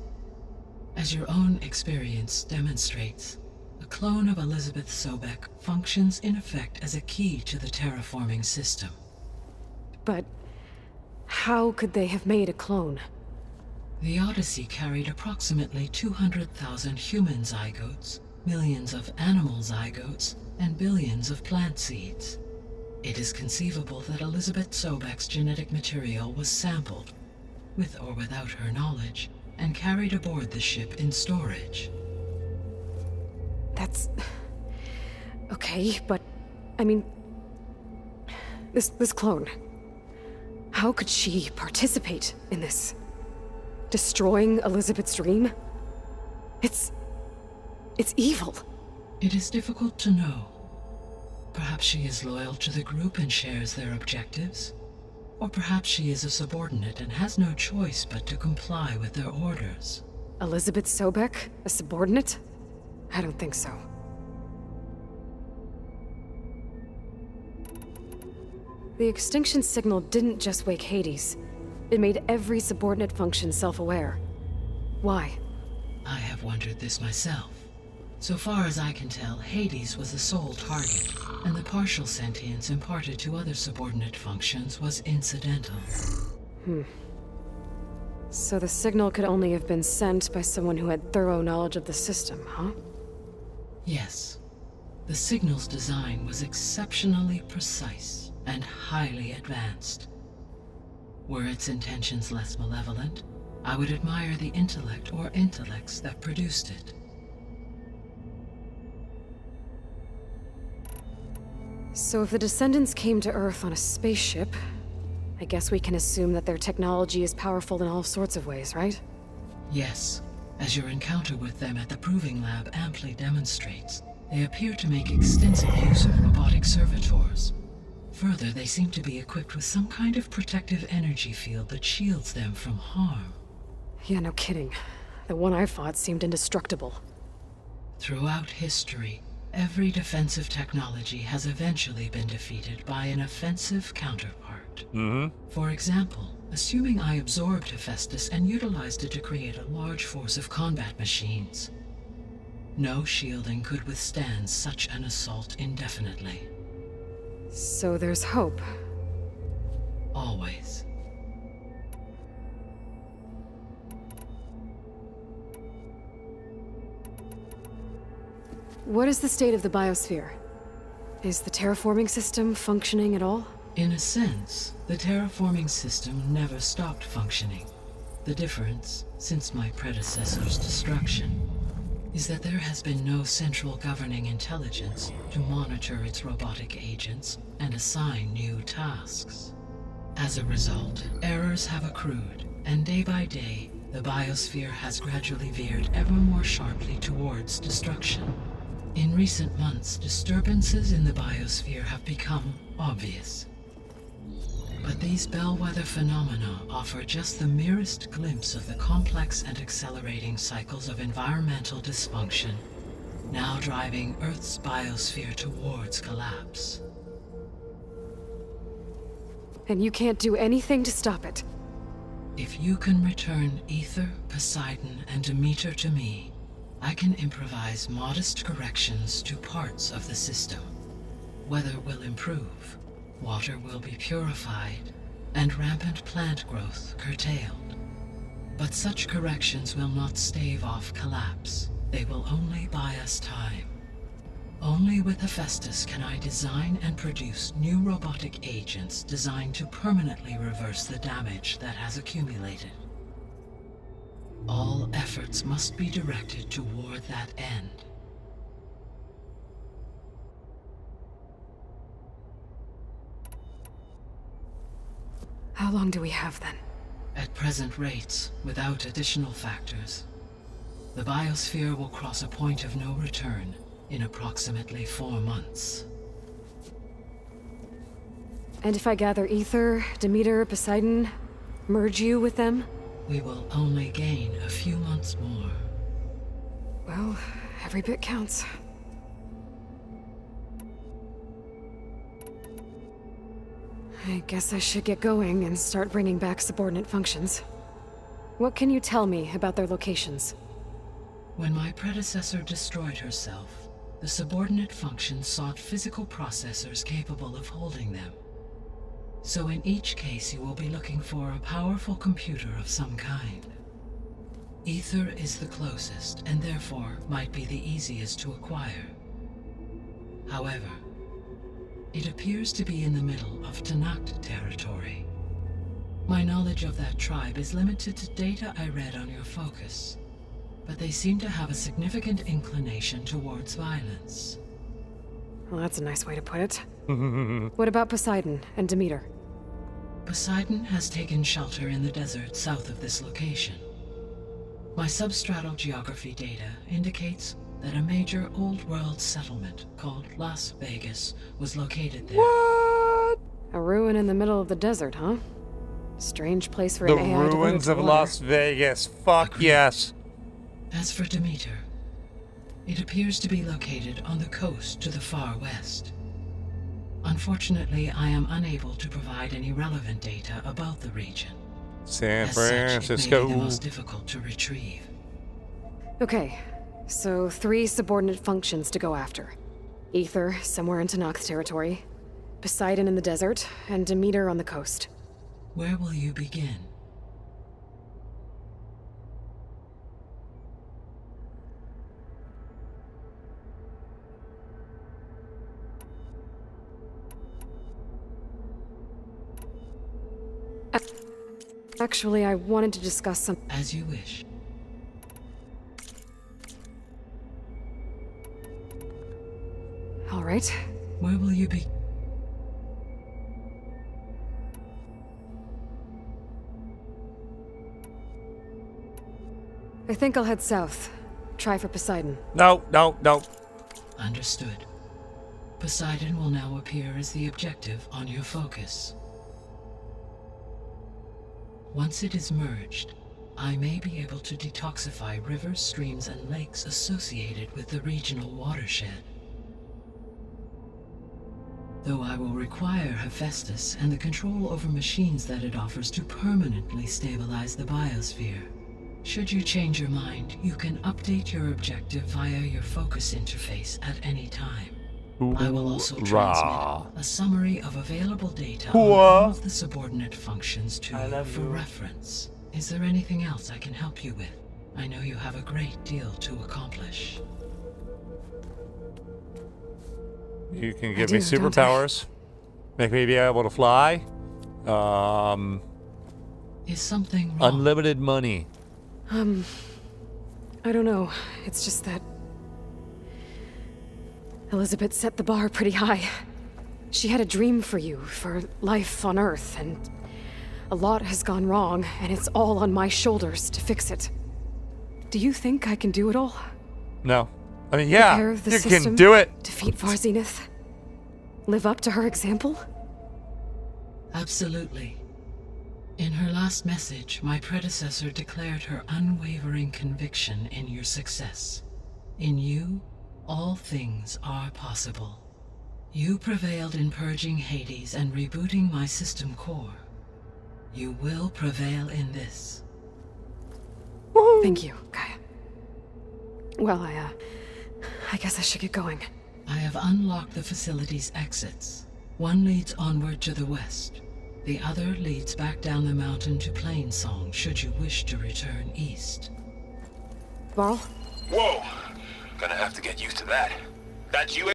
As your own experience demonstrates, a clone of Elizabeth Sobek functions in effect as a key to the terraforming system. But how could they have made a clone? The Odyssey carried approximately 200,000 human zygotes, millions of animal zygotes, and billions of plant seeds. It is conceivable that Elizabeth Sobek's genetic material was sampled, with or without her knowledge, and carried aboard the ship in storage. That's... okay, but... I mean... This clone... How could she participate in this? Destroying Elizabeth's dream? It's evil. It is difficult to know. Perhaps she is loyal to the group and shares their objectives. Or perhaps she is a subordinate and has no choice but to comply with their orders. Elizabeth Sobek? A subordinate? I don't think so. The extinction signal didn't just wake Hades. It made every subordinate function self-aware. Why? I have wondered this myself. So far as I can tell, Hades was the sole target, and the partial sentience imparted to other subordinate functions was incidental. So the signal could only have been sent by someone who had thorough knowledge of the system, huh? Yes. The signal's design was exceptionally precise and highly advanced. Were its intentions less malevolent, I would admire the intellect or intellects that produced it. So if the descendants came to Earth on a spaceship, I guess we can assume that their technology is powerful in all sorts of ways, right? Yes. As your encounter with them at the Proving Lab amply demonstrates, they appear to make extensive use of robotic servitors. Further, they seem to be equipped with some kind of protective energy field that shields them from harm. Yeah, no kidding. The one I fought seemed indestructible. Throughout history, every defensive technology has eventually been defeated by an offensive counterpart. For example, assuming I absorbed Hephaestus and utilized it to create a large force of combat machines. No shielding could withstand such an assault indefinitely. So there's hope. Always. What is the state of the biosphere? Is the terraforming system functioning at all? In a sense, the terraforming system never stopped functioning. The difference, since my predecessor's destruction, is that there has been no central governing intelligence to monitor its robotic agents and assign new tasks. As a result, errors have accrued, and day by day, the biosphere has gradually veered ever more sharply towards destruction. In recent months, disturbances in the biosphere have become obvious. But these bellwether phenomena offer just the merest glimpse of the complex and accelerating cycles of environmental dysfunction, now driving Earth's biosphere towards collapse. and you can't do anything to stop it. If you can return Ether, Poseidon, and Demeter to me, I can improvise modest corrections to parts of the system. Weather will improve, water will be purified, and rampant plant growth curtailed. But such corrections will not stave off collapse. They will only buy us time. Only with Hephaestus can I design and produce new robotic agents designed to permanently reverse the damage that has accumulated. All efforts must be directed toward that end. How long do we have then? At present rates, without additional factors, the biosphere will cross a point of no return in approximately 4 months. And if I gather Ether, Demeter, Poseidon, merge you with them? We will only gain a few months more. Well, every bit counts. I guess I should get going and start bringing back subordinate functions. What can you tell me about their locations? When my predecessor destroyed herself, the subordinate functions sought physical processors capable of holding them. So in each case you will be looking for a powerful computer of some kind. Ether is the closest, and therefore might be the easiest to acquire. However, it appears to be in the middle of Tanakh territory. My knowledge of that tribe is limited to data I read on your focus, but they seem to have a significant inclination towards violence. Well, that's a nice way to put it. What about Poseidon and Demeter? Poseidon has taken shelter in the desert south of this location. My substratal geography data indicates that a major old-world settlement called Las Vegas was located there. What? A ruin in the middle of the desert, huh? Strange place for The an AI to ruins live of for. Las Vegas. Fuck yes. As for Demeter, it appears to be located on the coast to the far west. Unfortunately, I am unable to provide any relevant data about the region. San As such, it may Francisco. be the most difficult to retrieve. Okay, so 3 subordinate functions to go after. Ether, somewhere in Tanakh territory. Poseidon in the desert, and Demeter on the coast. Where will you begin? Actually, I wanted to discuss some... As you wish. All right. Where will you be? I think I'll head south. Try for Poseidon. No, no, no. Understood. Poseidon will now appear as the objective on your focus. Once it is merged, I may be able to detoxify rivers, streams, and lakes associated with the regional watershed. Though I will require Hephaestus and the control over machines that it offers to permanently stabilize the biosphere. Should you change your mind, you can update your objective via your focus interface at any time. I will also transmit a summary of available data on all of the subordinate functions to you for reference. Is there anything else I can help you with? I know you have a great deal to accomplish. You can give me superpowers. Make me be able to fly. Is something wrong? Unlimited money. I don't know. It's just that... Elizabeth set the bar pretty high. She had a dream for you, for life on Earth, and a lot has gone wrong, and it's all on my shoulders to fix it. Do you think I can do it all? No. I mean, yeah, Repair the you system, can do it. Defeat Varzenith? Live up to her example? Absolutely. In her last message, my predecessor declared her unwavering conviction in your success. In you, all things are possible. You prevailed in purging Hades and rebooting my system core. You will prevail in this. Thank you, Gaia. Well, I guess I should get going. I have unlocked the facility's exits. One leads onward to the west. The other leads back down the mountain to Plainsong, should you wish to return east. Varl? Whoa! Gonna have to get used to that. That's you.